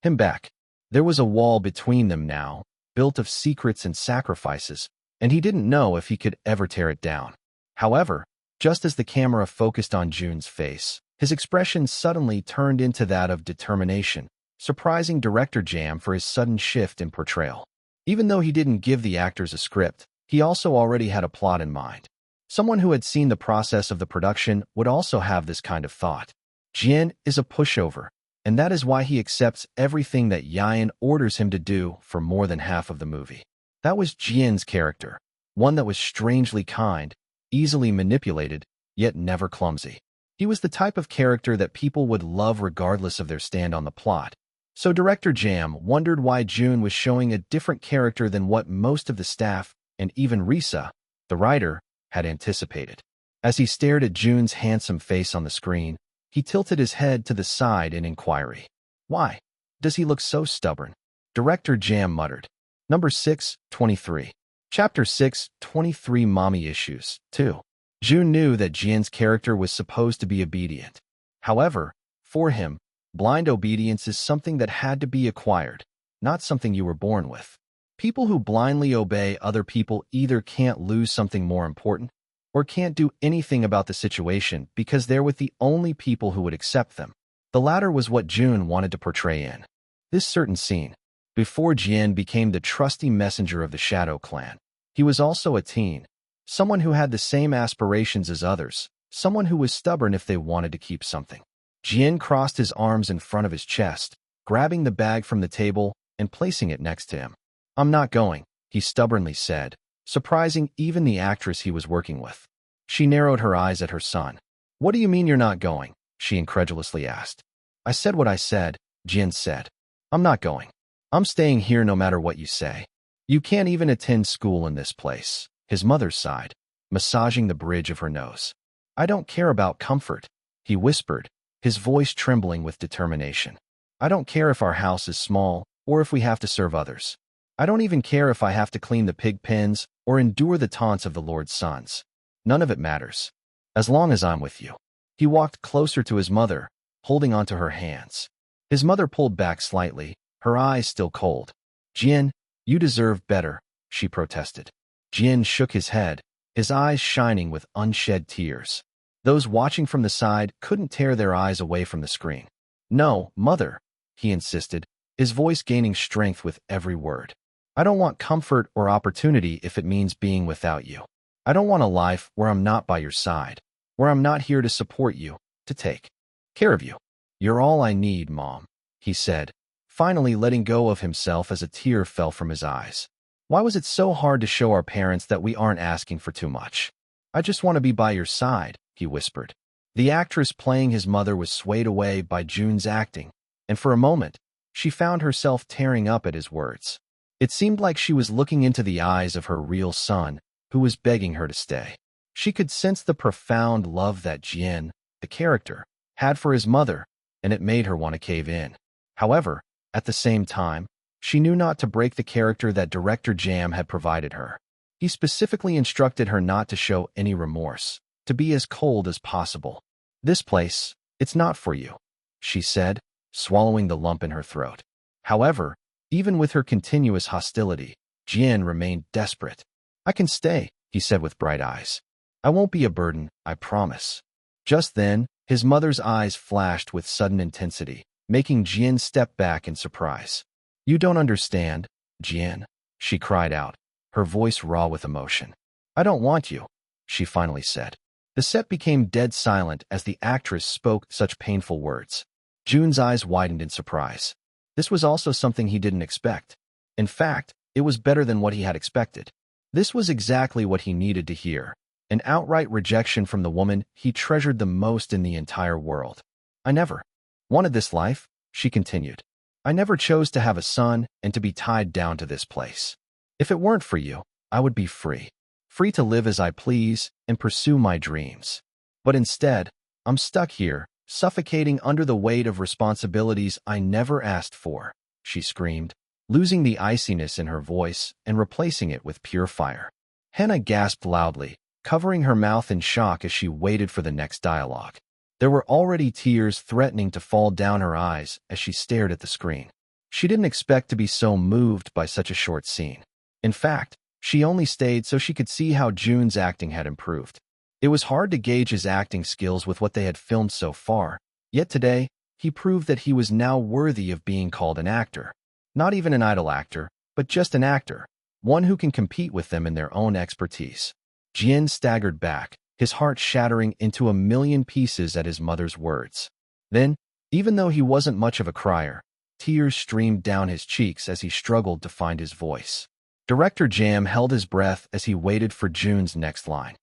him back. There was a wall between them now, built of secrets and sacrifices, and he didn't know if he could ever tear it down. However, just as the camera focused on Jun's face, his expression suddenly turned into that of determination, surprising Director Jam for his sudden shift in portrayal. Even though he didn't give the actors a script, he also already had a plot in mind. Someone who had seen the process of the production would also have this kind of thought. Jin is a pushover, and that is why he accepts everything that Yayan orders him to do for more than half of the movie. That was Jin's character, one that was strangely kind, easily manipulated, yet never clumsy. He was the type of character that people would love regardless of their stand on the plot. So Director Jam wondered why Jun was showing a different character than what most of the staff, and even Risa, the writer, had anticipated. As he stared at Jun's handsome face on the screen, he tilted his head to the side in inquiry. Why does he look so stubborn? Director Jam muttered. Number 6, 23. Chapter 6, 23 Mommy Issues, 2. Jun knew that Jian's character was supposed to be obedient. However, for him, blind obedience is something that had to be acquired, not something you were born with. People who blindly obey other people either can't lose something more important or can't do anything about the situation because they're with the only people who would accept them. The latter was what Jun wanted to portray in this certain scene. Before Jian became the trusty messenger of the Shadow Clan, he was also a teen, someone who had the same aspirations as others, someone who was stubborn if they wanted to keep something. Jian crossed his arms in front of his chest, grabbing the bag from the table and placing it next to him. I'm not going, he stubbornly said, surprising even the actress he was working with. She narrowed her eyes at her son. What do you mean you're not going? She incredulously asked. I said what I said, Jian said. I'm not going. I'm staying here no matter what you say. You can't even attend school in this place, his mother sighed, massaging the bridge of her nose. I don't care about comfort, he whispered, his voice trembling with determination. I don't care if our house is small or if we have to serve others. I don't even care if I have to clean the pig pens or endure the taunts of the Lord's sons. None of it matters, as long as I'm with you. He walked closer to his mother, holding onto her hands. His mother pulled back slightly, her eyes still cold. Jian, you deserve better, she protested. Jian shook his head, his eyes shining with unshed tears. Those watching from the side couldn't tear their eyes away from the screen. No, mother, he insisted, his voice gaining strength with every word. I don't want comfort or opportunity if it means being without you. I don't want a life where I'm not by your side, where I'm not here to support you, to take care of you. You're all I need, Mom, he said, finally letting go of himself as a tear fell from his eyes. Why was it so hard to show our parents that we aren't asking for too much? I just want to be by your side, he whispered. The actress playing his mother was swayed away by Jun's acting, and for a moment, she found herself tearing up at his words. It seemed like she was looking into the eyes of her real son, who was begging her to stay. She could sense the profound love that Jian, the character, had for his mother, and it made her want to cave in. However, at the same time, she knew not to break the character that Director Jam had provided her. He specifically instructed her not to show any remorse, to be as cold as possible. This place, it's not for you, she said, swallowing the lump in her throat. However, even with her continuous hostility, Jian remained desperate. I can stay, he said with bright eyes. I won't be a burden, I promise. Just then, his mother's eyes flashed with sudden intensity, making Jian step back in surprise. You don't understand, Jian, she cried out, her voice raw with emotion. I don't want you, she finally said. The set became dead silent as the actress spoke such painful words. Jun's eyes widened in surprise. This was also something he didn't expect. In fact, it was better than what he had expected. This was exactly what he needed to hear, an outright rejection from the woman he treasured the most in the entire world. I never wanted this life, she continued. I never chose to have a son and to be tied down to this place. If it weren't for you, I would be free. Free to live as I please and pursue my dreams. But instead, I'm stuck here, suffocating under the weight of responsibilities I never asked for, she screamed, losing the iciness in her voice and replacing it with pure fire. Hannah gasped loudly, covering her mouth in shock as she waited for the next dialogue. There were already tears threatening to fall down her eyes as she stared at the screen. She didn't expect to be so moved by such a short scene. In fact, she only stayed so she could see how Jun's acting had improved. It was hard to gauge his acting skills with what they had filmed so far, yet today, he proved that he was now worthy of being called an actor. Not even an idol actor, but just an actor, one who can compete with them in their own expertise. Jian staggered back, his heart shattering into a million pieces at his mother's words. Then, even though he wasn't much of a crier, tears streamed down his cheeks as he struggled to find his voice. Director Jam held his breath as he waited for Jun's next line.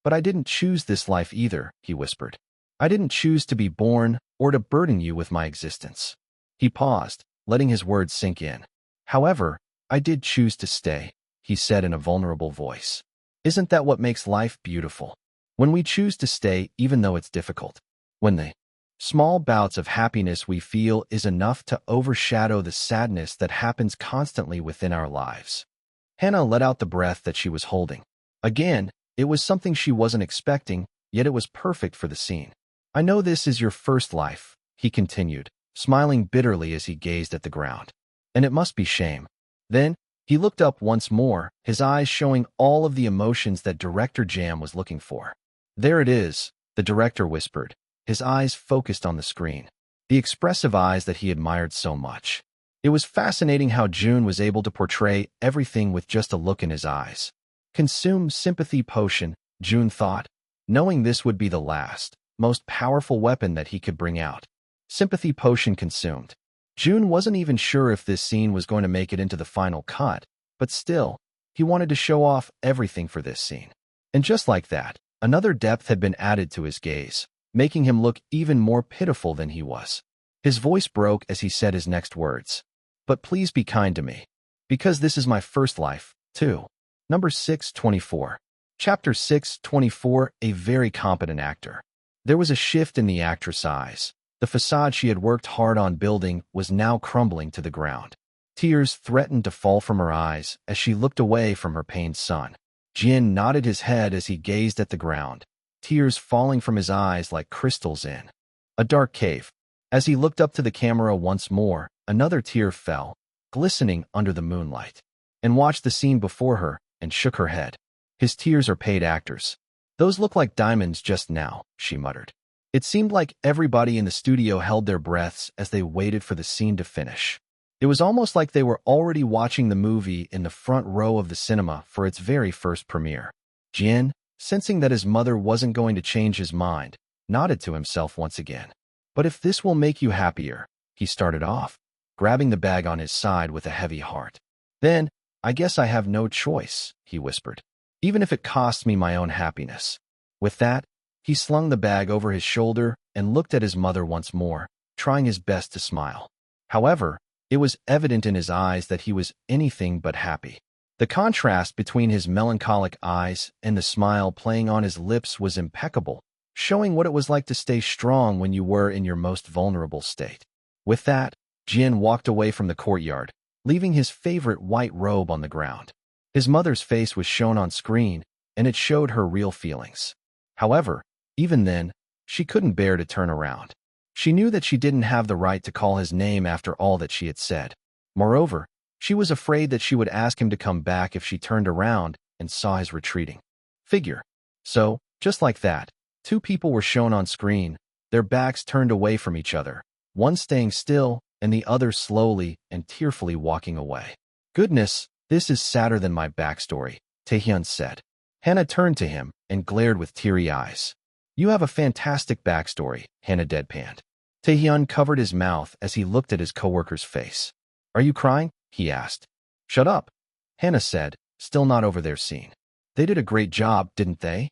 But I didn't choose this life either, he whispered. I didn't choose to be born or to burden you with my existence. He paused, letting his words sink in. However, I did choose to stay, he said in a vulnerable voice. Isn't that what makes life beautiful? When we choose to stay even though it's difficult. When the small bouts of happiness we feel is enough to overshadow the sadness that happens constantly within our lives. Hannah let out the breath that she was holding. Again, it was something she wasn't expecting, yet it was perfect for the scene. I know this is your first life, he continued, smiling bitterly as he gazed at the ground. And it must be shame. Then, he looked up once more, his eyes showing all of the emotions that Director Jam was looking for. There it is, the director whispered, his eyes focused on the screen. The expressive eyes that he admired so much. It was fascinating how Jun was able to portray everything with just a look in his eyes. Consume sympathy potion, Jun thought, knowing this would be the last, most powerful weapon that he could bring out. Sympathy potion consumed. Jun wasn't even sure if this scene was going to make it into the final cut, but still, he wanted to show off everything for this scene. And just like that, another depth had been added to his gaze, making him look even more pitiful than he was. His voice broke as he said his next words. But please be kind to me. Because this is my first life, too. Number 624. Chapter 624, a very competent actor. There was a shift in the actress' eyes. The facade she had worked hard on building was now crumbling to the ground. Tears threatened to fall from her eyes as she looked away from her pained son. Jin nodded his head as he gazed at the ground, tears falling from his eyes like crystals in a dark cave. As he looked up to the camera once more, another tear fell, glistening under the moonlight, and watched the scene before her and shook her head. His tears are paid actors. Those look like diamonds just now, she muttered. It seemed like everybody in the studio held their breaths as they waited for the scene to finish. It was almost like they were already watching the movie in the front row of the cinema for its very first premiere. Jin, sensing that his mother wasn't going to change his mind, nodded to himself once again. But if this will make you happier, he started off, grabbing the bag on his side with a heavy heart. Then, I guess I have no choice, he whispered, even if it costs me my own happiness. With that, he slung the bag over his shoulder and looked at his mother once more, trying his best to smile. However, it was evident in his eyes that he was anything but happy. The contrast between his melancholic eyes and the smile playing on his lips was impeccable, showing what it was like to stay strong when you were in your most vulnerable state. With that, Jin walked away from the courtyard, leaving his favorite white robe on the ground. His mother's face was shown on screen, and it showed her real feelings. However, even then, she couldn't bear to turn around. She knew that she didn't have the right to call his name after all that she had said. Moreover, she was afraid that she would ask him to come back if she turned around and saw his retreating figure. So, just like that, two people were shown on screen, their backs turned away from each other, one staying still and the other slowly and tearfully walking away. Goodness, this is sadder than my backstory, Taehyun said. Hannah turned to him and glared with teary eyes. You have a fantastic backstory, Hannah deadpanned. Taehyun covered his mouth as he looked at his coworker's face. Are you crying? He asked. Shut up, Hannah said, still not over their scene. They did a great job, didn't they?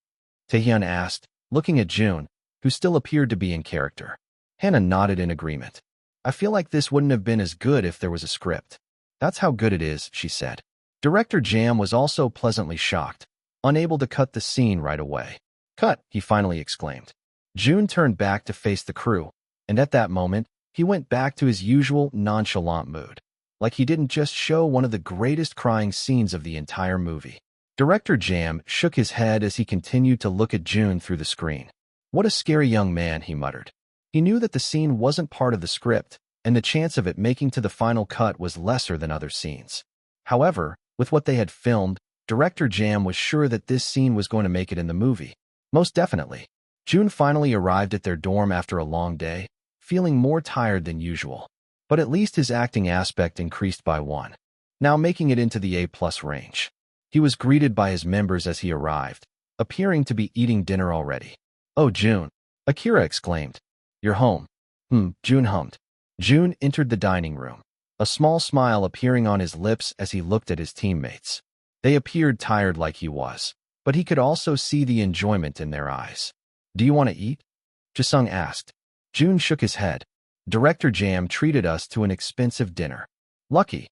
Taehyun asked, looking at Jun, who still appeared to be in character. Hannah nodded in agreement. I feel like this wouldn't have been as good if there was a script. That's how good it is, she said. Director Jam was also pleasantly shocked, unable to cut the scene right away. Cut, he finally exclaimed. Jun turned back to face the crew, and at that moment, he went back to his usual nonchalant mood, like he didn't just show one of the greatest crying scenes of the entire movie. Director Jam shook his head as he continued to look at Jun through the screen. What a scary young man, he muttered. He knew that the scene wasn't part of the script, and the chance of it making to the final cut was lesser than other scenes. However, with what they had filmed, Director Jam was sure that this scene was going to make it in the movie. Most definitely. Jun finally arrived at their dorm after a long day, feeling more tired than usual. But at least his acting aspect increased by 1, now making it into the A+ range. He was greeted by his members as he arrived, appearing to be eating dinner already. Oh, Jun, Akira exclaimed. You're home. Jun hummed. Jun entered the dining room, a small smile appearing on his lips as he looked at his teammates. They appeared tired like he was, but he could also see the enjoyment in their eyes. Do you want to eat? Jisung asked. Jun shook his head. Director Jam treated us to an expensive dinner. Lucky,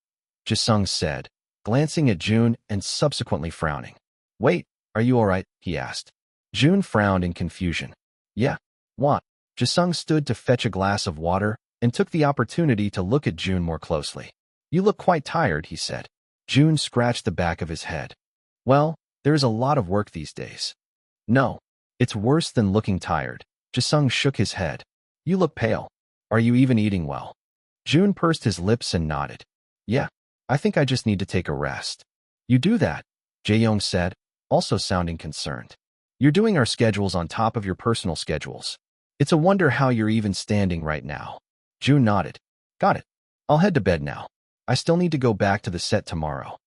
Jisung said, glancing at Jun and subsequently frowning. Wait, are you all right? He asked. Jun frowned in confusion. Yeah. What? Jisung stood to fetch a glass of water and took the opportunity to look at Jun more closely. You look quite tired, he said. Jun scratched the back of his head. Well, there is a lot of work these days. No, it's worse than looking tired. Jisung shook his head. You look pale. Are you even eating well? Jun pursed his lips and nodded. Yeah, I think I just need to take a rest. You do that, Jae-young said, also sounding concerned. You're doing our schedules on top of your personal schedules. It's a wonder how you're even standing right now. Jun nodded. Got it. I'll head to bed now. I still need to go back to the set tomorrow.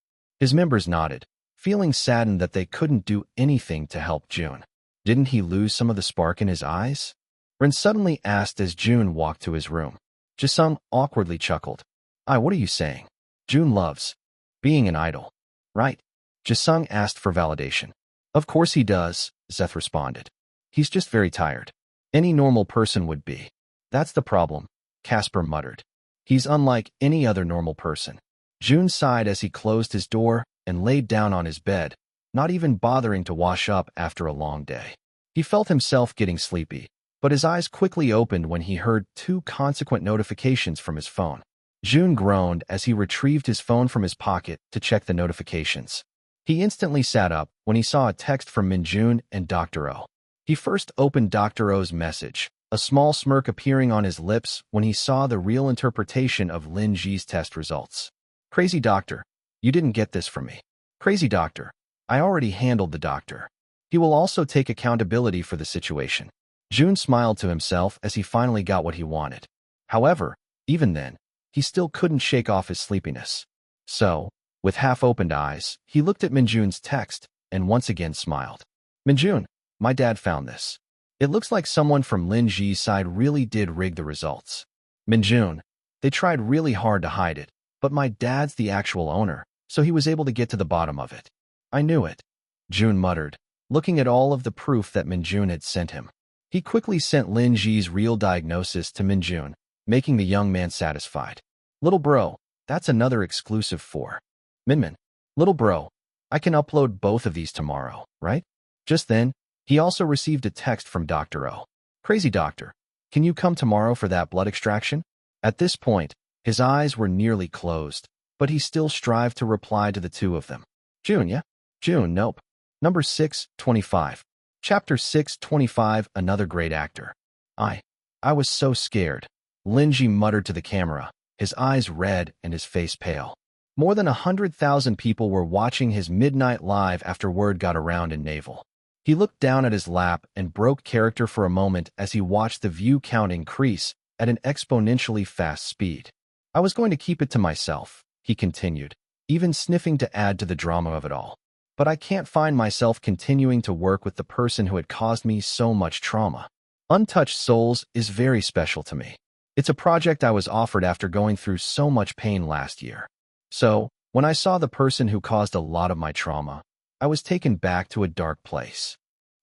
His members nodded, feeling saddened that they couldn't do anything to help Jun. Didn't he lose some of the spark in his eyes? Rin suddenly asked as Jun walked to his room. Jisung awkwardly chuckled. What are you saying? Jun loves being an idol, right? Jisung asked for validation. Of course he does, Zeth responded. He's just very tired. Any normal person would be. That's the problem, Casper muttered. He's unlike any other normal person. Jun sighed as he closed his door and laid down on his bed, not even bothering to wash up after a long day. He felt himself getting sleepy, but his eyes quickly opened when he heard 2 consequent notifications from his phone. Jun groaned as he retrieved his phone from his pocket to check the notifications. He instantly sat up when he saw a text from Minjun and Dr. Oh. He first opened Dr. Oh's message, a small smirk appearing on his lips when he saw the real interpretation of Lin Ji's test results. Crazy doctor, you didn't get this from me. Crazy doctor, I already handled the doctor. He will also take accountability for the situation. Jun smiled to himself as he finally got what he wanted. However, even then, he still couldn't shake off his sleepiness. So, with half-opened eyes, he looked at Minjun's text and once again smiled. Minjun, my dad found this. It looks like someone from Lin Ji's side really did rig the results. Minjun, they tried really hard to hide it, but my dad's the actual owner, so he was able to get to the bottom of it. I knew it, Jun muttered, looking at all of the proof that Minjun had sent him. He quickly sent Lin Ji's real diagnosis to Minjun, making the young man satisfied. Little bro, that's another exclusive for Minmin. Little bro, I can upload both of these tomorrow, right? Just then, he also received a text from Dr. Oh. Crazy doctor, can you come tomorrow for that blood extraction? At this point, his eyes were nearly closed, but he still strived to reply to the 2 of them. Jun, yeah? Jun, nope. Number 625. Chapter 625, another great actor. I was so scared. Lin Ji muttered to the camera, his eyes red and his face pale. More than 100,000 people were watching his midnight live after word got around in Naval. He looked down at his lap and broke character for a moment as he watched the view count increase at an exponentially fast speed. I was going to keep it to myself, he continued, even sniffing to add to the drama of it all. But I can't find myself continuing to work with the person who had caused me so much trauma. Untouched Souls is very special to me. It's a project I was offered after going through so much pain last year. So, when I saw the person who caused a lot of my trauma, I was taken back to a dark place.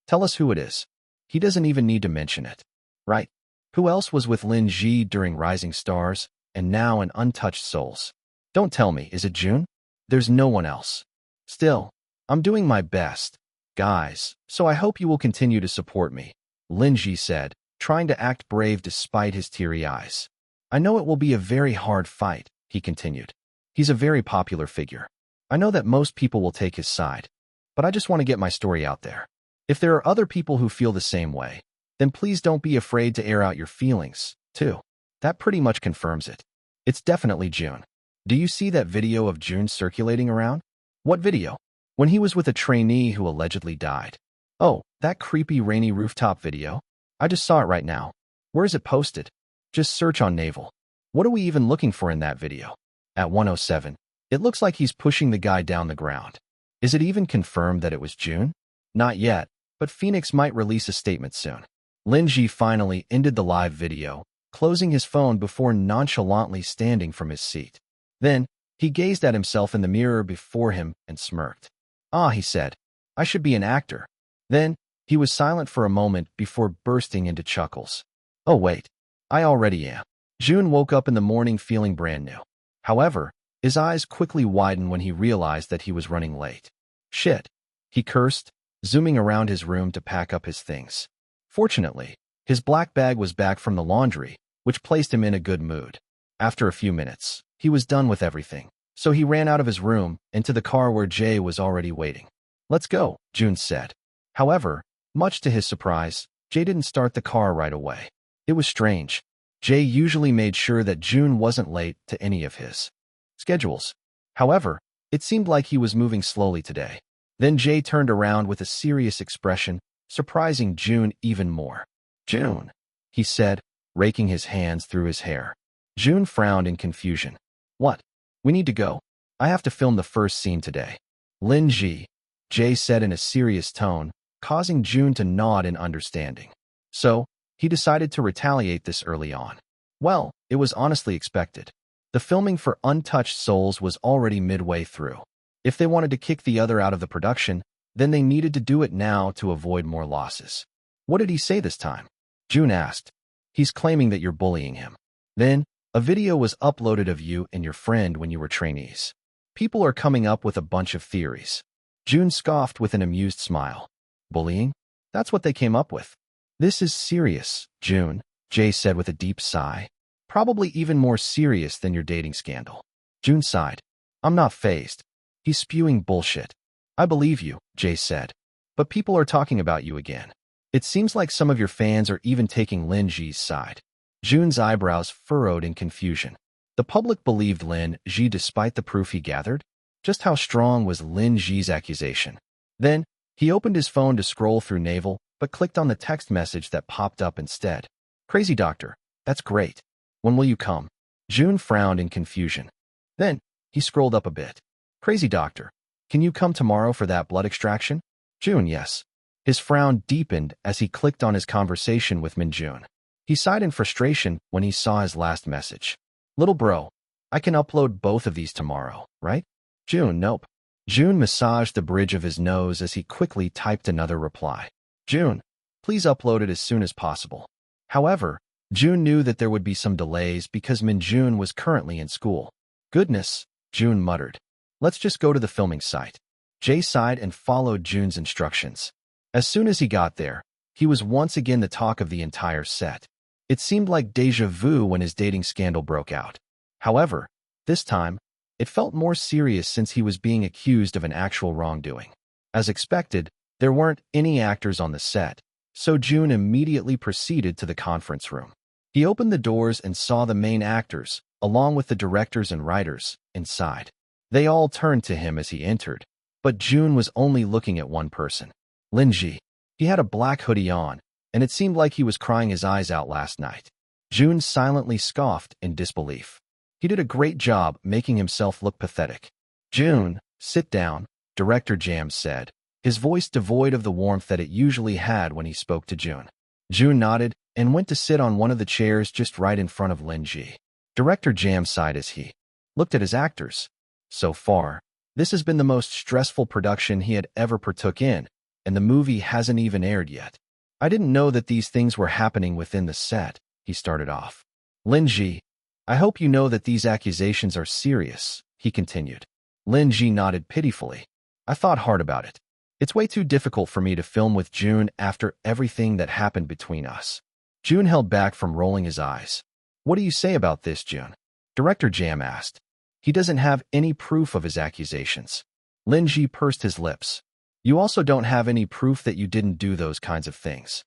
Tell us who it is. He doesn't even need to mention it. Right? Who else was with Lin Ji during Rising Stars, and now in Untouched Souls? Don't tell me, is it Jun? There's no one else. Still, I'm doing my best, guys, so I hope you will continue to support me, Lin Ji said, trying to act brave despite his teary eyes. I know it will be a very hard fight, he continued. He's a very popular figure. I know that most people will take his side, but I just want to get my story out there. If there are other people who feel the same way, then please don't be afraid to air out your feelings, too. That pretty much confirms it. It's definitely Jun. Do you see that video of Jun circulating around? What video? When he was with a trainee who allegedly died. Oh, that creepy rainy rooftop video? I just saw it right now. Where is it posted? Just search on Naval. What are we even looking for in that video? At 107, it looks like he's pushing the guy down the ground. Is it even confirmed that it was Jun? Not yet, but Phoenix might release a statement soon. Lin Ji finally ended the live video, closing his phone before nonchalantly standing from his seat. Then, he gazed at himself in the mirror before him and smirked. Ah, he said, I should be an actor. Then, He was silent for a moment before bursting into chuckles. Oh wait, I already am. Jun woke up in the morning feeling brand new. However, his eyes quickly widened when he realized that he was running late. Shit, he cursed, zooming around his room to pack up his things. Fortunately, his black bag was back from the laundry, which placed him in a good mood. After a few minutes, he was done with everything, so he ran out of his room and to the car where Jay was already waiting. Let's go, Jun said. However, much to his surprise, Jay didn't start the car right away. It was strange. Jay usually made sure that Jun wasn't late to any of his schedules. However, it seemed like he was moving slowly today. Then Jay turned around with a serious expression, surprising Jun even more. Jun, he said, raking his hands through his hair. Jun frowned in confusion. What? We need to go. I have to film the first scene today. Lin Ji, Jay said in a serious tone, causing Jun to nod in understanding. So, he decided to retaliate this early on. Well, it was honestly expected. The filming for Untouched Souls was already midway through. If they wanted to kick the other out of the production, then they needed to do it now to avoid more losses. What did he say this time? Jun asked. He's claiming that you're bullying him. Then, a video was uploaded of you and your friend when you were trainees. People are coming up with a bunch of theories. Jun scoffed with an amused smile. Bullying? That's what they came up with. This is serious, Jun, Jay said with a deep sigh. Probably even more serious than your dating scandal. Jun sighed. I'm not fazed. He's spewing bullshit. I believe you, Jay said. But people are talking about you again. It seems like some of your fans are even taking Lin Ji's side. Jun's eyebrows furrowed in confusion. The public believed Lin Ji despite the proof he gathered? Just how strong was Lin Ji's accusation? Then, he opened his phone to scroll through Naval, but clicked on the text message that popped up instead. Crazy doctor, that's great. When will you come? Jun frowned in confusion. Then, he scrolled up a bit. Crazy doctor, can you come tomorrow for that blood extraction? Jun, yes. His frown deepened as he clicked on his conversation with Min Jun. He sighed in frustration when he saw his last message. Little bro, I can upload both of these tomorrow, right? Jun, nope. Jun massaged the bridge of his nose as he quickly typed another reply. Jun, please upload it as soon as possible. However, Jun knew that there would be some delays because Min Jun was currently in school. Goodness, Jun muttered. Let's just go to the filming site. Jay sighed and followed Jun's instructions. As soon as he got there, he was once again the talk of the entire set. It seemed like déjà vu when his dating scandal broke out. However, this time, it felt more serious since he was being accused of an actual wrongdoing. As expected, there weren't any actors on the set, so Jun immediately proceeded to the conference room. He opened the doors and saw the main actors, along with the directors and writers, inside. They all turned to him as he entered, but Jun was only looking at one person. Lin Ji. He had a black hoodie on, and it seemed like he was crying his eyes out last night. Jun silently scoffed in disbelief. He did a great job making himself look pathetic. Jun, sit down, Director Jam said, his voice devoid of the warmth that it usually had when he spoke to Jun. Jun nodded and went to sit on one of the chairs just right in front of Lin Ji. Director Jam sighed as he looked at his actors. So far, this has been the most stressful production he had ever partook in, and the movie hasn't even aired yet. I didn't know that these things were happening within the set, he started off. Lin Ji, I hope you know that these accusations are serious, he continued. Lin Ji nodded pitifully. I thought hard about it. It's way too difficult for me to film with Jun after everything that happened between us. Jun held back from rolling his eyes. What do you say about this, Jun? Director Jam asked. He doesn't have any proof of his accusations. Lin Ji pursed his lips. You also don't have any proof that you didn't do those kinds of things.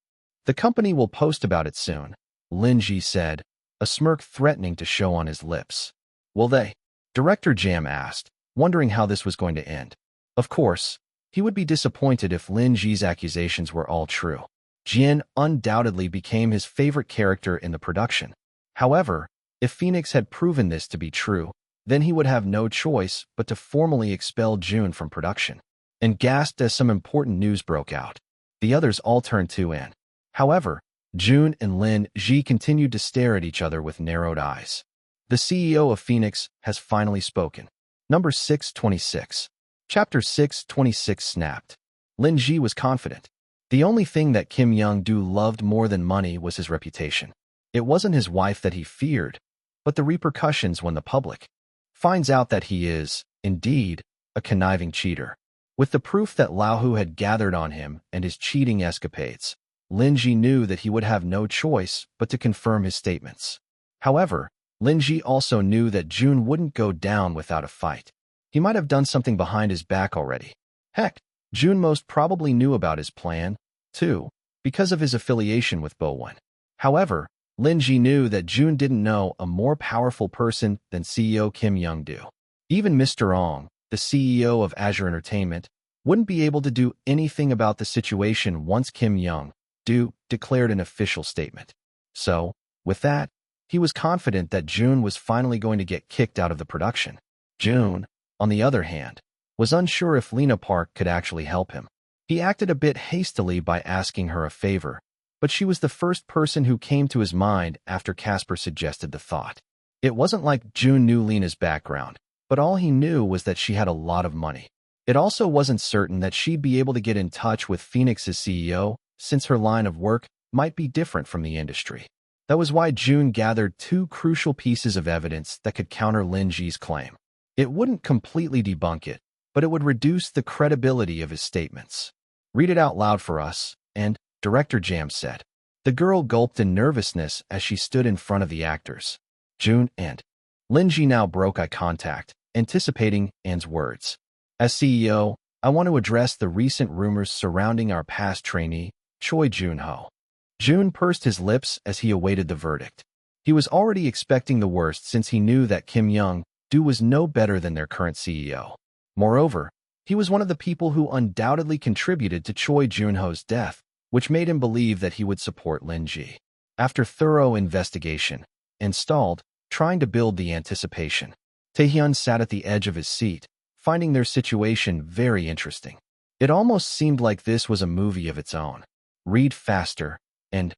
The company will post about it soon, Lin Ji said, a smirk threatening to show on his lips. Will they? Director Jam asked, wondering how this was going to end. Of course, he would be disappointed if Lin Ji's accusations were all true. Jin undoubtedly became his favorite character in the production. However, if Phoenix had proven this to be true, then he would have no choice but to formally expel Jun from production. And gasped as some important news broke out. The others all turned to in. However, Jun and Lin Ji continued to stare at each other with narrowed eyes. The CEO of Phoenix has finally spoken. Number 626. Chapter 626 snapped. Lin Ji was confident. The only thing that Kim Young-do loved more than money was his reputation. It wasn't his wife that he feared, but the repercussions when the public finds out that he is, indeed, a conniving cheater. With the proof that Lahu had gathered on him and his cheating escapades, Lin Ji knew that he would have no choice but to confirm his statements. However, Lin Ji also knew that Jun wouldn't go down without a fight. He might have done something behind his back already. Heck, Jun most probably knew about his plan, too, because of his affiliation with Bowen. However, Lin Ji knew that Jun didn't know a more powerful person than CEO Kim Young-do. Even Mr. Ong, the CEO of Azure Entertainment, wouldn't be able to do anything about the situation once Kim Young-do declared an official statement. So, with that, he was confident that Jun was finally going to get kicked out of the production. Jun, on the other hand, was unsure if Lena Park could actually help him. He acted a bit hastily by asking her a favor, but she was the first person who came to his mind after Casper suggested the thought. It wasn't like Jun knew Lena's background, but all he knew was that she had a lot of money. It also wasn't certain that she'd be able to get in touch with Phoenix's CEO, since her line of work might be different from the industry. That was why Jun gathered two crucial pieces of evidence that could counter Lin Ji's claim. It wouldn't completely debunk it, but it would reduce the credibility of his statements. "Read it out loud for us," and Director Jam said. The girl gulped in nervousness as she stood in front of the actors. Jun and Lin Ji now broke eye contact, anticipating An's words. "As CEO, I want to address the recent rumors surrounding our past trainee, Choi Joon-ho." Jun pursed his lips as he awaited the verdict. He was already expecting the worst since he knew that Kim Young-do was no better than their current CEO. Moreover, he was one of the people who undoubtedly contributed to Choi Joon-ho's death, which made him believe that he would support Lin Ji. After thorough investigation, installed, trying to build the anticipation, Taehyun sat at the edge of his seat, finding their situation very interesting. It almost seemed like this was a movie of its own. "Read faster," and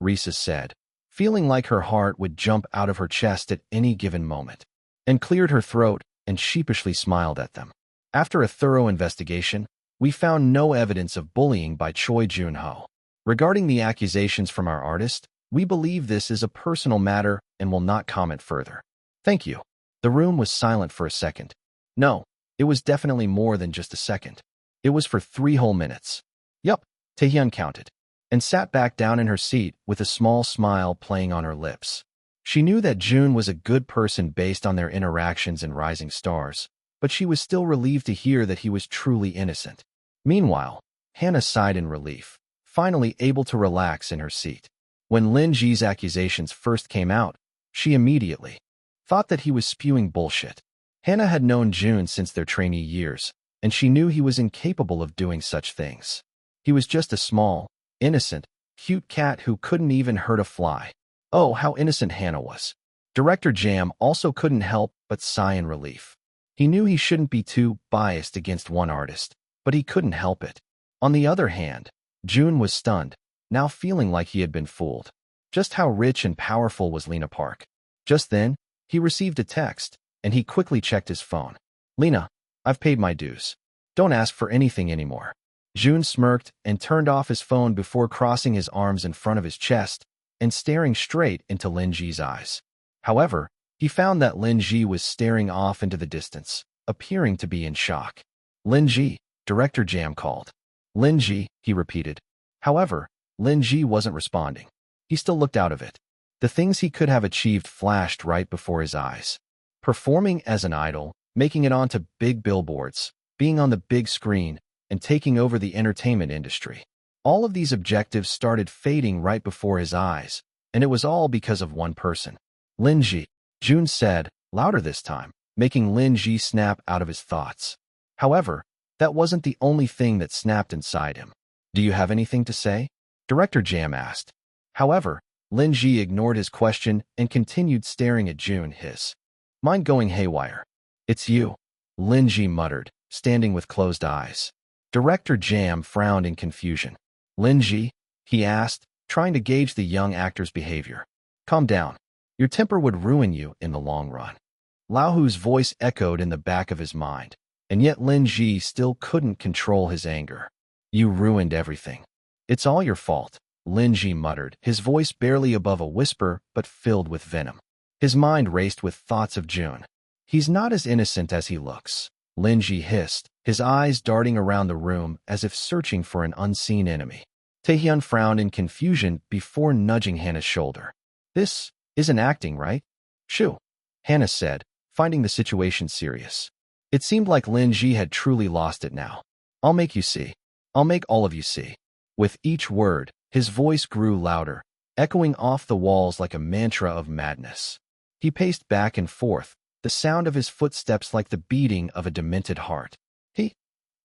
Risa said, feeling like her heart would jump out of her chest at any given moment, and cleared her throat and sheepishly smiled at them. "After a thorough investigation, we found no evidence of bullying by Choi Joon-ho. Regarding the accusations from our artist, we believe this is a personal matter and will not comment further." "Thank you." The room was silent for a second. No, it was definitely more than just a second. It was for 3 whole minutes. "Yup," Taehyun counted, and sat back down in her seat with a small smile playing on her lips. She knew that Jun was a good person based on their interactions in Rising Stars, but she was still relieved to hear that he was truly innocent. Meanwhile, Hannah sighed in relief, finally able to relax in her seat. When Lin Ji's accusations first came out, she immediately thought that he was spewing bullshit. Hannah had known Jun since their trainee years, and she knew he was incapable of doing such things. He was just a small, innocent, cute cat who couldn't even hurt a fly. Oh, how innocent Hannah was. Director Jam also couldn't help but sigh in relief. He knew he shouldn't be too biased against one artist, but he couldn't help it. On the other hand, Jun was stunned, now feeling like he had been fooled. Just how rich and powerful was Lena Park? Just then, he received a text, and he quickly checked his phone. "Lena, I've paid my dues. Don't ask for anything anymore." Jun smirked and turned off his phone before crossing his arms in front of his chest and staring straight into Lin Ji's eyes. However, he found that Lin Ji was staring off into the distance, appearing to be in shock. "Lin Ji," Director Jam called. "Lin Ji," he repeated. However, Lin Ji wasn't responding. He still looked out of it. The things he could have achieved flashed right before his eyes. Performing as an idol, making it onto big billboards, being on the big screen, and taking over the entertainment industry. All of these objectives started fading right before his eyes, and it was all because of one person. "Lin Ji," Jun said, louder this time, making Lin Ji snap out of his thoughts. However, that wasn't the only thing that snapped inside him. "Do you have anything to say?" Director Jam asked. However, Lin Ji ignored his question and continued staring at Jun, his mind going haywire. "It's you," Lin Ji muttered, standing with closed eyes. Director Jam frowned in confusion. "Lin Ji?" he asked, trying to gauge the young actor's behavior. "Calm down. Your temper would ruin you in the long run." Laohu's voice echoed in the back of his mind, and yet Lin Ji still couldn't control his anger. "You ruined everything." It's all your fault, Lin Ji muttered, his voice barely above a whisper but filled with venom. His mind raced with thoughts of Jun. He's not as innocent as he looks, Lin Ji hissed, his eyes darting around the room as if searching for an unseen enemy. Taehyun frowned in confusion before nudging Hannah's shoulder. This isn't acting, right? Shoo, Hannah said, finding the situation serious. It seemed like Lin Ji had truly lost it now. I'll make you see. I'll make all of you see. With each word, his voice grew louder, echoing off the walls like a mantra of madness. He paced back and forth, the sound of his footsteps like the beating of a demented heart. He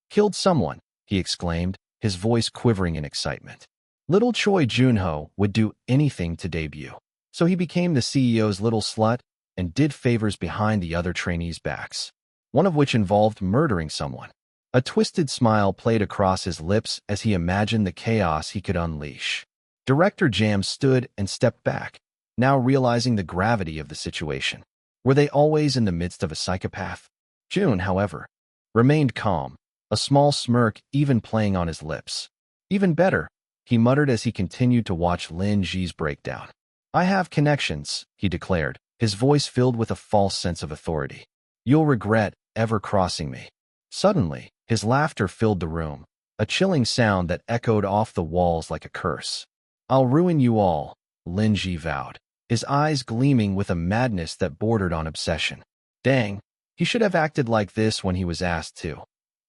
killed someone, he exclaimed, his voice quivering in excitement. Little Choi Joon-ho would do anything to debut. So he became the CEO's little slut and did favors behind the other trainees' backs, one of which involved murdering someone. A twisted smile played across his lips as he imagined the chaos he could unleash. Director Jam stood and stepped back, now realizing the gravity of the situation. Were they always in the midst of a psychopath? Jun, however, remained calm, a small smirk even playing on his lips. Even better, he muttered as he continued to watch Lin Ji's breakdown. I have connections, he declared, his voice filled with a false sense of authority. You'll regret ever crossing me. Suddenly, his laughter filled the room, a chilling sound that echoed off the walls like a curse. I'll ruin you all, Lin Ji vowed, his eyes gleaming with a madness that bordered on obsession. Dang, he should have acted like this when he was asked to.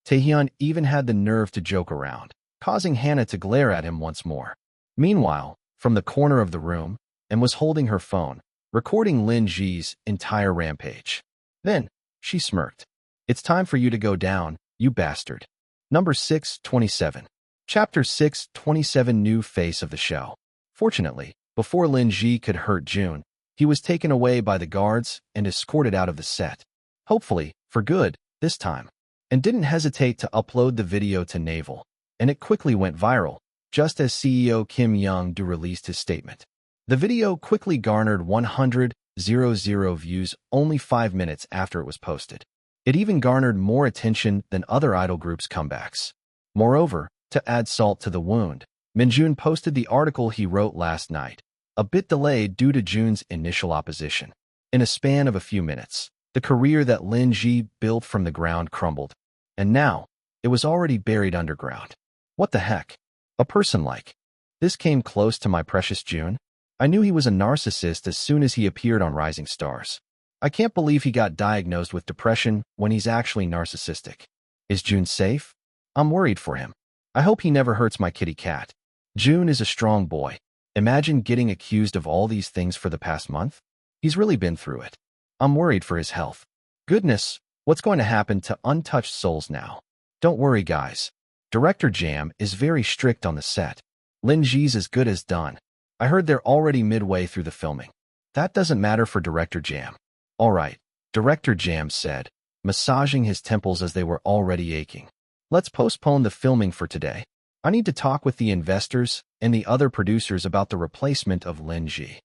Taehyun even had the nerve to joke around, causing Hannah to glare at him once more. Meanwhile, from the corner of the room, and was holding her phone, recording Lin Ji's entire rampage. Then, she smirked. It's time for you to go down, you bastard. Number 627. Chapter 627. New face of the show. Fortunately, before Lin Ji could hurt Jun, he was taken away by the guards and escorted out of the set. Hopefully, for good, this time. And didn't hesitate to upload the video to Naval. And it quickly went viral, just as CEO Kim Young-do released his statement. The video quickly garnered 100,000 views only 5 minutes after it was posted. It even garnered more attention than other idol groups' comebacks. Moreover, to add salt to the wound, Minjun posted the article he wrote last night, a bit delayed due to Jun's initial opposition. In a span of a few minutes, the career that Lin Ji built from the ground crumbled. And now, it was already buried underground. What the heck? A person like this came close to my precious Jun? I knew he was a narcissist as soon as he appeared on Rising Stars. I can't believe he got diagnosed with depression when he's actually narcissistic. Is Jun safe? I'm worried for him. I hope he never hurts my kitty cat. Jun is a strong boy. Imagine getting accused of all these things for the past month. He's really been through it. I'm worried for his health. Goodness, what's going to happen to untouched souls now? Don't worry, guys. Director Jam is very strict on the set. Lin Ji's as good as done. I heard they're already midway through the filming. That doesn't matter for Director Jam. All right, Director Jam said, massaging his temples as they were already aching. Let's postpone the filming for today. I need to talk with the investors and the other producers about the replacement of Lin Ji.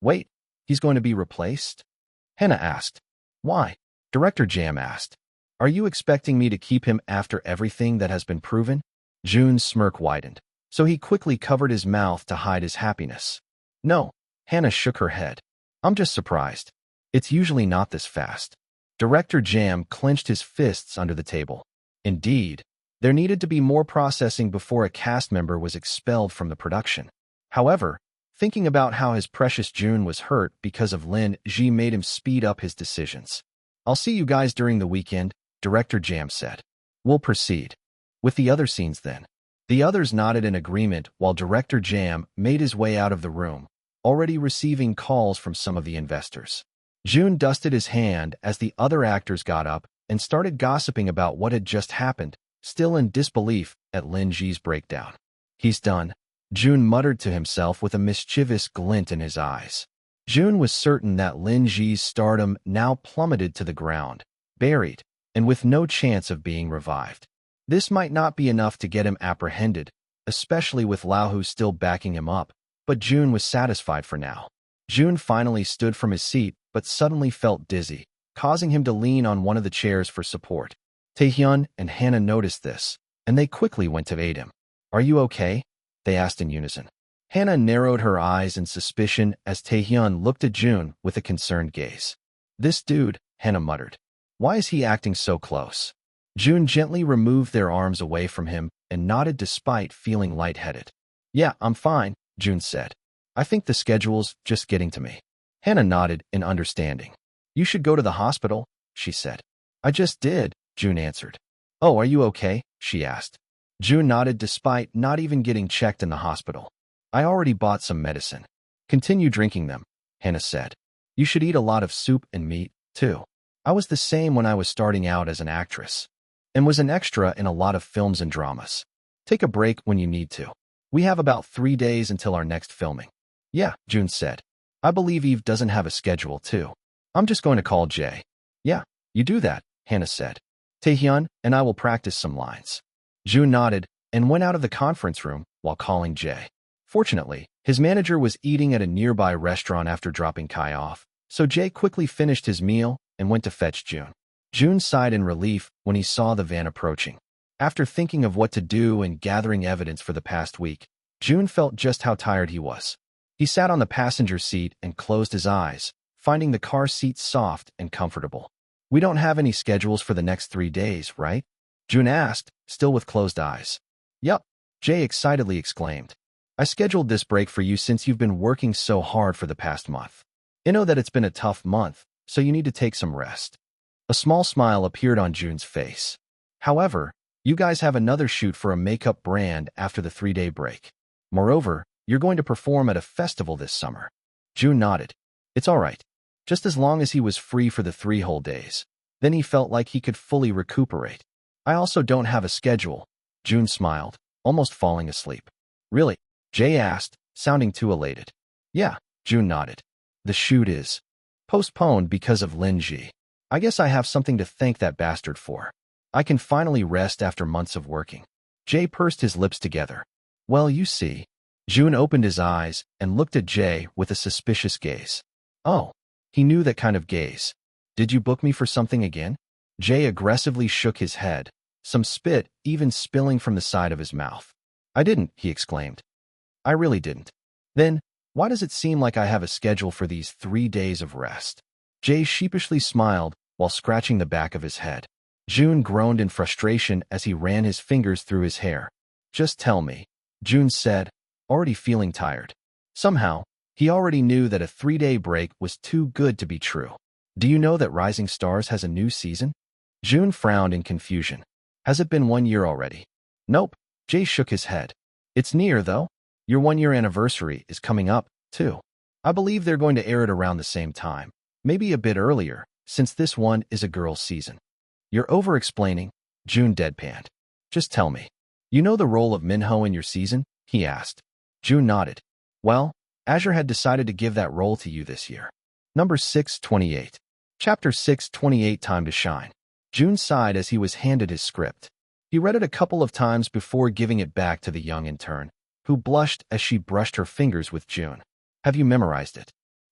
Wait, he's going to be replaced? Hannah asked. Why? Director Jam asked. Are you expecting me to keep him after everything that has been proven? Jun's smirk widened, so he quickly covered his mouth to hide his happiness. No, Hannah shook her head. I'm just surprised. It's usually not this fast. Director Jam clenched his fists under the table. Indeed, there needed to be more processing before a cast member was expelled from the production. However, thinking about how his precious Jun was hurt because of Lin Ji made him speed up his decisions. I'll see you guys during the weekend, Director Jam said. We'll proceed with the other scenes then. The others nodded in agreement while Director Jam made his way out of the room, already receiving calls from some of the investors. Jun dusted his hand as the other actors got up and started gossiping about what had just happened, still in disbelief at Lin Ji's breakdown. He's done, Jun muttered to himself with a mischievous glint in his eyes. Jun was certain that Lin Ji's stardom now plummeted to the ground, buried, and with no chance of being revived. This might not be enough to get him apprehended, especially with Laohu still backing him up, but Jun was satisfied for now. Jun finally stood from his seat but suddenly felt dizzy, causing him to lean on one of the chairs for support. Taehyun and Hannah noticed this, and they quickly went to aid him. Are you okay? they asked in unison. Hannah narrowed her eyes in suspicion as Taehyun looked at Jun with a concerned gaze. This dude, Hannah muttered. Why is he acting so close? Jun gently removed their arms away from him and nodded despite feeling lightheaded. Yeah, I'm fine, Jun said. I think the schedule's just getting to me. Hannah nodded in understanding. You should go to the hospital, she said. I just did, Jun answered. Oh, are you okay? She asked. Jun nodded despite not even getting checked in the hospital. I already bought some medicine. Continue drinking them, Hannah said. You should eat a lot of soup and meat, too. I was the same when I was starting out as an actress, and was an extra in a lot of films and dramas. Take a break when you need to. We have about 3 days until our next filming. Yeah, Jun said. I believe Eve doesn't have a schedule, too. I'm just going to call Jay. Yeah, you do that, Hannah said. Taehyun and I will practice some lines. Jun nodded and went out of the conference room while calling Jay. Fortunately, his manager was eating at a nearby restaurant after dropping Kai off, so Jay quickly finished his meal and went to fetch Jun. Jun sighed in relief when he saw the van approaching. After thinking of what to do and gathering evidence for the past week, Jun felt just how tired he was. He sat on the passenger seat and closed his eyes, finding the car seat soft and comfortable. We don't have any schedules for the next 3 days, right? Jun asked, still with closed eyes. Yup, Jay excitedly exclaimed. I scheduled this break for you since you've been working so hard for the past month. I know that it's been a tough month, so you need to take some rest. A small smile appeared on Jun's face. However, you guys have another shoot for a makeup brand after the 3-day break. Moreover, you're going to perform at a festival this summer. Jun nodded. It's all right. Just as long as he was free for the 3 whole days. Then he felt like he could fully recuperate. I also don't have a schedule. Jun smiled, almost falling asleep. Really? Jay asked, sounding too elated. Yeah, Jun nodded. The shoot is postponed because of Lin Ji. I guess I have something to thank that bastard for. I can finally rest after months of working. Jay pursed his lips together. Well, you see. Jun opened his eyes and looked at Jay with a suspicious gaze. Oh, he knew that kind of gaze. Did you book me for something again? Jay aggressively shook his head, some spit even spilling from the side of his mouth. I didn't, he exclaimed. I really didn't. Then, why does it seem like I have a schedule for these 3 days of rest? Jay sheepishly smiled while scratching the back of his head. Jun groaned in frustration as he ran his fingers through his hair. Just tell me, Jun said, already feeling tired. Somehow, he already knew that a 3-day break was too good to be true. Do you know that Rising Stars has a new season? Jun frowned in confusion. Has it been 1 year already? Nope, Jay shook his head. It's near, though. Your 1-year anniversary is coming up, too. I believe they're going to air it around the same time, maybe a bit earlier, since this one is a girls' season. You're over-explaining, Jun deadpanned. Just tell me. You know the role of Minho in your season? He asked. Jun nodded. Well, Azure had decided to give that role to you this year. Number 628. Chapter 628 Time to Shine. Jun sighed as he was handed his script. He read it a couple of times before giving it back to the young intern, who blushed as she brushed her fingers with Jun. Have you memorized it?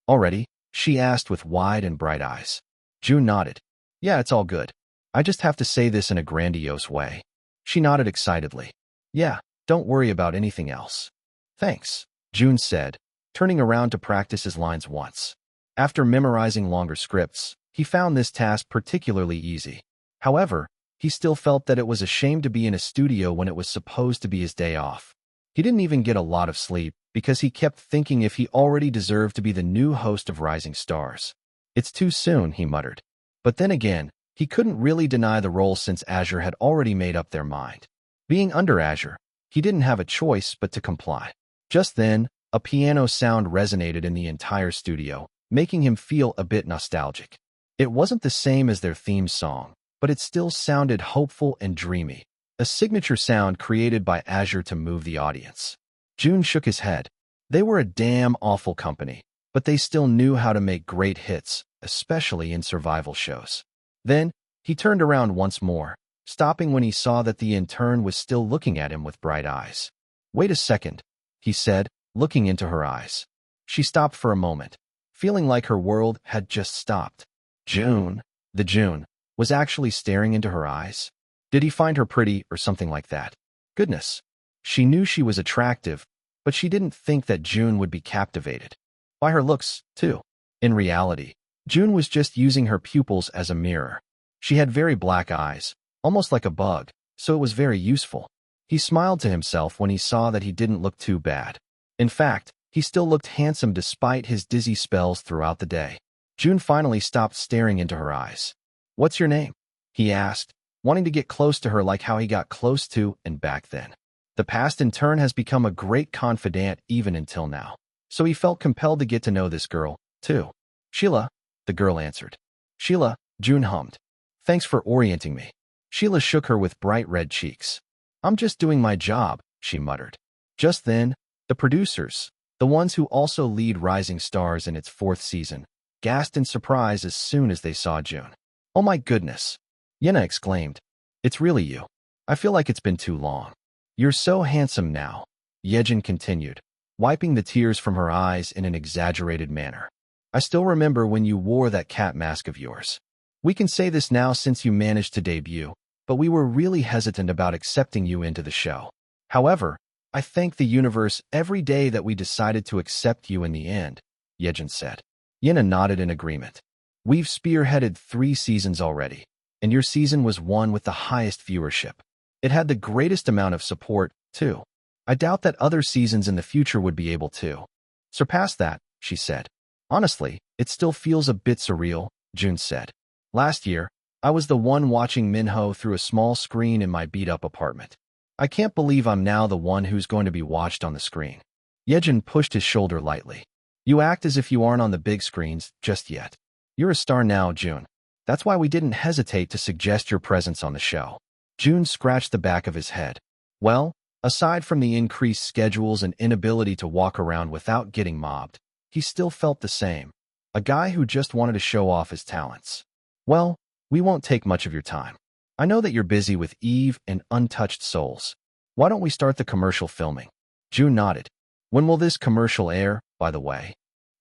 Already? She asked with wide and bright eyes. Jun nodded. Yeah, it's all good. I just have to say this in a grandiose way. She nodded excitedly. Yeah, don't worry about anything else. Thanks, Jun said, turning around to practice his lines once. After memorizing longer scripts, he found this task particularly easy. However, he still felt that it was a shame to be in a studio when it was supposed to be his day off. He didn't even get a lot of sleep because he kept thinking if he already deserved to be the new host of Rising Stars. It's too soon, he muttered. But then again, he couldn't really deny the role since Azure had already made up their mind. Being under Azure, he didn't have a choice but to comply. Just then, a piano sound resonated in the entire studio, making him feel a bit nostalgic. It wasn't the same as their theme song, but it still sounded hopeful and dreamy, a signature sound created by Azure to move the audience. Jun shook his head. They were a damn awful company, but they still knew how to make great hits, especially in survival shows. Then, he turned around once more, stopping when he saw that the intern was still looking at him with bright eyes. Wait a second, he said, looking into her eyes. She stopped for a moment, feeling like her world had just stopped. Jun, the Jun, was actually staring into her eyes. Did he find her pretty or something like that? Goodness. She knew she was attractive, but she didn't think that Jun would be captivated by her looks, too. In reality, Jun was just using her pupils as a mirror. She had very black eyes, almost like a bug, so it was very useful. He smiled to himself when he saw that he didn't look too bad. In fact, he still looked handsome despite his dizzy spells throughout the day. Jun finally stopped staring into her eyes. "What's your name?" he asked, wanting to get close to her like how he got close to and back then. The past in turn has become a great confidant even until now. So he felt compelled to get to know this girl, too. "Sheila," the girl answered. "Sheila," Jun hummed. "Thanks for orienting me." Sheila shook her with bright red cheeks. "I'm just doing my job," she muttered. Just then, the producers, the ones who also lead Rising Stars in its 4th season, gasped in surprise as soon as they saw Jun. "Oh my goodness!" Yena exclaimed. "It's really you. I feel like it's been too long." "You're so handsome now," Yejin continued, wiping the tears from her eyes in an exaggerated manner. "I still remember when you wore that cat mask of yours. We can say this now since you managed to debut, but we were really hesitant about accepting you into the show. However, I thank the universe every day that we decided to accept you in the end," Yejin said. Yena nodded in agreement. "We've spearheaded 3 seasons already, and your season was one with the highest viewership. It had the greatest amount of support, too. I doubt that other seasons in the future would be able to surpass that," she said. "Honestly, it still feels a bit surreal," Jun said. "Last year, I was the one watching Minho through a small screen in my beat-up apartment. I can't believe I'm now the one who's going to be watched on the screen." Yejin pushed his shoulder lightly. "You act as if you aren't on the big screens just yet. You're a star now, Jun. That's why we didn't hesitate to suggest your presence on the show." Jun scratched the back of his head. Well, aside from the increased schedules and inability to walk around without getting mobbed, he still felt the same. A guy who just wanted to show off his talents. "Well, we won't take much of your time. I know that you're busy with Eve and Untouched Souls. Why don't we start the commercial filming?" Jun nodded. "When will this commercial air, by the way?"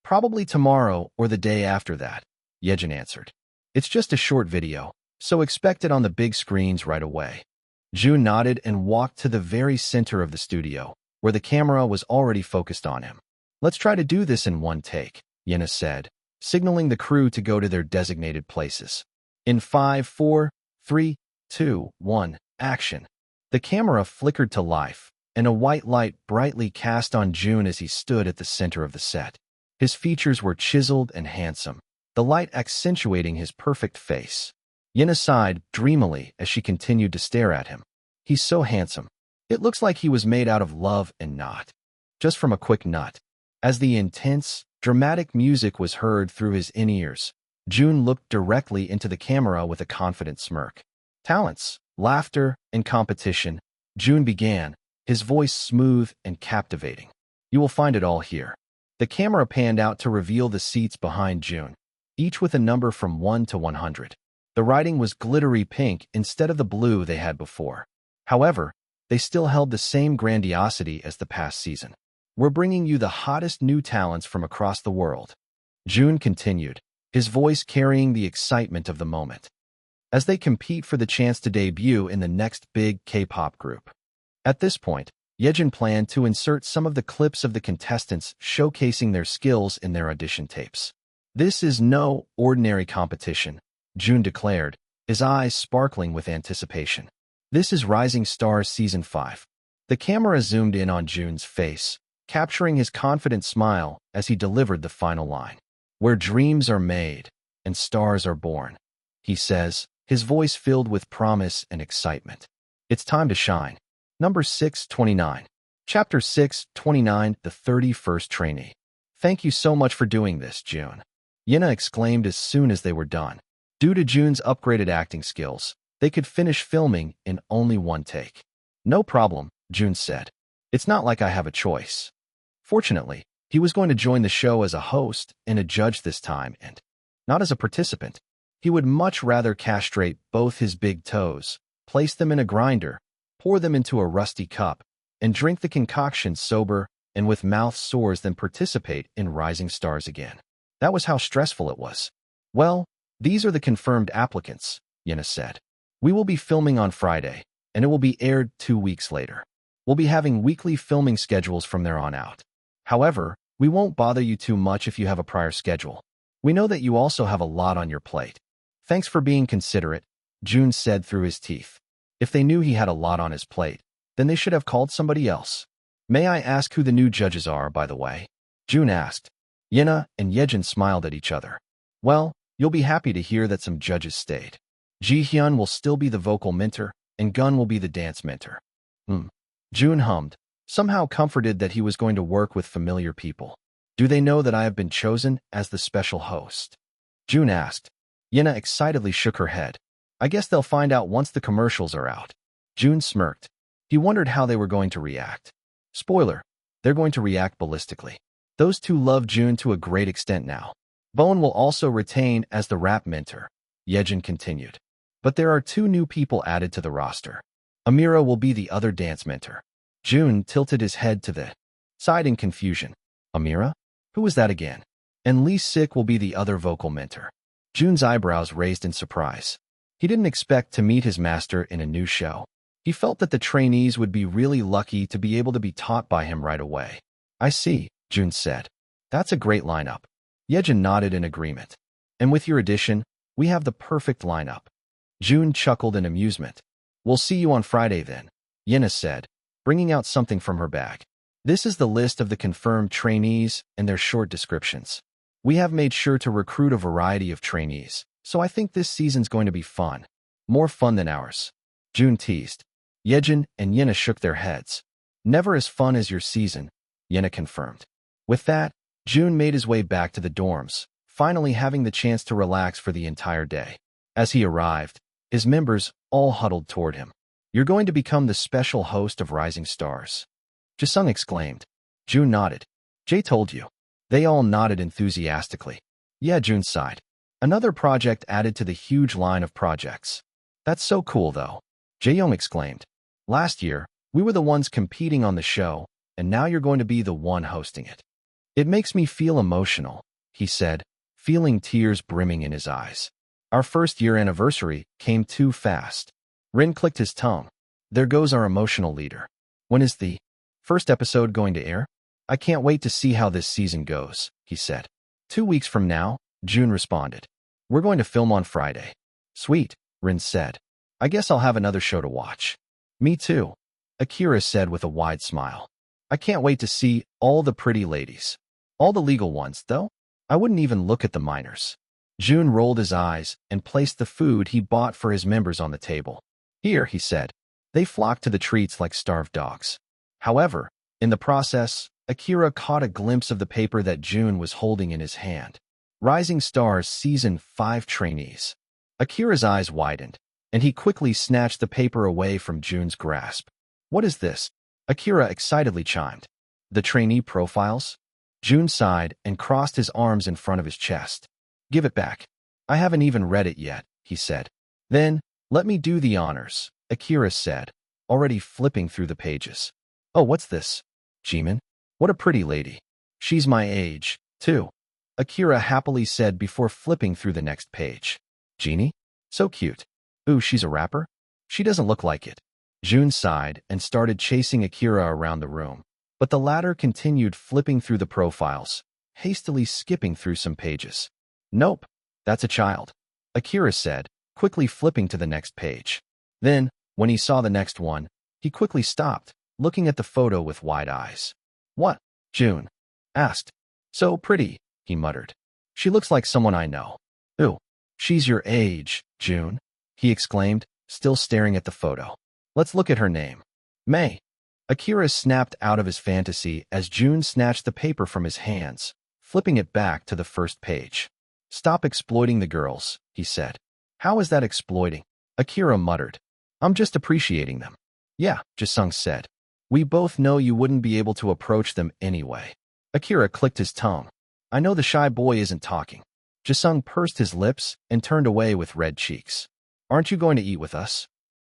"Probably tomorrow or the day after that," Yejin answered. "It's just a short video, so expect it on the big screens right away." Jun nodded and walked to the very center of the studio, where the camera was already focused on him. "Let's try to do this in one take," Yena said, signaling the crew to go to their designated places. In 5, 4, 3, 2, 1, action. The camera flickered to life, and a white light brightly cast on Jun as he stood at the center of the set. His features were chiseled and handsome, the light accentuating his perfect face. Yena sighed dreamily as she continued to stare at him. "He's so handsome. It looks like he was made out of love and not just from a quick nut." As the intense, dramatic music was heard through his in-ears, Jun looked directly into the camera with a confident smirk. "Talents, laughter, and competition," Jun began, his voice smooth and captivating. "You will find it all here." The camera panned out to reveal the seats behind Jun, each with a number from 1 to 100. The writing was glittery pink instead of the blue they had before. However, they still held the same grandiosity as the past season. "We're bringing you the hottest new talents from across the world," Jun continued, his voice carrying the excitement of the moment, "as they compete for the chance to debut in the next big K-pop group." At this point, Yejin planned to insert some of the clips of the contestants showcasing their skills in their audition tapes. "This is no ordinary competition," Jun declared, his eyes sparkling with anticipation. "This is Rising Stars Season 5. The camera zoomed in on Jun's face, capturing his confident smile as he delivered the final line. "Where dreams are made and stars are born," he says, his voice filled with promise and excitement. "It's time to shine." Number 629. Chapter 629, The 31st Trainee. "Thank you so much for doing this, Jun," Yena exclaimed as soon as they were done. Due to Jun's upgraded acting skills, they could finish filming in only one take. "No problem," Jun said. "It's not like I have a choice." Fortunately, he was going to join the show as a host and a judge this time and not as a participant. He would much rather castrate both his big toes, place them in a grinder, pour them into a rusty cup, and drink the concoction sober and with mouth sores than participate in Rising Stars again. That was how stressful it was. "Well, these are the confirmed applicants," Yena said. "We will be filming on Friday, and it will be aired 2 weeks later." We'll be having weekly filming schedules from there on out. However, we won't bother you too much if you have a prior schedule. We know that you also have a lot on your plate. Thanks for being considerate, Jun said through his teeth. If they knew he had a lot on his plate, then they should have called somebody else. May I ask who the new judges are, by the way? Jun asked. Yena and Yejin smiled at each other. Well, you'll be happy to hear that some judges stayed. Ji-hyun will still be the vocal mentor, and Gun will be the dance mentor. Jun hummed, somehow comforted that he was going to work with familiar people. Do they know that I have been chosen as the special host? Jun asked. Yena excitedly shook her head. I guess they'll find out once the commercials are out. Jun smirked. He wondered how they were going to react. Spoiler, they're going to react ballistically. Those two love Jun to a great extent now. Bowen will also retain as the rap mentor, Yejin continued. But there are 2 new people added to the roster. Amira will be the other dance mentor. Jun tilted his head to the side in confusion. Amira? Who was that again? And Lee Sik will be the other vocal mentor. Jun's eyebrows raised in surprise. He didn't expect to meet his master in a new show. He felt that the trainees would be really lucky to be able to be taught by him right away. I see, Jun said. That's a great lineup. Yejin nodded in agreement. And with your addition, we have the perfect lineup. Jun chuckled in amusement. We'll see you on Friday then, Yena said, bringing out something from her bag. This is the list of the confirmed trainees and their short descriptions. We have made sure to recruit a variety of trainees, so I think this season's going to be fun. More fun than ours. Jun teased. Yejin and Yena shook their heads. Never as fun as your season, Yena confirmed. With that, Jun made his way back to the dorms, finally having the chance to relax for the entire day. As he arrived, his members all huddled toward him. You're going to become the special host of Rising Stars. Jisung exclaimed. Jun nodded. Jay told you. They all nodded enthusiastically. Yeah, Jun sighed. Another project added to the huge line of projects. That's so cool, though. Jaeyoung exclaimed. Last year, we were the ones competing on the show, and now you're going to be the one hosting it. It makes me feel emotional, he said, feeling tears brimming in his eyes. Our first-year anniversary came too fast. Rin clicked his tongue. There goes our emotional leader. When is the first episode going to air? I can't wait to see how this season goes, he said. 2 weeks from now, Jun responded. We're going to film on Friday. Sweet, Rin said. I guess I'll have another show to watch. Me too, Akira said with a wide smile. I can't wait to see all the pretty ladies. All the legal ones, though. I wouldn't even look at the minors. Jun rolled his eyes and placed the food he bought for his members on the table. Here, he said. They flocked to the treats like starved dogs. However, in the process, Akira caught a glimpse of the paper that Jun was holding in his hand. Rising Stars Season 5 Trainees. Akira's eyes widened, and he quickly snatched the paper away from Jun's grasp. What is this? Akira excitedly chimed. The trainee profiles? Jun sighed and crossed his arms in front of his chest. Give it back. I haven't even read it yet, he said. Then, let me do the honors, Akira said, already flipping through the pages. Oh, what's this? Jimin? What a pretty lady. She's my age, too, Akira happily said before flipping through the next page. Jeannie? So cute. Ooh, she's a rapper? She doesn't look like it. Jun sighed and started chasing Akira around the room, but the latter continued flipping through the profiles, hastily skipping through some pages. Nope, that's a child, Akira said, quickly flipping to the next page. Then, when he saw the next one, he quickly stopped, looking at the photo with wide eyes. What? Jun asked. So pretty, he muttered. She looks like someone I know. Ooh, she's your age, Jun, he exclaimed, still staring at the photo. Let's look at her name. May. Akira snapped out of his fantasy as Jun snatched the paper from his hands, flipping it back to the first page. Stop exploiting the girls, he said. How is that exploiting? Akira muttered. I'm just appreciating them. Yeah, Jisung said. We both know you wouldn't be able to approach them anyway. Akira clicked his tongue. I know the shy boy isn't talking. Jisung pursed his lips and turned away with red cheeks. Aren't you going to eat with us?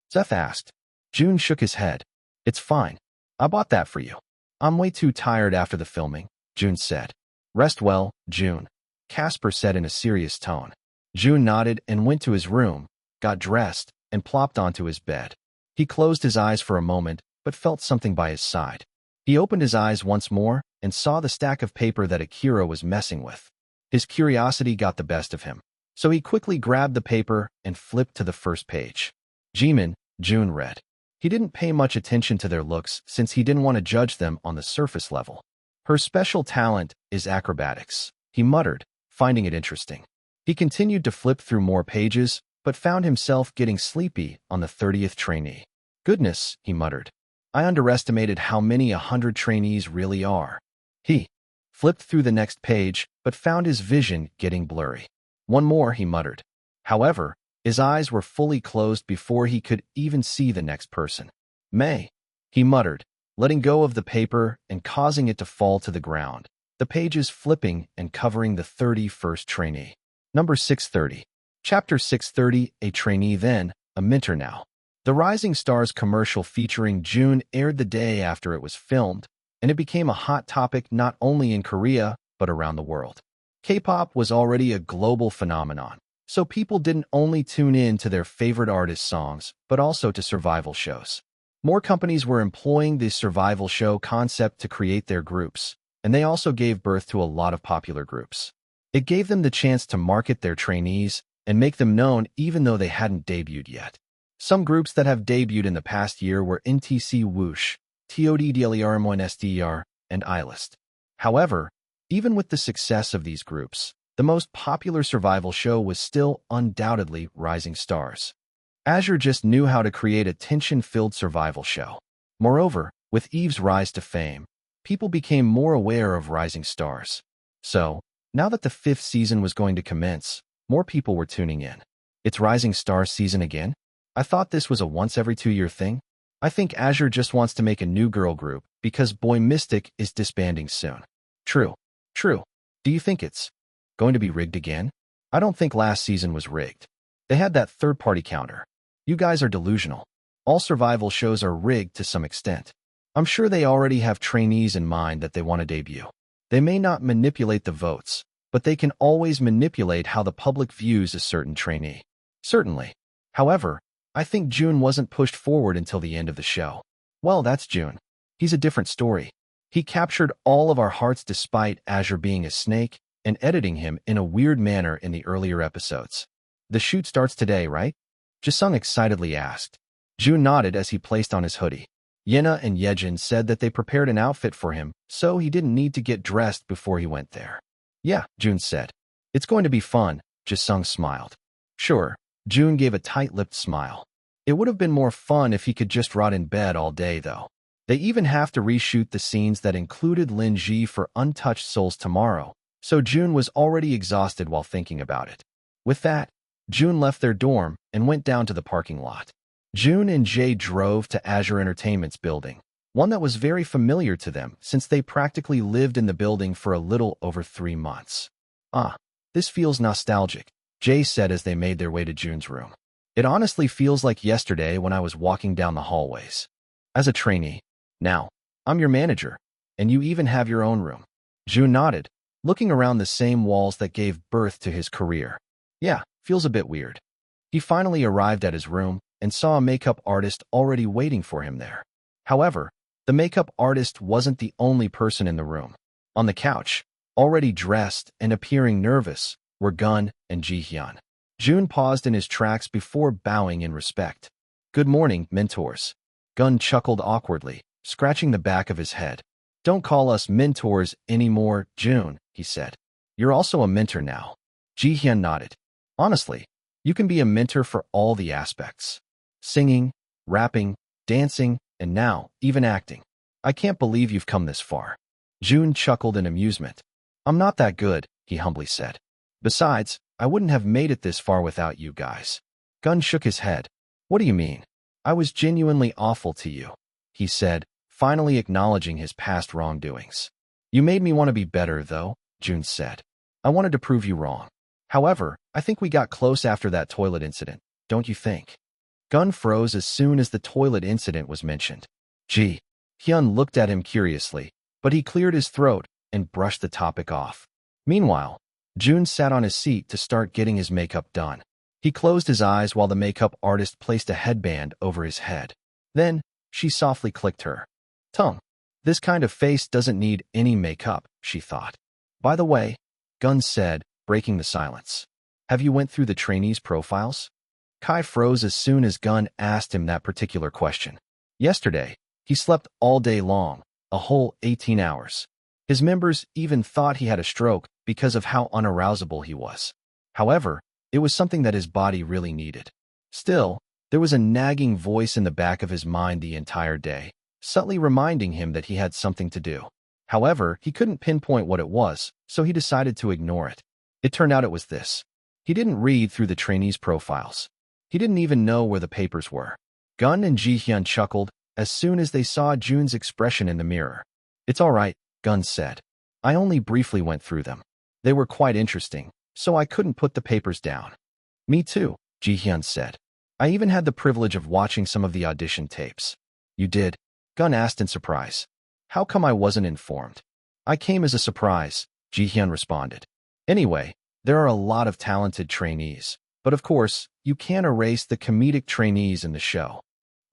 Seth asked. Jun shook his head. It's fine. I bought that for you. I'm way too tired after the filming, Jun said. Rest well, Jun, Casper said in a serious tone. Jun nodded and went to his room, got dressed, and plopped onto his bed. He closed his eyes for a moment but felt something by his side. He opened his eyes once more and saw the stack of paper that Akira was messing with. His curiosity got the best of him, so he quickly grabbed the paper and flipped to the first page. Jimin, Jun read. He didn't pay much attention to their looks since he didn't want to judge them on the surface level. Her special talent is acrobatics, he muttered, finding it interesting. He continued to flip through more pages, but found himself getting sleepy on the 30th trainee. Goodness, he muttered. I underestimated how many 100 trainees really are. He flipped through the next page, but found his vision getting blurry. One more, he muttered. However, his eyes were fully closed before he could even see the next person. May, he muttered, letting go of the paper and causing it to fall to the ground, the pages flipping and covering the 31st trainee. Number 630. Chapter 630, A Trainee Then, a Mentor Now. The Rising Stars commercial featuring Jun aired the day after it was filmed, and it became a hot topic not only in Korea, but around the world. K-pop was already a global phenomenon, so people didn't only tune in to their favorite artists' songs, but also to survival shows. More companies were employing the survival show concept to create their groups, and they also gave birth to a lot of popular groups. It gave them the chance to market their trainees and make them known even though they hadn't debuted yet. Some groups that have debuted in the past year were NTC Whoosh, TODDLERM1STR, and iList. However, even with the success of these groups, the most popular survival show was still undoubtedly Rising Stars. Azure just knew how to create a tension-filled survival show. Moreover, with Eve's rise to fame, people became more aware of Rising Stars. So, now that the 5th season was going to commence, more people were tuning in. It's Rising Stars season again? I thought this was a once-every-2-year thing. I think Azure just wants to make a new girl group because Boy Mystic is disbanding soon. True. Do you think it's going to be rigged again? I don't think last season was rigged. They had that third-party counter. You guys are delusional. All survival shows are rigged to some extent. I'm sure they already have trainees in mind that they want to debut. They may not manipulate the votes, but they can always manipulate how the public views a certain trainee. Certainly. However, I think Jun wasn't pushed forward until the end of the show. Well, that's Jun. He's a different story. He captured all of our hearts despite Azure being a snake and editing him in a weird manner in the earlier episodes. The shoot starts today, right? Jisung excitedly asked. Jun nodded as he placed on his hoodie. Yena and Yejin said that they prepared an outfit for him, so he didn't need to get dressed before he went there. Yeah, Jun said. It's going to be fun, Jisung smiled. Sure, Jun gave a tight-lipped smile. It would have been more fun if he could just rot in bed all day, though. They even have to reshoot the scenes that included Lin Ji for Untouched Souls tomorrow, so Jun was already exhausted while thinking about it. With that, Jun left their dorm and went down to the parking lot. Jun and Jae drove to Azure Entertainment's building, one that was very familiar to them since they practically lived in the building for a little over 3 months. This feels nostalgic, Jae said as they made their way to Jun's room. It honestly feels like yesterday when I was walking down the hallways. As a trainee, now, I'm your manager, and you even have your own room. Jun nodded, looking around the same walls that gave birth to his career. Yeah, feels a bit weird. He finally arrived at his room and saw a makeup artist already waiting for him there. However, the makeup artist wasn't the only person in the room. On the couch, already dressed and appearing nervous, were Gun and Ji-hyun. Jun paused in his tracks before bowing in respect. Good morning, mentors. Gun chuckled awkwardly, scratching the back of his head. Don't call us mentors anymore, Jun, he said. You're also a mentor now. Ji-hyun nodded. Honestly, you can be a mentor for all the aspects. Singing, rapping, dancing, and now, even acting. I can't believe you've come this far. Jun chuckled in amusement. I'm not that good, he humbly said. Besides, I wouldn't have made it this far without you guys. Gun shook his head. What do you mean? I was genuinely awful to you, he said, finally acknowledging his past wrongdoings. You made me want to be better, though, Jun said. I wanted to prove you wrong. However, I think we got close after that toilet incident, don't you think? Gun froze as soon as the toilet incident was mentioned. Hyun looked at him curiously, but he cleared his throat and brushed the topic off. Meanwhile, Jun sat on his seat to start getting his makeup done. He closed his eyes while the makeup artist placed a headband over his head. Then, She softly clicked her tongue. This kind of face doesn't need any makeup, she thought. By the way, Gun said, breaking the silence. Have you went through the trainees' profiles? Kai froze as soon as Gun asked him that particular question. Yesterday, he slept all day long, a whole 18 hours. His members even thought he had a stroke because of how unarousable he was. However, it was something that his body really needed. Still, there was a nagging voice in the back of his mind the entire day, subtly reminding him that he had something to do. However, he couldn't pinpoint what it was, so he decided to ignore it. It turned out it was this. He didn't read through the trainees' profiles. He didn't even know where the papers were. Gun and Ji-hyun chuckled as soon as they saw Jun's expression in the mirror. It's all right, Gun said. I only briefly went through them. They were quite interesting, so I couldn't put the papers down. Me too, Ji-hyun said. I even had the privilege of watching some of the audition tapes. You did? Gun asked in surprise. How come I wasn't informed? I came as a surprise, Ji-hyun responded. Anyway, there are a lot of talented trainees, but of course, you can't erase the comedic trainees in the show.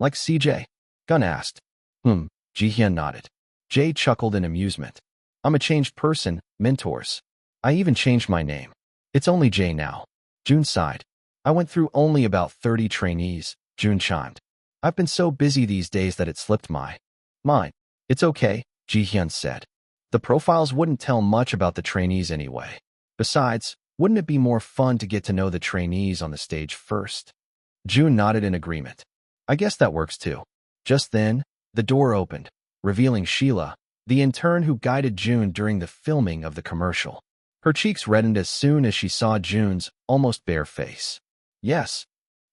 Like CJ? Gun asked. Ji-hyun nodded. Jay chuckled in amusement. I'm a changed person, mentors. I even changed my name. It's only Jay now. Jun sighed. I went through only about 30 trainees, Jun chimed. I've been so busy these days that it slipped my mind. It's okay, Ji-hyun said. The profiles wouldn't tell much about the trainees anyway. Besides, wouldn't it be more fun to get to know the trainees on the stage first? Jun nodded in agreement. I guess that works too. Just then, the door opened, revealing Sheila, the intern who guided Jun during the filming of the commercial. Her cheeks reddened as soon as she saw Jun's almost bare face. Yes?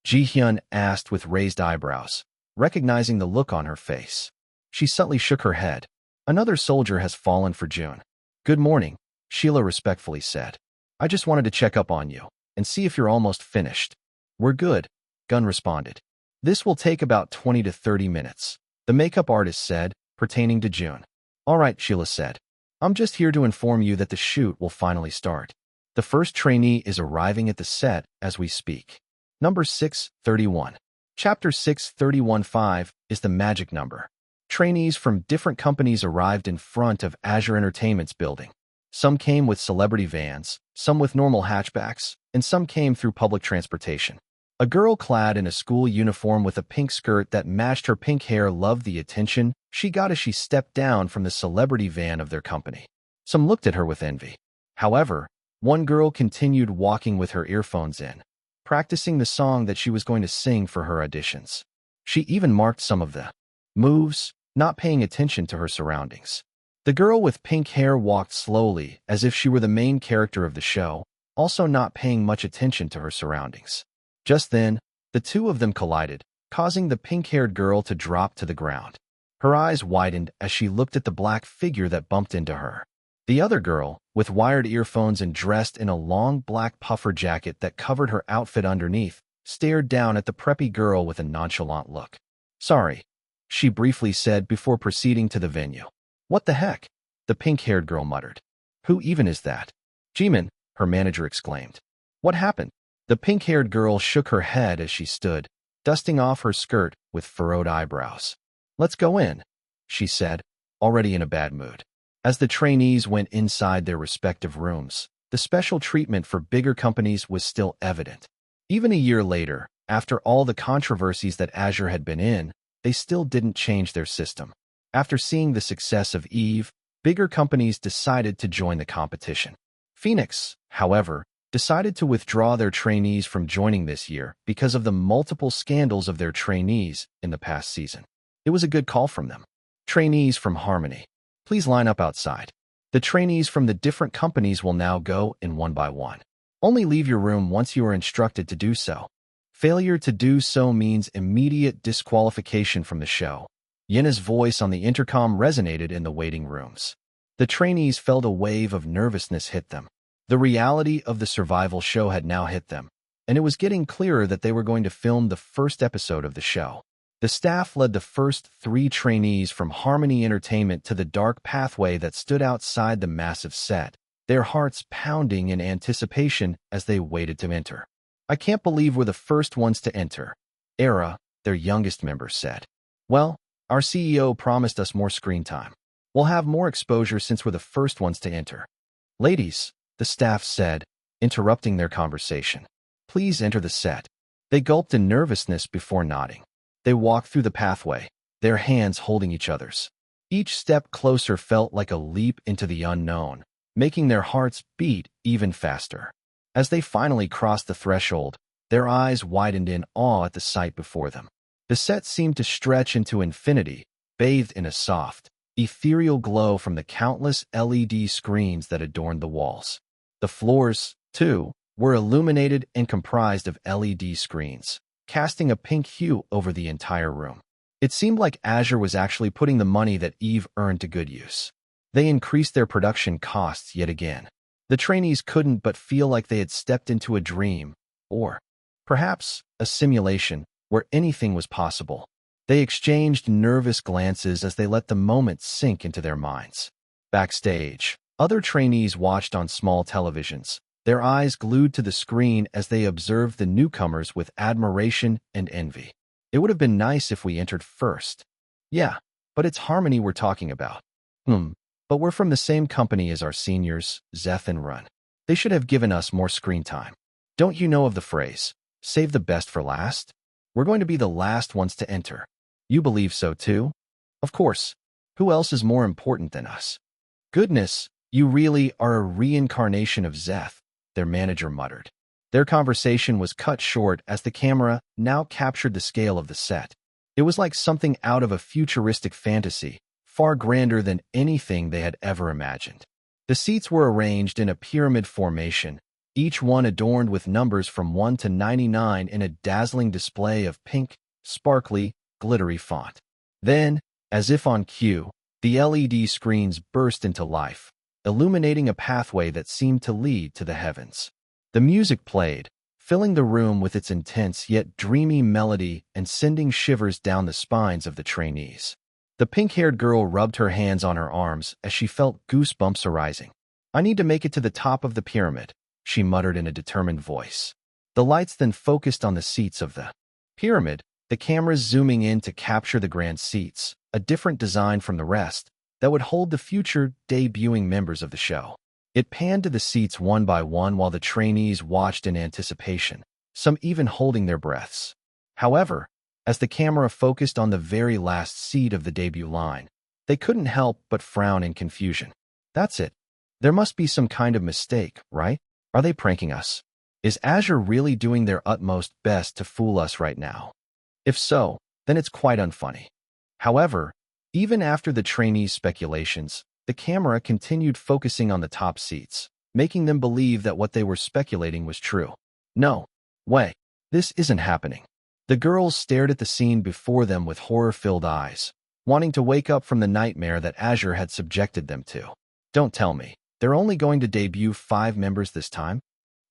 Ji-hyun asked with raised eyebrows, recognizing the look on her face. She subtly shook her head. Another soldier has fallen for Jun. Good morning, Sheila respectfully said. I just wanted to check up on you and see if you're almost finished. We're good, Gun responded. This will take about 20 to 30 minutes, the makeup artist said, pertaining to Jun. All right, Sheila said. I'm just here to inform you that the shoot will finally start. The first trainee is arriving at the set as we speak. Number 631. Chapter 631-5 is the magic number. Trainees from different companies arrived in front of Azure Entertainment's building. Some came with celebrity vans, some with normal hatchbacks, and some came through public transportation. A girl clad in a school uniform with a pink skirt that matched her pink hair loved the attention she got as she stepped down from the celebrity van of their company. Some looked at her with envy. However, one girl continued walking with her earphones in, practicing the song that she was going to sing for her auditions. She even marked some of the moves, not paying attention to her surroundings. The girl with pink hair walked slowly as if she were the main character of the show, also not paying much attention to her surroundings. Just then, the two of them collided, causing the pink-haired girl to drop to the ground. Her eyes widened as she looked at the black figure that bumped into her. The other girl, with wired earphones and dressed in a long black puffer jacket that covered her outfit underneath, stared down at the preppy girl with a nonchalant look. Sorry, she briefly said before proceeding to the venue. What the heck? The pink-haired girl muttered. Who even is that? Jimin, her manager exclaimed. What happened? The pink-haired girl shook her head as she stood, dusting off her skirt with furrowed eyebrows. Let's go in, she said, already in a bad mood. As the trainees went inside their respective rooms, the special treatment for bigger companies was still evident. Even a year later, after all the controversies that Azure had been in, they still didn't change their system. After seeing the success of Eve, bigger companies decided to join the competition. Phoenix, however, decided to withdraw their trainees from joining this year because of the multiple scandals of their trainees in the past season. It was a good call from them. Trainees from Harmony, please line up outside. The trainees from the different companies will now go in one by one. Only leave your room once you are instructed to do so. Failure to do so means immediate disqualification from the show. Yena's voice on the intercom resonated in the waiting rooms. The trainees felt a wave of nervousness hit them. The reality of the survival show had now hit them, and it was getting clearer that they were going to film the first episode of the show. The staff led the first 3 trainees from Harmony Entertainment to the dark pathway that stood outside the massive set, their hearts pounding in anticipation as they waited to enter. I can't believe we're the first ones to enter, Era, their youngest member, said. Well, Our CEO promised us more screen time. We'll have more exposure since we're the first ones to enter. Ladies, the staff said, interrupting their conversation. Please enter the set. They gulped in nervousness before nodding. They walked through the pathway, their hands holding each other's. Each step closer felt like a leap into the unknown, making their hearts beat even faster. As they finally crossed the threshold, their eyes widened in awe at the sight before them. The set seemed to stretch into infinity, bathed in a soft, ethereal glow from the countless LED screens that adorned the walls. The floors, too, were illuminated and comprised of LED screens, casting a pink hue over the entire room. It seemed like Azure was actually putting the money that Eve earned to good use. They increased their production costs yet again. The trainees couldn't but feel like they had stepped into a dream, or perhaps a simulation, where anything was possible. They exchanged nervous glances as they let the moment sink into their minds. Backstage, other trainees watched on small televisions, their eyes glued to the screen as they observed the newcomers with admiration and envy. It would have been nice if we entered first. Yeah, but it's harmony we're talking about. But we're from the same company as our seniors, Zeth and Run. They should have given us more screen time. Don't you know of the phrase, save the best for last? We're going to be the last ones to enter. You believe so too? Of course. Who else is more important than us? Goodness, you really are a reincarnation of Zeth, their manager muttered. Their conversation was cut short as the camera now captured the scale of the set. It was like something out of a futuristic fantasy, far grander than anything they had ever imagined. The seats were arranged in a pyramid formation, each one adorned with numbers from 1 to 99 in a dazzling display of pink, sparkly, glittery font. Then, as if on cue, the LED screens burst into life, illuminating a pathway that seemed to lead to the heavens. The music played, filling the room with its intense yet dreamy melody and sending shivers down the spines of the trainees. The pink-haired girl rubbed her hands on her arms as she felt goosebumps arising. I need to make it to the top of the pyramid, she muttered in a determined voice. The lights then focused on the seats of the pyramid, the cameras zooming in to capture the grand seats, a different design from the rest, that would hold the future debuting members of the show. It panned to the seats one by one while the trainees watched in anticipation, some even holding their breaths. However, as the camera focused on the very last seat of the debut line, they couldn't help but frown in confusion. That's it. There must be some kind of mistake, right? Are they pranking us? Is Azure really doing their utmost best to fool us right now? If so, then it's quite unfunny. However, even after the trainees' speculations, the camera continued focusing on the top seats, making them believe that what they were speculating was true. No way. This isn't happening. The girls stared at the scene before them with horror-filled eyes, wanting to wake up from the nightmare that Azure had subjected them to. Don't tell me, they're only going to debut 5 members this time?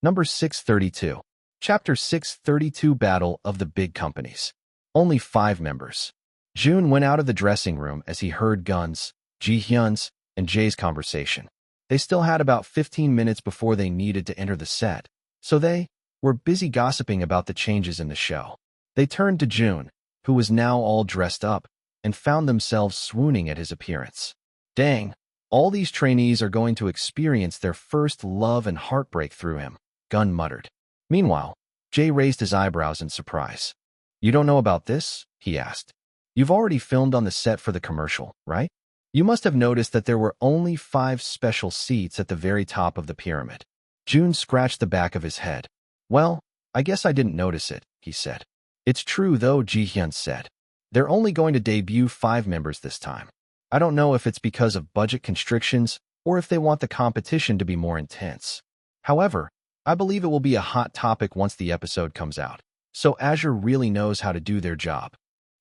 Number 632. Chapter 632 Battle of the Big Companies. Only 5 members. Jun went out of the dressing room as he heard Gun's, Ji-hyun's, and Jae's conversation. They still had about 15 minutes before they needed to enter the set, so they were busy gossiping about the changes in the show. They turned to Jun, who was now all dressed up, and found themselves swooning at his appearance. Dang, all these trainees are going to experience their first love and heartbreak through him, Gun muttered. Meanwhile, Jae raised his eyebrows in surprise. You don't know about this? He asked. You've already filmed on the set for the commercial, right? You must have noticed that there were only 5 special seats at the very top of the pyramid. Jun scratched the back of his head. Well, I guess I didn't notice it, he said. It's true though, Ji-hyun said. They're only going to debut 5 members this time. I don't know if it's because of budget constrictions or if they want the competition to be more intense. However, I believe it will be a hot topic once the episode comes out, so Azure really knows how to do their job.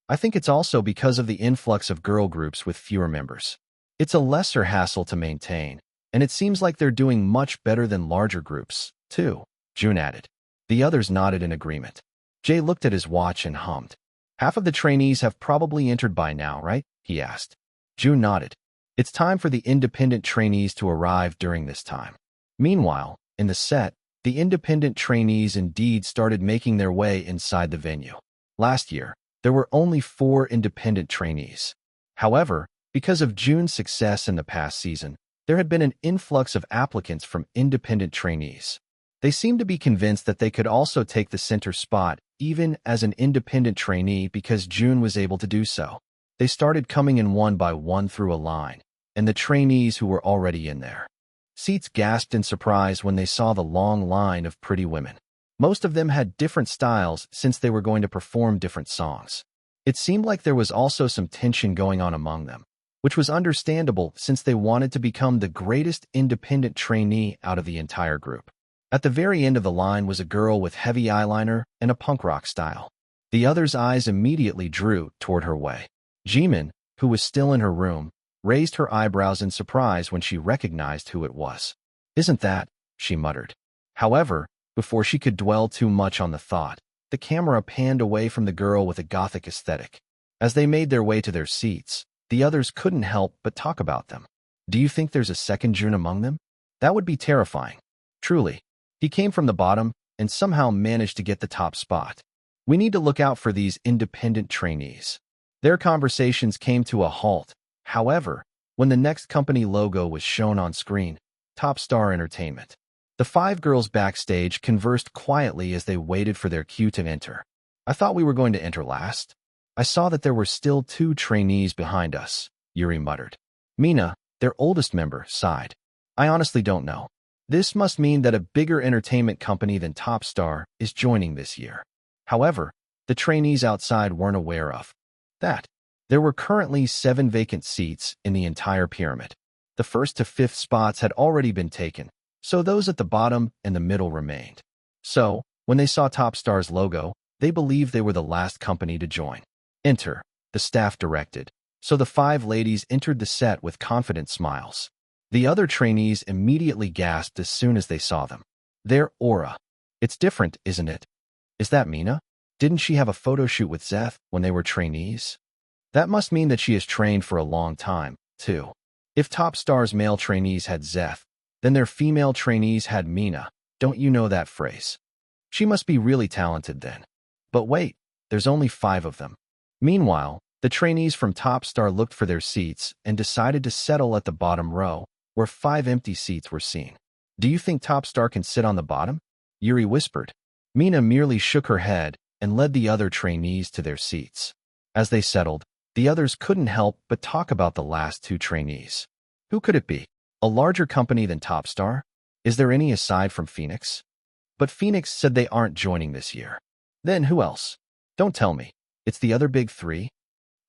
I think it's also because of the influx of girl groups with fewer members. It's a lesser hassle to maintain, and it seems like they're doing much better than larger groups, too, Jun added. The others nodded in agreement. Jae looked at his watch and hummed. Half of the trainees have probably entered by now, right? He asked. Jun nodded. It's time for the independent trainees to arrive during this time. Meanwhile, in the set, the independent trainees indeed started making their way inside the venue. Last year, there were only 4 independent trainees. However, because of Jun's success in the past season, there had been an influx of applicants from independent trainees. They seemed to be convinced that they could also take the center spot, even as an independent trainee, because Jun was able to do so. They started coming in one by one through a line, and the trainees who were already in their seats gasped in surprise when they saw the long line of pretty women. Most of them had different styles since they were going to perform different songs. It seemed like there was also some tension going on among them, which was understandable since they wanted to become the greatest independent trainee out of the entire group. At the very end of the line was a girl with heavy eyeliner and a punk rock style. The others' eyes immediately drew toward her way. Jimin, who was still in her room, raised her eyebrows in surprise when she recognized who it was. "Isn't that?" she muttered. However, before she could dwell too much on the thought, the camera panned away from the girl with a gothic aesthetic. As they made their way to their seats, the others couldn't help but talk about them. "Do you think there's a second Jun among them? That would be terrifying. Truly. He came from the bottom and somehow managed to get the top spot. We need to look out for these independent trainees." Their conversations came to a halt. However, when the next company logo was shown on screen, Top Star Entertainment, the 5 girls backstage conversed quietly as they waited for their cue to enter. "I thought we were going to enter last. I saw that there were still 2 trainees behind us," Yuri muttered. Mina, their oldest member, sighed. "I honestly don't know. This must mean that a bigger entertainment company than Top Star is joining this year." However, the trainees outside weren't aware of that. There were currently 7 vacant seats in the entire pyramid. The 1st to 5th spots had already been taken, so those at the bottom and the middle remained. So, when they saw Top Star's logo, they believed they were the last company to join. "Enter," the staff directed, so the 5 ladies entered the set with confident smiles. The other trainees immediately gasped as soon as they saw them. Their aura. "It's different, isn't it? Is that Mina? Didn't she have a photo shoot with Zeth when they were trainees? That must mean that she has trained for a long time, too. If Top Star's male trainees had Zeth, then their female trainees had Mina. Don't you know that phrase? She must be really talented then. But wait, there's only 5 of them." Meanwhile, the trainees from Top Star looked for their seats and decided to settle at the bottom row, where 5 empty seats were seen. "Do you think Top Star can sit on the bottom?" Yuri whispered. Mina merely shook her head and led the other trainees to their seats. As they settled, the others couldn't help but talk about the last 2 trainees. Who could it be? A larger company than Top Star? Is there any aside from Phoenix? But Phoenix said they aren't joining this year. Then who else? Don't tell me. It's the other big 3?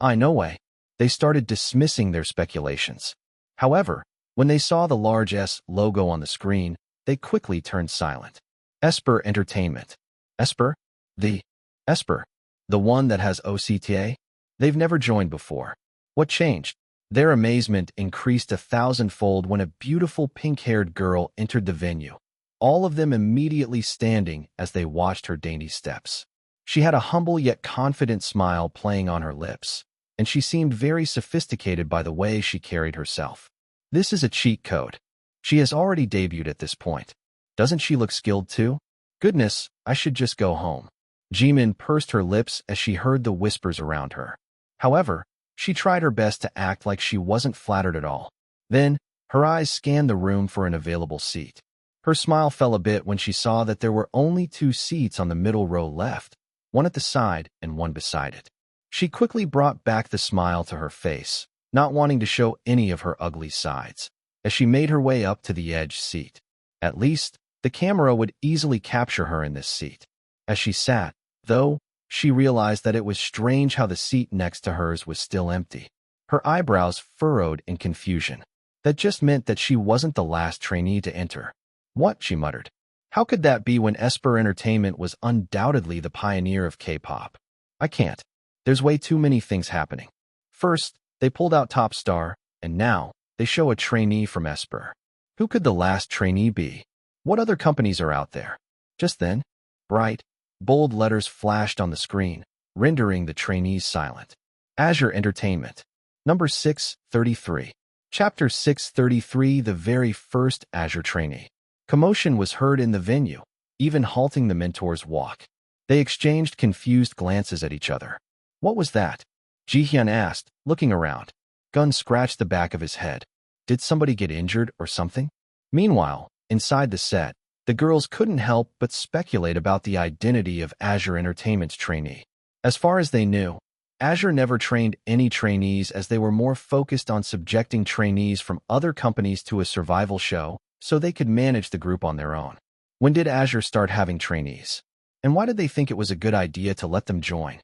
No way. They started dismissing their speculations. However, when they saw the large S logo on the screen, they quickly turned silent. Esper Entertainment. Esper? The Esper. The one that has OCTA? They've never joined before. What changed? Their amazement increased 1,000-fold when a beautiful pink-haired girl entered the venue, all of them immediately standing as they watched her dainty steps. She had a humble yet confident smile playing on her lips, and she seemed very sophisticated by the way she carried herself. This is a cheat code. She has already debuted at this point. Doesn't she look skilled too? Goodness, I should just go home. Jimin pursed her lips as she heard the whispers around her. However, she tried her best to act like she wasn't flattered at all. Then, her eyes scanned the room for an available seat. Her smile fell a bit when she saw that there were only 2 seats on the middle row left, one at the side and one beside it. She quickly brought back the smile to her face, not wanting to show any of her ugly sides, as she made her way up to the edge seat. At least, the camera would easily capture her in this seat. As she sat, though, she realized that it was strange how the seat next to hers was still empty. Her eyebrows furrowed in confusion. That just meant that she wasn't the last trainee to enter. "What?" she muttered. "How could that be when Esper Entertainment was undoubtedly the pioneer of K-pop? I can't. There's way too many things happening. First, they pulled out Top Star, and now they show a trainee from Esper. Who could the last trainee be? What other companies are out there?" Just then, bright, bold letters flashed on the screen, rendering the trainees silent. Azure Entertainment. Number 633. Chapter 633, the very first Azure trainee. Commotion was heard in the venue, even halting the mentor's walk. They exchanged confused glances at each other. What was that? Ji-hyun asked, looking around. Gun scratched the back of his head. Did somebody get injured or something? Meanwhile, inside the set, the girls couldn't help but speculate about the identity of Azure Entertainment's trainee. As far as they knew, Azure never trained any trainees as they were more focused on subjecting trainees from other companies to a survival show so they could manage the group on their own. When did Azure start having trainees? And why did they think it was a good idea to let them join?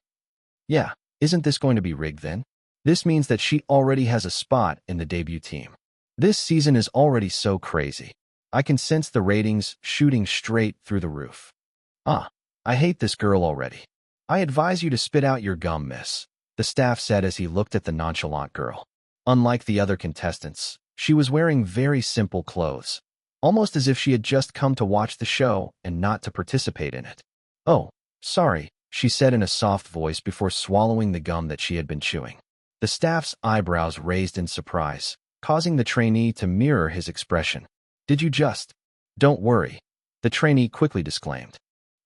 Yeah, isn't this going to be rigged then? This means that she already has a spot in the debut team. This season is already so crazy. I can sense the ratings shooting straight through the roof. I hate this girl already. I advise you to spit out your gum, miss, the staff said as he looked at the nonchalant girl. Unlike the other contestants, she was wearing very simple clothes, almost as if she had just come to watch the show and not to participate in it. Oh, sorry, she said in a soft voice before swallowing the gum that she had been chewing. The staff's eyebrows raised in surprise, causing the trainee to mirror his expression. Did you just? Don't worry, the trainee quickly disclaimed.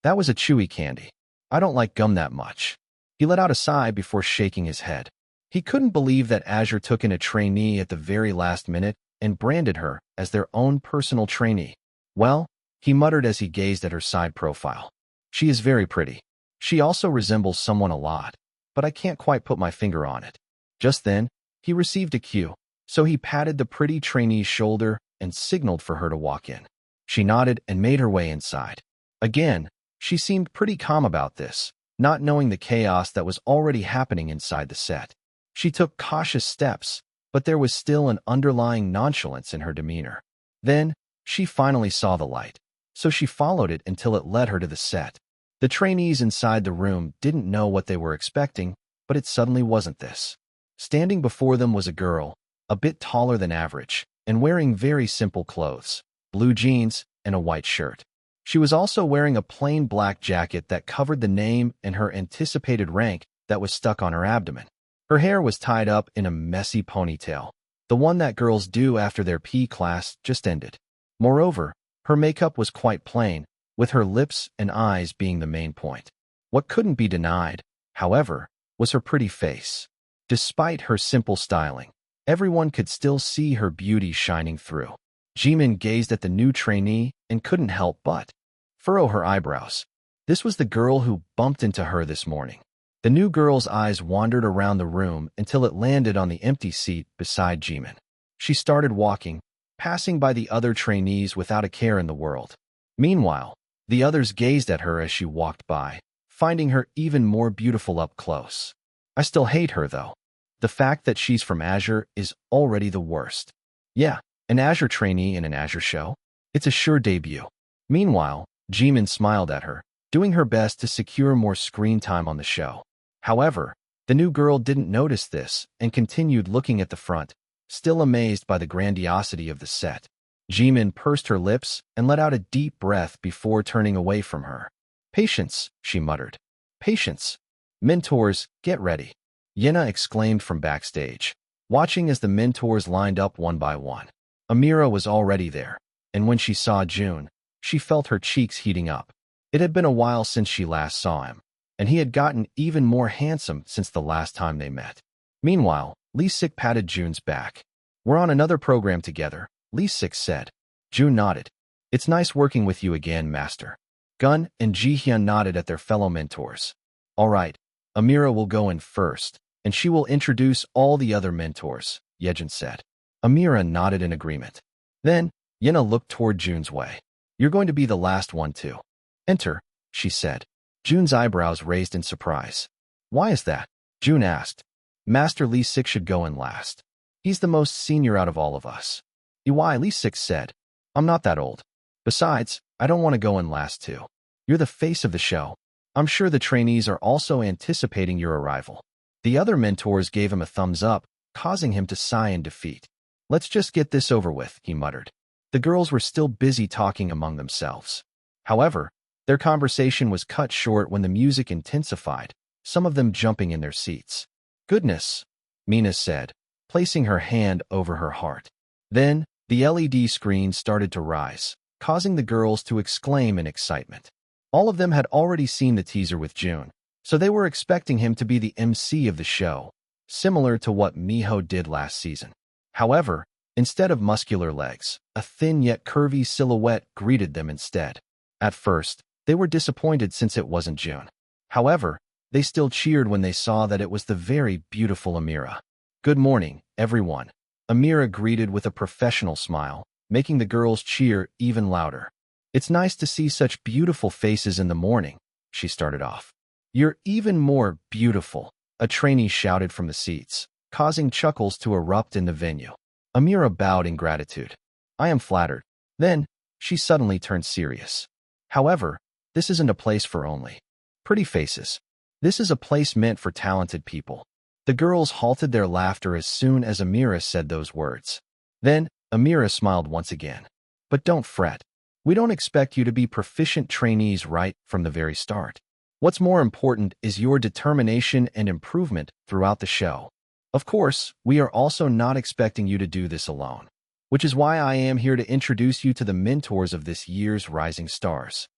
That was a chewy candy. I don't like gum that much. He let out a sigh before shaking his head. He couldn't believe that Azure took in a trainee at the very last minute and branded her as their own personal trainee. Well, he muttered as he gazed at her side profile. She is very pretty. She also resembles someone a lot, but I can't quite put my finger on it. Just then, he received a cue, so he patted the pretty trainee's shoulder and signaled for her to walk in. She nodded and made her way inside. Again, she seemed pretty calm about this, not knowing the chaos that was already happening inside the set. She took cautious steps, but there was still an underlying nonchalance in her demeanor. Then, she finally saw the light, so she followed it until it led her to the set. The trainees inside the room didn't know what they were expecting, but it suddenly wasn't this. Standing before them was a girl, a bit taller than average, and wearing very simple clothes, blue jeans and a white shirt. She was also wearing a plain black jacket that covered the name and her anticipated rank that was stuck on her abdomen. Her hair was tied up in a messy ponytail, the one that girls do after their PE class just ended. Moreover, her makeup was quite plain, with her lips and eyes being the main point. What couldn't be denied, however, was her pretty face. Despite her simple styling, everyone could still see her beauty shining through. Jimin gazed at the new trainee and couldn't help but furrow her eyebrows. This was the girl who bumped into her this morning. The new girl's eyes wandered around the room until it landed on the empty seat beside Jimin. She started walking, passing by the other trainees without a care in the world. Meanwhile, the others gazed at her as she walked by, finding her even more beautiful up close. I still hate her, though. The fact that she's from Azure is already the worst. Yeah, an Azure trainee in an Azure show? It's a sure debut. Meanwhile, Jimin smiled at her, doing her best to secure more screen time on the show. However, the new girl didn't notice this and continued looking at the front, still amazed by the grandiosity of the set. Jimin pursed her lips and let out a deep breath before turning away from her. Patience, she muttered. Patience. Mentors, get ready. Yena exclaimed from backstage, watching as the mentors lined up one by one. Amira was already there, and when she saw Jun, she felt her cheeks heating up. It had been a while since she last saw him, and he had gotten even more handsome since the last time they met. Meanwhile, Lee Sik patted Jun's back. We're on another program together, Lee Sik said. Jun nodded. It's nice working with you again, Master. Gun and Ji-hyun nodded at their fellow mentors. All right, Amira will go in first, and she will introduce all the other mentors, Yejin said. Amira nodded in agreement. Then, Yena looked toward Jun's way. You're going to be the last one too. Enter, she said. Jun's eyebrows raised in surprise. Why is that? Jun asked. Master Lee Sik should go in last. He's the most senior out of all of us. Why, Lee Sik said. I'm not that old. Besides, I don't want to go in last too. You're the face of the show. I'm sure the trainees are also anticipating your arrival. The other mentors gave him a thumbs up, causing him to sigh in defeat. Let's just get this over with, he muttered. The girls were still busy talking among themselves. However, their conversation was cut short when the music intensified, some of them jumping in their seats. Goodness, Mina said, placing her hand over her heart. Then, the LED screen started to rise, causing the girls to exclaim in excitement. All of them had already seen the teaser with Jun, So they were expecting him to be the MC of the show, similar to what Miho did last season. However, instead of muscular legs, a thin yet curvy silhouette greeted them instead. At first, they were disappointed since it wasn't Jun. However, they still cheered when they saw that it was the very beautiful Amira. "Good morning, everyone," Amira greeted with a professional smile, making the girls cheer even louder. "It's nice to see such beautiful faces in the morning," she started off. "You're even more beautiful," a trainee shouted from the seats, causing chuckles to erupt in the venue. Amira bowed in gratitude. "I am flattered." Then, she suddenly turned serious. "However, this isn't a place for only pretty faces. This is a place meant for talented people." The girls halted their laughter as soon as Amira said those words. Then, Amira smiled once again. "But don't fret. We don't expect you to be proficient trainees right from the very start. What's more important is your determination and improvement throughout the show. Of course, we are also not expecting you to do this alone, which is why I am here to introduce you to the mentors of this year's Rising Stars.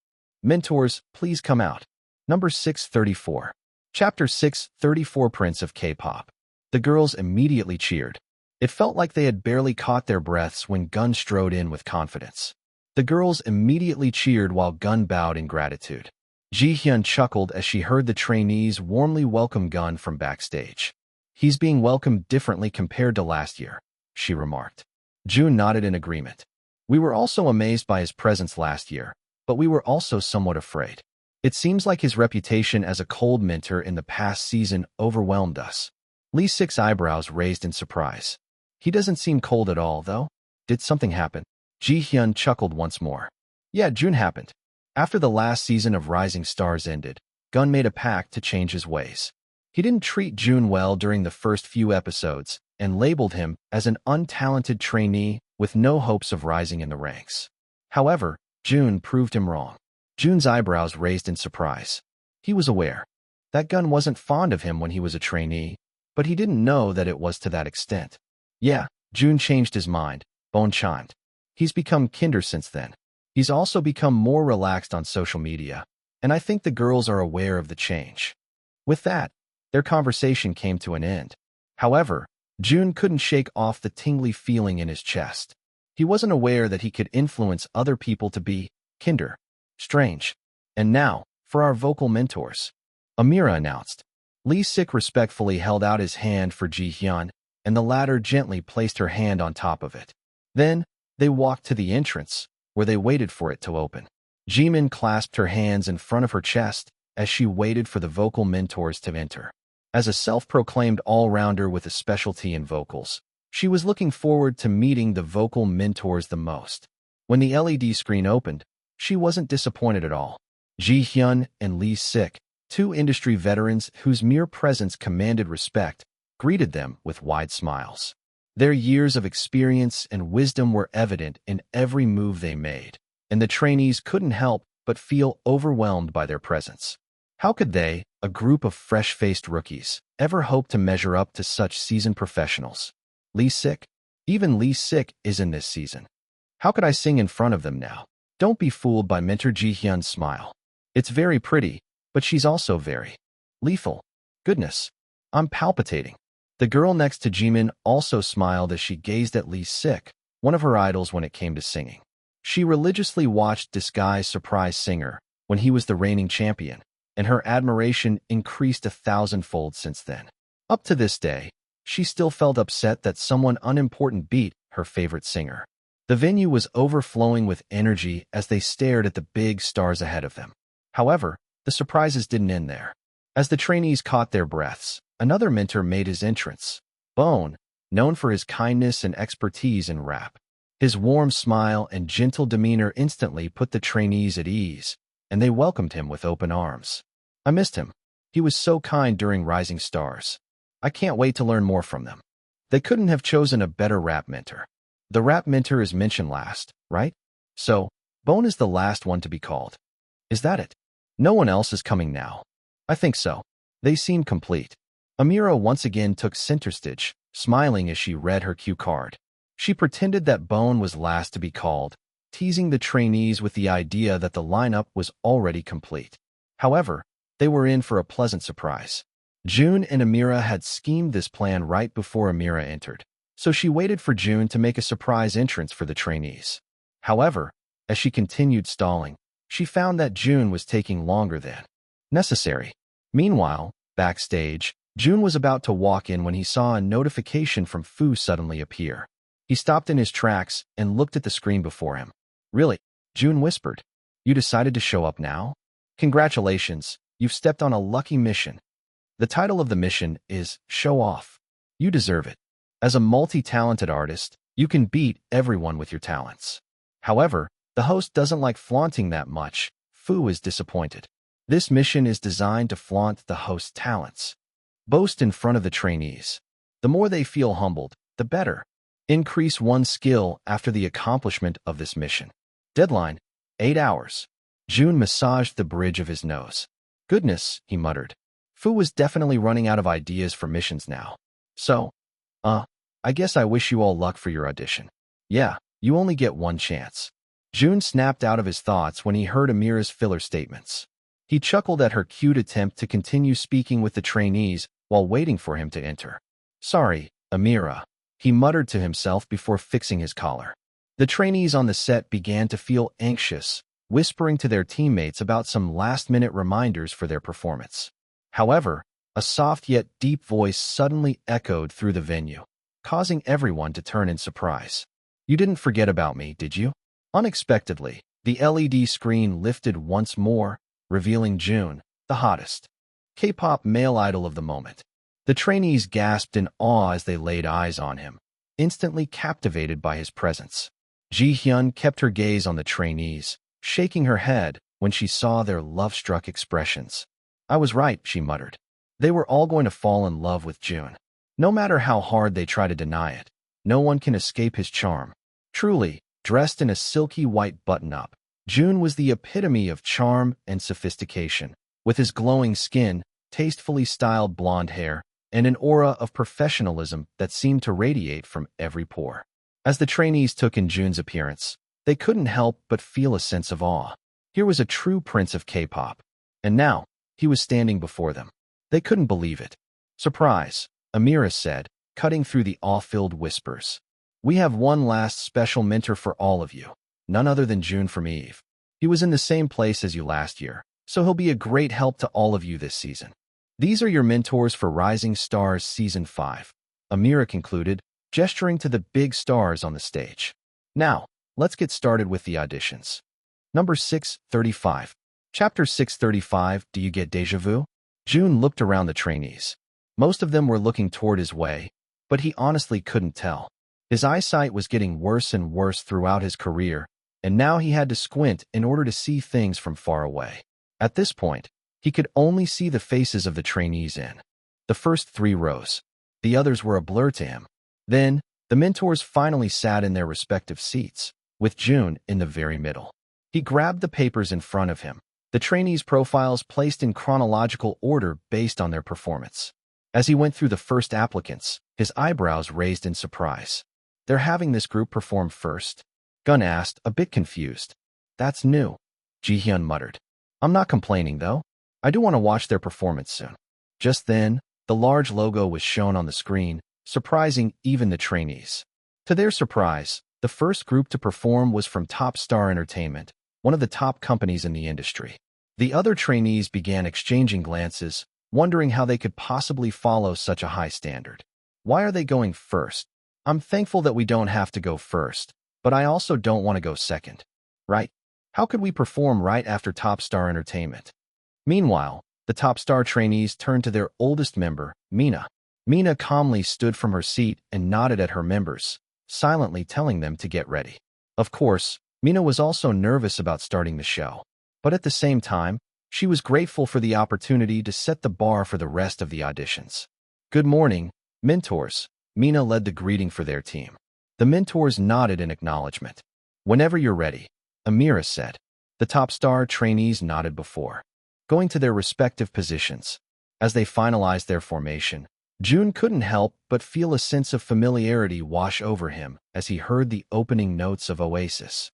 Mentors, please come out." Number 634. Chapter 634 Prince of K-Pop. The girls immediately cheered. It felt like they had barely caught their breaths when Gun strode in with confidence. The girls immediately cheered while Gun bowed in gratitude. Ji-hyun chuckled as she heard the trainees warmly welcome Gun from backstage. "He's being welcomed differently compared to last year," she remarked. Jun nodded in agreement. "We were also amazed by his presence last year, but we were also somewhat afraid. It seems like his reputation as a cold mentor in the past season overwhelmed us." Lee Sik's eyebrows raised in surprise. "He doesn't seem cold at all, though. Did something happen?" Ji-hyun chuckled once more. "Yeah, June happened. After the last season of Rising Stars ended, Gun made a pact to change his ways. He didn't treat June well during the first few episodes and labeled him as an untalented trainee with no hopes of rising in the ranks. However, June proved him wrong." June's eyebrows raised in surprise. He was aware that Gun wasn't fond of him when he was a trainee, but he didn't know that it was to that extent. "Yeah, June changed his mind," Bone chimed. "He's become kinder since then. He's also become more relaxed on social media, and I think the girls are aware of the change." With that, their conversation came to an end. However, June couldn't shake off the tingly feeling in his chest. He wasn't aware that he could influence other people to be kinder. Strange. "And now, for our vocal mentors," Amira announced. Lee Sik respectfully held out his hand for Ji-hyun, and the latter gently placed her hand on top of it. Then, they walked to the entrance, where they waited for it to open. Jimin clasped her hands in front of her chest as she waited for the vocal mentors to enter. As a self-proclaimed all-rounder with a specialty in vocals, she was looking forward to meeting the vocal mentors the most. When the LED screen opened, she wasn't disappointed at all. Ji-hyun and Lee Sik, two industry veterans whose mere presence commanded respect, greeted them with wide smiles. Their years of experience and wisdom were evident in every move they made, and the trainees couldn't help but feel overwhelmed by their presence. How could they, a group of fresh-faced rookies, ever hope to measure up to such seasoned professionals? Lee Sik? Even Lee Sik is in this season. How could I sing in front of them now? Don't be fooled by mentor Ji-hyun's smile. It's very pretty, but she's also very lethal. Goodness, I'm palpitating. The girl next to Jimin also smiled as she gazed at Lee Sik, one of her idols when it came to singing. She religiously watched Disguise Surprise Singer when he was the reigning champion, and her admiration increased 1,000-fold since then. Up to this day, she still felt upset that someone unimportant beat her favorite singer. The venue was overflowing with energy as they stared at the big stars ahead of them. However, the surprises didn't end there. As the trainees caught their breaths, another mentor made his entrance. Bone, known for his kindness and expertise in rap. His warm smile and gentle demeanor instantly put the trainees at ease, and they welcomed him with open arms. "I missed him. He was so kind during Rising Stars. I can't wait to learn more from them." They couldn't have chosen a better rap mentor. The rap mentor is mentioned last, right? So, Bone is the last one to be called. Is that it? No one else is coming now. I think so. They seem complete. Amira once again took center stage, smiling as she read her cue card. She pretended that Bone was last to be called, teasing the trainees with the idea that the lineup was already complete. However, They were in for a pleasant surprise. Jun and Amira had schemed this plan right before Amira entered, so she waited for Jun to make a surprise entrance for the trainees. However, as she continued stalling, she found that Jun was taking longer than necessary. Meanwhile, backstage, Jun was about to walk in when he saw a notification from Fu suddenly appear. He stopped in his tracks and looked at the screen before him. Really? Jun whispered. You decided to show up now? Congratulations, you've stepped on a lucky mission. The title of the mission is Show Off. You deserve it. As a multi-talented artist, you can beat everyone with your talents. However, the host doesn't like flaunting that much. Fu is disappointed. This mission is designed to flaunt the host's talents. Boast in front of the trainees. The more they feel humbled, the better. Increase one skill after the accomplishment of this mission. Deadline, 8 hours. Jun massaged the bridge of his nose. Goodness, he muttered. Fu was definitely running out of ideas for missions now. So, I guess I wish you all luck for your audition. Yeah, you only get one chance. Jun snapped out of his thoughts when he heard Amira's filler statements. He chuckled at her cute attempt to continue speaking with the trainees while waiting for him to enter. Sorry, Amira, he muttered to himself before fixing his collar. The trainees on the set began to feel anxious, whispering to their teammates about some last-minute reminders for their performance. However, a soft yet deep voice suddenly echoed through the venue, causing everyone to turn in surprise. You didn't forget about me, did you? Unexpectedly, the LED screen lifted once more, revealing Jun, the hottest K-pop male idol of the moment. The trainees gasped in awe as they laid eyes on him, instantly captivated by his presence. Ji-hyun kept her gaze on the trainees, shaking her head when she saw their love-struck expressions. I was right, she muttered. They were all going to fall in love with Jun. No matter how hard they try to deny it, no one can escape his charm. Truly, dressed in a silky white button-up, Jun was the epitome of charm and sophistication, with his glowing skin, tastefully styled blonde hair, and an aura of professionalism that seemed to radiate from every pore. As the trainees took in Jun's appearance, they couldn't help but feel a sense of awe. Here was a true prince of K-pop, and now he was standing before them. They couldn't believe it. Surprise, Amira said, cutting through the awe-filled whispers. We have one last special mentor for all of you, none other than Jun from Eve. He was in the same place as you last year, so he'll be a great help to all of you this season. These are your mentors for Rising Stars Season 5, Amira concluded, gesturing to the big stars on the stage. Now, let's get started with the auditions. Number 635. Chapter 635, Do You Get Deja Vu? Jun looked around the trainees. Most of them were looking toward his way, but he honestly couldn't tell. His eyesight was getting worse and worse throughout his career, and now he had to squint in order to see things from far away. At this point, he could only see the faces of the trainees in the first 3 rows. The others were a blur to him. Then, the mentors finally sat in their respective seats, with Jun in the very middle. He grabbed the papers in front of him, the trainees' profiles placed in chronological order based on their performance. As he went through the first applicants, his eyebrows raised in surprise. They're having this group perform first? Gun asked, a bit confused. That's new, Ji-hyun muttered. I'm not complaining, though. I do want to watch their performance soon. Just then, the large logo was shown on the screen, surprising even the trainees. To their surprise, the first group to perform was from Top Star Entertainment, one of the top companies in the industry. The other trainees began exchanging glances, wondering how they could possibly follow such a high standard. Why are they going first? I'm thankful that we don't have to go first, but I also don't want to go second. Right? How could we perform right after Top Star Entertainment? Meanwhile, the Top Star trainees turned to their oldest member, Mina. Mina calmly stood from her seat and nodded at her members, silently telling them to get ready. Of course, Mina was also nervous about starting the show, but at the same time, she was grateful for the opportunity to set the bar for the rest of the auditions. Good morning, mentors. Mina led the greeting for their team. The mentors nodded in acknowledgement. Whenever you're ready, Amira said. The Top Star trainees nodded before going to their respective positions. As they finalized their formation, Jun couldn't help but feel a sense of familiarity wash over him as he heard the opening notes of Oasis.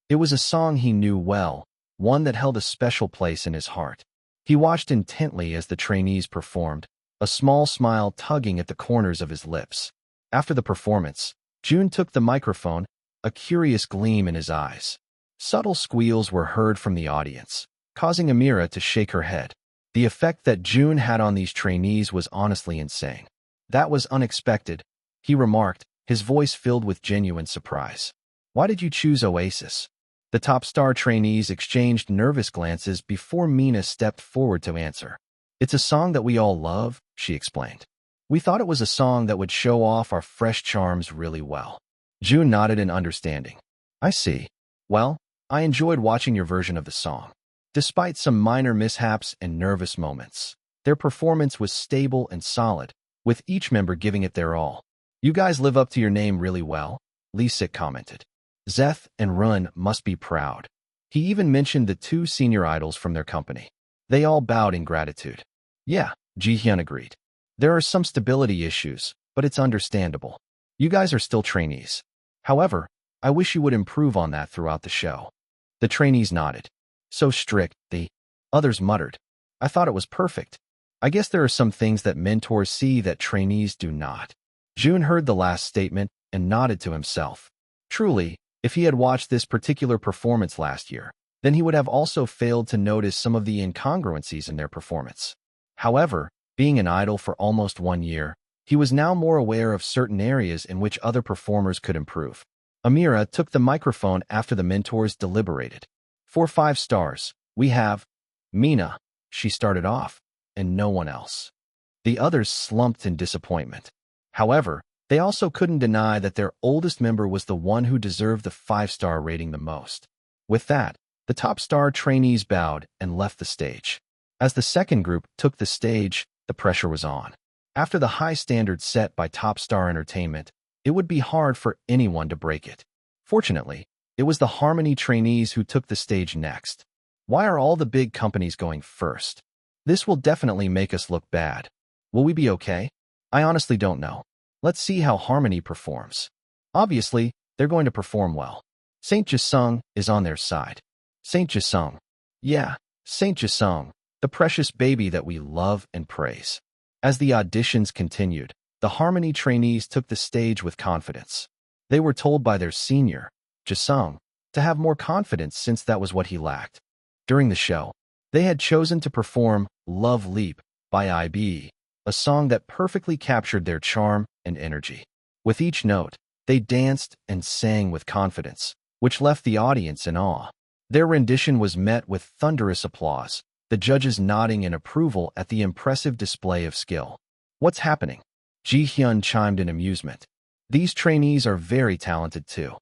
It was a song he knew well, one that held a special place in his heart. He watched intently as the trainees performed, a small smile tugging at the corners of his lips. After the performance, Jun took the microphone, a curious gleam in his eyes. Subtle squeals were heard from the audience, causing Amira to shake her head. The effect that Jun had on these trainees was honestly insane. That was unexpected, he remarked, his voice filled with genuine surprise. Why did you choose Oasis? The top star trainees exchanged nervous glances before Mina stepped forward to answer. It's a song that we all love, she explained. We thought it was a song that would show off our fresh charms really well. Jun nodded in understanding. I see. Well, I enjoyed watching your version of the song. Despite some minor mishaps and nervous moments, their performance was stable and solid, with each member giving it their all. You guys live up to your name really well, Lee Sik commented. Zeth and Run must be proud. He even mentioned the two senior idols from their company. They all bowed in gratitude. Yeah, Ji-hyun agreed. There are some stability issues, but it's understandable. You guys are still trainees. However, I wish you would improve on that throughout the show. The trainees nodded. So strict, the others muttered. I thought it was perfect. I guess there are some things that mentors see that trainees do not. Jun heard the last statement and nodded to himself. Truly, if he had watched this particular performance last year, then he would have also failed to notice some of the incongruencies in their performance. However, being an idol for almost 1 year, he was now more aware of certain areas in which other performers could improve. Amira took the microphone after the mentors deliberated. For 5 stars, we have Mina, she started off, and no one else. The others slumped in disappointment. However, they also couldn't deny that their oldest member was the one who deserved the 5-star rating the most. With that, the top star trainees bowed and left the stage. As the second group took the stage, the pressure was on. After the high standards set by Top Star Entertainment, it would be hard for anyone to break it. Fortunately, it was the Harmony trainees who took the stage next. Why are all the big companies going first? This will definitely make us look bad. Will we be okay? I honestly don't know. Let's see how Harmony performs. Obviously, they're going to perform well. Saint Jisung is on their side. Saint Jisung. Yeah, Saint Jisung, the precious baby that we love and praise. As the auditions continued, the Harmony trainees took the stage with confidence. They were told by their senior, Jisung, to have more confidence since that was what he lacked. During the show, they had chosen to perform Love Leap by IB, a song that perfectly captured their charm and energy. With each note, they danced and sang with confidence, which left the audience in awe. Their rendition was met with thunderous applause, the judges nodding in approval at the impressive display of skill. What's happening? Ji-hyun chimed in amusement. These trainees are very talented too.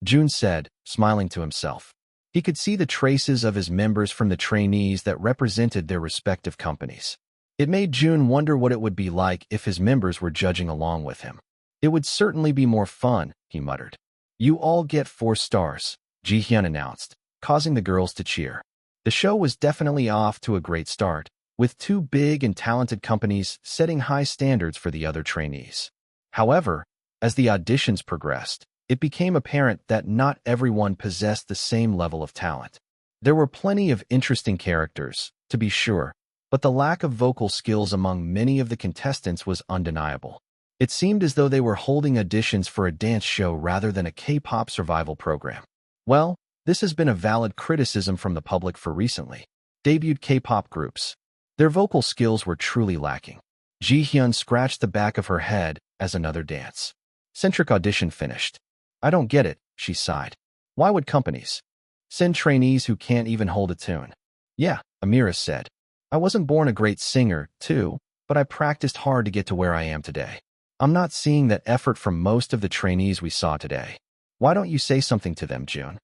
Jun said, smiling to himself. He could see the traces of his members from the trainees that represented their respective companies. It made Jun wonder what it would be like if his members were judging along with him. It would certainly be more fun, he muttered. You all get 4 stars, Ji-hyun announced, causing the girls to cheer. The show was definitely off to a great start, with 2 big and talented companies setting high standards for the other trainees. However, as the auditions progressed, it became apparent that not everyone possessed the same level of talent. There were plenty of interesting characters, to be sure, but the lack of vocal skills among many of the contestants was undeniable. It seemed as though they were holding auditions for a dance show rather than a K-pop survival program. Well, this has been a valid criticism from the public for recently debuted K-pop groups. Their vocal skills were truly lacking. Ji-hyun scratched the back of her head as another dance-centric audition finished. I don't get it, she sighed. Why would companies send trainees who can't even hold a tune? Yeah, Amira said. I wasn't born a great singer, too, but I practiced hard to get to where I am today. I'm not seeing that effort from most of the trainees we saw today. Why don't you say something to them, Jun?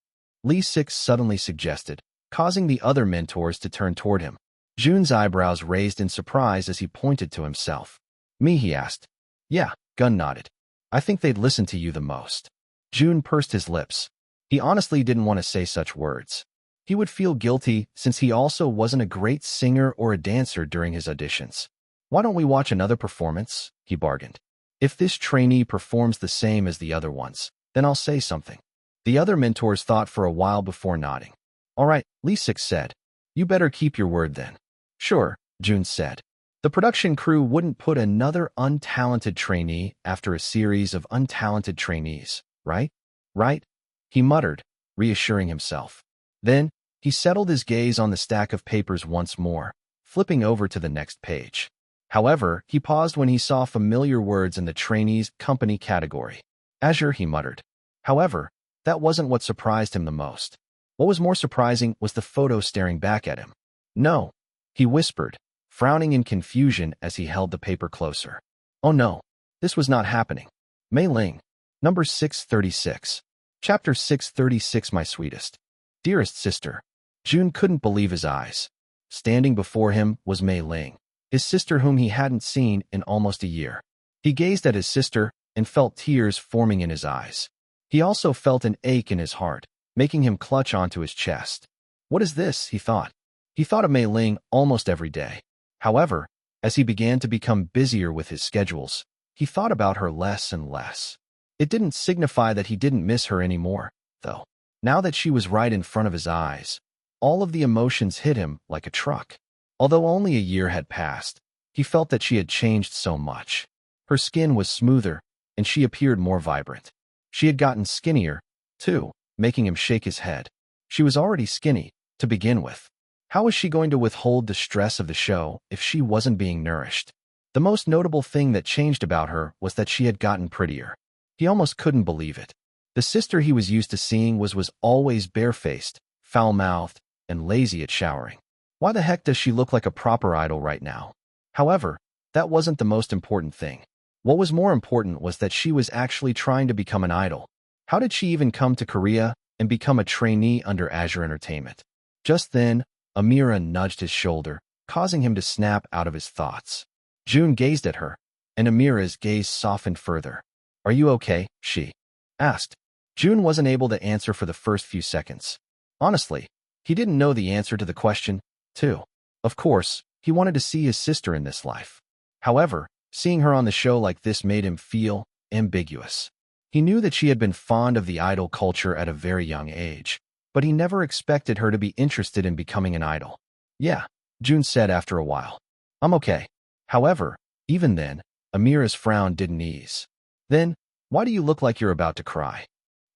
Lee Sik suddenly suggested, causing the other mentors to turn toward him. Jun's eyebrows raised in surprise as he pointed to himself. Me, he asked. Yeah, Gun nodded. I think they'd listen to you the most. Jun pursed his lips. He honestly didn't want to say such words. He would feel guilty since he also wasn't a great singer or a dancer during his auditions. Why don't we watch another performance? He bargained. If this trainee performs the same as the other ones, then I'll say something. The other mentors thought for a while before nodding. All right, Lee Sik said. You better keep your word then. Sure, Jun said. The production crew wouldn't put another untalented trainee after a series of untalented trainees, right? Right? He muttered, reassuring himself. Then, he settled his gaze on the stack of papers once more, flipping over to the next page. However, he paused when he saw familiar words in the trainees' company category. Azure, he muttered. However, that wasn't what surprised him the most. What was more surprising was the photo staring back at him. No, he whispered, frowning in confusion as he held the paper closer. Oh no, this was not happening. Mei Ling. Number 636. Chapter 636. My sweetest, dearest sister. Jun couldn't believe his eyes. Standing before him was Mei Ling, his sister whom he hadn't seen in almost a year. He gazed at his sister and felt tears forming in his eyes. He also felt an ache in his heart, making him clutch onto his chest. What is this, he thought. He thought of Mei Ling almost every day. However, as he began to become busier with his schedules, he thought about her less and less. It didn't signify that he didn't miss her anymore, though. Now that she was right in front of his eyes, all of the emotions hit him like a truck. Although only a year had passed, he felt that she had changed so much. Her skin was smoother, and she appeared more vibrant. She had gotten skinnier, too, making him shake his head. She was already skinny, to begin with. How was she going to withhold the stress of the show if she wasn't being nourished? The most notable thing that changed about her was that she had gotten prettier. He almost couldn't believe it. The sister he was used to seeing was always barefaced, foul-mouthed, and lazy at showering. Why the heck does she look like a proper idol right now? However, that wasn't the most important thing. What was more important was that she was actually trying to become an idol. How did she even come to Korea and become a trainee under Azure Entertainment? Just then, Amira nudged his shoulder, causing him to snap out of his thoughts. Jun gazed at her, and Amira's gaze softened further. Are you okay? She asked. Jun wasn't able to answer for the first few seconds. Honestly, he didn't know the answer to the question, too. Of course, he wanted to see his sister in this life. However, seeing her on the show like this made him feel ambiguous. He knew that she had been fond of the idol culture at a very young age, but he never expected her to be interested in becoming an idol. Yeah, Jun said after a while. I'm okay. However, even then, Amira's frown didn't ease. Then, why do you look like you're about to cry?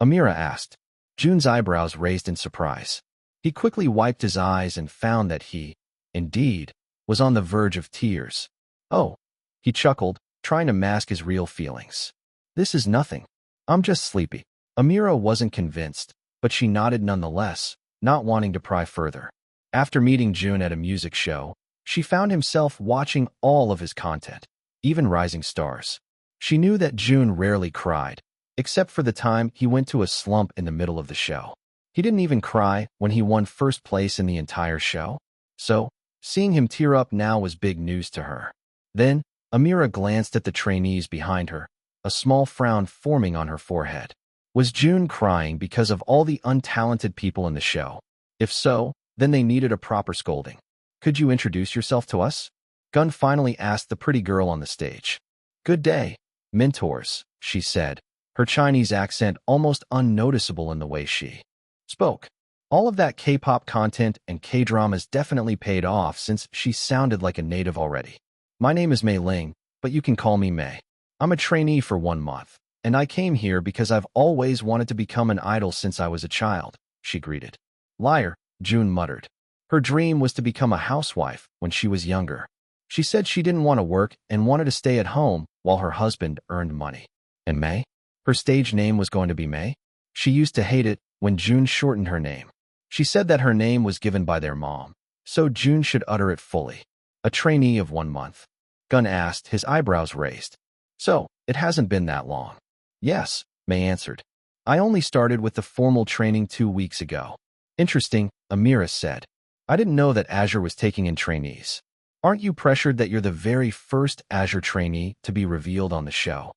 Amira asked. Jun's eyebrows raised in surprise. He quickly wiped his eyes and found that he, indeed, was on the verge of tears. Oh, he chuckled, trying to mask his real feelings. This is nothing. I'm just sleepy. Amira wasn't convinced, but she nodded nonetheless, not wanting to pry further. After meeting Jun at a music show, she found himself watching all of his content, even Rising Stars. She knew that Jun rarely cried, except for the time he went to a slump in the middle of the show. He didn't even cry when he won first place in the entire show. So, seeing him tear up now was big news to her. Then, Amira glanced at the trainees behind her, a small frown forming on her forehead. Was Jun crying because of all the untalented people in the show? If so, then they needed a proper scolding. Could you introduce yourself to us? Gun finally asked the pretty girl on the stage. Good day, mentors, she said, her Chinese accent almost unnoticeable in the way she spoke. All of that K-pop content and K-dramas definitely paid off since she sounded like a native already. My name is Mei Ling, but you can call me Mei. I'm a trainee for 1 month, and I came here because I've always wanted to become an idol since I was a child, she greeted. Liar, Jun muttered. Her dream was to become a housewife when she was younger. She said she didn't want to work and wanted to stay at home while her husband earned money. And Mei? Her stage name was going to be Mei? She used to hate it when Jun shortened her name. She said that her name was given by their mom, so Jun should utter it fully. A trainee of 1 month. Gun asked, his eyebrows raised. So, it hasn't been that long. Yes, Mei answered. I only started with the formal training 2 weeks ago. Interesting, Amira said. I didn't know that Azure was taking in trainees. Aren't you pressured that you're the very first Azure trainee to be revealed on the show?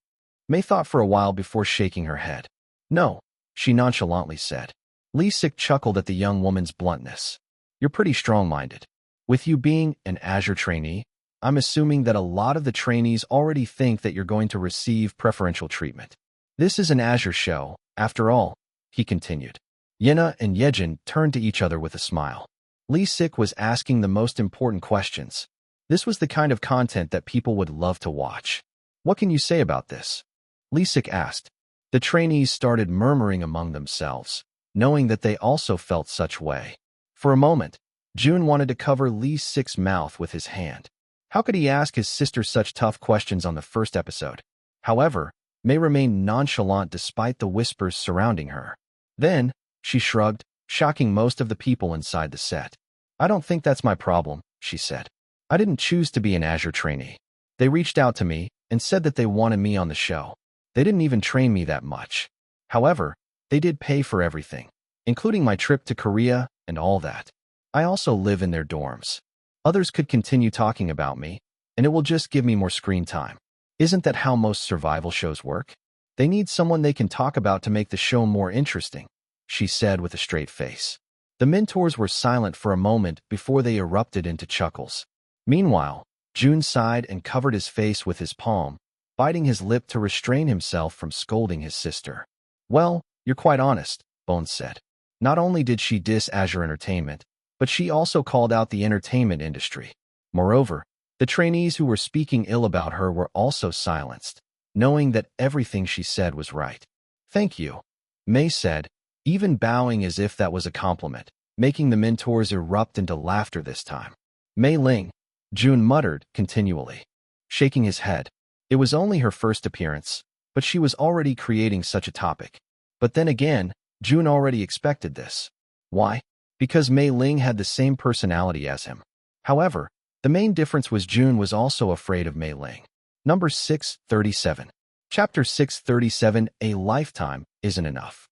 Mei thought for a while before shaking her head. No, she nonchalantly said. Lee Sik chuckled at the young woman's bluntness. You're pretty strong-minded. With you being an Azure trainee, I'm assuming that a lot of the trainees already think that you're going to receive preferential treatment. This is an Azure show, after all, he continued. Yena and Yejin turned to each other with a smile. Lee Sik was asking the most important questions. This was the kind of content that people would love to watch. What can you say about this? Lee Sik asked. The trainees started murmuring among themselves, knowing that they also felt such way. For a moment, Jun wanted to cover Lee Sik's mouth with his hand. How could he ask his sister such tough questions on the first episode? However, Mei remained nonchalant despite the whispers surrounding her. Then, she shrugged, shocking most of the people inside the set. I don't think that's my problem, she said. I didn't choose to be an Azure trainee. They reached out to me and said that they wanted me on the show. They didn't even train me that much. However, they did pay for everything, including my trip to Korea and all that. I also live in their dorms. Others could continue talking about me, and it will just give me more screen time. Isn't that how most survival shows work? They need someone they can talk about to make the show more interesting, she said with a straight face. The mentors were silent for a moment before they erupted into chuckles. Meanwhile, Jun sighed and covered his face with his palm, biting his lip to restrain himself from scolding his sister. Well, you're quite honest, Bones said. Not only did she diss Azure Entertainment, but she also called out the entertainment industry. Moreover, the trainees who were speaking ill about her were also silenced, knowing that everything she said was right. Thank you, Mei said, even bowing as if that was a compliment, making the mentors erupt into laughter this time. Mei Ling, Jun muttered continually, shaking his head. It was only her first appearance, but she was already creating such a topic. But then again, Jun already expected this. Why? Because Mei Ling had the same personality as him. However, the main difference was Jun was also afraid of Mei Ling. Number 637. Chapter 637, A Lifetime Isn't Enough.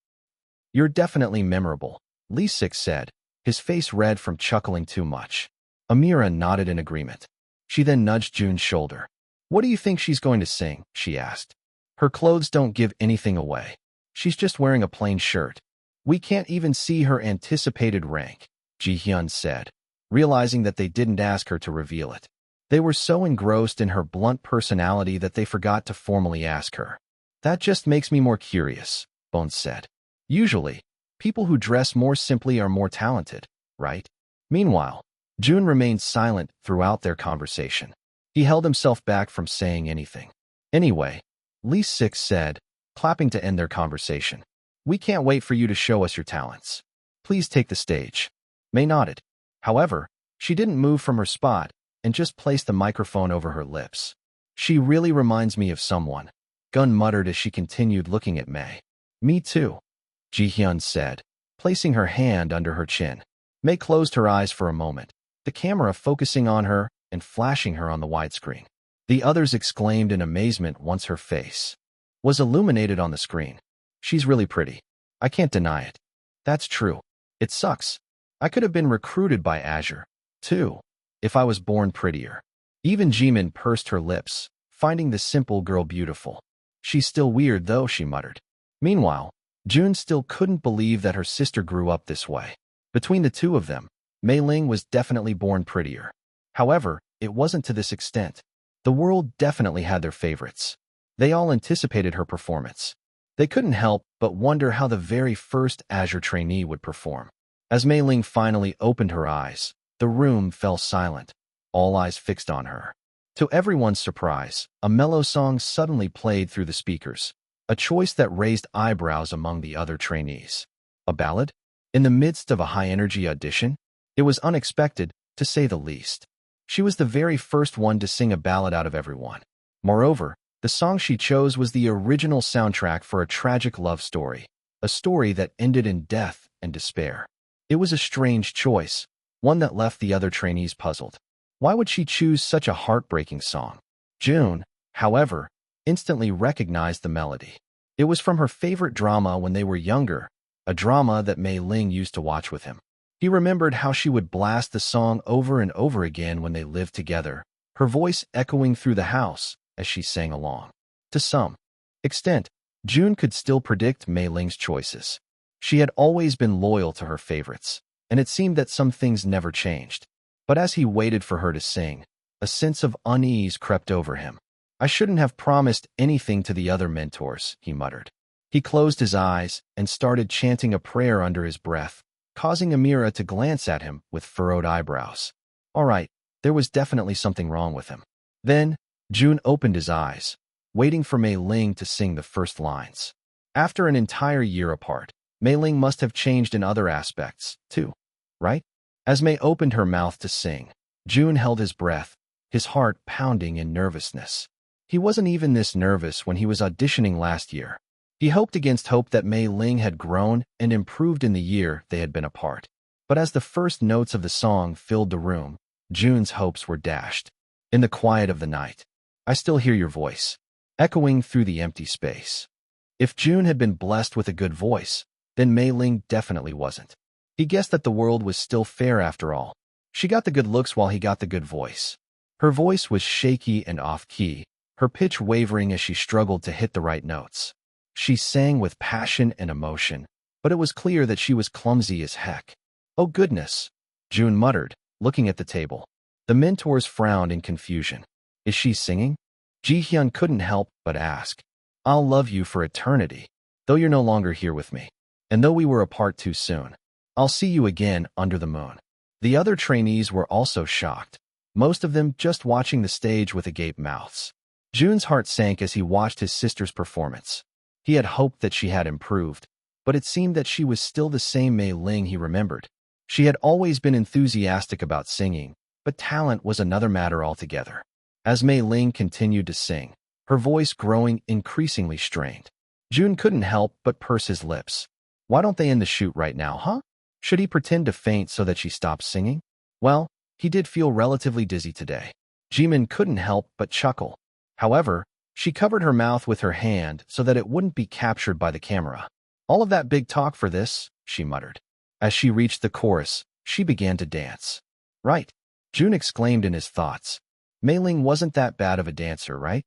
You're definitely memorable, Lee Sik said, his face red from chuckling too much. Amira nodded in agreement. She then nudged Jun's shoulder. What do you think she's going to sing? She asked. Her clothes don't give anything away. She's just wearing a plain shirt. We can't even see her anticipated rank, Ji-hyun said, realizing that they didn't ask her to reveal it. They were so engrossed in her blunt personality that they forgot to formally ask her. That just makes me more curious, Bones said. Usually, people who dress more simply are more talented, right? Meanwhile, Jun remained silent throughout their conversation. He held himself back from saying anything. Anyway, Lee Sik said, clapping to end their conversation. We can't wait for you to show us your talents. Please take the stage. Mei nodded. However, she didn't move from her spot and just placed the microphone over her lips. She really reminds me of someone, Gun muttered as she continued looking at Mei. Me too, Ji-hyun said, placing her hand under her chin. Mei closed her eyes for a moment, the camera focusing on her and flashing her on the widescreen. The others exclaimed in amazement once her face was illuminated on the screen. She's really pretty. I can't deny it. That's true. It sucks. I could have been recruited by Azure, too, if I was born prettier. Even Jimin pursed her lips, finding the simple girl beautiful. She's still weird though, she muttered. Meanwhile, Jun still couldn't believe that her sister grew up this way. Between the two of them, Mei Ling was definitely born prettier. However, it wasn't to this extent. The world definitely had their favorites. They all anticipated her performance. They couldn't help but wonder how the very first Azure trainee would perform. As Mei Ling finally opened her eyes, the room fell silent, all eyes fixed on her. To everyone's surprise, a mellow song suddenly played through the speakers, a choice that raised eyebrows among the other trainees. A ballad? In the midst of a high-energy audition? It was unexpected, to say the least. She was the very first one to sing a ballad out of everyone. Moreover, the song she chose was the original soundtrack for a tragic love story, a story that ended in death and despair. It was a strange choice, one that left the other trainees puzzled. Why would she choose such a heartbreaking song? Jun, however, instantly recognized the melody. It was from her favorite drama when they were younger, a drama that Mei Ling used to watch with him. He remembered how she would blast the song over and over again when they lived together, her voice echoing through the house as she sang along. To some extent, Jun could still predict Mei Ling's choices. She had always been loyal to her favorites, and it seemed that some things never changed. But as he waited for her to sing, a sense of unease crept over him. I shouldn't have promised anything to the other mentors, he muttered. He closed his eyes and started chanting a prayer under his breath, causing Amira to glance at him with furrowed eyebrows. All right, there was definitely something wrong with him. Then, Jun opened his eyes, waiting for Mei Ling to sing the first lines. After an entire year apart, Mei Ling must have changed in other aspects, too, right? As Mei opened her mouth to sing, Jun held his breath, his heart pounding in nervousness. He wasn't even this nervous when he was auditioning last year. He hoped against hope that Mei Ling had grown and improved in the year they had been apart. But as the first notes of the song filled the room, Jun's hopes were dashed. In the quiet of the night, I still hear your voice, echoing through the empty space. If Jun had been blessed with a good voice, then Mei Ling definitely wasn't. He guessed that the world was still fair after all. She got the good looks while he got the good voice. Her voice was shaky and off-key, her pitch wavering as she struggled to hit the right notes. She sang with passion and emotion, but it was clear that she was clumsy as heck. Oh goodness, Jun muttered, looking at the table. The mentors frowned in confusion. Is she singing? Ji-hyun couldn't help but ask. I'll love you for eternity, though you're no longer here with me. And though we were apart too soon, I'll see you again under the moon. The other trainees were also shocked, most of them just watching the stage with agape mouths. Jun's heart sank as he watched his sister's performance. He had hoped that she had improved, but it seemed that she was still the same Mei Ling he remembered. She had always been enthusiastic about singing, but talent was another matter altogether. As Mei Ling continued to sing, her voice growing increasingly strained, Jun couldn't help but purse his lips. Why don't they end the shoot right now, huh? Should he pretend to faint so that she stops singing? Well, he did feel relatively dizzy today. Jimin couldn't help but chuckle. However, she covered her mouth with her hand so that it wouldn't be captured by the camera. All of that big talk for this, she muttered. As she reached the chorus, she began to dance. Right, Jun exclaimed in his thoughts. Mei Ling wasn't that bad of a dancer, right?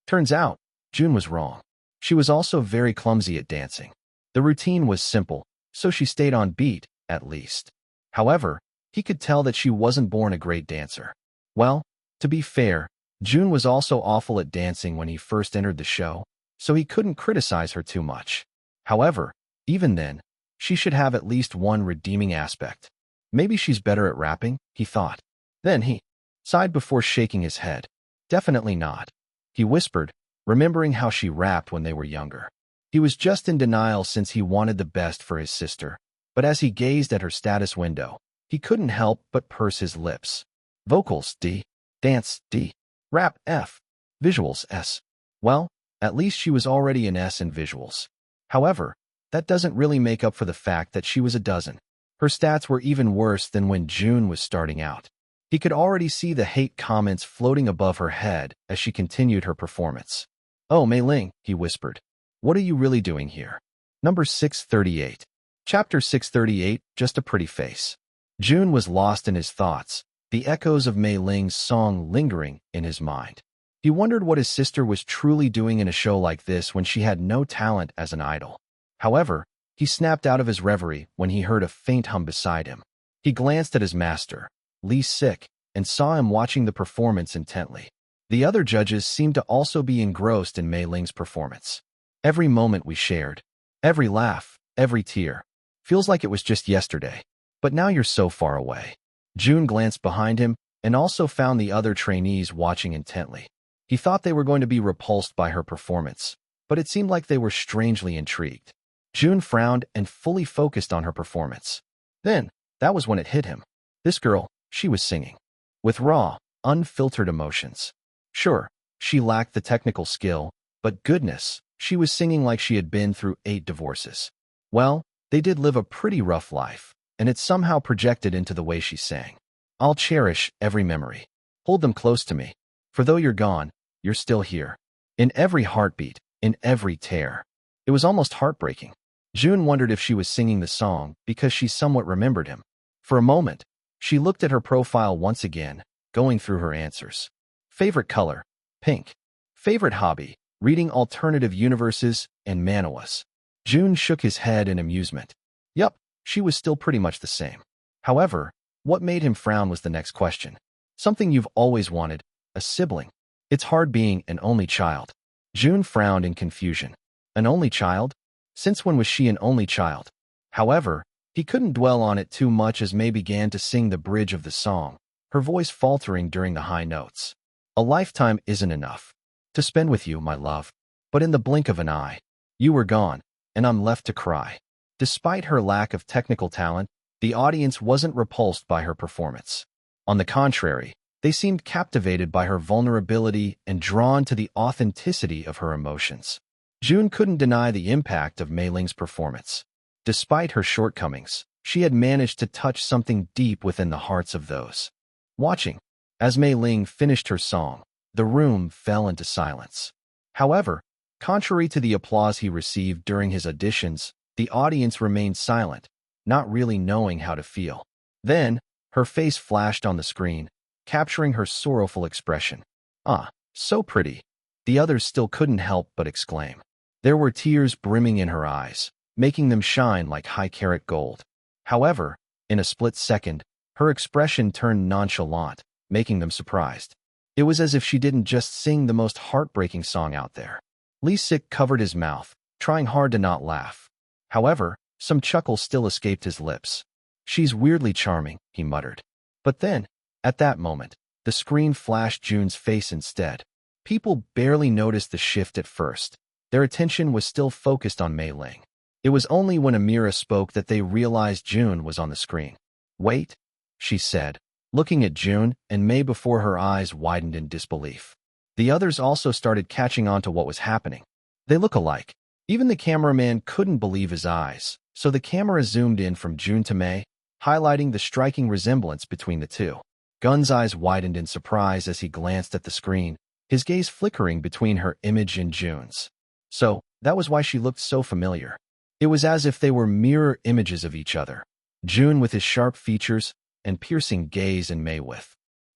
Turns out, Jun was wrong. She was also very clumsy at dancing. The routine was simple, so she stayed on beat, at least. However, he could tell that she wasn't born a great dancer. Well, to be fair, Jun was also awful at dancing when he first entered the show, so he couldn't criticize her too much. However, even then, she should have at least one redeeming aspect. Maybe she's better at rapping, he thought. Then he sighed before shaking his head. Definitely not. He whispered, remembering how she rapped when they were younger. He was just in denial since he wanted the best for his sister, but as he gazed at her status window, he couldn't help but purse his lips. Vocals D, dance D, rap F, visuals S. Well, at least she was already an S in visuals. However, that doesn't really make up for the fact that she was a dozen. Her stats were even worse than when Jun was starting out. He could already see the hate comments floating above her head as she continued her performance. Oh, Mei Ling, he whispered. What are you really doing here? Number 638. Chapter 638, Just a Pretty Face. Jun was lost in his thoughts, the echoes of Mei Ling's song lingering in his mind. He wondered what his sister was truly doing in a show like this when she had no talent as an idol. However, he snapped out of his reverie when he heard a faint hum beside him. He glanced at his master, Lee Sik, and saw him watching the performance intently. The other judges seemed to also be engrossed in Mei Ling's performance. Every moment we shared, every laugh, every tear, feels like it was just yesterday. But now you're so far away. Jun glanced behind him and also found the other trainees watching intently. He thought they were going to be repulsed by her performance, but it seemed like they were strangely intrigued. Jun frowned and fully focused on her performance. Then, that was when it hit him. This girl, she was singing. With raw, unfiltered emotions. Sure, she lacked the technical skill, but goodness, she was singing like she had been through 8 divorces. Well, they did live a pretty rough life, and it somehow projected into the way she sang. I'll cherish every memory. Hold them close to me. For though you're gone, you're still here. In every heartbeat, in every tear. It was almost heartbreaking. Jun wondered if she was singing the song because she somewhat remembered him. For a moment, she looked at her profile once again, going through her answers. Favorite color, pink. Favorite hobby, reading alternative universes and manhwas. Jun shook his head in amusement. Yup, she was still pretty much the same. However, what made him frown was the next question. Something you've always wanted, a sibling. It's hard being an only child. Jun frowned in confusion. An only child? Since when was she an only child? However, He couldn't dwell on it too much as May began to sing the bridge of the song, her voice faltering during the high notes. A lifetime isn't enough to spend with you, my love. But in the blink of an eye, you were gone, and I'm left to cry. Despite her lack of technical talent, the audience wasn't repulsed by her performance. On the contrary, they seemed captivated by her vulnerability and drawn to the authenticity of her emotions. June couldn't deny the impact of Mei Ling's performance. Despite her shortcomings, she had managed to touch something deep within the hearts of those watching. As Mei Ling finished her song, the room fell into silence. However, contrary to the applause he received during his auditions, the audience remained silent, not really knowing how to feel. Then, her face flashed on the screen, capturing her sorrowful expression. "Ah, so pretty." The others still couldn't help but exclaim. There were tears brimming in her eyes, making them shine like high-carat gold. However, in a split second, her expression turned nonchalant, making them surprised. It was as if she didn't just sing the most heartbreaking song out there. Lee Sik covered his mouth, trying hard to not laugh. However, some chuckle still escaped his lips. "She's weirdly charming," he muttered. But then, at that moment, the screen flashed June's face instead. People barely noticed the shift at first. Their attention was still focused on Mei Ling. It was only when Amira spoke that they realized June was on the screen. "Wait," she said, looking at June and Mei before her eyes widened in disbelief. The others also started catching on to what was happening. They look alike. Even the cameraman couldn't believe his eyes, so the camera zoomed in from June to Mei, highlighting the striking resemblance between the two. Gun's eyes widened in surprise as he glanced at the screen, his gaze flickering between her image and June's. So, that was why she looked so familiar. It was as if they were mirror images of each other. June with his sharp features and piercing gaze, and Mei with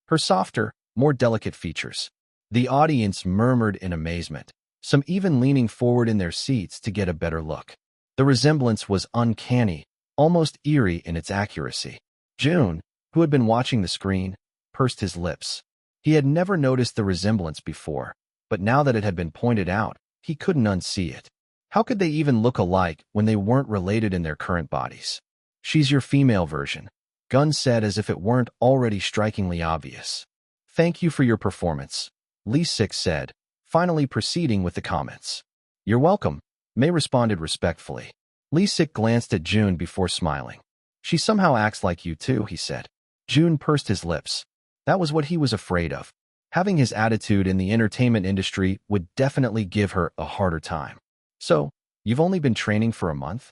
her softer, more delicate features. The audience murmured in amazement, some even leaning forward in their seats to get a better look. The resemblance was uncanny, almost eerie in its accuracy. June, who had been watching the screen, pursed his lips. He had never noticed the resemblance before, but now that it had been pointed out, he couldn't unsee it. How could they even look alike when they weren't related in their current bodies? "She's your female version," Gun said as if it weren't already strikingly obvious. "Thank you for your performance," Lee Sik said, finally proceeding with the comments. "You're welcome," Mei responded respectfully. Lee Sik glanced at June before smiling. "She somehow acts like you too," he said. June pursed his lips. That was what he was afraid of. Having his attitude in the entertainment industry would definitely give her a harder time. "So, you've only been training for a month?"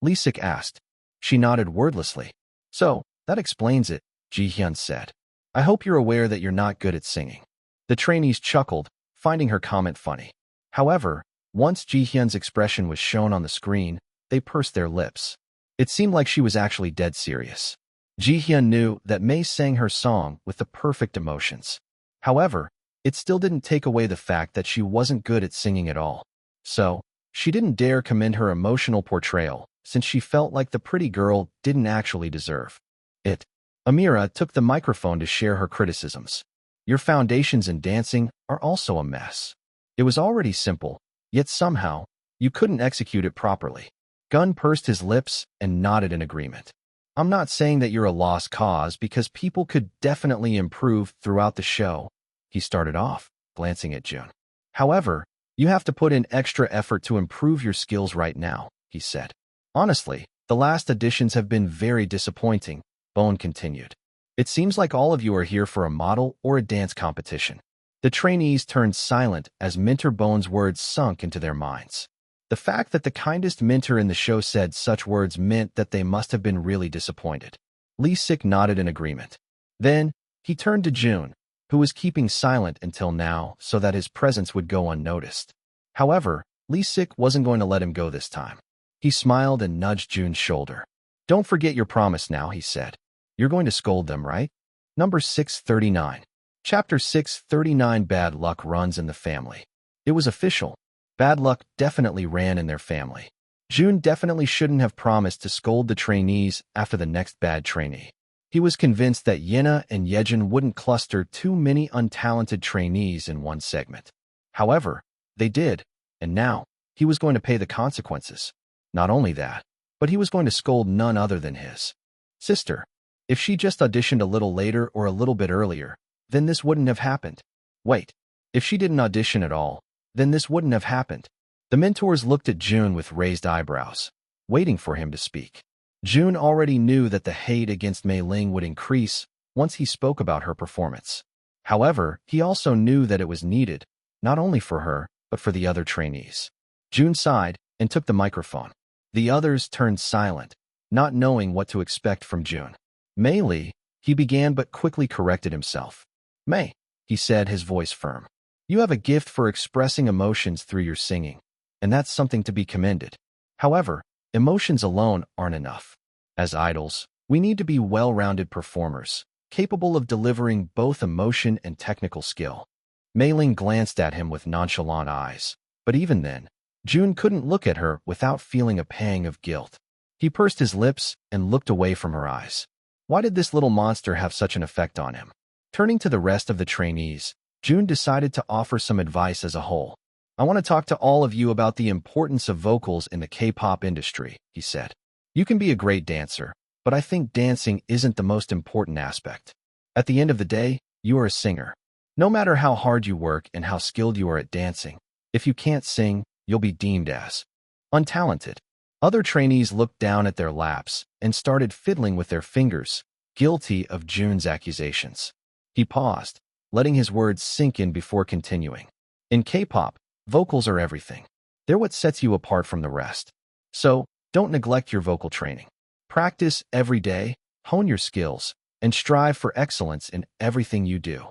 Lee Sik asked. She nodded wordlessly. "So, that explains it," Ji Hyun said. "I hope you're aware that you're not good at singing." The trainees chuckled, finding her comment funny. However, once Ji Hyun's expression was shown on the screen, they pursed their lips. It seemed like she was actually dead serious. Ji Hyun knew that Mei sang her song with the perfect emotions. However, it still didn't take away the fact that she wasn't good at singing at all. So, she didn't dare commend her emotional portrayal, since she felt like the pretty girl didn't actually deserve it. Amira took the microphone to share her criticisms. "Your foundations in dancing are also a mess. It was already simple, yet somehow, you couldn't execute it properly." Gun pursed his lips and nodded in agreement. "I'm not saying that you're a lost cause because people could definitely improve throughout the show," he started off, glancing at June. "However, you have to put in extra effort to improve your skills right now," he said. "Honestly, the last auditions have been very disappointing," Bone continued. "It seems like all of you are here for a model or a dance competition." The trainees turned silent as Minter Bone's words sunk into their minds. The fact that the kindest mentor in the show said such words meant that they must have been really disappointed. Lee Sik nodded in agreement. Then, he turned to June, who was keeping silent until now so that his presence would go unnoticed. However, Lee Sik wasn't going to let him go this time. He smiled and nudged June's shoulder. "Don't forget your promise now," he said. "You're going to scold them, right?" Number 639. Chapter 639. Bad luck runs in the family. It was official. Bad luck definitely ran in their family. June definitely shouldn't have promised to scold the trainees after the next bad trainee. He was convinced that Yena and Yejin wouldn't cluster too many untalented trainees in one segment. However, they did, and now, he was going to pay the consequences. Not only that, but he was going to scold none other than his sister. If she just auditioned a little later or a little bit earlier, then this wouldn't have happened. Wait, if she didn't audition at all, then this wouldn't have happened. The mentors looked at Jun with raised eyebrows, waiting for him to speak. Jun already knew that the hate against Mei Ling would increase once he spoke about her performance. However, he also knew that it was needed, not only for her, but for the other trainees. Jun sighed and took the microphone. The others turned silent, not knowing what to expect from Jun. Mei Li, he began but quickly corrected himself. Mei, he said, his voice firm. You have a gift for expressing emotions through your singing, and that's something to be commended. However, emotions alone aren't enough. As idols, we need to be well-rounded performers, capable of delivering both emotion and technical skill. Mei Ling glanced at him with nonchalant eyes, but even then, Jun couldn't look at her without feeling a pang of guilt. He pursed his lips and looked away from her eyes. Why did this little monster have such an effect on him? Turning to the rest of the trainees, Jun decided to offer some advice as a whole. I want to talk to all of you about the importance of vocals in the K-pop industry, he said. You can be a great dancer, but I think dancing isn't the most important aspect. At the end of the day, you are a singer. No matter how hard you work and how skilled you are at dancing, if you can't sing, you'll be deemed as untalented. Other trainees looked down at their laps and started fiddling with their fingers, guilty of Jun's accusations. He paused, letting his words sink in before continuing. In K-pop, vocals are everything. They're what sets you apart from the rest. So, don't neglect your vocal training. Practice every day, hone your skills, and strive for excellence in everything you do.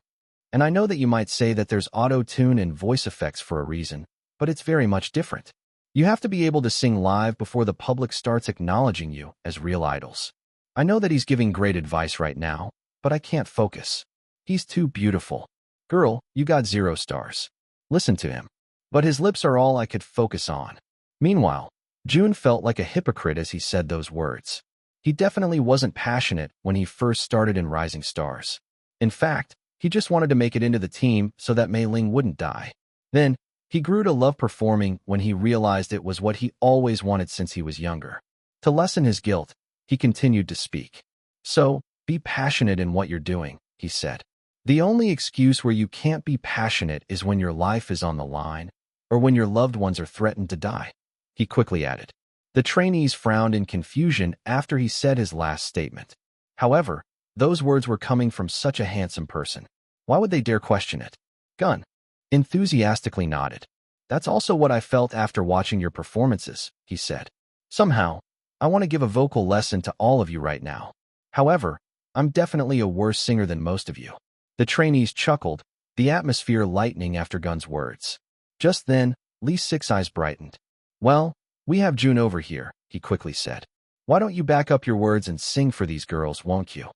And I know that you might say that there's auto-tune and voice effects for a reason, but it's very much different. You have to be able to sing live before the public starts acknowledging you as real idols. I know that he's giving great advice right now, but I can't focus. He's too beautiful. Girl, you got 0 stars. Listen to him. But his lips are all I could focus on. Meanwhile, Jun felt like a hypocrite as he said those words. He definitely wasn't passionate when he first started in Rising Stars. In fact, he just wanted to make it into the team so that Mei Ling wouldn't die. Then, he grew to love performing when he realized it was what he always wanted since he was younger. To lessen his guilt, he continued to speak. So, be passionate in what you're doing, he said. The only excuse where you can't be passionate is when your life is on the line, or when your loved ones are threatened to die, he quickly added. The trainees frowned in confusion after he said his last statement. However, those words were coming from such a handsome person. Why would they dare question it? Gun enthusiastically nodded. That's also what I felt after watching your performances, he said. Somehow, I want to give a vocal lesson to all of you right now. However, I'm definitely a worse singer than most of you. The trainees chuckled, the atmosphere lightening after Gun's words. Just then, Lee's 6 eyes brightened. Well, we have Jun over here, he quickly said. Why don't you back up your words and sing for these girls, won't you?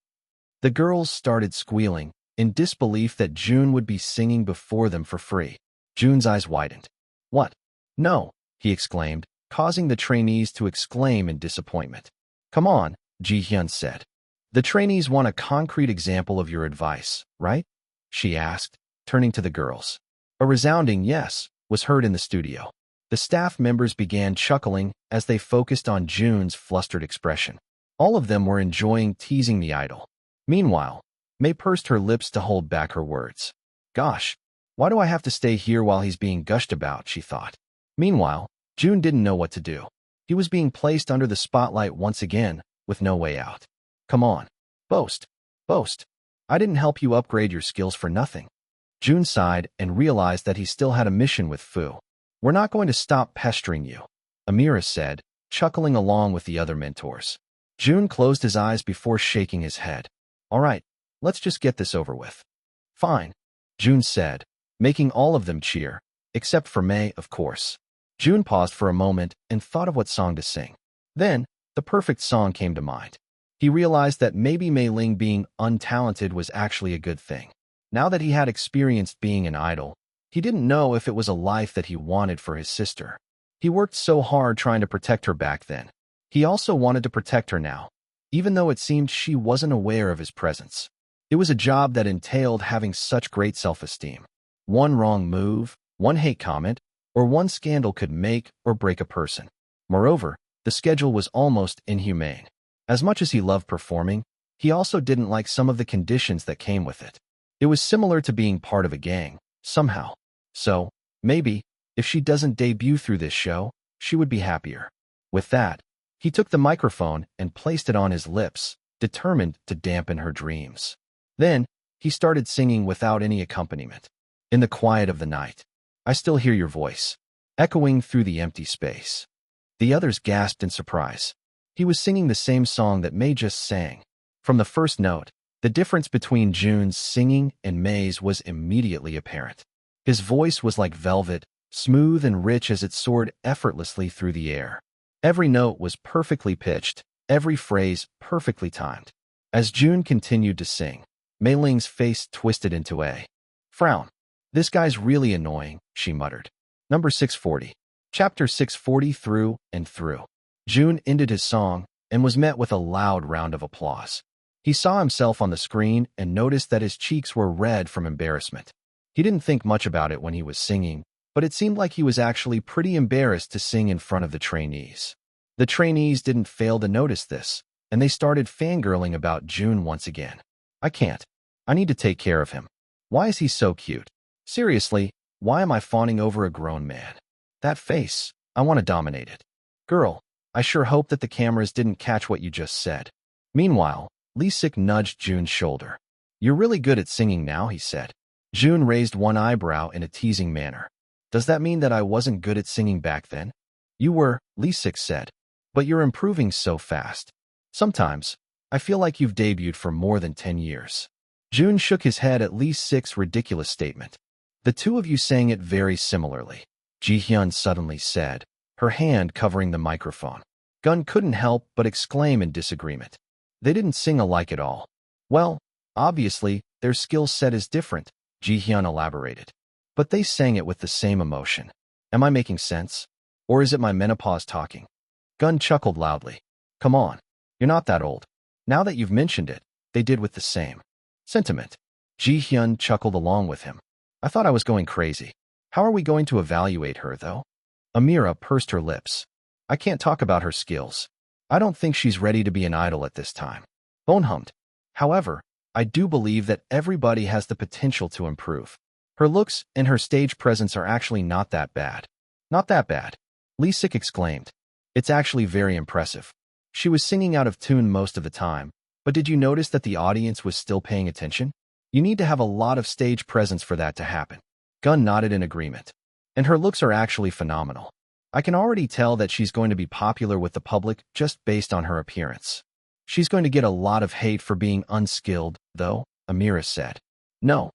The girls started squealing, in disbelief that Jun would be singing before them for free. Jun's eyes widened. What? No, he exclaimed, causing the trainees to exclaim in disappointment. Come on, Ji-hyun said. The trainees want a concrete example of your advice, right? She asked, turning to the girls. A resounding yes was heard in the studio. The staff members began chuckling as they focused on Jun's flustered expression. All of them were enjoying teasing the idol. Meanwhile, Mei pursed her lips to hold back her words. Gosh, why do I have to stay here while he's being gushed about, she thought. Meanwhile, Jun didn't know what to do. He was being placed under the spotlight once again, with no way out. Come on. Boast. Boast. I didn't help you upgrade your skills for nothing. Jun sighed and realized that he still had a mission with Fu. We're not going to stop pestering you, Amira said, chuckling along with the other mentors. Jun closed his eyes before shaking his head. All right, let's just get this over with. Fine, Jun said, making all of them cheer, except for Mei, of course. Jun paused for a moment and thought of what song to sing. Then, the perfect song came to mind. He realized that maybe Mei Ling being untalented was actually a good thing. Now that he had experienced being an idol, he didn't know if it was a life that he wanted for his sister. He worked so hard trying to protect her back then. He also wanted to protect her now, even though it seemed she wasn't aware of his presence. It was a job that entailed having such great self-esteem. One wrong move, one hate comment, or one scandal could make or break a person. Moreover, The schedule was almost inhumane. As much as he loved performing, he also didn't like some of the conditions that came with it. It was similar to being part of a gang, somehow. So, maybe, if she doesn't debut through this show, she would be happier. With that, he took the microphone and placed it on his lips, determined to dampen her dreams. Then, he started singing without any accompaniment. In the quiet of the night, I still hear your voice, echoing through the empty space. The others gasped in surprise. He was singing the same song that May just sang. From the first note, the difference between Jun's singing and May's was immediately apparent. His voice was like velvet, smooth and rich as it soared effortlessly through the air. Every note was perfectly pitched, every phrase perfectly timed. As Jun continued to sing, Mei Ling's face twisted into a frown. This guy's really annoying, she muttered. Number 640. Chapter 640 Through and Through. Jun ended his song and was met with a loud round of applause. He saw himself on the screen and noticed that his cheeks were red from embarrassment. He didn't think much about it when he was singing, but it seemed like he was actually pretty embarrassed to sing in front of the trainees. The trainees didn't fail to notice this, and they started fangirling about Jun once again. I can't. I need to take care of him. Why is he so cute? Seriously, why am I fawning over a grown man? That face, I want to dominate it. Girl, I sure hope that the cameras didn't catch what you just said. Meanwhile, Lee Sik nudged Jun's shoulder. You're really good at singing now, he said. Jun raised one eyebrow in a teasing manner. Does that mean that I wasn't good at singing back then? You were, Lee Sik said. But you're improving so fast. Sometimes, I feel like you've debuted for more than 10 years. Jun shook his head at Lee Sik's ridiculous statement. The two of you sang it very similarly, Ji-hyun suddenly said, her hand covering the microphone. Gun couldn't help but exclaim in disagreement. They didn't sing alike at all. Well, obviously, their skill set is different, Ji-hyun elaborated. But they sang it with the same emotion. Am I making sense? Or is it my menopause talking? Gun chuckled loudly. Come on, you're not that old. Now that you've mentioned it, they did with the same sentiment. Ji-hyun chuckled along with him. I thought I was going crazy. How are we going to evaluate her, though? Amira pursed her lips. I can't talk about her skills. I don't think she's ready to be an idol at this time. Bone hummed. However, I do believe that everybody has the potential to improve. Her looks and her stage presence are actually not that bad. Not that bad, Lee Sik exclaimed. It's actually very impressive. She was singing out of tune most of the time, but did you notice that the audience was still paying attention? You need to have a lot of stage presence for that to happen. Gun nodded in agreement. And her looks are actually phenomenal. I can already tell that she's going to be popular with the public just based on her appearance. She's going to get a lot of hate for being unskilled, though, Amira said. No,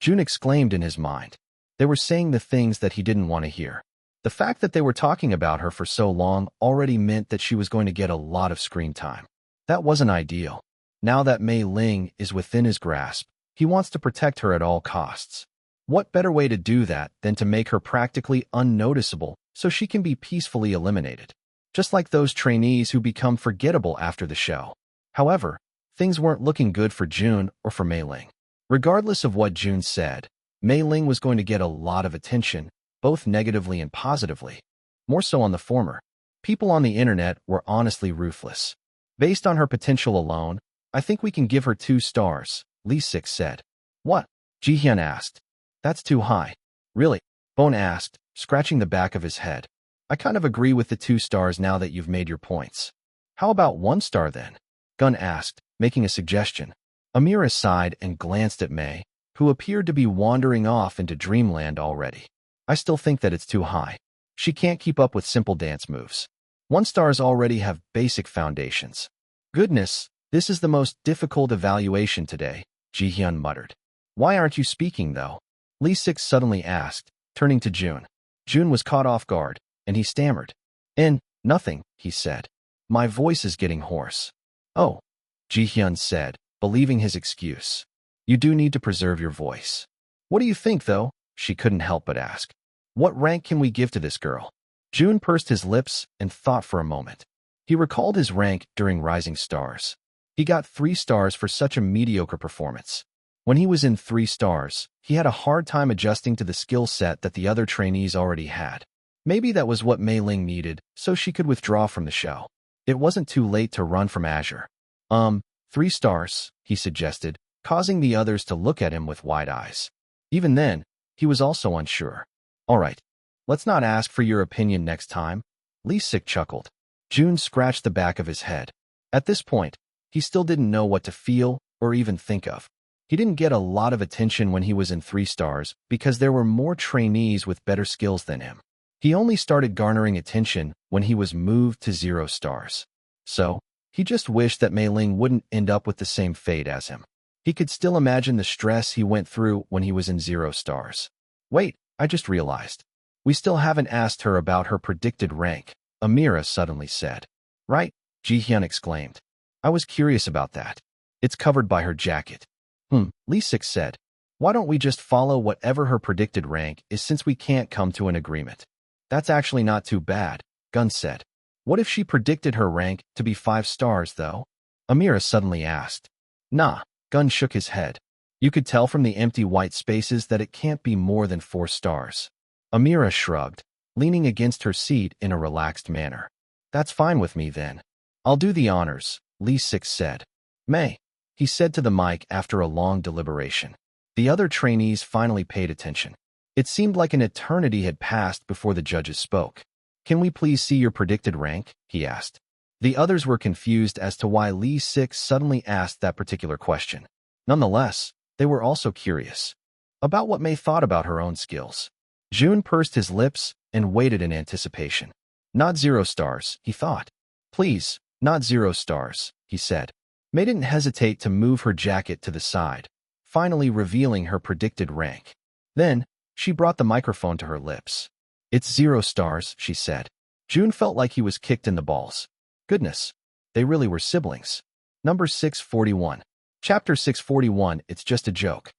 Jun exclaimed in his mind. They were saying the things that he didn't want to hear. The fact that they were talking about her for so long already meant that she was going to get a lot of screen time. That wasn't ideal. Now that Mei Ling is within his grasp, he wants to protect her at all costs. What better way to do that than to make her practically unnoticeable so she can be peacefully eliminated? Just like those trainees who become forgettable after the show. However, things weren't looking good for Jun or for Mei Ling. Regardless of what Jun said, Mei Ling was going to get a lot of attention, both negatively and positively. More so on the former. People on the internet were honestly ruthless. Based on her potential alone, I think we can give her 2 stars, Lee Sik said. What? Ji-hyun asked. That's too high. Really? Bone asked, scratching the back of his head. I kind of agree with the 2 stars now that you've made your points. How about 1 star then? Gun asked, making a suggestion. Amira sighed and glanced at Mei, who appeared to be wandering off into dreamland already. I still think that it's too high. She can't keep up with simple dance moves. 1 stars already have basic foundations. Goodness, this is the most difficult evaluation today, Ji-hyun muttered. Why aren't you speaking, though? Lee Sik suddenly asked, turning to Jun. Jun was caught off guard, and he stammered. Nothing, he said. My voice is getting hoarse. Oh, Ji-hyun said, believing his excuse. You do need to preserve your voice. What do you think, though? She couldn't help but ask. What rank can we give to this girl? Jun pursed his lips and thought for a moment. He recalled his rank during Rising Stars. He got 3 stars for such a mediocre performance. When he was in 3 stars, he had a hard time adjusting to the skill set that the other trainees already had. Maybe that was what Mei Ling needed, so she could withdraw from the show. It wasn't too late to run from Azure. 3 stars, he suggested, causing the others to look at him with wide eyes. Even then, he was also unsure. All right, let's not ask for your opinion next time. Lee Sik chuckled. Jun scratched the back of his head. At this point, he still didn't know what to feel or even think of. He didn't get a lot of attention when he was in 3 stars because there were more trainees with better skills than him. He only started garnering attention when he was moved to 0 stars. So, he just wished that Mei Ling wouldn't end up with the same fate as him. He could still imagine the stress he went through when he was in 0 stars. Wait, I just realized. We still haven't asked her about her predicted rank, Amira suddenly said. Right? Ji-hyun exclaimed. I was curious about that. It's covered by her jacket. Lee Sik said. Why don't we just follow whatever her predicted rank is since we can't come to an agreement? That's actually not too bad, Gun said. What if she predicted her rank to be 5 stars, though? Amira suddenly asked. Nah, Gun shook his head. You could tell from the empty white spaces that it can't be more than 4 stars. Amira shrugged, leaning against her seat in a relaxed manner. That's fine with me then. I'll do the honors, Lee Sik said. May, he said to the mic after a long deliberation. The other trainees finally paid attention. It seemed like an eternity had passed before the judges spoke. Can we please see your predicted rank? He asked. The others were confused as to why Lee Sik suddenly asked that particular question. Nonetheless, they were also curious about what May thought about her own skills. Jun pursed his lips and waited in anticipation. Not 0 stars, he thought. Please, not 0 stars, he said. May didn't hesitate to move her jacket to the side, finally revealing her predicted rank. Then, she brought the microphone to her lips. It's 0 stars, she said. Jun felt like he was kicked in the balls. Goodness, they really were siblings. Number 641. Chapter 641, It's Just a Joke.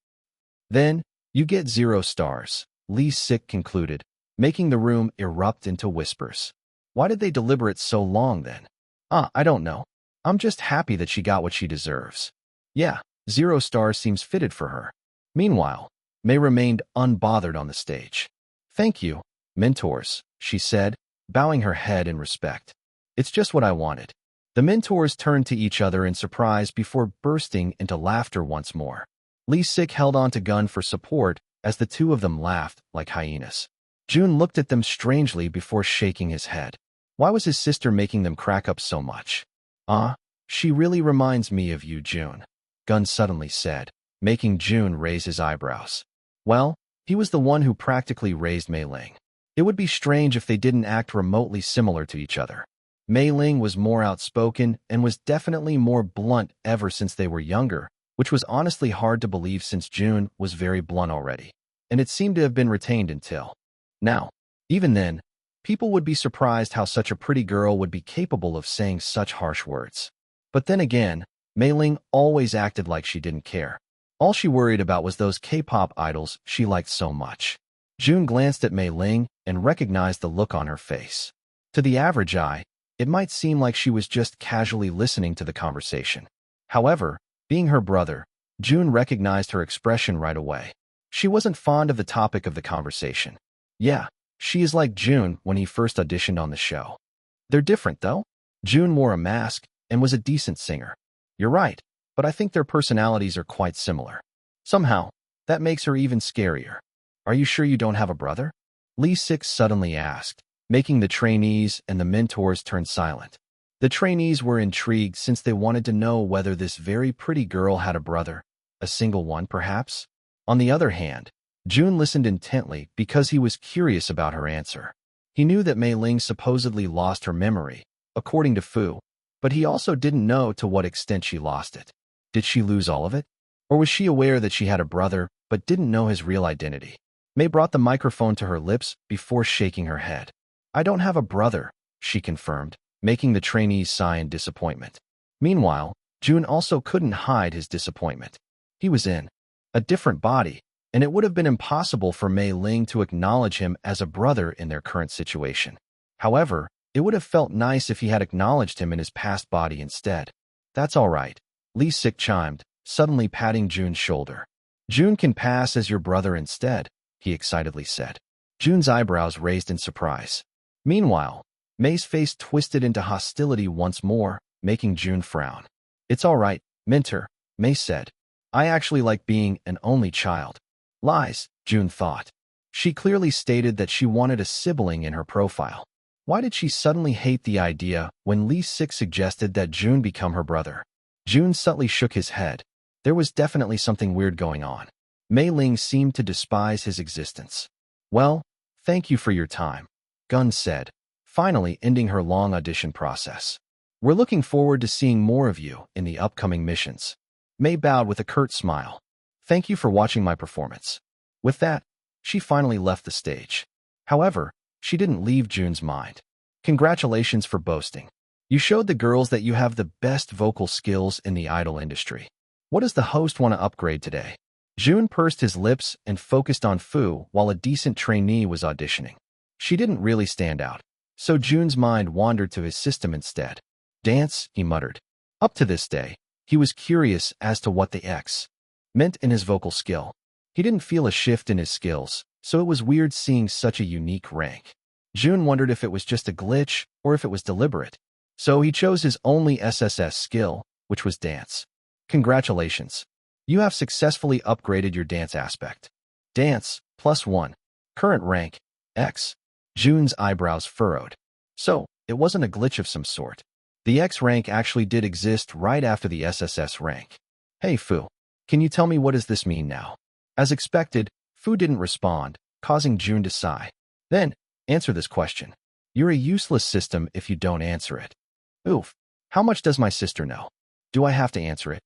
Then, you get 0 stars, Lee Sik concluded, making the room erupt into whispers. Why did they deliberate so long then? I don't know. I'm just happy that she got what she deserves. Yeah, 0 stars seems fitted for her. Meanwhile, May remained unbothered on the stage. Thank you, mentors, she said, bowing her head in respect. It's just what I wanted. The mentors turned to each other in surprise before bursting into laughter once more. Lee Sik held on to Gun for support as the two of them laughed like hyenas. Jun looked at them strangely before shaking his head. Why was his sister making them crack up so much? She really reminds me of you, Jun, Gun suddenly said, making Jun raise his eyebrows. Well, he was the one who practically raised Mei Ling. It would be strange if they didn't act remotely similar to each other. Mei Ling was more outspoken and was definitely more blunt ever since they were younger, which was honestly hard to believe since Jun was very blunt already, and it seemed to have been retained until now. Even then, people would be surprised how such a pretty girl would be capable of saying such harsh words. But then again, Mei Ling always acted like she didn't care. All she worried about was those K-pop idols she liked so much. Jun glanced at Mei Ling and recognized the look on her face. To the average eye, it might seem like she was just casually listening to the conversation. However, being her brother, Jun recognized her expression right away. She wasn't fond of the topic of the conversation. Yeah, she is like Jun when he first auditioned on the show. They're different, though. Jun wore a mask and was a decent singer. You're right, but I think their personalities are quite similar. Somehow, that makes her even scarier. Are you sure you don't have a brother? Lee Sik suddenly asked, making the trainees and the mentors turn silent. The trainees were intrigued since they wanted to know whether this very pretty girl had a brother, a single one perhaps. On the other hand, Jun listened intently because he was curious about her answer. He knew that Mei Ling supposedly lost her memory, according to Fu, but he also didn't know to what extent she lost it. Did she lose all of it? Or was she aware that she had a brother but didn't know his real identity? Mei brought the microphone to her lips before shaking her head. I don't have a brother, she confirmed, making the trainees sigh in disappointment. Meanwhile, Jun also couldn't hide his disappointment. He was in a different body, and it would have been impossible for Mei Ling to acknowledge him as a brother in their current situation. However, it would have felt nice if he had acknowledged him in his past body instead. That's all right, Lee Sik chimed, suddenly patting Jun's shoulder. Jun can pass as your brother instead, he excitedly said. Jun's eyebrows raised in surprise. Meanwhile, May's face twisted into hostility once more, making Jun frown. It's all right, Minter, May said. I actually like being an only child. Lies, Jun thought. She clearly stated that she wanted a sibling in her profile. Why did she suddenly hate the idea when Lee Sik suggested that Jun become her brother? Jun subtly shook his head. There was definitely something weird going on. Mei Ling seemed to despise his existence. Well, thank you for your time, Gun said, finally ending her long audition process. We're looking forward to seeing more of you in the upcoming missions. Mei bowed with a curt smile. Thank you for watching my performance. With that, she finally left the stage. However, she didn't leave Jun's mind. Congratulations for boasting. You showed the girls that you have the best vocal skills in the idol industry. What does the host want to upgrade today? Jun pursed his lips and focused on Fu while a decent trainee was auditioning. She didn't really stand out, so Jun's mind wandered to his system instead. Dance, he muttered. Up to this day, he was curious as to what the X meant in his vocal skill. He didn't feel a shift in his skills, so it was weird seeing such a unique rank. Jun wondered if it was just a glitch or if it was deliberate. So he chose his only SSS skill, which was dance. Congratulations. You have successfully upgraded your dance aspect. Dance, +1. Current rank, X. Jun's eyebrows furrowed. So, it wasn't a glitch of some sort. The X rank actually did exist right after the SSS rank. Hey Fu, can you tell me what does this mean now? As expected, Fu didn't respond, causing Jun to sigh. Then, answer this question. You're a useless system if you don't answer it. Oof, how much does my sister know? Do I have to answer it?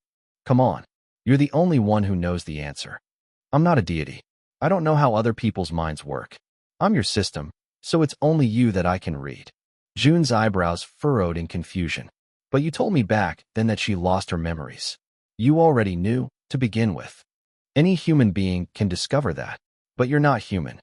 Come on, you're the only one who knows the answer. I'm not a deity. I don't know how other people's minds work. I'm your system, so it's only you that I can read. Jun's eyebrows furrowed in confusion. But you told me back then that she lost her memories. You already knew, to begin with. Any human being can discover that. But you're not human.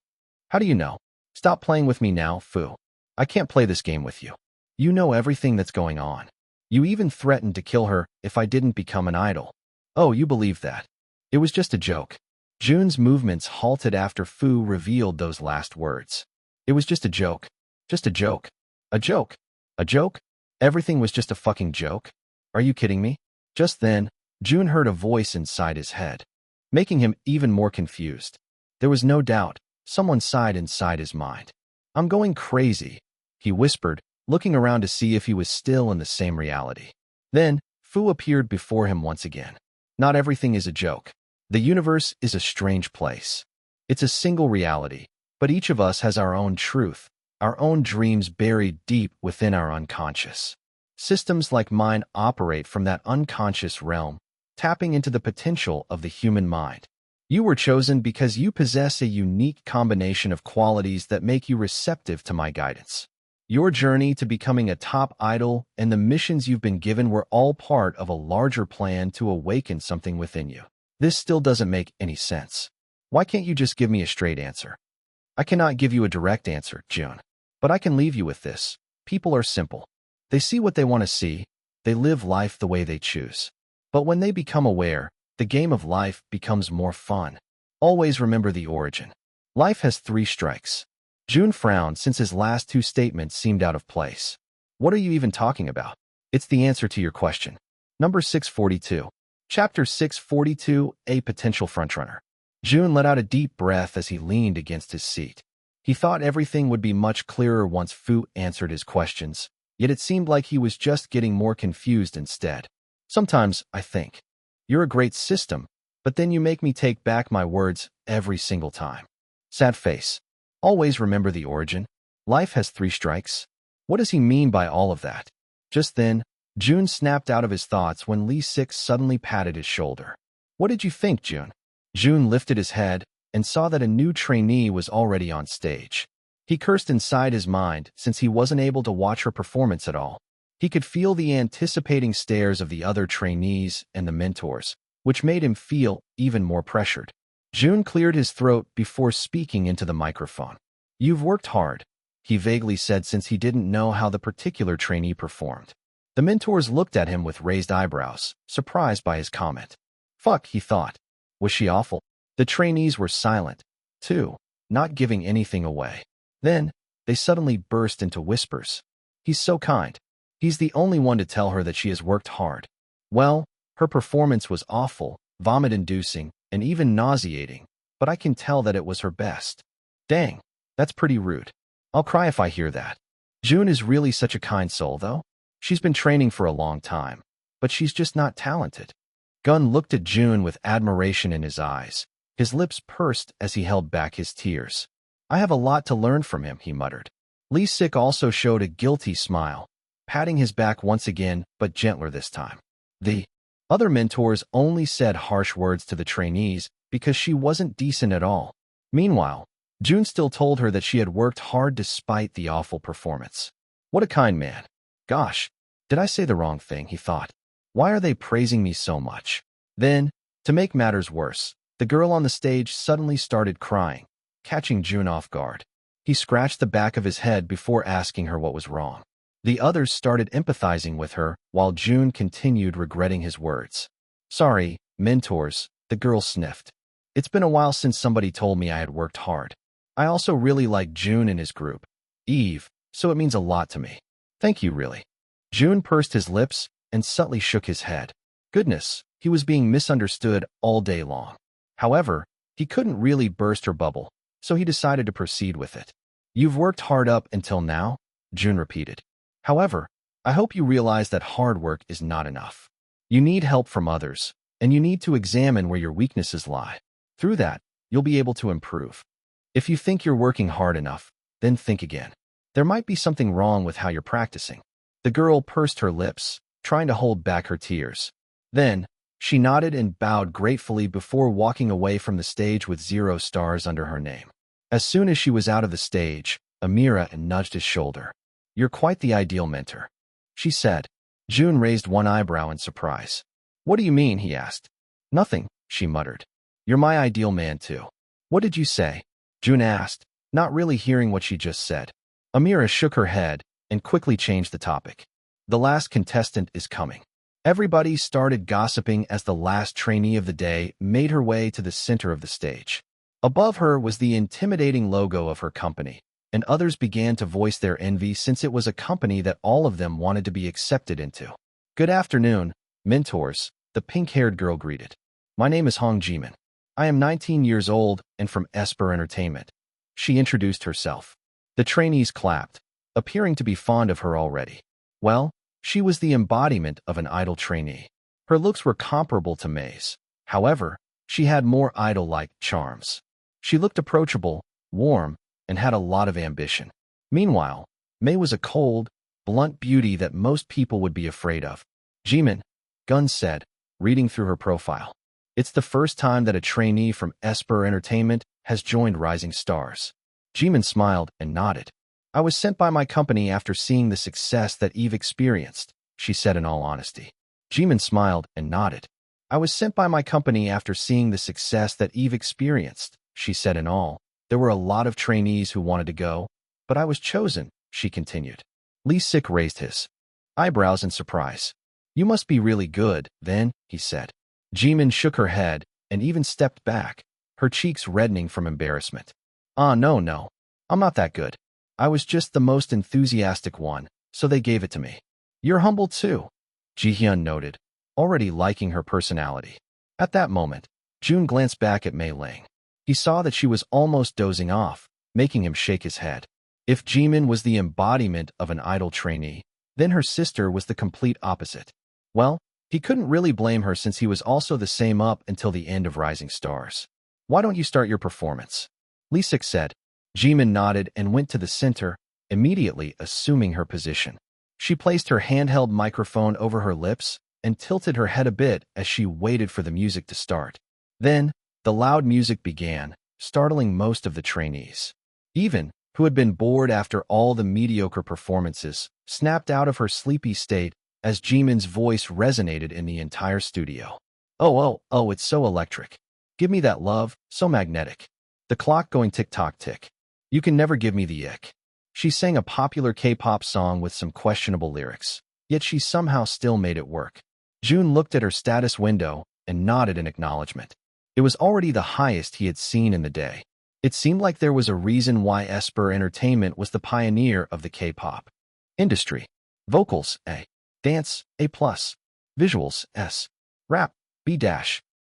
How do you know? Stop playing with me now, Fu. I can't play this game with you. You know everything that's going on. You even threatened to kill her if I didn't become an idol. Oh, you believe that. It was just a joke. Jun's movements halted after Fu revealed those last words. It was just a joke. Just a joke. A joke. A joke? Everything was just a fucking joke? Are you kidding me? Just then, Jun heard a voice inside his head, making him even more confused. There was no doubt, someone sighed inside his mind. I'm going crazy, he whispered, looking around to see if he was still in the same reality. Then, Fu appeared before him once again. Not everything is a joke. The universe is a strange place. It's a single reality, but each of us has our own truth, our own dreams buried deep within our unconscious. Systems like mine operate from that unconscious realm, tapping into the potential of the human mind. You were chosen because you possess a unique combination of qualities that make you receptive to my guidance. Your journey to becoming a top idol and the missions you've been given were all part of a larger plan to awaken something within you. This still doesn't make any sense. Why can't you just give me a straight answer? I cannot give you a direct answer, Jun. But I can leave you with this. People are simple. They see what they want to see. They live life the way they choose. But when they become aware, the game of life becomes more fun. Always remember the origin. Life has 3 strikes. Jun frowned since his last 2 statements seemed out of place. What are you even talking about? It's the answer to your question. Number 642. Chapter 642, A Potential Frontrunner. Jun let out a deep breath as he leaned against his seat. He thought everything would be much clearer once Fu answered his questions, yet it seemed like he was just getting more confused instead. Sometimes, I think, you're a great system, but then you make me take back my words every single time. Sad face. Always remember the origin. Life has 3 strikes. What does he mean by all of that? Just then, Jun snapped out of his thoughts when Lee Sik suddenly patted his shoulder. What did you think, Jun? Jun lifted his head and saw that a new trainee was already on stage. He cursed inside his mind since he wasn't able to watch her performance at all. He could feel the anticipating stares of the other trainees and the mentors, which made him feel even more pressured. Jun cleared his throat before speaking into the microphone. You've worked hard, he vaguely said since he didn't know how the particular trainee performed. The mentors looked at him with raised eyebrows, surprised by his comment. Fuck, he thought. Was she awful? The trainees were silent, too. not giving anything away. Then, they suddenly burst into whispers. He's so kind. He's the only one to tell her that she has worked hard. Well, her performance was awful, vomit-inducing, and even nauseating, but I can tell that it was her best. Dang, that's pretty rude. I'll cry if I hear that. Jun is really such a kind soul, though. She's been training for a long time, but she's just not talented. Gun looked at Jun with admiration in his eyes. His lips pursed as he held back his tears. I have a lot to learn from him, he muttered. Lee Sik also showed a guilty smile, patting his back once again, but gentler this time. The other mentors only said harsh words to the trainees because she wasn't decent at all. Meanwhile, Jun still told her that she had worked hard despite the awful performance. What a kind man. Gosh, did I say the wrong thing, he thought. Why are they praising me so much? Then, to make matters worse, the girl on the stage suddenly started crying, catching Jun off guard. He scratched the back of his head before asking her what was wrong. The others started empathizing with her, while Jun continued regretting his words. Sorry, mentors, the girl sniffed. It's been a while since somebody told me I had worked hard. I also really like Jun and his group, Eve, so it means a lot to me. Thank you, really. Jun pursed his lips and subtly shook his head. Goodness, he was being misunderstood all day long. However, he couldn't really burst her bubble, so he decided to proceed with it. You've worked hard up until now, Jun repeated. However, I hope you realize that hard work is not enough. You need help from others, and you need to examine where your weaknesses lie. Through that, you'll be able to improve. If you think you're working hard enough, then think again. There might be something wrong with how you're practicing. The girl pursed her lips, trying to hold back her tears. Then, she nodded and bowed gratefully before walking away from the stage with 0 stars under her name. As soon as she was out of the stage, Amira nudged his shoulder. You're quite the ideal mentor, she said. Jun raised one eyebrow in surprise. What do you mean, he asked. Nothing, she muttered. You're my ideal man too. What did you say? Jun asked, not really hearing what she just said. Amira shook her head and quickly changed the topic. The last contestant is coming. Everybody started gossiping as the last trainee of the day made her way to the center of the stage. Above her was the intimidating logo of her company, and others began to voice their envy since it was a company that all of them wanted to be accepted into. Good afternoon, mentors, the pink-haired girl greeted. My name is Hong Jimin. I am 19 years old and from Esper Entertainment. She introduced herself. The trainees clapped, appearing to be fond of her already. Well, she was the embodiment of an idol trainee. Her looks were comparable to May's. However, she had more idol-like charms. She looked approachable, warm, and had a lot of ambition. Meanwhile, May was a cold, blunt beauty that most people would be afraid of. Jimin, Gun said, reading through her profile. It's the first time that a trainee from Esper Entertainment has joined Rising Stars. Jimin smiled and nodded. I was sent by my company after seeing the success that Eve experienced, she said in all honesty. Jimin smiled and nodded. I was sent by my company after seeing the success that Eve experienced, she said in all. There were a lot of trainees who wanted to go, but I was chosen, she continued. Lee Sik raised his eyebrows in surprise. You must be really good, then, he said. Jimin shook her head and even stepped back, her cheeks reddening from embarrassment. No, I'm not that good. I was just the most enthusiastic one, so they gave it to me. You're humble too, Jihyun noted, already liking her personality. At that moment, Jun glanced back at Mei Ling. He saw that she was almost dozing off, making him shake his head. If Jimin was the embodiment of an idol trainee, then her sister was the complete opposite. Well, he couldn't really blame her since he was also the same up until the end of Rising Stars. Why don't you start your performance? Lee Sik said. Jimin nodded and went to the center, immediately assuming her position. She placed her handheld microphone over her lips and tilted her head a bit as she waited for the music to start. Then, the loud music began, startling most of the trainees. Even, who had been bored after all the mediocre performances, snapped out of her sleepy state as Jimin's voice resonated in the entire studio. Oh, it's so electric. Give me that love, so magnetic. The clock going tick-tock tick. You can never give me the ick. She sang a popular K-pop song with some questionable lyrics, yet she somehow still made it work. Jun looked at her status window and nodded in acknowledgement. It was already the highest he had seen in the day. It seemed like there was a reason why Esper Entertainment was the pioneer of the K-pop industry. Vocals, A. Dance, A+. Visuals, S. Rap, B-.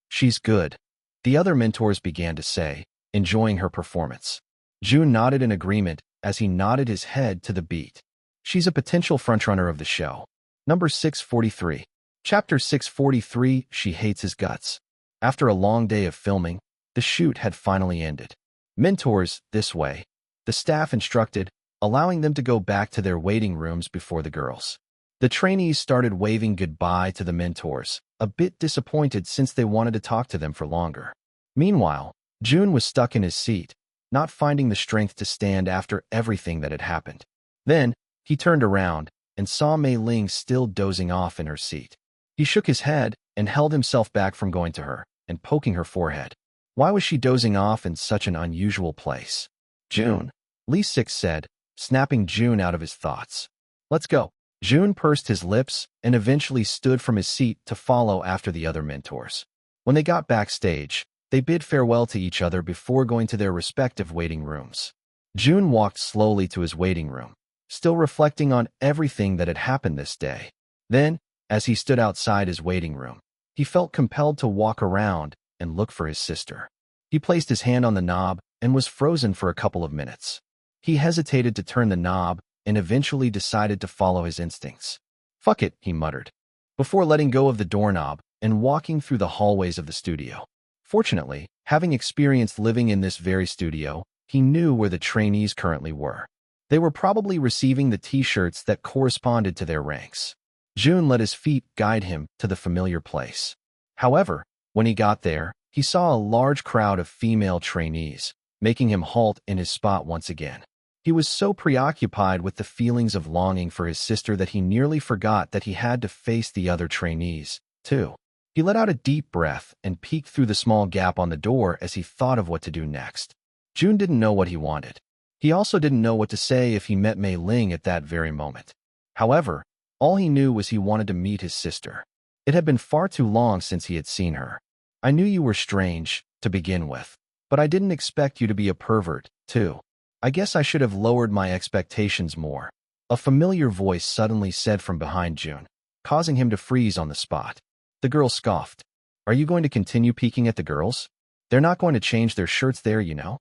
She's good, the other mentors began to say, enjoying her performance. Jun nodded in agreement as he nodded his head to the beat. She's a potential frontrunner of the show. Number 643. Chapter 643, She Hates His Guts. After a long day of filming, the shoot had finally ended. Mentors, this way, the staff instructed, allowing them to go back to their waiting rooms before the girls. The trainees started waving goodbye to the mentors, a bit disappointed since they wanted to talk to them for longer. Meanwhile, Jun was stuck in his seat, not finding the strength to stand after everything that had happened. Then, he turned around and saw Mei Ling still dozing off in her seat. He shook his head and held himself back from going to her and poking her forehead. Why was she dozing off in such an unusual place? Jun, Lee Six said, snapping Jun out of his thoughts. Let's go. Jun pursed his lips and eventually stood from his seat to follow after the other mentors. When they got backstage, they bid farewell to each other before going to their respective waiting rooms. Jun walked slowly to his waiting room, still reflecting on everything that had happened this day. Then, as he stood outside his waiting room, he felt compelled to walk around and look for his sister. He placed his hand on the knob and was frozen for a couple of minutes. He hesitated to turn the knob and eventually decided to follow his instincts. Fuck it, he muttered, before letting go of the doorknob and walking through the hallways of the studio. Fortunately, having experienced living in this very studio, he knew where the trainees currently were. They were probably receiving the t-shirts that corresponded to their ranks. Jun let his feet guide him to the familiar place. However, when he got there, he saw a large crowd of female trainees, making him halt in his spot once again. He was so preoccupied with the feelings of longing for his sister that he nearly forgot that he had to face the other trainees, too. He let out a deep breath and peeked through the small gap on the door as he thought of what to do next. Jun didn't know what he wanted. He also didn't know what to say if he met Mei Ling at that very moment. However, all he knew was he wanted to meet his sister. It had been far too long since he had seen her. I knew you were strange, to begin with, but I didn't expect you to be a pervert, too. I guess I should have lowered my expectations more. A familiar voice suddenly said from behind Jun, causing him to freeze on the spot. The girl scoffed. Are you going to continue peeking at the girls? They're not going to change their shirts there, you know.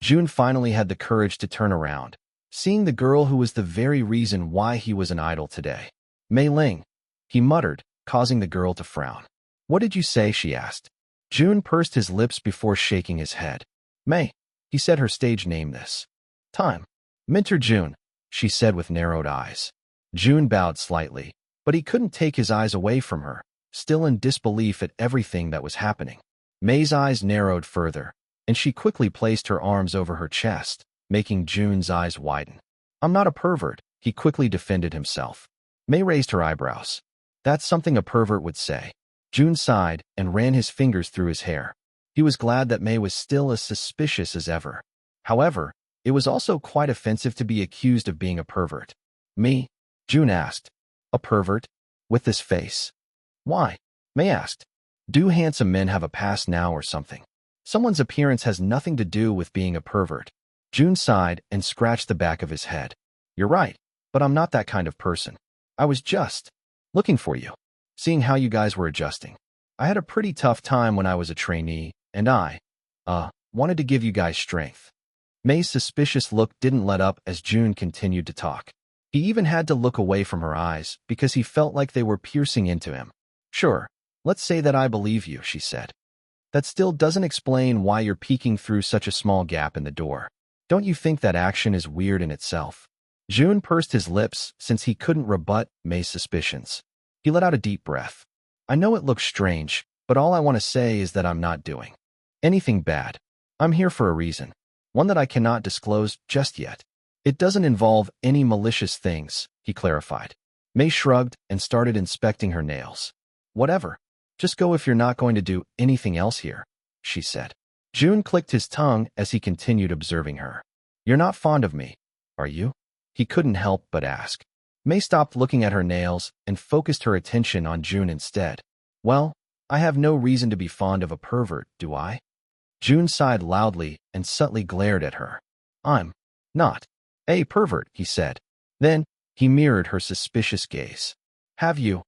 Jun finally had the courage to turn around, seeing the girl who was the very reason why he was an idol today. Mei Ling, he muttered, causing the girl to frown. What did you say? She asked. Jun pursed his lips before shaking his head. Mei, he said her stage name this time. Mentor Jun, she said with narrowed eyes. Jun bowed slightly, but he couldn't take his eyes away from her, still in disbelief at everything that was happening. Mei's eyes narrowed further, and she quickly placed her arms over her chest, making Jun's eyes widen. I'm not a pervert, he quickly defended himself. Mei raised her eyebrows. That's something a pervert would say. Jun sighed and ran his fingers through his hair. He was glad that Mei was still as suspicious as ever. However, it was also quite offensive to be accused of being a pervert. Me? Jun asked. A pervert? With this face? Why? Mei asked. Do handsome men have a past now or something? Someone's appearance has nothing to do with being a pervert. Jun sighed and scratched the back of his head. You're right, but I'm not that kind of person. I was just looking for you, seeing how you guys were adjusting. I had a pretty tough time when I was a trainee, and I wanted to give you guys strength. Mei's suspicious look didn't let up as Jun continued to talk. He even had to look away from her eyes because he felt like they were piercing into him. Sure, let's say that I believe you, she said. That still doesn't explain why you're peeking through such a small gap in the door. Don't you think that action is weird in itself? Jun pursed his lips since he couldn't rebut Mei's suspicions. He let out a deep breath. I know it looks strange, but all I want to say is that I'm not doing anything bad. I'm here for a reason, one that I cannot disclose just yet. It doesn't involve any malicious things, he clarified. Mei shrugged and started inspecting her nails. Whatever. Just go if you're not going to do anything else here, she said. Jun clicked his tongue as he continued observing her. You're not fond of me, are you? He couldn't help but ask. Mei stopped looking at her nails and focused her attention on Jun instead. Well, I have no reason to be fond of a pervert, do I? Jun sighed loudly and subtly glared at her. I'm not a pervert, he said. Then, he mirrored her suspicious gaze. Have you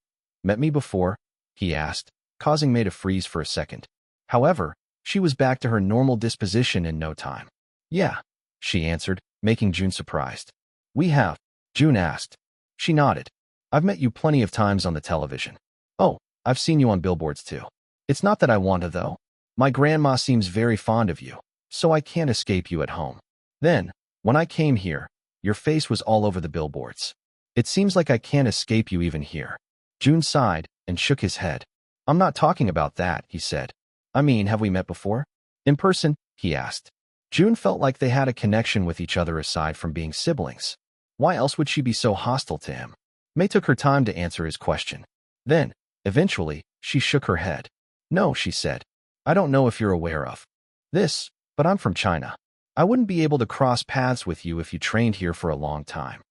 met me before? He asked, causing May to freeze for a second. However, she was back to her normal disposition in no time. Yeah, she answered, making Jun surprised. We have, Jun asked. She nodded. I've met you plenty of times on the television. Oh, I've seen you on billboards too. It's not that I want to though. My grandma seems very fond of you, so I can't escape you at home. Then, when I came here, your face was all over the billboards. It seems like I can't escape you even here. Jun sighed and shook his head. I'm not talking about that, he said. I mean, have we met before? In person? He asked. Jun felt like they had a connection with each other aside from being siblings. Why else would she be so hostile to him? May took her time to answer his question. Then, eventually, she shook her head. No, she said. I don't know if you're aware of this, but I'm from China. I wouldn't be able to cross paths with you if you trained here for a long time.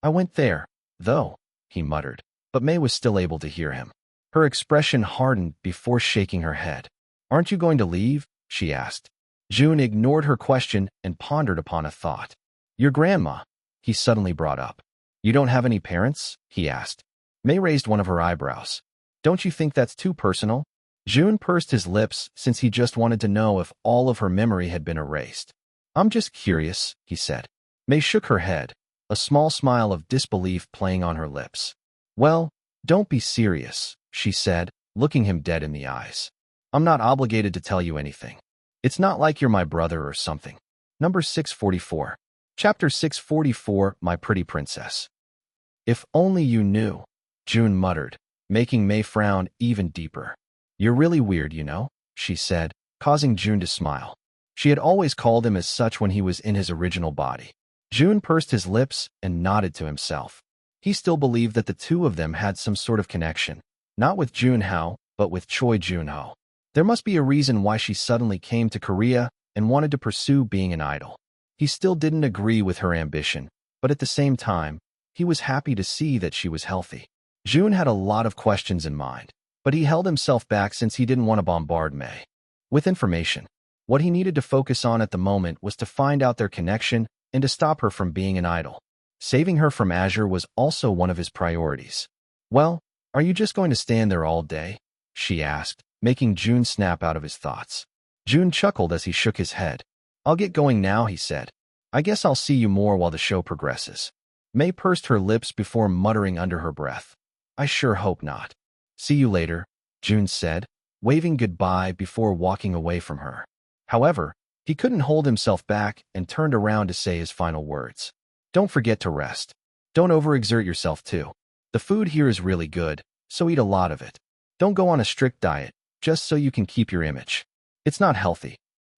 I went there, though, he muttered, but May was still able to hear him. Her expression hardened before shaking her head. Aren't you going to leave? She asked. Jun ignored her question and pondered upon a thought. Your grandma, he suddenly brought up. You don't have any parents? He asked. May raised one of her eyebrows. Don't you think that's too personal? Jun pursed his lips since he just wanted to know if all of her memory had been erased. I'm just curious, he said. May shook her head, a small smile of disbelief playing on her lips. Well, don't be serious, she said, looking him dead in the eyes. I'm not obligated to tell you anything. It's not like you're my brother or something. Number 644. Chapter 644, My Pretty Princess. If only you knew, Jun muttered, making May frown even deeper. You're really weird, you know, she said, causing Jun to smile. She had always called him as such when he was in his original body. Jun pursed his lips and nodded to himself. He still believed that the two of them had some sort of connection, not with Jun Hao, but with Choi Joon-ho. There must be a reason why she suddenly came to Korea and wanted to pursue being an idol. He still didn't agree with her ambition, but at the same time, he was happy to see that she was healthy. Jun had a lot of questions in mind, but he held himself back since he didn't want to bombard May with information. What he needed to focus on at the moment was to find out their connection and to stop her from being an idol. Saving her from Azure was also one of his priorities. Well, are you just going to stand there all day? She asked, making Jun snap out of his thoughts. Jun chuckled as he shook his head. I'll get going now, he said. I guess I'll see you more while the show progresses. May pursed her lips before muttering under her breath. I sure hope not. See you later, Jun said, waving goodbye before walking away from her. However, he couldn't hold himself back and turned around to say his final words. Don't forget to rest. Don't overexert yourself too. The food here is really good, so eat a lot of it. Don't go on a strict diet, just so you can keep your image. It's not healthy.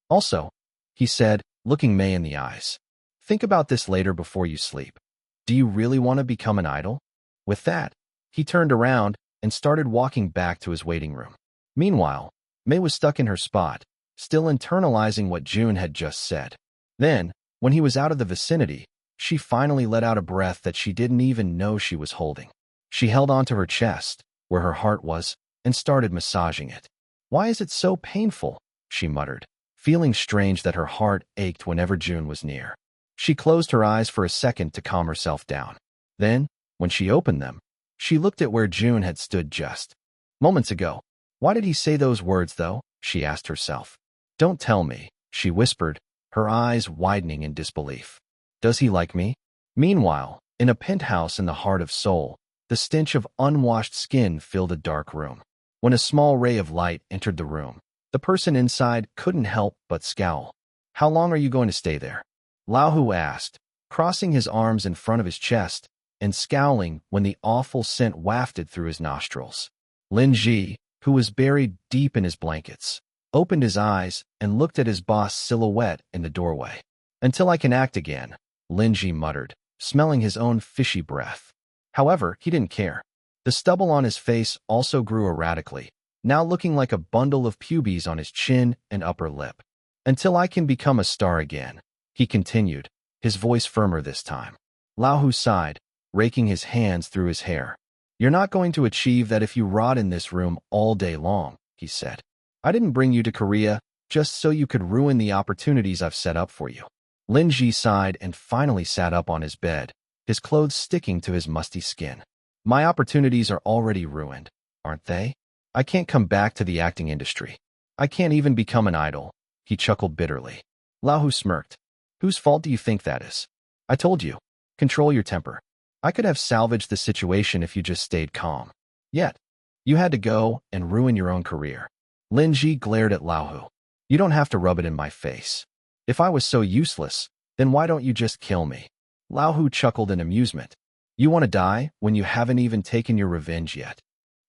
Also, he said, looking May in the eyes, think about this later before you sleep. Do you really want to become an idol? With that, he turned around and started walking back to his waiting room. Meanwhile, May was stuck in her spot, still internalizing what Jun had just said. Then, when he was out of the vicinity, she finally let out a breath that she didn't even know she was holding. She held onto her chest, where her heart was, and started massaging it. Why is it so painful? She muttered, feeling strange that her heart ached whenever Jun was near. She closed her eyes for a second to calm herself down. Then, when she opened them, she looked at where Jun had stood just moments ago. Why did he say those words, though? She asked herself. Don't tell me, she whispered, her eyes widening in disbelief. Does he like me? Meanwhile, in a penthouse in the heart of Seoul, the stench of unwashed skin filled a dark room. When a small ray of light entered the room, the person inside couldn't help but scowl. How long are you going to stay there? Lao Hu asked, crossing his arms in front of his chest and scowling when the awful scent wafted through his nostrils. Lin Ji, who was buried deep in his blankets, opened his eyes and looked at his boss' silhouette in the doorway. Until I can act again, Lin Ji muttered, smelling his own fishy breath. However, he didn't care. The stubble on his face also grew erratically, now looking like a bundle of pubes on his chin and upper lip. Until I can become a star again, he continued, his voice firmer this time. Lao Hu sighed, raking his hands through his hair. You're not going to achieve that if you rot in this room all day long, he said. I didn't bring you to Korea just so you could ruin the opportunities I've set up for you. Lin Ji sighed and finally sat up on his bed, his clothes sticking to his musty skin. My opportunities are already ruined, aren't they? I can't come back to the acting industry. I can't even become an idol. He chuckled bitterly. Lao Hu smirked. Whose fault do you think that is? I told you. Control your temper. I could have salvaged the situation if you just stayed calm. Yet, you had to go and ruin your own career. Lin Ji glared at Lao Hu. You don't have to rub it in my face. If I was so useless, then why don't you just kill me? Lao Hu chuckled in amusement. You want to die when you haven't even taken your revenge yet?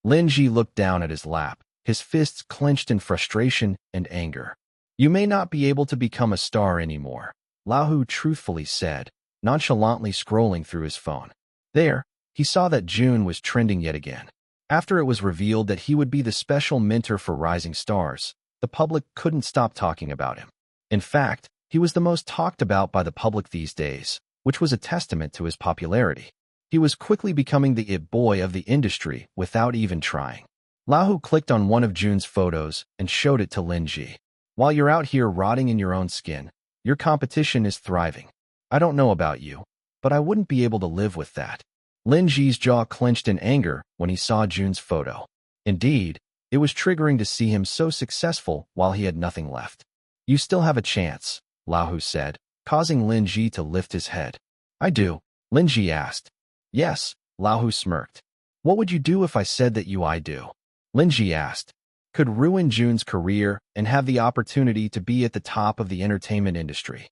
Lin Ji looked down at his lap, his fists clenched in frustration and anger. You may not be able to become a star anymore, Lao Hu truthfully said, nonchalantly scrolling through his phone. There, he saw that June was trending yet again. After it was revealed that he would be the special mentor for rising stars, the public couldn't stop talking about him. In fact, he was the most talked about by the public these days, which was a testament to his popularity. He was quickly becoming the it boy of the industry without even trying. Lao Hu clicked on one of June's photos and showed it to Lin Ji. While you're out here rotting in your own skin, your competition is thriving. I don't know about you, but I wouldn't be able to live with that. Lin Ji's jaw clenched in anger when he saw June's photo. Indeed, it was triggering to see him so successful while he had nothing left. You still have a chance, Lao Hu said, causing Lin Ji to lift his head. I do, Lin Ji asked. Yes, Lao Hu smirked. What would you do if I said that I do? Lin Ji asked. Could ruin June's career and have the opportunity to be at the top of the entertainment industry.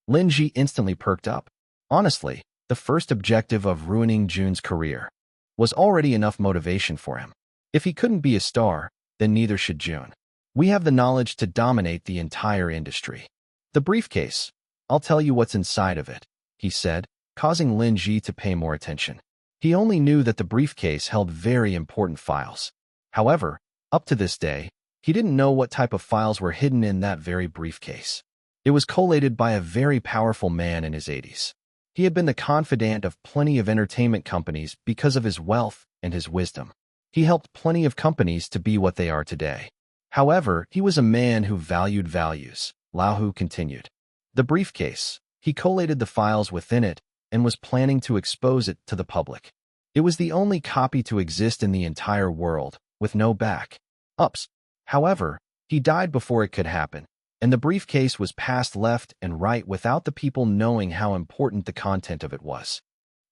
Lin Ji instantly perked up. Honestly, the first objective of ruining June's career was already enough motivation for him. If he couldn't be a star, then neither should June. We have the knowledge to dominate the entire industry. The briefcase. I'll tell you what's inside of it, he said, causing Lin Ji to pay more attention. He only knew that the briefcase held very important files. However, up to this day, he didn't know what type of files were hidden in that very briefcase. It was collated by a very powerful man in his 80s. He had been the confidant of plenty of entertainment companies because of his wealth and his wisdom. He helped plenty of companies to be what they are today. However, he was a man who valued values, Lao Hu continued. The briefcase. He collated the files within it and was planning to expose it to the public. It was the only copy to exist in the entire world, with no back-ups. However, he died before it could happen, and the briefcase was passed left and right without the people knowing how important the content of it was.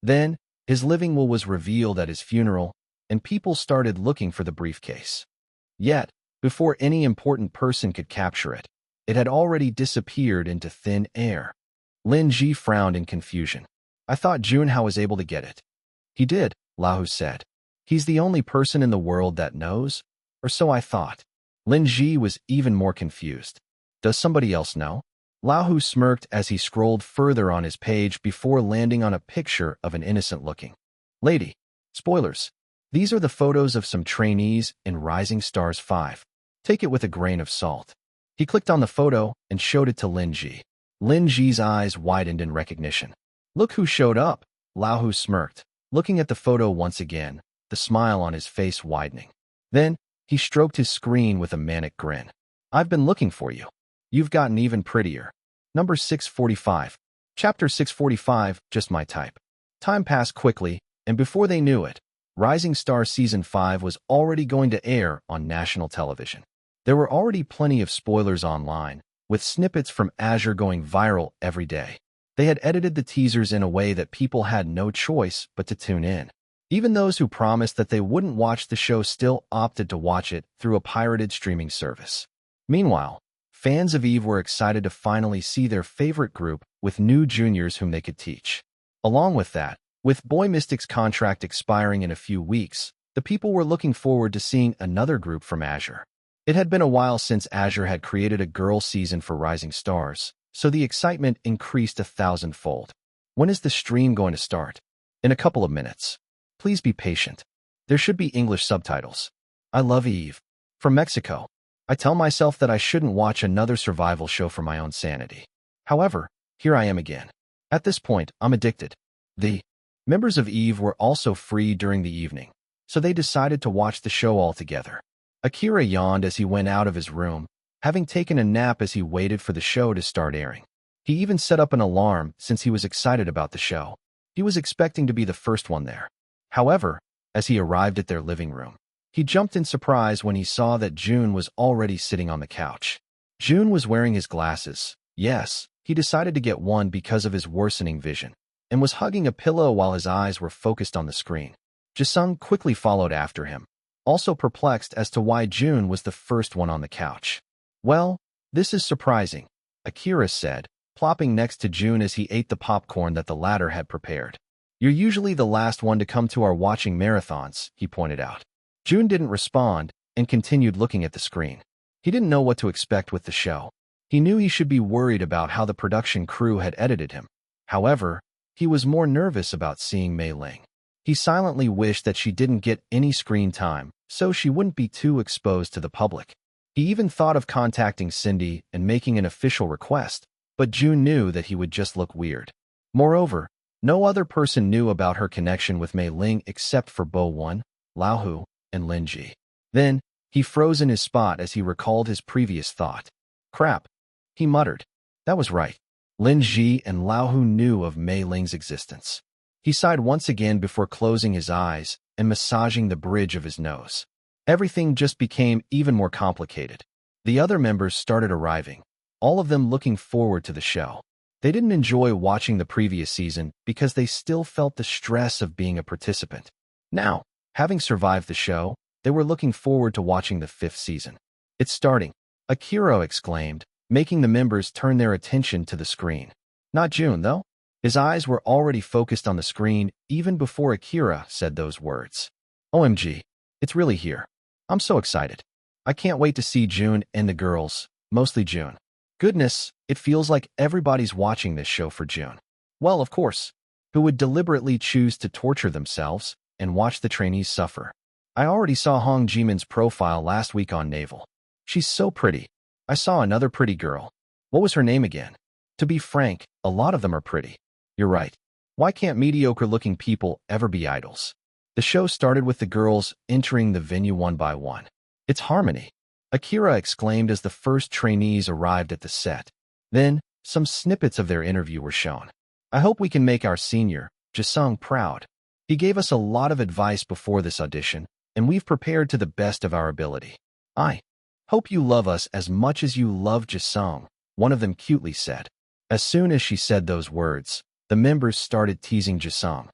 Then, his living will was revealed at his funeral, and people started looking for the briefcase. Yet, before any important person could capture it, it had already disappeared into thin air. Lin Ji frowned in confusion. I thought Jun Hao was able to get it. He did, Lao Hu said. He's the only person in the world that knows, or so I thought. Lin Ji was even more confused. Does somebody else know? Lao Hu smirked as he scrolled further on his page before landing on a picture of an innocent-looking lady. Spoilers. These are the photos of some trainees in Rising Stars 5. Take it with a grain of salt. He clicked on the photo and showed it to Lin Ji. Lin Ji's eyes widened in recognition. Look who showed up, Lao Hu smirked, looking at the photo once again, the smile on his face widening. Then, he stroked his screen with a manic grin. I've been looking for you. You've gotten even prettier. Number 645. Chapter 645, just my type. Time passed quickly, and before they knew it, Rising Star Season 5 was already going to air on national television. There were already plenty of spoilers online, with snippets from Azure going viral every day. They had edited the teasers in a way that people had no choice but to tune in. Even those who promised that they wouldn't watch the show still opted to watch it through a pirated streaming service. Meanwhile, fans of Eve were excited to finally see their favorite group with new juniors whom they could teach. Along with that, with Boy Mystic's contract expiring in a few weeks, the people were looking forward to seeing another group from Azure. It had been a while since Azure had created a girl season for Rising Stars, so the excitement increased 1,000-fold. When is the stream going to start? In a couple of minutes. Please be patient. There should be English subtitles. I love Eve. From Mexico. I tell myself that I shouldn't watch another survival show for my own sanity. However, here I am again. At this point, I'm addicted. The members of Eve were also free during the evening, so they decided to watch the show all together. Akira yawned as he went out of his room, having taken a nap as he waited for the show to start airing. He even set up an alarm since he was excited about the show. He was expecting to be the first one there. However, as he arrived at their living room, he jumped in surprise when he saw that Jun was already sitting on the couch. Jun was wearing his glasses. Yes, he decided to get one because of his worsening vision, and was hugging a pillow while his eyes were focused on the screen. Jisung quickly followed after him, also perplexed as to why Jun was the first one on the couch. "Well, this is surprising," Akira said, plopping next to Jun as he ate the popcorn that the latter had prepared. "You're usually the last one to come to our watching marathons," he pointed out. Jun didn't respond and continued looking at the screen. He didn't know what to expect with the show. He knew he should be worried about how the production crew had edited him. However, he was more nervous about seeing Mei Ling. He silently wished that she didn't get any screen time, so she wouldn't be too exposed to the public. He even thought of contacting Cindy and making an official request, but Jun knew that he would just look weird. Moreover, no other person knew about her connection with Mei Ling except for Bo Won, Lao Hu, and Lin Ji. Then, he froze in his spot as he recalled his previous thought. "Crap," he muttered. That was right. Lin Ji and Lao Hu knew of Mei Ling's existence. He sighed once again before closing his eyes and massaging the bridge of his nose. Everything just became even more complicated. The other members started arriving, all of them looking forward to the show. They didn't enjoy watching the previous season because they still felt the stress of being a participant. Now, having survived the show, they were looking forward to watching the 5th season. "It's starting," Akira exclaimed, making the members turn their attention to the screen. Not Jun, though. His eyes were already focused on the screen even before Akira said those words. "OMG, it's really here. I'm so excited. I can't wait to see Jun and the girls, mostly Jun. Goodness, it feels like everybody's watching this show for Jun. Well, of course. Who would deliberately choose to torture themselves and watch the trainees suffer? I already saw Hong Jimin's profile last week on Naval. She's so pretty. I saw another pretty girl. What was her name again? To be frank, a lot of them are pretty. You're right. Why can't mediocre-looking people ever be idols?" The show started with the girls entering the venue one by one. "It's harmony," Akira exclaimed as the first trainees arrived at the set. Then, some snippets of their interview were shown. "I hope we can make our senior, Jisung, proud. He gave us a lot of advice before this audition, and we've prepared to the best of our ability. I hope you love us as much as you love Jisung," one of them cutely said. As soon as she said those words, the members started teasing Jisung.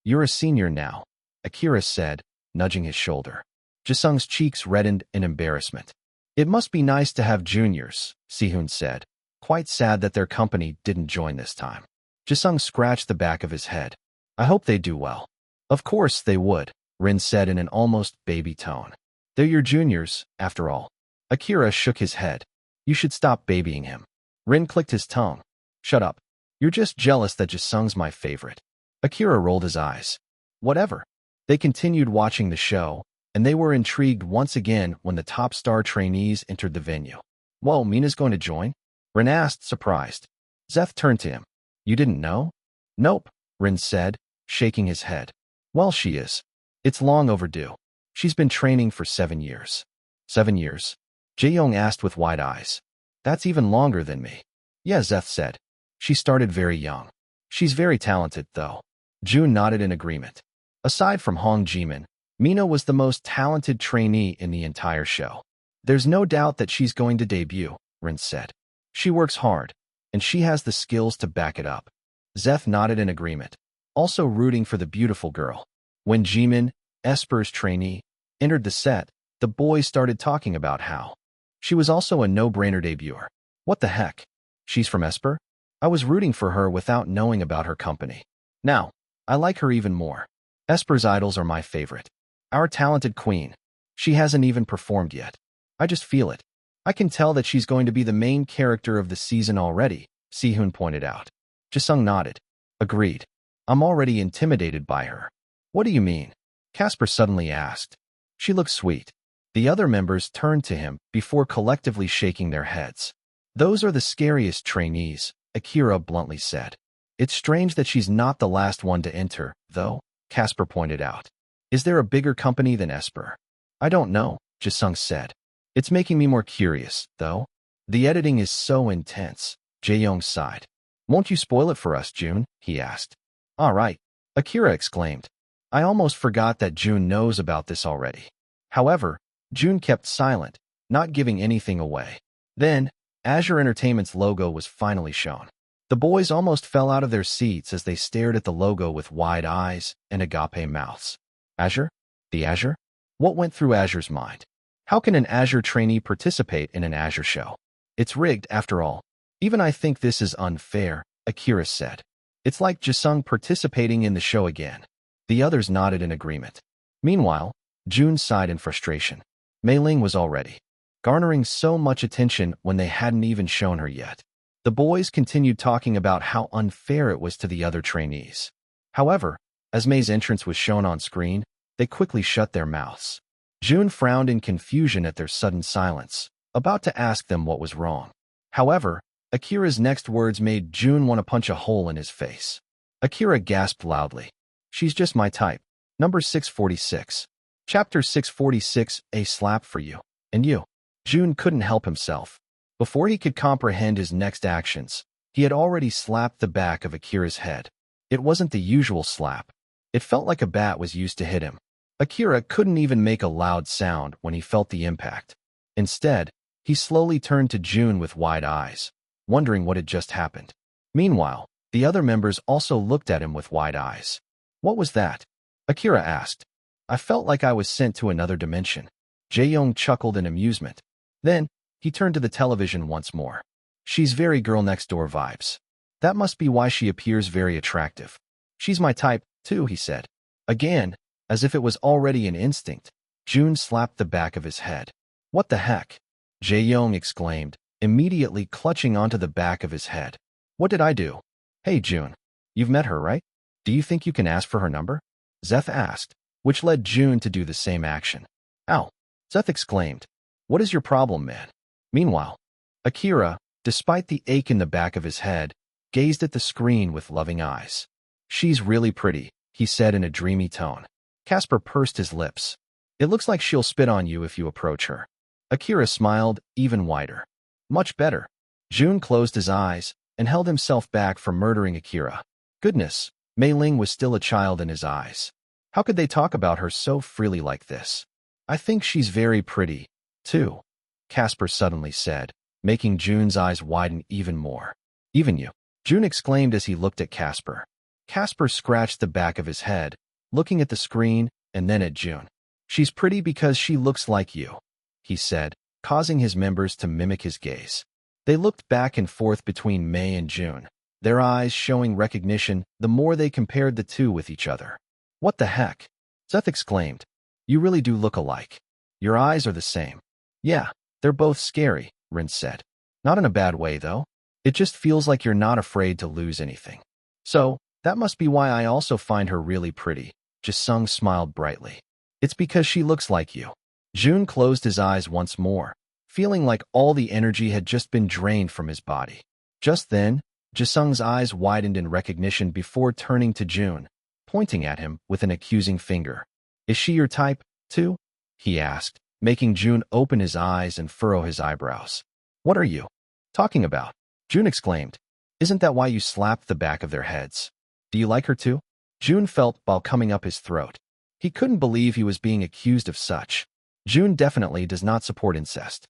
"You're a senior now," Akira said, nudging his shoulder. Jisung's cheeks reddened in embarrassment. "It must be nice to have juniors," Sehun said, quite sad that their company didn't join this time. Jisung scratched the back of his head. "I hope they do well." "Of course they would," Rin said in an almost baby tone. "They're your juniors, after all." Akira shook his head. "You should stop babying him." Rin clicked his tongue. "Shut up. You're just jealous that Jisung's my favorite." Akira rolled his eyes. "Whatever." They continued watching the show, and they were intrigued once again when the top star trainees entered the venue. "Whoa, Mina's going to join?" Rin asked, surprised. Zeth turned to him. "You didn't know?" "Nope," Rin said, shaking his head. "Well, she is. It's long overdue. She's been training for 7 years. 7 years? Jae-young asked with wide eyes. "That's even longer than me." "Yeah," Zeth said. "She started very young. She's very talented, though." Jun nodded in agreement. Aside from Hong Jimin, Mina was the most talented trainee in the entire show. "There's no doubt that she's going to debut," Rin said. "She works hard, and she has the skills to back it up." Zeth nodded in agreement, also rooting for the beautiful girl. When Jimin, Esper's trainee, entered the set, the boys started talking about how she was also a no-brainer debuter. "What the heck? She's from Esper? I was rooting for her without knowing about her company. Now, I like her even more. Esper's idols are my favorite. Our talented queen. She hasn't even performed yet. I just feel it. I can tell that she's going to be the main character of the season already," Sehun pointed out. Jisung nodded. "Agreed. I'm already intimidated by her." "What do you mean?" Casper suddenly asked. "She looks sweet." The other members turned to him before collectively shaking their heads. "Those are the scariest trainees," Akira bluntly said. "It's strange that she's not the last one to enter, though," Casper pointed out. "Is there a bigger company than Esper?" "I don't know," Jisung said. It's making me more curious, though. The editing is so intense. Jae-young sighed. Won't you spoil it for us, Jun? He asked. All right, Akira exclaimed. I almost forgot that Jun knows about this already. However, Jun kept silent, not giving anything away. Then, Azure Entertainment's logo was finally shown. The boys almost fell out of their seats as they stared at the logo with wide eyes and agape mouths. Azure? The Azure? What went through Azure's mind? How can an Azure trainee participate in an Azure show? It's rigged, after all. Even I think this is unfair, Akira said. It's like Jisung participating in the show again. The others nodded in agreement. Meanwhile, Jun sighed in frustration. Mei Ling was already garnering so much attention when they hadn't even shown her yet. The boys continued talking about how unfair it was to the other trainees. However, as Mei's entrance was shown on screen, they quickly shut their mouths. Jun frowned in confusion at their sudden silence, about to ask them what was wrong. However, Akira's next words made Jun want to punch a hole in his face. Akira gasped loudly. She's just my type. Number 646. Chapter 646, A Slap for You. And you. Jun couldn't help himself. Before he could comprehend his next actions, he had already slapped the back of Akira's head. It wasn't the usual slap. It felt like a bat was used to hit him. Akira couldn't even make a loud sound when he felt the impact. Instead, he slowly turned to Jun with wide eyes, wondering what had just happened. Meanwhile, the other members also looked at him with wide eyes. What was that? Akira asked. I felt like I was sent to another dimension. Jae-young chuckled in amusement. Then, he turned to the television once more. She's very girl next door vibes. That must be why she appears very attractive. She's my type, too, he said. Again, as if it was already an instinct, Jun slapped the back of his head. What the heck? Jae-young exclaimed, immediately clutching onto the back of his head. What did I do? Hey Jun, you've met her, right? Do you think you can ask for her number? Zeth asked, which led Jun to do the same action. Ow! Zeth exclaimed. What is your problem, man? Meanwhile, Akira, despite the ache in the back of his head, gazed at the screen with loving eyes. She's really pretty, he said in a dreamy tone. Casper pursed his lips. It looks like she'll spit on you if you approach her. Akira smiled, even wider. Much better. Jun closed his eyes and held himself back from murdering Akira. Goodness, Mei Ling was still a child in his eyes. How could they talk about her so freely like this? I think she's very pretty, too, Casper suddenly said, making Jun's eyes widen even more. Even you, Jun exclaimed as he looked at Casper. Casper scratched the back of his head, looking at the screen and then at Jun. She's pretty because she looks like you, he said, causing his members to mimic his gaze. They looked back and forth between Mei and Jun, their eyes showing recognition the more they compared the two with each other. What the heck? Seth exclaimed. You really do look alike. Your eyes are the same. Yeah, they're both scary, Rin said. Not in a bad way, though. It just feels like you're not afraid to lose anything. So, that must be why I also find her really pretty. Jisung smiled brightly. It's because she looks like you. Jun closed his eyes once more, feeling like all the energy had just been drained from his body. Just then, Jisung's eyes widened in recognition before turning to Jun, pointing at him with an accusing finger. Is she your type, too? He asked, making Jun open his eyes and furrow his eyebrows. What are you talking about? Jun exclaimed. Isn't that why you slapped the back of their heads? Do you like her too? Jun felt while coming up his throat. He couldn't believe he was being accused of such. Jun definitely does not support incest.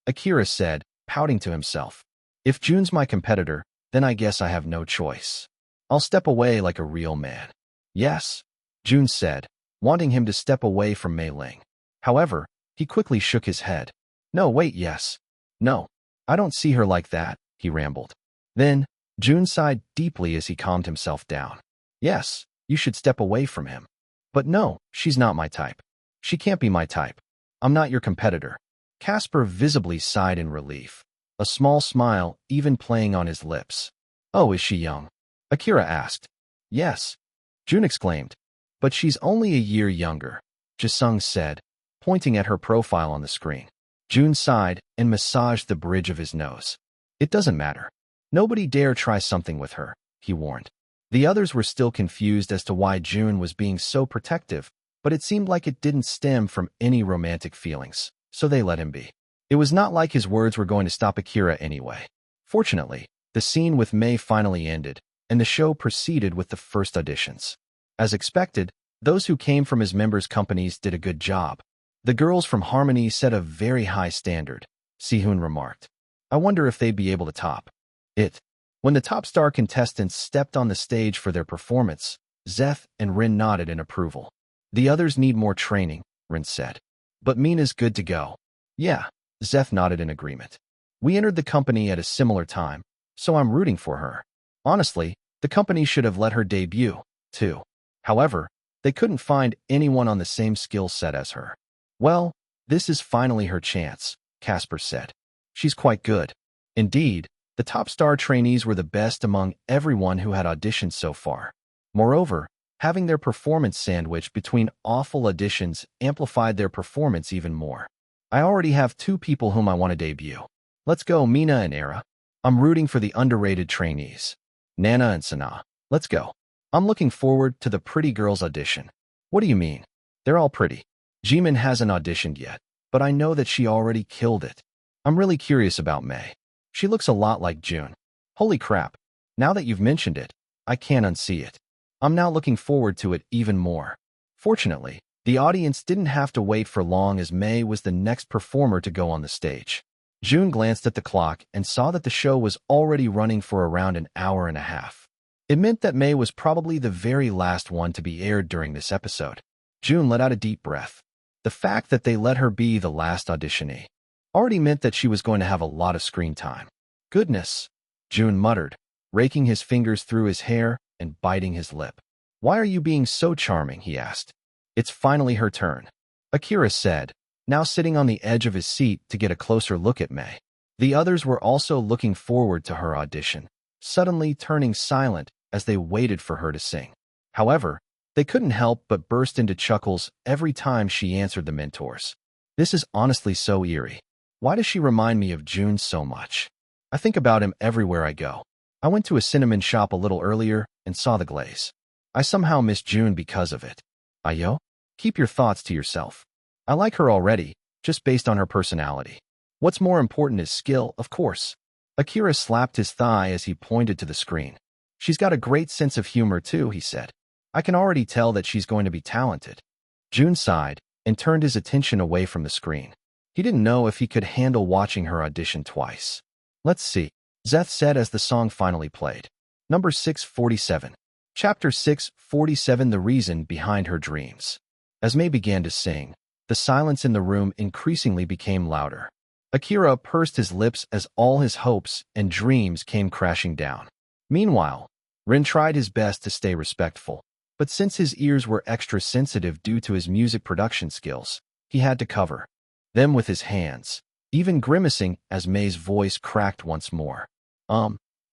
Akira said, pouting to himself. If Jun's my competitor, then I guess I have no choice. I'll step away like a real man. Yes, Jun said, wanting him to step away from Mei Ling. However, he quickly shook his head. No, wait, yes. No, I don't see her like that, he rambled. Then, Jun sighed deeply as he calmed himself down. Yes, you should step away from him. But no, she's not my type. She can't be my type. I'm not your competitor. Casper visibly sighed in relief, a small smile even playing on his lips. Oh, is she young? Akira asked. Yes, Jun exclaimed. But she's only a year younger, Jisung said, pointing at her profile on the screen. Jun sighed and massaged the bridge of his nose. It doesn't matter. Nobody dare try something with her, he warned. The others were still confused as to why Jun was being so protective, but it seemed like it didn't stem from any romantic feelings. so they let him be. It was not like his words were going to stop Akira anyway. Fortunately, the scene with Mei finally ended, and the show proceeded with the first auditions. As expected, those who came from his members' companies did a good job. The girls from Harmony set a very high standard, Sehun remarked. I wonder if they'd be able to top it. When the top star contestants stepped on the stage for their performance, Zeth and Rin nodded in approval. The others need more training, Rin said. But Mina's good to go. Yeah, Zeth nodded in agreement. We entered the company at a similar time, so I'm rooting for her. Honestly, the company should have let her debut, too. However, they couldn't find anyone on the same skill set as her. Well, this is finally her chance, Casper said. She's quite good. Indeed, the top star trainees were the best among everyone who had auditioned so far. Moreover, having their performance sandwiched between awful auditions amplified their performance even more. I already have two people whom I want to debut. Let's go, Mina and Era. I'm rooting for the underrated trainees. Nana and Sana. Let's go. I'm looking forward to the pretty girls audition. What do you mean? They're all pretty. Jimin hasn't auditioned yet, but I know that she already killed it. I'm really curious about Mei. She looks a lot like June. Holy crap. Now that you've mentioned it, I can't unsee it. I'm now looking forward to it even more. Fortunately, the audience didn't have to wait for long as Mei was the next performer to go on the stage. June glanced at the clock and saw that the show was already running for around an hour and a half. It meant that Mei was probably the very last one to be aired during this episode. June let out a deep breath. The fact that they let her be the last auditionee already meant that she was going to have a lot of screen time. Goodness, June muttered, raking his fingers through his hair and biting his lip. Why are you being so charming, he asked. It's finally her turn, Akira said, now sitting on the edge of his seat to get a closer look at Mei. The others were also looking forward to her audition, suddenly turning silent as they waited for her to sing. However, they couldn't help but burst into chuckles every time she answered the mentors. This is honestly so eerie. Why does she remind me of June so much? I think about him everywhere I go. I went to a cinnamon shop a little earlier and saw the glaze. I somehow miss June because of it. Ayo? Keep your thoughts to yourself. I like her already, just based on her personality. What's more important is skill, of course. Akira slapped his thigh as he pointed to the screen. She's got a great sense of humor too, he said. I can already tell that she's going to be talented. June sighed and turned his attention away from the screen. He didn't know if he could handle watching her audition twice. Let's see, Zeth said as the song finally played. Number 647. Chapter 647, The Reason Behind Her Dreams. As Mei began to sing, the silence in the room increasingly became louder. Akira pursed his lips as all his hopes and dreams came crashing down. Meanwhile, Rin tried his best to stay respectful, but since his ears were extra sensitive due to his music production skills, he had to cover them with his hands, even grimacing as Mei's voice cracked once more.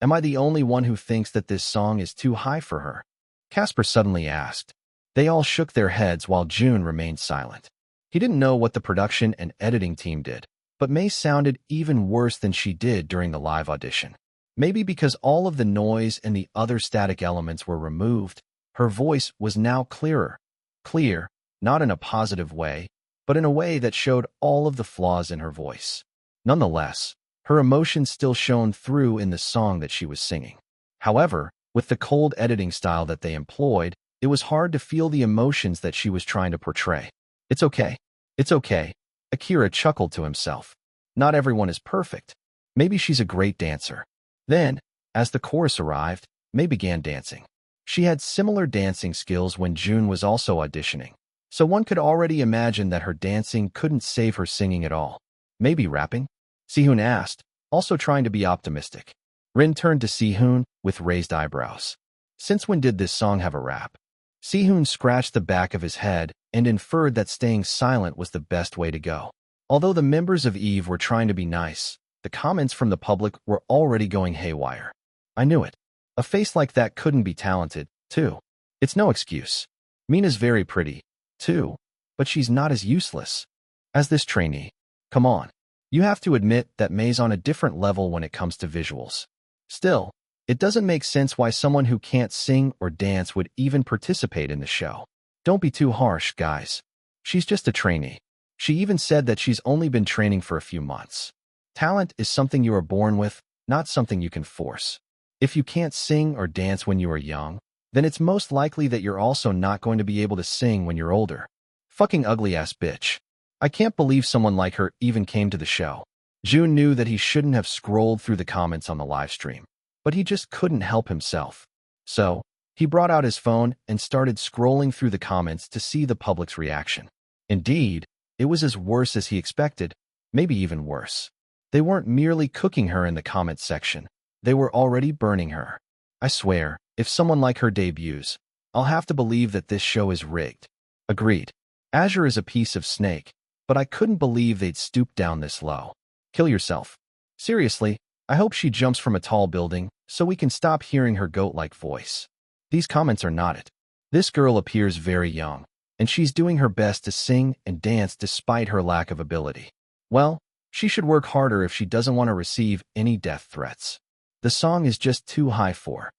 Am I the only one who thinks that this song is too high for her? Casper suddenly asked. They all shook their heads while June remained silent. He didn't know what the production and editing team did, but Mei sounded even worse than she did during the live audition. Maybe because all of the noise and the other static elements were removed, her voice was now clearer. Clear, not in a positive way, but in a way that showed all of the flaws in her voice. Nonetheless, her emotions still shone through in the song that she was singing. However, with the cold editing style that they employed, it was hard to feel the emotions that she was trying to portray. It's okay. It's okay. Akira chuckled to himself. Not everyone is perfect. Maybe she's a great dancer. Then, as the chorus arrived, Mei began dancing. She had similar dancing skills when June was also auditioning, so one could already imagine that her dancing couldn't save her singing at all. Maybe rapping? Sehun asked, also trying to be optimistic. Rin turned to Sehun with raised eyebrows. Since when did this song have a rap? Sehun scratched the back of his head and inferred that staying silent was the best way to go. Although the members of Eve were trying to be nice, the comments from the public were already going haywire. I knew it. A face like that couldn't be talented, too. It's no excuse. Mina's very pretty, too, but she's not as useless as this trainee. Come on. You have to admit that Mei's on a different level when it comes to visuals. Still, it doesn't make sense why someone who can't sing or dance would even participate in the show. Don't be too harsh, guys. She's just a trainee. She even said that she's only been training for a few months. Talent is something you are born with, not something you can force. If you can't sing or dance when you are young, then it's most likely that you're also not going to be able to sing when you're older. Fucking ugly-ass bitch. I can't believe someone like her even came to the show. Jun knew that he shouldn't have scrolled through the comments on the live stream, but he just couldn't help himself. So, he brought out his phone and started scrolling through the comments to see the public's reaction. Indeed, it was as worse as he expected, maybe even worse. They weren't merely cooking her in the comments section, they were already burning her. I swear, if someone like her debuts, I'll have to believe that this show is rigged. Agreed. Azure is a piece of snake, but I couldn't believe they'd stoop down this low. Kill yourself. Seriously, I hope she jumps from a tall building so we can stop hearing her goat-like voice. These comments are not it. This girl appears very young, and she's doing her best to sing and dance despite her lack of ability. Well, she should work harder if she doesn't want to receive any death threats. The song is just too high for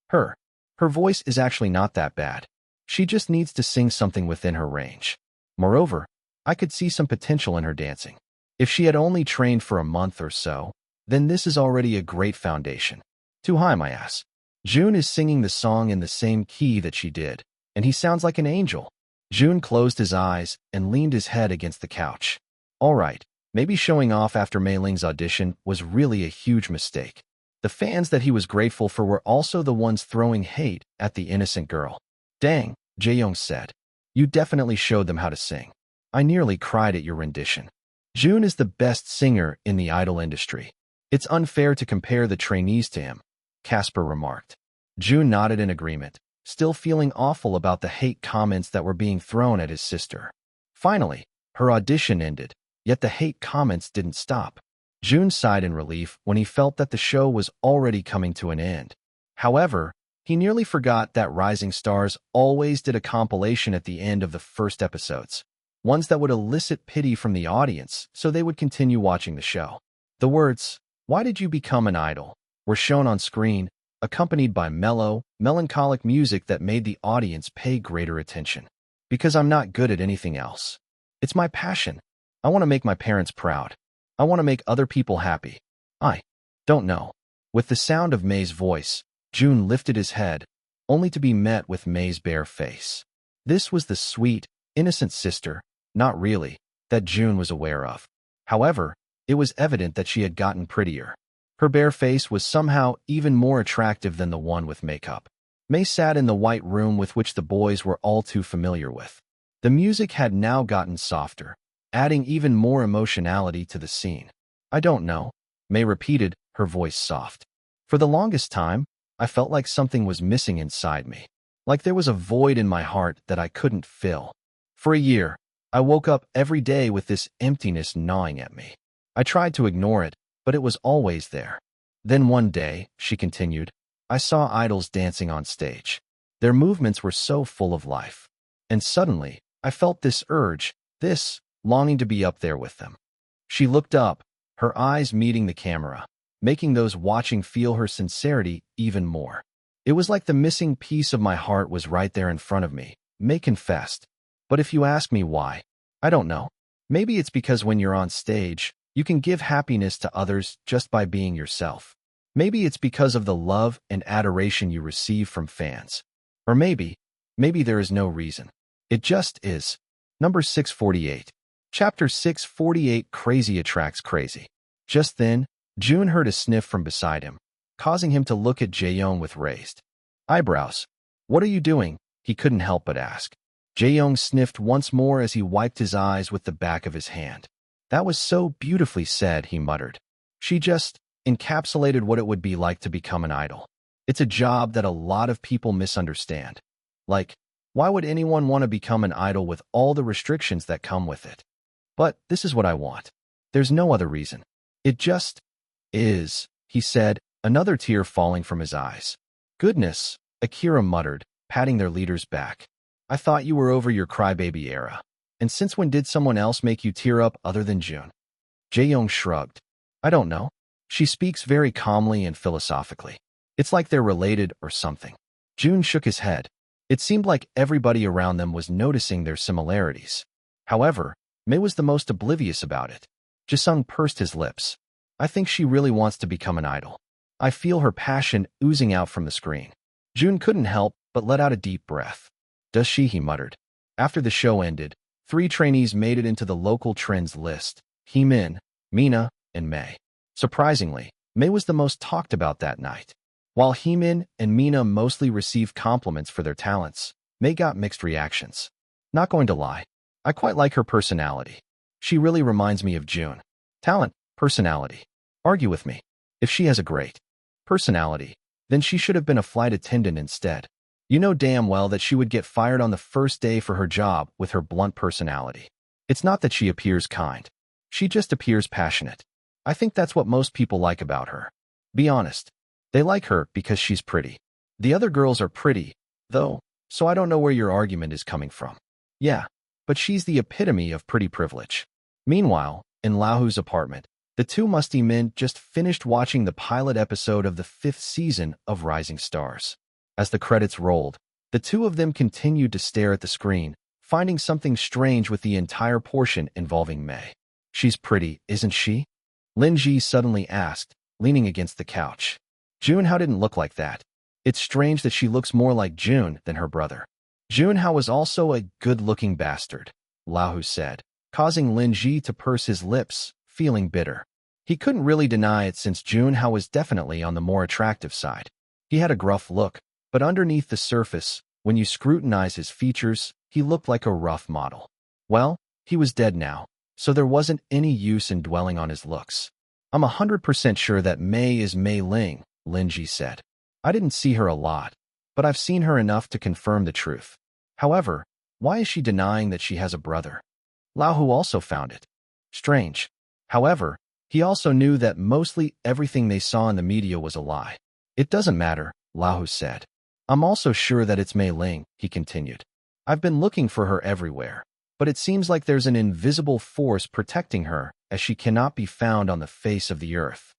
her. Her voice is actually not that bad. She just needs to sing something within her range. Moreover, I could see some potential in her dancing. If she had only trained for a month or so, then this is already a great foundation. Too high, my ass. Jun is singing the song in the same key that she did, and he sounds like an angel. Jun closed his eyes and leaned his head against the couch. All right, maybe showing off after Mei Ling's audition was really a huge mistake. The fans that he was grateful for were also the ones throwing hate at the innocent girl. Dang, Jae-young said. You definitely showed them how to sing. I nearly cried at your rendition. Jun is the best singer in the idol industry. It's unfair to compare the trainees to him, Casper remarked. Jun nodded in agreement, still feeling awful about the hate comments that were being thrown at his sister. Finally, her audition ended, yet the hate comments didn't stop. Jun sighed in relief when he felt that the show was already coming to an end. However, he nearly forgot that Rising Stars always did a compilation at the end of the first episodes, ones that would elicit pity from the audience so they would continue watching the show. The words, "Why did you become an idol?" were shown on screen, accompanied by mellow, melancholic music that made the audience pay greater attention. Because I'm not good at anything else. It's my passion. I want to make my parents proud. I want to make other people happy. I don't know. With the sound of Mei's voice, Jun lifted his head, only to be met with Mei's bare face. This was the sweet, innocent sister, not really, that Jun was aware of. However, it was evident that she had gotten prettier. Her bare face was somehow even more attractive than the one with makeup. Mei sat in the white room with which the boys were all too familiar with. The music had now gotten softer, adding even more emotionality to the scene. I don't know, Mei repeated, her voice soft. For the longest time, I felt like something was missing inside me. Like there was a void in my heart that I couldn't fill. For a year, I woke up every day with this emptiness gnawing at me. I tried to ignore it, but it was always there. Then one day, she continued, I saw idols dancing on stage. Their movements were so full of life. And suddenly, I felt this urge, this longing to be up there with them. She looked up, her eyes meeting the camera, making those watching feel her sincerity even more. It was like the missing piece of my heart was right there in front of me, Mei confessed. But if you ask me why, I don't know. Maybe it's because when you're on stage, you can give happiness to others just by being yourself. Maybe it's because of the love and adoration you receive from fans. Or maybe there is no reason. It just is. Number 648. Chapter 648 Crazy Attracts Crazy. Just then, Jun heard a sniff from beside him, causing him to look at Jae-young with raised eyebrows. What are you doing? He couldn't help but ask. Jae-young sniffed once more as he wiped his eyes with the back of his hand. That was so beautifully said, he muttered. She just encapsulated what it would be like to become an idol. It's a job that a lot of people misunderstand. Like, why would anyone want to become an idol with all the restrictions that come with it? But this is what I want. There's no other reason. It just is, he said, another tear falling from his eyes. Goodness, Akira muttered, patting their leader's back. I thought you were over your crybaby era. And since when did someone else make you tear up other than Jun? Jae-young shrugged. I don't know. She speaks very calmly and philosophically. It's like they're related or something. Jun shook his head. It seemed like everybody around them was noticing their similarities. However, Mei was the most oblivious about it. Jisung pursed his lips. I think she really wants to become an idol. I feel her passion oozing out from the screen. Jun couldn't help but let out a deep breath. Does she? He muttered. After the show ended, 3 trainees made it into the local trends list: Heemin, Mina, and Mei. Surprisingly, Mei was the most talked about that night. While Heemin and Mina mostly received compliments for their talents, Mei got mixed reactions. Not going to lie, I quite like her personality. She really reminds me of Jun. Talent, personality. Argue with me. If she has a great personality, then she should have been a flight attendant instead. You know damn well that she would get fired on the first day for her job with her blunt personality. It's not that she appears kind. She just appears passionate. I think that's what most people like about her. Be honest. They like her because she's pretty. The other girls are pretty, though, so I don't know where your argument is coming from. Yeah, but she's the epitome of pretty privilege. Meanwhile, in Laohu's apartment, the 2 musty men just finished watching the pilot episode of the 5th season of Rising Stars. As the credits rolled, the 2 of them continued to stare at the screen, finding something strange with the entire portion involving Mei. She's pretty, isn't she? Lin Ji suddenly asked, leaning against the couch. Jun Hao didn't look like that. It's strange that she looks more like Jun than her brother. Jun Hao was also a good-looking bastard, Laohu said, causing Lin Ji to purse his lips, feeling bitter. He couldn't really deny it since Jun Hao was definitely on the more attractive side. He had a gruff look, but underneath the surface, when you scrutinize his features, he looked like a rough model. Well, he was dead now, so there wasn't any use in dwelling on his looks. I'm 100% sure that Mei is Mei Ling, Lin Ji said. I didn't see her a lot, but I've seen her enough to confirm the truth. However, why is she denying that she has a brother? Laohu also found it strange. However, he also knew that mostly everything they saw in the media was a lie. It doesn't matter, Laohu said. I'm also sure that it's Mei Ling, he continued. I've been looking for her everywhere, but it seems like there's an invisible force protecting her, as she cannot be found on the face of the earth.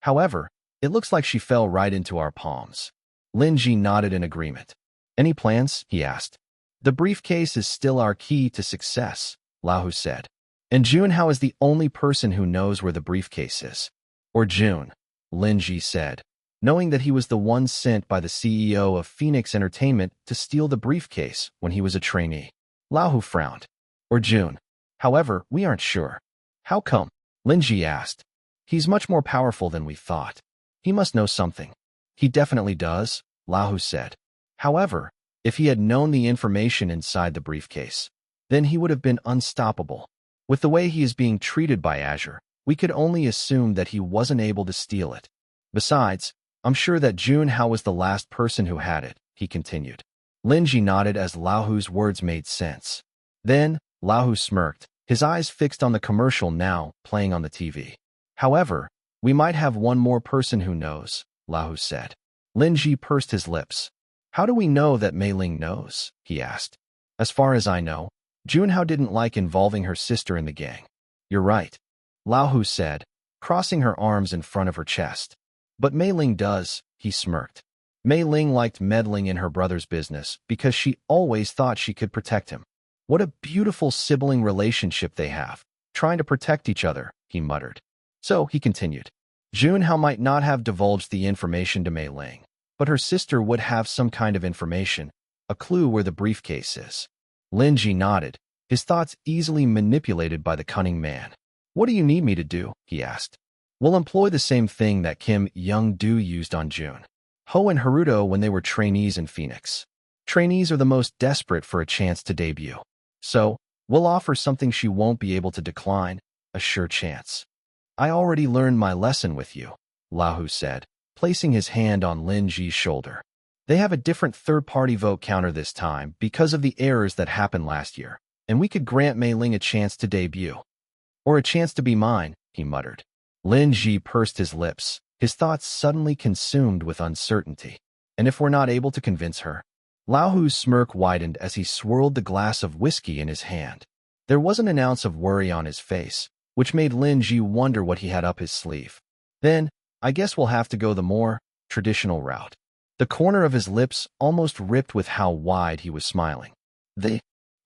However, it looks like she fell right into our palms. Lin Ji nodded in agreement. Any plans? He asked. The briefcase is still our key to success, Laohu said. And Jun Hao is the only person who knows where the briefcase is. Or Jun, Lin Ji said, knowing that he was the one sent by the CEO of Phoenix Entertainment to steal the briefcase when he was a trainee. Laohu frowned. Or Jun. However, we aren't sure. How come? Lin Ji asked. He's much more powerful than we thought. He must know something. He definitely does, Laohu said. However, if he had known the information inside the briefcase, then he would have been unstoppable. With the way he is being treated by Azure, we could only assume that he wasn't able to steal it. Besides, I'm sure that Jun Hao was the last person who had it, he continued. Lin Ji nodded as Laohu's words made sense. Then, Laohu smirked, his eyes fixed on the commercial now playing on the TV. However, we might have one more person who knows, Laohu said. Lin Ji pursed his lips. How do we know that Mei Ling knows? He asked. As far as I know, Jun Hao didn't like involving her sister in the gang. You're right, Laohu said, crossing her arms in front of her chest. But Mei Ling does, he smirked. Mei Ling liked meddling in her brother's business because she always thought she could protect him. What a beautiful sibling relationship they have, trying to protect each other, he muttered. So, he continued. Jun Hao might not have divulged the information to Mei Ling, but her sister would have some kind of information, a clue where the briefcase is. Lin Ji nodded, his thoughts easily manipulated by the cunning man. What do you need me to do? He asked. We'll employ the same thing that Kim Young-do used on Jun Ho and Haruto when they were trainees in Phoenix. Trainees are the most desperate for a chance to debut. So, we'll offer something she won't be able to decline, a sure chance. I already learned my lesson with you, Laohu said, placing his hand on Lin Ji's shoulder. They have a different third-party vote counter this time because of the errors that happened last year, and we could grant Mei Ling a chance to debut. Or a chance to be mine, he muttered. Lin Ji pursed his lips, his thoughts suddenly consumed with uncertainty. And if we're not able to convince her? Laohu's smirk widened as he swirled the glass of whiskey in his hand. There wasn't an ounce of worry on his face, which made Lin Ji wonder what he had up his sleeve. Then, I guess we'll have to go the more traditional route. The corner of his lips almost ripped with how wide he was smiling. The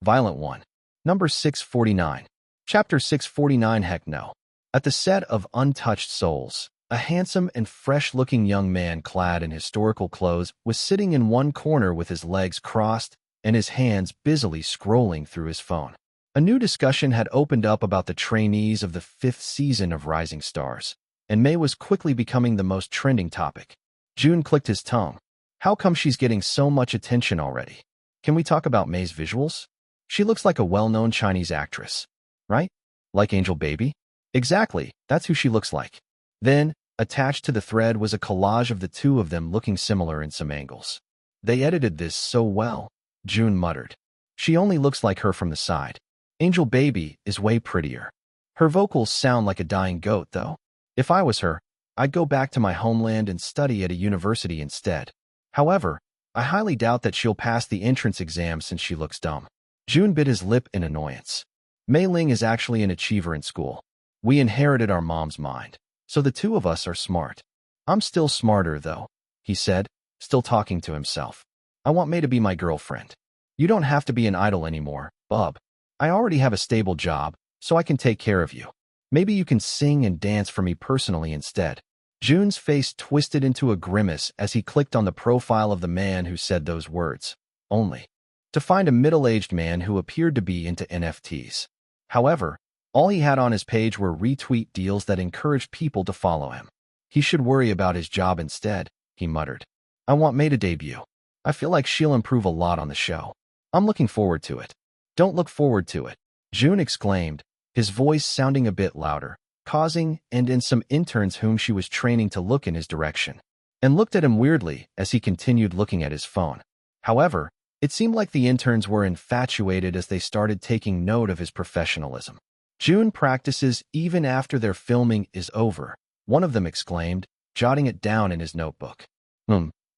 violent one. Number 649. Chapter 649. Heck no. At the set of Untouched Souls, a handsome and fresh-looking young man clad in historical clothes was sitting in one corner with his legs crossed and his hands busily scrolling through his phone. A new discussion had opened up about the trainees of the 5th season of Rising Stars, and May was quickly becoming the most trending topic. Jun clicked his tongue. How come she's getting so much attention already? Can we talk about May's visuals? She looks like a well-known Chinese actress, right? Like Angel Baby? Exactly, that's who she looks like. Then, attached to the thread was a collage of the two of them looking similar in some angles. They edited this so well, Jun muttered. She only looks like her from the side. Angel Baby is way prettier. Her vocals sound like a dying goat, though. If I was her, I'd go back to my homeland and study at a university instead. However, I highly doubt that she'll pass the entrance exam since she looks dumb. Jun bit his lip in annoyance. Mei Ling is actually an achiever in school. We inherited our mom's mind, so the two of us are smart. I'm still smarter, though, he said, still talking to himself. I want Mei to be my girlfriend. You don't have to be an idol anymore, bub. I already have a stable job, so I can take care of you. Maybe you can sing and dance for me personally instead. Jun's face twisted into a grimace as he clicked on the profile of the man who said those words. Only to find a middle-aged man who appeared to be into NFTs. However, all he had on his page were retweet deals that encouraged people to follow him. He should worry about his job instead, he muttered. I want Mei to debut. I feel like she'll improve a lot on the show. I'm looking forward to it. Don't look forward to it, Jun exclaimed, his voice sounding a bit louder, causing and in some interns whom she was training to look in his direction, and looked at him weirdly as he continued looking at his phone. However, it seemed like the interns were infatuated as they started taking note of his professionalism. Jun practices even after their filming is over, one of them exclaimed, jotting it down in his notebook.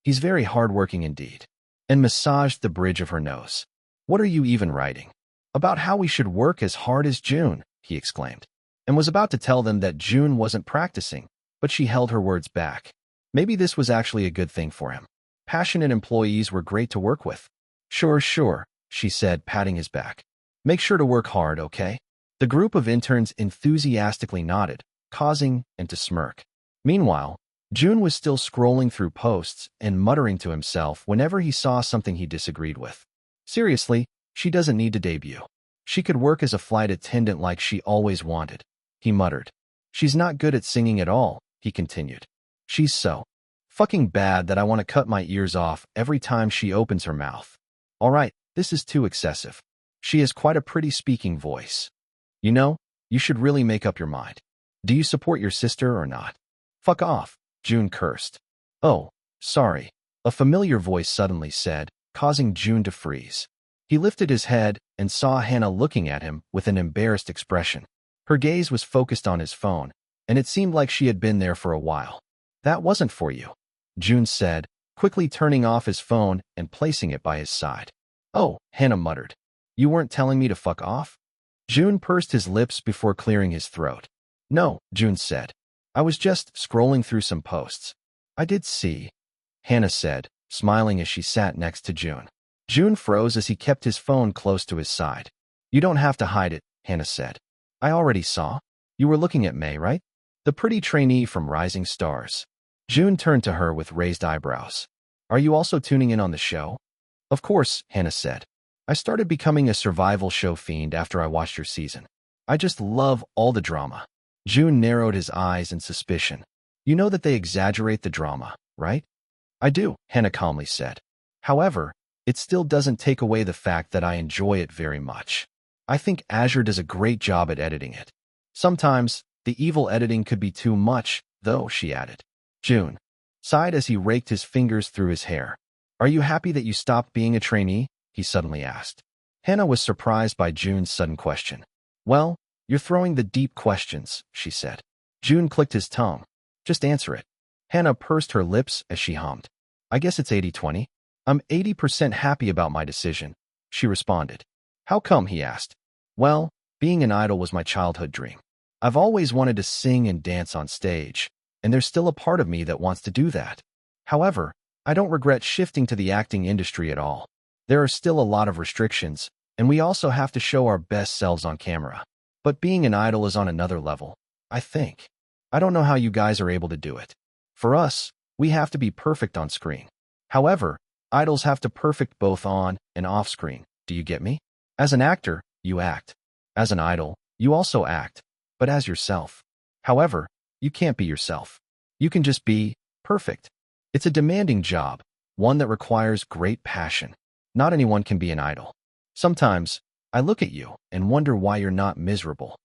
He's very hardworking indeed. And massaged the bridge of her nose. What are you even writing? About how we should work as hard as Jun, he exclaimed, and was about to tell them that Jun wasn't practicing, but she held her words back. Maybe this was actually a good thing for him. Passionate employees were great to work with. Sure, she said, patting his back. Make sure to work hard, okay? The group of interns enthusiastically nodded, causing him to smirk. Meanwhile, Jun was still scrolling through posts and muttering to himself whenever he saw something he disagreed with. Seriously, she doesn't need to debut. She could work as a flight attendant like she always wanted, he muttered. She's not good at singing at all, he continued. She's so fucking bad that I want to cut my ears off every time she opens her mouth. All right, this is too excessive. She has quite a pretty speaking voice. You know, you should really make up your mind. Do you support your sister or not? Fuck off, Jun cursed. Oh, sorry, a familiar voice suddenly said, causing Jun to freeze. He lifted his head and saw Hannah looking at him with an embarrassed expression. Her gaze was focused on his phone, and it seemed like she had been there for a while. That wasn't for you, Jun said, quickly turning off his phone and placing it by his side. Oh, Hannah muttered. You weren't telling me to fuck off? Jun pursed his lips before clearing his throat. No, Jun said. I was just scrolling through some posts. I did see, Hannah said, smiling as she sat next to Jun. Jun froze as he kept his phone close to his side. You don't have to hide it, Hannah said. I already saw. You were looking at Mei, right? The pretty trainee from Rising Stars. Jun turned to her with raised eyebrows. Are you also tuning in on the show? Of course, Hannah said. I started becoming a survival show fiend after I watched your season. I just love all the drama. Jun narrowed his eyes in suspicion. You know that they exaggerate the drama, right? I do, Hannah calmly said. However, it still doesn't take away the fact that I enjoy it very much. I think Azure does a great job at editing it. Sometimes, the evil editing could be too much, though, she added. Jun sighed as he raked his fingers through his hair. Are you happy that you stopped being a trainee? He suddenly asked. Hannah was surprised by Jun's sudden question. Well, you're throwing the deep questions, she said. Jun clicked his tongue. Just answer it. Hannah pursed her lips as she hummed. I guess it's 80-20. I'm 80% happy about my decision, she responded. How come, he asked. Well, being an idol was my childhood dream. I've always wanted to sing and dance on stage, and there's still a part of me that wants to do that. However, I don't regret shifting to the acting industry at all. There are still a lot of restrictions, and we also have to show our best selves on camera. But being an idol is on another level, I think. I don't know how you guys are able to do it. For us, we have to be perfect on screen. However, idols have to perfect both on and off screen. Do you get me? As an actor, you act. As an idol, you also act, but as yourself. However, you can't be yourself. You can just be perfect. It's a demanding job, one that requires great passion. Not anyone can be an idol. Sometimes, I look at you and wonder why you're not miserable.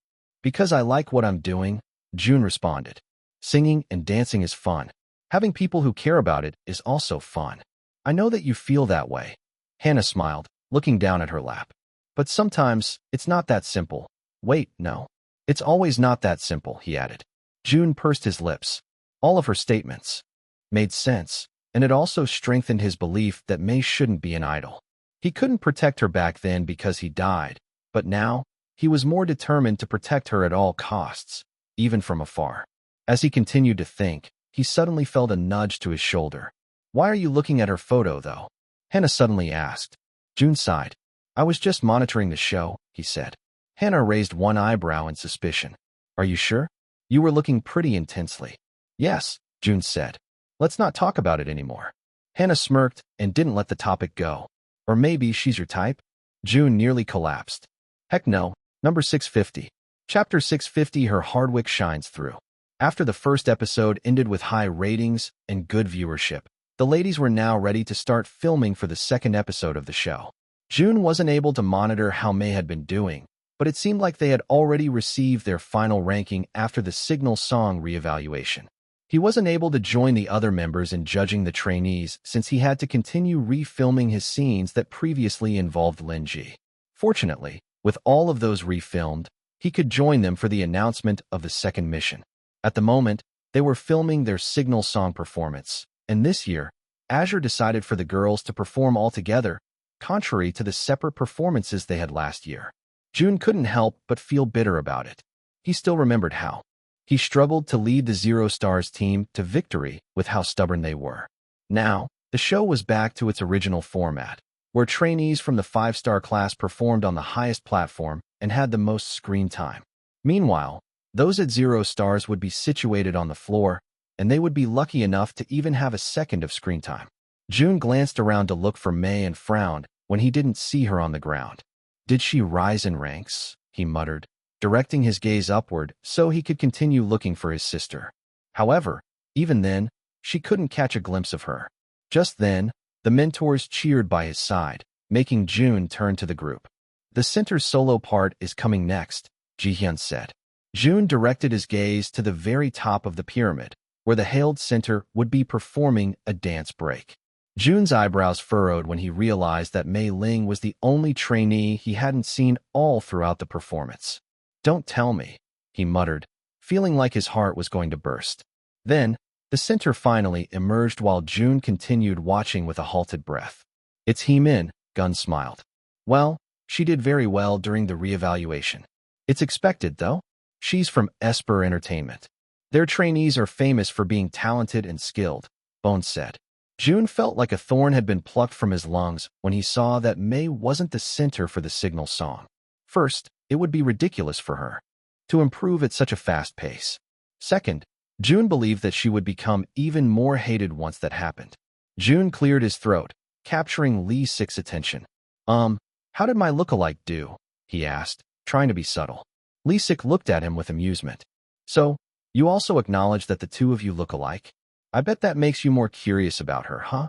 Because I like what I'm doing, Jun responded. Singing and dancing is fun. Having people who care about it is also fun. I know that you feel that way. Hannah smiled, looking down at her lap. But sometimes, it's not that simple. Wait, no. It's always not that simple, he added. Jun pursed his lips. All of her statements made sense, and it also strengthened his belief that May shouldn't be an idol. He couldn't protect her back then because he died, but now, he was more determined to protect her at all costs, even from afar. As he continued to think, he suddenly felt a nudge to his shoulder. Why are you looking at her photo, though? Hannah suddenly asked. Jun sighed. I was just monitoring the show, he said. Hannah raised one eyebrow in suspicion. Are you sure? You were looking pretty intensely. Yes, Jun said. Let's not talk about it anymore. Hannah smirked and didn't let the topic go. Or maybe she's your type? Jun nearly collapsed. Heck no, number 650. Chapter 650. Her Hardwick shines through. After the first episode ended with high ratings and good viewership, the ladies were now ready to start filming for the second episode of the show. Jun wasn't able to monitor how May had been doing, but it seemed like they had already received their final ranking after the Signal song reevaluation. He wasn't able to join the other members in judging the trainees since he had to continue refilming his scenes that previously involved Lin Ji. Fortunately, with all of those refilmed, he could join them for the announcement of the second mission. At the moment, they were filming their Signal song performance, and this year, Azure decided for the girls to perform all together, contrary to the separate performances they had last year. Jun couldn't help but feel bitter about it. He still remembered how he struggled to lead the Zero Stars team to victory with how stubborn they were. Now, the show was back to its original format, where trainees from the 5-star class performed on the highest platform and had the most screen time. Meanwhile, those at 0 stars would be situated on the floor, and they would be lucky enough to even have a second of screen time. Jun glanced around to look for May and frowned when he didn't see her on the ground. Did she rise in ranks? He muttered, directing his gaze upward so he could continue looking for his sister. However, even then, she couldn't catch a glimpse of her. Just then, the mentors cheered by his side, making Jun turn to the group. The center's solo part is coming next, Ji-hyun said. Jun directed his gaze to the very top of the pyramid, where the hailed center would be performing a dance break. Jun's eyebrows furrowed when he realized that Mei Ling was the only trainee he hadn't seen all throughout the performance. Don't tell me, he muttered, feeling like his heart was going to burst. Then, the center finally emerged while Jun continued watching with a halted breath. It's Hee-min, Gun smiled. Well, she did very well during the reevaluation. It's expected, though. She's from Esper Entertainment. Their trainees are famous for being talented and skilled, Bones said. Jun felt like a thorn had been plucked from his lungs when he saw that May wasn't the center for the Signal song. First, it would be ridiculous for her to improve at such a fast pace. Second, Jun believed that she would become even more hated once that happened. Jun cleared his throat, capturing Lee Sik's attention. How did my lookalike do? He asked, trying to be subtle. Lee Sik looked at him with amusement. So, you also acknowledge that the two of you look alike? I bet that makes you more curious about her, huh?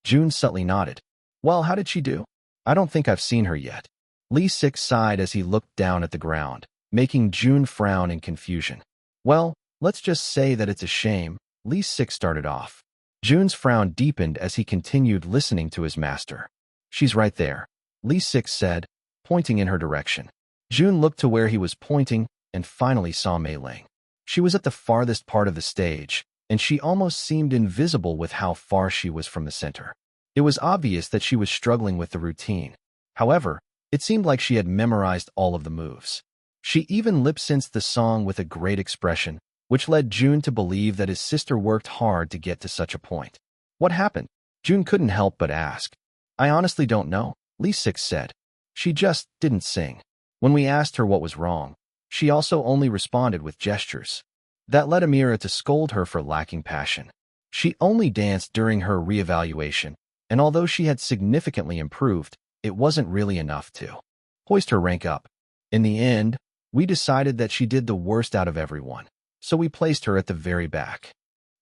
Jun subtly nodded. Well, how did she do? I don't think I've seen her yet. Lee Sik sighed as he looked down at the ground, making Jun frown in confusion. Well, let's just say that it's a shame, Lee Sik started off. Jun's frown deepened as he continued listening to his master. She's right there, Lee Sik said, pointing in her direction. Jun looked to where he was pointing and finally saw Mei Ling. She was at the farthest part of the stage, and she almost seemed invisible with how far she was from the center. It was obvious that she was struggling with the routine. However, it seemed like she had memorized all of the moves. She even lip-synced the song with a great expression, which led Jun to believe that his sister worked hard to get to such a point. What happened? Jun couldn't help but ask. I honestly don't know, Lee Sik said. She just didn't sing. When we asked her what was wrong, She also only responded with gestures. That led Amira to scold her for lacking passion. She only danced during her reevaluation, and although she had significantly improved, it wasn't really enough to hoist her rank up. In the end, we decided that she did the worst out of everyone, so we placed her at the very back.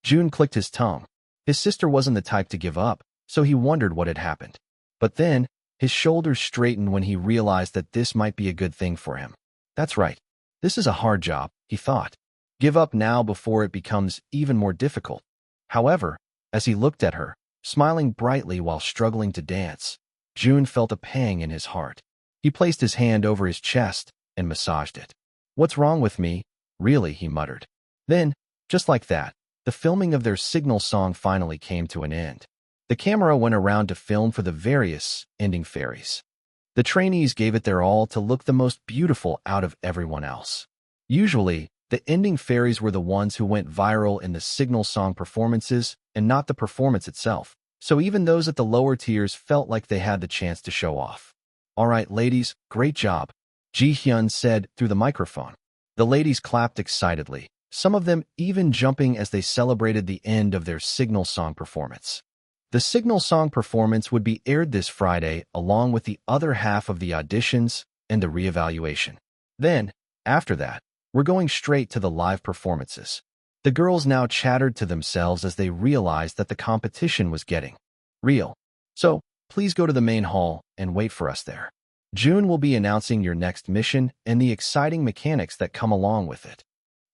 Jun clicked his tongue. His sister wasn't the type to give up, so he wondered what had happened. But then, his shoulders straightened when he realized that this might be a good thing for him. That's right. This is a hard job, he thought. Give up now before it becomes even more difficult. However, as he looked at her, smiling brightly while struggling to dance, Jun felt a pang in his heart. He placed his hand over his chest and massaged it. What's wrong with me? Really, he muttered. Then, just like that, the filming of their signal song finally came to an end. The camera went around to film for the various ending fairies. The trainees gave it their all to look the most beautiful out of everyone else. Usually, the ending fairies were the ones who went viral in the signal song performances and not the performance itself, so even those at the lower tiers felt like they had the chance to show off. All right, ladies, great job, Ji-hyun said through the microphone. The ladies clapped excitedly, some of them even jumping as they celebrated the end of their signal song performance. The signal song performance would be aired this Friday along with the other half of the auditions and the reevaluation. Then, after that, we're going straight to the live performances. The girls now chattered to themselves as they realized that the competition was getting real. So, please go to the main hall and wait for us there. Jun will be announcing your next mission and the exciting mechanics that come along with it.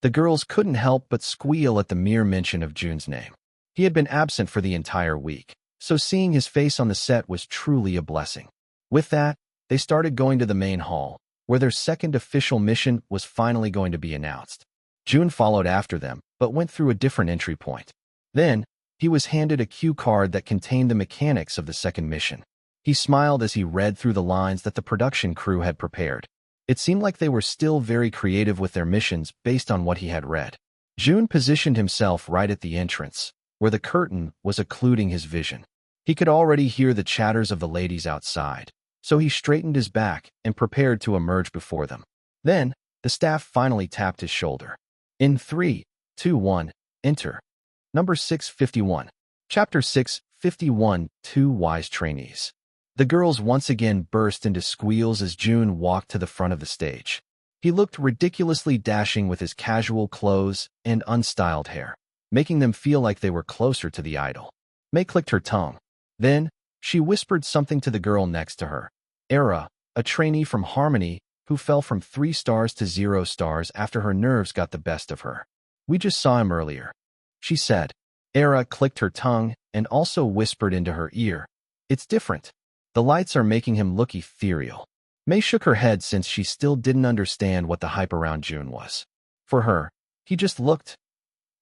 The girls couldn't help but squeal at the mere mention of Jun's name. He had been absent for the entire week, so seeing his face on the set was truly a blessing. With that, they started going to the main hall, where their second official mission was finally going to be announced. Jun followed after them, but went through a different entry point. Then, he was handed a cue card that contained the mechanics of the second mission. He smiled as he read through the lines that the production crew had prepared. It seemed like they were still very creative with their missions based on what he had read. Jun positioned himself right at the entrance, where the curtain was occluding his vision. He could already hear the chatters of the ladies outside, so he straightened his back and prepared to emerge before them. Then, the staff finally tapped his shoulder. In 3, 2, 1, enter. Number 651. Chapter 651, Two Wise Trainees. The girls once again burst into squeals as Jun walked to the front of the stage. He looked ridiculously dashing with his casual clothes and unstyled hair, making them feel like they were closer to the idol. May clicked her tongue. Then, she whispered something to the girl next to her. Era, a trainee from Harmony, who fell from 3 stars to 0 stars after her nerves got the best of her. We just saw him earlier, she said. Era clicked her tongue and also whispered into her ear. It's different. The lights are making him look ethereal. May shook her head since she still didn't understand what the hype around Jun was. For her, he just looked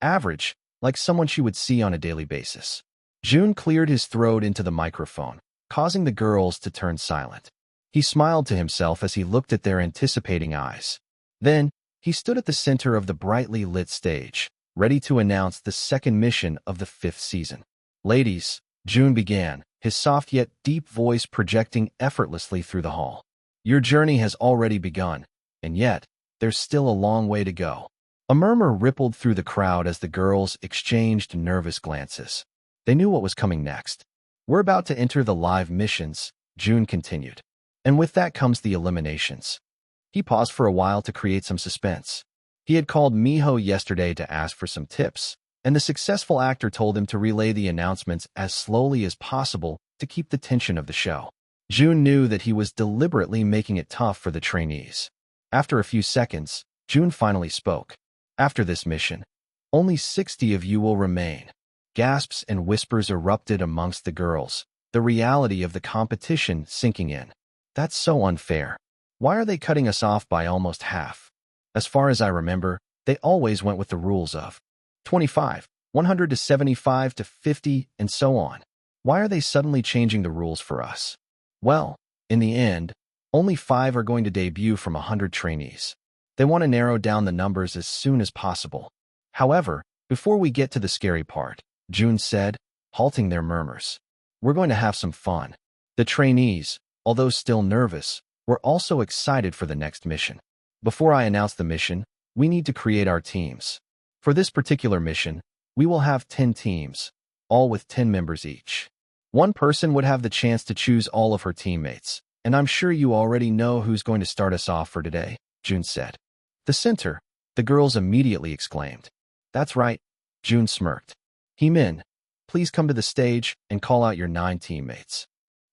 average, like someone she would see on a daily basis. Jun cleared his throat into the microphone, causing the girls to turn silent. He smiled to himself as he looked at their anticipating eyes. Then, he stood at the center of the brightly lit stage, ready to announce the second mission of the 5th season. Ladies, Jun began, his soft yet deep voice projecting effortlessly through the hall. Your journey has already begun, and yet, there's still a long way to go. A murmur rippled through the crowd as the girls exchanged nervous glances. They knew what was coming next. We're about to enter the live missions, Jun continued. And with that comes the eliminations. He paused for a while to create some suspense. He had called Miho yesterday to ask for some tips, and the successful actor told him to relay the announcements as slowly as possible to keep the tension of the show. Jun knew that he was deliberately making it tough for the trainees. After a few seconds, Jun finally spoke. After this mission, only 60 of you will remain. Gasps and whispers erupted amongst the girls, the reality of the competition sinking in. That's so unfair. Why are they cutting us off by almost half? As far as I remember, they always went with the rules of 25, 100 to 75 to 50, and so on. Why are they suddenly changing the rules for us? Well, in the end, only 5 are going to debut from 100 trainees. They want to narrow down the numbers as soon as possible. However, before we get to the scary part, Jun said, halting their murmurs, we're going to have some fun. The trainees, although still nervous, were also excited for the next mission. Before I announce the mission, we need to create our teams. For this particular mission, we will have 10 teams, all with 10 members each. One person would have the chance to choose all of her teammates, and I'm sure you already know who's going to start us off for today, Jun said. The center, the girls immediately exclaimed. That's right, Jun smirked. Heemin, please come to the stage and call out your 9 teammates.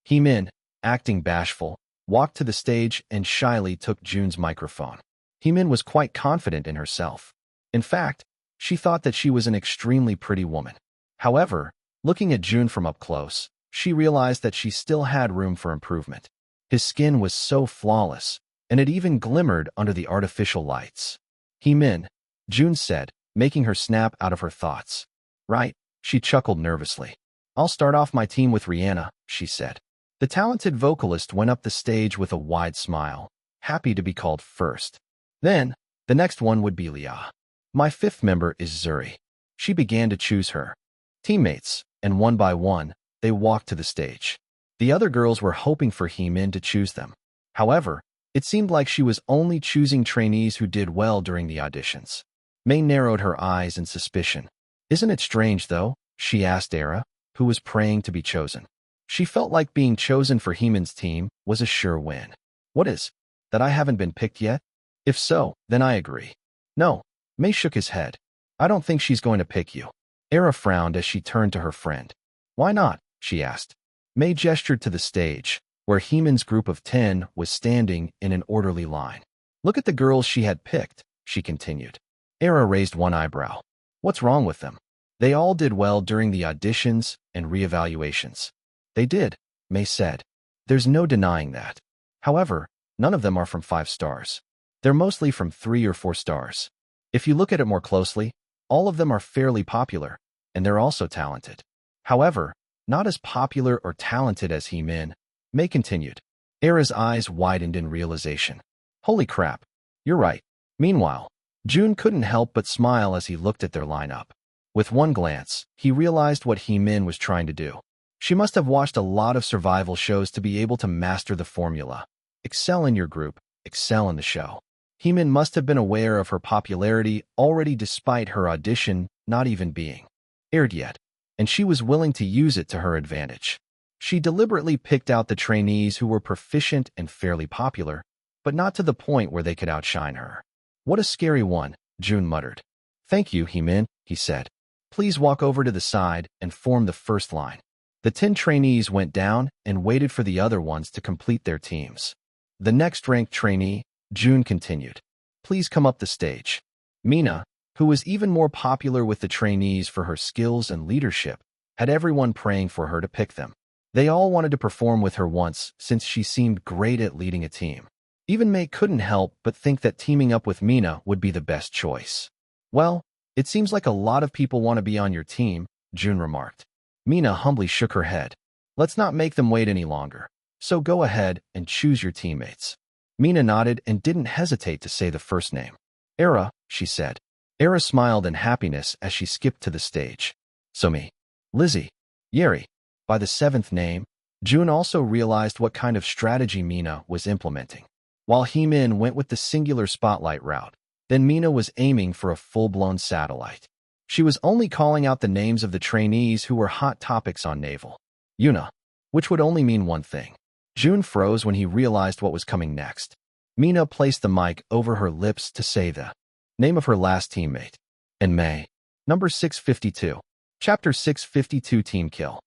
Heemin, acting bashful, walked to the stage and shyly took Jun's microphone. Heemin was quite confident in herself. In fact, she thought that she was an extremely pretty woman. However, looking at Jun from up close, she realized that she still had room for improvement. His skin was so flawless, and it even glimmered under the artificial lights. Heemin, Jun said, making her snap out of her thoughts. Right, she chuckled nervously. I'll start off my team with Rihanna, she said. The talented vocalist went up the stage with a wide smile, happy to be called first. Then, the next one would be Leah. My 5th member is Zuri. She began to choose her teammates, and one by one, they walked to the stage. The other girls were hoping for Heemin to choose them. However, it seemed like she was only choosing trainees who did well during the auditions. May narrowed her eyes in suspicion. Isn't it strange, though? She asked Era, who was praying to be chosen. She felt like being chosen for Heemin's team was a sure win. What is? That I haven't been picked yet? If so, then I agree. No, May shook his head. I don't think she's going to pick you. Era frowned as she turned to her friend. Why not? She asked. May gestured to the stage, where Heemin's group of 10 was standing in an orderly line. Look at the girls she had picked, she continued. Era raised one eyebrow. What's wrong with them? They all did well during the auditions and reevaluations. They did, May said. There's no denying that. However, none of them are from 5 stars. They're mostly from 3 or 4 stars. If you look at it more closely, all of them are fairly popular, and they're also talented. However, not as popular or talented as Heemin, May continued. Era's eyes widened in realization. Holy crap, you're right. Meanwhile, Jun couldn't help but smile as he looked at their lineup. With one glance, he realized what Heemin was trying to do. She must have watched a lot of survival shows to be able to master the formula. Excel in your group, excel in the show. Heemin must have been aware of her popularity already despite her audition not even being aired yet, and she was willing to use it to her advantage. She deliberately picked out the trainees who were proficient and fairly popular, but not to the point where they could outshine her. What a scary one, Jun muttered. Thank you, Heemin, he said. Please walk over to the side and form the first line. The 10 trainees went down and waited for the other ones to complete their teams. The next ranked trainee, Jun continued. Please come up the stage. Mina, who was even more popular with the trainees for her skills and leadership, had everyone praying for her to pick them. They all wanted to perform with her once since she seemed great at leading a team. Even May couldn't help but think that teaming up with Mina would be the best choice. Well, it seems like a lot of people want to be on your team, Jun remarked. Mina humbly shook her head. Let's not make them wait any longer. So go ahead and choose your teammates. Mina nodded and didn't hesitate to say the first name. Era, she said. Era smiled in happiness as she skipped to the stage. So me. Lizzie. Yeri. By the 7th name, Jun also realized what kind of strategy Mina was implementing. While Heemin went with the singular spotlight route, then Mina was aiming for a full-blown satellite. She was only calling out the names of the trainees who were hot topics on Naval. Yuna, which would only mean one thing. Jun froze when he realized what was coming next. Mina placed the mic over her lips to say the name of her last teammate. And May. Number 652. Chapter 652 Team Kill.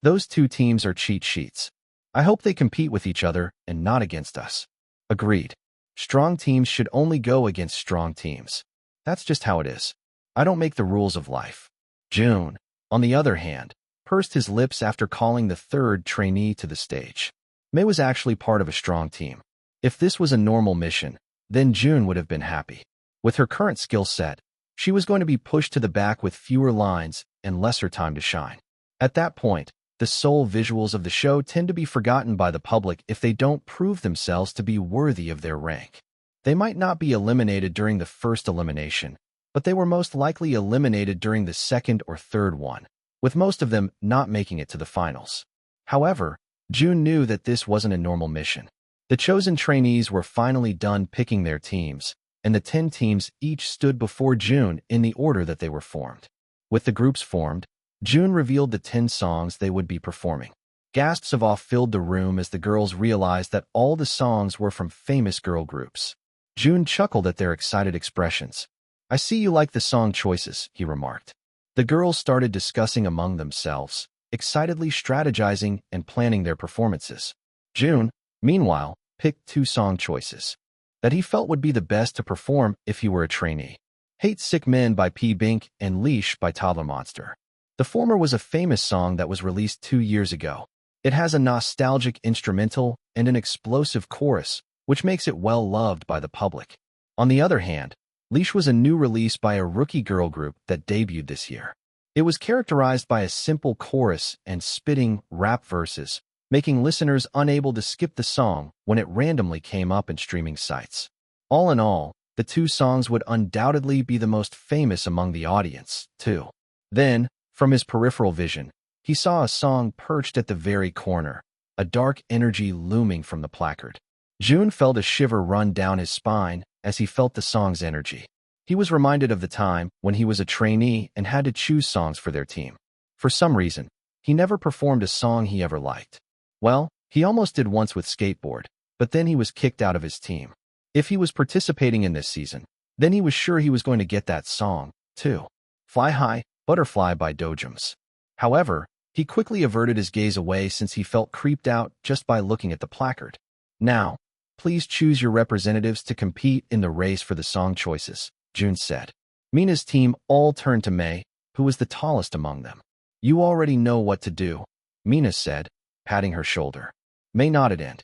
Those 2 teams are cheat sheets. I hope they compete with each other and not against us. Agreed. Strong teams should only go against strong teams. That's just how it is. I don't make the rules of life. Jun, on the other hand, pursed his lips after calling the 3rd trainee to the stage. May was actually part of a strong team. If this was a normal mission, then Jun would have been happy. With her current skill set, she was going to be pushed to the back with fewer lines and lesser time to shine. At that point, the sole visuals of the show tend to be forgotten by the public if they don't prove themselves to be worthy of their rank. They might not be eliminated during the first elimination, but they were most likely eliminated during the 2nd or 3rd one, with most of them not making it to the finals. However, Jun knew that this wasn't a normal mission. The chosen trainees were finally done picking their teams, and the 10 teams each stood before Jun in the order that they were formed. With the groups formed, Jun revealed the 10 songs they would be performing. Gasps of awe filled the room as the girls realized that all the songs were from famous girl groups. Jun chuckled at their excited expressions. "I see you like the song choices," he remarked. The girls started discussing among themselves, excitedly strategizing and planning their performances. Jun, meanwhile, picked 2 song choices that he felt would be the best to perform if he were a trainee. Hate Sick Men by P. Bink and Leash by Toddler Monster. The former was a famous song that was released 2 years ago. It has a nostalgic instrumental and an explosive chorus, which makes it well loved by the public. On the other hand, Leash was a new release by a rookie girl group that debuted this year. It was characterized by a simple chorus and spitting rap verses, making listeners unable to skip the song when it randomly came up in streaming sites. All in all, the 2 songs would undoubtedly be the most famous among the audience, too. Then, from his peripheral vision, he saw a song perched at the very corner, a dark energy looming from the placard. Jun felt a shiver run down his spine as he felt the song's energy. He was reminded of the time when he was a trainee and had to choose songs for their team. For some reason, he never performed a song he ever liked. Well, he almost did once with Skateboard, but then he was kicked out of his team. If he was participating in this season, then he was sure he was going to get that song, too. Fly High, Butterfly by Dojums. However, he quickly averted his gaze away since he felt creeped out just by looking at the placard. "Now, please choose your representatives to compete in the race for the song choices," Jun said. Mina's team all turned to May, who was the tallest among them. "You already know what to do," Mina said, patting her shoulder. May nodded and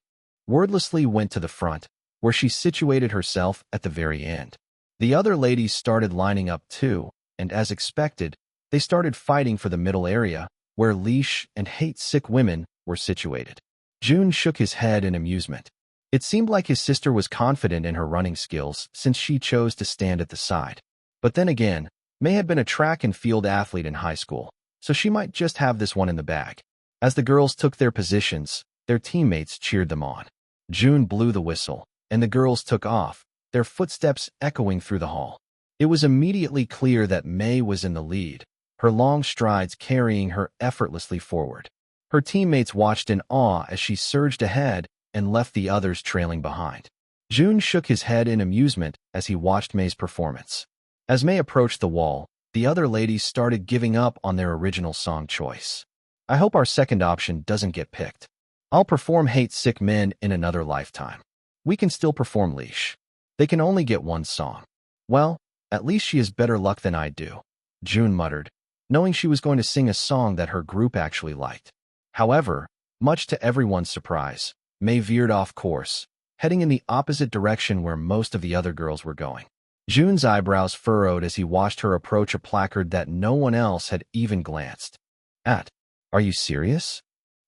wordlessly went to the front, where she situated herself at the very end. The other ladies started lining up too, and as expected, they started fighting for the middle area, where Leash and Hate Sick Women were situated. Jun shook his head in amusement. It seemed like his sister was confident in her running skills since she chose to stand at the side. But then again, May had been a track and field athlete in high school, so she might just have this one in the bag. As the girls took their positions, their teammates cheered them on. Jun blew the whistle, and the girls took off, their footsteps echoing through the hall. It was immediately clear that May was in the lead, her long strides carrying her effortlessly forward. Her teammates watched in awe as she surged ahead and left the others trailing behind. Jun shook his head in amusement as he watched May's performance. As May approached the wall, the other ladies started giving up on their original song choice. "I hope our second option doesn't get picked. I'll perform Hate Sick Men in another lifetime. We can still perform Leash. They can only get one song." "Well, at least she has better luck than I do," Jun muttered, knowing she was going to sing a song that her group actually liked. However, much to everyone's surprise, May veered off course, heading in the opposite direction where most of the other girls were going. Jun's eyebrows furrowed as he watched her approach a placard that no one else had even glanced at. "Are you serious?"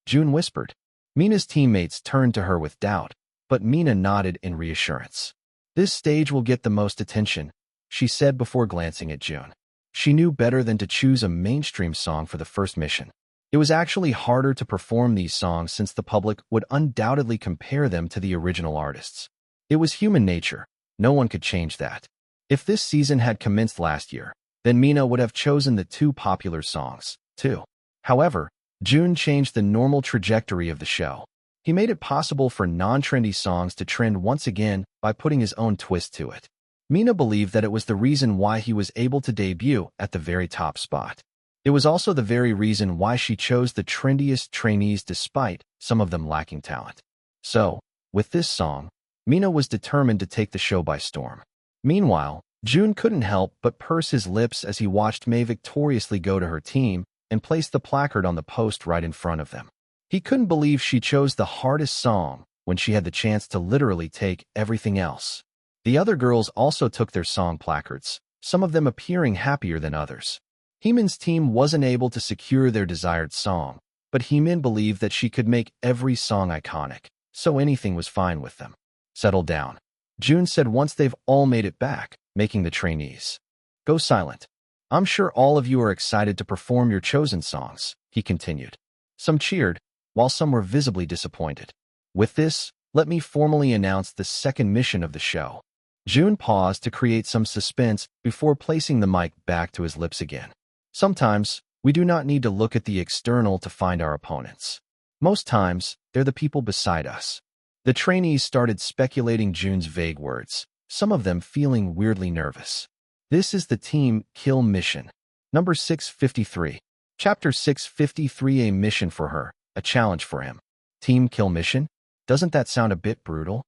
Jun whispered. Mina's teammates turned to her with doubt, but Mina nodded in reassurance. "This stage will get the most attention," she said before glancing at Jun. She knew better than to choose a mainstream song for the first mission. It was actually harder to perform these songs since the public would undoubtedly compare them to the original artists. It was human nature. No one could change that. If this season had commenced last year, then Mina would have chosen the 2 popular songs, too. However, Jun changed the normal trajectory of the show. He made it possible for non-trendy songs to trend once again by putting his own twist to it. Mina believed that it was the reason why he was able to debut at the very top spot. It was also the very reason why she chose the trendiest trainees despite some of them lacking talent. So, with this song, Mina was determined to take the show by storm. Meanwhile, Jun couldn't help but purse his lips as he watched May victoriously go to her team and place the placard on the post right in front of them. He couldn't believe she chose the hardest song when she had the chance to literally take everything else. The other girls also took their song placards, some of them appearing happier than others. Heemin's team wasn't able to secure their desired song, but Heemin believed that she could make every song iconic, so anything was fine with them. "Settle down," Jun said once they've all made it back, making the trainees go silent. "I'm sure all of you are excited to perform your chosen songs," he continued. Some cheered, while some were visibly disappointed. With this, let me formally announce the second mission of the show. Jun paused to create some suspense before placing the mic back to his lips again. Sometimes, we do not need to look at the external to find our opponents. Most times, they're the people beside us. The trainees started speculating Jun's vague words, some of them feeling weirdly nervous. This is the team kill mission. Number 653. Chapter 653. A mission for her, a challenge for him. Team kill mission? Doesn't that sound a bit brutal?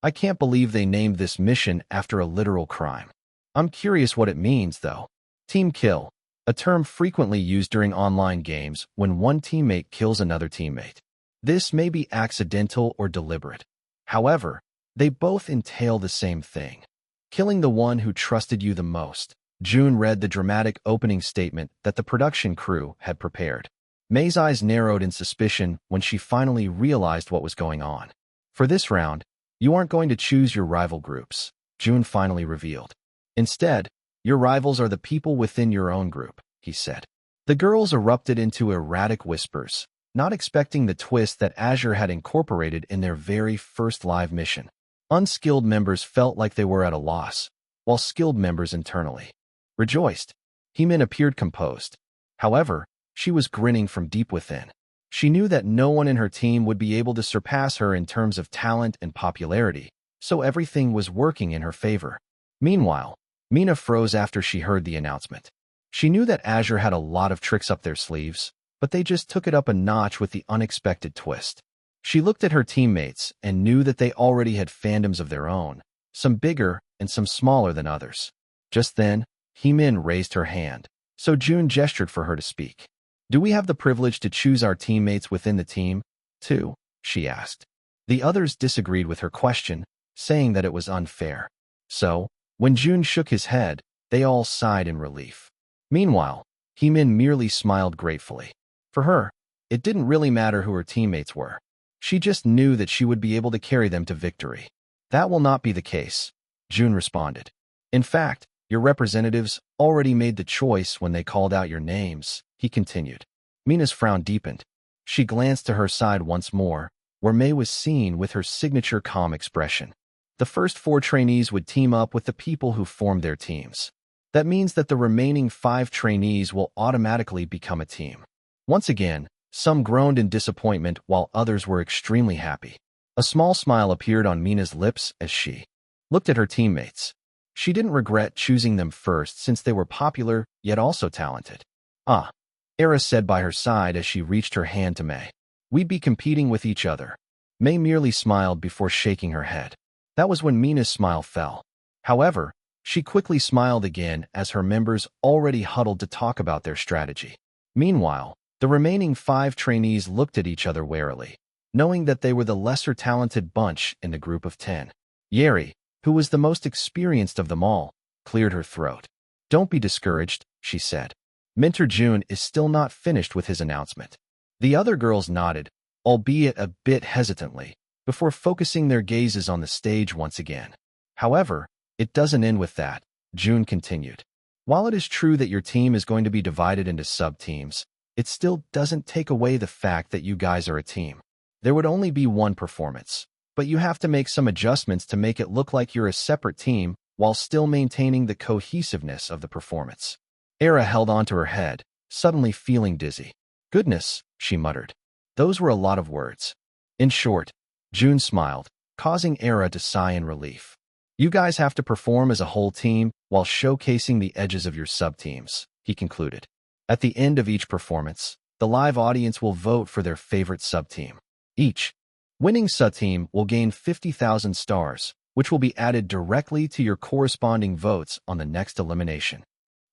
I can't believe they named this mission after a literal crime. I'm curious what it means, though. Team kill, a term frequently used during online games when one teammate kills another teammate. This may be accidental or deliberate. However, they both entail the same thing. Killing the one who trusted you the most. Jun read the dramatic opening statement that the production crew had prepared. May's eyes narrowed in suspicion when she finally realized what was going on. For this round, you aren't going to choose your rival groups, Jun finally revealed. Instead, your rivals are the people within your own group, he said. The girls erupted into erratic whispers, not expecting the twist that Azure had incorporated in their very first live mission. Unskilled members felt like they were at a loss, while skilled members internally rejoiced. Heemin appeared composed. However, she was grinning from deep within. She knew that no one in her team would be able to surpass her in terms of talent and popularity, so everything was working in her favor. Meanwhile, Mina froze after she heard the announcement. She knew that Azure had a lot of tricks up their sleeves, but they just took it up a notch with the unexpected twist. She looked at her teammates and knew that they already had fandoms of their own, some bigger and some smaller than others. Just then, Heemin raised her hand, so Jun gestured for her to speak. Do we have the privilege to choose our teammates within the team, too? She asked. The others disagreed with her question, saying that it was unfair. So, when Jun shook his head, they all sighed in relief. Meanwhile, Heemin merely smiled gratefully. For her, it didn't really matter who her teammates were. She just knew that she would be able to carry them to victory. That will not be the case, Jun responded. In fact, your representatives already made the choice when they called out your names, he continued. Mina's frown deepened. She glanced to her side once more, where May was seen with her signature calm expression. The first 4 trainees would team up with the people who formed their teams. That means that the remaining 5 trainees will automatically become a team. Once again, some groaned in disappointment while others were extremely happy. A small smile appeared on Mina's lips as she looked at her teammates. She didn't regret choosing them first since they were popular yet also talented. Ah, Era said by her side as she reached her hand to May. We'd be competing with each other. May merely smiled before shaking her head. That was when Mina's smile fell. However, she quickly smiled again as her members already huddled to talk about their strategy. Meanwhile, the remaining 5 trainees looked at each other warily, knowing that they were the lesser talented bunch in the group of 10. Yeri, who was the most experienced of them all, cleared her throat. Don't be discouraged, she said. Mentor Jun is still not finished with his announcement. The other girls nodded, albeit a bit hesitantly, before focusing their gazes on the stage once again. However, it doesn't end with that, Jun continued. While it is true that your team is going to be divided into sub-teams, it still doesn't take away the fact that you guys are a team. There would only be one performance, but you have to make some adjustments to make it look like you're a separate team while still maintaining the cohesiveness of the performance. Era held onto her head, suddenly feeling dizzy. Goodness, she muttered. Those were a lot of words. In short, Jun smiled, causing Era to sigh in relief. You guys have to perform as a whole team while showcasing the edges of your sub-teams, he concluded. At the end of each performance, the live audience will vote for their favorite sub-team. Each winning sub-team will gain 50,000 stars, which will be added directly to your corresponding votes on the next elimination.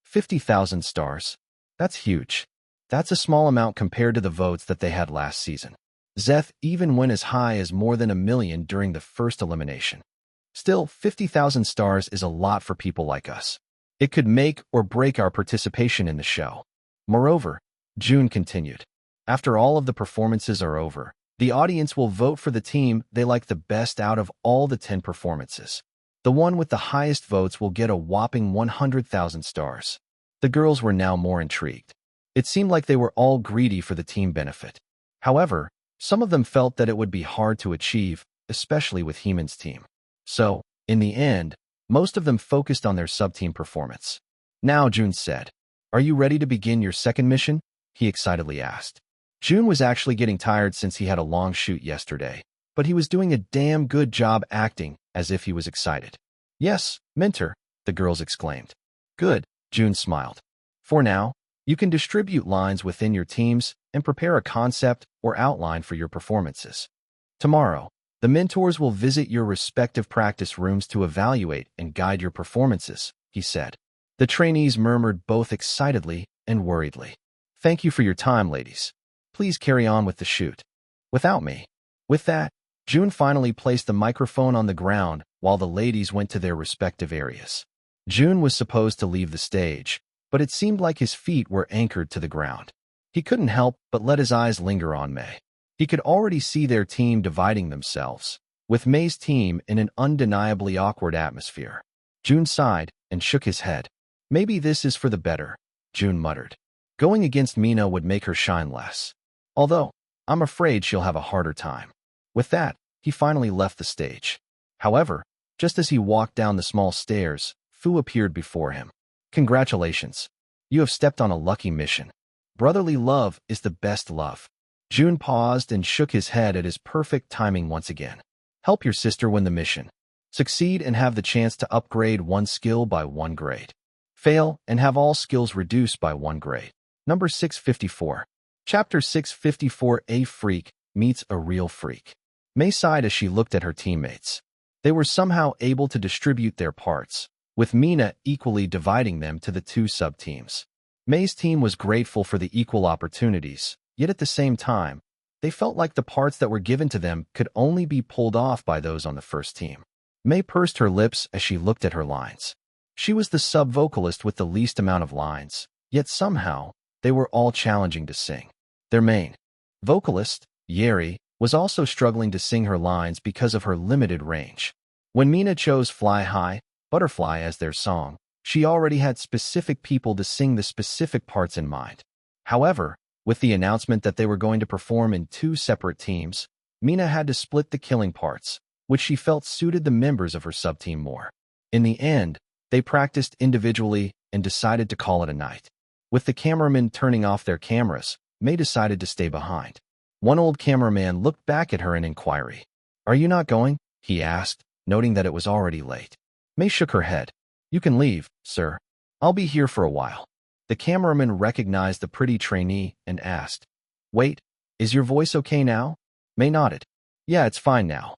50,000 stars. That's huge. That's a small amount compared to the votes that they had last season. Zeth even went as high as more than 1 million during the first elimination. Still, 50,000 stars is a lot for people like us. It could make or break our participation in the show. Moreover, Jun continued, after all of the performances are over, the audience will vote for the team they like the best out of all the 10 performances. The one with the highest votes will get a whopping 100,000 stars. The girls were now more intrigued. It seemed like they were all greedy for the team benefit. However, some of them felt that it would be hard to achieve, especially with Heeman's team. So, in the end, most of them focused on their sub-team performance. Now, Jun said, "Are you ready to begin your second mission?" he excitedly asked. Jun was actually getting tired since he had a long shoot yesterday, but he was doing a damn good job acting as if he was excited. "Yes, mentor," the girls exclaimed. "Good," Jun smiled. "For now, you can distribute lines within your teams and prepare a concept or outline for your performances. Tomorrow, the mentors will visit your respective practice rooms to evaluate and guide your performances," he said. The trainees murmured both excitedly and worriedly. "Thank you for your time, ladies. Please carry on with the shoot. Without me." With that, Jun finally placed the microphone on the ground while the ladies went to their respective areas. Jun was supposed to leave the stage, but it seemed like his feet were anchored to the ground. He couldn't help but let his eyes linger on Mei. He could already see their team dividing themselves, with Mei's team in an undeniably awkward atmosphere. Jun sighed and shook his head. "Maybe this is for the better," Jun muttered. "Going against Mina would make her shine less. Although, I'm afraid she'll have a harder time." With that, he finally left the stage. However, just as he walked down the small stairs, Fu appeared before him. "Congratulations. You have stepped on a lucky mission. Brotherly love is the best love." Jun paused and shook his head at his perfect timing once again. "Help your sister win the mission. Succeed and have the chance to upgrade one skill by 1 grade. Fail and have all skills reduced by 1 grade." Number 654. Chapter 654. A freak meets a real freak. Mei sighed as she looked at her teammates. They were somehow able to distribute their parts, with Mina equally dividing them to the 2 sub-teams. Mei's team was grateful for the equal opportunities, yet at the same time, they felt like the parts that were given to them could only be pulled off by those on the first team. Mei pursed her lips as she looked at her lines. She was the sub-vocalist with the least amount of lines, yet somehow, they were all challenging to sing. Their main vocalist, Yeri, was also struggling to sing her lines because of her limited range. When Mina chose Fly High, Butterfly as their song, she already had specific people to sing the specific parts in mind. However, with the announcement that they were going to perform in 2 separate teams, Mina had to split the killing parts, which she felt suited the members of her sub-team more. In the end, they practiced individually and decided to call it a night. With the cameramen turning off their cameras, Mei decided to stay behind. One old cameraman looked back at her in inquiry. "Are you not going?" he asked, noting that it was already late. Mei shook her head. "You can leave, sir. I'll be here for a while." The cameraman recognized the pretty trainee and asked, "Wait, is your voice okay now?" Mei nodded. "Yeah, it's fine now."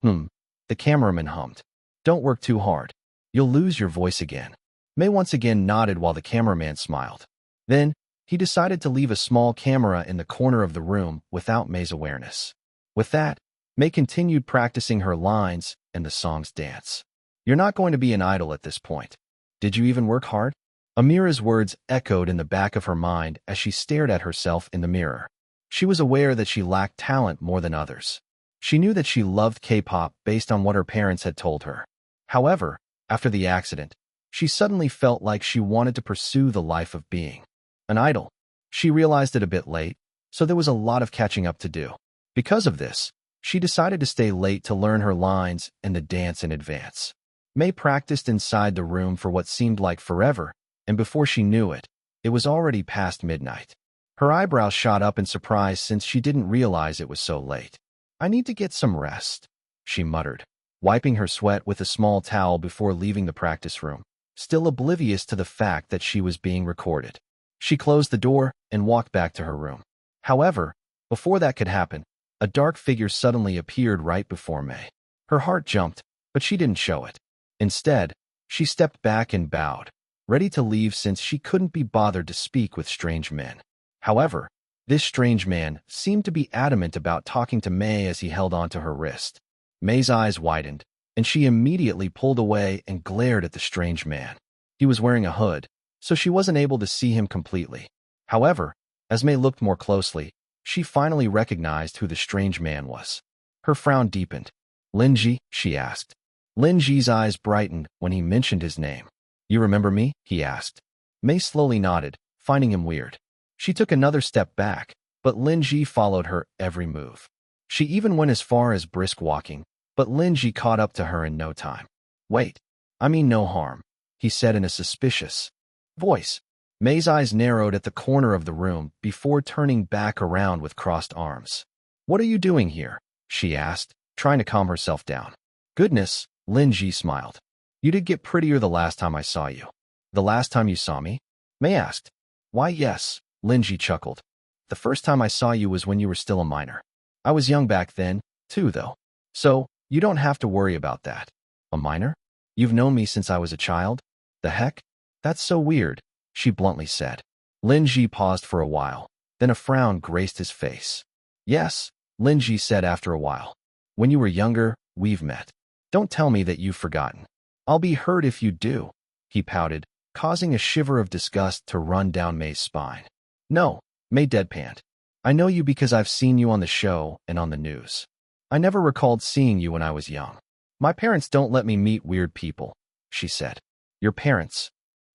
The cameraman hummed. "Don't work too hard. You'll lose your voice again." Mei once again nodded while the cameraman smiled. Then, he decided to leave a small camera in the corner of the room without Mei's awareness. With that, Mei continued practicing her lines and the song's dance. "You're not going to be an idol at this point. Did you even work hard?" Amira's words echoed in the back of her mind as she stared at herself in the mirror. She was aware that she lacked talent more than others. She knew that she loved K-pop based on what her parents had told her. However, after the accident, she suddenly felt like she wanted to pursue the life of being an idol. She realized it a bit late, so there was a lot of catching up to do. Because of this, she decided to stay late to learn her lines and the dance in advance. Mei practiced inside the room for what seemed like forever, and before she knew it, it was already past midnight. Her eyebrows shot up in surprise since she didn't realize it was so late. "I need to get some rest," she muttered, wiping her sweat with a small towel before leaving the practice room, still oblivious to the fact that she was being recorded. She closed the door and walked back to her room. However, before that could happen, a dark figure suddenly appeared right before Mei. Her heart jumped, but she didn't show it. Instead, she stepped back and bowed, ready to leave since she couldn't be bothered to speak with strange men. However, this strange man seemed to be adamant about talking to Mei as he held onto her wrist. Mei's eyes widened, and she immediately pulled away and glared at the strange man. He was wearing a hood, so she wasn't able to see him completely. However, as Mei looked more closely, she finally recognized who the strange man was. Her frown deepened. "Linji?" she asked. Linji's eyes brightened when he mentioned his name. "You remember me?" he asked. Mei slowly nodded, finding him weird. She took another step back, but Linji followed her every move. She even went as far as brisk walking, But Lin Ji caught up to her in no time. Wait, I mean no harm, he said in a suspicious voice. May's eyes narrowed at the corner of the room before turning back around with crossed arms. What are you doing here? She asked, trying to calm herself down. Goodness, Lin Ji smiled. You did get prettier the last time I saw you. The last time you saw me? May asked. Why, yes, Lin Ji chuckled. The first time I saw you was when you were still a minor. I was young back then, too, though. So, you don't have to worry about that. A minor? You've known me since I was a child? The heck? That's so weird, she bluntly said. Lin Ji paused for a while. Then a frown graced his face. Yes, Lin Ji said after a while. When you were younger, we've met. Don't tell me that you've forgotten. I'll be hurt if you do, he pouted, causing a shiver of disgust to run down May's spine. No, May deadpanned. I know you because I've seen you on the show and on the news. I never recalled seeing you when I was young. My parents don't let me meet weird people, she said. Your parents?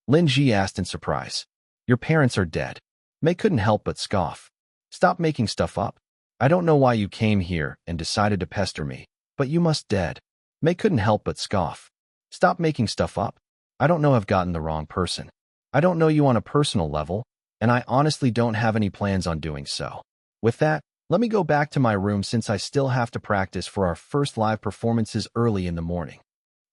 Lin Ji asked in surprise. Your parents are dead. May couldn't help but scoff. Stop making stuff up. I don't know why you came here and decided to pester me, but you must dead. May couldn't help but scoff. Stop making stuff up. I don't know I've gotten the wrong person. I don't know you on a personal level, and I honestly don't have any plans on doing so. With that, let me go back to my room since I still have to practice for our first live performances early in the morning.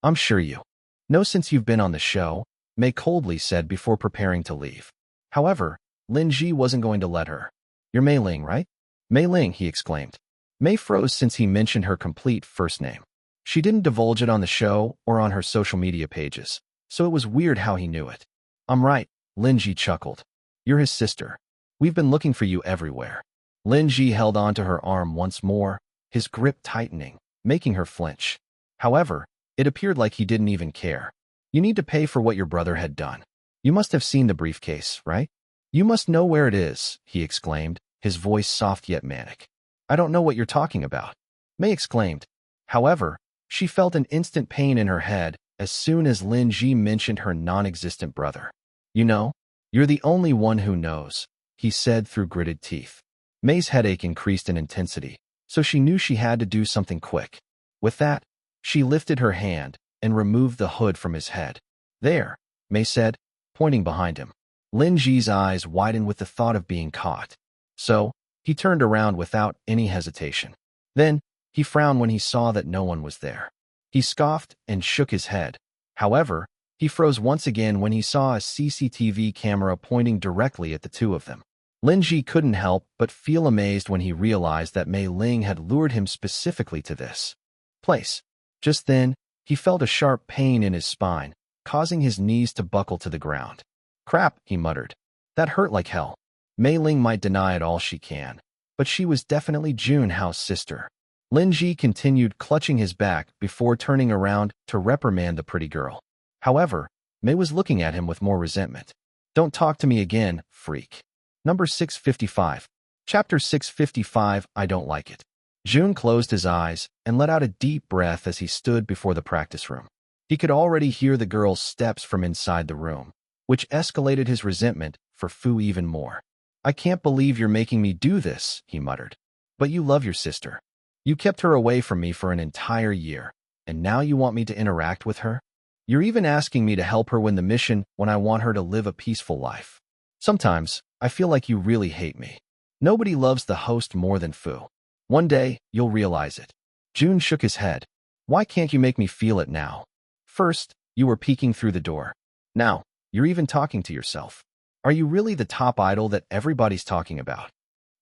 I'm sure you know since you've been on the show, May coldly said before preparing to leave. However, Lin Ji wasn't going to let her. You're Mei Ling, right? Mei Ling, he exclaimed. May froze since he mentioned her complete first name. She didn't divulge it on the show or on her social media pages, so it was weird how he knew it. I'm right, Lin Ji chuckled. You're his sister. We've been looking for you everywhere. Lin Ji held onto her arm once more, his grip tightening, making her flinch. However, it appeared like he didn't even care. You need to pay for what your brother had done. You must have seen the briefcase, right? You must know where it is, he exclaimed, his voice soft yet manic. I don't know what you're talking about, May exclaimed. However, she felt an instant pain in her head as soon as Lin Ji mentioned her non-existent brother. You know, you're the only one who knows, he said through gritted teeth. May's headache increased in intensity, so she knew she had to do something quick. With that, she lifted her hand and removed the hood from his head. There, May said, pointing behind him. Lin Ji's eyes widened with the thought of being caught. So, he turned around without any hesitation. Then, he frowned when he saw that no one was there. He scoffed and shook his head. However, he froze once again when he saw a CCTV camera pointing directly at the two of them. Lin Ji couldn't help but feel amazed when he realized that Mei Ling had lured him specifically to this place. Just then, he felt a sharp pain in his spine, causing his knees to buckle to the ground. Crap, he muttered. That hurt like hell. Mei Ling might deny it all she can, but she was definitely Jun Hao's sister. Lin Ji continued clutching his back before turning around to reprimand the pretty girl. However, Mei was looking at him with more resentment. Don't talk to me again, freak. Number 655. Chapter 655, I Don't Like It. Jun closed his eyes and let out a deep breath as he stood before the practice room. He could already hear the girl's steps from inside the room, which escalated his resentment for Fu even more. I can't believe you're making me do this, he muttered. But you love your sister. You kept her away from me for an entire year, and now you want me to interact with her? You're even asking me to help her win the mission when I want her to live a peaceful life. Sometimes, I feel like you really hate me. Nobody loves the host more than Fu. One day, you'll realize it. Jun shook his head. Why can't you make me feel it now? First, you were peeking through the door. Now, you're even talking to yourself. Are you really the top idol that everybody's talking about?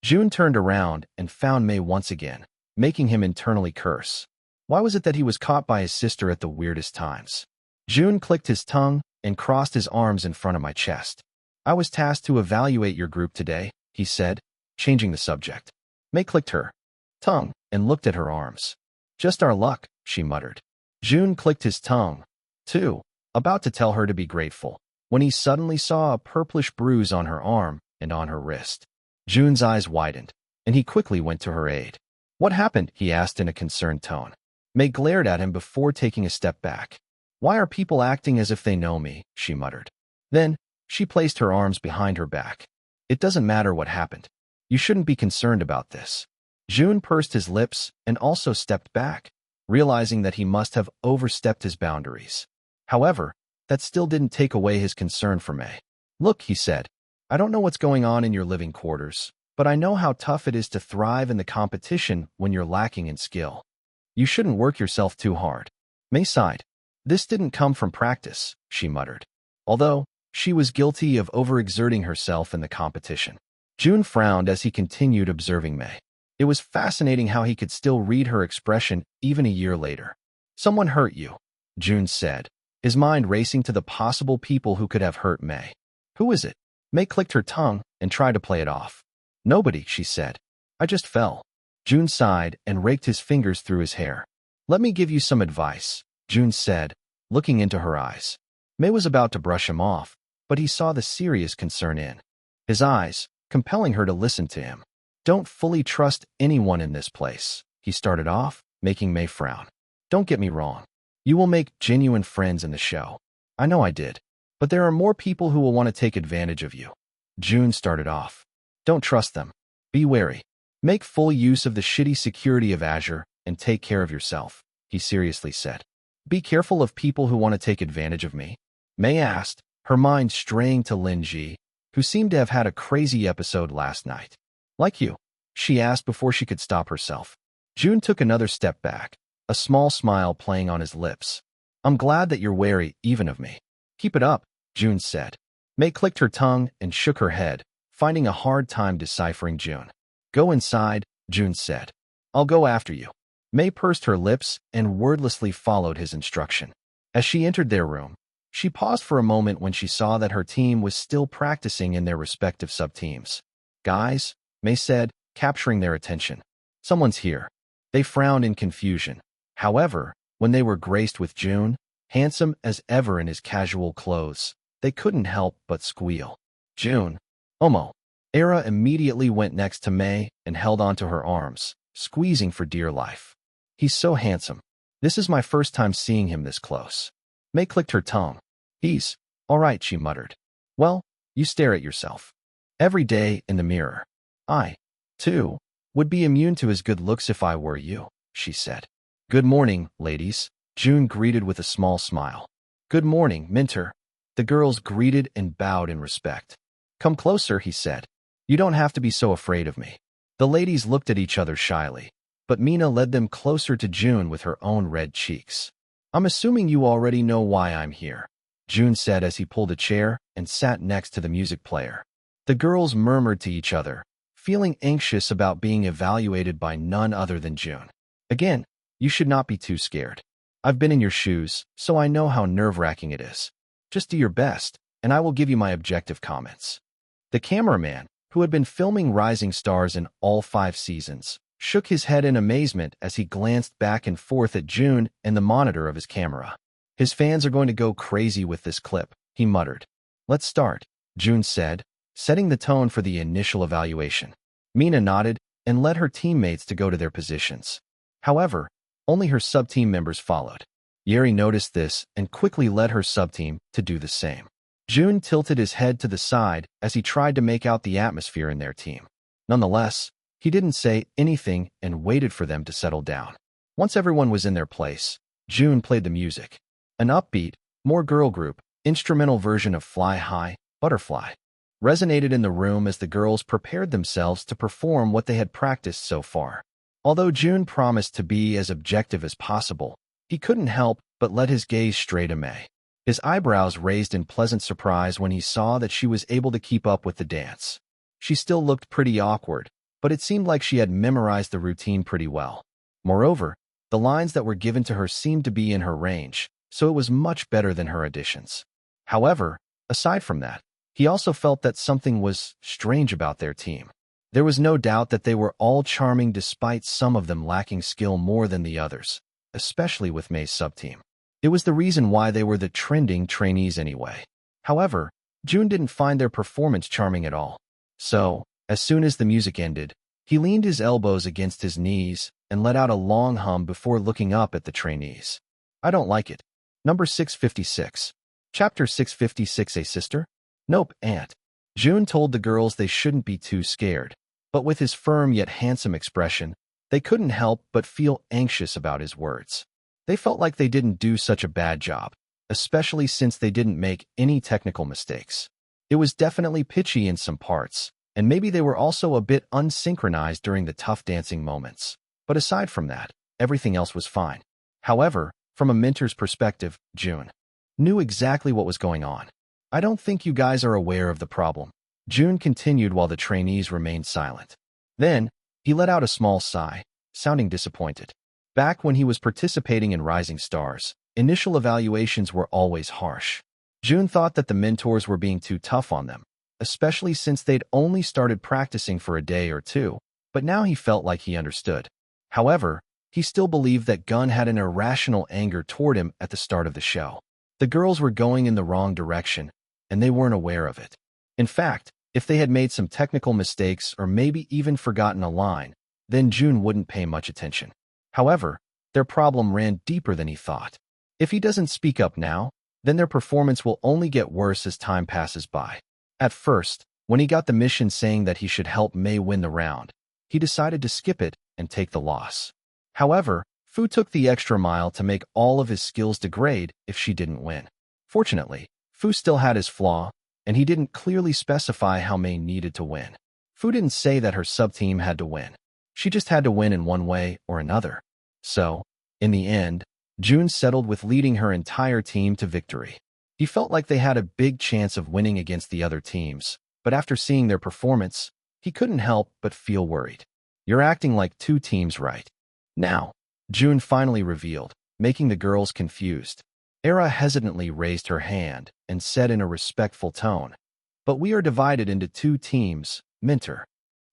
Jun turned around and found Mei once again, making him internally curse. Why was it that he was caught by his sister at the weirdest times? Jun clicked his tongue and crossed his arms in front of my chest. I was tasked to evaluate your group today, he said, changing the subject. Mei clicked her tongue and looked at her arms. Just our luck, she muttered. Jun clicked his tongue, too, about to tell her to be grateful, when he suddenly saw a purplish bruise on her arm and on her wrist. Jun's eyes widened, and he quickly went to her aid. What happened? He asked in a concerned tone. Mei glared at him before taking a step back. Why are people acting as if they know me? She muttered. Then, she placed her arms behind her back. It doesn't matter what happened. You shouldn't be concerned about this. Jun pursed his lips and also stepped back. realizing that he must have overstepped his boundaries. However, that still didn't take away his concern for May. "Look," he said, "I don't know what's going on in your living quarters, but I know how tough it is to thrive in the competition when you're lacking in skill. You shouldn't work yourself too hard." May sighed. This didn't come from practice, she muttered, although she was guilty of overexerting herself in the competition. Jun frowned as he continued observing May. It was fascinating how he could still read her expression even a year later. "Someone hurt you," Jun said, his mind racing to the possible people who could have hurt May. "Who is it?" May clicked her tongue and tried to play it off. "Nobody," she said. "I just fell." Jun sighed and raked his fingers through his hair. "Let me give you some advice," Jun said, looking into her eyes. May was about to brush him off, but he saw the serious concern in his eyes, compelling her to listen to him. "Don't fully trust anyone in this place," he started off, making May frown. "Don't get me wrong. You will make genuine friends in the show. I know I did. But there are more people who will want to take advantage of you." Jun started off. "Don't trust them. Be wary. Make full use of the shitty security of Azure and take care of yourself," he seriously said. "Be careful of people who want to take advantage of me?" May asked, her mind straying to Lin Ji, who seemed to have had a crazy episode last night. "Like you?" she asked before she could stop herself. Jun took another step back, a small smile playing on his lips. "I'm glad that you're wary even of me." "Keep it up," Jun said. May clicked her tongue and shook her head, finding a hard time deciphering Jun. "Go inside," Jun said. "I'll go after you." May pursed her lips and wordlessly followed his instruction. As she entered their room, she paused for a moment when she saw that her team was still practicing in their respective sub-teams. "Guys," May said, capturing their attention. "Someone's here." They frowned in confusion. However, when they were graced with Jun, handsome as ever in his casual clothes, they couldn't help but squeal. "Jun, Omo." Era immediately went next to May and held onto her arms, squeezing for dear life. "He's so handsome. This is my first time seeing him this close." May clicked her tongue. "He's all right," she muttered. "Well, you stare at yourself every day in the mirror. I, too, would be immune to his good looks if I were you," she said. "Good morning, ladies," Jun greeted with a small smile. "Good morning, Minter." The girls greeted and bowed in respect. "Come closer," he said. "You don't have to be so afraid of me." The ladies looked at each other shyly, but Mina led them closer to Jun with her own red cheeks. "I'm assuming you already know why I'm here," Jun said as he pulled a chair and sat next to the music player. The girls murmured to each other, feeling anxious about being evaluated by none other than Jun. "Again, you should not be too scared. I've been in your shoes, so I know how nerve-wracking it is. Just do your best, and I will give you my objective comments." The cameraman, who had been filming Rising Stars in all 5 seasons, shook his head in amazement as he glanced back and forth at Jun and the monitor of his camera. "His fans are going to go crazy with this clip," he muttered. "Let's start," Jun said, setting the tone for the initial evaluation. Mina nodded and led her teammates to go to their positions. However, only her sub-team members followed. Yeri noticed this and quickly led her sub-team to do the same. Jun tilted his head to the side as he tried to make out the atmosphere in their team. Nonetheless, he didn't say anything and waited for them to settle down. Once everyone was in their place, Jun played the music. An upbeat, more girl group, instrumental version of Fly High, Butterfly resonated in the room as the girls prepared themselves to perform what they had practiced so far. Although Jun promised to be as objective as possible, he couldn't help but let his gaze stray to May. His eyebrows raised in pleasant surprise when he saw that she was able to keep up with the dance. She still looked pretty awkward, but it seemed like she had memorized the routine pretty well. Moreover, the lines that were given to her seemed to be in her range, so it was much better than her auditions. However, aside from that, he also felt that something was strange about their team. There was no doubt that they were all charming despite some of them lacking skill more than the others, especially with May's sub-team. It was the reason why they were the trending trainees anyway. However, Jun didn't find their performance charming at all. So, as soon as the music ended, he leaned his elbows against his knees and let out a long hum before looking up at the trainees. "I don't like it." Number 656. Chapter 656. A sister? "Nope, aunt." Jun told the girls they shouldn't be too scared, but with his firm yet handsome expression, They couldn't help but feel anxious about his words. They felt like they didn't do such a bad job, especially since they didn't make any technical mistakes. It was definitely pitchy in some parts, and maybe they were also a bit unsynchronized during the tough dancing moments. But aside from that, everything else was fine. However, from a mentor's perspective, Jun knew exactly what was going on. I don't think you guys are aware of the problem. Jun continued while the trainees remained silent. Then, he let out a small sigh, sounding disappointed. Back when he was participating in Rising Stars, initial evaluations were always harsh. Jun thought that the mentors were being too tough on them, especially since they'd only started practicing for a day or two, but now he felt like he understood. However, he still believed that Gun had an irrational anger toward him at the start of the show. The girls were going in the wrong direction, and they weren't aware of it. In fact, if they had made some technical mistakes or maybe even forgotten a line, then Jun wouldn't pay much attention. However, their problem ran deeper than he thought. If he doesn't speak up now, then their performance will only get worse as time passes by. At first, when he got the mission saying that he should help Mei win the round, he decided to skip it and take the loss. However, Fu took the extra mile to make all of his skills degrade if she didn't win. Fortunately, Fu still had his flaw, and he didn't clearly specify how Mei needed to win. Fu didn't say that her sub-team had to win. She just had to win in one way or another. So, in the end, Jun settled with leading her entire team to victory. He felt like they had a big chance of winning against the other teams, but after seeing their performance, he couldn't help but feel worried. You're acting like two teams, right? Now, Jun finally revealed, making the girls confused. Era hesitantly raised her hand and said in a respectful tone, "But we are divided into two teams, mentor.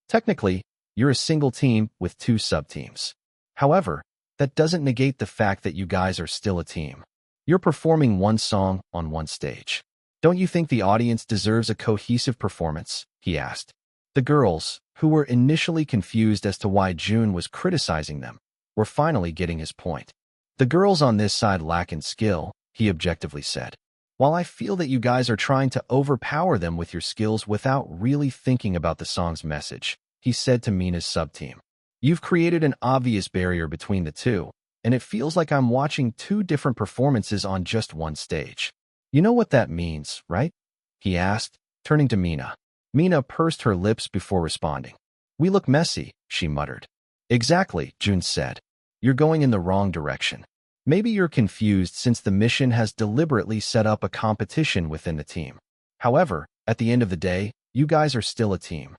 Technically, you're a single team with two sub-teams. However, that doesn't negate the fact that you guys are still a team. You're performing one song on one stage. Don't you think the audience deserves a cohesive performance?" he asked. The girls, who were initially confused as to why Jun was criticizing them, were finally getting his point. "The girls on this side lack in skill," he objectively said. "While I feel that you guys are trying to overpower them with your skills without really thinking about the song's message," he said to Mina's sub-team. "You've created an obvious barrier between the two, and it feels like I'm watching two different performances on just one stage. You know what that means, right?" he asked, turning to Mina. Mina pursed her lips before responding. "We look messy," she muttered. "Exactly," Jun said. "You're going in the wrong direction. Maybe you're confused since the mission has deliberately set up a competition within the team. However, at the end of the day, you guys are still a team.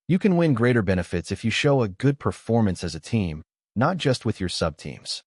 You can win greater benefits if you show a good performance as a team, not just with your sub-teams."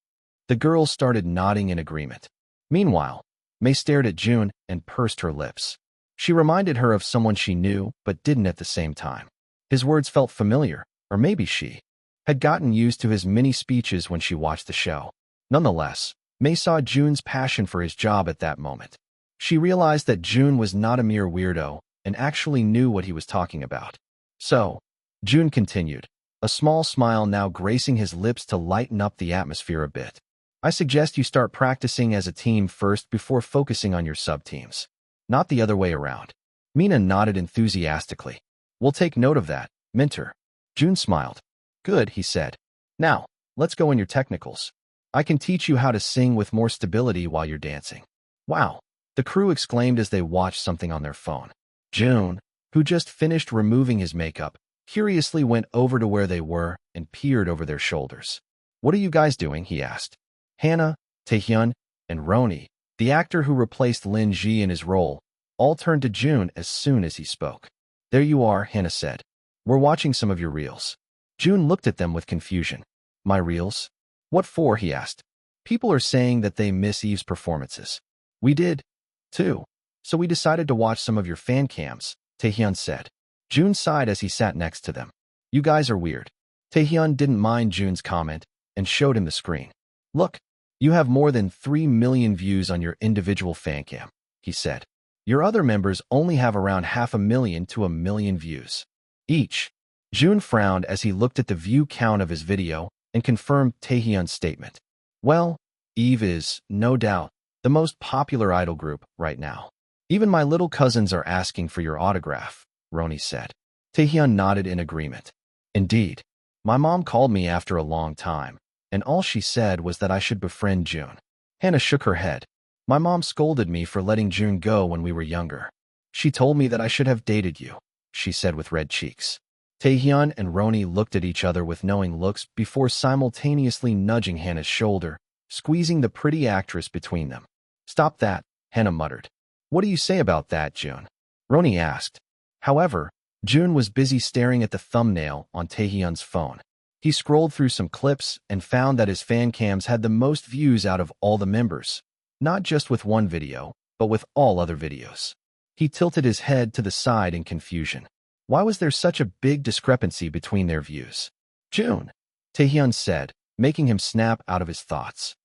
The girls started nodding in agreement. Meanwhile, Mei stared at Jun and pursed her lips. She reminded her of someone she knew but didn't at the same time. His words felt familiar, or maybe she had gotten used to his mini speeches when she watched the show. Nonetheless, Mei saw Jun's passion for his job at that moment. She realized that Jun was not a mere weirdo and actually knew what he was talking about. So, Jun continued, a small smile now gracing his lips to lighten up the atmosphere a bit. "I suggest you start practicing as a team first before focusing on your sub-teams. Not the other way around." Mina nodded enthusiastically. "We'll take note of that, mentor." Jun smiled. "Good," he said. "Now, let's go in your technicals. I can teach you how to sing with more stability while you're dancing." "Wow," the crew exclaimed as they watched something on their phone. Jun, who just finished removing his makeup, curiously went over to where they were and peered over their shoulders. "What are you guys doing?" he asked. Hannah, Taehyun, and Roni, the actor who replaced Lin Ji in his role, all turned to Jun as soon as he spoke. "There you are," Hannah said. "We're watching some of your reels." Jun looked at them with confusion. "My reels? What for?" he asked. "People are saying that they miss Eve's performances." "We did, too. So we decided to watch some of your fan cams," Taehyun said. Jun sighed as he sat next to them. "You guys are weird." Taehyun didn't mind Jun's comment and showed him the screen. "Look, you have more than 3 million views on your individual fan cam," he said. "Your other members only have around 500,000 to 1 million views each." Jun frowned as he looked at the view count of his video and confirmed Taehyun's statement. "Well, Eve is, no doubt, the most popular idol group right now. Even my little cousins are asking for your autograph," Roni said. Taehyun nodded in agreement. "Indeed. My mom called me after a long time, and all she said was that I should befriend Jun. Hannah shook her head. My mom scolded me for letting Jun go when we were younger. She told me that I should have dated you, she said with red cheeks. Taehyun and Roni looked at each other with knowing looks before simultaneously nudging Hannah's shoulder, squeezing the pretty actress between them. Stop that, Hannah muttered. What do you say about that, Jun? Roni asked. However, Jun was busy staring at the thumbnail on Taehyun's phone. He scrolled through some clips and found that his fan cams had the most views out of all the members, not just with one video, but with all other videos. He tilted his head to the side in confusion. Why was there such a big discrepancy between their views? Jun, Taehyun said, making him snap out of his thoughts.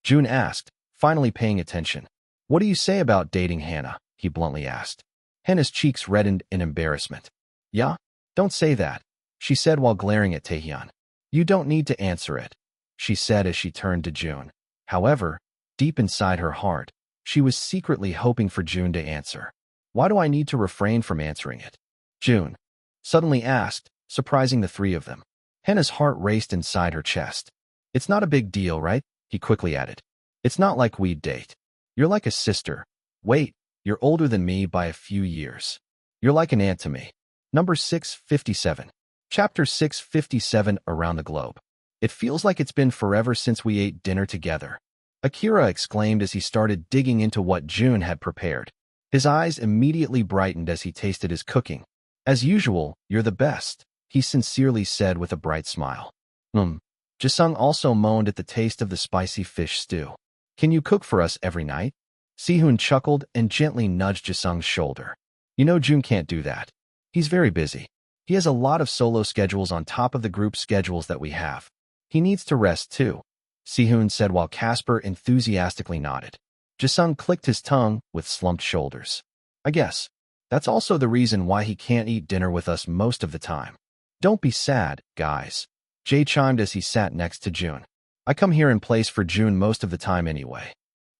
Jun asked, finally paying attention. What do you say about dating Hannah? He bluntly asked. Hannah's cheeks reddened in embarrassment. Yeah? Don't say that, she said while glaring at Taehyun. You don't need to answer it, she said as she turned to Jun. However, deep inside her heart, she was secretly hoping for Jun to answer. Why do I need to refrain from answering it? Jun suddenly asked, surprising the three of them. Hannah's heart raced inside her chest. It's not a big deal, right? He quickly added. It's not like we'd date. You're like a sister. Wait, you're older than me by a few years. You're like an aunt to me. Number 657. Chapter 657 Around the Globe. It feels like it's been forever since we ate dinner together, Akira exclaimed as he started digging into what Jun had prepared. His eyes immediately brightened as he tasted his cooking. As usual, you're the best, he sincerely said with a bright smile. Jisung also moaned at the taste of the spicy fish stew. Can you cook for us every night? Sehun chuckled and gently nudged Jisung's shoulder. You know Jun can't do that. He's very busy. He has a lot of solo schedules on top of the group schedules that we have. He needs to rest too, Sehun said while Casper enthusiastically nodded. Jisung clicked his tongue with slumped shoulders. I guess that's also the reason why he can't eat dinner with us most of the time. Don't be sad, guys, Jay chimed as he sat next to Jun. I come here in place for Jun most of the time anyway.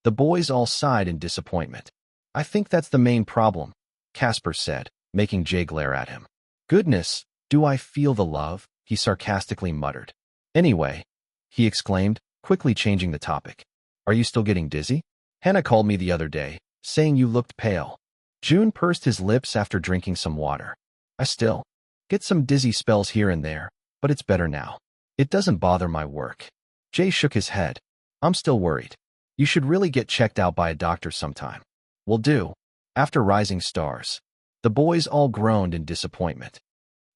The boys all sighed in disappointment. I think that's the main problem, Casper said, making Jay glare at him. Goodness, do I feel the love? He sarcastically muttered. Anyway, he exclaimed, quickly changing the topic. Are you still getting dizzy? Hannah called me the other day, saying you looked pale. Jun pursed his lips after drinking some water. I still get some dizzy spells here and there, but it's better now. It doesn't bother my work. Jay shook his head. I'm still worried. You should really get checked out by a doctor sometime. Will do. After Rising Stars. The boys all groaned in disappointment.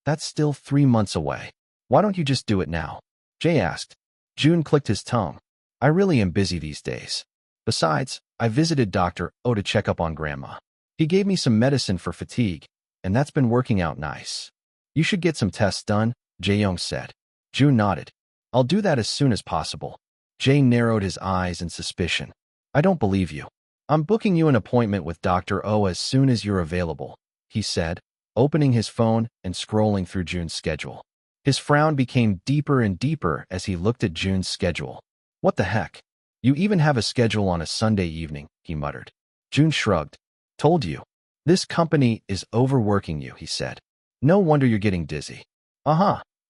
That's still 3 months away. Why don't you just do it now? Jay asked. Jun clicked his tongue. I really am busy these days. Besides, I visited Dr. O to check up on Grandma. He gave me some medicine for fatigue, and that's been working out nice. You should get some tests done, Jae-young said. Jun nodded. I'll do that as soon as possible. Jay narrowed his eyes in suspicion. I don't believe you. I'm booking you an appointment with Dr. O as soon as you're available, he said, opening his phone and scrolling through Jun's schedule. His frown became deeper and deeper as he looked at Jun's schedule. What the heck? You even have a schedule on a Sunday evening, he muttered. Jun shrugged. Told you. This company is overworking you, he said. No wonder you're getting dizzy.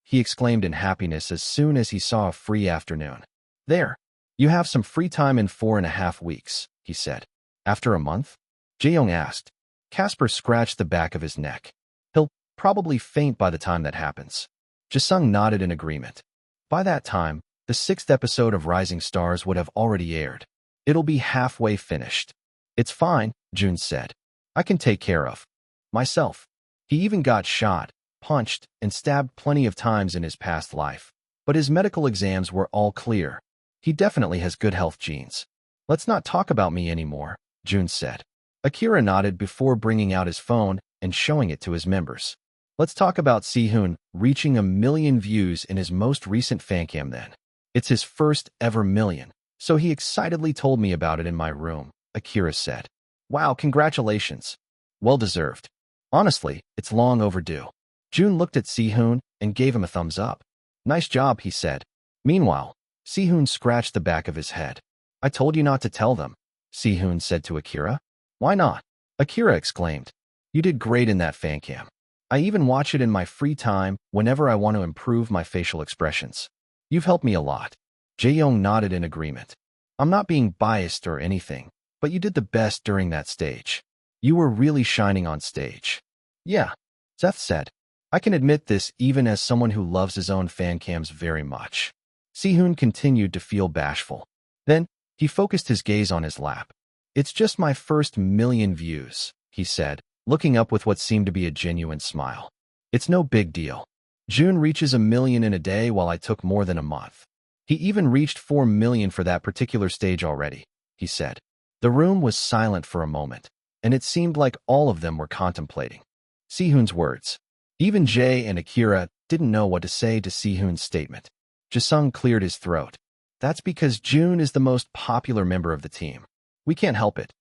He exclaimed in happiness as soon as he saw a free afternoon. There. You have some free time in 4.5 weeks, he said. After a month? Jae-young asked. Casper scratched the back of his neck. He'll probably faint by the time that happens. Jisung nodded in agreement. By that time, the 6th episode of Rising Stars would have already aired. It'll be halfway finished. It's fine, Jun said. I can take care of myself. He even got shot, punched, and stabbed plenty of times in his past life. But his medical exams were all clear. He definitely has good health genes. Let's not talk about me anymore, Jun said. Akira nodded before bringing out his phone and showing it to his members. Let's talk about Sehun reaching 1 million views in his most recent fancam then. It's his first ever million, so he excitedly told me about it in my room, Akira said. Wow, congratulations. Well deserved. Honestly, it's long overdue. Jun looked at Sehun and gave him a thumbs up. Nice job, he said. Meanwhile, Sehun scratched the back of his head. I told you not to tell them, Sehun said to Akira. Why not? Akira exclaimed. You did great in that fancam. I even watch it in my free time whenever I want to improve my facial expressions. You've helped me a lot. Jae-young nodded in agreement. I'm not being biased or anything, but you did the best during that stage. You were really shining on stage. Yeah, Seth said. I can admit this even as someone who loves his own fan cams very much. Sehun continued to feel bashful. Then, he focused his gaze on his lap. It's just my first million views, he said, looking up with what seemed to be a genuine smile. It's no big deal. June reaches 1 million in a day while I took more than a month. He even reached 4 million for that particular stage already, he said. The room was silent for a moment, and it seemed like all of them were contemplating Sehun's words. Even Jae and Akira didn't know what to say to Sehun's statement. Jisung cleared his throat. That's because June is the most popular member of the team. We can't help it.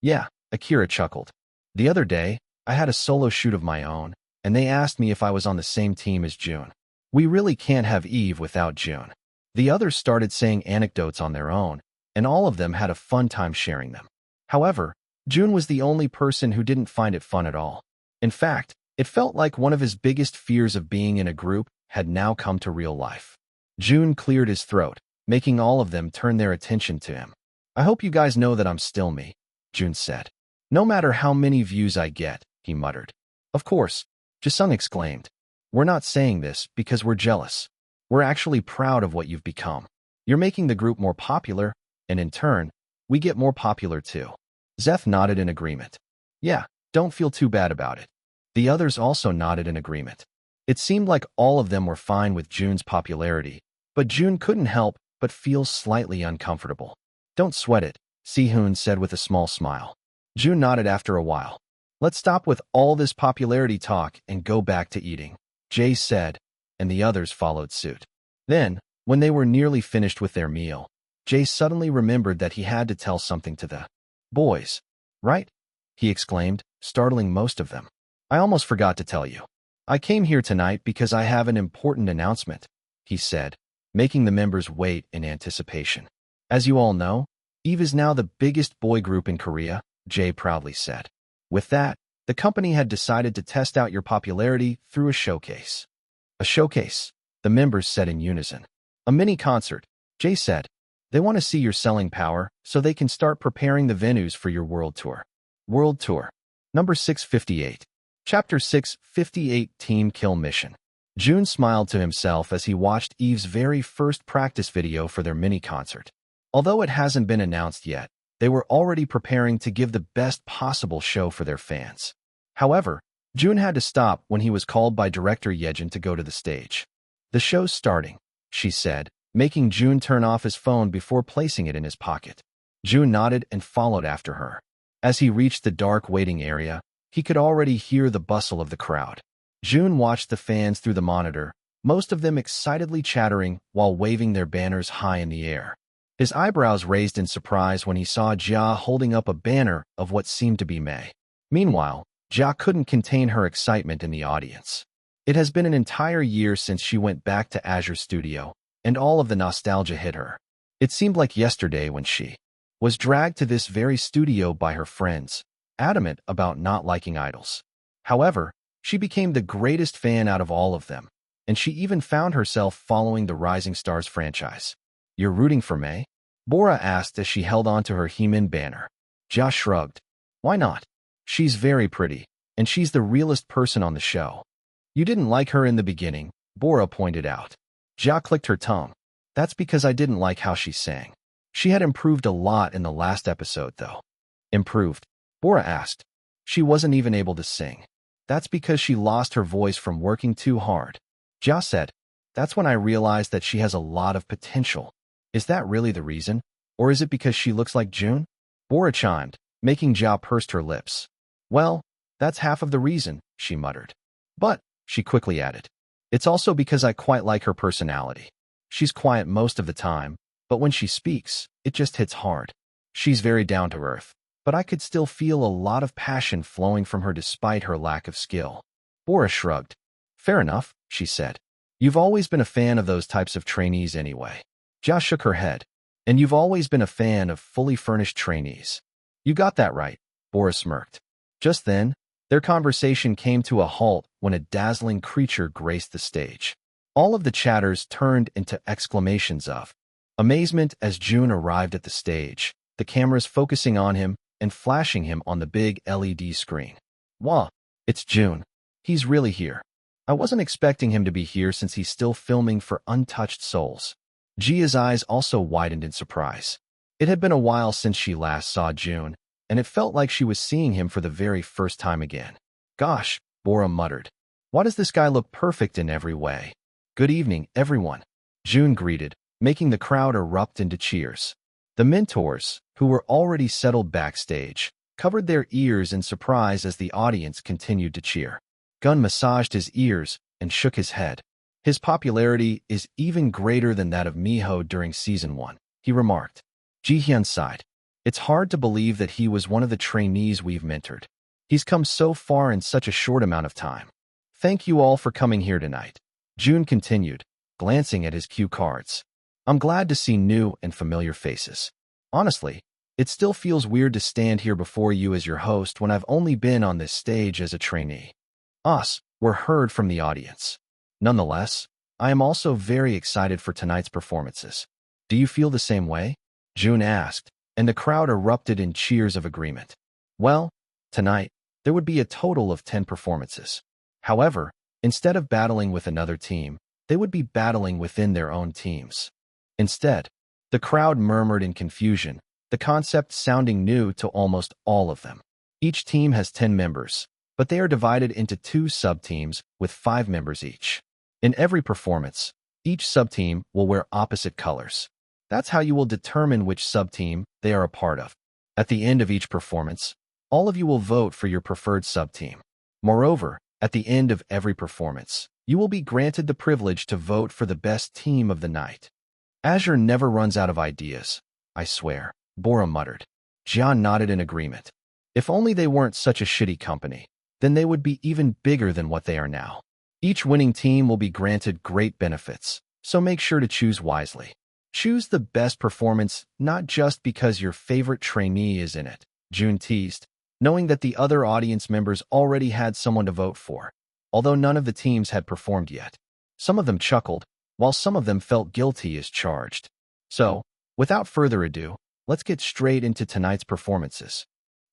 Yeah, Akira chuckled. The other day, I had a solo shoot of my own, and they asked me if I was on the same team as June. We really can't have Eve without June. The others started saying anecdotes on their own, and all of them had a fun time sharing them. However, June was the only person who didn't find it fun at all. In fact, it felt like one of his biggest fears of being in a group had now come to real life. June cleared his throat, making all of them turn their attention to him. I hope you guys know that I'm still me, June said. No matter how many views I get, he muttered. Of course, Jisung exclaimed. We're not saying this because we're jealous. We're actually proud of what you've become. You're making the group more popular, and in turn, we get more popular too. Zeth nodded in agreement. Yeah, don't feel too bad about it. The others also nodded in agreement. It seemed like all of them were fine with June's popularity, but June couldn't help but feel slightly uncomfortable. Don't sweat it, Sehun said with a small smile. June nodded after a while. Let's stop with all this popularity talk and go back to eating, Jae said, and the others followed suit. Then, when they were nearly finished with their meal, Jae suddenly remembered that he had to tell something to the boys. Right? He exclaimed, startling most of them. I almost forgot to tell you. I came here tonight because I have an important announcement, he said, making the members wait in anticipation. As you all know, Eve is now the biggest boy group in Korea, Jae proudly said. With that, the company had decided to test out your popularity through a showcase. A showcase, the members said in unison. A mini concert, Jae said. They want to see your selling power so they can start preparing the venues for your world tour. World Tour. Number 658. Chapter 658 Team Kill Mission. June smiled to himself as he watched Eve's very first practice video for their mini concert. Although it hasn't been announced yet, they were already preparing to give the best possible show for their fans. However, June had to stop when he was called by director Yejin to go to the stage. The show's starting, she said, making June turn off his phone before placing it in his pocket. June nodded and followed after her. As he reached the dark waiting area, he could already hear the bustle of the crowd. June watched the fans through the monitor, most of them excitedly chattering while waving their banners high in the air. His eyebrows raised in surprise when he saw Jia holding up a banner of what seemed to be Mei. Meanwhile, Jia couldn't contain her excitement in the audience. It has been an entire year since she went back to Azure Studio, and all of the nostalgia hit her. It seemed like yesterday when she was dragged to this very studio by her friends, adamant about not liking idols. However, she became the greatest fan out of all of them, and she even found herself following the Rising Stars franchise. You're rooting for Mei? Bora asked as she held onto her Heemin banner. Jia shrugged. Why not? She's very pretty, and she's the realest person on the show. You didn't like her in the beginning, Bora pointed out. Jia clicked her tongue. That's because I didn't like how she sang. She had improved a lot in the last episode, though. Improved? Bora asked. She wasn't even able to sing. That's because she lost her voice from working too hard. Jia said. That's when I realized that she has a lot of potential. Is that really the reason? Or is it because she looks like June? Bora chimed, making Jia pursed her lips. Well, that's half of the reason, she muttered. But, she quickly added, it's also because I quite like her personality. She's quiet most of the time, but when she speaks, it just hits hard. She's very down to earth, but I could still feel a lot of passion flowing from her despite her lack of skill. Bora shrugged. Fair enough, she said. You've always been a fan of those types of trainees anyway. Jia shook her head. And you've always been a fan of fully furnished trainees. You got that right, Bora smirked. Just then, Their conversation came to a halt when a dazzling creature graced the stage. All of the chatters turned into exclamations of amazement as Jun arrived at the stage, the cameras focusing on him and flashing him on the big LED screen. Wow, it's Jun. He's really here. I wasn't expecting him to be here since he's still filming for Untouched Souls. Jia's eyes also widened in surprise. It had been a while since she last saw Jun, and it felt like she was seeing him for the very first time again. Gosh, Bora muttered. Why does this guy look perfect in every way? Good evening, everyone. Jun greeted, making the crowd erupt into cheers. The mentors, who were already settled backstage, covered their ears in surprise as the audience continued to cheer. Gun massaged his ears and shook his head. His popularity is even greater than that of Miho during Season 1, he remarked. Jihyun sighed. It's hard to believe that he was one of the trainees we've mentored. He's come so far in such a short amount of time. Thank you all for coming here tonight. Jun continued, glancing at his cue cards. I'm glad to see new and familiar faces. Honestly, it still feels weird to stand here before you as your host when I've only been on this stage as a trainee. Us were heard from the audience. Nonetheless, I am also very excited for tonight's performances. Do you feel the same way? Jun asked, and the crowd erupted in cheers of agreement. Well, tonight, there would be a total of 10 performances. However, instead of battling with another team, they would be battling within their own teams. Instead, the crowd murmured in confusion, the concept sounding new to almost all of them. Each team has 10 members, but they are divided into 2 sub-teams with 5 members each. In every performance, each sub-team will wear opposite colors. That's how you will determine which sub-team they are a part of. At the end of each performance, all of you will vote for your preferred sub-team. Moreover, at the end of every performance, you will be granted the privilege to vote for the best team of the night. Azure never runs out of ideas, I swear, Bora muttered. Jian nodded in agreement. If only they weren't such a shitty company, then they would be even bigger than what they are now. Each winning team will be granted great benefits, so make sure to choose wisely. Choose the best performance not just because your favorite trainee is in it, Jun teased, knowing that the other audience members already had someone to vote for, although none of the teams had performed yet. Some of them chuckled, while some of them felt guilty as charged. So, without further ado, let's get straight into tonight's performances.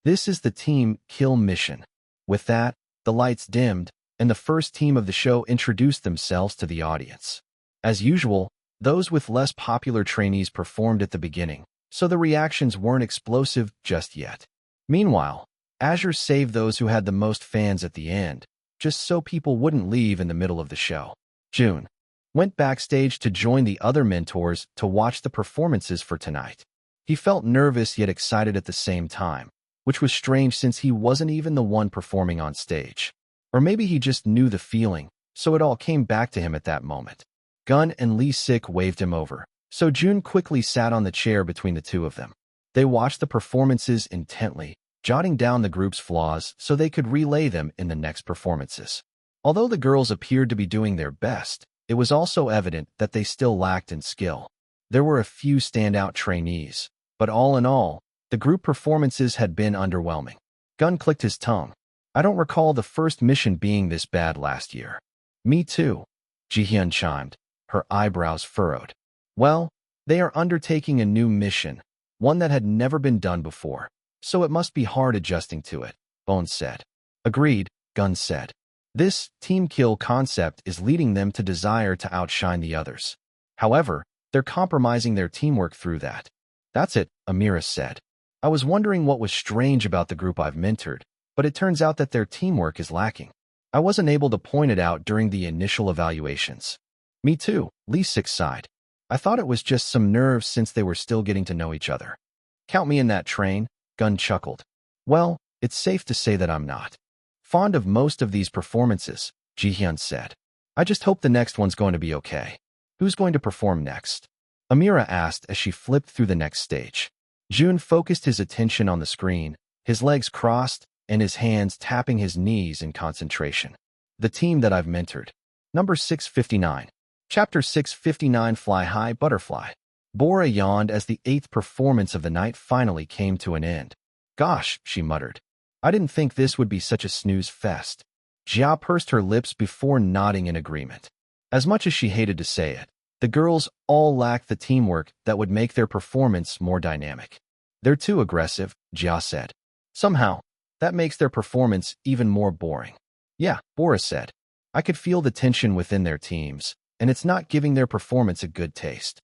This is the Team Kill mission. With that, the lights dimmed, and the first team of the show introduced themselves to the audience. As usual, those with less popular trainees performed at the beginning, so the reactions weren't explosive just yet. Meanwhile, Azure saved those who had the most fans at the end, just so people wouldn't leave in the middle of the show. Jun went backstage to join the other mentors to watch the performances for tonight. He felt nervous yet excited at the same time, which was strange since he wasn't even the one performing on stage. Or maybe he just knew the feeling, so it all came back to him at that moment. Gun and Lee Sik waved him over, so Jun quickly sat on the chair between the two of them. They watched the performances intently, jotting down the group's flaws so they could relay them in the next performances. Although the girls appeared to be doing their best, it was also evident that they still lacked in skill. There were a few standout trainees, but all in all, the group performances had been underwhelming. Gun clicked his tongue. I don't recall the first mission being this bad last year. Me too, Jihyun chimed, her eyebrows furrowed. Well, they are undertaking a new mission, one that had never been done before, so it must be hard adjusting to it, Bones said. Agreed, Gun said. This team kill concept is leading them to desire to outshine the others. However, they're compromising their teamwork through that. That's it, Amira said. I was wondering what was strange about the group I've mentored, but it turns out that their teamwork is lacking. I wasn't able to point it out during the initial evaluations. Me too, Lee Sik sighed. I thought it was just some nerves since they were still getting to know each other. Count me in that train, Gun chuckled. Well, it's safe to say that I'm not fond of most of these performances, Jihyun said. I just hope the next one's going to be okay. Who's going to perform next? Amira asked as she flipped through the next stage. Jun focused his attention on the screen, his legs crossed, and his hands tapping his knees in concentration. The team that I've mentored. Number 659. Chapter 659 Fly High Butterfly. Bora yawned as the 8th performance of the night finally came to an end. Gosh, she muttered. I didn't think this would be such a snooze fest. Jia pursed her lips before nodding in agreement. As much as she hated to say it, the girls all lacked the teamwork that would make their performance more dynamic. They're too aggressive, Jia said. Somehow, that makes their performance even more boring. Yeah, Boris said. I could feel the tension within their teams, and it's not giving their performance a good taste.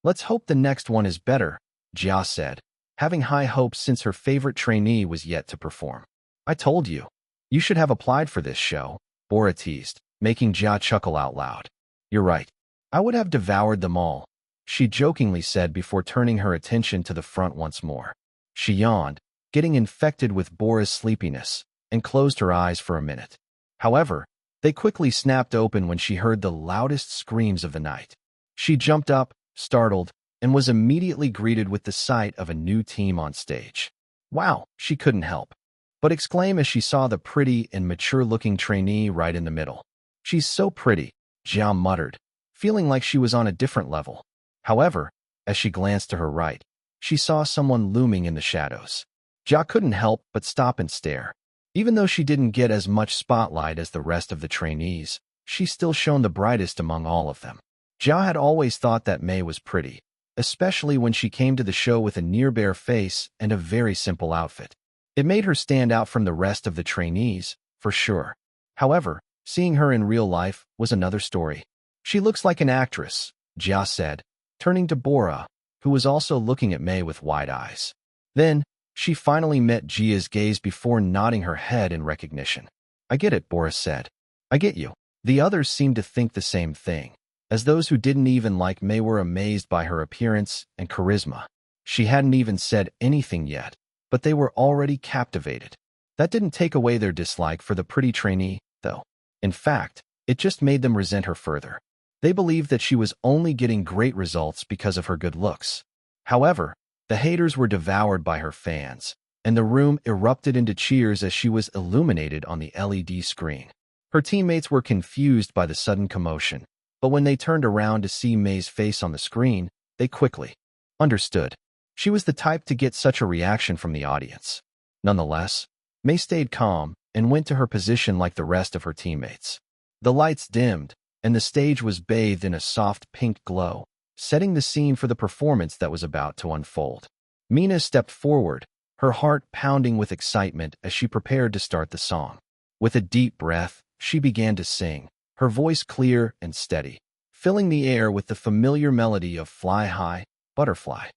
Let's hope the next one is better, Jia said, having high hopes since her favorite trainee was yet to perform. I told you. You should have applied for this show, Bora teased, making Jia chuckle out loud. You're right. I would have devoured them all, she jokingly said before turning her attention to the front once more. She yawned, getting infected with Bora's sleepiness, and closed her eyes for a minute. However, they quickly snapped open when she heard the loudest screams of the night. She jumped up, startled, and was immediately greeted with the sight of a new team on stage. Wow, she couldn't help but exclaim as she saw the pretty and mature-looking trainee right in the middle. She's so pretty, Jia muttered, feeling like she was on a different level. However, as she glanced to her right, she saw someone looming in the shadows. Jia couldn't help but stop and stare. Even though she didn't get as much spotlight as the rest of the trainees, she still shone the brightest among all of them. Jia had always thought that Mei was pretty, especially when she came to the show with a near-bare face and a very simple outfit. It made her stand out from the rest of the trainees, for sure. However, seeing her in real life was another story. She looks like an actress, Jia said, turning to Bora, who was also looking at Mei with wide eyes. Then, she finally met Jia's gaze before nodding her head in recognition. I get it, Bora said. I get you. The others seemed to think the same thing, as those who didn't even like Mei were amazed by her appearance and charisma. She hadn't even said anything yet, but they were already captivated. That didn't take away their dislike for the pretty trainee, though. In fact, it just made them resent her further. They believed that she was only getting great results because of her good looks. However, the haters were devoured by her fans, and the room erupted into cheers as she was illuminated on the LED screen. Her teammates were confused by the sudden commotion, but when they turned around to see Mei's face on the screen, they quickly understood. She was the type to get such a reaction from the audience. Nonetheless, Mei stayed calm and went to her position like the rest of her teammates. The lights dimmed, and the stage was bathed in a soft pink glow, setting the scene for the performance that was about to unfold. Mina stepped forward, her heart pounding with excitement as she prepared to start the song. With a deep breath, she began to sing, her voice clear and steady, filling the air with the familiar melody of Fly High, Butterfly.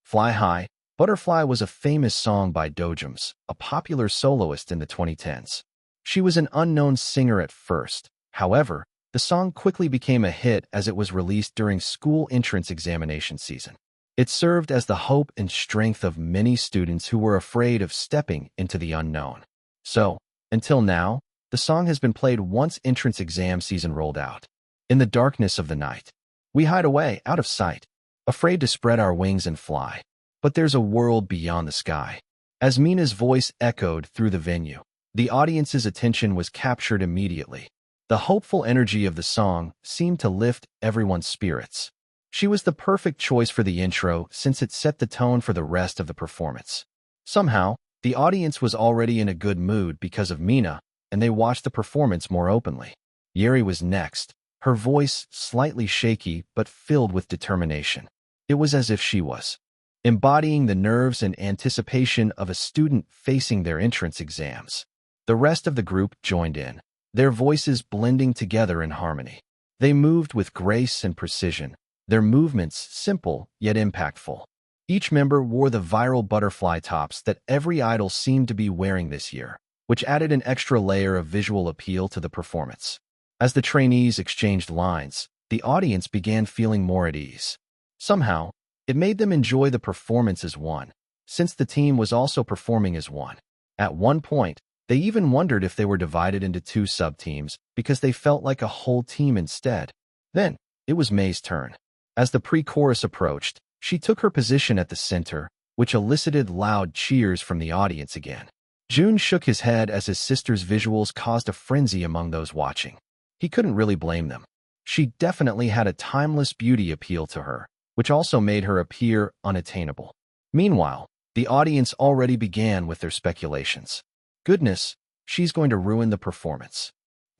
Fly High, Butterfly was a famous song by Dojums, a popular soloist in the 2010s. She was an unknown singer at first. However, the song quickly became a hit as it was released during school entrance examination season. It served as the hope and strength of many students who were afraid of stepping into the unknown. So, until now, the song has been played once entrance exam season rolled out. In the darkness of the night, we hide away, out of sight, afraid to spread our wings and fly. But there's a world beyond the sky. As Mina's voice echoed through the venue, the audience's attention was captured immediately. The hopeful energy of the song seemed to lift everyone's spirits. She was the perfect choice for the intro since it set the tone for the rest of the performance. Somehow, the audience was already in a good mood because of Mina, and they watched the performance more openly. Yeri was next, her voice slightly shaky but filled with determination. It was as if she was embodying the nerves and anticipation of a student facing their entrance exams. The rest of the group joined in, their voices blending together in harmony. They moved with grace and precision, their movements simple yet impactful. Each member wore the viral butterfly tops that every idol seemed to be wearing this year, which added an extra layer of visual appeal to the performance. As the trainees exchanged lines, the audience began feeling more at ease. Somehow, it made them enjoy the performance as one, since the team was also performing as one. At one point, they even wondered if they were divided into two sub-teams because they felt like a whole team instead. Then, it was Mei's turn. As the pre-chorus approached, she took her position at the center, which elicited loud cheers from the audience again. Jun shook his head as his sister's visuals caused a frenzy among those watching. He couldn't really blame them. She definitely had a timeless beauty appeal to her, which also made her appear unattainable. Meanwhile, the audience already began with their speculations. Goodness, she's going to ruin the performance.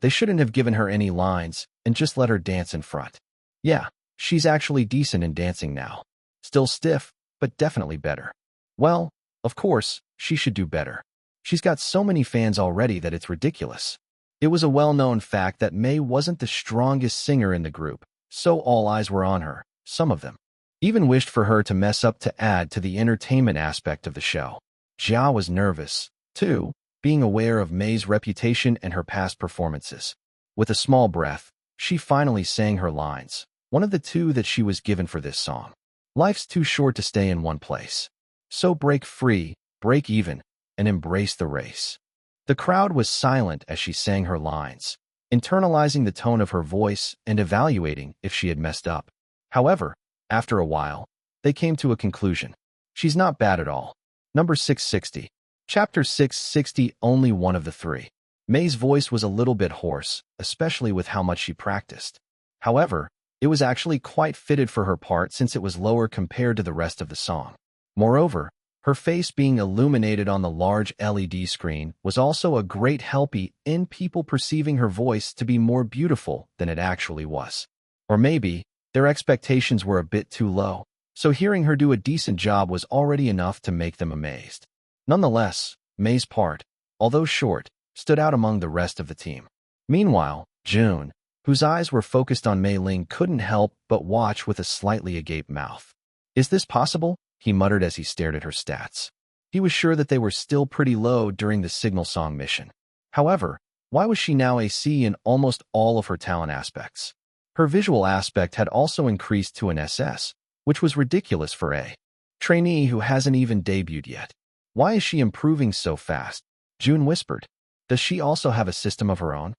They shouldn't have given her any lines and just let her dance in front. Yeah, she's actually decent in dancing now. Still stiff, but definitely better. Well, of course, she should do better. She's got so many fans already that it's ridiculous. It was a well-known fact that May wasn't the strongest singer in the group, so all eyes were on her. Some of them even wished for her to mess up to add to the entertainment aspect of the show. Jia was nervous, too, being aware of May's reputation and her past performances. With a small breath, she finally sang her lines, one of the two that she was given for this song. Life's too short to stay in one place. So break free, break even, and embrace the race. The crowd was silent as she sang her lines, internalizing the tone of her voice and evaluating if she had messed up. However, after a while, they came to a conclusion. She's not bad at all. Number 660. Chapter 660, only one of the three. May's voice was a little bit hoarse, especially with how much she practiced. However, it was actually quite fitted for her part since it was lower compared to the rest of the song. Moreover, her face being illuminated on the large LED screen was also a great help in people perceiving her voice to be more beautiful than it actually was. Or maybe, their expectations were a bit too low, so hearing her do a decent job was already enough to make them amazed. Nonetheless, May's part, although short, stood out among the rest of the team. Meanwhile, Jun, whose eyes were focused on Mei Ling, couldn't help but watch with a slightly agape mouth. Is this possible? He muttered as he stared at her stats. He was sure that they were still pretty low during the Signal Song mission. However, why was she now a C in almost all of her talent aspects? Her visual aspect had also increased to an SS, which was ridiculous for a trainee who hasn't even debuted yet. Why is she improving so fast? Jun whispered. Does she also have a system of her own?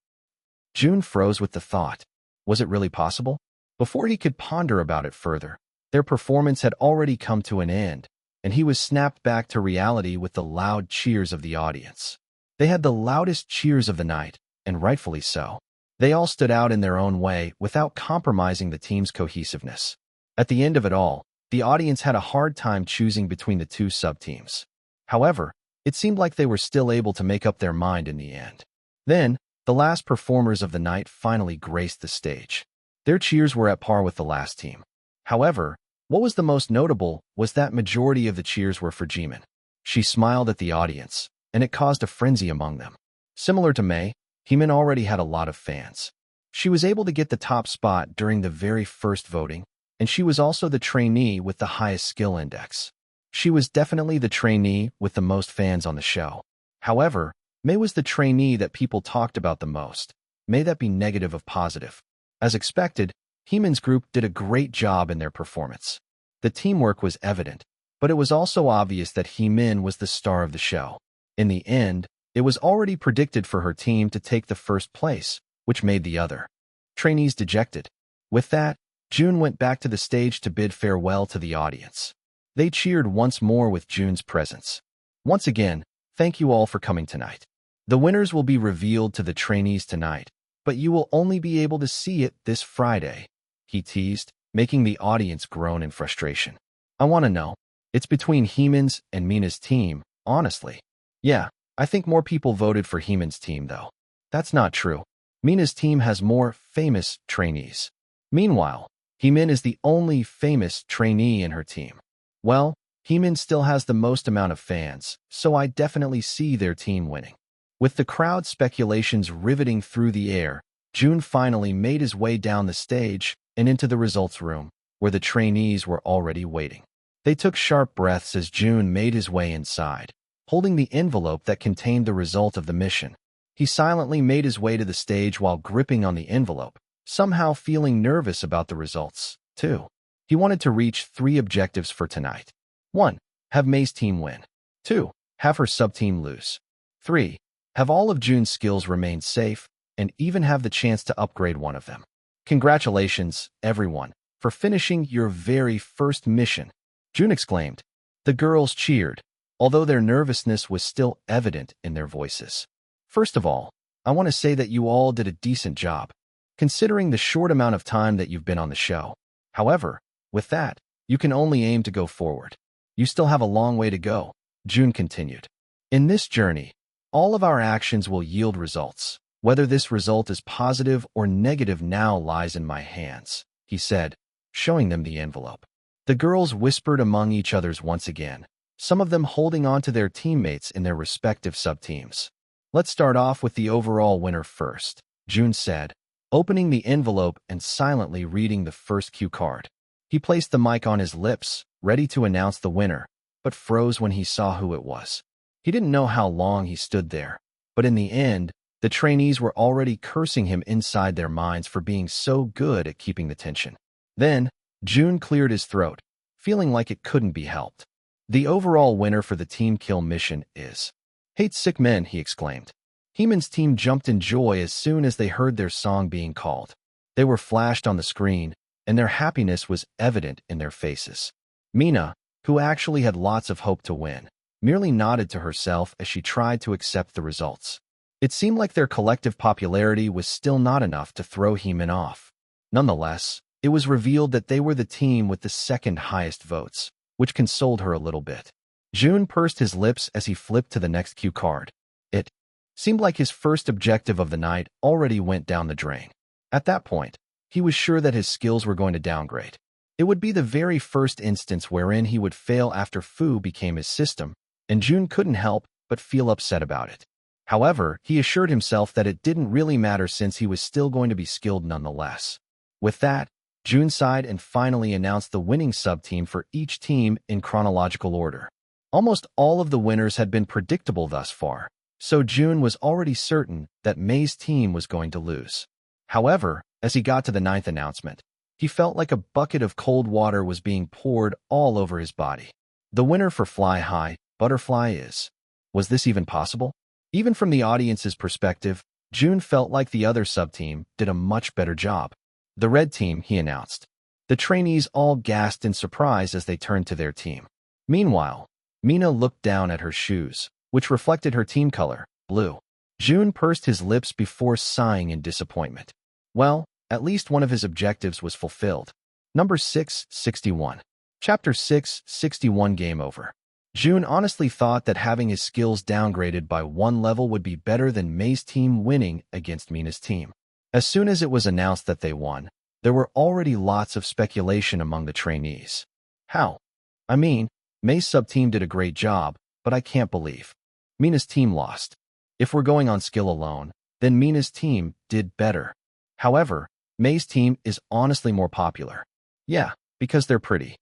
Jun froze with the thought. Was it really possible? Before he could ponder about it further, their performance had already come to an end, and he was snapped back to reality with the loud cheers of the audience. They had the loudest cheers of the night, and rightfully so. They all stood out in their own way without compromising the team's cohesiveness. At the end of it all, the audience had a hard time choosing between the two sub-teams. However, it seemed like they were still able to make up their mind in the end. Then, the last performers of the night finally graced the stage. Their cheers were at par with the last team. However, what was the most notable was that majority of the cheers were for Jimin. She smiled at the audience, and it caused a frenzy among them. Similar to May, Jimin already had a lot of fans. She was able to get the top spot during the very first voting, and she was also the trainee with the highest skill index. She was definitely the trainee with the most fans on the show. However, May was the trainee that people talked about the most. May that be negative of positive. As expected, Heemin's group did a great job in their performance. The teamwork was evident, but it was also obvious that Heemin was the star of the show. In the end, it was already predicted for her team to take the first place, which made the other trainees dejected. With that, Jun went back to the stage to bid farewell to the audience. They cheered once more with Jun's presence. Once again, thank you all for coming tonight. The winners will be revealed to the trainees tonight, but you will only be able to see it this Friday, he teased, making the audience groan in frustration. I want to know. It's between Heemin's and Mina's team, honestly. Yeah, I think more people voted for Heemin's team, though. That's not true. Mina's team has more famous trainees. Meanwhile, Heemin is the only famous trainee in her team. Well, Heemin still has the most amount of fans, so I definitely see their team winning. With the crowd speculations riveting through the air, Jun finally made his way down the stage and into the results room, where the trainees were already waiting. They took sharp breaths as Jun made his way inside, holding the envelope that contained the result of the mission. He silently made his way to the stage while gripping on the envelope, somehow feeling nervous about the results, too. He wanted to reach 3 objectives for tonight. 1. Have May's team win. 2. Have her sub-team lose. 3. Have all of Jun's skills remain safe, and even have the chance to upgrade one of them. Congratulations, everyone, for finishing your very first mission, Jun exclaimed. The girls cheered, although their nervousness was still evident in their voices. First of all, I want to say that you all did a decent job, considering the short amount of time that you've been on the show. However, with that, you can only aim to go forward. You still have a long way to go, Jun continued. In this journey, All of our actions will yield results. Whether this result is positive or negative now lies in my hands, he said, showing them the envelope. The girls whispered among each other's once again, some of them holding on to their teammates in their respective sub-teams. Let's start off with the overall winner first, Jun said, opening the envelope and silently reading the first cue card. He placed the mic on his lips, ready to announce the winner, but froze when he saw who it was. He didn't know how long he stood there, but in the end, the trainees were already cursing him inside their minds for being so good at keeping the tension. Then, Jun cleared his throat, feeling like it couldn't be helped. The overall winner for the team kill mission is Hate Sick Men, he exclaimed. Heeman's team jumped in joy as soon as they heard their song being called. They were flashed on the screen, and their happiness was evident in their faces. Mina, who actually had lots of hope to win, merely nodded to herself as she tried to accept the results. It seemed like their collective popularity was still not enough to throw Heeman off. Nonetheless, it was revealed that they were the team with the second highest votes, which consoled her a little bit. Jun pursed his lips as he flipped to the next cue card. It seemed like his first objective of the night already went down the drain. At that point, he was sure that his skills were going to downgrade. It would be the very first instance wherein he would fail after Fu became his system, and Jun couldn't help but feel upset about it. However, he assured himself that it didn't really matter since he was still going to be skilled nonetheless. With that, Jun sighed and finally announced the winning sub-team for each team in chronological order. Almost all of the winners had been predictable thus far, so Jun was already certain that May's team was going to lose. However, as he got to the ninth announcement, he felt like a bucket of cold water was being poured all over his body. The winner for Fly High, Butterfly is. Was this even possible? Even from the audience's perspective, Jun felt like the other sub-team did a much better job. The red team, he announced. The trainees all gasped in surprise as they turned to their team. Meanwhile, Mina looked down at her shoes, which reflected her team color, blue. Jun pursed his lips before sighing in disappointment. Well, at least one of his objectives was fulfilled. Number 661. Chapter 661 Game Over. Jun honestly thought that having his skills downgraded by one level would be better than May's team winning against Mina's team. As soon as it was announced that they won, there were already lots of speculation among the trainees. How? I mean, May's sub-team did a great job, but I can't believe Mina's team lost. If we're going on skill alone, then Mina's team did better. However, May's team is honestly more popular. Yeah, because they're pretty.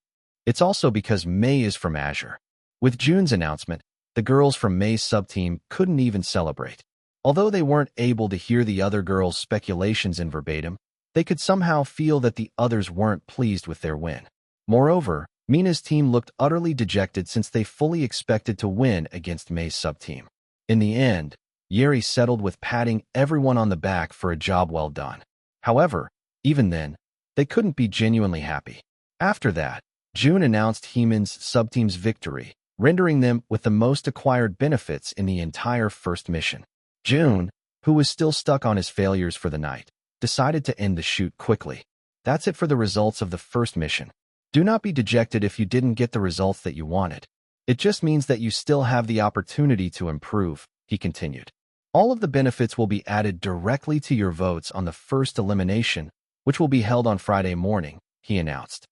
It's also because May is from Azure. With Jun's announcement, the girls from May's sub-team couldn't even celebrate. Although they weren't able to hear the other girls' speculations in verbatim, they could somehow feel that the others weren't pleased with their win. Moreover, Mina's team looked utterly dejected since they fully expected to win against May's sub-team. In the end, Yeri settled with patting everyone on the back for a job well done. However, even then, they couldn't be genuinely happy. After that, Jun announced Heeman's sub-team's victory, rendering them with the most acquired benefits in the entire first mission. Jun, who was still stuck on his failures for the night, decided to end the shoot quickly. That's it for the results of the first mission. Do not be dejected if you didn't get the results that you wanted. It just means that you still have the opportunity to improve, he continued. All of the benefits will be added directly to your votes on the first elimination, which will be held on Friday morning, he announced.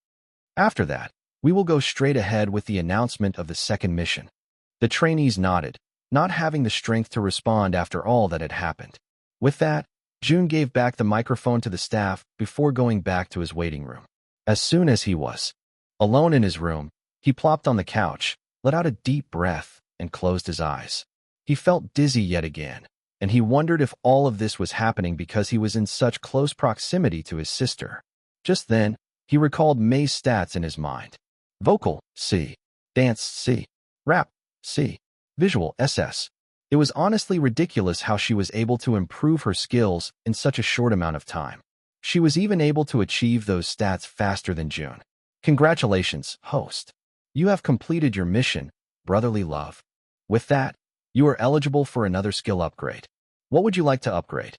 After that, we will go straight ahead with the announcement of the second mission. The trainees nodded, not having the strength to respond after all that had happened. With that, Jun gave back the microphone to the staff before going back to his waiting room. As soon as he was alone in his room, he plopped on the couch, let out a deep breath, and closed his eyes. He felt dizzy yet again, and he wondered if all of this was happening because he was in such close proximity to his sister. Just then, he recalled May's stats in his mind. Vocal, C. Dance, C. Rap, C. Visual, SS. It was honestly ridiculous how she was able to improve her skills in such a short amount of time. She was even able to achieve those stats faster than Jun. Congratulations, host. You have completed your mission, brotherly love. With that, you are eligible for another skill upgrade. What would you like to upgrade?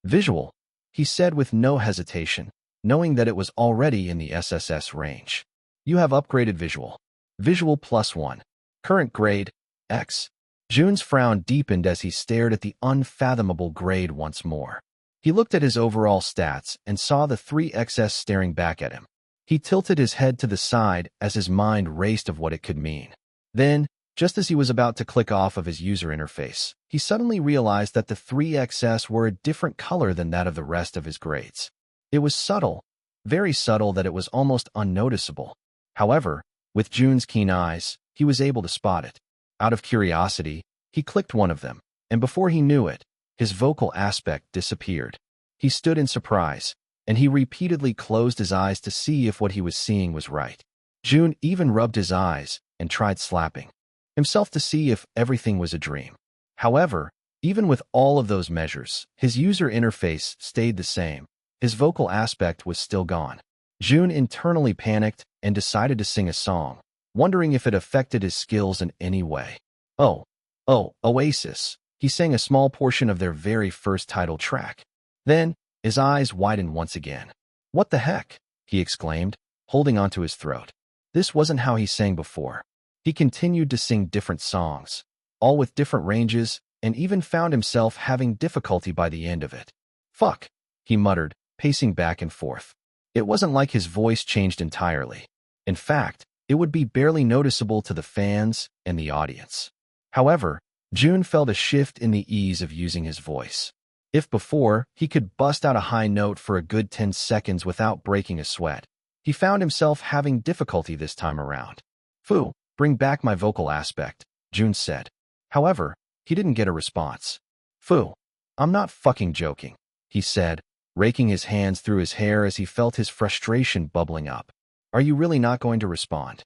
Visual, he said with no hesitation, knowing that it was already in the SSS range. You have upgraded Visual. Visual +1. Current grade, X. Jun's frown deepened as he stared at the unfathomable grade once more. He looked at his overall stats and saw the 3XS staring back at him. He tilted his head to the side as his mind raced of what it could mean. Then, just as he was about to click off of his user interface, he suddenly realized that the 3XS were a different color than that of the rest of his grades. It was subtle, very subtle that it was almost unnoticeable. However, with Jun's keen eyes, he was able to spot it. Out of curiosity, he clicked one of them, and before he knew it, his vocal aspect disappeared. He stood in surprise, and he repeatedly closed his eyes to see if what he was seeing was right. Jun even rubbed his eyes and tried slapping himself to see if everything was a dream. However, even with all of those measures, his user interface stayed the same. His vocal aspect was still gone. Jun internally panicked and decided to sing a song, wondering if it affected his skills in any way. Oh, Oasis. He sang a small portion of their very first title track. Then, his eyes widened once again. "What the heck?" he exclaimed, holding onto his throat. This wasn't how he sang before. He continued to sing different songs, all with different ranges, and even found himself having difficulty by the end of it. "Fuck," he muttered, pacing back and forth. It wasn't like his voice changed entirely. In fact, it would be barely noticeable to the fans and the audience. However, Jun felt a shift in the ease of using his voice. If before, he could bust out a high note for a good 10 seconds without breaking a sweat, he found himself having difficulty this time around. "Phew, bring back my vocal aspect," Jun said. However, he didn't get a response. "Phew, I'm not fucking joking," he said, raking his hands through his hair as he felt his frustration bubbling up. "Are you really not going to respond?"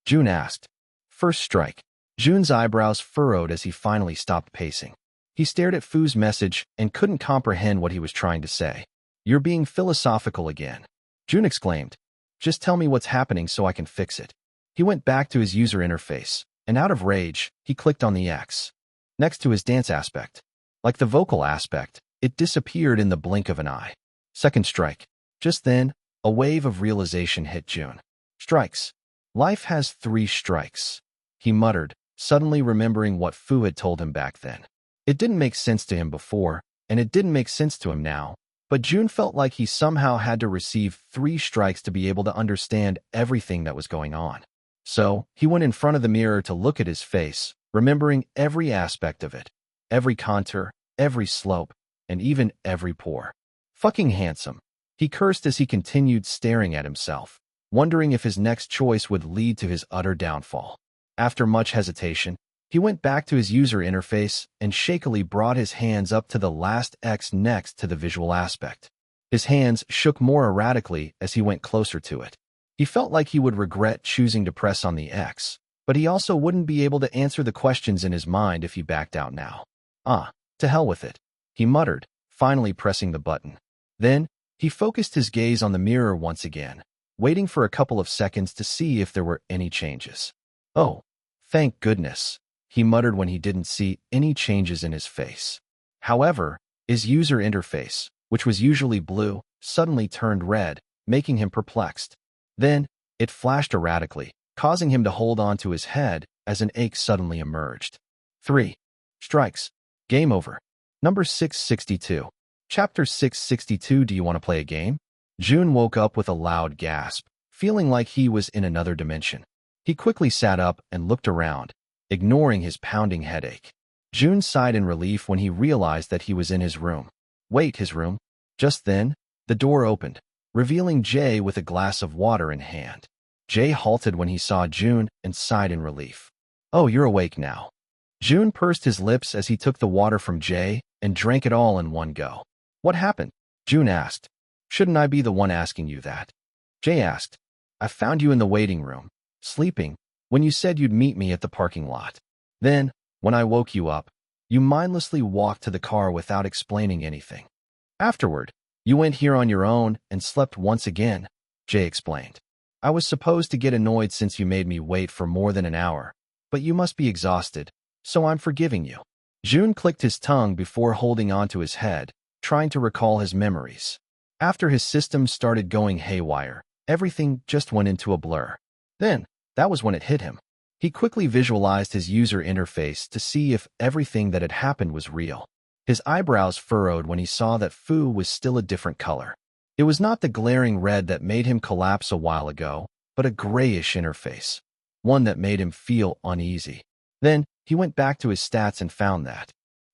Jun asked. "First strike." Jun's eyebrows furrowed as he finally stopped pacing. He stared at Fu's message and couldn't comprehend what he was trying to say. "You're being philosophical again," Jun exclaimed. "Just tell me what's happening so I can fix it." He went back to his user interface, and out of rage, he clicked on the X next to his dance aspect. Like the vocal aspect, it disappeared in the blink of an eye. Second strike. Just then, a wave of realization hit Jun. "Strikes. Life has 3 strikes," he muttered, suddenly remembering what Fu had told him back then. It didn't make sense to him before, and it didn't make sense to him now, but Jun felt like he somehow had to receive 3 strikes to be able to understand everything that was going on. So, he went in front of the mirror to look at his face, remembering every aspect of it, every contour, every slope, and even every pore. Fucking handsome. He cursed as he continued staring at himself, wondering if his next choice would lead to his utter downfall. After much hesitation, he went back to his user interface and shakily brought his hands up to the last X next to the visual aspect. His hands shook more erratically as he went closer to it. He felt like he would regret choosing to press on the X, but he also wouldn't be able to answer the questions in his mind if he backed out now. To hell with it," he muttered, finally pressing the button. Then, he focused his gaze on the mirror once again, waiting for a couple of seconds to see if there were any changes. "Oh, thank goodness," he muttered when he didn't see any changes in his face. However, his user interface, which was usually blue, suddenly turned red, making him perplexed. Then, it flashed erratically, causing him to hold on to his head as an ache suddenly emerged. 3 strikes. Game over. Number 662. Chapter 662. Do you want to play a game? Jun woke up with a loud gasp, feeling like he was in another dimension. He quickly sat up and looked around, ignoring his pounding headache. Jun sighed in relief when he realized that he was in his room. Wait, his room? Just then, the door opened, revealing Jay with a glass of water in hand. Jay halted when he saw Jun and sighed in relief. "Oh, you're awake now." Jun pursed his lips as he took the water from Jay and drank it all in one go. "What happened?" Jun asked. "Shouldn't I be the one asking you that?" Jay asked. "I found you in the waiting room, sleeping, when you said you'd meet me at the parking lot. Then, when I woke you up, you mindlessly walked to the car without explaining anything. Afterward, you went here on your own and slept once again," Jay explained. "I was supposed to get annoyed since you made me wait for more than an hour, but you must be exhausted, so I'm forgiving you." Jun clicked his tongue before holding onto his head, trying to recall his memories. After his system started going haywire, everything just went into a blur. Then, that was when it hit him. He quickly visualized his user interface to see if everything that had happened was real. His eyebrows furrowed when he saw that Fu was still a different color. It was not the glaring red that made him collapse a while ago, but a grayish interface, one that made him feel uneasy. Then, he went back to his stats and found that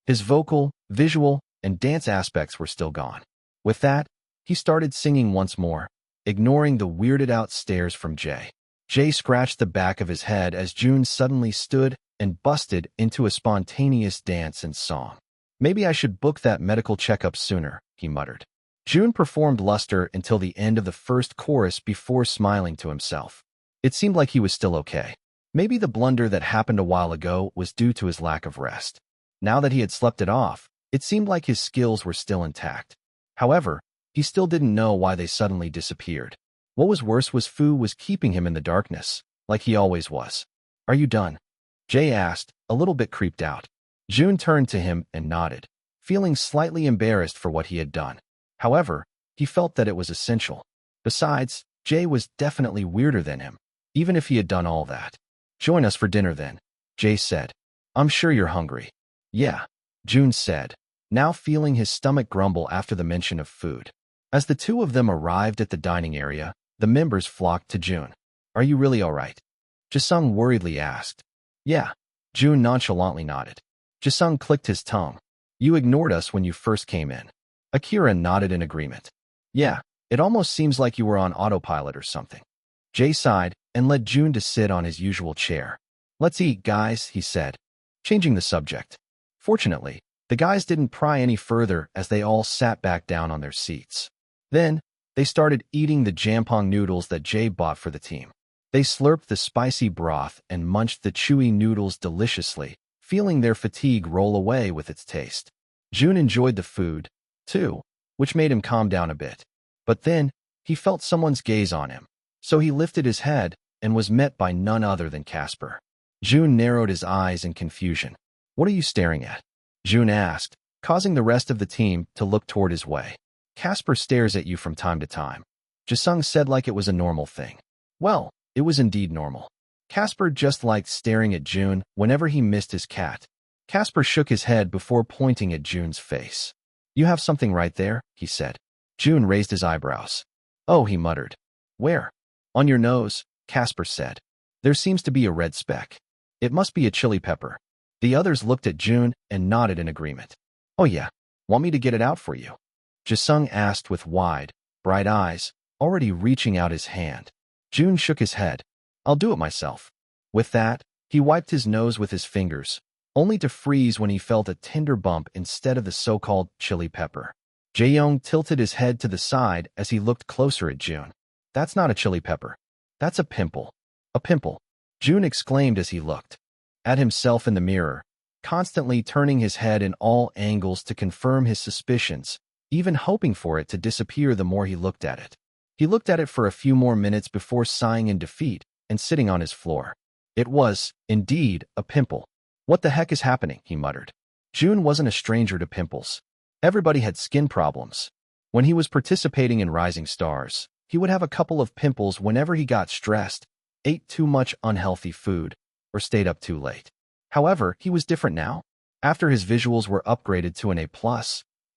his vocal, visual, and dance aspects were still gone. With that, he started singing once more, ignoring the weirded-out stares from Jay. Jay scratched the back of his head as Jun suddenly stood and busted into a spontaneous dance and song. "Maybe I should book that medical checkup sooner," he muttered. Jun performed luster until the end of the first chorus before smiling to himself. It seemed like he was still okay. Maybe the blunder that happened a while ago was due to his lack of rest. Now that he had slept it off, it seemed like his skills were still intact. However, he still didn't know why they suddenly disappeared. What was worse was Fu was keeping him in the darkness, like he always was. "Are you done?" Jay asked, a little bit creeped out. Jun turned to him and nodded, feeling slightly embarrassed for what he had done. However, he felt that it was essential. Besides, Jay was definitely weirder than him, even if he had done all that. "Join us for dinner then," Jay said. "I'm sure you're hungry." "Yeah," Jun said, now feeling his stomach grumble after the mention of food. As the two of them arrived at the dining area, the members flocked to Jun. "Are you really all right?" Jisung worriedly asked. "Yeah," Jun nonchalantly nodded. Jisung clicked his tongue. "You ignored us when you first came in." Akira nodded in agreement. "Yeah, it almost seems like you were on autopilot or something." Jay sighed and led Jun to sit on his usual chair. "Let's eat, guys," he said, changing the subject. Fortunately, the guys didn't pry any further as they all sat back down on their seats. Then, they started eating the jampong noodles that Jay bought for the team. They slurped the spicy broth and munched the chewy noodles deliciously, feeling their fatigue roll away with its taste. Jun enjoyed the food, too, which made him calm down a bit. But then, he felt someone's gaze on him, so he lifted his head and was met by none other than Casper. Jun narrowed his eyes in confusion. "What are you staring at?" Jun asked, causing the rest of the team to look toward his way. "Casper stares at you from time to time," Jisung said like it was a normal thing. Well, it was indeed normal. Casper just liked staring at Jun whenever he missed his cat. Casper shook his head before pointing at Jun's face. "You have something right there," he said. Jun raised his eyebrows. "Oh," he muttered. "Where?" "On your nose," Casper said. "There seems to be a red speck. It must be a chili pepper." The others looked at Jun and nodded in agreement. "Oh yeah, want me to get it out for you?" Jisung asked with wide, bright eyes, already reaching out his hand. Jun shook his head. "I'll do it myself." With that, he wiped his nose with his fingers, only to freeze when he felt a tender bump instead of the so-called chili pepper. Jae-young tilted his head to the side as he looked closer at Jun. "That's not a chili pepper. That's a pimple." "A pimple," Jun exclaimed as he looked at himself in the mirror, constantly turning his head in all angles to confirm his suspicions, even hoping for it to disappear the more he looked at it. He looked at it for a few more minutes before sighing in defeat and sitting on his floor. It was, indeed, a pimple. "What the heck is happening?" he muttered. Jun wasn't a stranger to pimples. Everybody had skin problems. When he was participating in Rising Stars, he would have a couple of pimples whenever he got stressed, ate too much unhealthy food, or stayed up too late. However, he was different now. After his visuals were upgraded to an A+,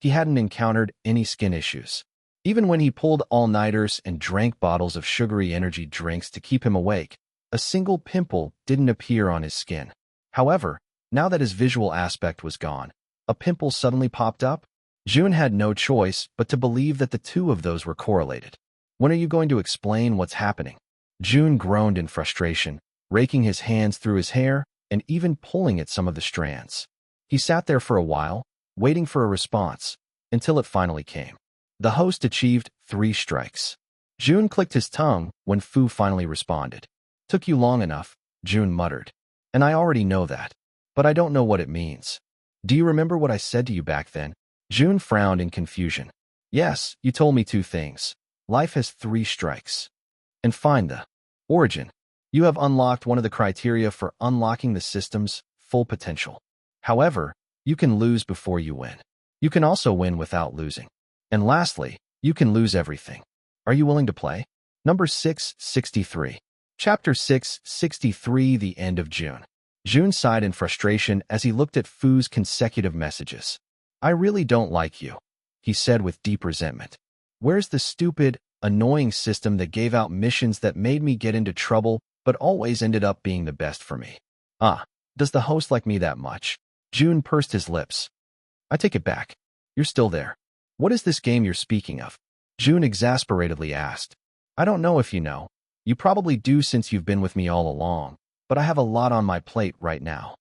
he hadn't encountered any skin issues. Even when he pulled all-nighters and drank bottles of sugary energy drinks to keep him awake, a single pimple didn't appear on his skin. However, now that his visual aspect was gone, a pimple suddenly popped up. Jun had no choice but to believe that the two of those were correlated. "When are you going to explain what's happening?" Jun groaned in frustration, raking his hands through his hair and even pulling at some of the strands. He sat there for a while, waiting for a response, until it finally came. The host achieved 3 strikes. Jun clicked his tongue when Fu finally responded. "Took you long enough," Jun muttered. "And I already know that. But I don't know what it means." "Do you remember what I said to you back then?" Jun frowned in confusion. "Yes, you told me 2 things. Life has 3 strikes. And find the origin. You have unlocked one of the criteria for unlocking the system's full potential. However, you can lose before you win. You can also win without losing. And lastly, you can lose everything. Are you willing to play?" Number 663. Chapter 663 The End of June. Jun sighed in frustration as he looked at Fu's consecutive messages. I really don't like you, he said with deep resentment. Where's the stupid, annoying system that gave out missions that made me get into trouble but always ended up being the best for me? Does the host like me that much? Jun pursed his lips. I take it back. You're still there. What is this game you're speaking of? Jun exasperatedly asked. I don't know if you know. You probably do since you've been with me all along, but I have a lot on my plate right now.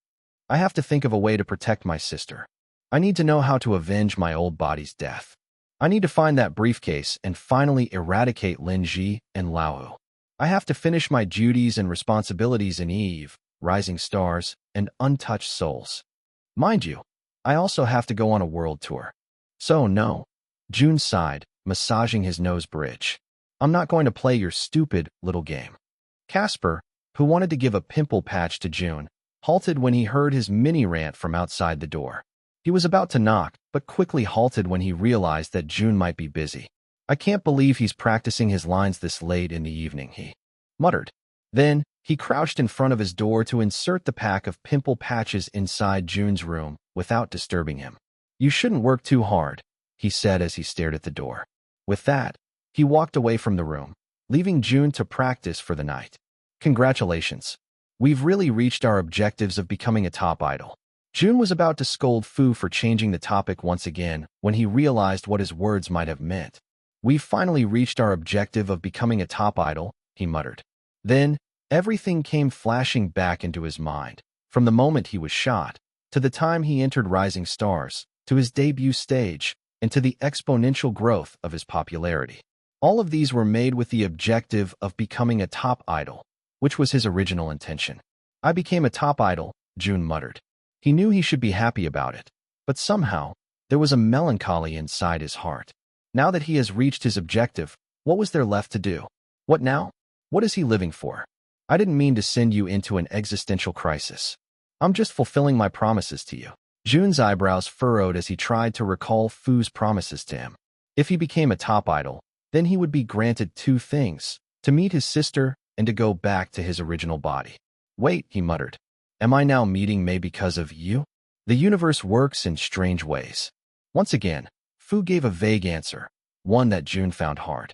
I have to think of a way to protect my sister. I need to know how to avenge my old body's death. I need to find that briefcase and finally eradicate Lin Ji and Lao. I have to finish my duties and responsibilities in Eve, Rising Stars, and Untouched Souls. Mind you, I also have to go on a world tour. So no. Jun sighed, massaging his nose bridge. I'm not going to play your stupid little game. Casper, who wanted to give a pimple patch to Jun, halted when he heard his mini-rant from outside the door. He was about to knock, but quickly halted when he realized that Jun might be busy. I can't believe he's practicing his lines this late in the evening, he muttered. Then, he crouched in front of his door to insert the pack of pimple patches inside Jun's room without disturbing him. You shouldn't work too hard, he said as he stared at the door. With that, he walked away from the room, leaving Jun to practice for the night. Congratulations. We've really reached our objectives of becoming a top idol. Jun was about to scold Fu for changing the topic once again when he realized what his words might have meant. We've finally reached our objective of becoming a top idol, he muttered. Then, everything came flashing back into his mind, from the moment he was shot, to the time he entered Rising Stars, to his debut stage, and to the exponential growth of his popularity. All of these were made with the objective of becoming a top idol, which was his original intention. I became a top idol, Jun muttered. He knew he should be happy about it, but somehow, there was a melancholy inside his heart. Now that he has reached his objective, what was there left to do? What now? What is he living for? I didn't mean to send you into an existential crisis. I'm just fulfilling my promises to you. Jun's eyebrows furrowed as he tried to recall Fu's promises to him. If he became a top idol, then he would be granted two things, to meet his sister and to go back to his original body. Wait, he muttered. Am I now meeting May because of you? The universe works in strange ways. Once again, Fu gave a vague answer, one that Jun found hard.